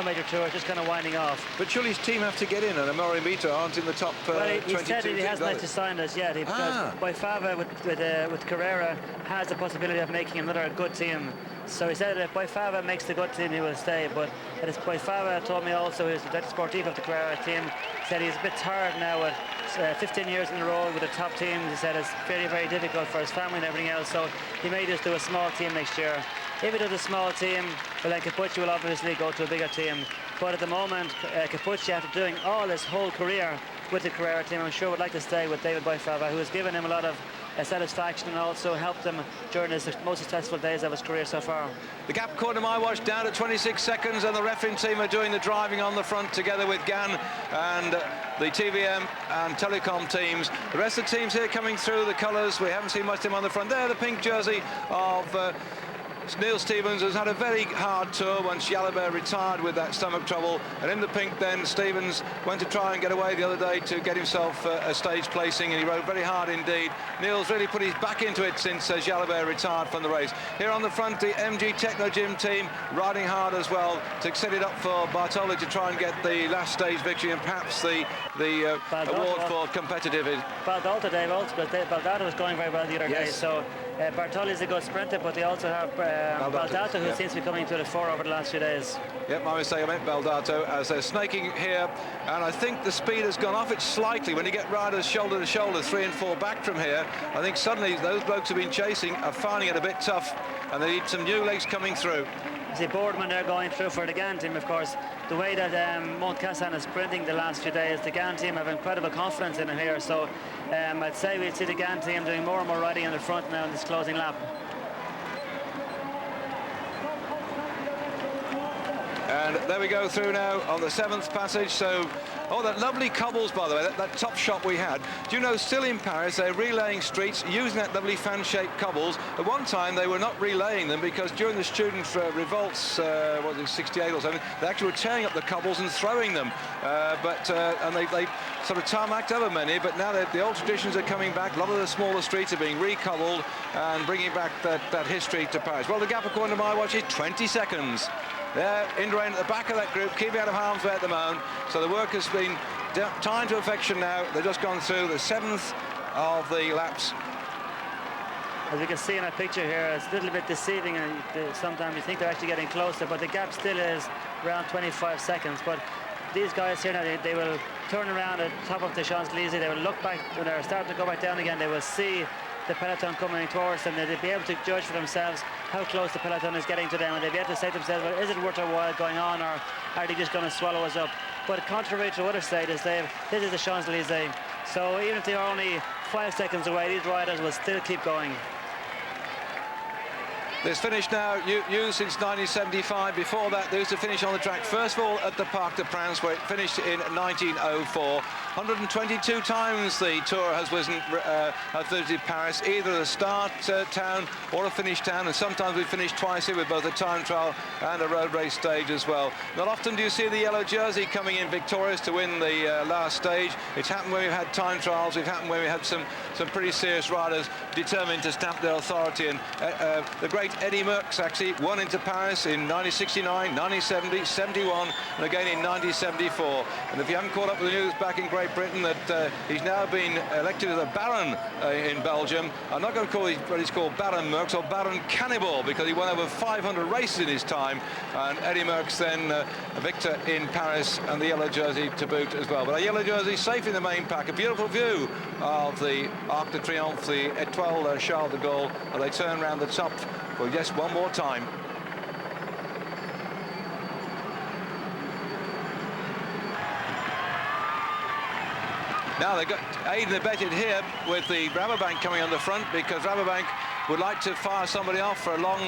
major tour, just kind of winding off. But Tully's team have to get in, and Amori Mito aren't in the top 22. He said he hasn't actually signed us yet, because Boifava with Carrera has the possibility of making another good team. So he said if Boifava makes the good team, he will stay. But Boifava told me also, he's the director sportif of the Carrera team, said he's a bit tired now with 15 years in a row with the top teams. He said it's very, very difficult for his family and everything else. So he may just do a small team next year. If he does a small team, well, then Capucci will obviously go to a bigger team. But at the moment, Capucci, after doing all his whole career with the Carrera team, I'm sure would like to stay with David Boifava, who has given him a lot of satisfaction and also helped him during his most successful days of his career so far. The gap, according to my watch, down to 26 seconds, and the refereeing team are doing the driving on the front together with Gan and the TVM and Telecom teams. The rest of the teams here coming through the colours. We haven't seen much of them on the front. There, the pink jersey of Neil Stevens has had a very hard tour once Jalabert retired with that stomach trouble, and in the pink then Stevens went to try and get away the other day to get himself a stage placing, and he rode very hard indeed. Neil's really put his back into it since Jalabert retired from the race. Here on the front, the MG Techno Gym team riding hard as well to set it up for Bartoli to try and get the last stage victory and perhaps the award for competitive. Baldalto, Dave, also, but Baldalto was going very well the other day, so Bartoli's a good sprinter, but they also have Baldalto, who seems to be coming to the fore over the last few days. Yep, my mistake, I meant Baldalto, as they're snaking here, and I think the speed has gone off it slightly. When you get riders shoulder to shoulder, 3 and 4 back from here, I think suddenly those blokes who've been chasing are finding it a bit tough, and they need some new legs coming through. See, Boardman, they're going through for the Gan team, of course. The way that Mount Cassan is sprinting the last few days, the Gan team have incredible confidence in it here, so I'd say we'll see the Gan team doing more and more riding in the front now in this closing lap. And there we go through now on the 7th passage. So, oh, that lovely cobbles, by the way, that top shot we had. Do you know, still in Paris, they're relaying streets using that lovely fan-shaped cobbles. At one time, they were not relaying them because during the student revolts, what was it, 68 or something, they actually were tearing up the cobbles and throwing them. And they sort of tarmacked over many, but now the old traditions are coming back. A lot of the smaller streets are being recobbled and bringing back that history to Paris. Well, the gap, according to my watch, is 20 seconds. There, Indurain at the back of that group, keeping out of harm's way at the moment. So the work has been timed to perfection now. They've just gone through the 7th of the laps. As you can see in our picture here, it's a little bit deceiving, and sometimes you think they're actually getting closer, but the gap still is around 25 seconds. But these guys here now, they will turn around at the top of the Champs-Élysées. They will look back when they're starting to go back down again. They will see the peloton coming towards them. They'll be able to judge for themselves how close the peloton is getting to them, and they'll be able to say to themselves, well, is it worth their while going on, or are they just going to swallow us up? But contrary to what I've said, is this is the Champs-Élysées, so even if they are only 5 seconds away, these riders will still keep going. This finish now used since 1975. Before that, there was a finish on the track. First of all, at the Parc des Princes, where it finished in 1904. 122 times the Tour has visited Paris, either a start town or a finish town, and sometimes we've finished twice here with both a time trial and a road race stage as well. Not often do you see the yellow jersey coming in victorious to win the last stage. It's happened when we've had time trials. It's happened when we had some pretty serious riders determined to stamp their authority. And the great Eddie Merckx actually won into Paris in 1969, 1970, 71, and again in 1974. And if you haven't caught up with the news back in Great Britain that he's now been elected as a Baron in Belgium, I'm not going to call what he's called Baron Merckx or Baron Cannibal, because he won over 500 races in his time. And Eddie Merckx then a victor in Paris, and the yellow jersey to boot as well. But a yellow jersey safe in the main pack. A beautiful view of the Arc de Triomphe, the Étoile Charles de Gaulle, and they turn around the top. Well, yes, one more time. Now they've got aided and abetted here with the Rabobank coming on the front, because Rabobank would like to fire somebody off for a long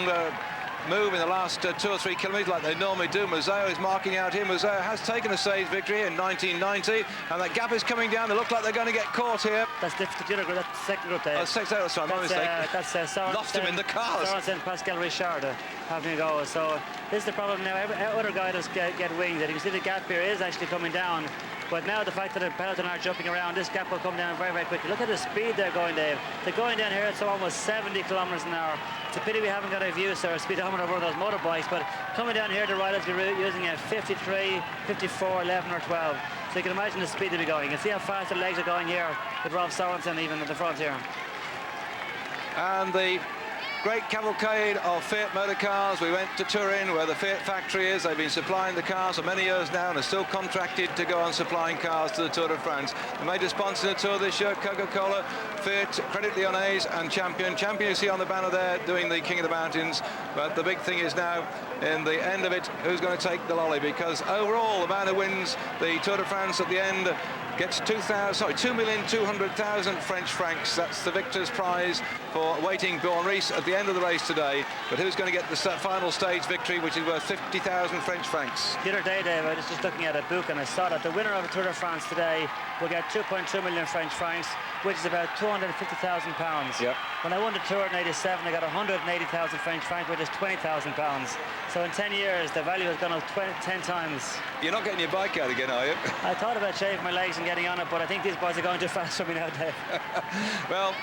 move in the last 2 or 3 kilometres like they normally do. Museo is marking out here. Museo has taken a stage victory in 1990, and that gap is coming down. They look like they're going to get caught here. That's the group, that's the second group there. Oh, sorry, my mistake. That's lost him in the cars. Sorensen, Pascal Richard having a go. So this is the problem now. Other guys get winged. And you can see the gap here is actually coming down. But now the fact that the peloton are jumping around, this gap will come down very, very quickly. Look at the speed they're going, Dave. They're going down here at almost 70 kilometers an hour. It's a pity we haven't got a view, so a speedometer of one of those motorbikes, but coming down here, the riders will be using a 53, 54, 11 or 12. So you can imagine the speed they'll be going. You can see how fast the legs are going here with Rolf Sorensen even at the front here. And the great cavalcade of Fiat motor cars. We went to Turin, where the Fiat factory is. They've been supplying the cars for many years now and are still contracted to go on supplying cars to the Tour de France. The major sponsor of the Tour this year, Coca-Cola, Fiat, Credit Lyonnais and Champion. Champion you see on the banner there doing the King of the Mountains. But the big thing is now, in the end of it, who's going to take the lolly? Because overall, the man who wins the Tour de France at the end gets 2,200,000 French francs. That's the victor's prize for awaiting Bjorn Ries at the end of the race today. But who's going to get the final stage victory, which is worth 50,000 French francs? The other day, Dave, I was just looking at a book and I saw that the winner of the Tour de France today will get 2.2 million French francs, which is about 250,000 pounds. Yep. When I won the Tour in '87, I got 180,000 French francs, which is 20,000 pounds. So in 10 years, the value has gone up 10 times. You're not getting your bike out again, are you? I thought about shaving my legs and getting on it, but I think these boys are going too fast for me now, Dave. Well,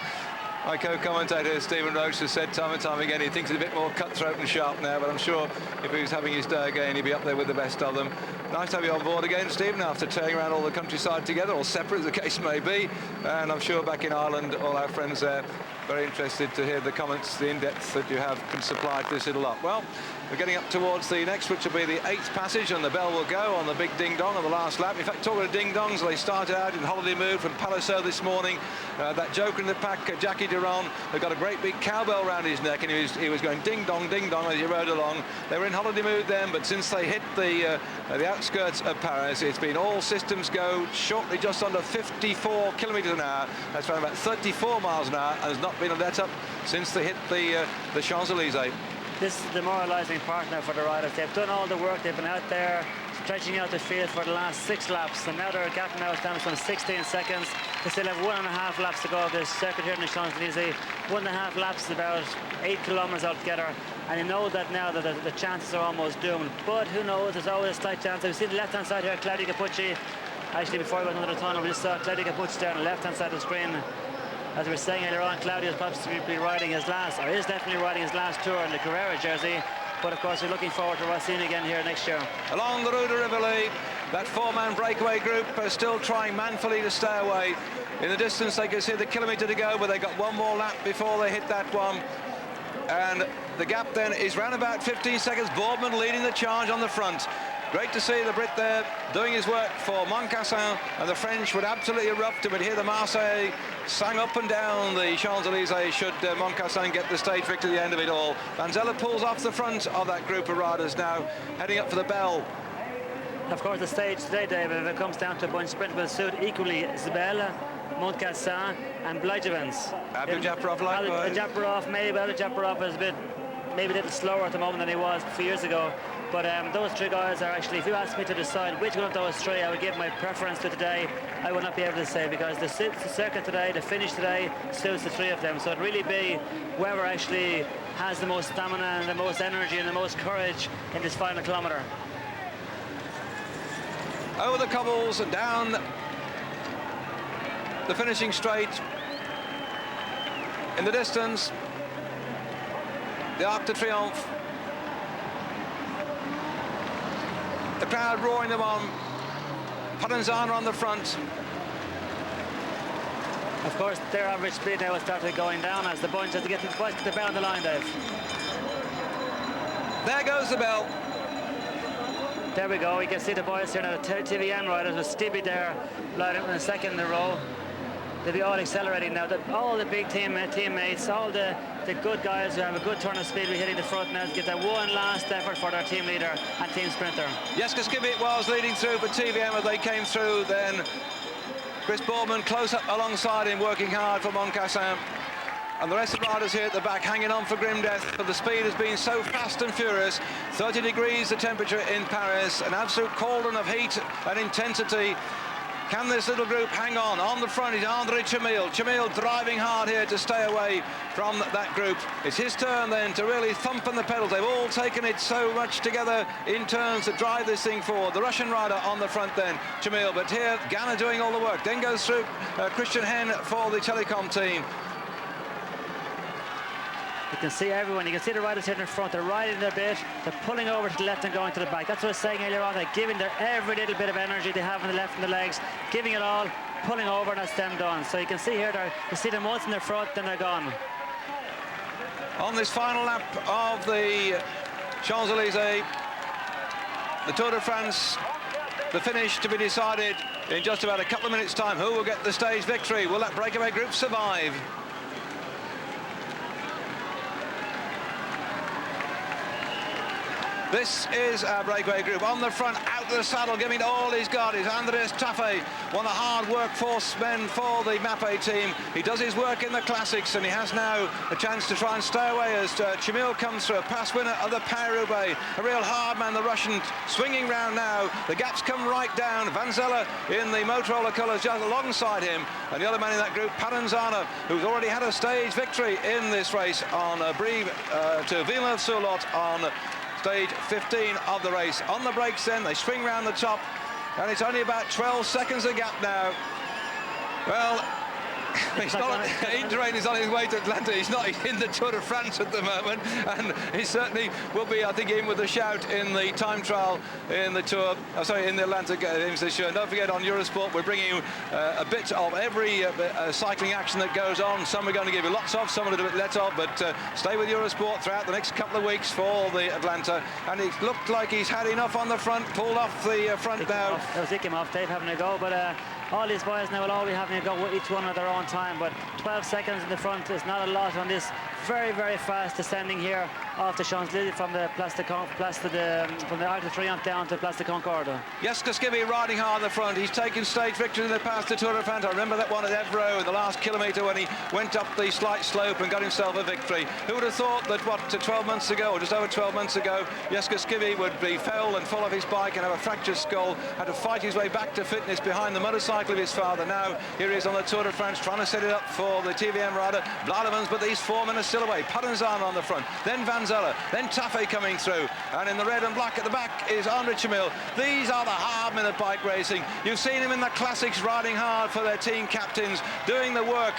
my co-commentator Stephen Roche has said time and time again he thinks it's a bit more cutthroat and sharp now, but I'm sure if he was having his day again, he'd be up there with the best of them. Nice to have you on board again, Stephen, after tearing around all the countryside together, or separate as the case may be. And I'm sure back in Ireland, all our friends there very interested to hear the comments, the in-depth that you have can supply to this little lot. Well, we're getting up towards the next, which will be the 8th passage, and the bell will go on the big ding-dong on the last lap. In fact, talking of ding-dongs, they started out in holiday mood from Palaiseau this morning. That joker in the pack, Jackie Duron, they got a great big cowbell around his neck, and he was going ding-dong, ding-dong as he rode along. They were in holiday mood then, but since they hit the outskirts of Paris, it's been all systems go, shortly just under 54 kilometres an hour. That's around about 34 miles an hour, and there's not been a let-up since they hit the Champs-Élysées. This is the demoralising part now for the riders. They've done all the work. They've been out there stretching out the field for the last 6 laps, and now their gap now is down to 16 seconds. They still have 1.5 laps to go of this circuit here in the Champs-Élysées. 1.5 laps is about 8 kilometres altogether, and you know that now that the chances are almost doomed. But who knows? There's always a slight chance. We see the left-hand side here, Claudio Cappucci. Actually, before we went under the tunnel, we just saw Claudio Cappucci there on the left-hand side of the screen. As we were saying earlier on, Claudio's possibly riding his last, or is definitely riding his last Tour in the Carrera jersey. But of course, we're looking forward to seeing again here next year. Along the Rue de Rivoli, that 4-man breakaway group are still trying manfully to stay away. In the distance, they can see the kilometre to go, but they got one more lap before they hit that one. And the gap then is round about 15 seconds. Boardman leading the charge on the front. Great to see the Brit there doing his work for Moncassin, and the French would absolutely erupt and would hear the Marseille sang up and down the Champs-Élysées should Moncassin get the stage victory at the end of it all. Van Zelle pulls off the front of that group of riders now, heading up for the bell. Of course, the stage today, David, if it comes down to a bunch sprint, will suit equally Zbel, Moncassin and Blijevens. Abdul-Japarov likewise. Abdul-Japarov, maybe Abdul-Japarov is maybe a little slower at the moment than he was a few years ago. But those 3 guys are actually, if you ask me to decide which one of those 3 I would give my preference to today, I would not be able to say, because the circuit today, the finish today, suits the 3 of them. So it'd really be whoever actually has the most stamina and the most energy and the most courage in this final kilometre. Over the cobbles and down the finishing straight. In the distance, the Arc de Triomphe. The crowd roaring them on. Provenzano on the front. Of course, their average speed now has started going down as the bunch has to get the bell on the line, Dave. There goes the bell. There we go. You can see the boys here now, the TVN riders with Stevie there, lined up in the second in a row. They'll be all accelerating now. All the big teammates, all the good guys who have a good turn of speed, will be hitting the front now to get that one last effort for their team leader and team sprinter. Jeske Skibit was leading through for TVM as they came through. Then Chris Boardman close up alongside him, working hard for Moncassin. And the rest of the riders here at the back hanging on for grim death, but the speed has been so fast and furious. 30 degrees the temperature in Paris, an absolute cauldron of heat and intensity. Can this little group hang on? On the front is André Chamil. Chamil driving hard here to stay away from that group. It's his turn then to really thump on the pedals. They've all taken it so much together in turns to drive this thing forward. The Russian rider on the front then, Chamil, but here Ganna doing all the work. Then goes through Christian Hen for the Telecom team. You can see everyone, you can see the riders here in front, they're riding their bit, they're pulling over to the left and going to the back. That's what I was saying earlier on, they're giving their every little bit of energy they have in the left and the legs, giving it all, pulling over, and that's them done. So you can see here, you see them once in their front, then they're gone. On this final lap of the Champs-Élysées, the Tour de France, the finish to be decided in just about a couple of minutes' time. Who will get the stage victory? Will that breakaway group survive? This is our breakaway group. On the front, out of the saddle, giving it all he's got is Andreas Tafe, one of the hard workforce men for the Mapei team. He does his work in the classics, and he has now a chance to try and stay away as Chamil comes through, a past winner of the Paris-Roubaix. A real hard man, the Russian, swinging round now. The gaps come right down. Van Zelle in the Motorola colours just alongside him. And the other man in that group, Paranzana, who's already had a stage victory in this race on Brive to Villeneuve-sur-Lot on stage 15 of the race. On the brakes then, they swing round the top, and it's only about 12 seconds a gap now. Well, Indurain is on his way to Atlanta. He's not in the Tour de France at the moment, and he certainly will be, I think, in with a shout in the time trial in the Tour. In the Atlanta Games this year. And don't forget, on Eurosport, we're bringing you a bit of every cycling action that goes on. Some we're going to give you lots of, some a little bit less of, but stay with Eurosport throughout the next couple of weeks for the Atlanta. And it looked like he's had enough on the front, pulled off the front now. That was Ikim off, Dave having a go, but all these boys now will all be having a go with each one at their own time, but 12 seconds in the front is not a lot on this very, very fast descending here off the Champs-Élysées from the from the Arc de Triomphe down to Place de Concorde. Jeske Skibby riding hard in the front. He's taken stage victory in the past the Tour de France. I remember that one at Evro in the last kilometre when he went up the slight slope and got himself a victory. Who would have thought that, 12 months ago, or just over 12 months ago, Jeske Skibby would be fell and fall off his bike and have a fractured skull, had to fight his way back to fitness behind the motorcycle of his father. Now here he is on the Tour de France trying to set it up for the TVM rider Vladimans, but these four men are still away. Paranzana on the front, then Van Zelle, then Tafe coming through, and in the red and black at the back is André Chamil. These are the hard men of bike racing. You've seen him in the classics riding hard for their team captains, doing the work,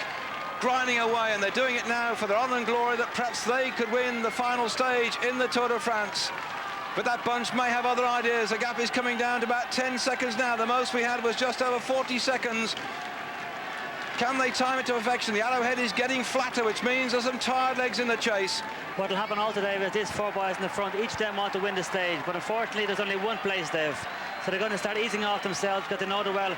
grinding away, and they're doing it now for their honour and glory that perhaps they could win the final stage in the Tour de France. But that bunch may have other ideas. The gap is coming down to about 10 seconds now. The most we had was just over 40 seconds. Can they time it to perfection? The arrowhead is getting flatter, which means there's some tired legs in the chase. What will happen all today is these four boys in the front, each of them want to win the stage, but unfortunately there's only one place, Dave. So they're going to start easing off themselves because they know that, well,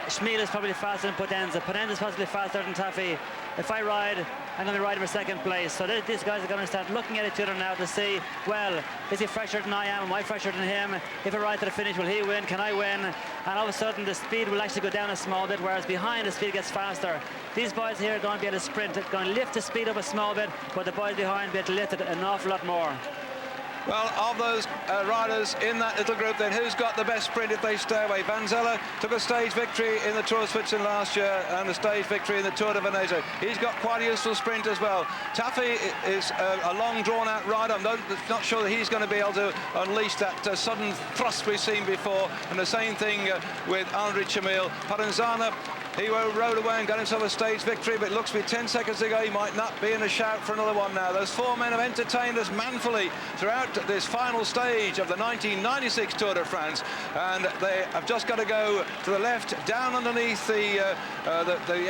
Schmiel is probably faster than Potenza. Potenza is possibly faster than Tafe. If I ride, I'm going to ride for second place. So these guys are going to start looking at each other now to see, well, is he fresher than I am? Am I fresher than him? If I ride to the finish, will he win? Can I win? And all of a sudden, the speed will actually go down a small bit, whereas behind, the speed gets faster. These boys here are going to be able to sprint. It's going to lift the speed up a small bit, but the boys behind will be able to lift it an awful lot more. Well, of those riders in that little group then, who's got the best sprint if they stay away? Van Zelle took a stage victory in the Tour of Switzerland last year and a stage victory in the Tour de Venezia. He's got quite a useful sprint as well. Tafe is a long drawn-out rider. I'm not sure that he's going to be able to unleash that sudden thrust we've seen before. And the same thing with André Chamil. Paranzana, he rode away and got himself a stage victory, but it looks to be 10 seconds ago. He might not be in a shout for another one now. Those four men have entertained us manfully throughout this final stage of the 1996 Tour de France, and they have just got to go to the left, down underneath the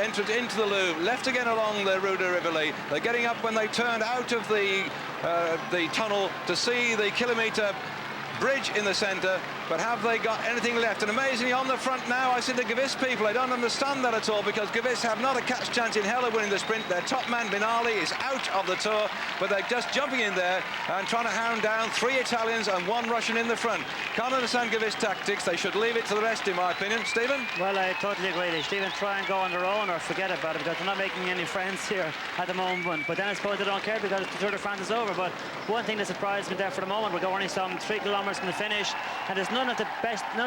entrance into the Louvre, left again along the Rue de Rivoli. They're getting up when they turned out of the tunnel to see the kilometre bridge in the centre, but have they got anything left? And amazingly, on the front now, I see the Gewiss people. I don't understand that at all, because Gewiss have not a catch chance in hell of winning the sprint. Their top man, Binali, is out of the Tour, but they're just jumping in there and trying to hound down 3 Italians and 1 Russian in the front. Can't understand Gewiss tactics. They should leave it to the rest, in my opinion. Stephen? Well, I totally agree. They should even try and go on their own or forget about it, because they're not making any friends here at the moment. But then I suppose they don't care because the Tour de France is over. But one thing that surprised me there for the moment, we're going only some 3 kilometres kilometres from the finish, and there's none of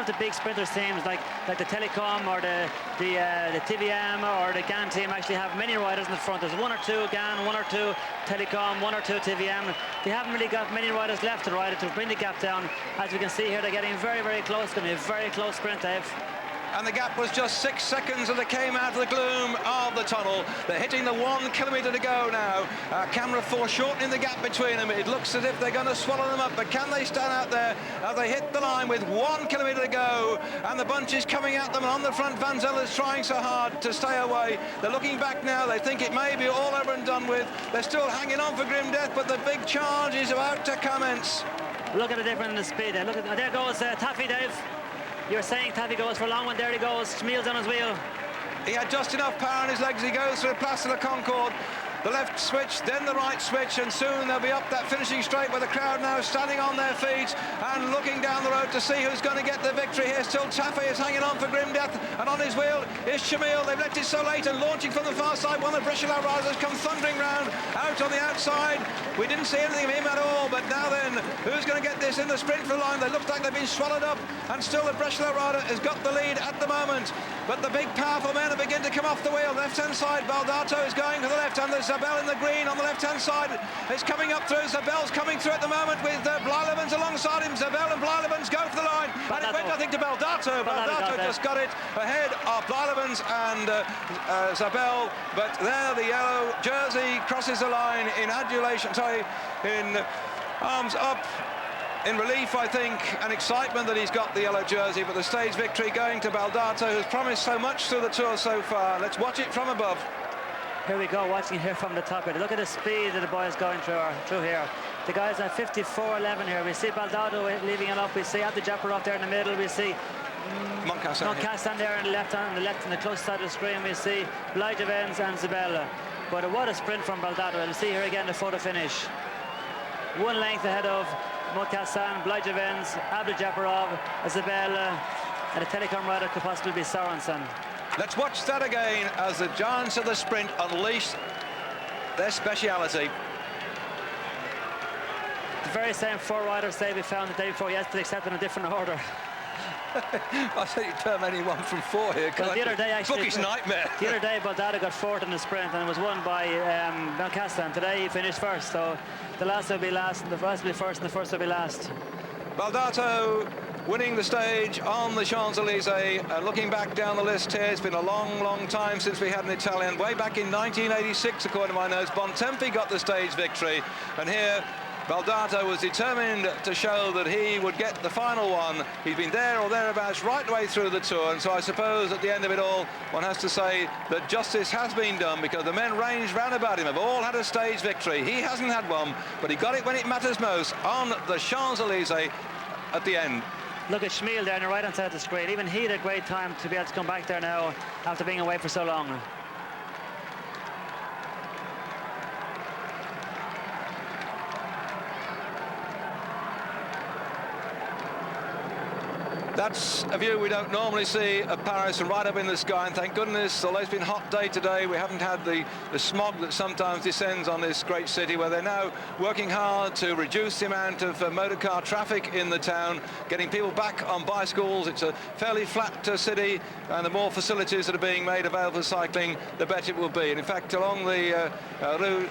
the big sprinters teams like the Telecom or the TVM or the Gan team actually have many riders in the front. There's one or two Gan, one or two Telecom, one or two TVM. They haven't really got many riders left to ride it to bring the gap down. As we can see here, they're getting very, very close. It's going to be a very close sprint, Dave. And the gap was just 6 seconds as they came out of the gloom of the tunnel. They're hitting the 1 kilometre to go now. Camera foreshortening the gap between them. It looks as if they're going to swallow them up, but can they stand out there as they hit the line with 1 kilometre to go? And the bunch is coming at them, and on the front, Van Zeller's trying so hard to stay away. They're looking back now. They think it may be all over and done with. They're still hanging on for grim death, but the big charge is about to commence. Look at the difference in the speed there. Look at, there goes Taffy, Dave. You were saying Taffy goes for a long one. There he goes. Schmiel's on his wheel. He had just enough power in his legs. He goes through Place de la Concorde. The left switch, then the right switch, and soon they'll be up that finishing straight with the crowd now standing on their feet and looking down the road to see who's going to get the victory here. Still Taffy is hanging on for grim death, and on his wheel is Schmiel. They've left it so late, and launching from the far side, one of the Brive-la-Gaillarde riders come thundering round out on the outside. We didn't see anything of him at all, but now then, who's going to get this in the sprint for the line? They look like they've been swallowed up, and still the Brive-la-Gaillarde rider has got the lead at the moment. But the big, powerful men are beginning to come off the wheel. Left-hand side, Baldato is going to the left, and there's Zabel in the green on the left-hand side. It's coming up through. Zabel's coming through at the moment with Blylevens alongside him. Zabel and Blylevens go for the line. And it went, I think, to Baldato. Baldato just got it ahead of Blylevens and Zabel. But there, the yellow jersey crosses the line in adulation, in arms up. In relief, I think, and excitement that he's got the yellow jersey, but the stage victory going to Baldato, who's promised so much through the Tour so far. Let's watch it from above. Here we go, watching here from the top here. Look at the speed that the boys going through here. The guys at 54.11 here. We see Baldato leaving it up. We see Abdul-Jabbar there in the middle. We see Moncassin there on the left, on the close side of the screen. We see Blijevens and Zabel. But what a sprint from Baldato. And you see here again the photo finish. 1 length ahead of Moncassin, Blijevens, Abdul-Jabbar, Zabel, and the Telecom rider could possibly be Sorensen. Let's watch that again as the giants of the sprint unleash their speciality. The very same 4 riders we found the day before yesterday, except in a different order. I think you term anyone from 4 here. Well, the other day, actually, bookish nightmare. The other day, Baldato got 4th in the sprint, and it was won by Moncassin. Today, he finished first, so the last will be last, and the first will be first, and the first will be last. Baldato winning the stage on the Champs-Élysées. Looking back down the list here, it's been a long, long time since we had an Italian. Way back in 1986, according to my notes, Bontempi got the stage victory, and here Baldato was determined to show that he would get the final one. He's been there or thereabouts right the way through the Tour, and so I suppose at the end of it all, one has to say that justice has been done, because the men ranged round about him have all had a stage victory. He hasn't had one, but he got it when it matters most, on the Champs-Élysées at the end. Look at Schmiel there on the right-hand side of the screen. Even he had a great time to be able to come back there now after being away for so long. That's a view we don't normally see of Paris, and right up in the sky, and thank goodness, although it's been a hot day today, we haven't had the smog that sometimes descends on this great city, where they're now working hard to reduce the amount of motor car traffic in the town, getting people back on bicycles. It's a fairly flat city, and the more facilities that are being made available for cycling, the better it will be. And in fact, along the Rue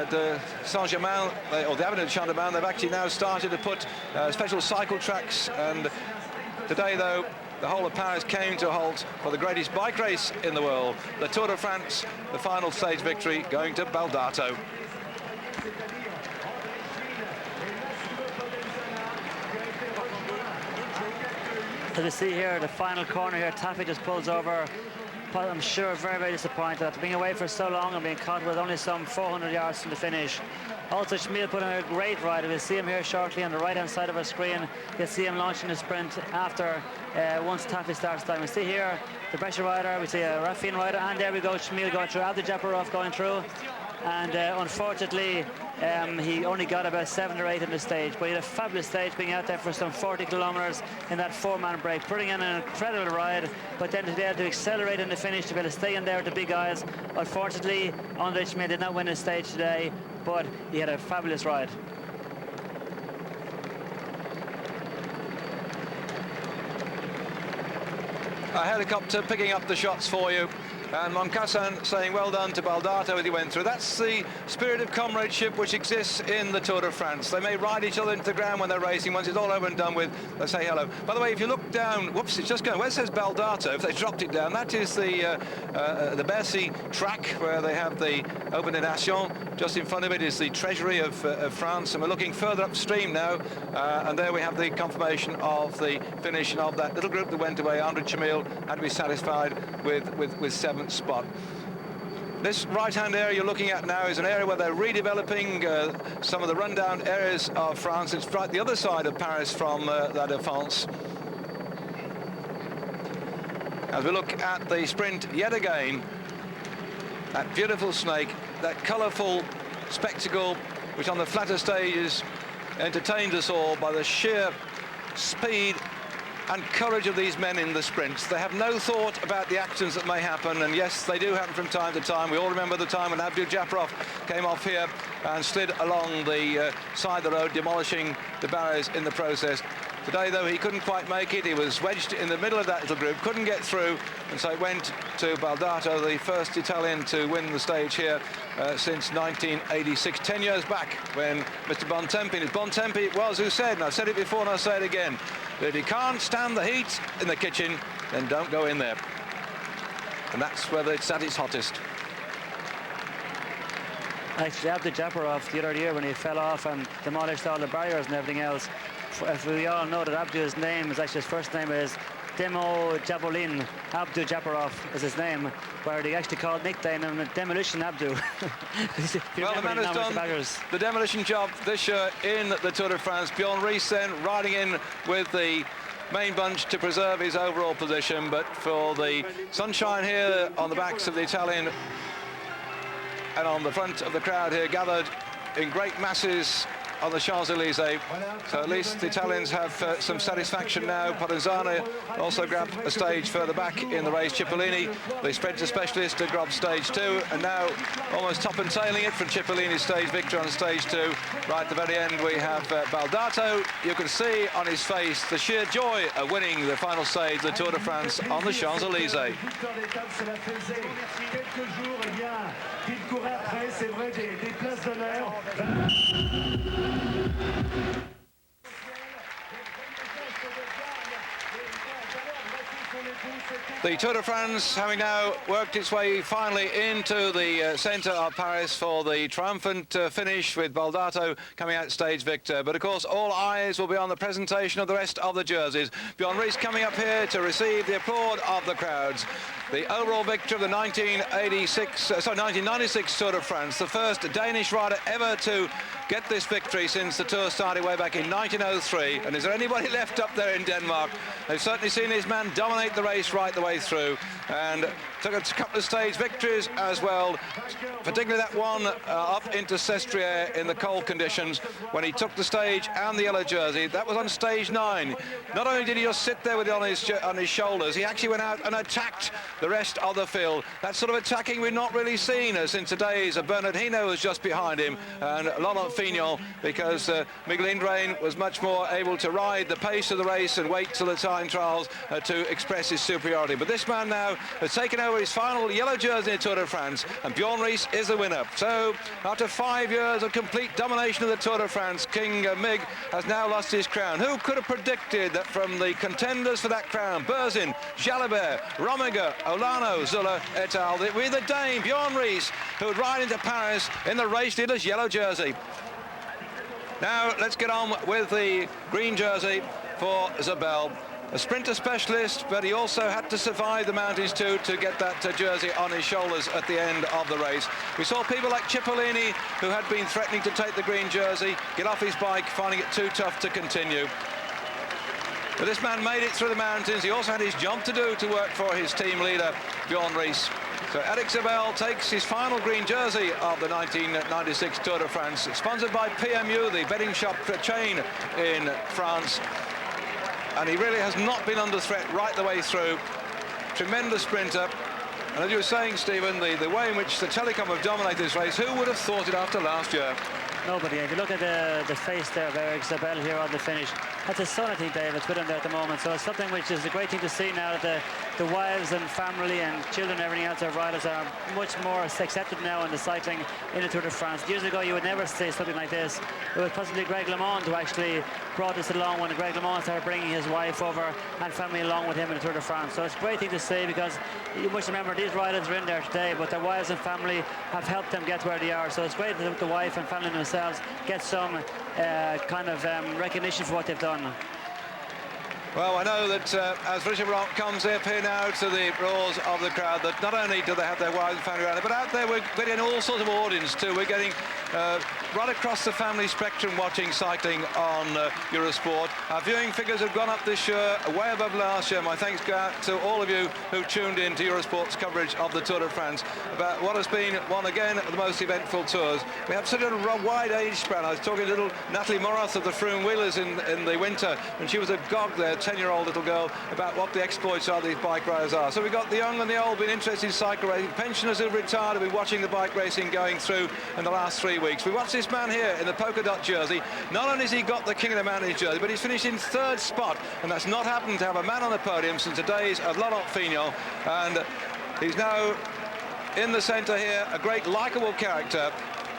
de Saint-Germain, or the Avenue de Saint-Germain, they've actually now started to put special cycle tracks. And today, though, the whole of Paris came to a halt for the greatest bike race in the world, the Tour de France, the final stage victory going to Baldato. As we see here, the final corner here, Taffy just pulls over. I'm sure very, very disappointed after being away for so long and being caught with only some 400 yards from the finish. Also, Schmiel put in a great ride. We'll see him here shortly on the right-hand side of our screen. You'll see him launching the sprint after once Taffy starts time. We see here the Brescia rider, we see a Raffin rider, and there we go, Schmiel going through, Abdul-Jabbar going through. And unfortunately, he only got about 7 or 8 in the stage, but he had a fabulous stage, being out there for some 40 kilometers in that 4-man break, putting in an incredible ride, but then to be able to accelerate in the finish, to be able to stay in there with the big guys. Unfortunately, Andre Schmiel did not win his stage today, but he had a fabulous ride. a helicopter picking up the shots for you. And Moncassin saying well done to Baldato as he went through. That's the spirit of comradeship which exists in the Tour de France. They may ride each other into the ground when they're racing. Once it's all over and done with, they say hello. By the way, if you look down, whoops, it's just going, where it says Baldato, if they dropped it down, that is the Besse track where they have the Open in Agen. Just in front of it is the Treasury of France, and we're looking further upstream now, and there we have the confirmation of the finish of that little group that went away. Andre Chamil had to be satisfied with 7th spot. This right-hand area you're looking at now is an area where they're redeveloping some of the rundown areas of France. It's right the other side of Paris from La Défense. As we look at the sprint yet again, that beautiful snake, that colourful spectacle which on the flatter stages entertained us all by the sheer speed and courage of these men in the sprints. They have no thought about the accidents that may happen, and yes, they do happen from time to time. We all remember the time when Abdul-Japarov came off here and slid along the side of the road, demolishing the barriers in the process. Today, though, he couldn't quite make it. He was wedged in the middle of that little group, couldn't get through, and so it went to Baldato, the first Italian to win the stage here since 1986, 10 years back, when Mr. Bontempi, and it's Bontempi it was who said, and I've said it before and I'll say it again, that if you can't stand the heat in the kitchen, then don't go in there. And that's where it's at its hottest. Actually, Abdul-Japarov the other year when he fell off and demolished all the barriers and everything else, if we all know that Abdul's name is actually, his first name is Demo Jabolin. Abdul-Japarov is his name, where they actually called nickname him Demolition Abdul. Well, the man has done the demolition job this year in the Tour de France. Bjorn Ries then riding in with the main bunch to preserve his overall position, but for the sunshine here on the backs of the Italian and on the front of the crowd here gathered in great masses on the Champs-Élysées. So at least the Italians have some satisfaction now. Provenzano also grabbed a stage further back in the race. Cipollini, the sprinter specialist, to grab stage 2, and now almost top and tailing it from Cipollini's stage victory on stage 2. Right at the very end we have Baldato. You can see on his face the sheer joy of winning the final stage of the Tour de France on the Champs-Élysées. The Tour de France having now worked its way finally into the centre of Paris for the triumphant finish with Baldato coming out stage victor. But of course all eyes will be on the presentation of the rest of the jerseys. Bjorn Ries coming up here to receive the applaud of the crowds. The overall victor of the 1996 Tour de France, the first Danish rider ever to get this victory since the Tour started way back in 1903. And is there anybody left up there in Denmark? They've certainly seen his man dominate the race right the way through, and took a couple of stage victories as well, particularly that one up into Sestriere in the cold conditions when he took the stage and the yellow jersey. That was on stage 9. Not only did he just sit there with it on his shoulders, he actually went out and attacked the rest of the field. That sort of attacking we've not really seen since today's. Bernard Hinault was just behind him, and Laurent Fignon, because Miguel Indurain was much more able to ride the pace of the race and wait till the time trials to express his superiority. But this man now has taken over his final yellow jersey in the Tour de France, and Bjorn Ries is the winner. So after 5 years of complete domination of the Tour de France, King Mig has now lost his crown. Who could have predicted that from the contenders for that crown, Berzin, Jalabert, Rominger, Olano, Zuller et al., it would be the Dane Bjorn Ries who would ride into Paris in the race leader's yellow jersey. Now let's get on with the green jersey for Zabel. A sprinter specialist, but he also had to survive the mountains too to get that jersey on his shoulders at the end of the race. We saw people like Cipollini, who had been threatening to take the green jersey, get off his bike, finding it too tough to continue. But this man made it through the mountains. He also had his job to do to work for his team leader, Bjorn Ries. So Eric Zabel takes his final green jersey of the 1996 Tour de France, sponsored by PMU, the betting shop chain in France. And he really has not been under threat right the way through. Tremendous sprinter. And as you were saying, Stephen, the way in which the Telecom have dominated this race, who would have thought it after last year? Nobody. If you look at the face there of Eric Zabel here on the finish, That's his son, I think, David's with him there at the moment. So it's something which is a great thing to see now that the wives and family and children and everything else of riders are much more accepted now in the cycling in the Tour de France. Years ago, you would never see something like this. It was possibly Greg LeMond who actually brought this along when Greg LeMond started bringing his wife over and family along with him in the Tour de France. So it's a great thing to see, because you must remember these riders are in there today, but their wives and family have helped them get where they are. So it's great that the wife and family themselves get some kind of recognition for what they've done. Well, I know that as Richard Rock comes up here now to the roars of the crowd, that not only do they have their wives and family around it, but out there we're getting all sorts of audience too. We're getting right across the family spectrum watching cycling on Eurosport. Our viewing figures have gone up this year, way above last year. My thanks go out to all of you who tuned in to Eurosport's coverage of the Tour de France, about what has been one again of the most eventful tours. We have such a wide age span. I was talking to little Natalie Morath of the Froome Wheelers in the winter, and she was agog there, 10-year-old little girl, about what the exploits of these bike riders are. So we've got the young and the old being interested in cycle racing. Pensioners who've retired have been watching the bike racing going through in the last 3 weeks. We watched this man here in the polka dot jersey. Not only has he got the King of the Mountains jersey, but he's finished in 3rd spot, and that's not happened to have a man on the podium since the days of Laurent Fignon. And he's now in the centre here, a great likeable character,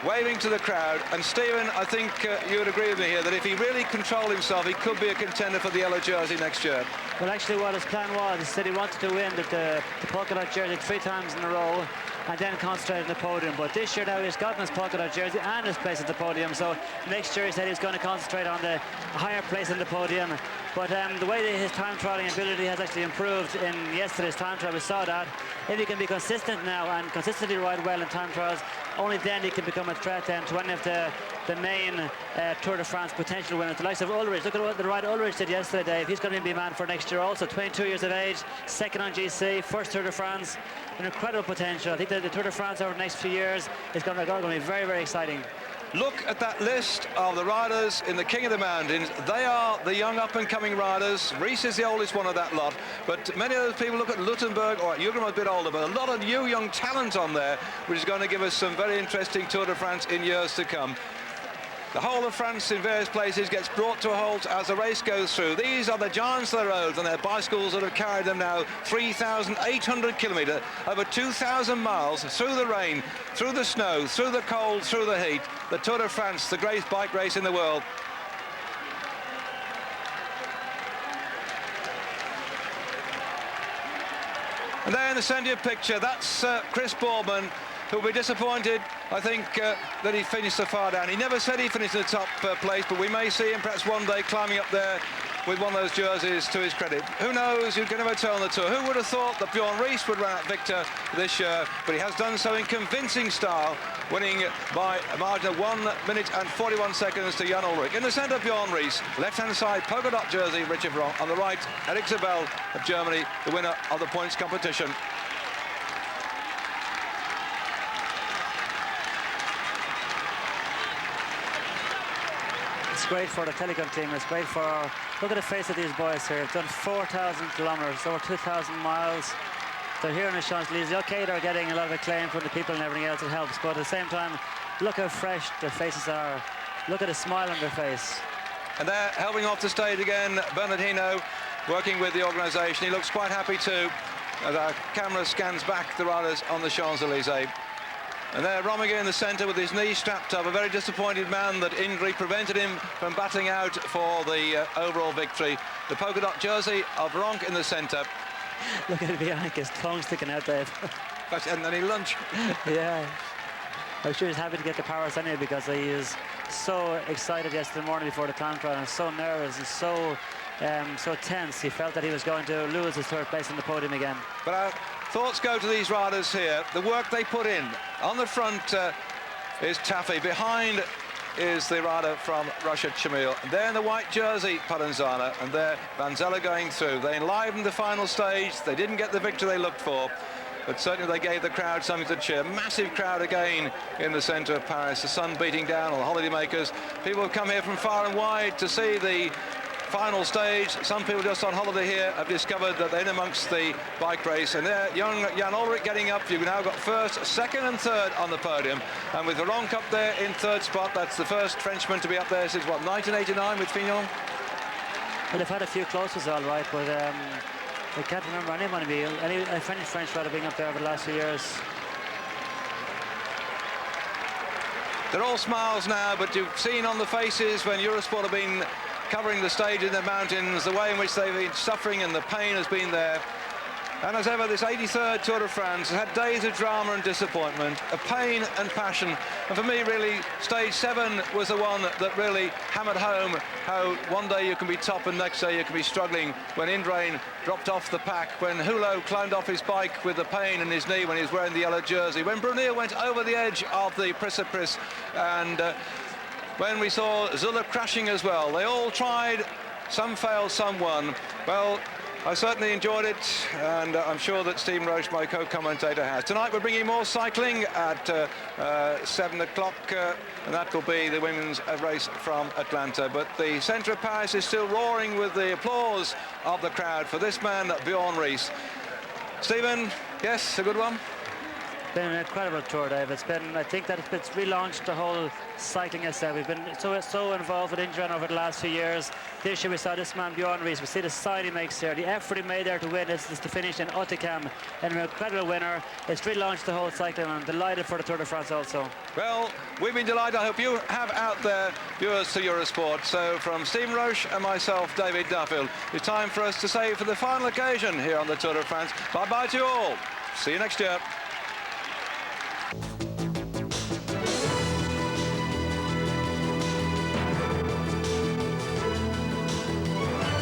waving to the crowd. And Stephen, I think you would agree with me here that if he really controlled himself, he could be a contender for the yellow jersey next year. Well, actually what his plan was, he said he wanted to win the polka dot jersey 3 times in a row and then concentrate on the podium. But this year now he's gotten his polka dot jersey and his place at the podium, so next year he said he's going to concentrate on the higher place on the podium. But the way that his time trialing ability has actually improved in yesterday's time trial, we saw that. If he can be consistent now and consistently ride well in time trials, only then he can become a threat then to one of the main Tour de France potential winners, the likes of Ulrich. Look at what the rider Ulrich did yesterday, Dave. He's going to be a man for next year also, 22 years of age, 2nd on GC, 1st Tour de France, an incredible potential. I think that the Tour de France over the next few years is going to be very, very exciting. Look at that list of the riders in the King of the Mountains. They are the young up-and-coming riders. Rees is the oldest one of that lot, but many of those people, look at Luttenberg, or Jürgen a bit older, but a lot of new young talent on there, which is going to give us some very interesting Tour de France in years to come. The whole of France in various places gets brought to a halt as the race goes through. These are the giants of the roads and their bicycles that have carried them now 3,800 kilometres, over 2,000 miles, through the rain, through the snow, through the cold, through the heat. The Tour de France, the greatest bike race in the world. And there in the centre of the picture, that's Chris Boardman, who'll be disappointed, I think, that he finished so far down. He never said he finished in the top place, but we may see him perhaps one day climbing up there with one of those jerseys to his credit. Who knows? You can never tell on the Tour. Who would have thought that Bjorn Rees would run out victor this year? But he has done so in convincing style, winning by a margin of 1 minute and 41 seconds to Jan Ullrich. In the centre, Bjorn Rees. Left-hand side, polka dot jersey, Richard Bronk. On the right, Eric Zabel of Germany, the winner of the points competition. It's great for the telecom team. It's great for, look at the face of these boys here. They've done 4,000 kilometres, over 2,000 miles. They're here in the Champs-Élysées. Okay, they're getting a lot of acclaim from the people and everything else. It helps, but at the same time, look how fresh their faces are. Look at the smile on their face. And they're helping off the stage again, Bernardino, working with the organisation. He looks quite happy too, as our camera scans back the riders on the Champs-Élysées. And there, Rominger in the centre with his knee strapped up, a very disappointed man that injury prevented him from batting out for the overall victory. The polka dot jersey of Ronk in the centre. Look at Bianca's tongue sticking out there. And then he lunch. Yeah. I'm sure he's happy to get the powers anyway, because he is so excited yesterday morning before the time trial and so nervous and so tense. He felt that he was going to lose his 3rd place on the podium again. But our thoughts go to these riders here, the work they put in. On the front is Taffy. Behind is the rider from Russia, Chamil. And there in the white jersey, Paranzana, and there Van Zelle going through. They enlivened the final stage. They didn't get the victory they looked for, but certainly they gave the crowd something to cheer. Massive crowd again in the centre of Paris. The sun beating down on the holidaymakers. People have come here from far and wide to see the final stage. Some people just on holiday here have discovered that they're in amongst the bike race, and there young Jan Ullrich getting up. You've now got 1st, 2nd and 3rd on the podium, and with Ronk up there in 3rd spot, that's the first Frenchman to be up there since what, 1989 with Fignon? Well, they've had a few close ones, all right, but I can't remember any French rider being up there over the last few years. They're all smiles now, but you've seen on the faces when Eurosport have been covering the stage in the mountains, the way in which they've been suffering and the pain has been there. And as ever, this 83rd Tour de France has had days of drama and disappointment, of pain and passion. And for me, really, stage 7 was the one that really hammered home how one day you can be top and next day you can be struggling. When Indurain dropped off the pack, when Hulot climbed off his bike with the pain in his knee when he was wearing the yellow jersey, when Brunier went over the edge of the precipice, and when we saw Zuller crashing as well. They all tried, some failed, some won. Well, I certainly enjoyed it, and I'm sure that Stephen Roche, my co-commentator, has. Tonight we're bringing more cycling at 7 o'clock, and that will be the women's race from Atlanta. But the centre of Paris is still roaring with the applause of the crowd for this man, Bjorn Ries. Stephen, yes, a good one? It's been an incredible tour, Dave. It's been, I think that it's relaunched the whole cycling, as I said. We've been so involved with Indurain over the last few years. This year we saw this man, Bjorn Ries. We see the sign he makes there, the effort he made there to win is to finish in Hautacam, and an incredible winner. It's relaunched the whole cycling, and I'm delighted for the Tour de France also. Well, we've been delighted. I hope you have out there, viewers to Eurosport. So from Stephen Roche and myself, David Duffield, it's time for us to say for the final occasion here on the Tour de France, bye-bye to you all. See you next year.